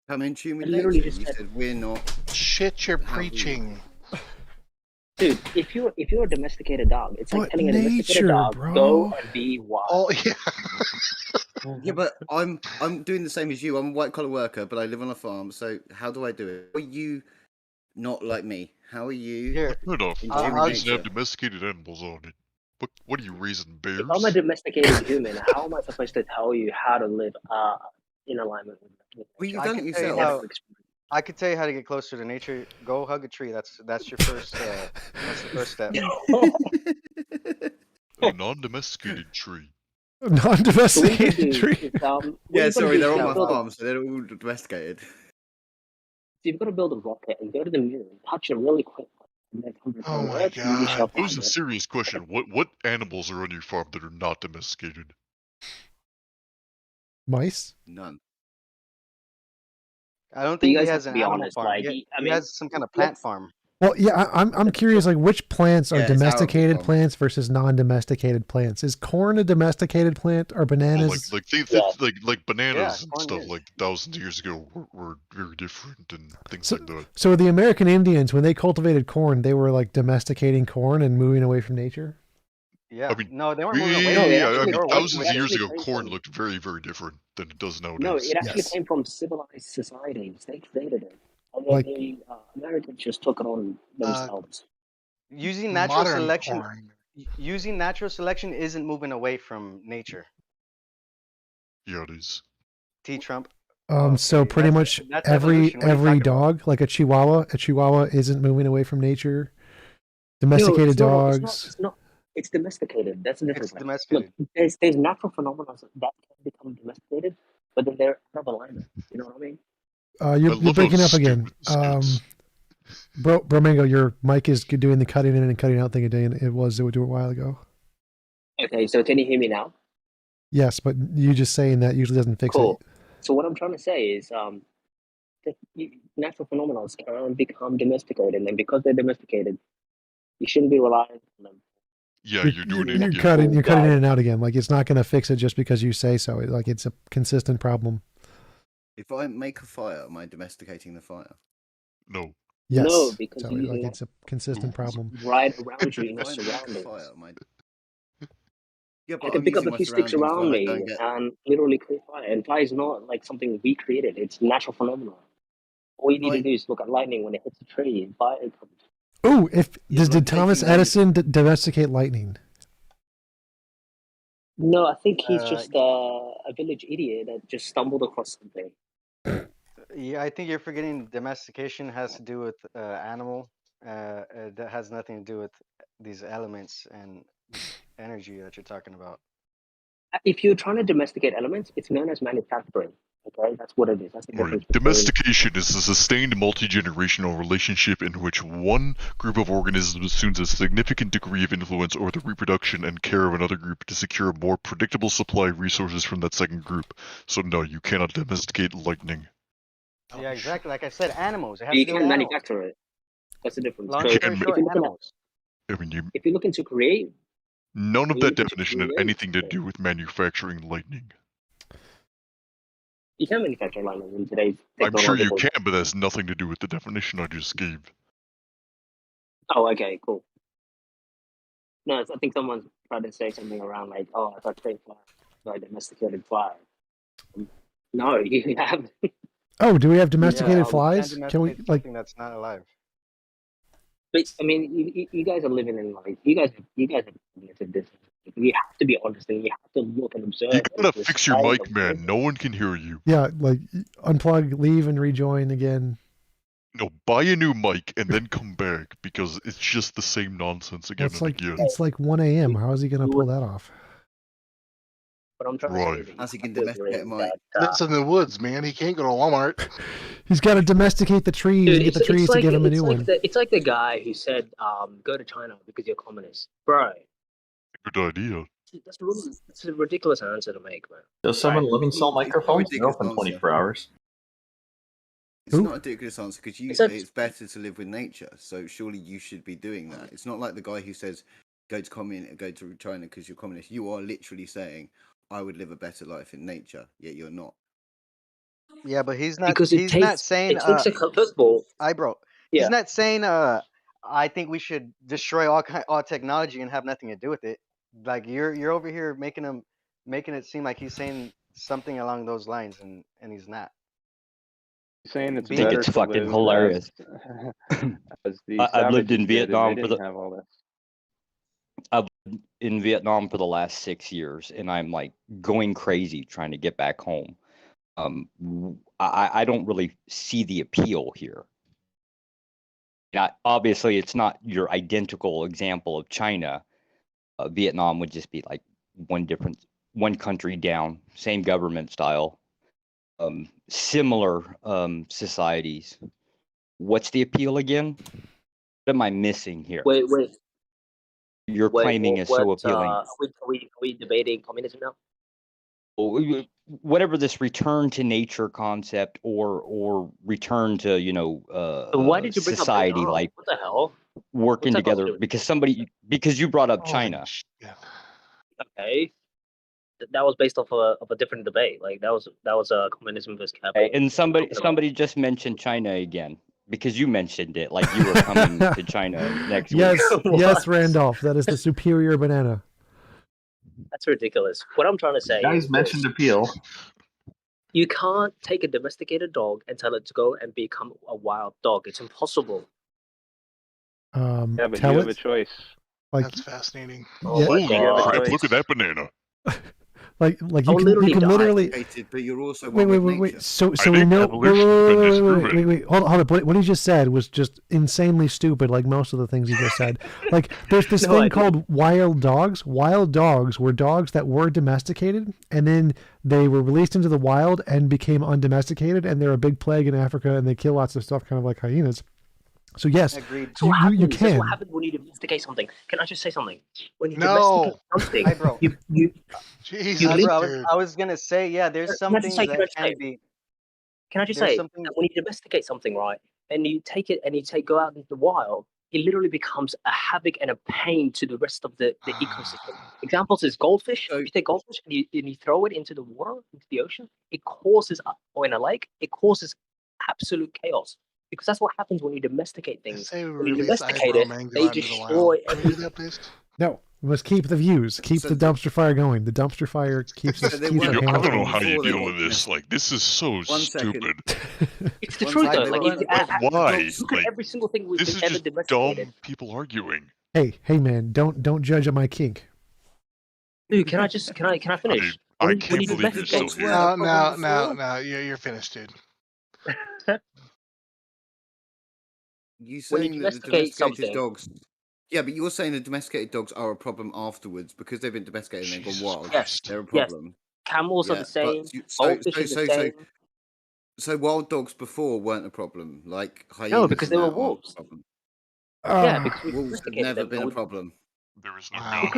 Come in tune with I literally nature. just You said- said we're not. Shit, you're preaching. Dude, if you're a domesticated dog, it's like But telling a domesticated nature, dog, bro. go and be wild. Oh yeah. Yeah, but I'm doing the same as you. I'm a white collar worker, but I live on a farm. So how do I do it? How are you not like me? How are you? Fair enough. in It tune with doesn't have nature? domesticated animals on it. What are you raising, bears? If I'm a domesticated human, how am I supposed to tell you how to live in alignment with Well, you've I done can it tell you yourself. I could tell you how to get closer to nature. Go hug a tree. That's your first. That's the first step. A non-domesticated tree. Non-domesticated tree. Yeah, sorry, they're on my build a- farm, so they're all domesticated. So you've got to build a rocket and go to the moon, touch it really quick, and then come back Oh on my Earth, and you shall god. Pose find a it. serious question. What animals are on your farm that are not domesticated? Mice? None. I don't You think he guys have has to an be animal honest, farm. like, he I mean, has some kind of plant let's- farm. Well, yeah, I'm curious, like which plants are Yeah, it's our domesticated farm. plants versus non-domesticated plants? Is corn a domesticated plant or Well, bananas? like bananas and corn stuff is. like thousands of years ago were very different and things like that. So the American Indians, when they cultivated corn, they were like domesticating corn and moving away from nature. Yeah. I mean, no, they weren't yeah, moving away. yeah, from yeah, it. I They mean, were working thousands with of it. years ago, came corn from- looked very, very different than it does nowadays. No, it actually Yes. came from civilized societies. They created it. And then Like- the Americans just took it on themselves. Using natural Modern selection. corn. Using natural selection isn't moving away from nature. Yeah, it is. Trump. So pretty much that's every evolution. What are you talking about? dog, like a Chihuahua isn't moving away from nature. Domesticated dogs. It's not. It's domesticated. That's the difference. It's domesticated. Look, there's natural phenomena that can become domesticated, but then they're out of alignment. You know what I mean? You're love how breaking up again. stupid this gets. Bromango, your mic is doing the cutting in and cutting out thing again. It would do a while ago. Okay, so can you hear me now? Yes, but you just saying that usually doesn't fix Cool. it. So what I'm trying to say is, natural phenomena can become domesticated, and because they're domesticated, you shouldn't be relying on them. Yeah, you're doing it You're again. cutting in and out again. Like it's not going to fix it just because you say so. Like it's a consistent problem. If I make a fire, am I domesticating the fire? No. Yes. No, because So, you're like using it's a consistent problem. right around you in your If I make a surroundings. fire, am I... Yeah, I but can I'm pick up using a my few sticks surroundings so around I me don't get... and literally create fire. And fire is not like something we created. It's natural phenomenon. All you need to do is look at lightning when it hits a tree and fire comes. Oh, Yeah, but I'm did Thomas taking Edison domesticate lightning? No, I think he's just a village idiot that just stumbled across something. Yeah, I think you're forgetting domestication has to do with animal. That has nothing to do with these elements and energy that you're talking about. If you're trying to domesticate elements, it's known as manufacturing. Okay, that's what it is. That's the Right. difference between. Domestication is a sustained multi-generational relationship in which one group of organisms assumes a significant degree of influence over the reproduction and care of another group to secure a more predictable supply of resources from that second group. So no, you cannot domesticate lightning. Yeah, exactly. Like I said, animals. It has You to do can with animals. manufacture it. That's the difference. Long So story if short, you're looking animals. I mean, if you're looking to create, none of you that look into definition had create, anything to do with manufacturing lightning. you can manufacture lightning in today's I'm sure you technological. can, but that's nothing to do with the definition I just gave. Oh, okay, cool. No, I think someone's tried to say something around like, "Oh, if I create fire, so I domesticated fire." No, you haven't. Oh, do we have domesticated Yeah, flies? You can't Can we domesticate like? something that's not alive. But I mean, you guys are living in like you guys have limited this. You have to be honest and you have to look and observe. You gotta and fix your decide mic, man. No one can hear you. Yeah, like unplug, leave, and rejoin again. No, buy a new mic and then come back because it's just the same nonsense again It's and like again. it's like 1 a.m. How is he gonna pull that off? What I'm trying to say is that As he can you have to agree domesticate that, That's in the woods, man. He can't go to Walmart. He's got to domesticate the trees dude, and get the trees to give him a new one. it's like the guy who said, go to China because you're communist. Bro. Good idea. That's a ridiculous answer to make, man. Does 7-Eleven sell microphones? They're open 24 hours. It's not a ridiculous answer because it's better to live with nature. So surely you should be doing that. It's not like the guy who says go to China because you're communist. You are literally saying I would live a better life in nature, yet you're not. Yeah, but he's not. Because he's not saying. First of all, He's not saying. I think we should destroy all technology and have nothing to do with it. Like you're over here making it seem like he's saying something along those lines, and he's not. He's saying it's I think it's fucking hilarious. I've lived in Vietnam I've lived in Vietnam for the last 6 years, and I'm like going crazy trying to get back home. I don't really see the appeal here. Obviously, it's not your identical example of China. Vietnam would just be like one country down, same government style, similar societies. What's the appeal again? What am I missing here? Wait. You're claiming is so appealing. Are we debating communism now? Whatever this return to nature concept or return to why did you bring society, up Vietnam? like What the hell? working What's that got to together do with because you brought up China. Okay, that was based off of a different debate. Like that was a communism versus capitalism. And somebody just mentioned China again because you mentioned it, like you were coming to China next week. Yes, Randolph, that is the superior banana. That's ridiculous. What I'm trying to say Guys is mentioned appeal. You can't take a domesticated dog and tell it to go and become a wild dog. It's impossible. Yeah, but you have a choice. That's fascinating. Holy crap! Look at that banana. Like you can literally. But you're also wait. So we know. Wait. Hold on. What he just said was just insanely stupid. Like most of the things he just said. Like there's this thing called wild dogs. Wild dogs were dogs that were domesticated, and then they were released into the wild and became undomesticated, and they're a big plague in Africa, and they kill lots of stuff, kind of like hyenas. So yes, you can. That's what happens when you domesticate something. Can I just say something? When you domesticate something, I was gonna say, yeah, there's some things that can be. Can I just say that when you domesticate something, right, and you take it and go out into the wild, it literally becomes a havoc and a pain to the rest of the ecosystem. Examples is goldfish. If you take goldfish and you throw it into the water, into the ocean, it causes, or in a lake, it causes absolute chaos. Because that's what happens when you domesticate things. When you domesticate it, they destroy everything. No, we must keep the views. Keep the dumpster fire going. The dumpster fire keeps us. I don't know how you deal with this. Like, this is so stupid. It's the truth, though. Why? Look at every single thing we've This is ever just domesticated. dumb people arguing. Hey, man! Don't judge on my kink. Dude, can I finish? I can't believe you're still here. No, you're finished, dude. You saying that the domesticated dogs? Yeah, but you're saying the domesticated dogs are a problem afterwards because they've been domesticated and they've gone wild. Yes, they're a problem. Camels are the same. Goldfish is the same. So wild dogs before weren't a problem, like hyenas. No, because they were wolves. Yeah, because wolves have never been a problem. There is no.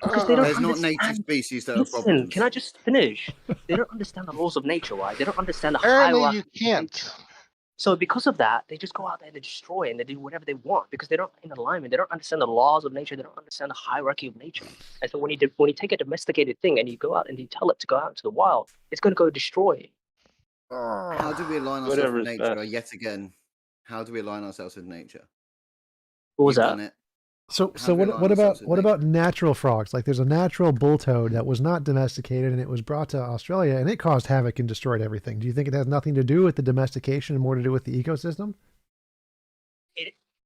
Because they don't There's not understand. native species that are Listen, problems. can I just finish? They don't understand the laws of nature, right? They don't understand the Apparently hierarchy. you can't. So because of that, they just go out there and they destroy and they do whatever they want because they're not in alignment. They don't understand the laws of nature. They don't understand the hierarchy of nature. And so when you take a domesticated thing and you go out and you tell it to go out into the wild, it's going to go destroy. How do we align ourselves with nature yet again? How do we align ourselves with nature? What was You've that? done it. So what about natural frogs? Like there's a natural bull toad that was not domesticated and it was brought to Australia and it caused havoc and destroyed everything. Do you think it has nothing to do with the domestication and more to do with the ecosystem?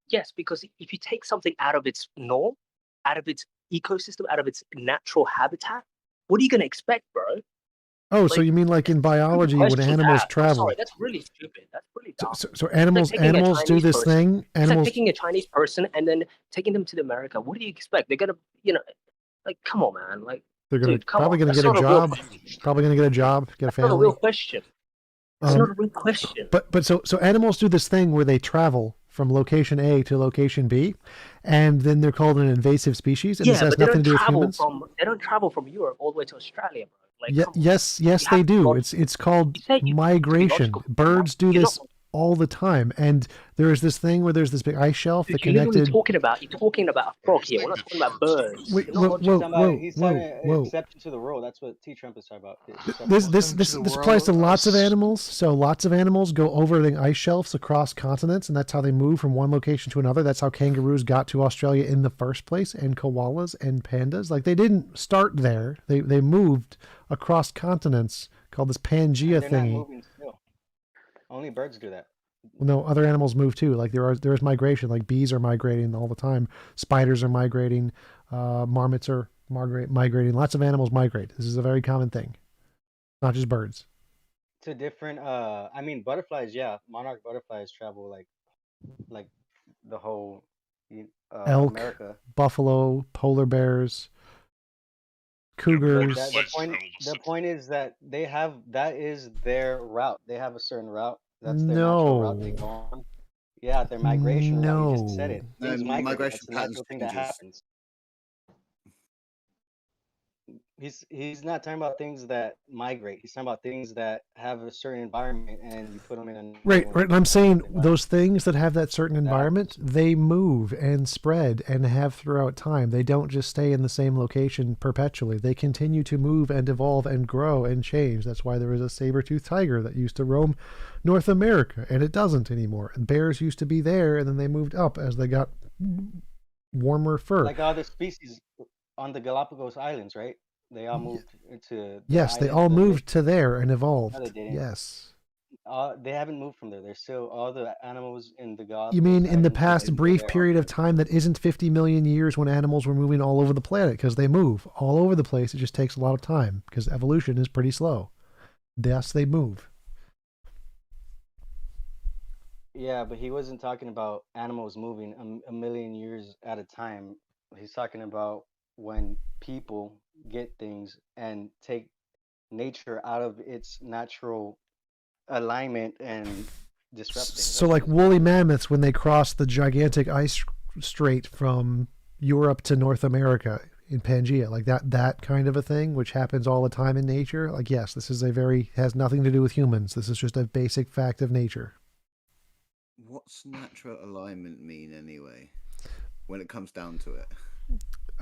Yes, because if you take something out of its norm, out of its ecosystem, out of its natural habitat, what are you going to expect, bro? Oh, so you mean like in biology when animals travel? Sorry, that's really stupid. That's really dumb. So animals do this thing. It's like taking a Chinese person and then taking them to America. What do you expect? They're gonna, like, come on, man. Like, They're gonna Dude, come probably on. gonna That's get a not a real job. question. Probably gonna get a job, get a That's not a family. real question. That's not a real question. But so animals do this thing where they travel from location A to location B, and then they're called an invasive species, and this Yeah, has but they nothing don't to do with travel humans. they don't travel from Europe all the way to Australia, bro. Like, come on. Yes, You they have to do. log- It's called You say you- migration. logical. Birds do You're this all the time, and there is this thing where there's this big ice shelf that You're literally connected. you're talking about a frog here. We're not talking about birds. Wait, You're not He's talking about exception to the rule. That's what Trump is talking about. This applies to lots of animals. So lots of animals go over the ice shelves across continents, and that's how they move from one location to another. That's how kangaroos got to Australia in the first place, and koalas and pandas. Like, they didn't start there. They moved across continents, called this Pangea They're not thingy. moving still. Only birds do that. Well, no, other animals move too. Like there is migration. Like bees are migrating all the time. Spiders are migrating. Marmots are migrating. Lots of animals migrate. This is a very common thing. Not just birds. To different. I mean, butterflies. Yeah, monarch butterflies travel like the whole Elk, America. buffalo, polar bears, cougars. The point is that that is their route. They have a certain route. That's their natural route they go on. Yeah, their migration route. You just said it. No, Things migrate. migration That's the natural thing that changes. happens. He's not talking about things that migrate. He's talking about things that have a certain environment and you put them in a Right. And I'm saying those things that have that certain environment, they move and spread and have throughout time. They don't just stay in the same location perpetually. They continue to move and evolve and grow and change. That's why there was a saber-toothed tiger that used to roam North America, and it doesn't anymore. Bears used to be there, and then they moved up as they got warmer fur. Like other species on the Galapagos Islands, right? They all moved to. Yes, they all moved to there and evolved. No, they didn't. Yes. They haven't moved from there. They're still all the animals in the Galapagos. You mean in the Islands, past they're brief there. period of time that isn't 50 million years when animals were moving all over the planet? Because they move all over the place. It just takes a lot of time because evolution is pretty slow. Thus, they move. Yeah, but he wasn't talking about animals moving a million years at a time. He's talking about when people get things and take nature out of its natural alignment and disrupt things. So like woolly mammoths when they cross the gigantic ice strait from Europe to North America in Pangea, like that kind of a thing, which happens all the time in nature. Like, yes, this is has nothing to do with humans. This is just a basic fact of nature. What's natural alignment mean anyway, when it comes down to it?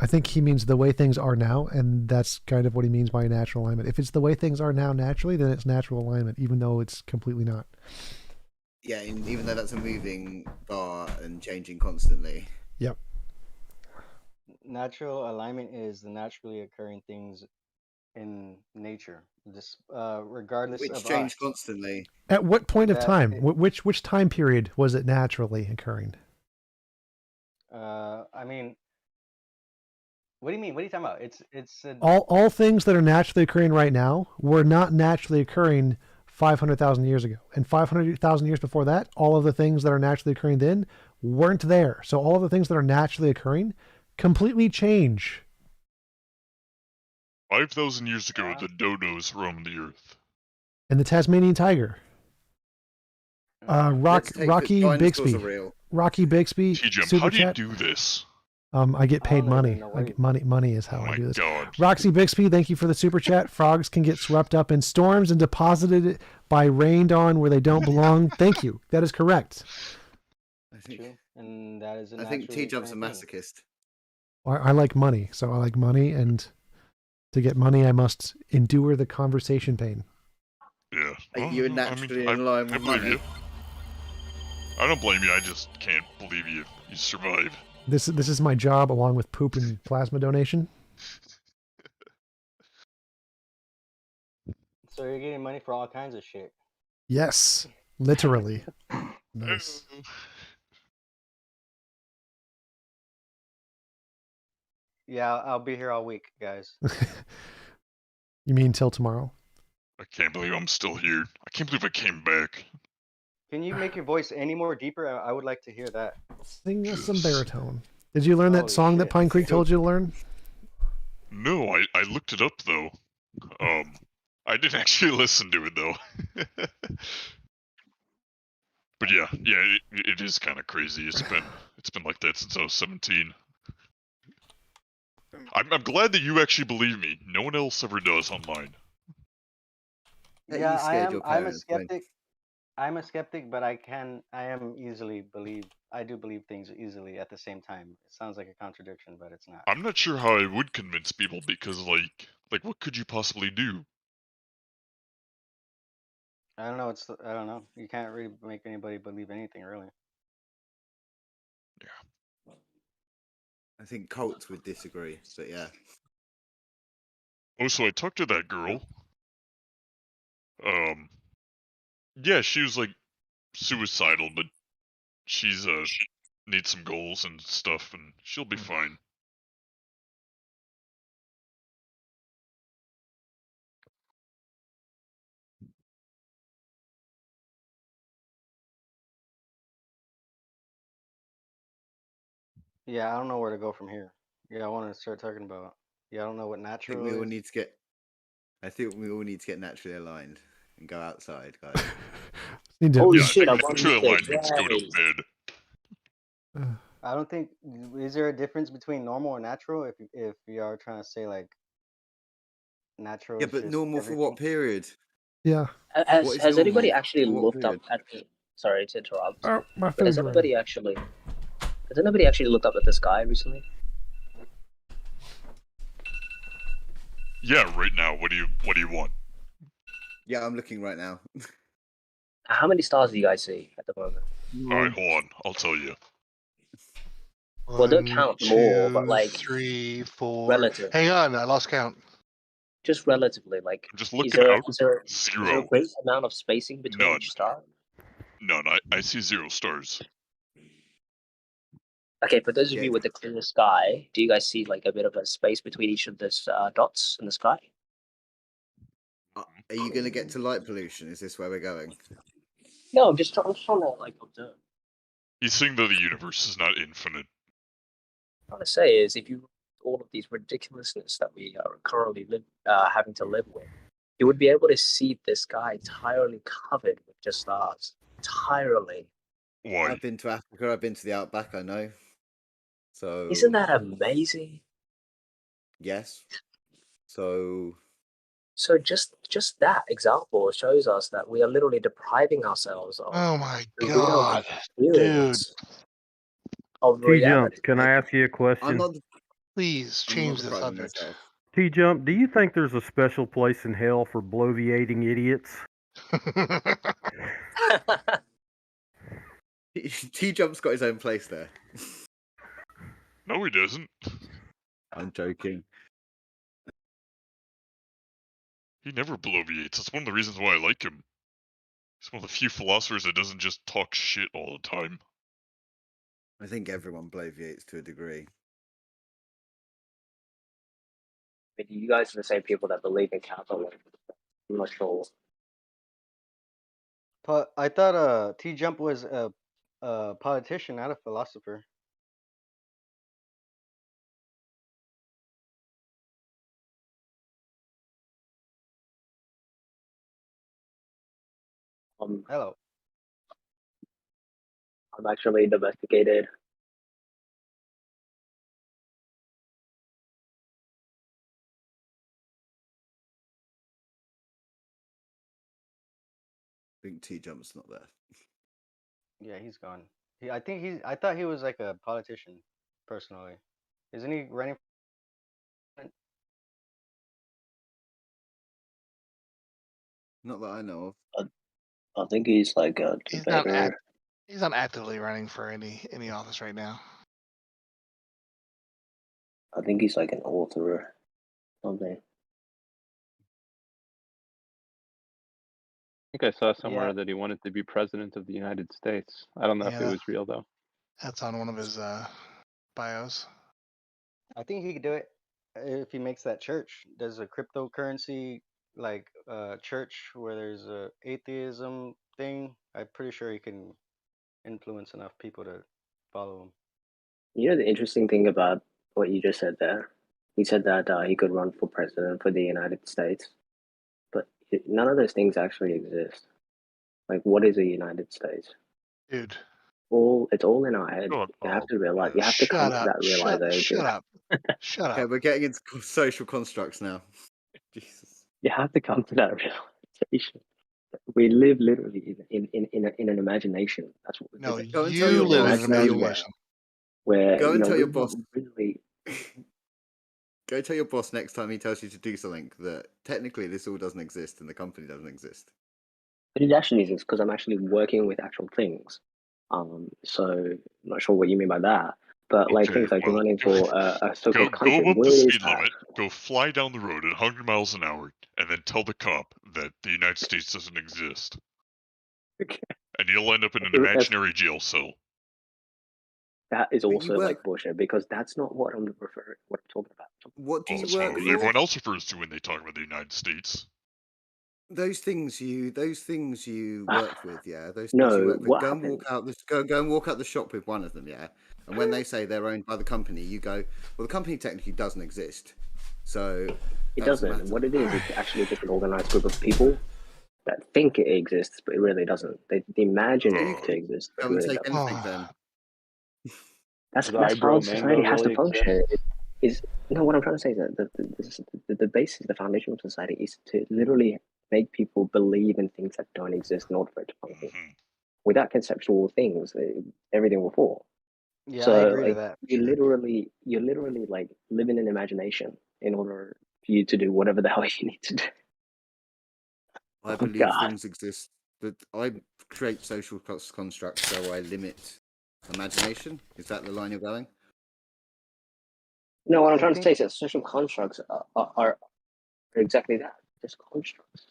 I think he means the way things are now, and that's kind of what he means by natural alignment. If it's the way things are now naturally, then it's natural alignment, even though it's completely not. Yeah, even though that's a moving bar and changing constantly. Yep. Natural alignment is the naturally occurring things in nature, just regardless Which of change us. constantly. At what point of That time? it- Which time period was it naturally occurring? I mean, what do you mean? What are you talking about? It's All things that are naturally occurring right now were not naturally occurring 500,000 years ago. And 500,000 years before that, all of the things that are naturally occurring then weren't there. So all of the things that are naturally occurring completely change. 5,000 years ago, the dodos roamed the earth. And the Tasmanian tiger. Let's take that Rocky dinosaurs Bixby. are real. Rocky Bixby. TJump, Super how do you chat. do this? I get paid money. know I get money is how I do this. God. Roxy Bixby, thank you for the super chat. Frogs can get swept up in storms and deposited by rained on where they don't belong. Thank you. That is correct. true, and that is. I think T-Jump's a masochist. I like money, so I like money, and to get money, I must endure the conversation pain. Yeah. Like, you're naturally in line with believe money. you. I don't blame you. I just can't believe you survive. This is my job, along with poop and plasma donation. So you're getting money for all kinds of shit. Yes, literally. Nice. Yeah, I'll be here all week, guys. You mean till tomorrow? I can't believe I'm still here. I can't believe I came back. Can you make your voice any more deeper? I would like to hear that. Sing us some baritone. Did you learn that Holy song that shit. Pine Creek told you to learn? No, I looked it up though. I didn't actually listen to it though. But yeah, it is kind of crazy. It's been like that since I was 17. I'm glad that you actually believe me. No one else ever does online. Yeah, I'm a skeptic. I'm a skeptic, but I am easily believed. I do believe things easily at the same time. It sounds like a contradiction, but it's not. I'm not sure how I would convince people because like what could you possibly do? I don't know. I don't know. You can't really make anybody believe anything, really. Yeah. I think cults would disagree, but yeah. Oh, so I talked to that girl. Yeah, she was like suicidal, but she's needs some goals and stuff, and she'll be fine. Yeah, I don't know where to go from here. Yeah, I want to start talking about. Yeah, I don't know what natural I think we all is. need to get. I think we all need to get naturally aligned and go outside, guys. Holy shit! I Naturally aligned means go to bed. I don't think. Is there a difference between normal and natural? If you are trying to say like natural. Yeah, is but just normal everything. for what period? Yeah. Has anybody actually For what looked up period? at the? Sorry to interrupt. Oh, my But has food's anybody actually looked up at the sky recently? Yeah, right now. What do you want? Yeah, I'm looking right now. How many stars do you guys see at the moment? Alright, hold on. I'll tell you. Well, don't count more, but like 3, 4. relative. Hang on, I lost count. Just relatively, like just is looking there out. is there Zero. a great amount of spacing between None. each star? None. I see 0 stars. Okay, for those of you with the clear sky, do you guys see like a bit of a space between each of those dots in the sky? Are you going to get to light pollution? Is this where we're going? No, I'm just trying to like observe. He's saying that the universe is not infinite. What I'm trying to say is, if you all of these ridiculousness that we are currently having to live with, you would be able to see the sky entirely covered with just stars. Entirely. Why? I've been to Africa. I've been to the outback. I know. So isn't that amazing? Yes. So just that example shows us that we are literally depriving ourselves of. Oh my god, dude! Of reality. Can I ask you a question? I'm not. Please change the subject. T-Jump, do you think there's a special place in hell for bloviating idiots? T-Jump's got his own place there. No, he doesn't. I'm joking. He never bloviates. That's one of the reasons why I like him. He's one of the few philosophers that doesn't just talk shit all the time. I think everyone bloviates to a degree. But you guys are the same people that believe in capitalism. I'm not sure. But I thought T-Jump was a politician, not a philosopher. Hello. I'm actually domesticated. I think T-Jump's not there. Yeah, he's gone. I thought he was like a politician, personally. Isn't he running? Not that I know of. I think he's like a debater. He's not actively running for any office right now. I think he's like an author or something. I think I saw somewhere that he wanted to be president of the United States. I don't know if it was real though. That's on one of his bios. I think he could do it if he makes that church. There's a cryptocurrency like church where there's a atheism thing. I'm pretty sure he can influence enough people to follow him. You know the interesting thing about what you just said there He said that he could run for president for the United States, but none of those things actually exist. Like, what is a United States? Dude. It's all in our head. You have to realize. You have to come to that realization. Shut up. Shut Okay, up. we're getting into social constructs now. Jesus. You have to come to that realization. We live literally in an imagination. That's what we No, live Go and you tell your live boss. in an imagination. Where Go and tell your we're boss. not really. Go tell your boss next time he tells you to do something that technically this all doesn't exist and the company doesn't exist. But it actually is because I'm actually working with actual things. So I'm not sure what you mean by that, but like things like running for a so-called country. Go above Where the is speed that? limit, go fly down the road at 100 miles an hour, and then tell the cop that the United States doesn't exist. And you'll end up in an imaginary jail cell. That is also like bullshit because that's not what I'm talking about. What do you That's work what for? everyone else refers to when they talk about the United States. Those things you work with, yeah. Those things No, you work with. what Go and walk out the shop with one of them, yeah. And when they say they're owned by the company, you go, well, the company technically doesn't exist, so it doesn't. What it is actually just an organized group of people that think it exists, but it really doesn't. They imagine it to exist, but it Come and really take doesn't. anything then. That's how society has to function. What I'm trying to say is that the basis, the foundation of society is to literally make people believe in things that don't exist in order for it to function. Without conceptual things, everything will fall. Yeah, So I agree to like, that. you're literally like living in imagination in order for you to do whatever the hell you need to do. I believe things exist, but I create social constructs, so I limit imagination. Is that the line you're going? No, what I'm trying to say is that social constructs are exactly that, just constructs.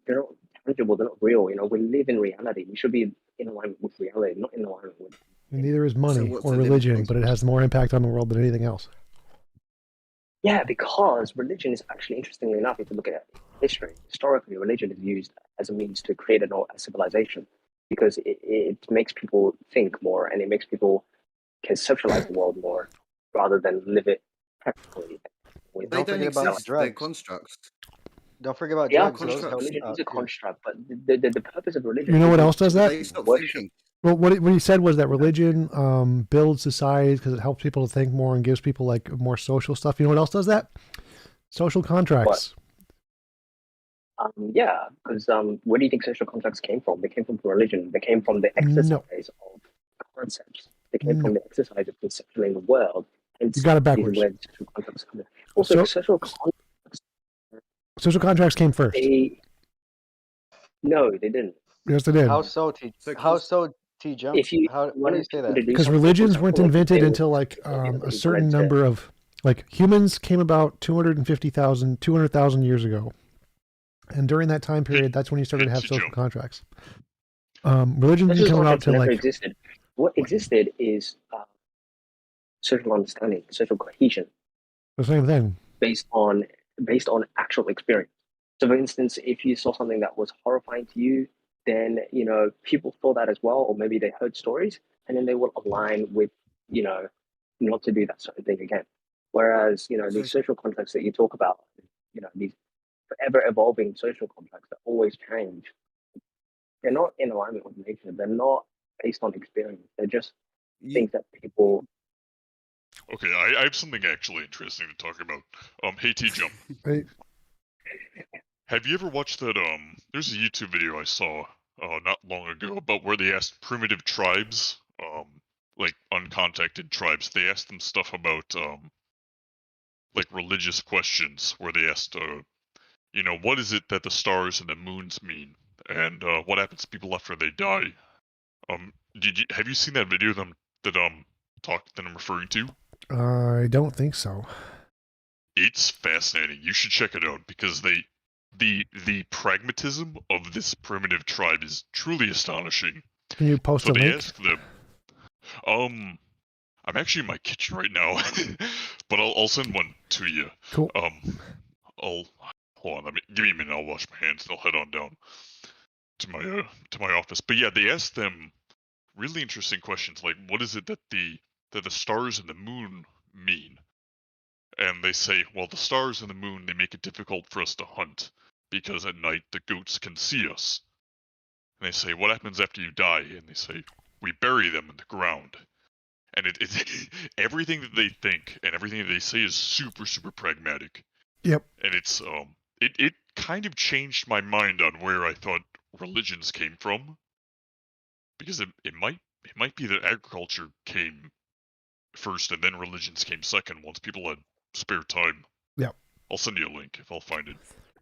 They're not tangible, they're not real. We live in reality. We should be in alignment with reality, not in alignment with. And neither is money or religion, but it has more impact on the world than anything else. Yeah, because religion is actually, interestingly enough, if you look at history, historically, religion is used as a means to create a civilization because it makes people think more and it makes people conceptualize the world more rather than live it practically. They don't exist. They're constructs. Don't forget about Yeah, drugs. religion is a construct, but the purpose of religion. You know what else does that? They stop thinking. Well, what he said was that religion builds societies because it helps people to think more and gives people like more social stuff. You know what else does that? Social contracts. Yeah, because where do you think social contracts came from? They came from religion. They came from the exercise of concepts. They came from the exercise of conceptualizing the world. You got it backwards. Where social contracts come in. Also, social contracts came first. No, they didn't. Yes, they did. How so, T-Jump? Why do you say that? Because religions weren't invented until like a certain number of humans came about 200,000 years ago, and during that time period, that's when you started to have social contracts. Religion didn't come about till like existed. What existed is social understanding, social cohesion. The same thing. Based on actual experience. So, for instance, if you saw something that was horrifying to you, then people saw that as well, or maybe they heard stories, and then they will align with not to do that certain thing again. Whereas these social contracts that you talk about, these forever evolving social contracts that always change, they're not in alignment with nature. They're not based on experience. They're just things that people. Okay, I have something actually interesting to talk about. Hey T-Jump. Hey. Have you ever watched that, there's a YouTube video I saw, not long ago about where they asked primitive tribes, like uncontacted tribes, they asked them stuff about, like religious questions, where they asked, what is it that the stars and the moons mean? And, what happens to people after they die? Have you seen that video that I'm referring to? I don't think so. It's fascinating. You should check it out because the pragmatism of this primitive tribe is truly astonishing. Can you post a link? Ask them. I'm actually in my kitchen right now, but I'll send one to you. Cool. Hold on. Give me a minute. I'll wash my hands and I'll head on down to my office. But yeah, they asked them really interesting questions like, what is it that the stars and the moon mean? and they say, well, the stars and the moon, they make it difficult for us to hunt because at night the goats can see us. And they say, what happens after you die? And they say, we bury them in the ground. And it everything that they think and everything that they say is super, super pragmatic. Yep. And it's it kind of changed my mind on where I thought religions came from. Because it might be that agriculture came first and then religions came second once people had spare time. Yep. I'll send you a link if I'll find it.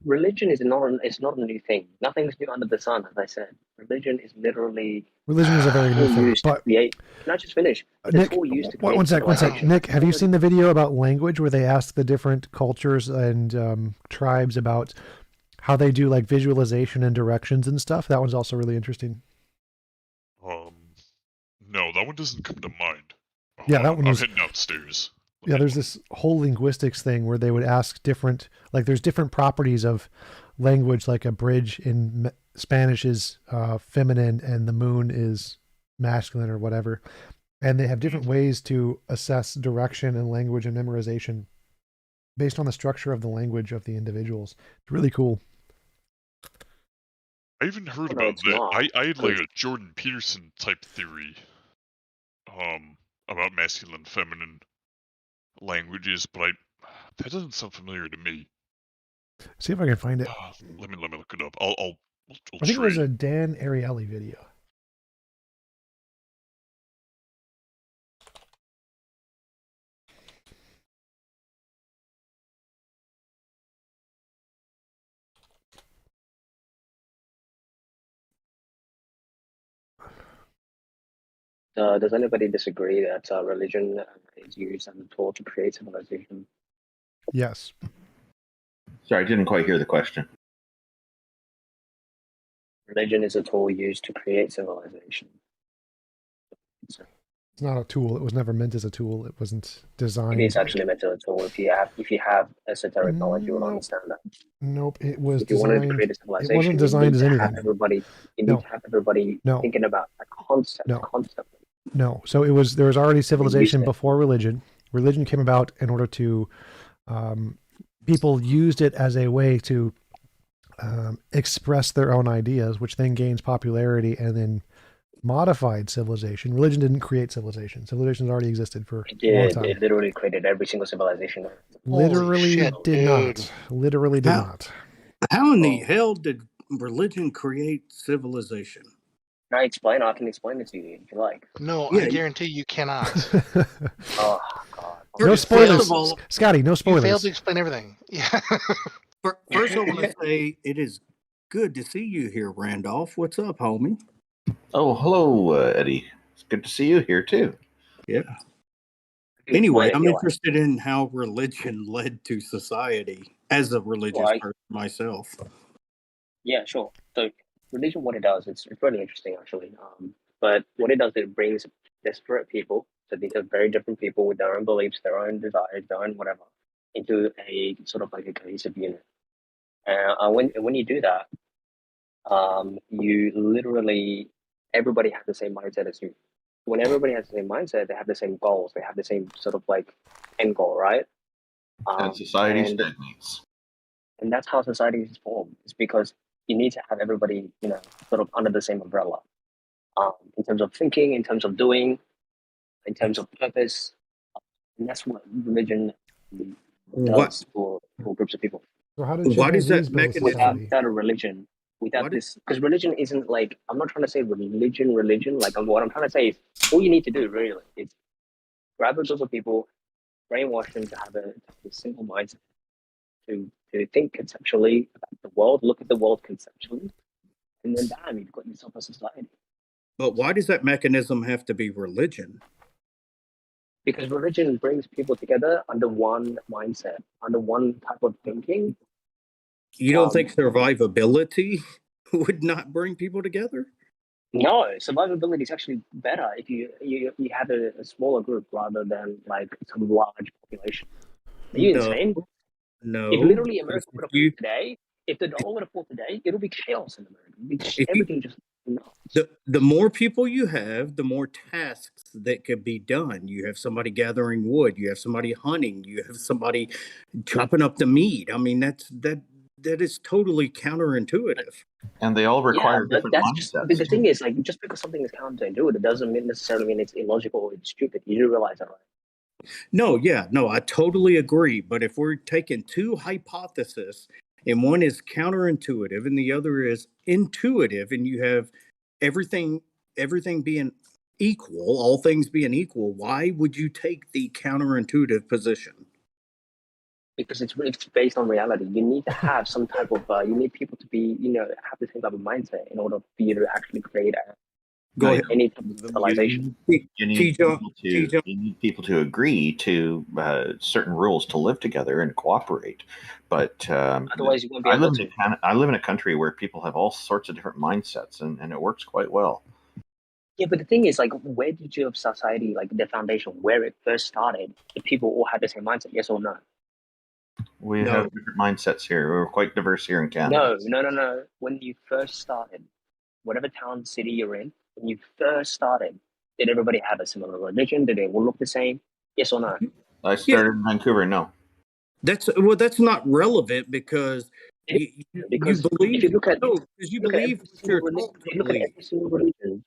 Religion is not a new thing. Nothing's new under the sun, as I said. Religion is literally Religion is a very new thing. used to But create. Can I just finish? Nick, Used to create one sec. civilization. Nick, have you seen the video about language where they ask the different cultures and tribes about how they do like visualization and directions and stuff? That one's also really interesting. No, that one doesn't come to mind. Yeah, that one I'm was. heading downstairs. Yeah, there's this whole linguistics thing where they would ask different, like there's different properties of language, like a bridge in Spanish is feminine and the moon is masculine or whatever. And they have different ways to assess direction and language and memorization based on the structure of the language of the individuals. It's really cool. I even heard about that. I had like a Jordan Peterson type theory about masculine and feminine languages, but that doesn't sound familiar to me. See if I can find it. Let me look it up. I'll I think it was a Dan Ariely video. Does anybody disagree that religion is used as a tool to create civilization? Yes. Sorry, I didn't quite hear the question. Religion is a tool used to create civilization. It's not a tool. It was never meant as a tool. It wasn't designed. It is actually meant as a tool. If you have esoteric knowledge, you will understand that. Nope. It was If you designed. wanted to create a civilization, It wasn't designed as you anything. need to have everybody thinking about a concept constantly. No. So there was already civilization before religion. Religion came about in order to people used it as a way to express their own ideas, which then gains popularity and then modified civilization. Religion didn't create civilization. Civilization already existed for a long time. It literally created every single civilization. Literally did not. Literally did not. How in the hell did religion create civilization? Can I explain? I can explain it to you if you like. No, Yeah, I guarantee you cannot. Oh, God. No spoilers. Scotty, no You failed spoilers. to explain everything. Yeah. First, I want to say it is good to see you here, Randolph. What's up, homie? Oh, hello, Eddie. It's good to see you here too. Yeah. Anyway, I'm interested in how religion led to society as a religious person myself. Yeah, sure. So religion, what it does, it's really interesting actually. But what it does, it brings disparate people. So these are very different people with their own beliefs, their own desires, their own whatever, into a sort of like a cohesive unit. And when you do that, you literally everybody has the same mindset as you. When everybody has the same mindset, they have the same goals. They have the same sort of like end goal, right? And society stagnates. And that's how society is formed. It's because you need to have everybody, sort of under the same umbrella, in terms of thinking, in terms of doing, in terms of purpose. And that's what religion does for groups of people. So how did Why does that chimpanzees build a mechanism? society? Without a religion, without this, because religion isn't like, I'm not trying to say religion. Like what I'm trying to say is, all you need to do really is grab a group of people, brainwash them to have a simple mindset, to think conceptually about the world, look at the world conceptually, and then bam, you've got yourself a society. But why does that mechanism have to be religion? Because religion brings people together under one mindset, under one type of thinking. You don't think survivability would not bring people together? No, survivability is actually better if you have a smaller group rather than like some large population. Are you insane? No. If literally America would have fought today, if the dollar would have fought today, it'll be chaos in America. Everything just The more people you have, the more tasks that could be done. You have somebody gathering wood, you have somebody hunting, you have somebody chopping up the meat. I mean, that is totally counterintuitive. And they all require but different that's just mindsets. the thing is like just because something is counterintuitive, it doesn't necessarily mean it's illogical or it's stupid. You do realize that, right? No, I totally agree. But if we're taking two hypotheses and one is counterintuitive and the other is intuitive, and you have everything being equal, all things being equal, why would you take the counterintuitive position? Because it's based on reality. You need to have some type of you need people to be have the same type of mindset in order for you to actually create any type of civilization. You need people to agree to certain rules to live together and cooperate. But otherwise, you won't be I able live to. I live in a country where people have all sorts of different mindsets, and it works quite well. Yeah, but the thing is, like, where did you have society, like the foundation, where it first started, the people all had the same mindset, yes or no? We have different mindsets here. We're quite diverse here in Canada. No. When you first started, whatever town, city you're in, when you first started, did everybody have a similar religion? Did they all look the same? Yes or no? I started in Vancouver. No. That's not relevant because you believe. If you look at you believe every single religion.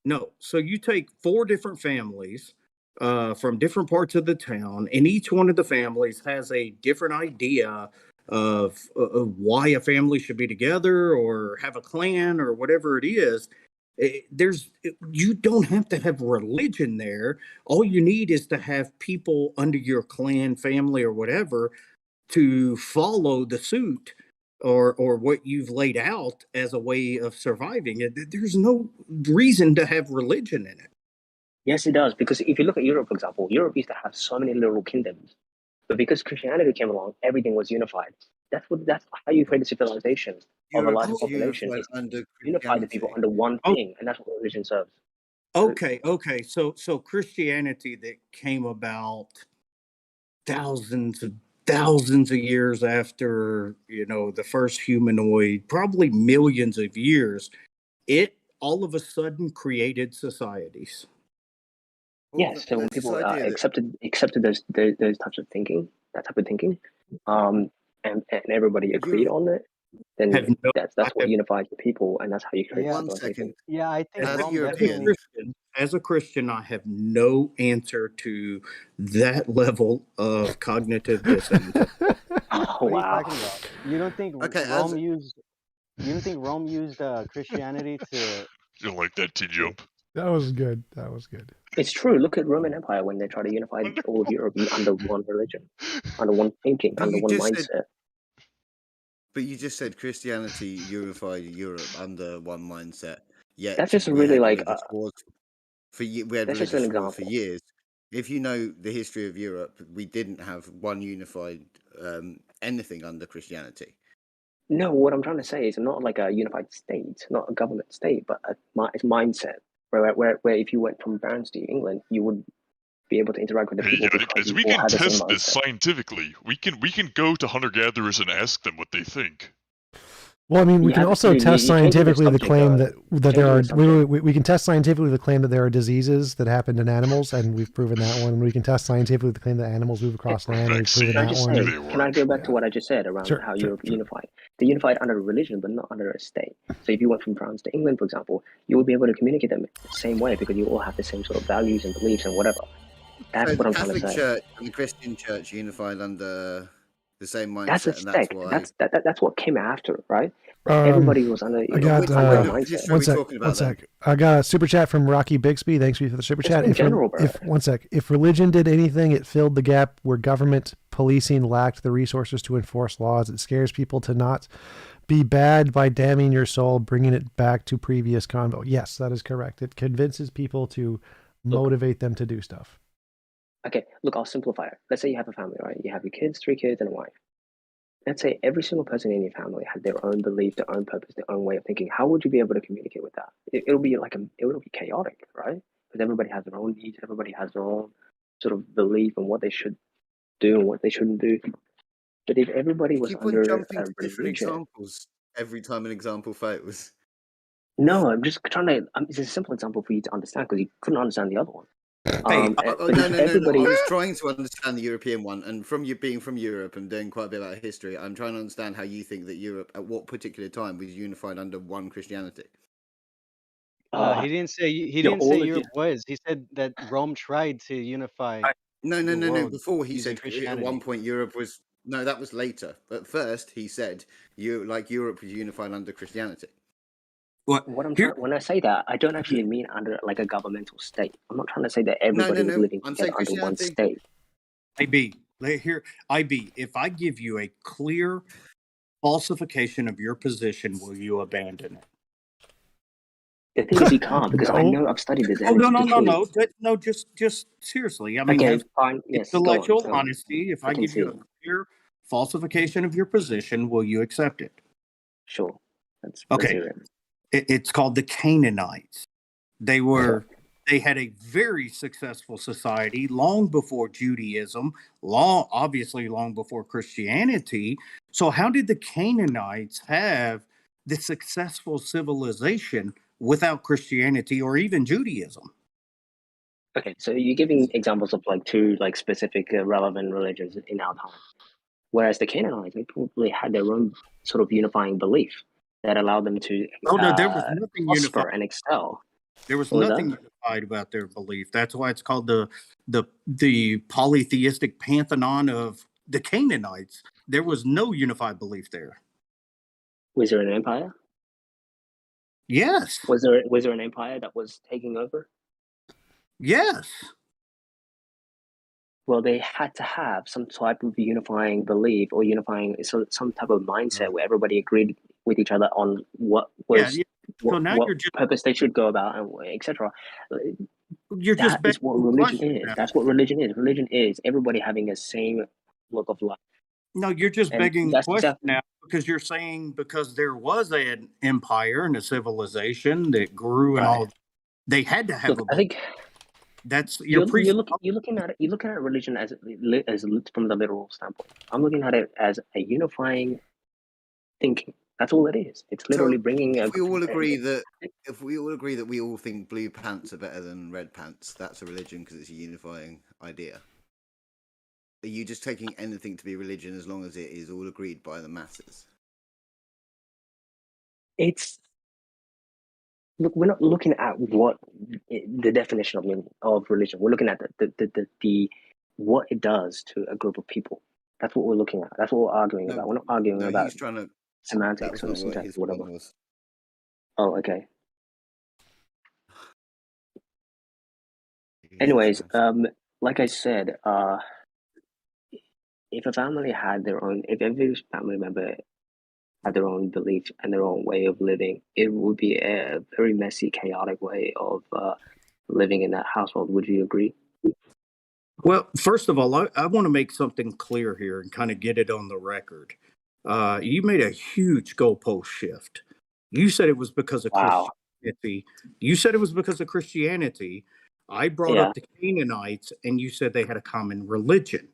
No, so you take 4 different families from different parts of the town, and each one of the families has a different idea of why a family should be together or have a clan or whatever it is. You don't have to have religion there. All you need is to have people under your clan, family, or whatever to follow the suit or what you've laid out as a way of surviving. There's no reason to have religion in it. Yes, it does. Because if you look at Europe, for example, Europe used to have so many little kingdoms, but because Christianity came along, everything was unified. That's how you create a civilization of a larger population. Is unify the people under one thing, and that's what religion serves. Okay. So Christianity that came about thousands of years after the first humanoid, probably millions of years, it all of a sudden created societies. Yes, so when people accepted those types of thinking, that type of thinking, and everybody agreed on it, then that's what unifies the people, and that's how you create civilization. Yeah, I think As a Christian, I have no answer to that level of cognitive dissonance. What are you talking about? You don't think Rome used Christianity to? You like that, T-Jump? That was good. It's true. Look at Roman Empire when they try to unify all of Europe under one religion, under one thinking, under one mindset. But you just said Christianity unified Europe under one mindset. Yet that's just really like we had religious wars for years. If you know the history of Europe, we didn't have one unified anything under Christianity. No, what I'm trying to say is not like a unified state, not a government state, but it's mindset. Where if you went from France to England, you would be able to interact with the people. Guys, we can test this scientifically. We can go to hunter-gatherers and ask them what they think. Well, I mean, we can also test scientifically the claim that there are. We can test scientifically the claim that there are diseases that happen in animals, and we've proven that one. We can test scientifically the claim that animals move across land, and we've proven that one. Can I go back to what I just said around how Europe unified? They unified under a religion, but not under a state. So if you went from France to England, for example, you would be able to communicate them the same way because you all have the same sort of values and beliefs and whatever. That's what I'm trying to say. The Catholic Church and the Christian Church unified under the same mindset. That's a sect. That's what came after, right? Everybody was under. I got one sec. I got a super chat from Rocky Bixby. Thanks for the super chat. If religion did anything, it filled the gap where government policing lacked the resources to enforce laws. It scares people to not be bad by damning your soul, bringing it back to previous convo. Yes, that is correct. It convinces people to motivate them to do stuff. Okay, look, I'll simplify it. Let's say you have a family, right? You have your kids, 3 kids, and a wife. Let's say every single person in your family had their own belief, their own purpose, their own way of thinking. How would you be able to communicate with that? It'll be chaotic, right? Because everybody has their own needs, everybody has their own sort of belief on what they should do and what they shouldn't do. But if everybody was under jumping a to different religion, examples every time an example fails. No, I'm just trying to. It's a simple example for you to understand because you couldn't understand the other one. No. I Everybody, was trying to understand the European one, and from you being from Europe and doing quite a bit about history, I'm trying to understand how you think that Europe, at what particular time, was unified under one Christianity. He didn't say Europe was. He said that Rome tried to unify. No. Before he using said at Christianity. one point Europe was. No, that was later. But first he said Europe was unified under Christianity. When I say that, I don't actually mean under like a governmental state. I'm not trying to say that everybody was living together under one state. IB, if I give you a clear falsification of your position, will you abandon it? The thing is, you can't because I know I've studied this. No. Just seriously. I mean, okay, fine. Yes, intellectual go on. honesty. If I give you a clear falsification of your position, will you accept it? Sure. Let's okay. hear it. It's called the Canaanites. They had a very successful society long before Judaism, obviously long before Christianity. So how did the Canaanites have the successful civilization without Christianity or even Judaism? Okay, so you're giving examples of like two like specific relevant religions in our time, whereas the Canaanites, they probably had their own sort of unifying belief that allowed them to there was nothing prosper unified and excel. There was nothing unified about their belief. That's why it's called the polytheistic pantheon of the Canaanites. There was no unified belief there. Was there an empire? Yes. Was there an empire that was taking over? Yes. Well, they had to have some type of unifying belief or some type of mindset where everybody agreed with each other on what was what purpose they should go about and etc. That is what religion is. That's what religion is. Religion is everybody having the same look of life. No, you're just begging the question now because you're saying because there was an empire and a civilization that grew and all, they had to have. I think that's you're looking at religion as from the literal standpoint. I'm looking at it as a unifying thinking. That's all it is. It's literally bringing. If we all agree that we all think blue pants are better than red pants, that's a religion because it's a unifying idea. Are you just taking anything to be religion as long as it is all agreed by the masses? Look, we're not looking at what the definition of religion. We're looking at the what it does to a group of people. That's what we're looking at. That's what we're arguing about. We're not arguing about he's trying to, semantics or syntax or whatever. Oh, okay. Anyways, like I said, if a family had their own, if every family member had their own beliefs and their own way of living, it would be a very messy, chaotic way of living in that household. Would you agree? Well, first of all, I want to make something clear here and kind of get it on the record. You made a huge goalpost shift. You said it was because of Christianity. You said it was because of Christianity. I brought up the Canaanites, and you said they had a common religion.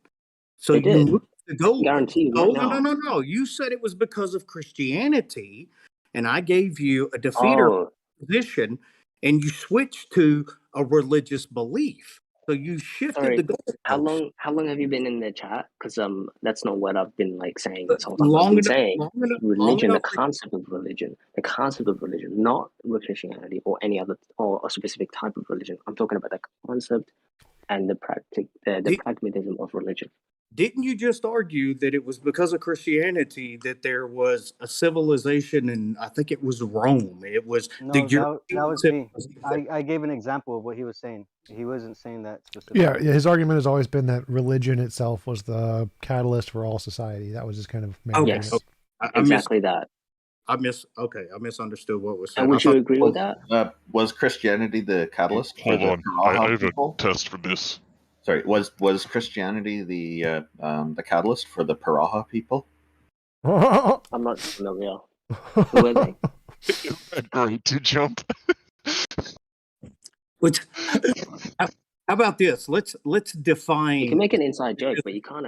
So you moved the goal. No. You said it was because of Christianity, and I gave you a defeater position, and you switched to a religious belief. So you shifted the goal. How long have you been in the chat? Because that's not what I've been like saying this whole time. I've been saying religion, the concept of religion, not Christianity or any other or a specific type of religion. I'm talking about the concept and the pragmatism of religion. Didn't you just argue that it was because of Christianity that there was a civilization, and I think it was Rome? It was that was me. I gave an example of what he was saying. He wasn't saying that specifically. Yeah, his argument has always been that religion itself was the catalyst for all society. That was just kind of yes, exactly that. I misunderstood what was said. And would you agree with that? Was Christianity the catalyst? Hold on, I have a test for this. Sorry, was Christianity the catalyst for the Paraha people? I'm not familiar. Who are they? Great to jump. How about this? Let's define. You can make an inside joke, but you can't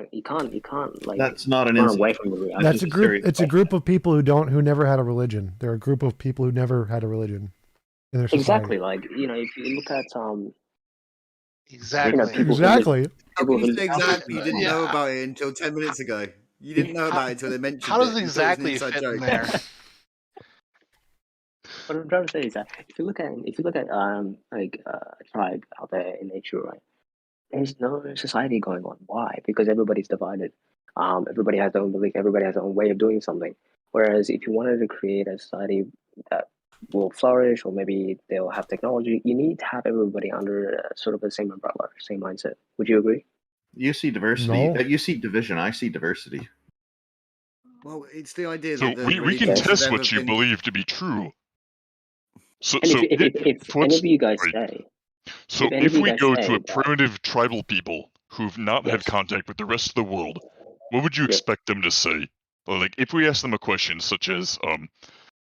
like. That's not an run inside away joke. from the reality. That's a group. It's a group of people who never had a religion. They're a group of people who never had a religion in their society. Exactly. Like, you know, if you look at Exactly. You know, people exactly. How can you say exactly? You didn't know about it until 10 minutes ago. You didn't know about it until they mentioned it. How does You thought it was an exactly inside fit joke. in there? What I'm trying to say is that if you look at like a tribe out there in nature, right? There's no society going on. Why? Because everybody's divided. Everybody has their own belief. Everybody has their own way of doing something. Whereas if you wanted to create a society that will flourish, or maybe they'll have technology, you need to have everybody under sort of the same umbrella, same mindset. Would you agree? You see diversity. No. You see division. I see diversity. Well, it's the idea So that we can test what you believe to be true. So, And so if any of you guys say, so if we go to a primitive tribal people who've not had contact with the rest of the world, what would you expect them to say? Like, if we ask them a question such as,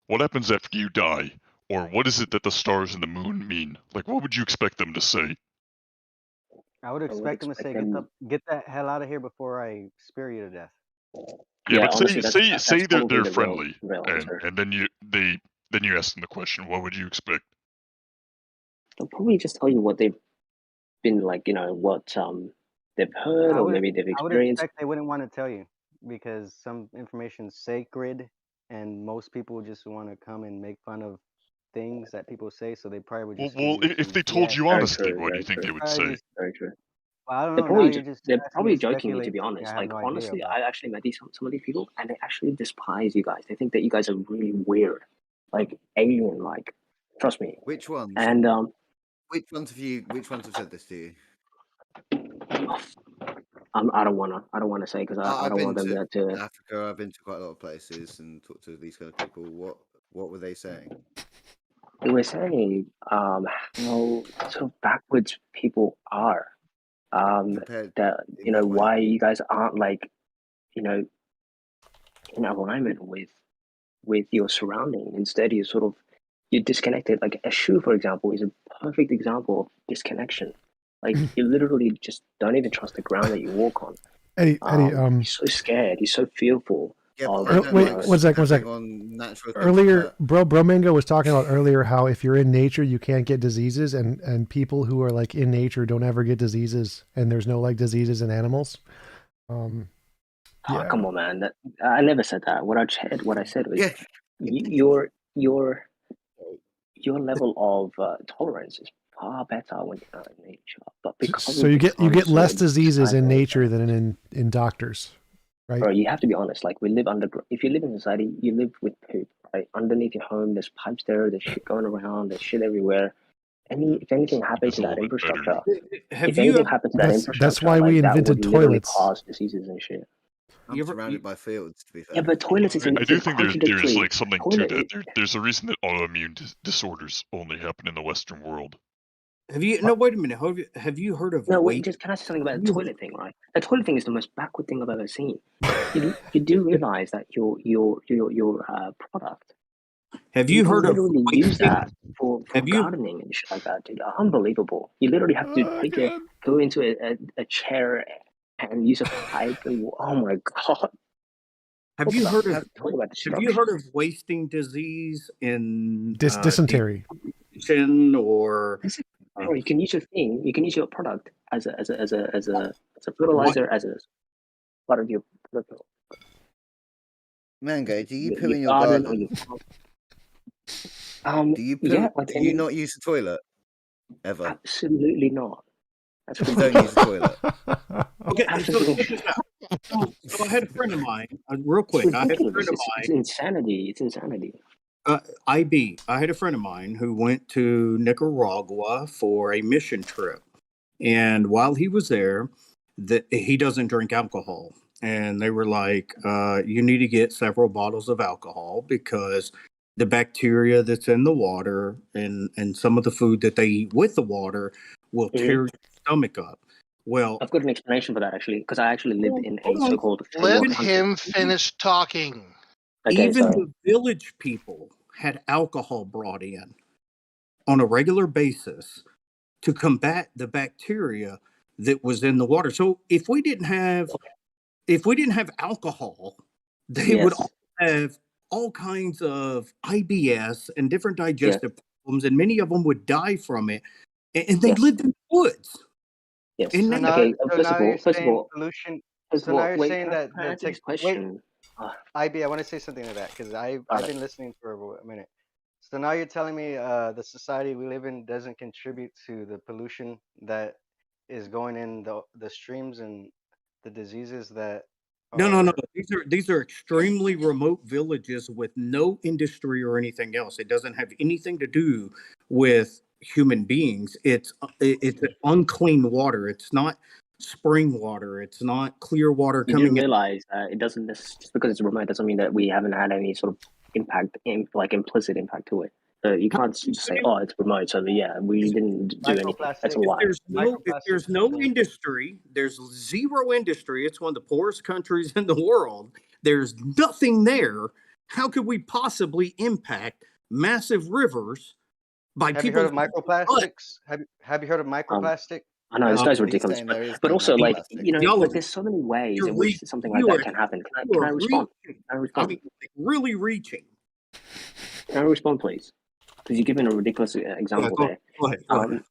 what happens after you die? Or what is it that the stars and the moon mean? Like, what would you expect them to say? I would expect them to say, "Get the hell out of here before I spear you to death." Yeah, but honestly, say they're probably the friendly, real answer. and then you ask them the question. What would you expect? They'll probably just tell you what they've been like, you know, what they've heard, or maybe they've I would experienced. expect they wouldn't want to tell you because some information's sacred, and most people just want to come and make fun of things that people say. So they probably would just. Well, if they told you honestly, what do you think they would say? Very true. Well, I don't They're know. probably, now you're they're asking probably me to joking me, to speculate be something honest. I have Like, no idea honestly, about. I actually met some of these people, and they actually despise you guys. They think that you guys are really weird, like alien-like. Trust me. Which ones? And Which ones have said this to you? I don't wanna say, because I I've don't been want them to. Africa. I've been to quite a lot of places and talked to these kind of people. What were they saying? They were saying how sort of backwards people are. That, you know, why you guys aren't, like, you know, in alignment with your surrounding. Instead, you're disconnected. Like a shoe, for example, is a perfect example of disconnection. Like, you literally just don't even trust the ground that you walk on. Eddie, You're so scared. You're so fearful. Wait, one sec. Earlier, Bro Mango was talking about earlier how if you're in nature, you can't get diseases, and people who are like in nature don't ever get diseases, and there's no like diseases in animals. Oh, come on, man! I never said that. What I said was your level of tolerance is far better when you're in nature. But because So you get less diseases in nature than in doctors, right? Bro, you have to be honest. Like, we live if you live in society, you live with poop, right? Underneath your home, there's pipes there, there's shit going around, there's shit everywhere. If anything happened to that infrastructure, that's why we invented toilets. Cause diseases and shit. I'm surrounded by fields, to be fair. Yeah, but toilets is I do think there's like something to that. There's a reason that autoimmune disorders only happen in the Western world. Have you? No, wait a minute. Have you heard of? No, wait. Can I say something about the toilet thing? Right, the toilet thing is the most backward thing I've ever seen. You do realize that your product. Have you heard of? Use that for gardening and shit like that, dude. Unbelievable. You literally have to go into a chair and use a pipe, and oh my god. Have you heard of wasting disease in dysentery? Or you can use your thing. You can use your product as a fertilizer, as a part of your product. Mango, do you poo in your garden? Do you poo? Yeah, do you not use the toilet ever? Absolutely not. That's you don't use the toilet. Okay, so I had a friend of mine. Real quick, I had a friend of mine. It's insanity. It's insanity. I had a friend of mine who went to Nicaragua for a mission trip, and while he was there, he doesn't drink alcohol, and they were like, "You need to get several bottles of alcohol because the bacteria that's in the water and some of the food that they eat with the water will tear your stomach up." Well, I've got an explanation for that, actually, because I actually lived in a so-called. Let him finish talking. Okay, even the village people had alcohol brought in on a regular basis to combat the bacteria that was in the water. So if we didn't have alcohol, they would all have all kinds of IBS and different digestive problems, and many of them would die from it. And they lived in the woods. Yes. And So now, Okay. so now you're First of saying all, pollution. First So of now all, you're wait. saying Can I that the answer this wait, question? IB, I want to say something to that because I've been listening for a minute. So now you're telling me the society we live in doesn't contribute to the pollution that is going in the streams and the diseases that No. These are extremely remote villages with no industry or anything else. It doesn't have anything to do with human beings. It's unclean water. It's not spring water. It's not clear water You do coming in. realize it doesn't just because it's remote doesn't mean that we haven't had any sort of impact, like implicit impact to it. So you can't just say, "Oh, it's remote." So yeah, we didn't do anything. That's a lie. If there's no industry, there's zero industry. It's one of the poorest countries in the world. There's nothing there. How could we possibly impact massive rivers by Have people? you heard of microplastics? Have you heard of microplastic? I know this guy's ridiculous, but also like like there's so many ways in which something like that can happen. Can I respond? Can I respond? I mean, really reaching. Can I respond, please? Because you're giving a ridiculous example there. Go ahead.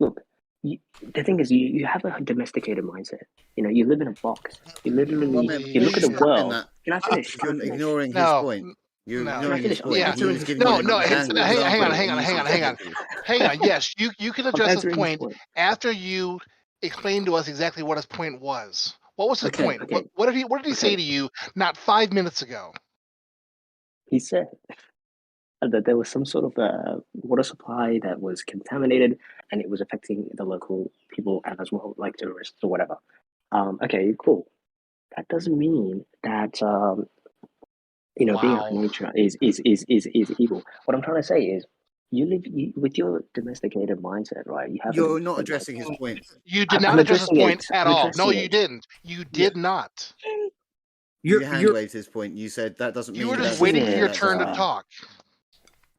Look, the thing is, you have a domesticated mindset. You live in a box. You literally you look at the world. Can I finish? You're ignoring his point. You're ignoring his point. Yeah. Hang on. Yes, you can address his point after you explain to us exactly what his point was. What was his point? Okay. What did he say to you not 5 minutes ago? He said that there was some sort of water supply that was contaminated and it was affecting the local people and as well like tourists or whatever. Okay, cool. That doesn't mean that being out in nature is evil. What I'm trying to say is you live with your domesticated mindset, right? You're not addressing his point. You did not address his point at all. No, you didn't. You did not. You hand waved his point. You said that doesn't mean you were just waiting for your turn to talk.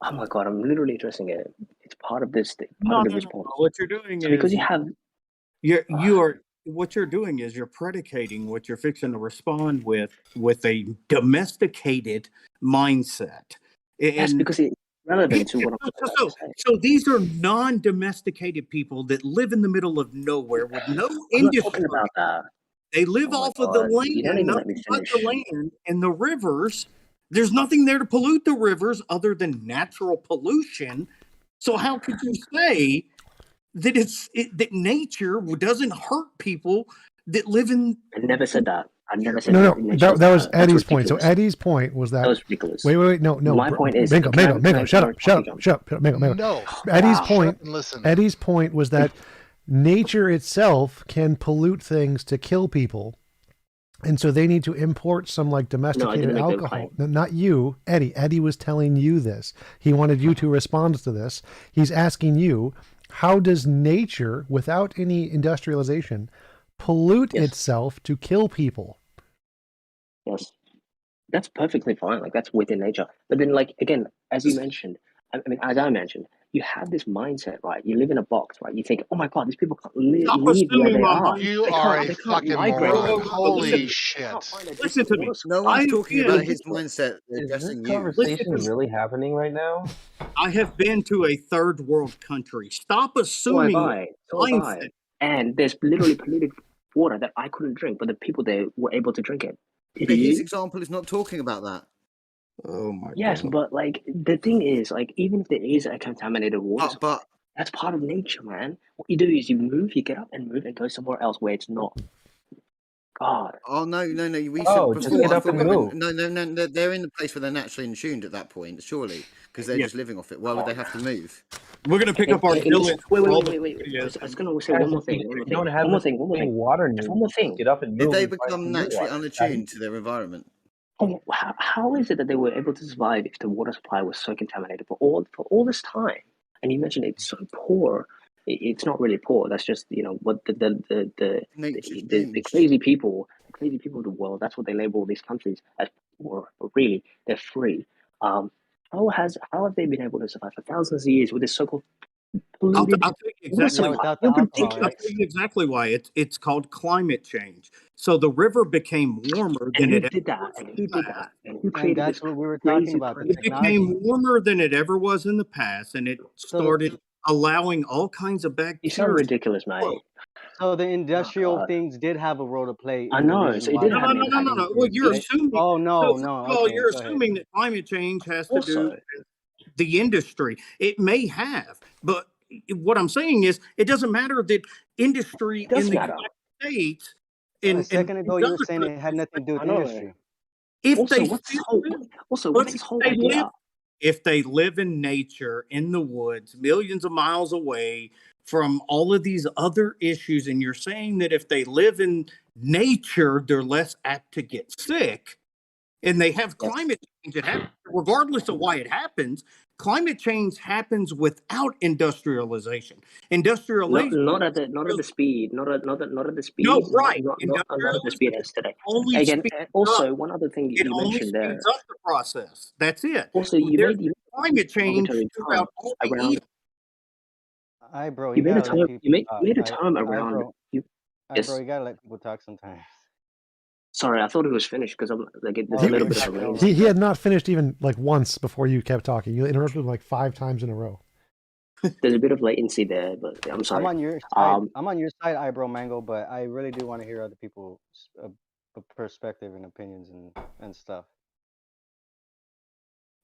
Oh my god, I'm literally addressing it. It's part of this thing. No. Response. What you're doing is because you have what you're doing is you're predicating what you're fixing to respond with a domesticated mindset. Yes, because it's relevant to what I'm saying. So these are non-domesticated people that live in the middle of nowhere with no industry. I'm not talking about that. They live off of the land, nothing but the land and the rivers. There's nothing there to pollute the rivers other than natural pollution. So how could you say that that nature doesn't hurt people that live in? I never said that. I never said that. No, that was Eddie's point. So Eddie's point was that was ridiculous. Wait, no. My point is, Mango, shut up, Mango. No. Eddie's point was that nature itself can pollute things to kill people. And so they need to import some like domesticated alcohol. No, not you, Eddie. Eddie was telling you this. He wanted you to respond to this. He's asking you, how does nature, without any industrialization, pollute itself to kill people? Yes, that's perfectly fine. Like that's within nature. But then, like again, as you mentioned, as I mentioned, you have this mindset, right? You live in a box, right? You think, oh my god, these people can't leave where they are. You are a fucking moron. Holy shit! Listen to me. No one's talking about his mindset. They're addressing Is this conversation really happening right now? I have been to a third world country. Stop assuming mindset. And there's literally polluted water that I couldn't drink, but the people there were able to drink it. His example is not talking about that. Oh my yes, god. But like the thing is, like even if there is a contaminated water, but that's part of nature, man. What you do is you move, you get up and move and go somewhere else where it's not. God. Oh no! We just get up and move. No. They're in the place where they're naturally attuned at that point, surely, because they're just living off it. Why would they have to move? We're gonna pick up our village. Wait. I was gonna say one more thing. One more thing. Water needs. One more thing. Get up and move. Did they become naturally unattuned to their environment? How is it that they were able to survive if the water supply was so contaminated for all this time? And you mentioned it's so poor. It's not really poor. That's just what the crazy people of the world. That's what they label these countries as poor. But really, they're free. How have they been able to survive for thousands of years with this so-called I'll tell you exactly why. without the alcohol, I'll right? tell you exactly why. It's called climate change. So the river became warmer And than who it did ever that? was And in who the did past. that? And who And created that's this what we were talking crazy about, the It technology. became warmer than it ever was in the past, and it started allowing all kinds of You sound bacteria. ridiculous, mate. So the Oh, industrial God. things did have a role to play I in the know. reason So it why did have an impact. No. Well, you're right? assuming. Oh So no, first no. of all, Okay, you're go ahead. assuming that climate change has to do Also, with the industry. It may have, but what I'm saying is, it doesn't matter that industry it does in the matter. United States, A in second ago, these you were other saying it had countries, nothing to do with I know. industry. if Also, they what's this still whole? live, Also, but what's this whole idea? if they live in nature, in the woods, millions of miles away from all of these other issues, and you're saying that if they live in nature, they're less apt to get sick, and they have Yes. climate change that happens, regardless of why it happens. Climate change happens without industrialization. Industrialization. Not at the speed. Not at the speed. No, right. Not at the speed as today. Only Again, speeds also up. one other thing It you only mentioned there. speeds up the process. That's it. Also, you There's made climate change arbitrary throughout term all the around. Hi, bro. You You made a gotta let term. people You talk. made a term Hi, around. bro. You. Hi, Yes. bro. You gotta let people talk sometimes. Sorry, I thought it was finished because I'm like there's Oh, a little you're bit of a talking over latency. He had not finished even like once before you kept talking. You interrupted him like 5 times in a row. There's a bit of latency there, but I'm sorry. I'm on your side. I'm on your side, Ibro Mango, but I really do want to hear other people's perspective and opinions and stuff.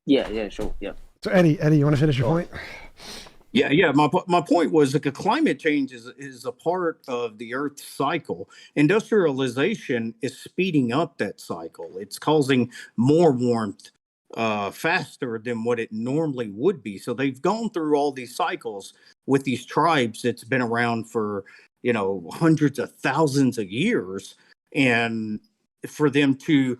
Yeah, sure, yeah. So Eddie, you want to finish your point? Yeah. My point was that climate change is a part of the Earth's cycle. Industrialization is speeding up that cycle. It's causing more warmth faster than what it normally would be. So they've gone through all these cycles with these tribes that's been around for hundreds of thousands of years, and for them to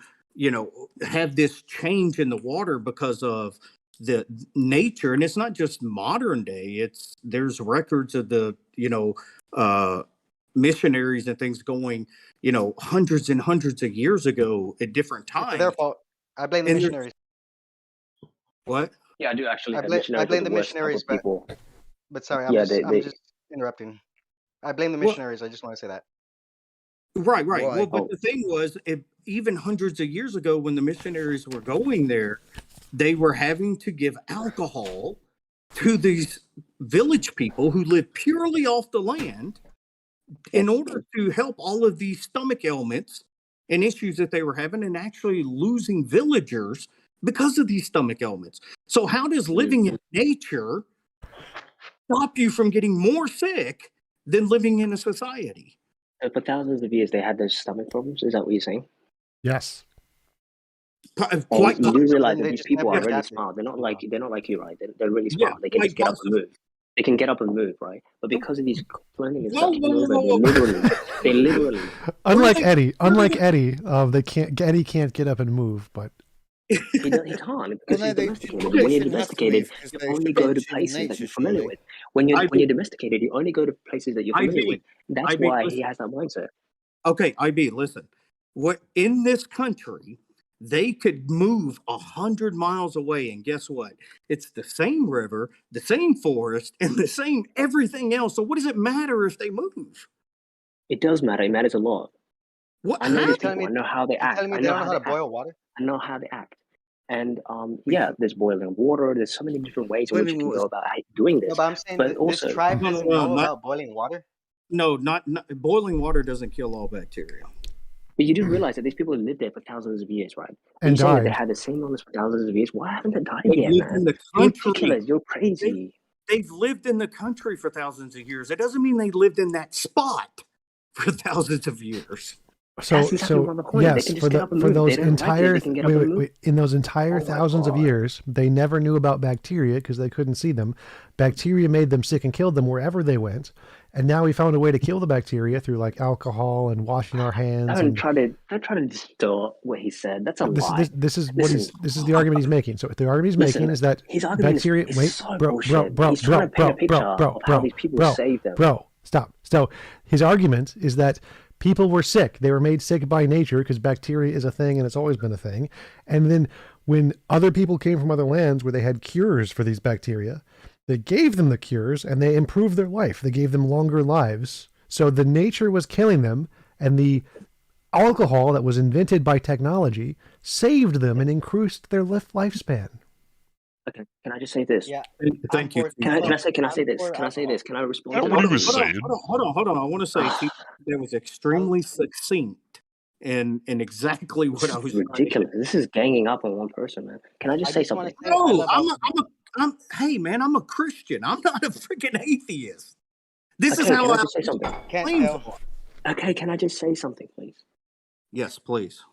have this change in the water because of the nature. And it's not just modern day, there's records of the missionaries and things going hundreds and hundreds of years ago at different It's times. their fault. I blame the And missionaries. What? Yeah, I do actually. I blame the missionaries, but sorry, I'm just interrupting. I blame the missionaries. I just want to say that. Right. Why? Well, but the thing was, even hundreds of years ago, when the missionaries were going there, they were having to give alcohol to these village people who lived purely off the land in order to help all of these stomach ailments and issues that they were having, and actually losing villagers because of these stomach ailments. So how does living in nature stop you from getting more sick than living in a society? For thousands of years, they had those stomach problems. Is that what you're saying? Yes. Quite you do realize They that these just people never are really adapted. smart. They're not like you, right? They're really smart. Yeah, They can quite just get up and move. They can get up and move, right? But because of these cloning and stuff, they literally. Unlike Eddie, Eddie can't get up and move, but he can't because he's domesticated. When you're domesticated, you only go to places that you're familiar with. When you're domesticated, you only go to places that you're familiar with. That's why he has that mindset. Okay, IB, listen. What in this country, they could move 100 miles away, and guess what? It's the same river, the same forest, and the same everything else. So what does it matter if they move? It does matter. It matters a lot. What? I know these people. I know how they act. Telling me they don't know how to boil water? I know how they act. And there's boiling water. There's so many different ways in which you can go about doing this. No, but I'm saying but also, this tribe doesn't know about boiling water? No, not boiling water doesn't kill all bacteria. But you do realize that these people have lived there for thousands of years, right? And you saying that died. they had the same illness for thousands of years. Why haven't they died They've yet, lived man? in the You're country. ridiculous. You're crazy. They've lived in the country for thousands of years. It doesn't mean they lived in that spot for thousands of years. So yes, for those entire in those entire thousands of years, they never knew about bacteria because they couldn't see them. Bacteria made them sick and killed them wherever they went. And now we found a way to kill the bacteria through like alcohol and washing our hands. Don't try to distort what he said. That's a lie. This is the argument he's making. So the argument he's making is that bacteria. Bro, stop. So his argument is that people were sick. They were made sick by nature because bacteria is a thing and it's always been a thing. And then when other people came from other lands where they had cures for these bacteria, They gave them the cures and they improved their life. They gave them longer lives. So the nature was killing them, and the alcohol that was invented by technology saved them and increased their lifespan. Okay, can I just say this? Yeah. Thank you. Can I say this? Can I say this? Can I respond to What he that? was saying. Hold on. I want to say that was extremely succinct and exactly what I was. Ridiculous. This is ganging up on one person, man. Can I just say something? No, hey man, I'm a Christian. I'm not a freaking atheist. This is how can I I just say something? Okay, can I just say something, please? Yes, please.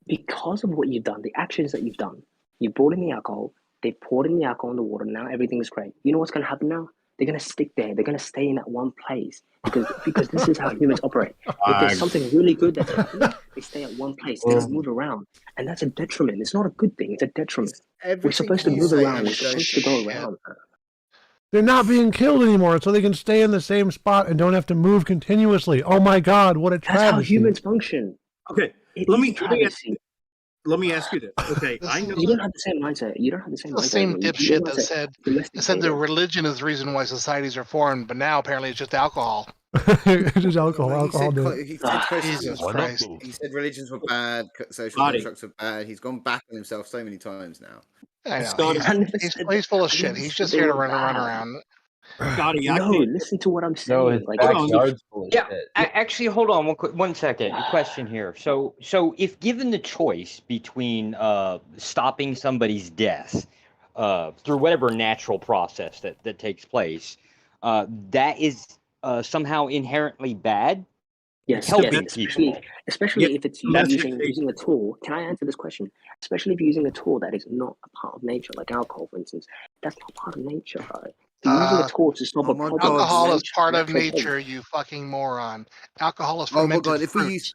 Because of what you've done, the actions that you've done, you brought in the alcohol, they poured in the alcohol in the water, now everything's great. You know what's going to happen now? They're going to stick there. They're going to stay in that one place because this is how humans operate. If there's something really good that's happening, they stay at one place. They don't move around. And that's a detriment. It's not a good thing. It's a detriment. We're supposed to move around. We're supposed to go around. They're not being killed anymore, so they can stay in the same spot and don't have to move continuously. Oh my God, what a travesty. That's how humans function. Okay, let me ask you this. Okay, I know you don't have the same mindset. You don't have the same mindset. The same dipshit that said the religion is the reason why societies are formed, but now apparently it's just alcohol. It's just alcohol. Jesus Christ. He said religions were bad, social constructs were bad. He's gone back on himself so many times now. I know. He's full of shit. He's just here to run around. Scotty, listen to what I'm saying. Actually, hold on one second. A question here. So if given the choice between stopping somebody's death through whatever natural process that takes place, that is somehow inherently bad. Yes, especially if it's using a tool. Can I answer this question? Especially if you're using a tool that is not a part of nature, like alcohol, for instance. That's not part of nature, right? Using a tool to stop a problem. Alcohol is part of nature, you fucking moron. Alcohol is fermented Oh my God! fruit.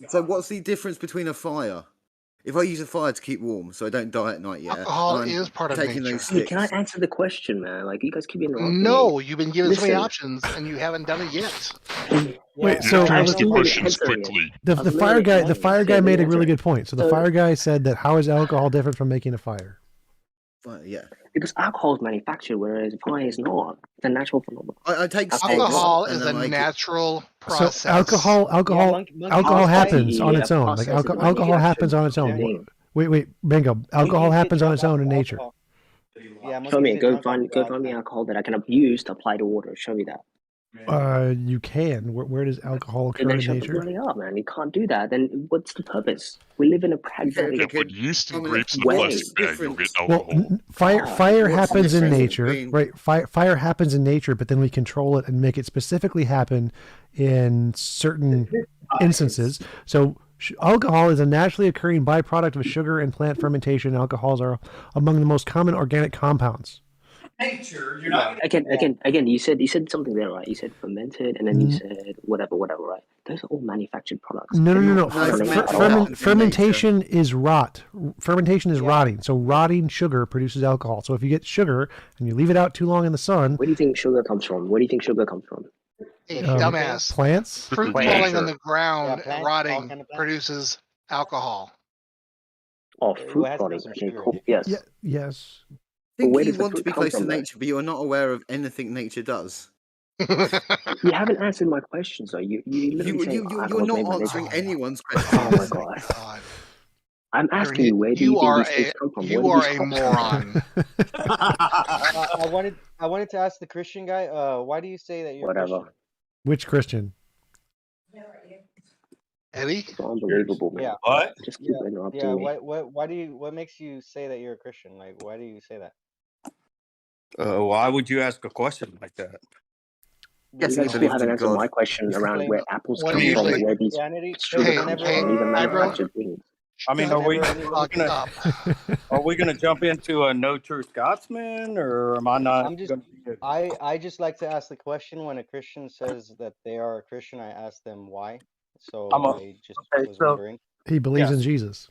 So what's the difference between a fire? If I use a fire to keep warm, so I don't die at night, alcohol is part of nature. Hey, can I answer the question, man? Like you guys keep interrupting. No, you've been given so many options and you haven't done it yet. Wait, so questions quickly. The fire guy made a really good point. So the fire guy said that how is alcohol different from making a fire? Yeah. Because alcohol is manufactured, whereas fire is not. It's a natural phenomenon. I take alcohol is a natural process. So alcohol happens on its own. Like alcohol happens on its own. Wait, bingo. Alcohol happens on its own in nature. Show me. Go find the alcohol that I can use to apply to water. Show me that. You can. Where does alcohol occur in nature? Really up, man. You can't do that. Then what's the purpose? We live in a pragmatic. Put yeast and grapes in a plastic bag, you'll get alcohol. Well, fire happens in nature, right? Fire happens in nature, but then we control it and make it specifically happen in certain instances. So alcohol is a naturally occurring byproduct of sugar and plant fermentation. Alcohols are among the most common organic compounds. Nature, you're not again. You said something there, right? You said fermented, and then you said whatever, right? Those are all manufactured products. No. Fermentation is rot. Fermentation is rotting. So rotting sugar produces alcohol. So if you get sugar and you leave it out too long in the sun, where do you think sugar comes from? Hey, dumbass. Plants. Fruit falling on the ground, rotting, produces alcohol. Oh, fruit rotting. Okay, cool. Yes. Yeah, yes. I think you want to be close to nature, but you're not aware of anything nature does. You haven't answered my questions, though. You're not answering anyone's questions. Oh my God. I'm asking you, where do you think these things come from? You are a moron. I wanted to ask the Christian guy. Why do you say that you're Christian? Which Christian? Eddie? It's unbelievable, man. Yeah. What? Just keep interrupting me. What makes you say that you're a Christian? Like, why do you say that? Why would you ask a question like that? Yes, you still haven't answered my question around where apples come from, where these sugar comes from, even manufactured things. I mean, are we gonna jump into a no true Scotsman, or am I not? I just like to ask the question when a Christian says that they are a Christian. I ask them why. So I just was wondering. He believes in Jesus.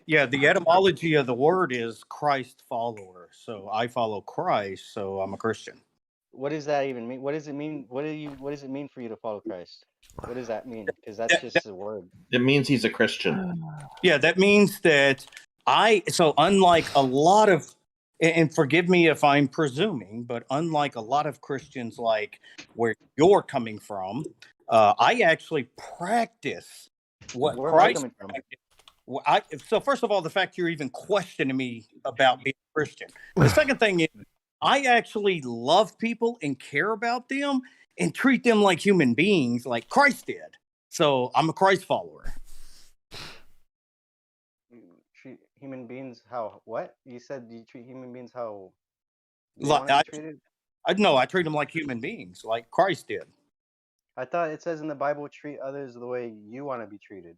Yeah, the etymology of the word is Christ follower. So I follow Christ, so I'm a Christian. What does that even mean? What does it mean? What does it mean for you to follow Christ? What does that mean? Because that's just a word. It means he's a Christian. Yeah, that means that unlike a lot of and forgive me if I'm presuming, but unlike a lot of Christians, like where you're coming from, I actually practice what Where am I Christ coming from? practiced. Well, so first of all, the fact you're even questioning me about being Christian. The second thing is, I actually love people and care about them and treat them like human beings, like Christ did. So I'm a Christ follower. You treat human beings how? What? You said you treat human beings how they Like, want to be treated? I treat them like human beings, like Christ did. I thought it says in the Bible, treat others the way you want to be treated.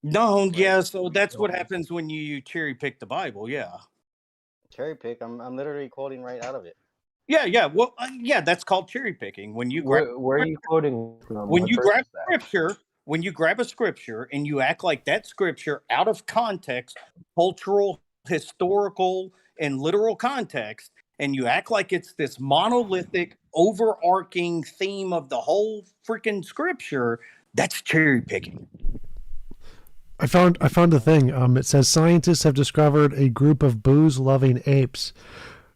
No, Right? yeah, so that's what happens when you cherry pick the Bible, yeah. Cherry pick. I'm literally quoting right out of it. Yeah. Well, yeah, that's called cherry picking. When you grab Where are you quoting from? when What you verse grab is that? scripture, when you grab a scripture and you act like that scripture out of context, cultural, historical, and literal context, and you act like it's this monolithic, overarching theme of the whole freaking scripture, that's cherry picking. I found the thing. It says scientists have discovered a group of booze-loving apes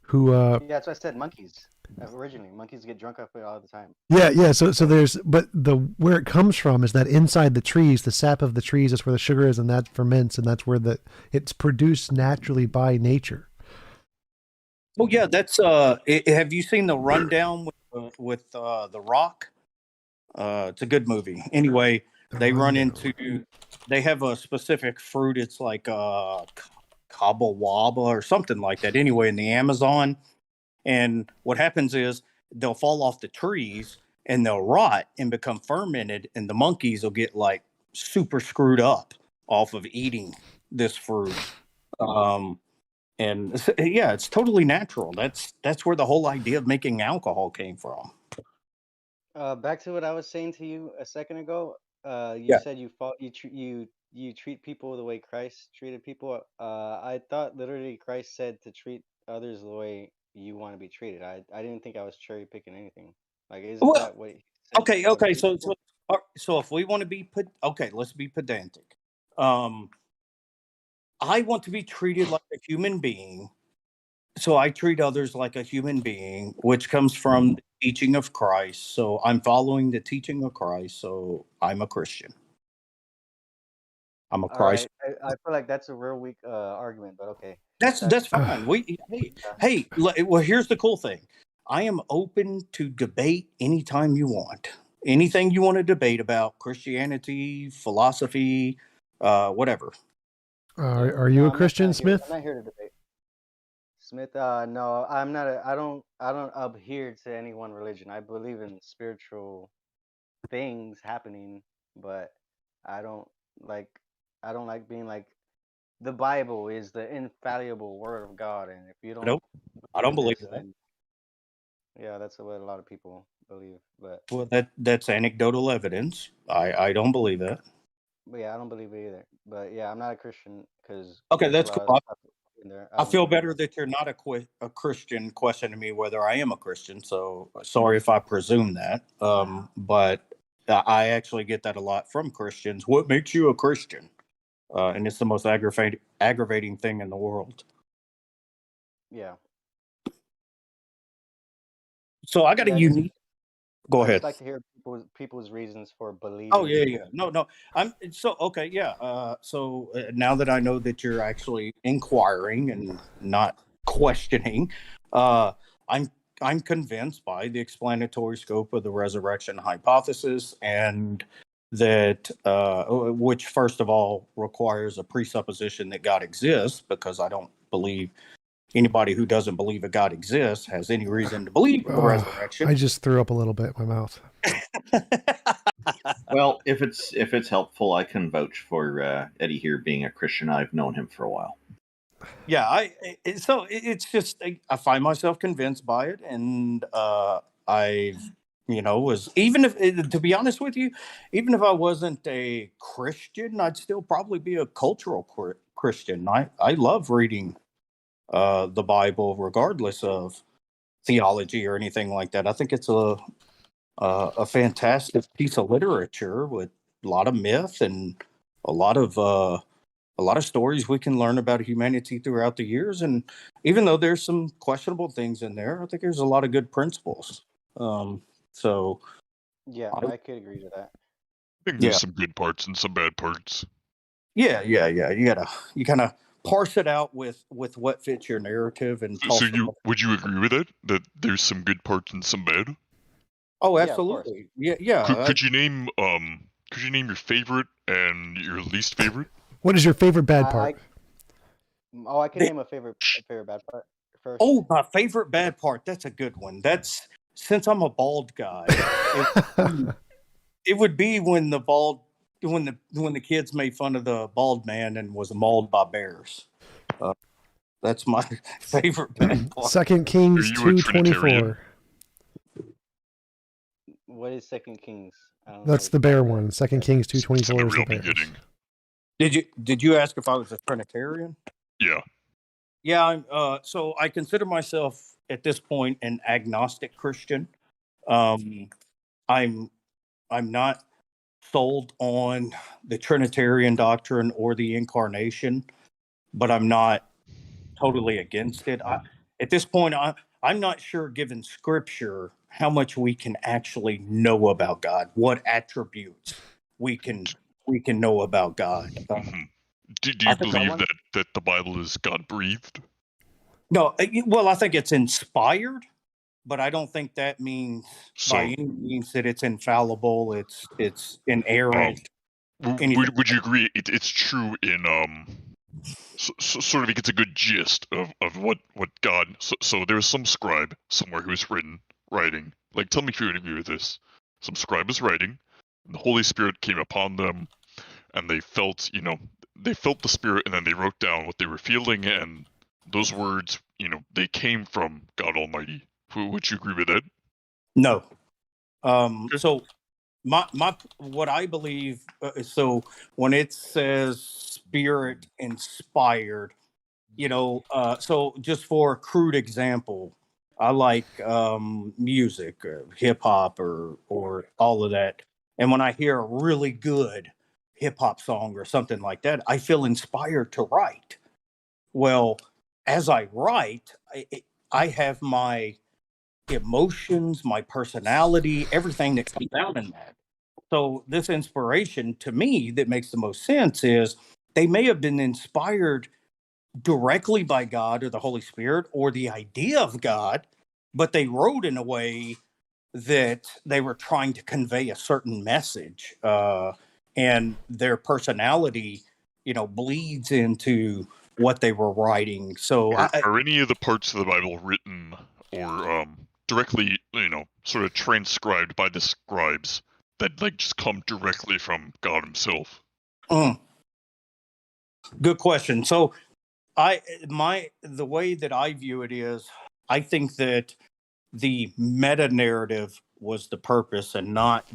who. Yeah, that's what I said. Monkeys. Originally, monkeys get drunk off it all the time. Yeah. So there's, but where it comes from is that inside the trees, the sap of the trees is where the sugar is, and that ferments, and that's where it's produced naturally by nature. Well, yeah, that's. Have you seen the rundown with The Rock? It's a good movie. Anyway, they have a specific fruit. It's like Cabo Waba or something like that. Anyway, in the Amazon, and what happens is they'll fall off the trees and they'll rot and become fermented, and the monkeys will get like super screwed up off of eating this fruit. And yeah, it's totally natural. That's where the whole idea of making alcohol came from. Back to what I was saying to you a second ago. You said you treat people the way Christ treated people. I thought literally Christ said to treat others the way you want to be treated. I didn't think I was cherry picking anything. Like, isn't that what he said? Okay. So if we want to be let's be pedantic. I want to be treated like a human being, so I treat others like a human being, which comes from the teaching of Christ. So I'm following the teaching of Christ, so I'm a Christian. I'm a Christ. Right. I feel like that's a real weak argument, but okay. That's fine. Well, here's the cool thing. I am open to debate anytime you want. Anything you want to debate about, Christianity, philosophy, whatever. Are you a Christian, Smith? I'm not here to debate. Smith, no, I'm not. I don't adhere to any one religion. I believe in spiritual things happening, but I don't like being like the Bible is the infallible word of God, and if you don't, I don't believe that. Yeah, that's what a lot of people believe. But well, that's anecdotal evidence. I don't believe that. But yeah, I don't believe it either. But yeah, I'm not a Christian because okay, that's cool. I feel better that you're not a Christian questioning me whether I am a Christian. So sorry if I presume that. But I actually get that a lot from Christians. What makes you a Christian? And it's the most aggravating thing in the world. Yeah. So I got a unique. Go ahead. I'd like to hear people's reasons for believing. Oh yeah. No. I'm so okay. Yeah. So now that I know that you're actually inquiring and not questioning, I'm convinced by the explanatory scope of the resurrection hypothesis, and that which first of all requires a presupposition that God exists, because I don't believe anybody who doesn't believe that God exists has any reason to believe in the resurrection. I just threw up a little bit in my mouth. Well, if it's helpful, I can vouch for Eddie here being a Christian. I've known him for a while. Yeah, it's just I find myself convinced by it, and I was, even if, to be honest with you, even if I wasn't a Christian, I'd still probably be a cultural Christian. I love reading the Bible, regardless of theology or anything like that. I think it's a fantastic piece of literature with a lot of myth and a lot of a lot of stories we can learn about humanity throughout the years. And even though there's some questionable things in there, I think there's a lot of good principles. So yeah, I could agree to that. I think there's some good parts and some bad parts. Yeah. You kind of parse it out with what fits your narrative and So would you agree with it? That there's some good parts and some bad? Oh, absolutely. Yeah. Could you name your favorite and your least favorite? What is your favorite bad part? I can name a favorite bad part first. Oh, my favorite bad part. That's a good one. That's since I'm a bald guy. It would be when the kids made fun of the bald man and was mauled by bears. That's my favorite bad part. 2 Kings 2:24. What is 2 Kings? That's the bear one. 2 Kings 2:24 is the bears. Did you ask if I was a Trinitarian? Yeah. Yeah. So I consider myself at this point an agnostic Christian. I'm not sold on the Trinitarian doctrine or the incarnation, but I'm not totally against it. At this point, I'm not sure, given Scripture, how much we can actually know about God, what attributes we can know about God. Do you believe that the Bible is God breathed? No, well, I think it's inspired, but I don't think that means by any means that it's infallible. It's inerrant. Would you agree it's true in sort of it gets a good gist of what God. So there's some scribe somewhere who's writing. Like, tell me if you would agree with this. Some scribe is writing, and the Holy Spirit came upon them, and they felt the Spirit, and then they wrote down what they were feeling, and those words, they came from God Almighty. Would you agree with that? No. So my what I believe. So when it says Spirit inspired, so just for a crude example, I like music, hip hop, or all of that. And when I hear a really good hip hop song or something like that, I feel inspired to write. Well, as I write, I have my emotions, my personality, everything that comes out in that. So this inspiration, to me, that makes the most sense is they may have been inspired directly by God or the Holy Spirit or the idea of God, but they wrote in a way that they were trying to convey a certain message, and their personality, bleeds into what they were writing. So are any of the parts of the Bible written or directly, sort of transcribed by the scribes that just come directly from God himself? Good question. So the way that I view it is, I think that the meta narrative was the purpose, and not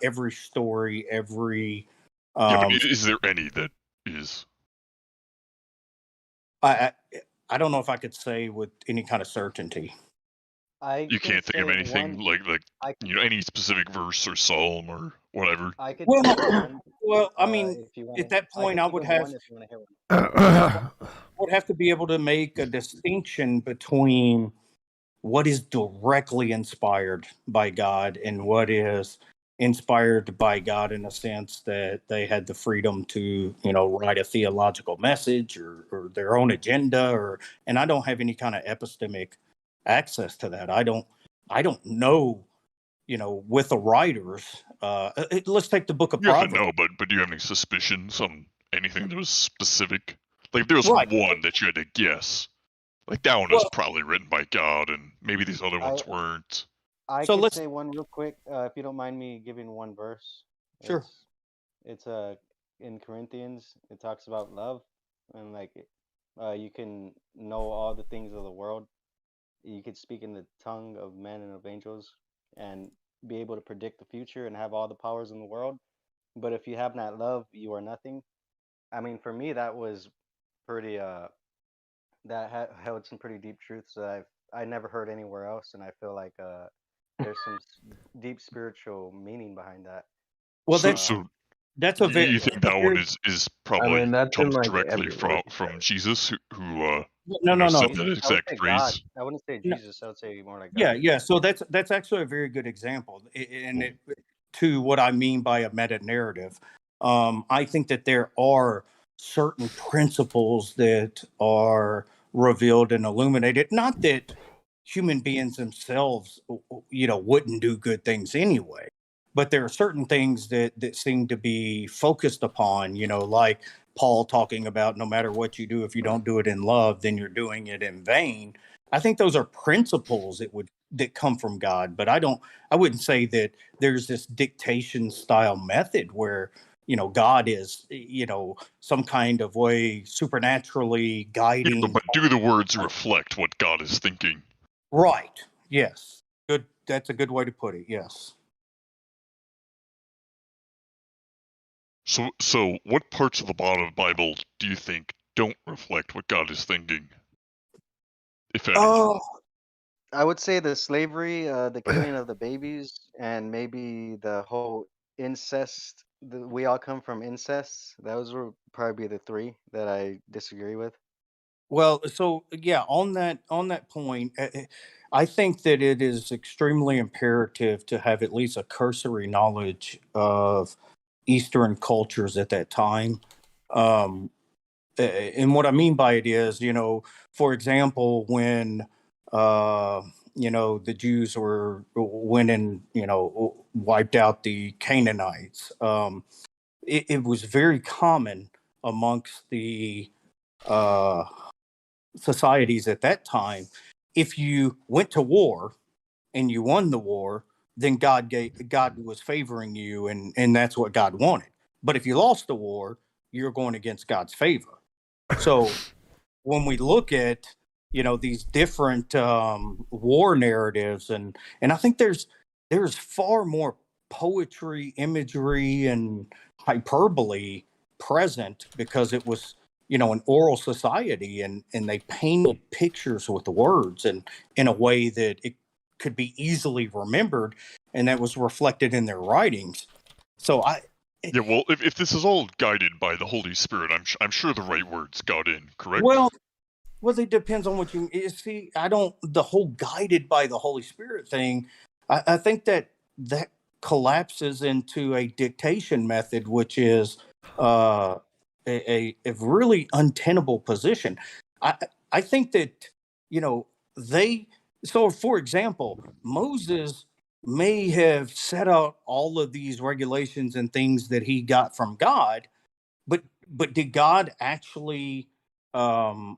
every story, every. But is there any that is? I don't know if I could say with any kind of certainty. You can't think of anything like any specific verse or psalm or whatever. Well, I mean, at that point, I would have to be able to make a distinction between what is directly inspired by God and what is inspired by God in a sense that they had the freedom to, write a theological message or their own agenda, and I don't have any kind of epistemic access to that. I don't know, with the writers. Let's take the book of Proverbs. No, but do you have any suspicions on anything that was specific? Like, there was one that you had to guess. Like, that one was probably written by God, and maybe these other ones weren't. I could say one real quick, if you don't mind me giving one verse. Sure. It's in Corinthians. It talks about love, and you can know all the things of the world. You could speak in the tongue of men and of angels, and be able to predict the future and have all the powers in the world. But if you have not love, you are nothing. I mean, for me, that was pretty. That held some pretty deep truths that I never heard anywhere else, and I feel like there's some deep spiritual meaning behind that. Well, That's a very. You think that one is probably that's in comes like directly every from Jesus, who No. said that I would exact say phrase? God. I wouldn't say No. Jesus. I would say more like Yeah, God. yeah. So that's actually a very good example, and it, to what I mean by a meta narrative. I think that there are certain principles that are revealed and illuminated. Not that human beings themselves, wouldn't do good things anyway, but there are certain things that seem to be focused upon. Like Paul talking about, no matter what you do, if you don't do it in love, then you're doing it in vain. I think those are principles that come from God, but I wouldn't say that there's this dictation style method where, God is, some kind of way supernaturally guiding. Yeah, but do the words reflect what God is thinking? Right. Yes. Good. That's a good way to put it. Yes. So what parts of the Bible do you think don't reflect what God is thinking, if any? I would say the slavery, the killing of the babies, and maybe the whole incest. We all come from incest. Those would probably be the three that I disagree with. Well, so yeah, on that point, I think that it is extremely imperative to have at least a cursory knowledge of Eastern cultures at that time. And what I mean by it is, for example, when the Jews went and wiped out the Canaanites, it was very common amongst the uh, societies at that time. If you went to war and you won the war, then God was favoring you, and that's what God wanted. But if you lost the war, you're going against God's favor. So when we look at these different war narratives, and I think there's far more poetry, imagery, and hyperbole present because it was an oral society, and they painted pictures with the words and in a way that it could be easily remembered, and that was reflected in their writings. So yeah, well, if this is all guided by the Holy Spirit, I'm sure the right words got in, correct? Well, it depends on what you see. The whole guided by the Holy Spirit thing, I think that collapses into a dictation method, which is a really untenable position. I think that, so for example, Moses may have set out all of these regulations and things that he got from God, but did God actually tell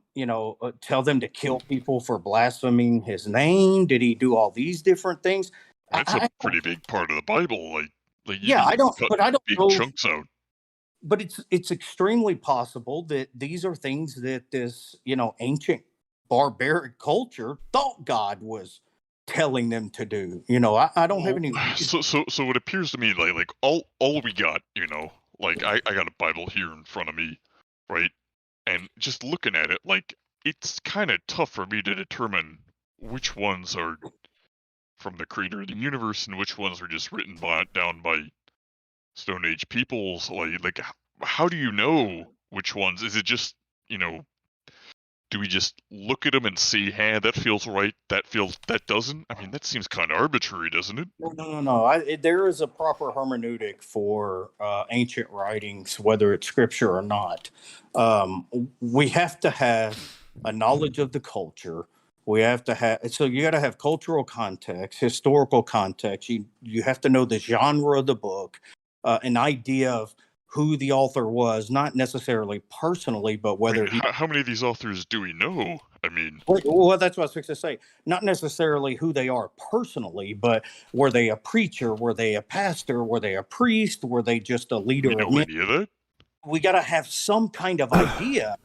them to kill people for blaspheming his name? Did he do all these different things? That's a pretty big part of the Bible. Like yeah, I don't big know. chunks out. But it's extremely possible that these are things that this ancient barbaric culture thought God was telling them to do. I don't have any. So it appears to me like all we got, like I got a Bible here in front of me, right? And just looking at it, like it's kind of tough for me to determine which ones are from the creator of the universe and which ones are just written down by Stone Age peoples. Like how do you know which ones? Is it just do we just look at them and see, hey, that feels right, that doesn't? I mean, that seems kind of arbitrary, doesn't it? No. There is a proper hermeneutic for ancient writings, whether it's scripture or not. We have to have a knowledge of the culture. We have to have, so you got to have cultural context, historical context. You have to know the genre of the book, an idea of who the author was, not necessarily personally, but whether how many of these authors do we know? I mean, well, that's what I was fixing to say. Not necessarily who they are personally, but were they a preacher? Were they a pastor? Were they a priest? Were they just a leader? We know any of that? We got to have some kind of idea,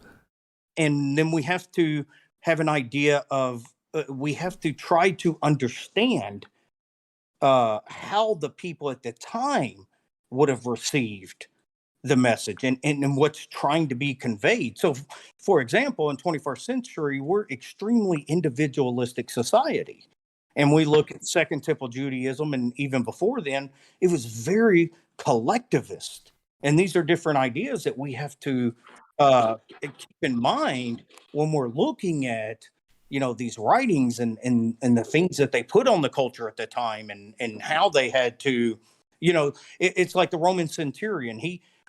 and then we have to have an idea of. We have to try to understand how the people at the time would have received the message and what's trying to be conveyed. So, for example, in 21st century, we're extremely individualistic society. And we look at Second Temple Judaism, and even before then, it was very collectivist. And these are different ideas that we have to keep in mind when we're looking at, these writings and the things that they put on the culture at the time, and how they had to, it's like the Roman centurion.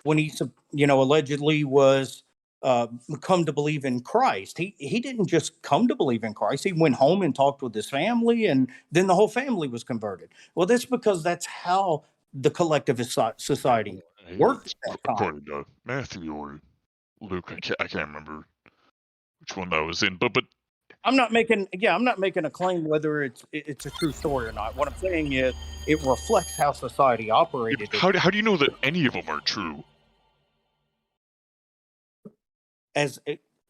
When he allegedly was come to believe in Christ, he didn't just come to believe in Christ. He went home and talked with his family, and then the whole family was converted. Well, that's because that's how the collectivist society worked at that time. According to Matthew or Luke, I can't remember which one that was in, but I'm not making a claim whether it's a true story or not. What I'm saying is it reflects how society operated. How do you know that any of them are true?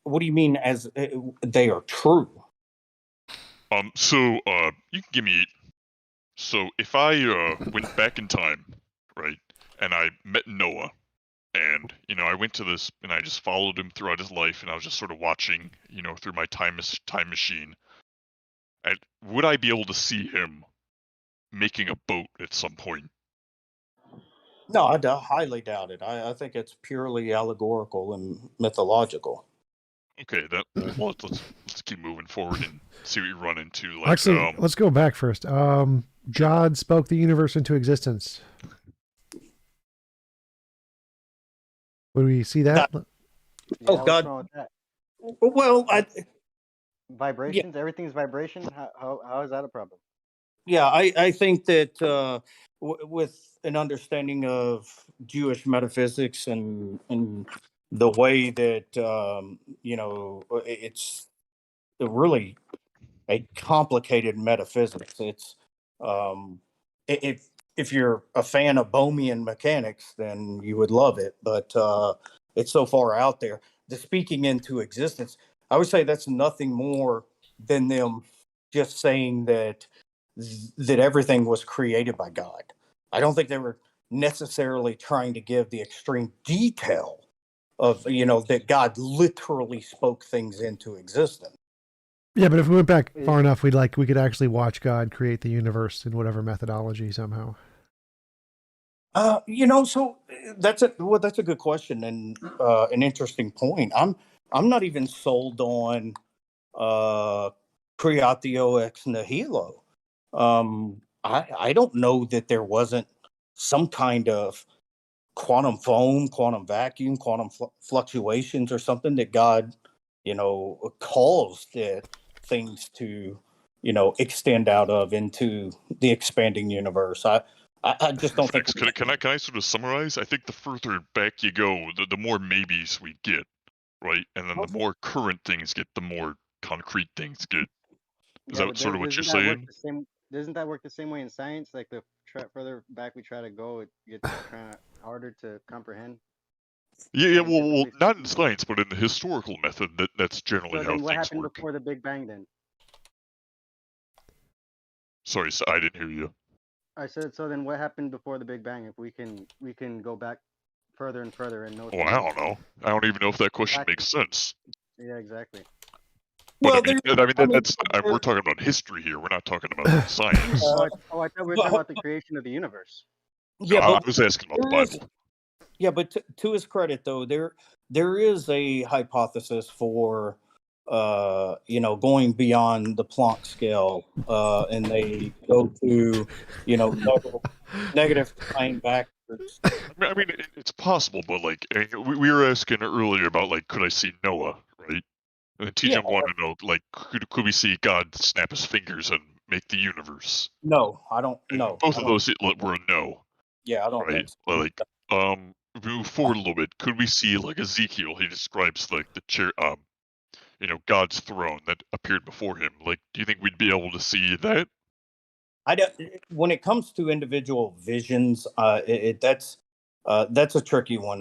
What do you mean as they are true? So you can give me. So if I went back in time, right, and I met Noah, and I went to this, and I just followed him throughout his life, and I was just sort of watching, through my time machine. And would I be able to see him making a boat at some point? No, I highly doubt it. I think it's purely allegorical and mythological. Okay, well, let's keep moving forward and see what you run into. Actually, let's go back first. God spoke the universe into existence. Would we see that? God. Well, vibrations. Everything's vibration. How is that a problem? Yeah, I think that with an understanding of Jewish metaphysics and the way that it's really a complicated metaphysics. It's if you're a fan of Bohmian mechanics, then you would love it. But it's so far out there. The speaking into existence, I would say that's nothing more than them just saying that everything was created by God. I don't think they were necessarily trying to give the extreme detail of that God literally spoke things into existence. Yeah, but if we went back far enough, we could actually watch God create the universe in whatever methodology somehow. So that's a good question and an interesting point. I'm not even sold on creatio ex nihilo. I don't know that there wasn't some kind of quantum foam, quantum vacuum, quantum fluctuations or something that God, caused things to, extend out of into the expanding universe. I just don't think. Can I sort of summarize? I think the further back you go, the more maybes we get, right? And then the more current things get, the more concrete things get. Is that sort of what you're saying? Doesn't that work the same way in science? Like the further back we try to go, it gets kind of harder to comprehend. Yeah. Well, not in science, but in the historical method, that's generally how things work. What happened before the Big Bang then? Sorry, I didn't hear you. I said, so then what happened before the Big Bang? If we can go back further and further and know. Oh, I don't know. I don't even know if that question makes sense. Yeah, exactly. But we're talking about history here. We're not talking about science. I thought we were talking about the creation of the universe. Yeah, I was asking about the Bible. Yeah, but to his credit, though, there is a hypothesis for going beyond the Planck scale, and they go to negative time backwards. I mean, it's possible, but we were asking earlier about could I see Noah, right? And TJump wanted to know could we see God snap his fingers and make the universe? No, I don't. No, both of those were a no. Yeah, I don't. Right, so. Move forward a little bit. Could we see Ezekiel? He describes the chair, God's throne that appeared before him. Do you think we'd be able to see that? I don't. When it comes to individual visions, that's a tricky one.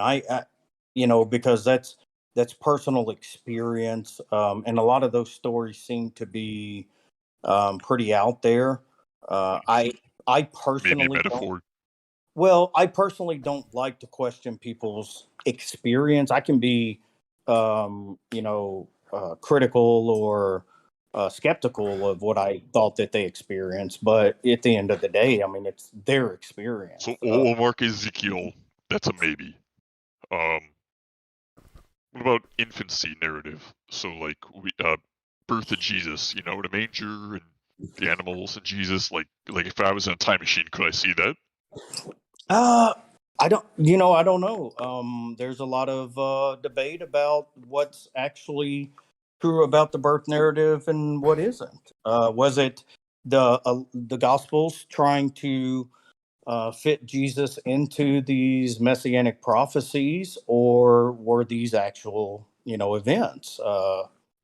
Because that's personal experience, and a lot of those stories seem to be pretty out there. I personally maybe a metaphor. Well, I personally don't like to question people's experience. I can be, critical or skeptical of what I thought that they experienced, but at the end of the day, I mean, it's their experience. So, Mark Ezekiel, that's a maybe. What about infancy narrative? So like birth of Jesus, you know, the manger and the animals and Jesus. Like if I was in a time machine, could I see that? I don't know. There's a lot of debate about what's actually true about the birth narrative and what isn't. Was it the Gospels trying to fit Jesus into these messianic prophecies, or were these actual, events?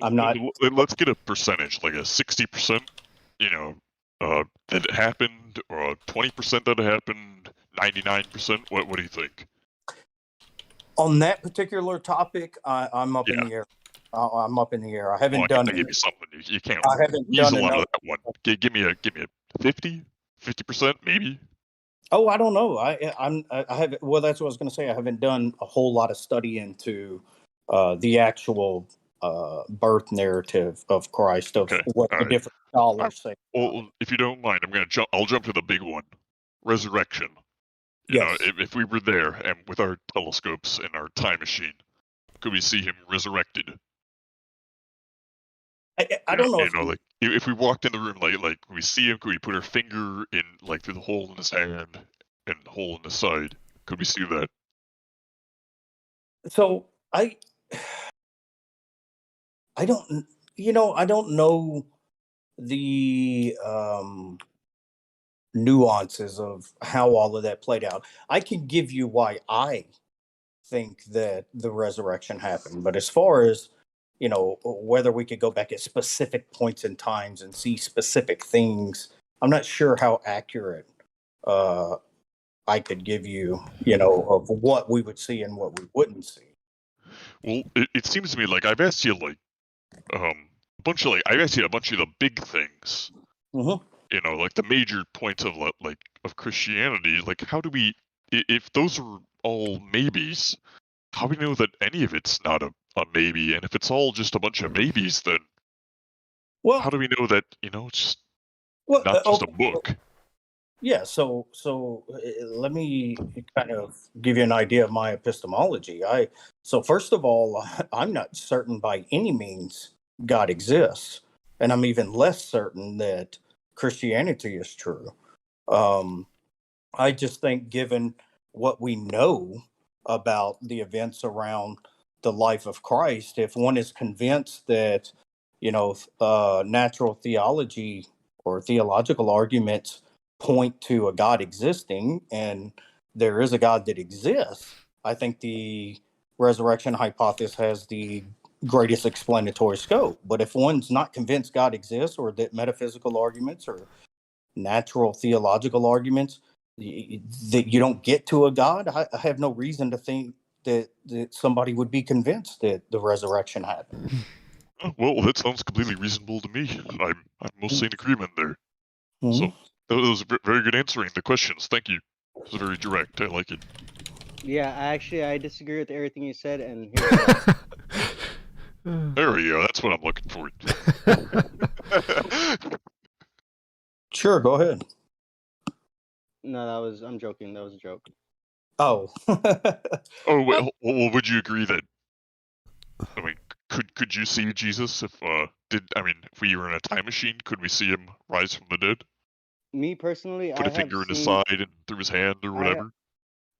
I'm not. Let's get a percentage, like a 60%, that it happened, or 20% that it happened, 99%. What do you think? On that particular topic, I'm up in the air. I'm up in the air. I haven't done. I give you something. You can't. I haven't use done a lot enough. of that one. Give me a 50%, maybe. Oh, I don't know. I haven't. Well, that's what I was going to say. I haven't done a whole lot of study into the actual birth narrative of Christ, of what the different scholars say. Well, if you don't mind, I'll jump to the big one, resurrection. You know, if we were there and with our telescopes and our time machine, could we see him resurrected? I don't know. You know, like if we walked in the room, like could we see him? Could we put our finger in, like, through the hole in his hand and the hole in the side? Could we see that? So I don't. I don't know the nuances of how all of that played out. I can give you why I think that the resurrection happened, but as far as whether we could go back at specific points in times and see specific things, I'm not sure how accurate I could give you, of what we would see and what we wouldn't see. Well, it seems to me like I've asked you like I've asked you a bunch of the big things. Mm-hmm. Like the major points of of Christianity. Like, how do we, if those are all maybes, how do we know that any of it's not a maybe? And if it's all just a bunch of maybes, then how do we know that it's not just a book? Yeah, so let me kind of give you an idea of my epistemology. So first of all, I'm not certain by any means God exists, and I'm even less certain that Christianity is true. I just think, given what we know about the events around the life of Christ, if one is convinced that natural theology or theological arguments point to a God existing, and there is a God that exists, I think the resurrection hypothesis has the greatest explanatory scope. But if one's not convinced God exists, or that metaphysical arguments or natural theological arguments that you don't get to a God, I have no reason to think that somebody would be convinced that the resurrection happened. Well, that sounds completely reasonable to me. I'm mostly in agreement there. Mm-hmm. So that was very good answering the questions. Thank you. It was very direct. I like it. Yeah, I disagree with everything you said, and there we go. That's what I'm looking for. Sure, go ahead. No, I'm joking. That was a joke. Oh. Oh, well, would you agree that? I mean, could you see Jesus if we were in a time machine? Could we see him rise from the dead? Me personally, put a finger in his side and through his hand or whatever.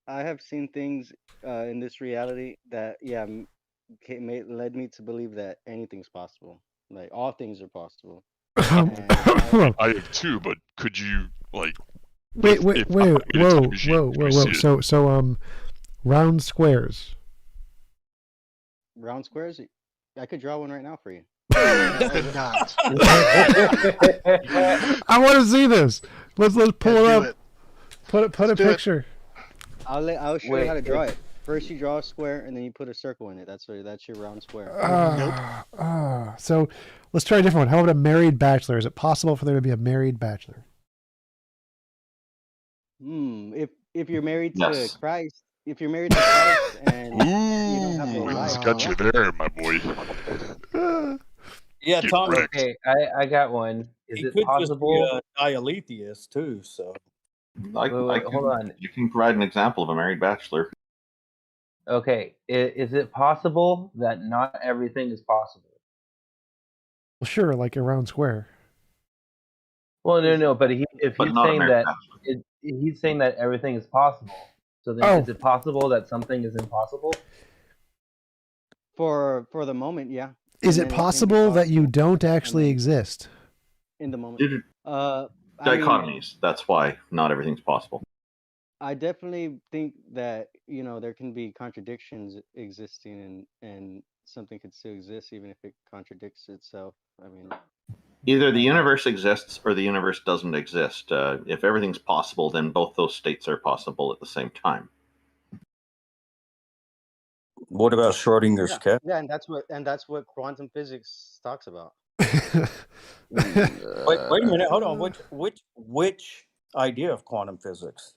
I have seen things in this reality that led me to believe that anything's possible. Like, all things are possible. I have too, but could you like? Wait! Whoa! So round squares. Round squares? I could draw one right now for you. Not. I want to see this. Let's pull it up. Put a picture. I'll show you how to draw it. First, you draw a square, and then you put a circle in it. That's your round square. So let's try a different one. How about a married bachelor? Is it possible for there to be a married bachelor? If you're married to Christ, and you don't have no wife. Got you there, my boy. Yeah, Tom. Okay, I got one. Is it possible? Just be a atheist too. So hold on. You can provide an example of a married bachelor. Okay, is it possible that not everything is possible? Well, sure, like around square. Well, no, but if But he's not saying that American. he's saying that everything is possible, so then is it possible that something is impossible? For the moment, yeah. Is And it then possible that you don't actually exist? in the moment? Did I mean, dichotomies. That's why not everything's possible. I definitely think that there can be contradictions existing, and something could still exist even if it contradicts itself. I mean, Either the universe exists or the universe doesn't exist. If everything's possible, then both those states are possible at the same time. What about Schrodinger's cat? yeah, and that's what quantum physics talks about. Wait a minute, hold on. Which idea of quantum physics?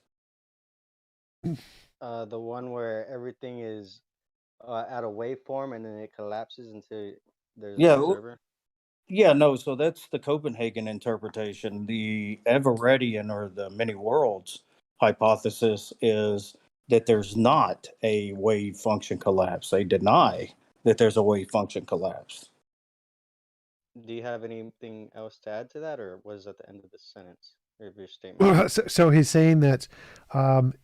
The one where everything is at a waveform and then it collapses into there's an observer. Yeah, no, so that's the Copenhagen interpretation. The Everettian or the many worlds hypothesis is that there's not a wave function collapse. They deny that there's a wave function collapse. Do you have anything else to add to that, or was at the end of the sentence of your statement? So he's saying that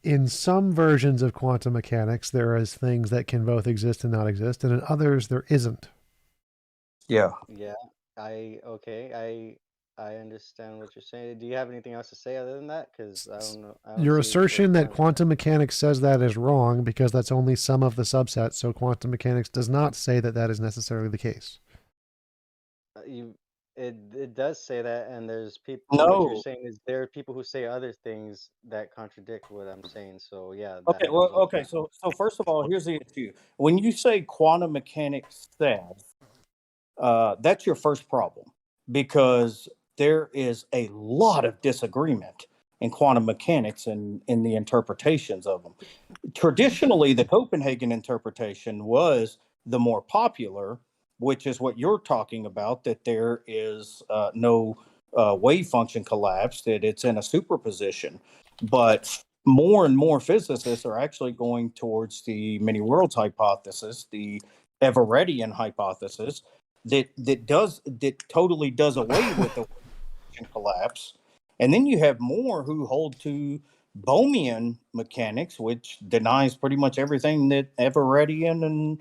in some versions of quantum mechanics, there is things that can both exist and not exist, and in others there isn't. Yeah. Yeah. I understand what you're saying. Do you have anything else to say other than that? Because I don't know. Your assertion that quantum mechanics says that is wrong because that's only some of the subsets. So quantum mechanics does not say that that is necessarily the case. It does say that, and there's people. No. What you're saying is there are people who say other things that contradict what I'm saying. So yeah. Okay. Well. Okay. So first of all, here's the issue. When you say quantum mechanics says, that's your first problem, because there is a lot of disagreement in quantum mechanics and in the interpretations of them. Traditionally, the Copenhagen interpretation was the more popular, which is what you're talking about, that there is no wave function collapse, that it's in a superposition. But more and more physicists are actually going towards the many worlds hypothesis, the Everettian hypothesis, that totally does away with the wave function collapse. And then you have more who hold to Bohmian mechanics, which denies pretty much everything that Everettian and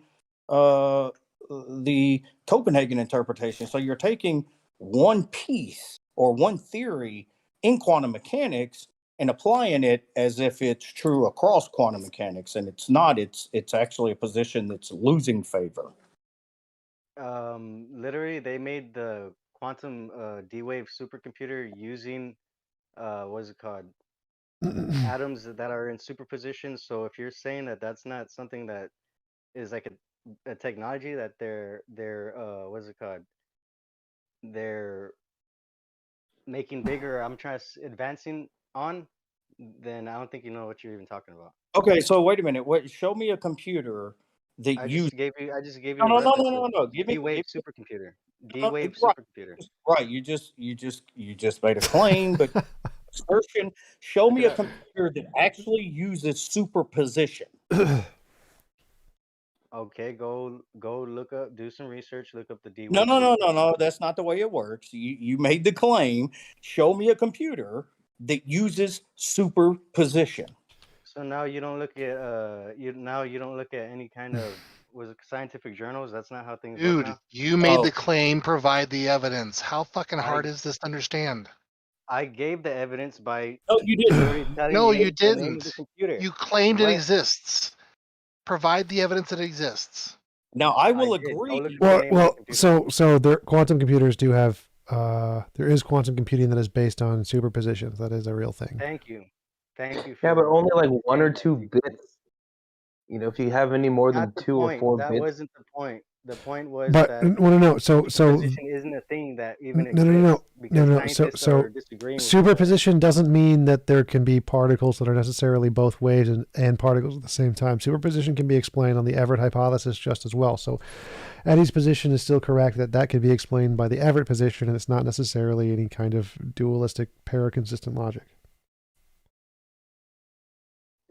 the Copenhagen interpretation. So you're taking one piece or one theory in quantum mechanics and applying it as if it's true across quantum mechanics, and it's not. It's actually a position that's losing favor. Literally, they made the quantum D-wave supercomputer using what's it called? Atoms that are in superposition. So if you're saying that that's not something that is like a technology that they're what's it called? They're making bigger. I'm trying to advancing on. Then I don't think you know what you're even talking about. Okay, so wait a minute. Show me a computer that I you just gave you. No. Give me D-wave supercomputer. D-wave supercomputer. Right. You just made a claim, but assertion. Show me a computer that actually uses superposition. Okay, go look up, do some research, look up the D-wave. No. That's not the way it works. You made the claim. Show me a computer that uses superposition. So now you don't look at you don't look at any kind of scientific journals. That's not how things work Dude, now. you made the claim, provide the evidence. How fucking hard is this to understand? I gave the evidence by. No, you didn't. No, you didn't. You claimed it exists. Provide the evidence that it exists. Now I will agree. Well, so there quantum computers do have there is quantum computing that is based on superpositions. That is a real thing. Thank you. Yeah, but only like 1 or 2 bits. If you have any more than 2 or 4 bits. That wasn't the point. The point was But that no. So superposition isn't a thing that even exists. No. So superposition doesn't mean that there can be particles that are necessarily both waves and particles at the same time. Superposition can be explained on the Everett hypothesis just as well. So Eddie's position is still correct that can be explained by the Everett position, and it's not necessarily any kind of dualistic paraconsistent logic.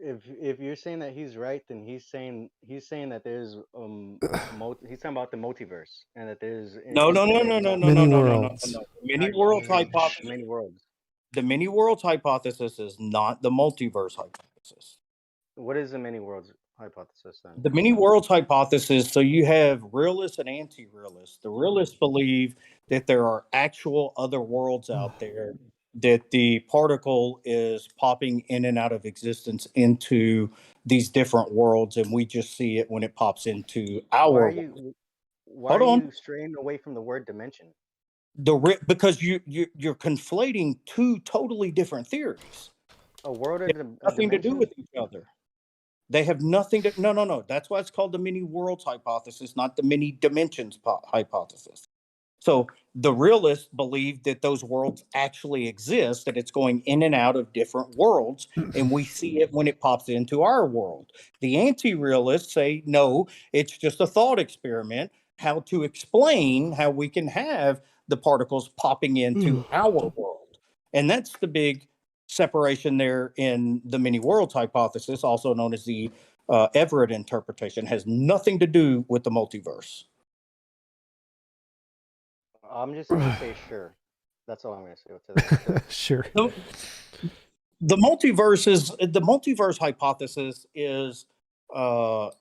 if you're saying that he's right, then he's saying that there's he's talking about the multiverse and that there's No. Many worlds. Many worlds hypothesis. Many worlds. The many worlds hypothesis is not the multiverse hypothesis. What is the many worlds hypothesis then? The many worlds hypothesis, so you have realists and anti-realists. The realists believe that there are actual other worlds out there, that the particle is popping in and out of existence into these different worlds, and we just see it when it pops into our world. Why are you straying away from the word dimension? Because you're conflating two totally different theories. A world They have nothing to do with each other. They have nothing to. No. That's why it's called the many worlds hypothesis, not the many dimensions hypothesis. So the realists believe that those worlds actually exist, that it's going in and out of different worlds, and we see it when it pops into our world. The anti-realists say, no, it's just a thought experiment, how to explain how we can have the particles popping into our world. And that's the big separation there in the many worlds hypothesis, also known as the Everett interpretation. It has nothing to do with the multiverse. I'm just gonna say sure. That's all I'm gonna say. Sure. The multiverse hypothesis is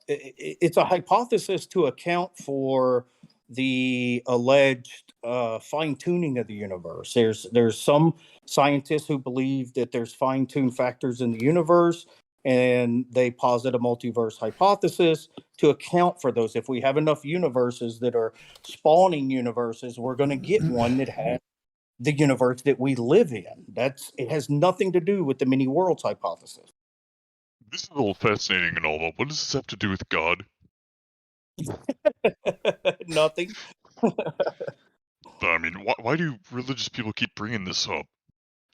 it's a hypothesis to account for the alleged fine-tuning of the universe. There's some scientists who believe that there's fine-tuned factors in the universe, and they posit a multiverse hypothesis to account for those. If we have enough universes that are spawning universes, we're going to get one that has the universe that we live in. It has nothing to do with the many worlds hypothesis. This is all fascinating and all, but what does this have to do with God? Nothing. I mean, why do religious people keep bringing this up?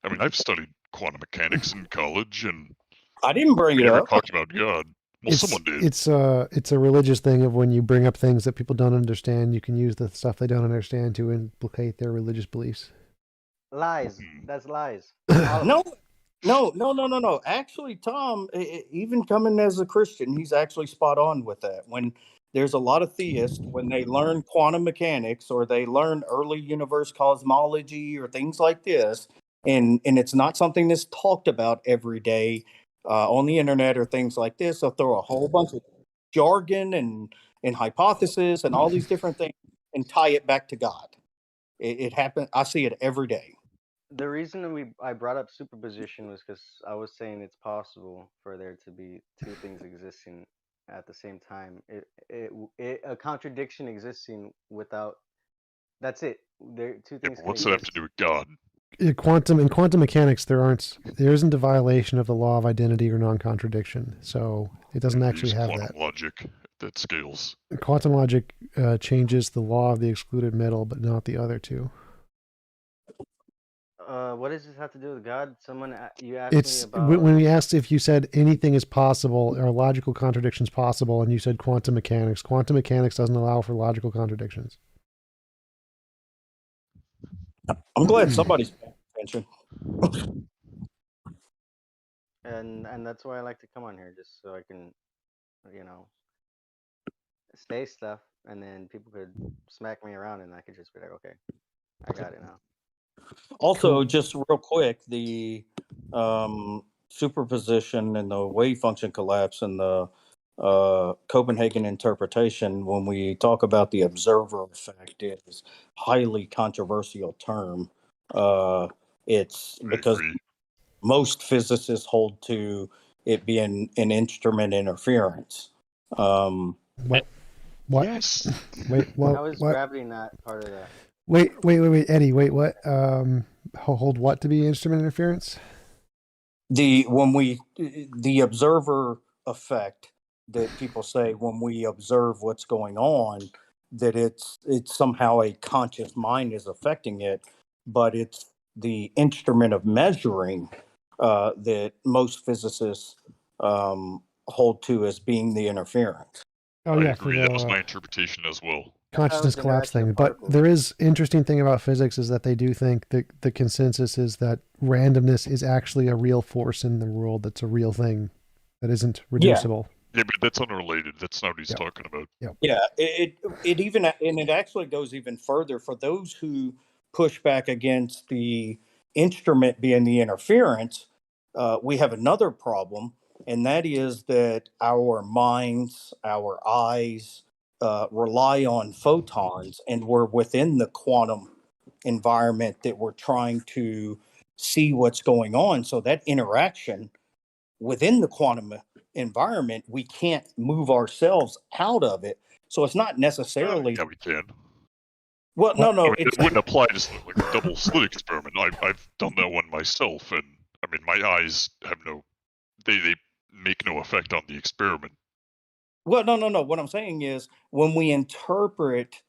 I mean, I've studied quantum mechanics in college, and I didn't bring it never up. talked about God. Well, someone did. It's a religious thing of when you bring up things that people don't understand, you can use the stuff they don't understand to implicate their religious beliefs. Lies. That's lies. No. Actually, Tom, even coming as a Christian, he's actually spot on with that. When there's a lot of theists, when they learn quantum mechanics or they learn early universe cosmology or things like this, and it's not something that's talked about every day on the internet or things like this, they'll throw a whole bunch of jargon and hypothesis and all these different things and tie it back to God. It happens. I see it every day. The reason I brought up superposition was because I was saying it's possible for there to be two things existing at the same time. A contradiction existing without. That's it. There two things. What's that have to do with God? In quantum mechanics, there isn't a violation of the law of identity or non-contradiction, so it doesn't actually have that. Logic that scales. Quantum logic changes the law of the excluded middle, but not the other two. What does this have to do with God? You asked me about. When we asked if you said anything is possible or logical contradictions possible, and you said quantum mechanics. Quantum mechanics doesn't allow for logical contradictions. I'm glad somebody's paying attention. And that's why I like to come on here, just so I can, say stuff, and then people could smack me around, and I could just be like, okay, I got it now. Also, just real quick, the superposition and the wave function collapse and the Copenhagen interpretation, when we talk about the observer effect, is highly controversial term. It's because most physicists hold to it being an instrument interference. What? Yes. Wait, what? How is gravity not part of that? Wait, Eddie, wait, what? Hold what to be instrument interference? The observer effect that people say when we observe what's going on, that it's somehow a conscious mind is affecting it, but it's the instrument of measuring that most physicists hold to as being the interference. Oh, I agree. That was my interpretation as well. Consciousness collapse thing. But there is interesting thing about physics is that they do think that the consensus is that randomness is actually a real force in the world. That's a real thing. that isn't reducible. Yeah, but that's unrelated. That's not what he's talking about. Yeah, it even, and it actually goes even further for those who push back against the instrument being the interference. We have another problem, and that is that our minds, our eyes rely on photons, and we're within the quantum environment that we're trying to see what's going on. So that interaction within the quantum environment, we can't move ourselves out of it. So it's not necessarily. Yeah, we can. Well, no. I mean, it wouldn't apply to like a double slit experiment. I've done that one myself, and I mean, my eyes have they make no effect on the experiment. Well, no. What I'm saying is when we interpret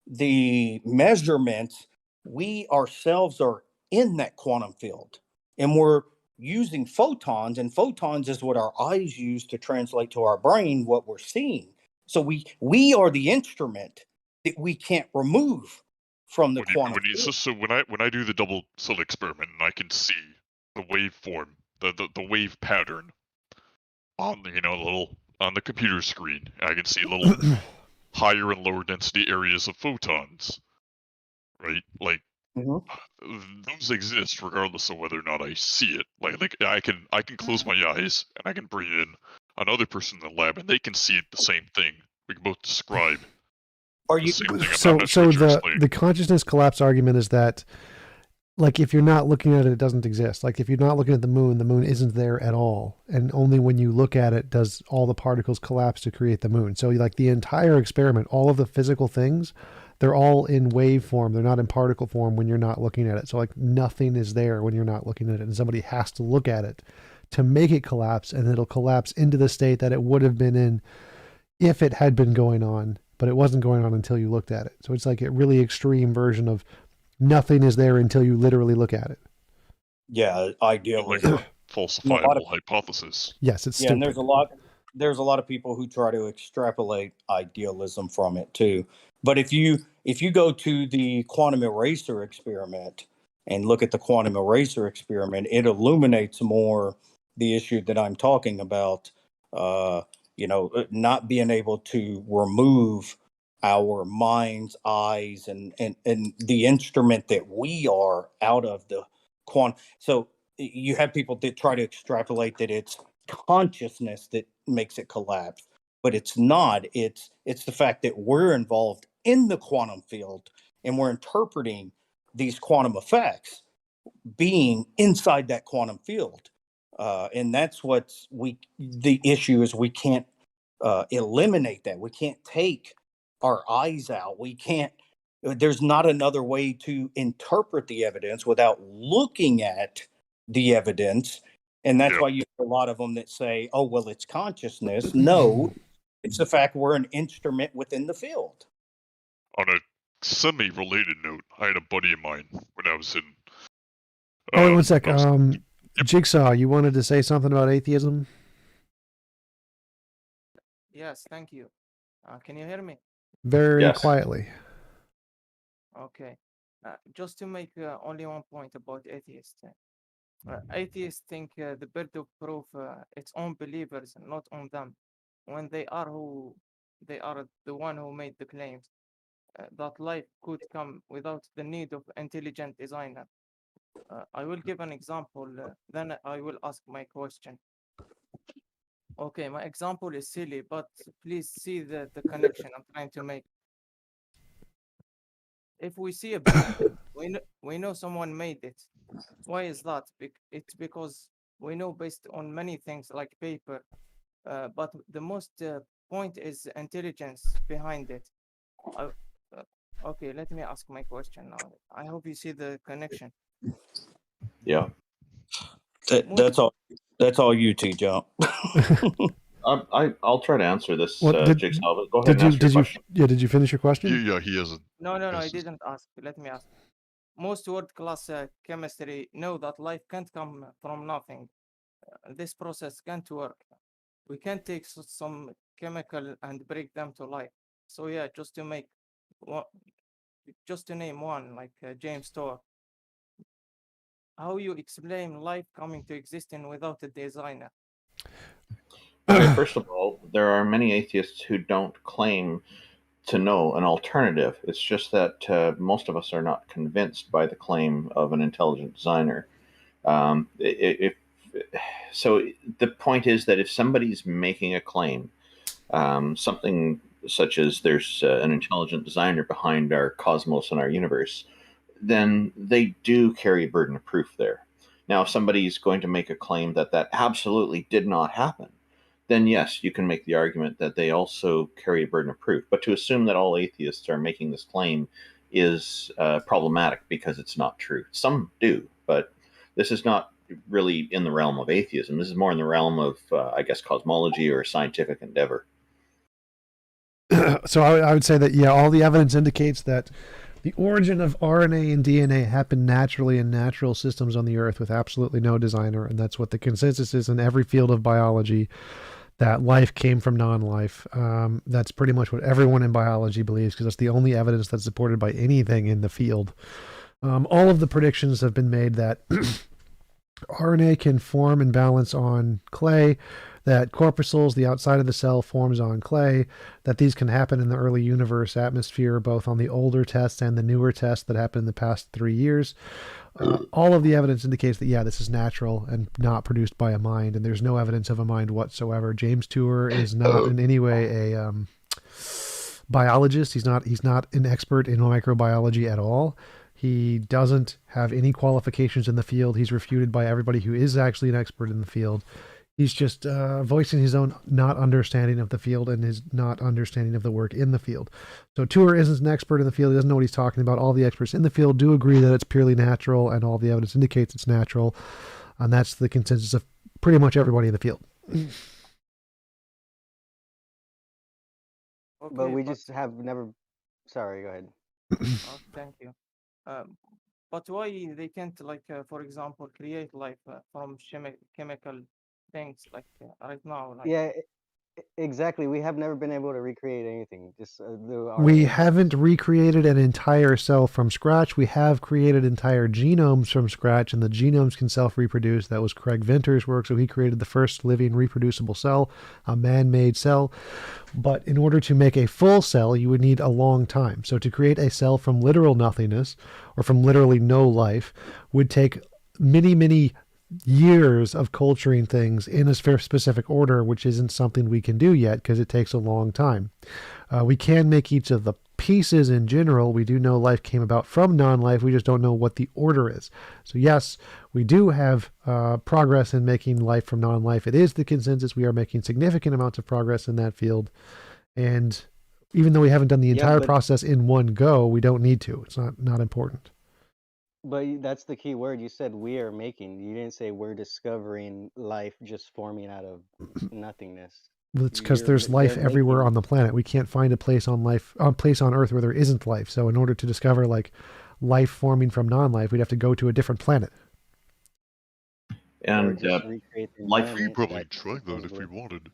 the measurements, we ourselves are in that quantum field, and we're using photons, and photons is what our eyes use to translate to our brain what we're seeing. So we are the instrument that we can't remove from the quantum field. So when I do the double slit experiment, and I can see the waveform, the wave pattern on the on the computer screen, I can see little higher and lower density areas of photons, right? Like those exist regardless of whether or not I see it. Like I can close my eyes and I can bring in another person in the lab and they can see it the same thing. We can both describe. Are you so the consciousness collapse argument is that, like, if you're not looking at it, it doesn't exist. Like if you're not looking at the moon isn't there at all, and only when you look at it does all the particles collapse to create the moon. So like the entire experiment, all of the physical things, they're all in wave form. They're not in particle form when you're not looking at it. So like nothing is there when you're not looking at it, and somebody has to look at it to make it collapse, and it'll collapse into the state that it would have been in if it had been going on, but it wasn't going on until you looked at it. So it's like a really extreme version of nothing is there until you literally look at it. Yeah, idealism. Like falsifiable hypothesis. Yes, it's stupid. And there's a lot of people who try to extrapolate idealism from it too. But if you go to the quantum eraser experiment and look at the quantum eraser experiment, it illuminates more the issue that I'm talking about. Not being able to remove our mind's eyes and the instrument that we are out of the quantum. So you have people that try to extrapolate that it's consciousness that makes it collapse, but it's not. It's the fact that we're involved in the quantum field and we're interpreting these quantum effects being inside that quantum field. And that's the issue is we can't eliminate that. We can't take our eyes out. There's not another way to interpret the evidence without looking at the evidence. And that's why you have a lot of them that say, oh, well, it's consciousness. No, it's the fact we're an instrument within the field. On a semi-related note, I had a buddy of mine when I was in... wait 1 sec. Jigsaw, you wanted to say something about atheism? Yes, thank you. Can you hear me? Very quietly. Okay. Just to make only one point about atheists. Atheists think the burden of proof it's on believers, not on them. When they are the one who made the claims that life could come without the need of intelligent designer. I will give an example, then I will ask my question. Okay, my example is silly, but please see the connection I'm trying to make. If we see a building, we know someone made it. Why is that? It's because we know based on many things like paper, but the most point is intelligence behind it. Okay, let me ask my question now. I hope you see the connection. Yeah. That's all you, T-Jump. I'll try to answer this, Jigsaw. Go ahead and ask your question. Did you finish your question? Yeah, he hasn't. No, I didn't ask. Let me ask. Most world-class chemistry know that life can't come from nothing. This process can't work. We can't take some chemical and break them to life. So yeah, just to name one, like James Tour. How you explain life coming to existence without a designer? Okay, first of all, there are many atheists who don't claim to know an alternative. It's just that most of us are not convinced by the claim of an intelligent designer. So the point is that if somebody's making a claim, something such as there's an intelligent designer behind our cosmos and our universe, then they do carry a burden of proof there. Now, if somebody's going to make a claim that that absolutely did not happen, then yes, you can make the argument that they also carry a burden of proof. But to assume that all atheists are making this claim is problematic because it's not true. Some do, but this is not really in the realm of atheism. This is more in the realm of, I guess, cosmology or scientific endeavor. So I would say that, yeah, all the evidence indicates that the origin of RNA and DNA happened naturally in natural systems on the Earth with absolutely no designer, and that's what the consensus is in every field of biology, that life came from non-life. That's pretty much what everyone in biology believes, because that's the only evidence that's supported by anything in the field. All of the predictions have been made that RNA can form and balance on clay, that corpuscles, the outside of the cell, forms on clay, that these can happen in the early universe atmosphere, both on the older tests and the newer tests that happened in the past 3 years. All of the evidence indicates that, yeah, this is natural and not produced by a mind, and there's no evidence of a mind whatsoever. James Tour is not in any way a biologist. He's not an expert in microbiology at all. He doesn't have any qualifications in the field. He's refuted by everybody who is actually an expert in the field. He's just voicing his own not understanding of the field and his not understanding of the work in the field. So Tour isn't an expert in the field. He doesn't know what he's talking about. All the experts in the field do agree that it's purely natural, and all the evidence indicates it's natural. And that's the consensus of pretty much everybody in the field. Okay, but we just have never... Sorry, go ahead. Oh, thank you. But why they can't, like, for example, create life from chemical things like right now? Like... Yeah, exactly. We have never been able to recreate anything. Just we haven't recreated an entire cell from scratch. We have created entire genomes from scratch, and the genomes can self-reproduce. That was Craig Venter's work. So he created the first living reproducible cell, a man-made cell. But in order to make a full cell, you would need a long time. So to create a cell from literal nothingness, or from literally no life, would take many, many years of culturing things in a specific order, which isn't something we can do yet because it takes a long time. We can make each of the pieces in general. We do know life came about from non-life. We just don't know what the order is. So yes, we do have progress in making life from non-life. It is the consensus. We are making significant amounts of progress in that field. And even though we haven't done the entire process in one go, we don't need to. It's not important. But that's the key word. You said we are making. You didn't say we're discovering life just forming out of nothingness. Well, it's because there's life everywhere on the planet. We can't find a place on Earth where there isn't life. So in order to discover like life forming from non-life, we'd have to go to a different planet. And life, we probably tried that if we wanted.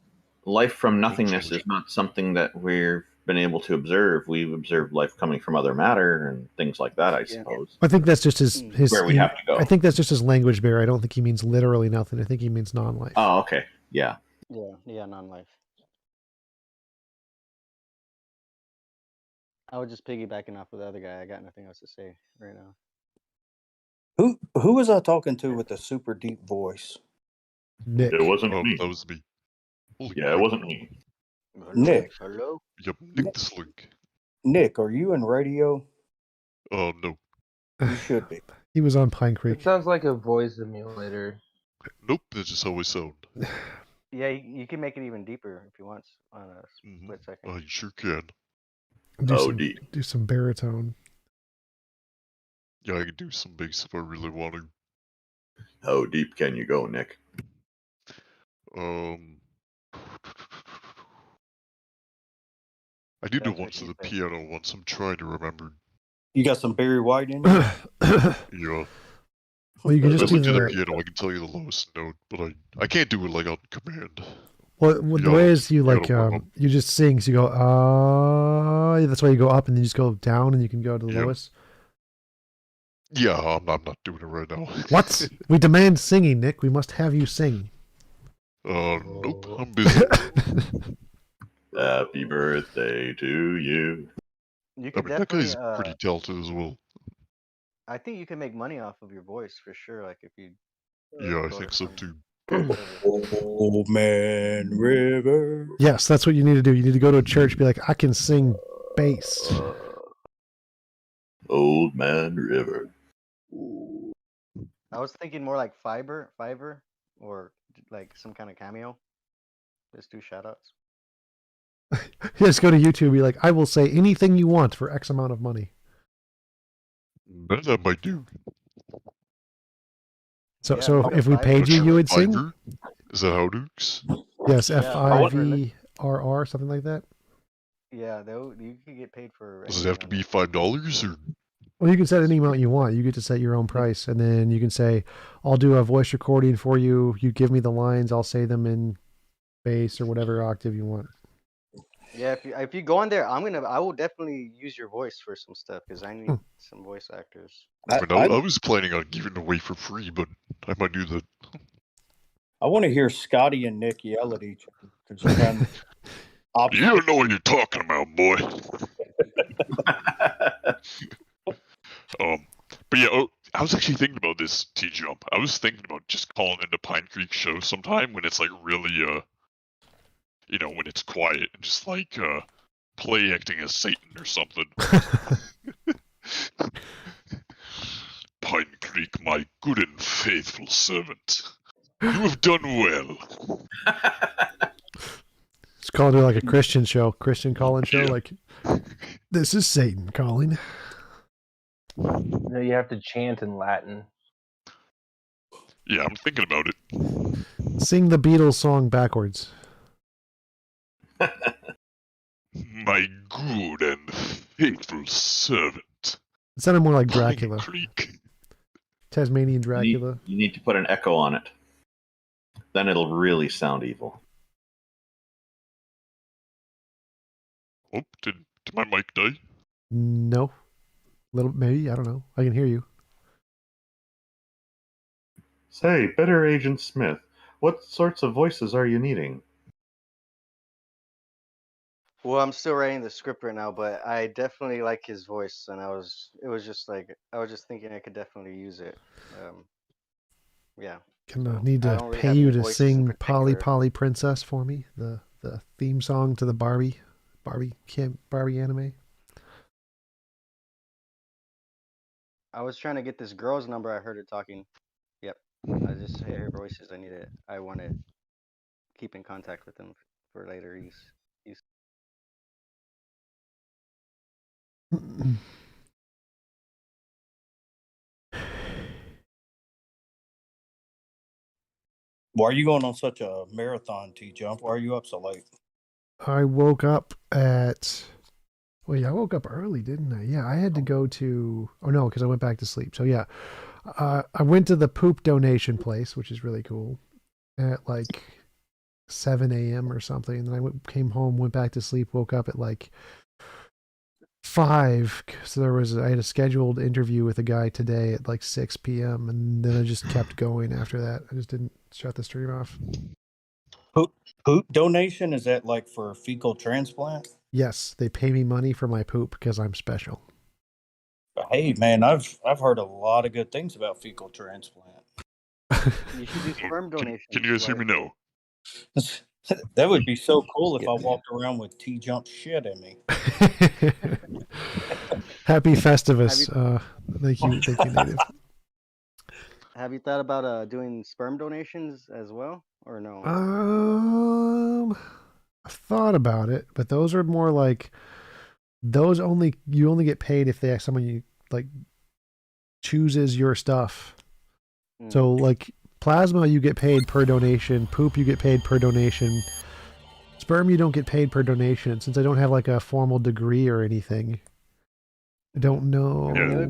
Life from nothingness is not something that we've been able to observe. We've observed life coming from other matter and things like that, I suppose. I think that's just his where we have to go. I think that's just his language barrier. I don't think he means literally nothing. I think he means non-life. Oh, okay. Yeah. Yeah, non-life. I was just piggybacking off of the other guy. I got nothing else to say right now. Who was I talking to with the super deep voice? Nick. It wasn't me. That was me. Yeah, it wasn't me. Nick. Hello? Yep, Nick the Slink. Nick, are you in radio? Oh, no. You should be. He was on Pine Creek. It sounds like a voice emulator. Nope, that's just how I sound. Yeah, you can make it even deeper if you want on a split second. You sure can. Do some baritone. Yeah, I can do some bass if I really want to. How deep can you go, Nick? I did it once to the piano once. I'm trying to remember. You got some Barry White in you? Yeah. Well, you can just do the piano. I can tell you the lowest note, but I can't do it like on command. Well, the way is you like you just sing. So you go that's why you go up and then you just go down and you can go to the lowest. Yeah, I'm not doing it right now. What? We demand singing, Nick. We must have you sing. Nope, I'm busy. Happy birthday to you. You I could mean, that definitely. guy's pretty talented as well. I think you can make money off of your voice for sure. Like if you. Yeah, I go think to so some too. Old Man River. Yes, that's what you need to do. You need to go to a church and be like, I can sing bass. Old Man River. I was thinking more like Fiverr, or like some kind of cameo. Just do shout outs. Just go to YouTube and be like, I will say anything you want for X amount of money. That I might do. So, so if we paid you, you would sing? Fiverr? Is that how it works? Yes, Yeah, FIVRR, something like that. Yeah, you can get paid for. Does it have to be $5 or? Well, you can set any amount you want. You get to set your own price, and then you can say, "I'll do a voice recording for you. You give me the lines. I'll say them in bass or whatever octave you want." Yeah, if you go on there, I will definitely use your voice for some stuff because I need some voice actors. I was planning on giving it away for free, but I might do that. I want to hear Scotty and Nick yell at each other. You don't know what you're talking about, boy. But yeah, I was actually thinking about this, T-Jump. I was thinking about just calling into Pine Creek show sometime when it's like really, when it's quiet and just like play acting as Satan or something. Pine Creek, my good and faithful servant. You have done well. It's called like a Christian show, Christian call-in show. Like, this is Satan calling. No, you have to chant in Latin. Yeah, I'm thinking about it. Sing the Beatles song backwards. My good and faithful servant. It sounded more like Dracula. Creek. Tasmanian Dracula. You need to put an echo on it. Then it'll really sound evil. Oh, did my mic die? No. Little, maybe, I don't know. I can hear you. Say, Better Agent Smith, what sorts of voices are you needing? Well, I'm still writing the script right now, but I definitely like his voice, and I was just thinking I could definitely use it. Yeah. Gonna need to really pay have you any to voices sing Polly Polly Princess for me, the theme song to the Barbie anime. I was trying to get this girl's number. I heard her talking. Yep. I just hear her voices. I want to keep in contact with them for later use. Why are you going on such a marathon, T-Jump? Why are you up so late? I woke up at... Wait, I woke up early, didn't I? Yeah, I had to go to... Oh, no, because I went back to sleep. So, yeah. I went to the poop donation place, which is really cool, at like 7 a.m. or something. And then I came home, went back to sleep, woke up at like 5. So I had a scheduled interview with a guy today at like 6 p.m. And then I just kept going after that. I just didn't shut the stream off. Poop donation? Is that like for fecal transplant? Yes, they pay me money for my poop because I'm special. Hey man, I've heard a lot of good things about fecal transplant. You should do sperm donation. Can you guys hear me now? That would be so cool if I walked around with T-Jump shit in me. Happy Festivus. Thank you, Native. Have you thought about doing sperm donations as well, or no? I've thought about it, but those are more like you only get paid if they have someone you like chooses your stuff. So like plasma, you get paid per donation. Poop, you get paid per donation. Sperm, you don't get paid per donation. Since I don't have like a formal degree or anything, I don't know. Yeah,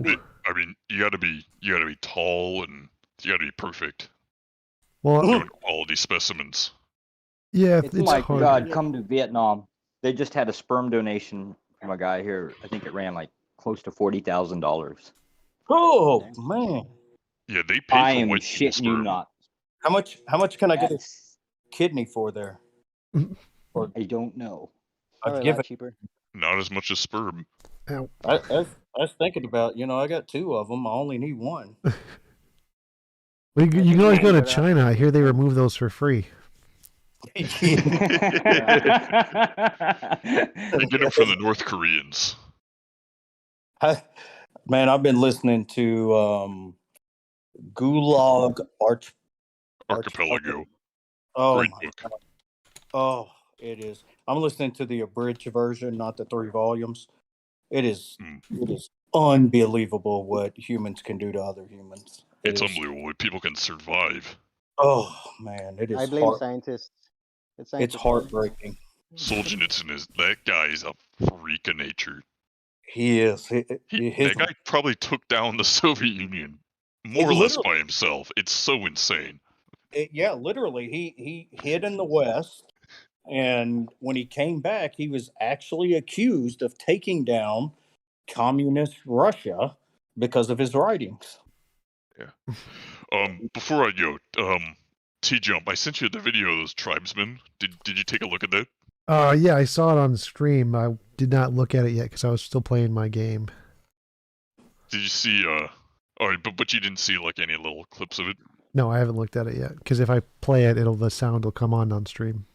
I mean, you gotta be tall and you gotta be perfect. Well, doing quality specimens. Yeah, it's my hard. God, come to Vietnam. They just had a sperm donation from a guy here. I think it ran like close to $40,000. Oh man! Yeah, they pay I for am white shitting you not. How much can I get? kidney for there? Or I don't know. I'd Probably a give lot it. cheaper. Not as much as sperm. Ow. I was thinking about, I got 2 of them. I only need 1. Well, you can always go to China. I hear they remove those for free. They get them from the North Koreans. Man, I've been listening to Gulag Archipelago. Oh Great my book. God. Oh, it is. I'm listening to the abridged version, not the 3 volumes. It is unbelievable what humans can do to other humans. It's unbelievable what people can survive. Oh man, it is. I blame scientists. It's heartbreaking. Solzhenitsyn that guy is a freak of nature. He is. That guy probably took down the Soviet Union more or less by himself. It's so insane. Yeah, literally, he hid in the West, and when he came back, he was actually accused of taking down communist Russia because of his writings. Yeah. Before I go, T-Jump, I sent you the video of those tribesmen. Did you take a look at that? Yeah, I saw it on stream. I did not look at it yet because I was still playing my game. Did you see? All right, but you didn't see like any little clips of it. No, I haven't looked at it yet because if I play it, the sound will come on stream.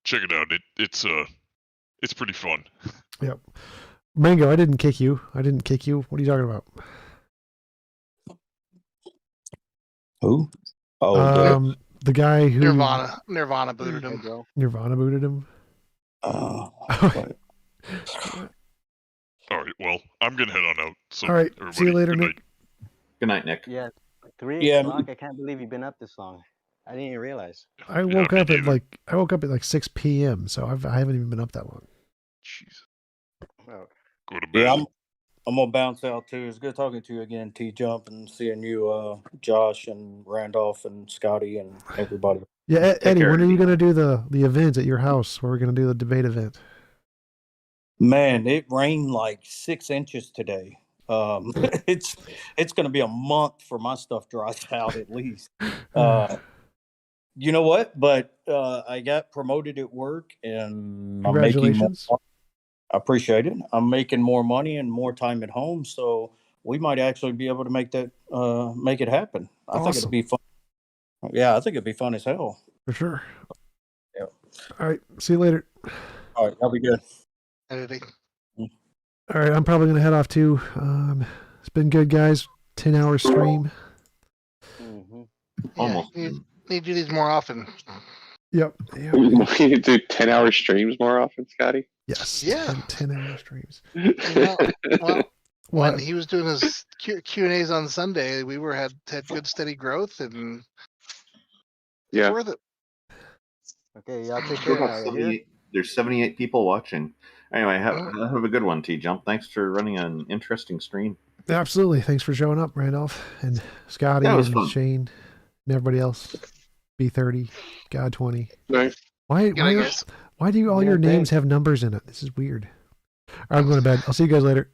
Check it out. It's pretty fun. Yep. Mango, I didn't kick you. What are you talking about? Who? Oh, the guy who Nirvana booted him. Nirvana booted him. All right. Well, I'm gonna head on out. So all right. See you later, Nick. Good night, Nick. Yeah. 3 o'clock. I can't believe you've been up this long. I didn't even realize. I woke up at like 6 p.m. So I haven't even been up that long. Jeez. Oh. Go to bed. Yeah, I'm gonna bounce out too. It's good talking to you again, T-Jump, and seeing you, Josh and Randolph and Scotty and everybody. Yeah, Eddie, when are you gonna do the event at your house? Where we're gonna do the debate event? Man, it rained like 6 inches today. It's gonna be a month for my stuff dries out at least. You know what? But I got promoted at work, and congratulations. I appreciate it. I'm making more money and more time at home, so we might actually be able to make that make it happen. I think it'd be fun. Yeah, I think it'd be fun as hell. For sure. Yeah. All right. See you later. All right. That'll be good. Editing. All right. I'm probably going to head off too. It's been good, guys. 10-hour stream. Almost. Need to do these more often. Yep. You need to do 10-hour streams more often, Scotty? Yes. Yeah. 10-hour streams. Well, What? when he was doing his Q&As on Sunday, we had good steady growth, and it's worth it. Okay, y'all take care. There's 78 people watching. Anyway, have a good one, T-Jump. Thanks for running an interesting stream. Absolutely. Thanks for showing up, Randolph and Scotty That was and fun. Shane and everybody else. B30, God 20. Nice. Why guys. do all your names have numbers in it? This is weird. All right, I'm going to bed. I'll see you guys later.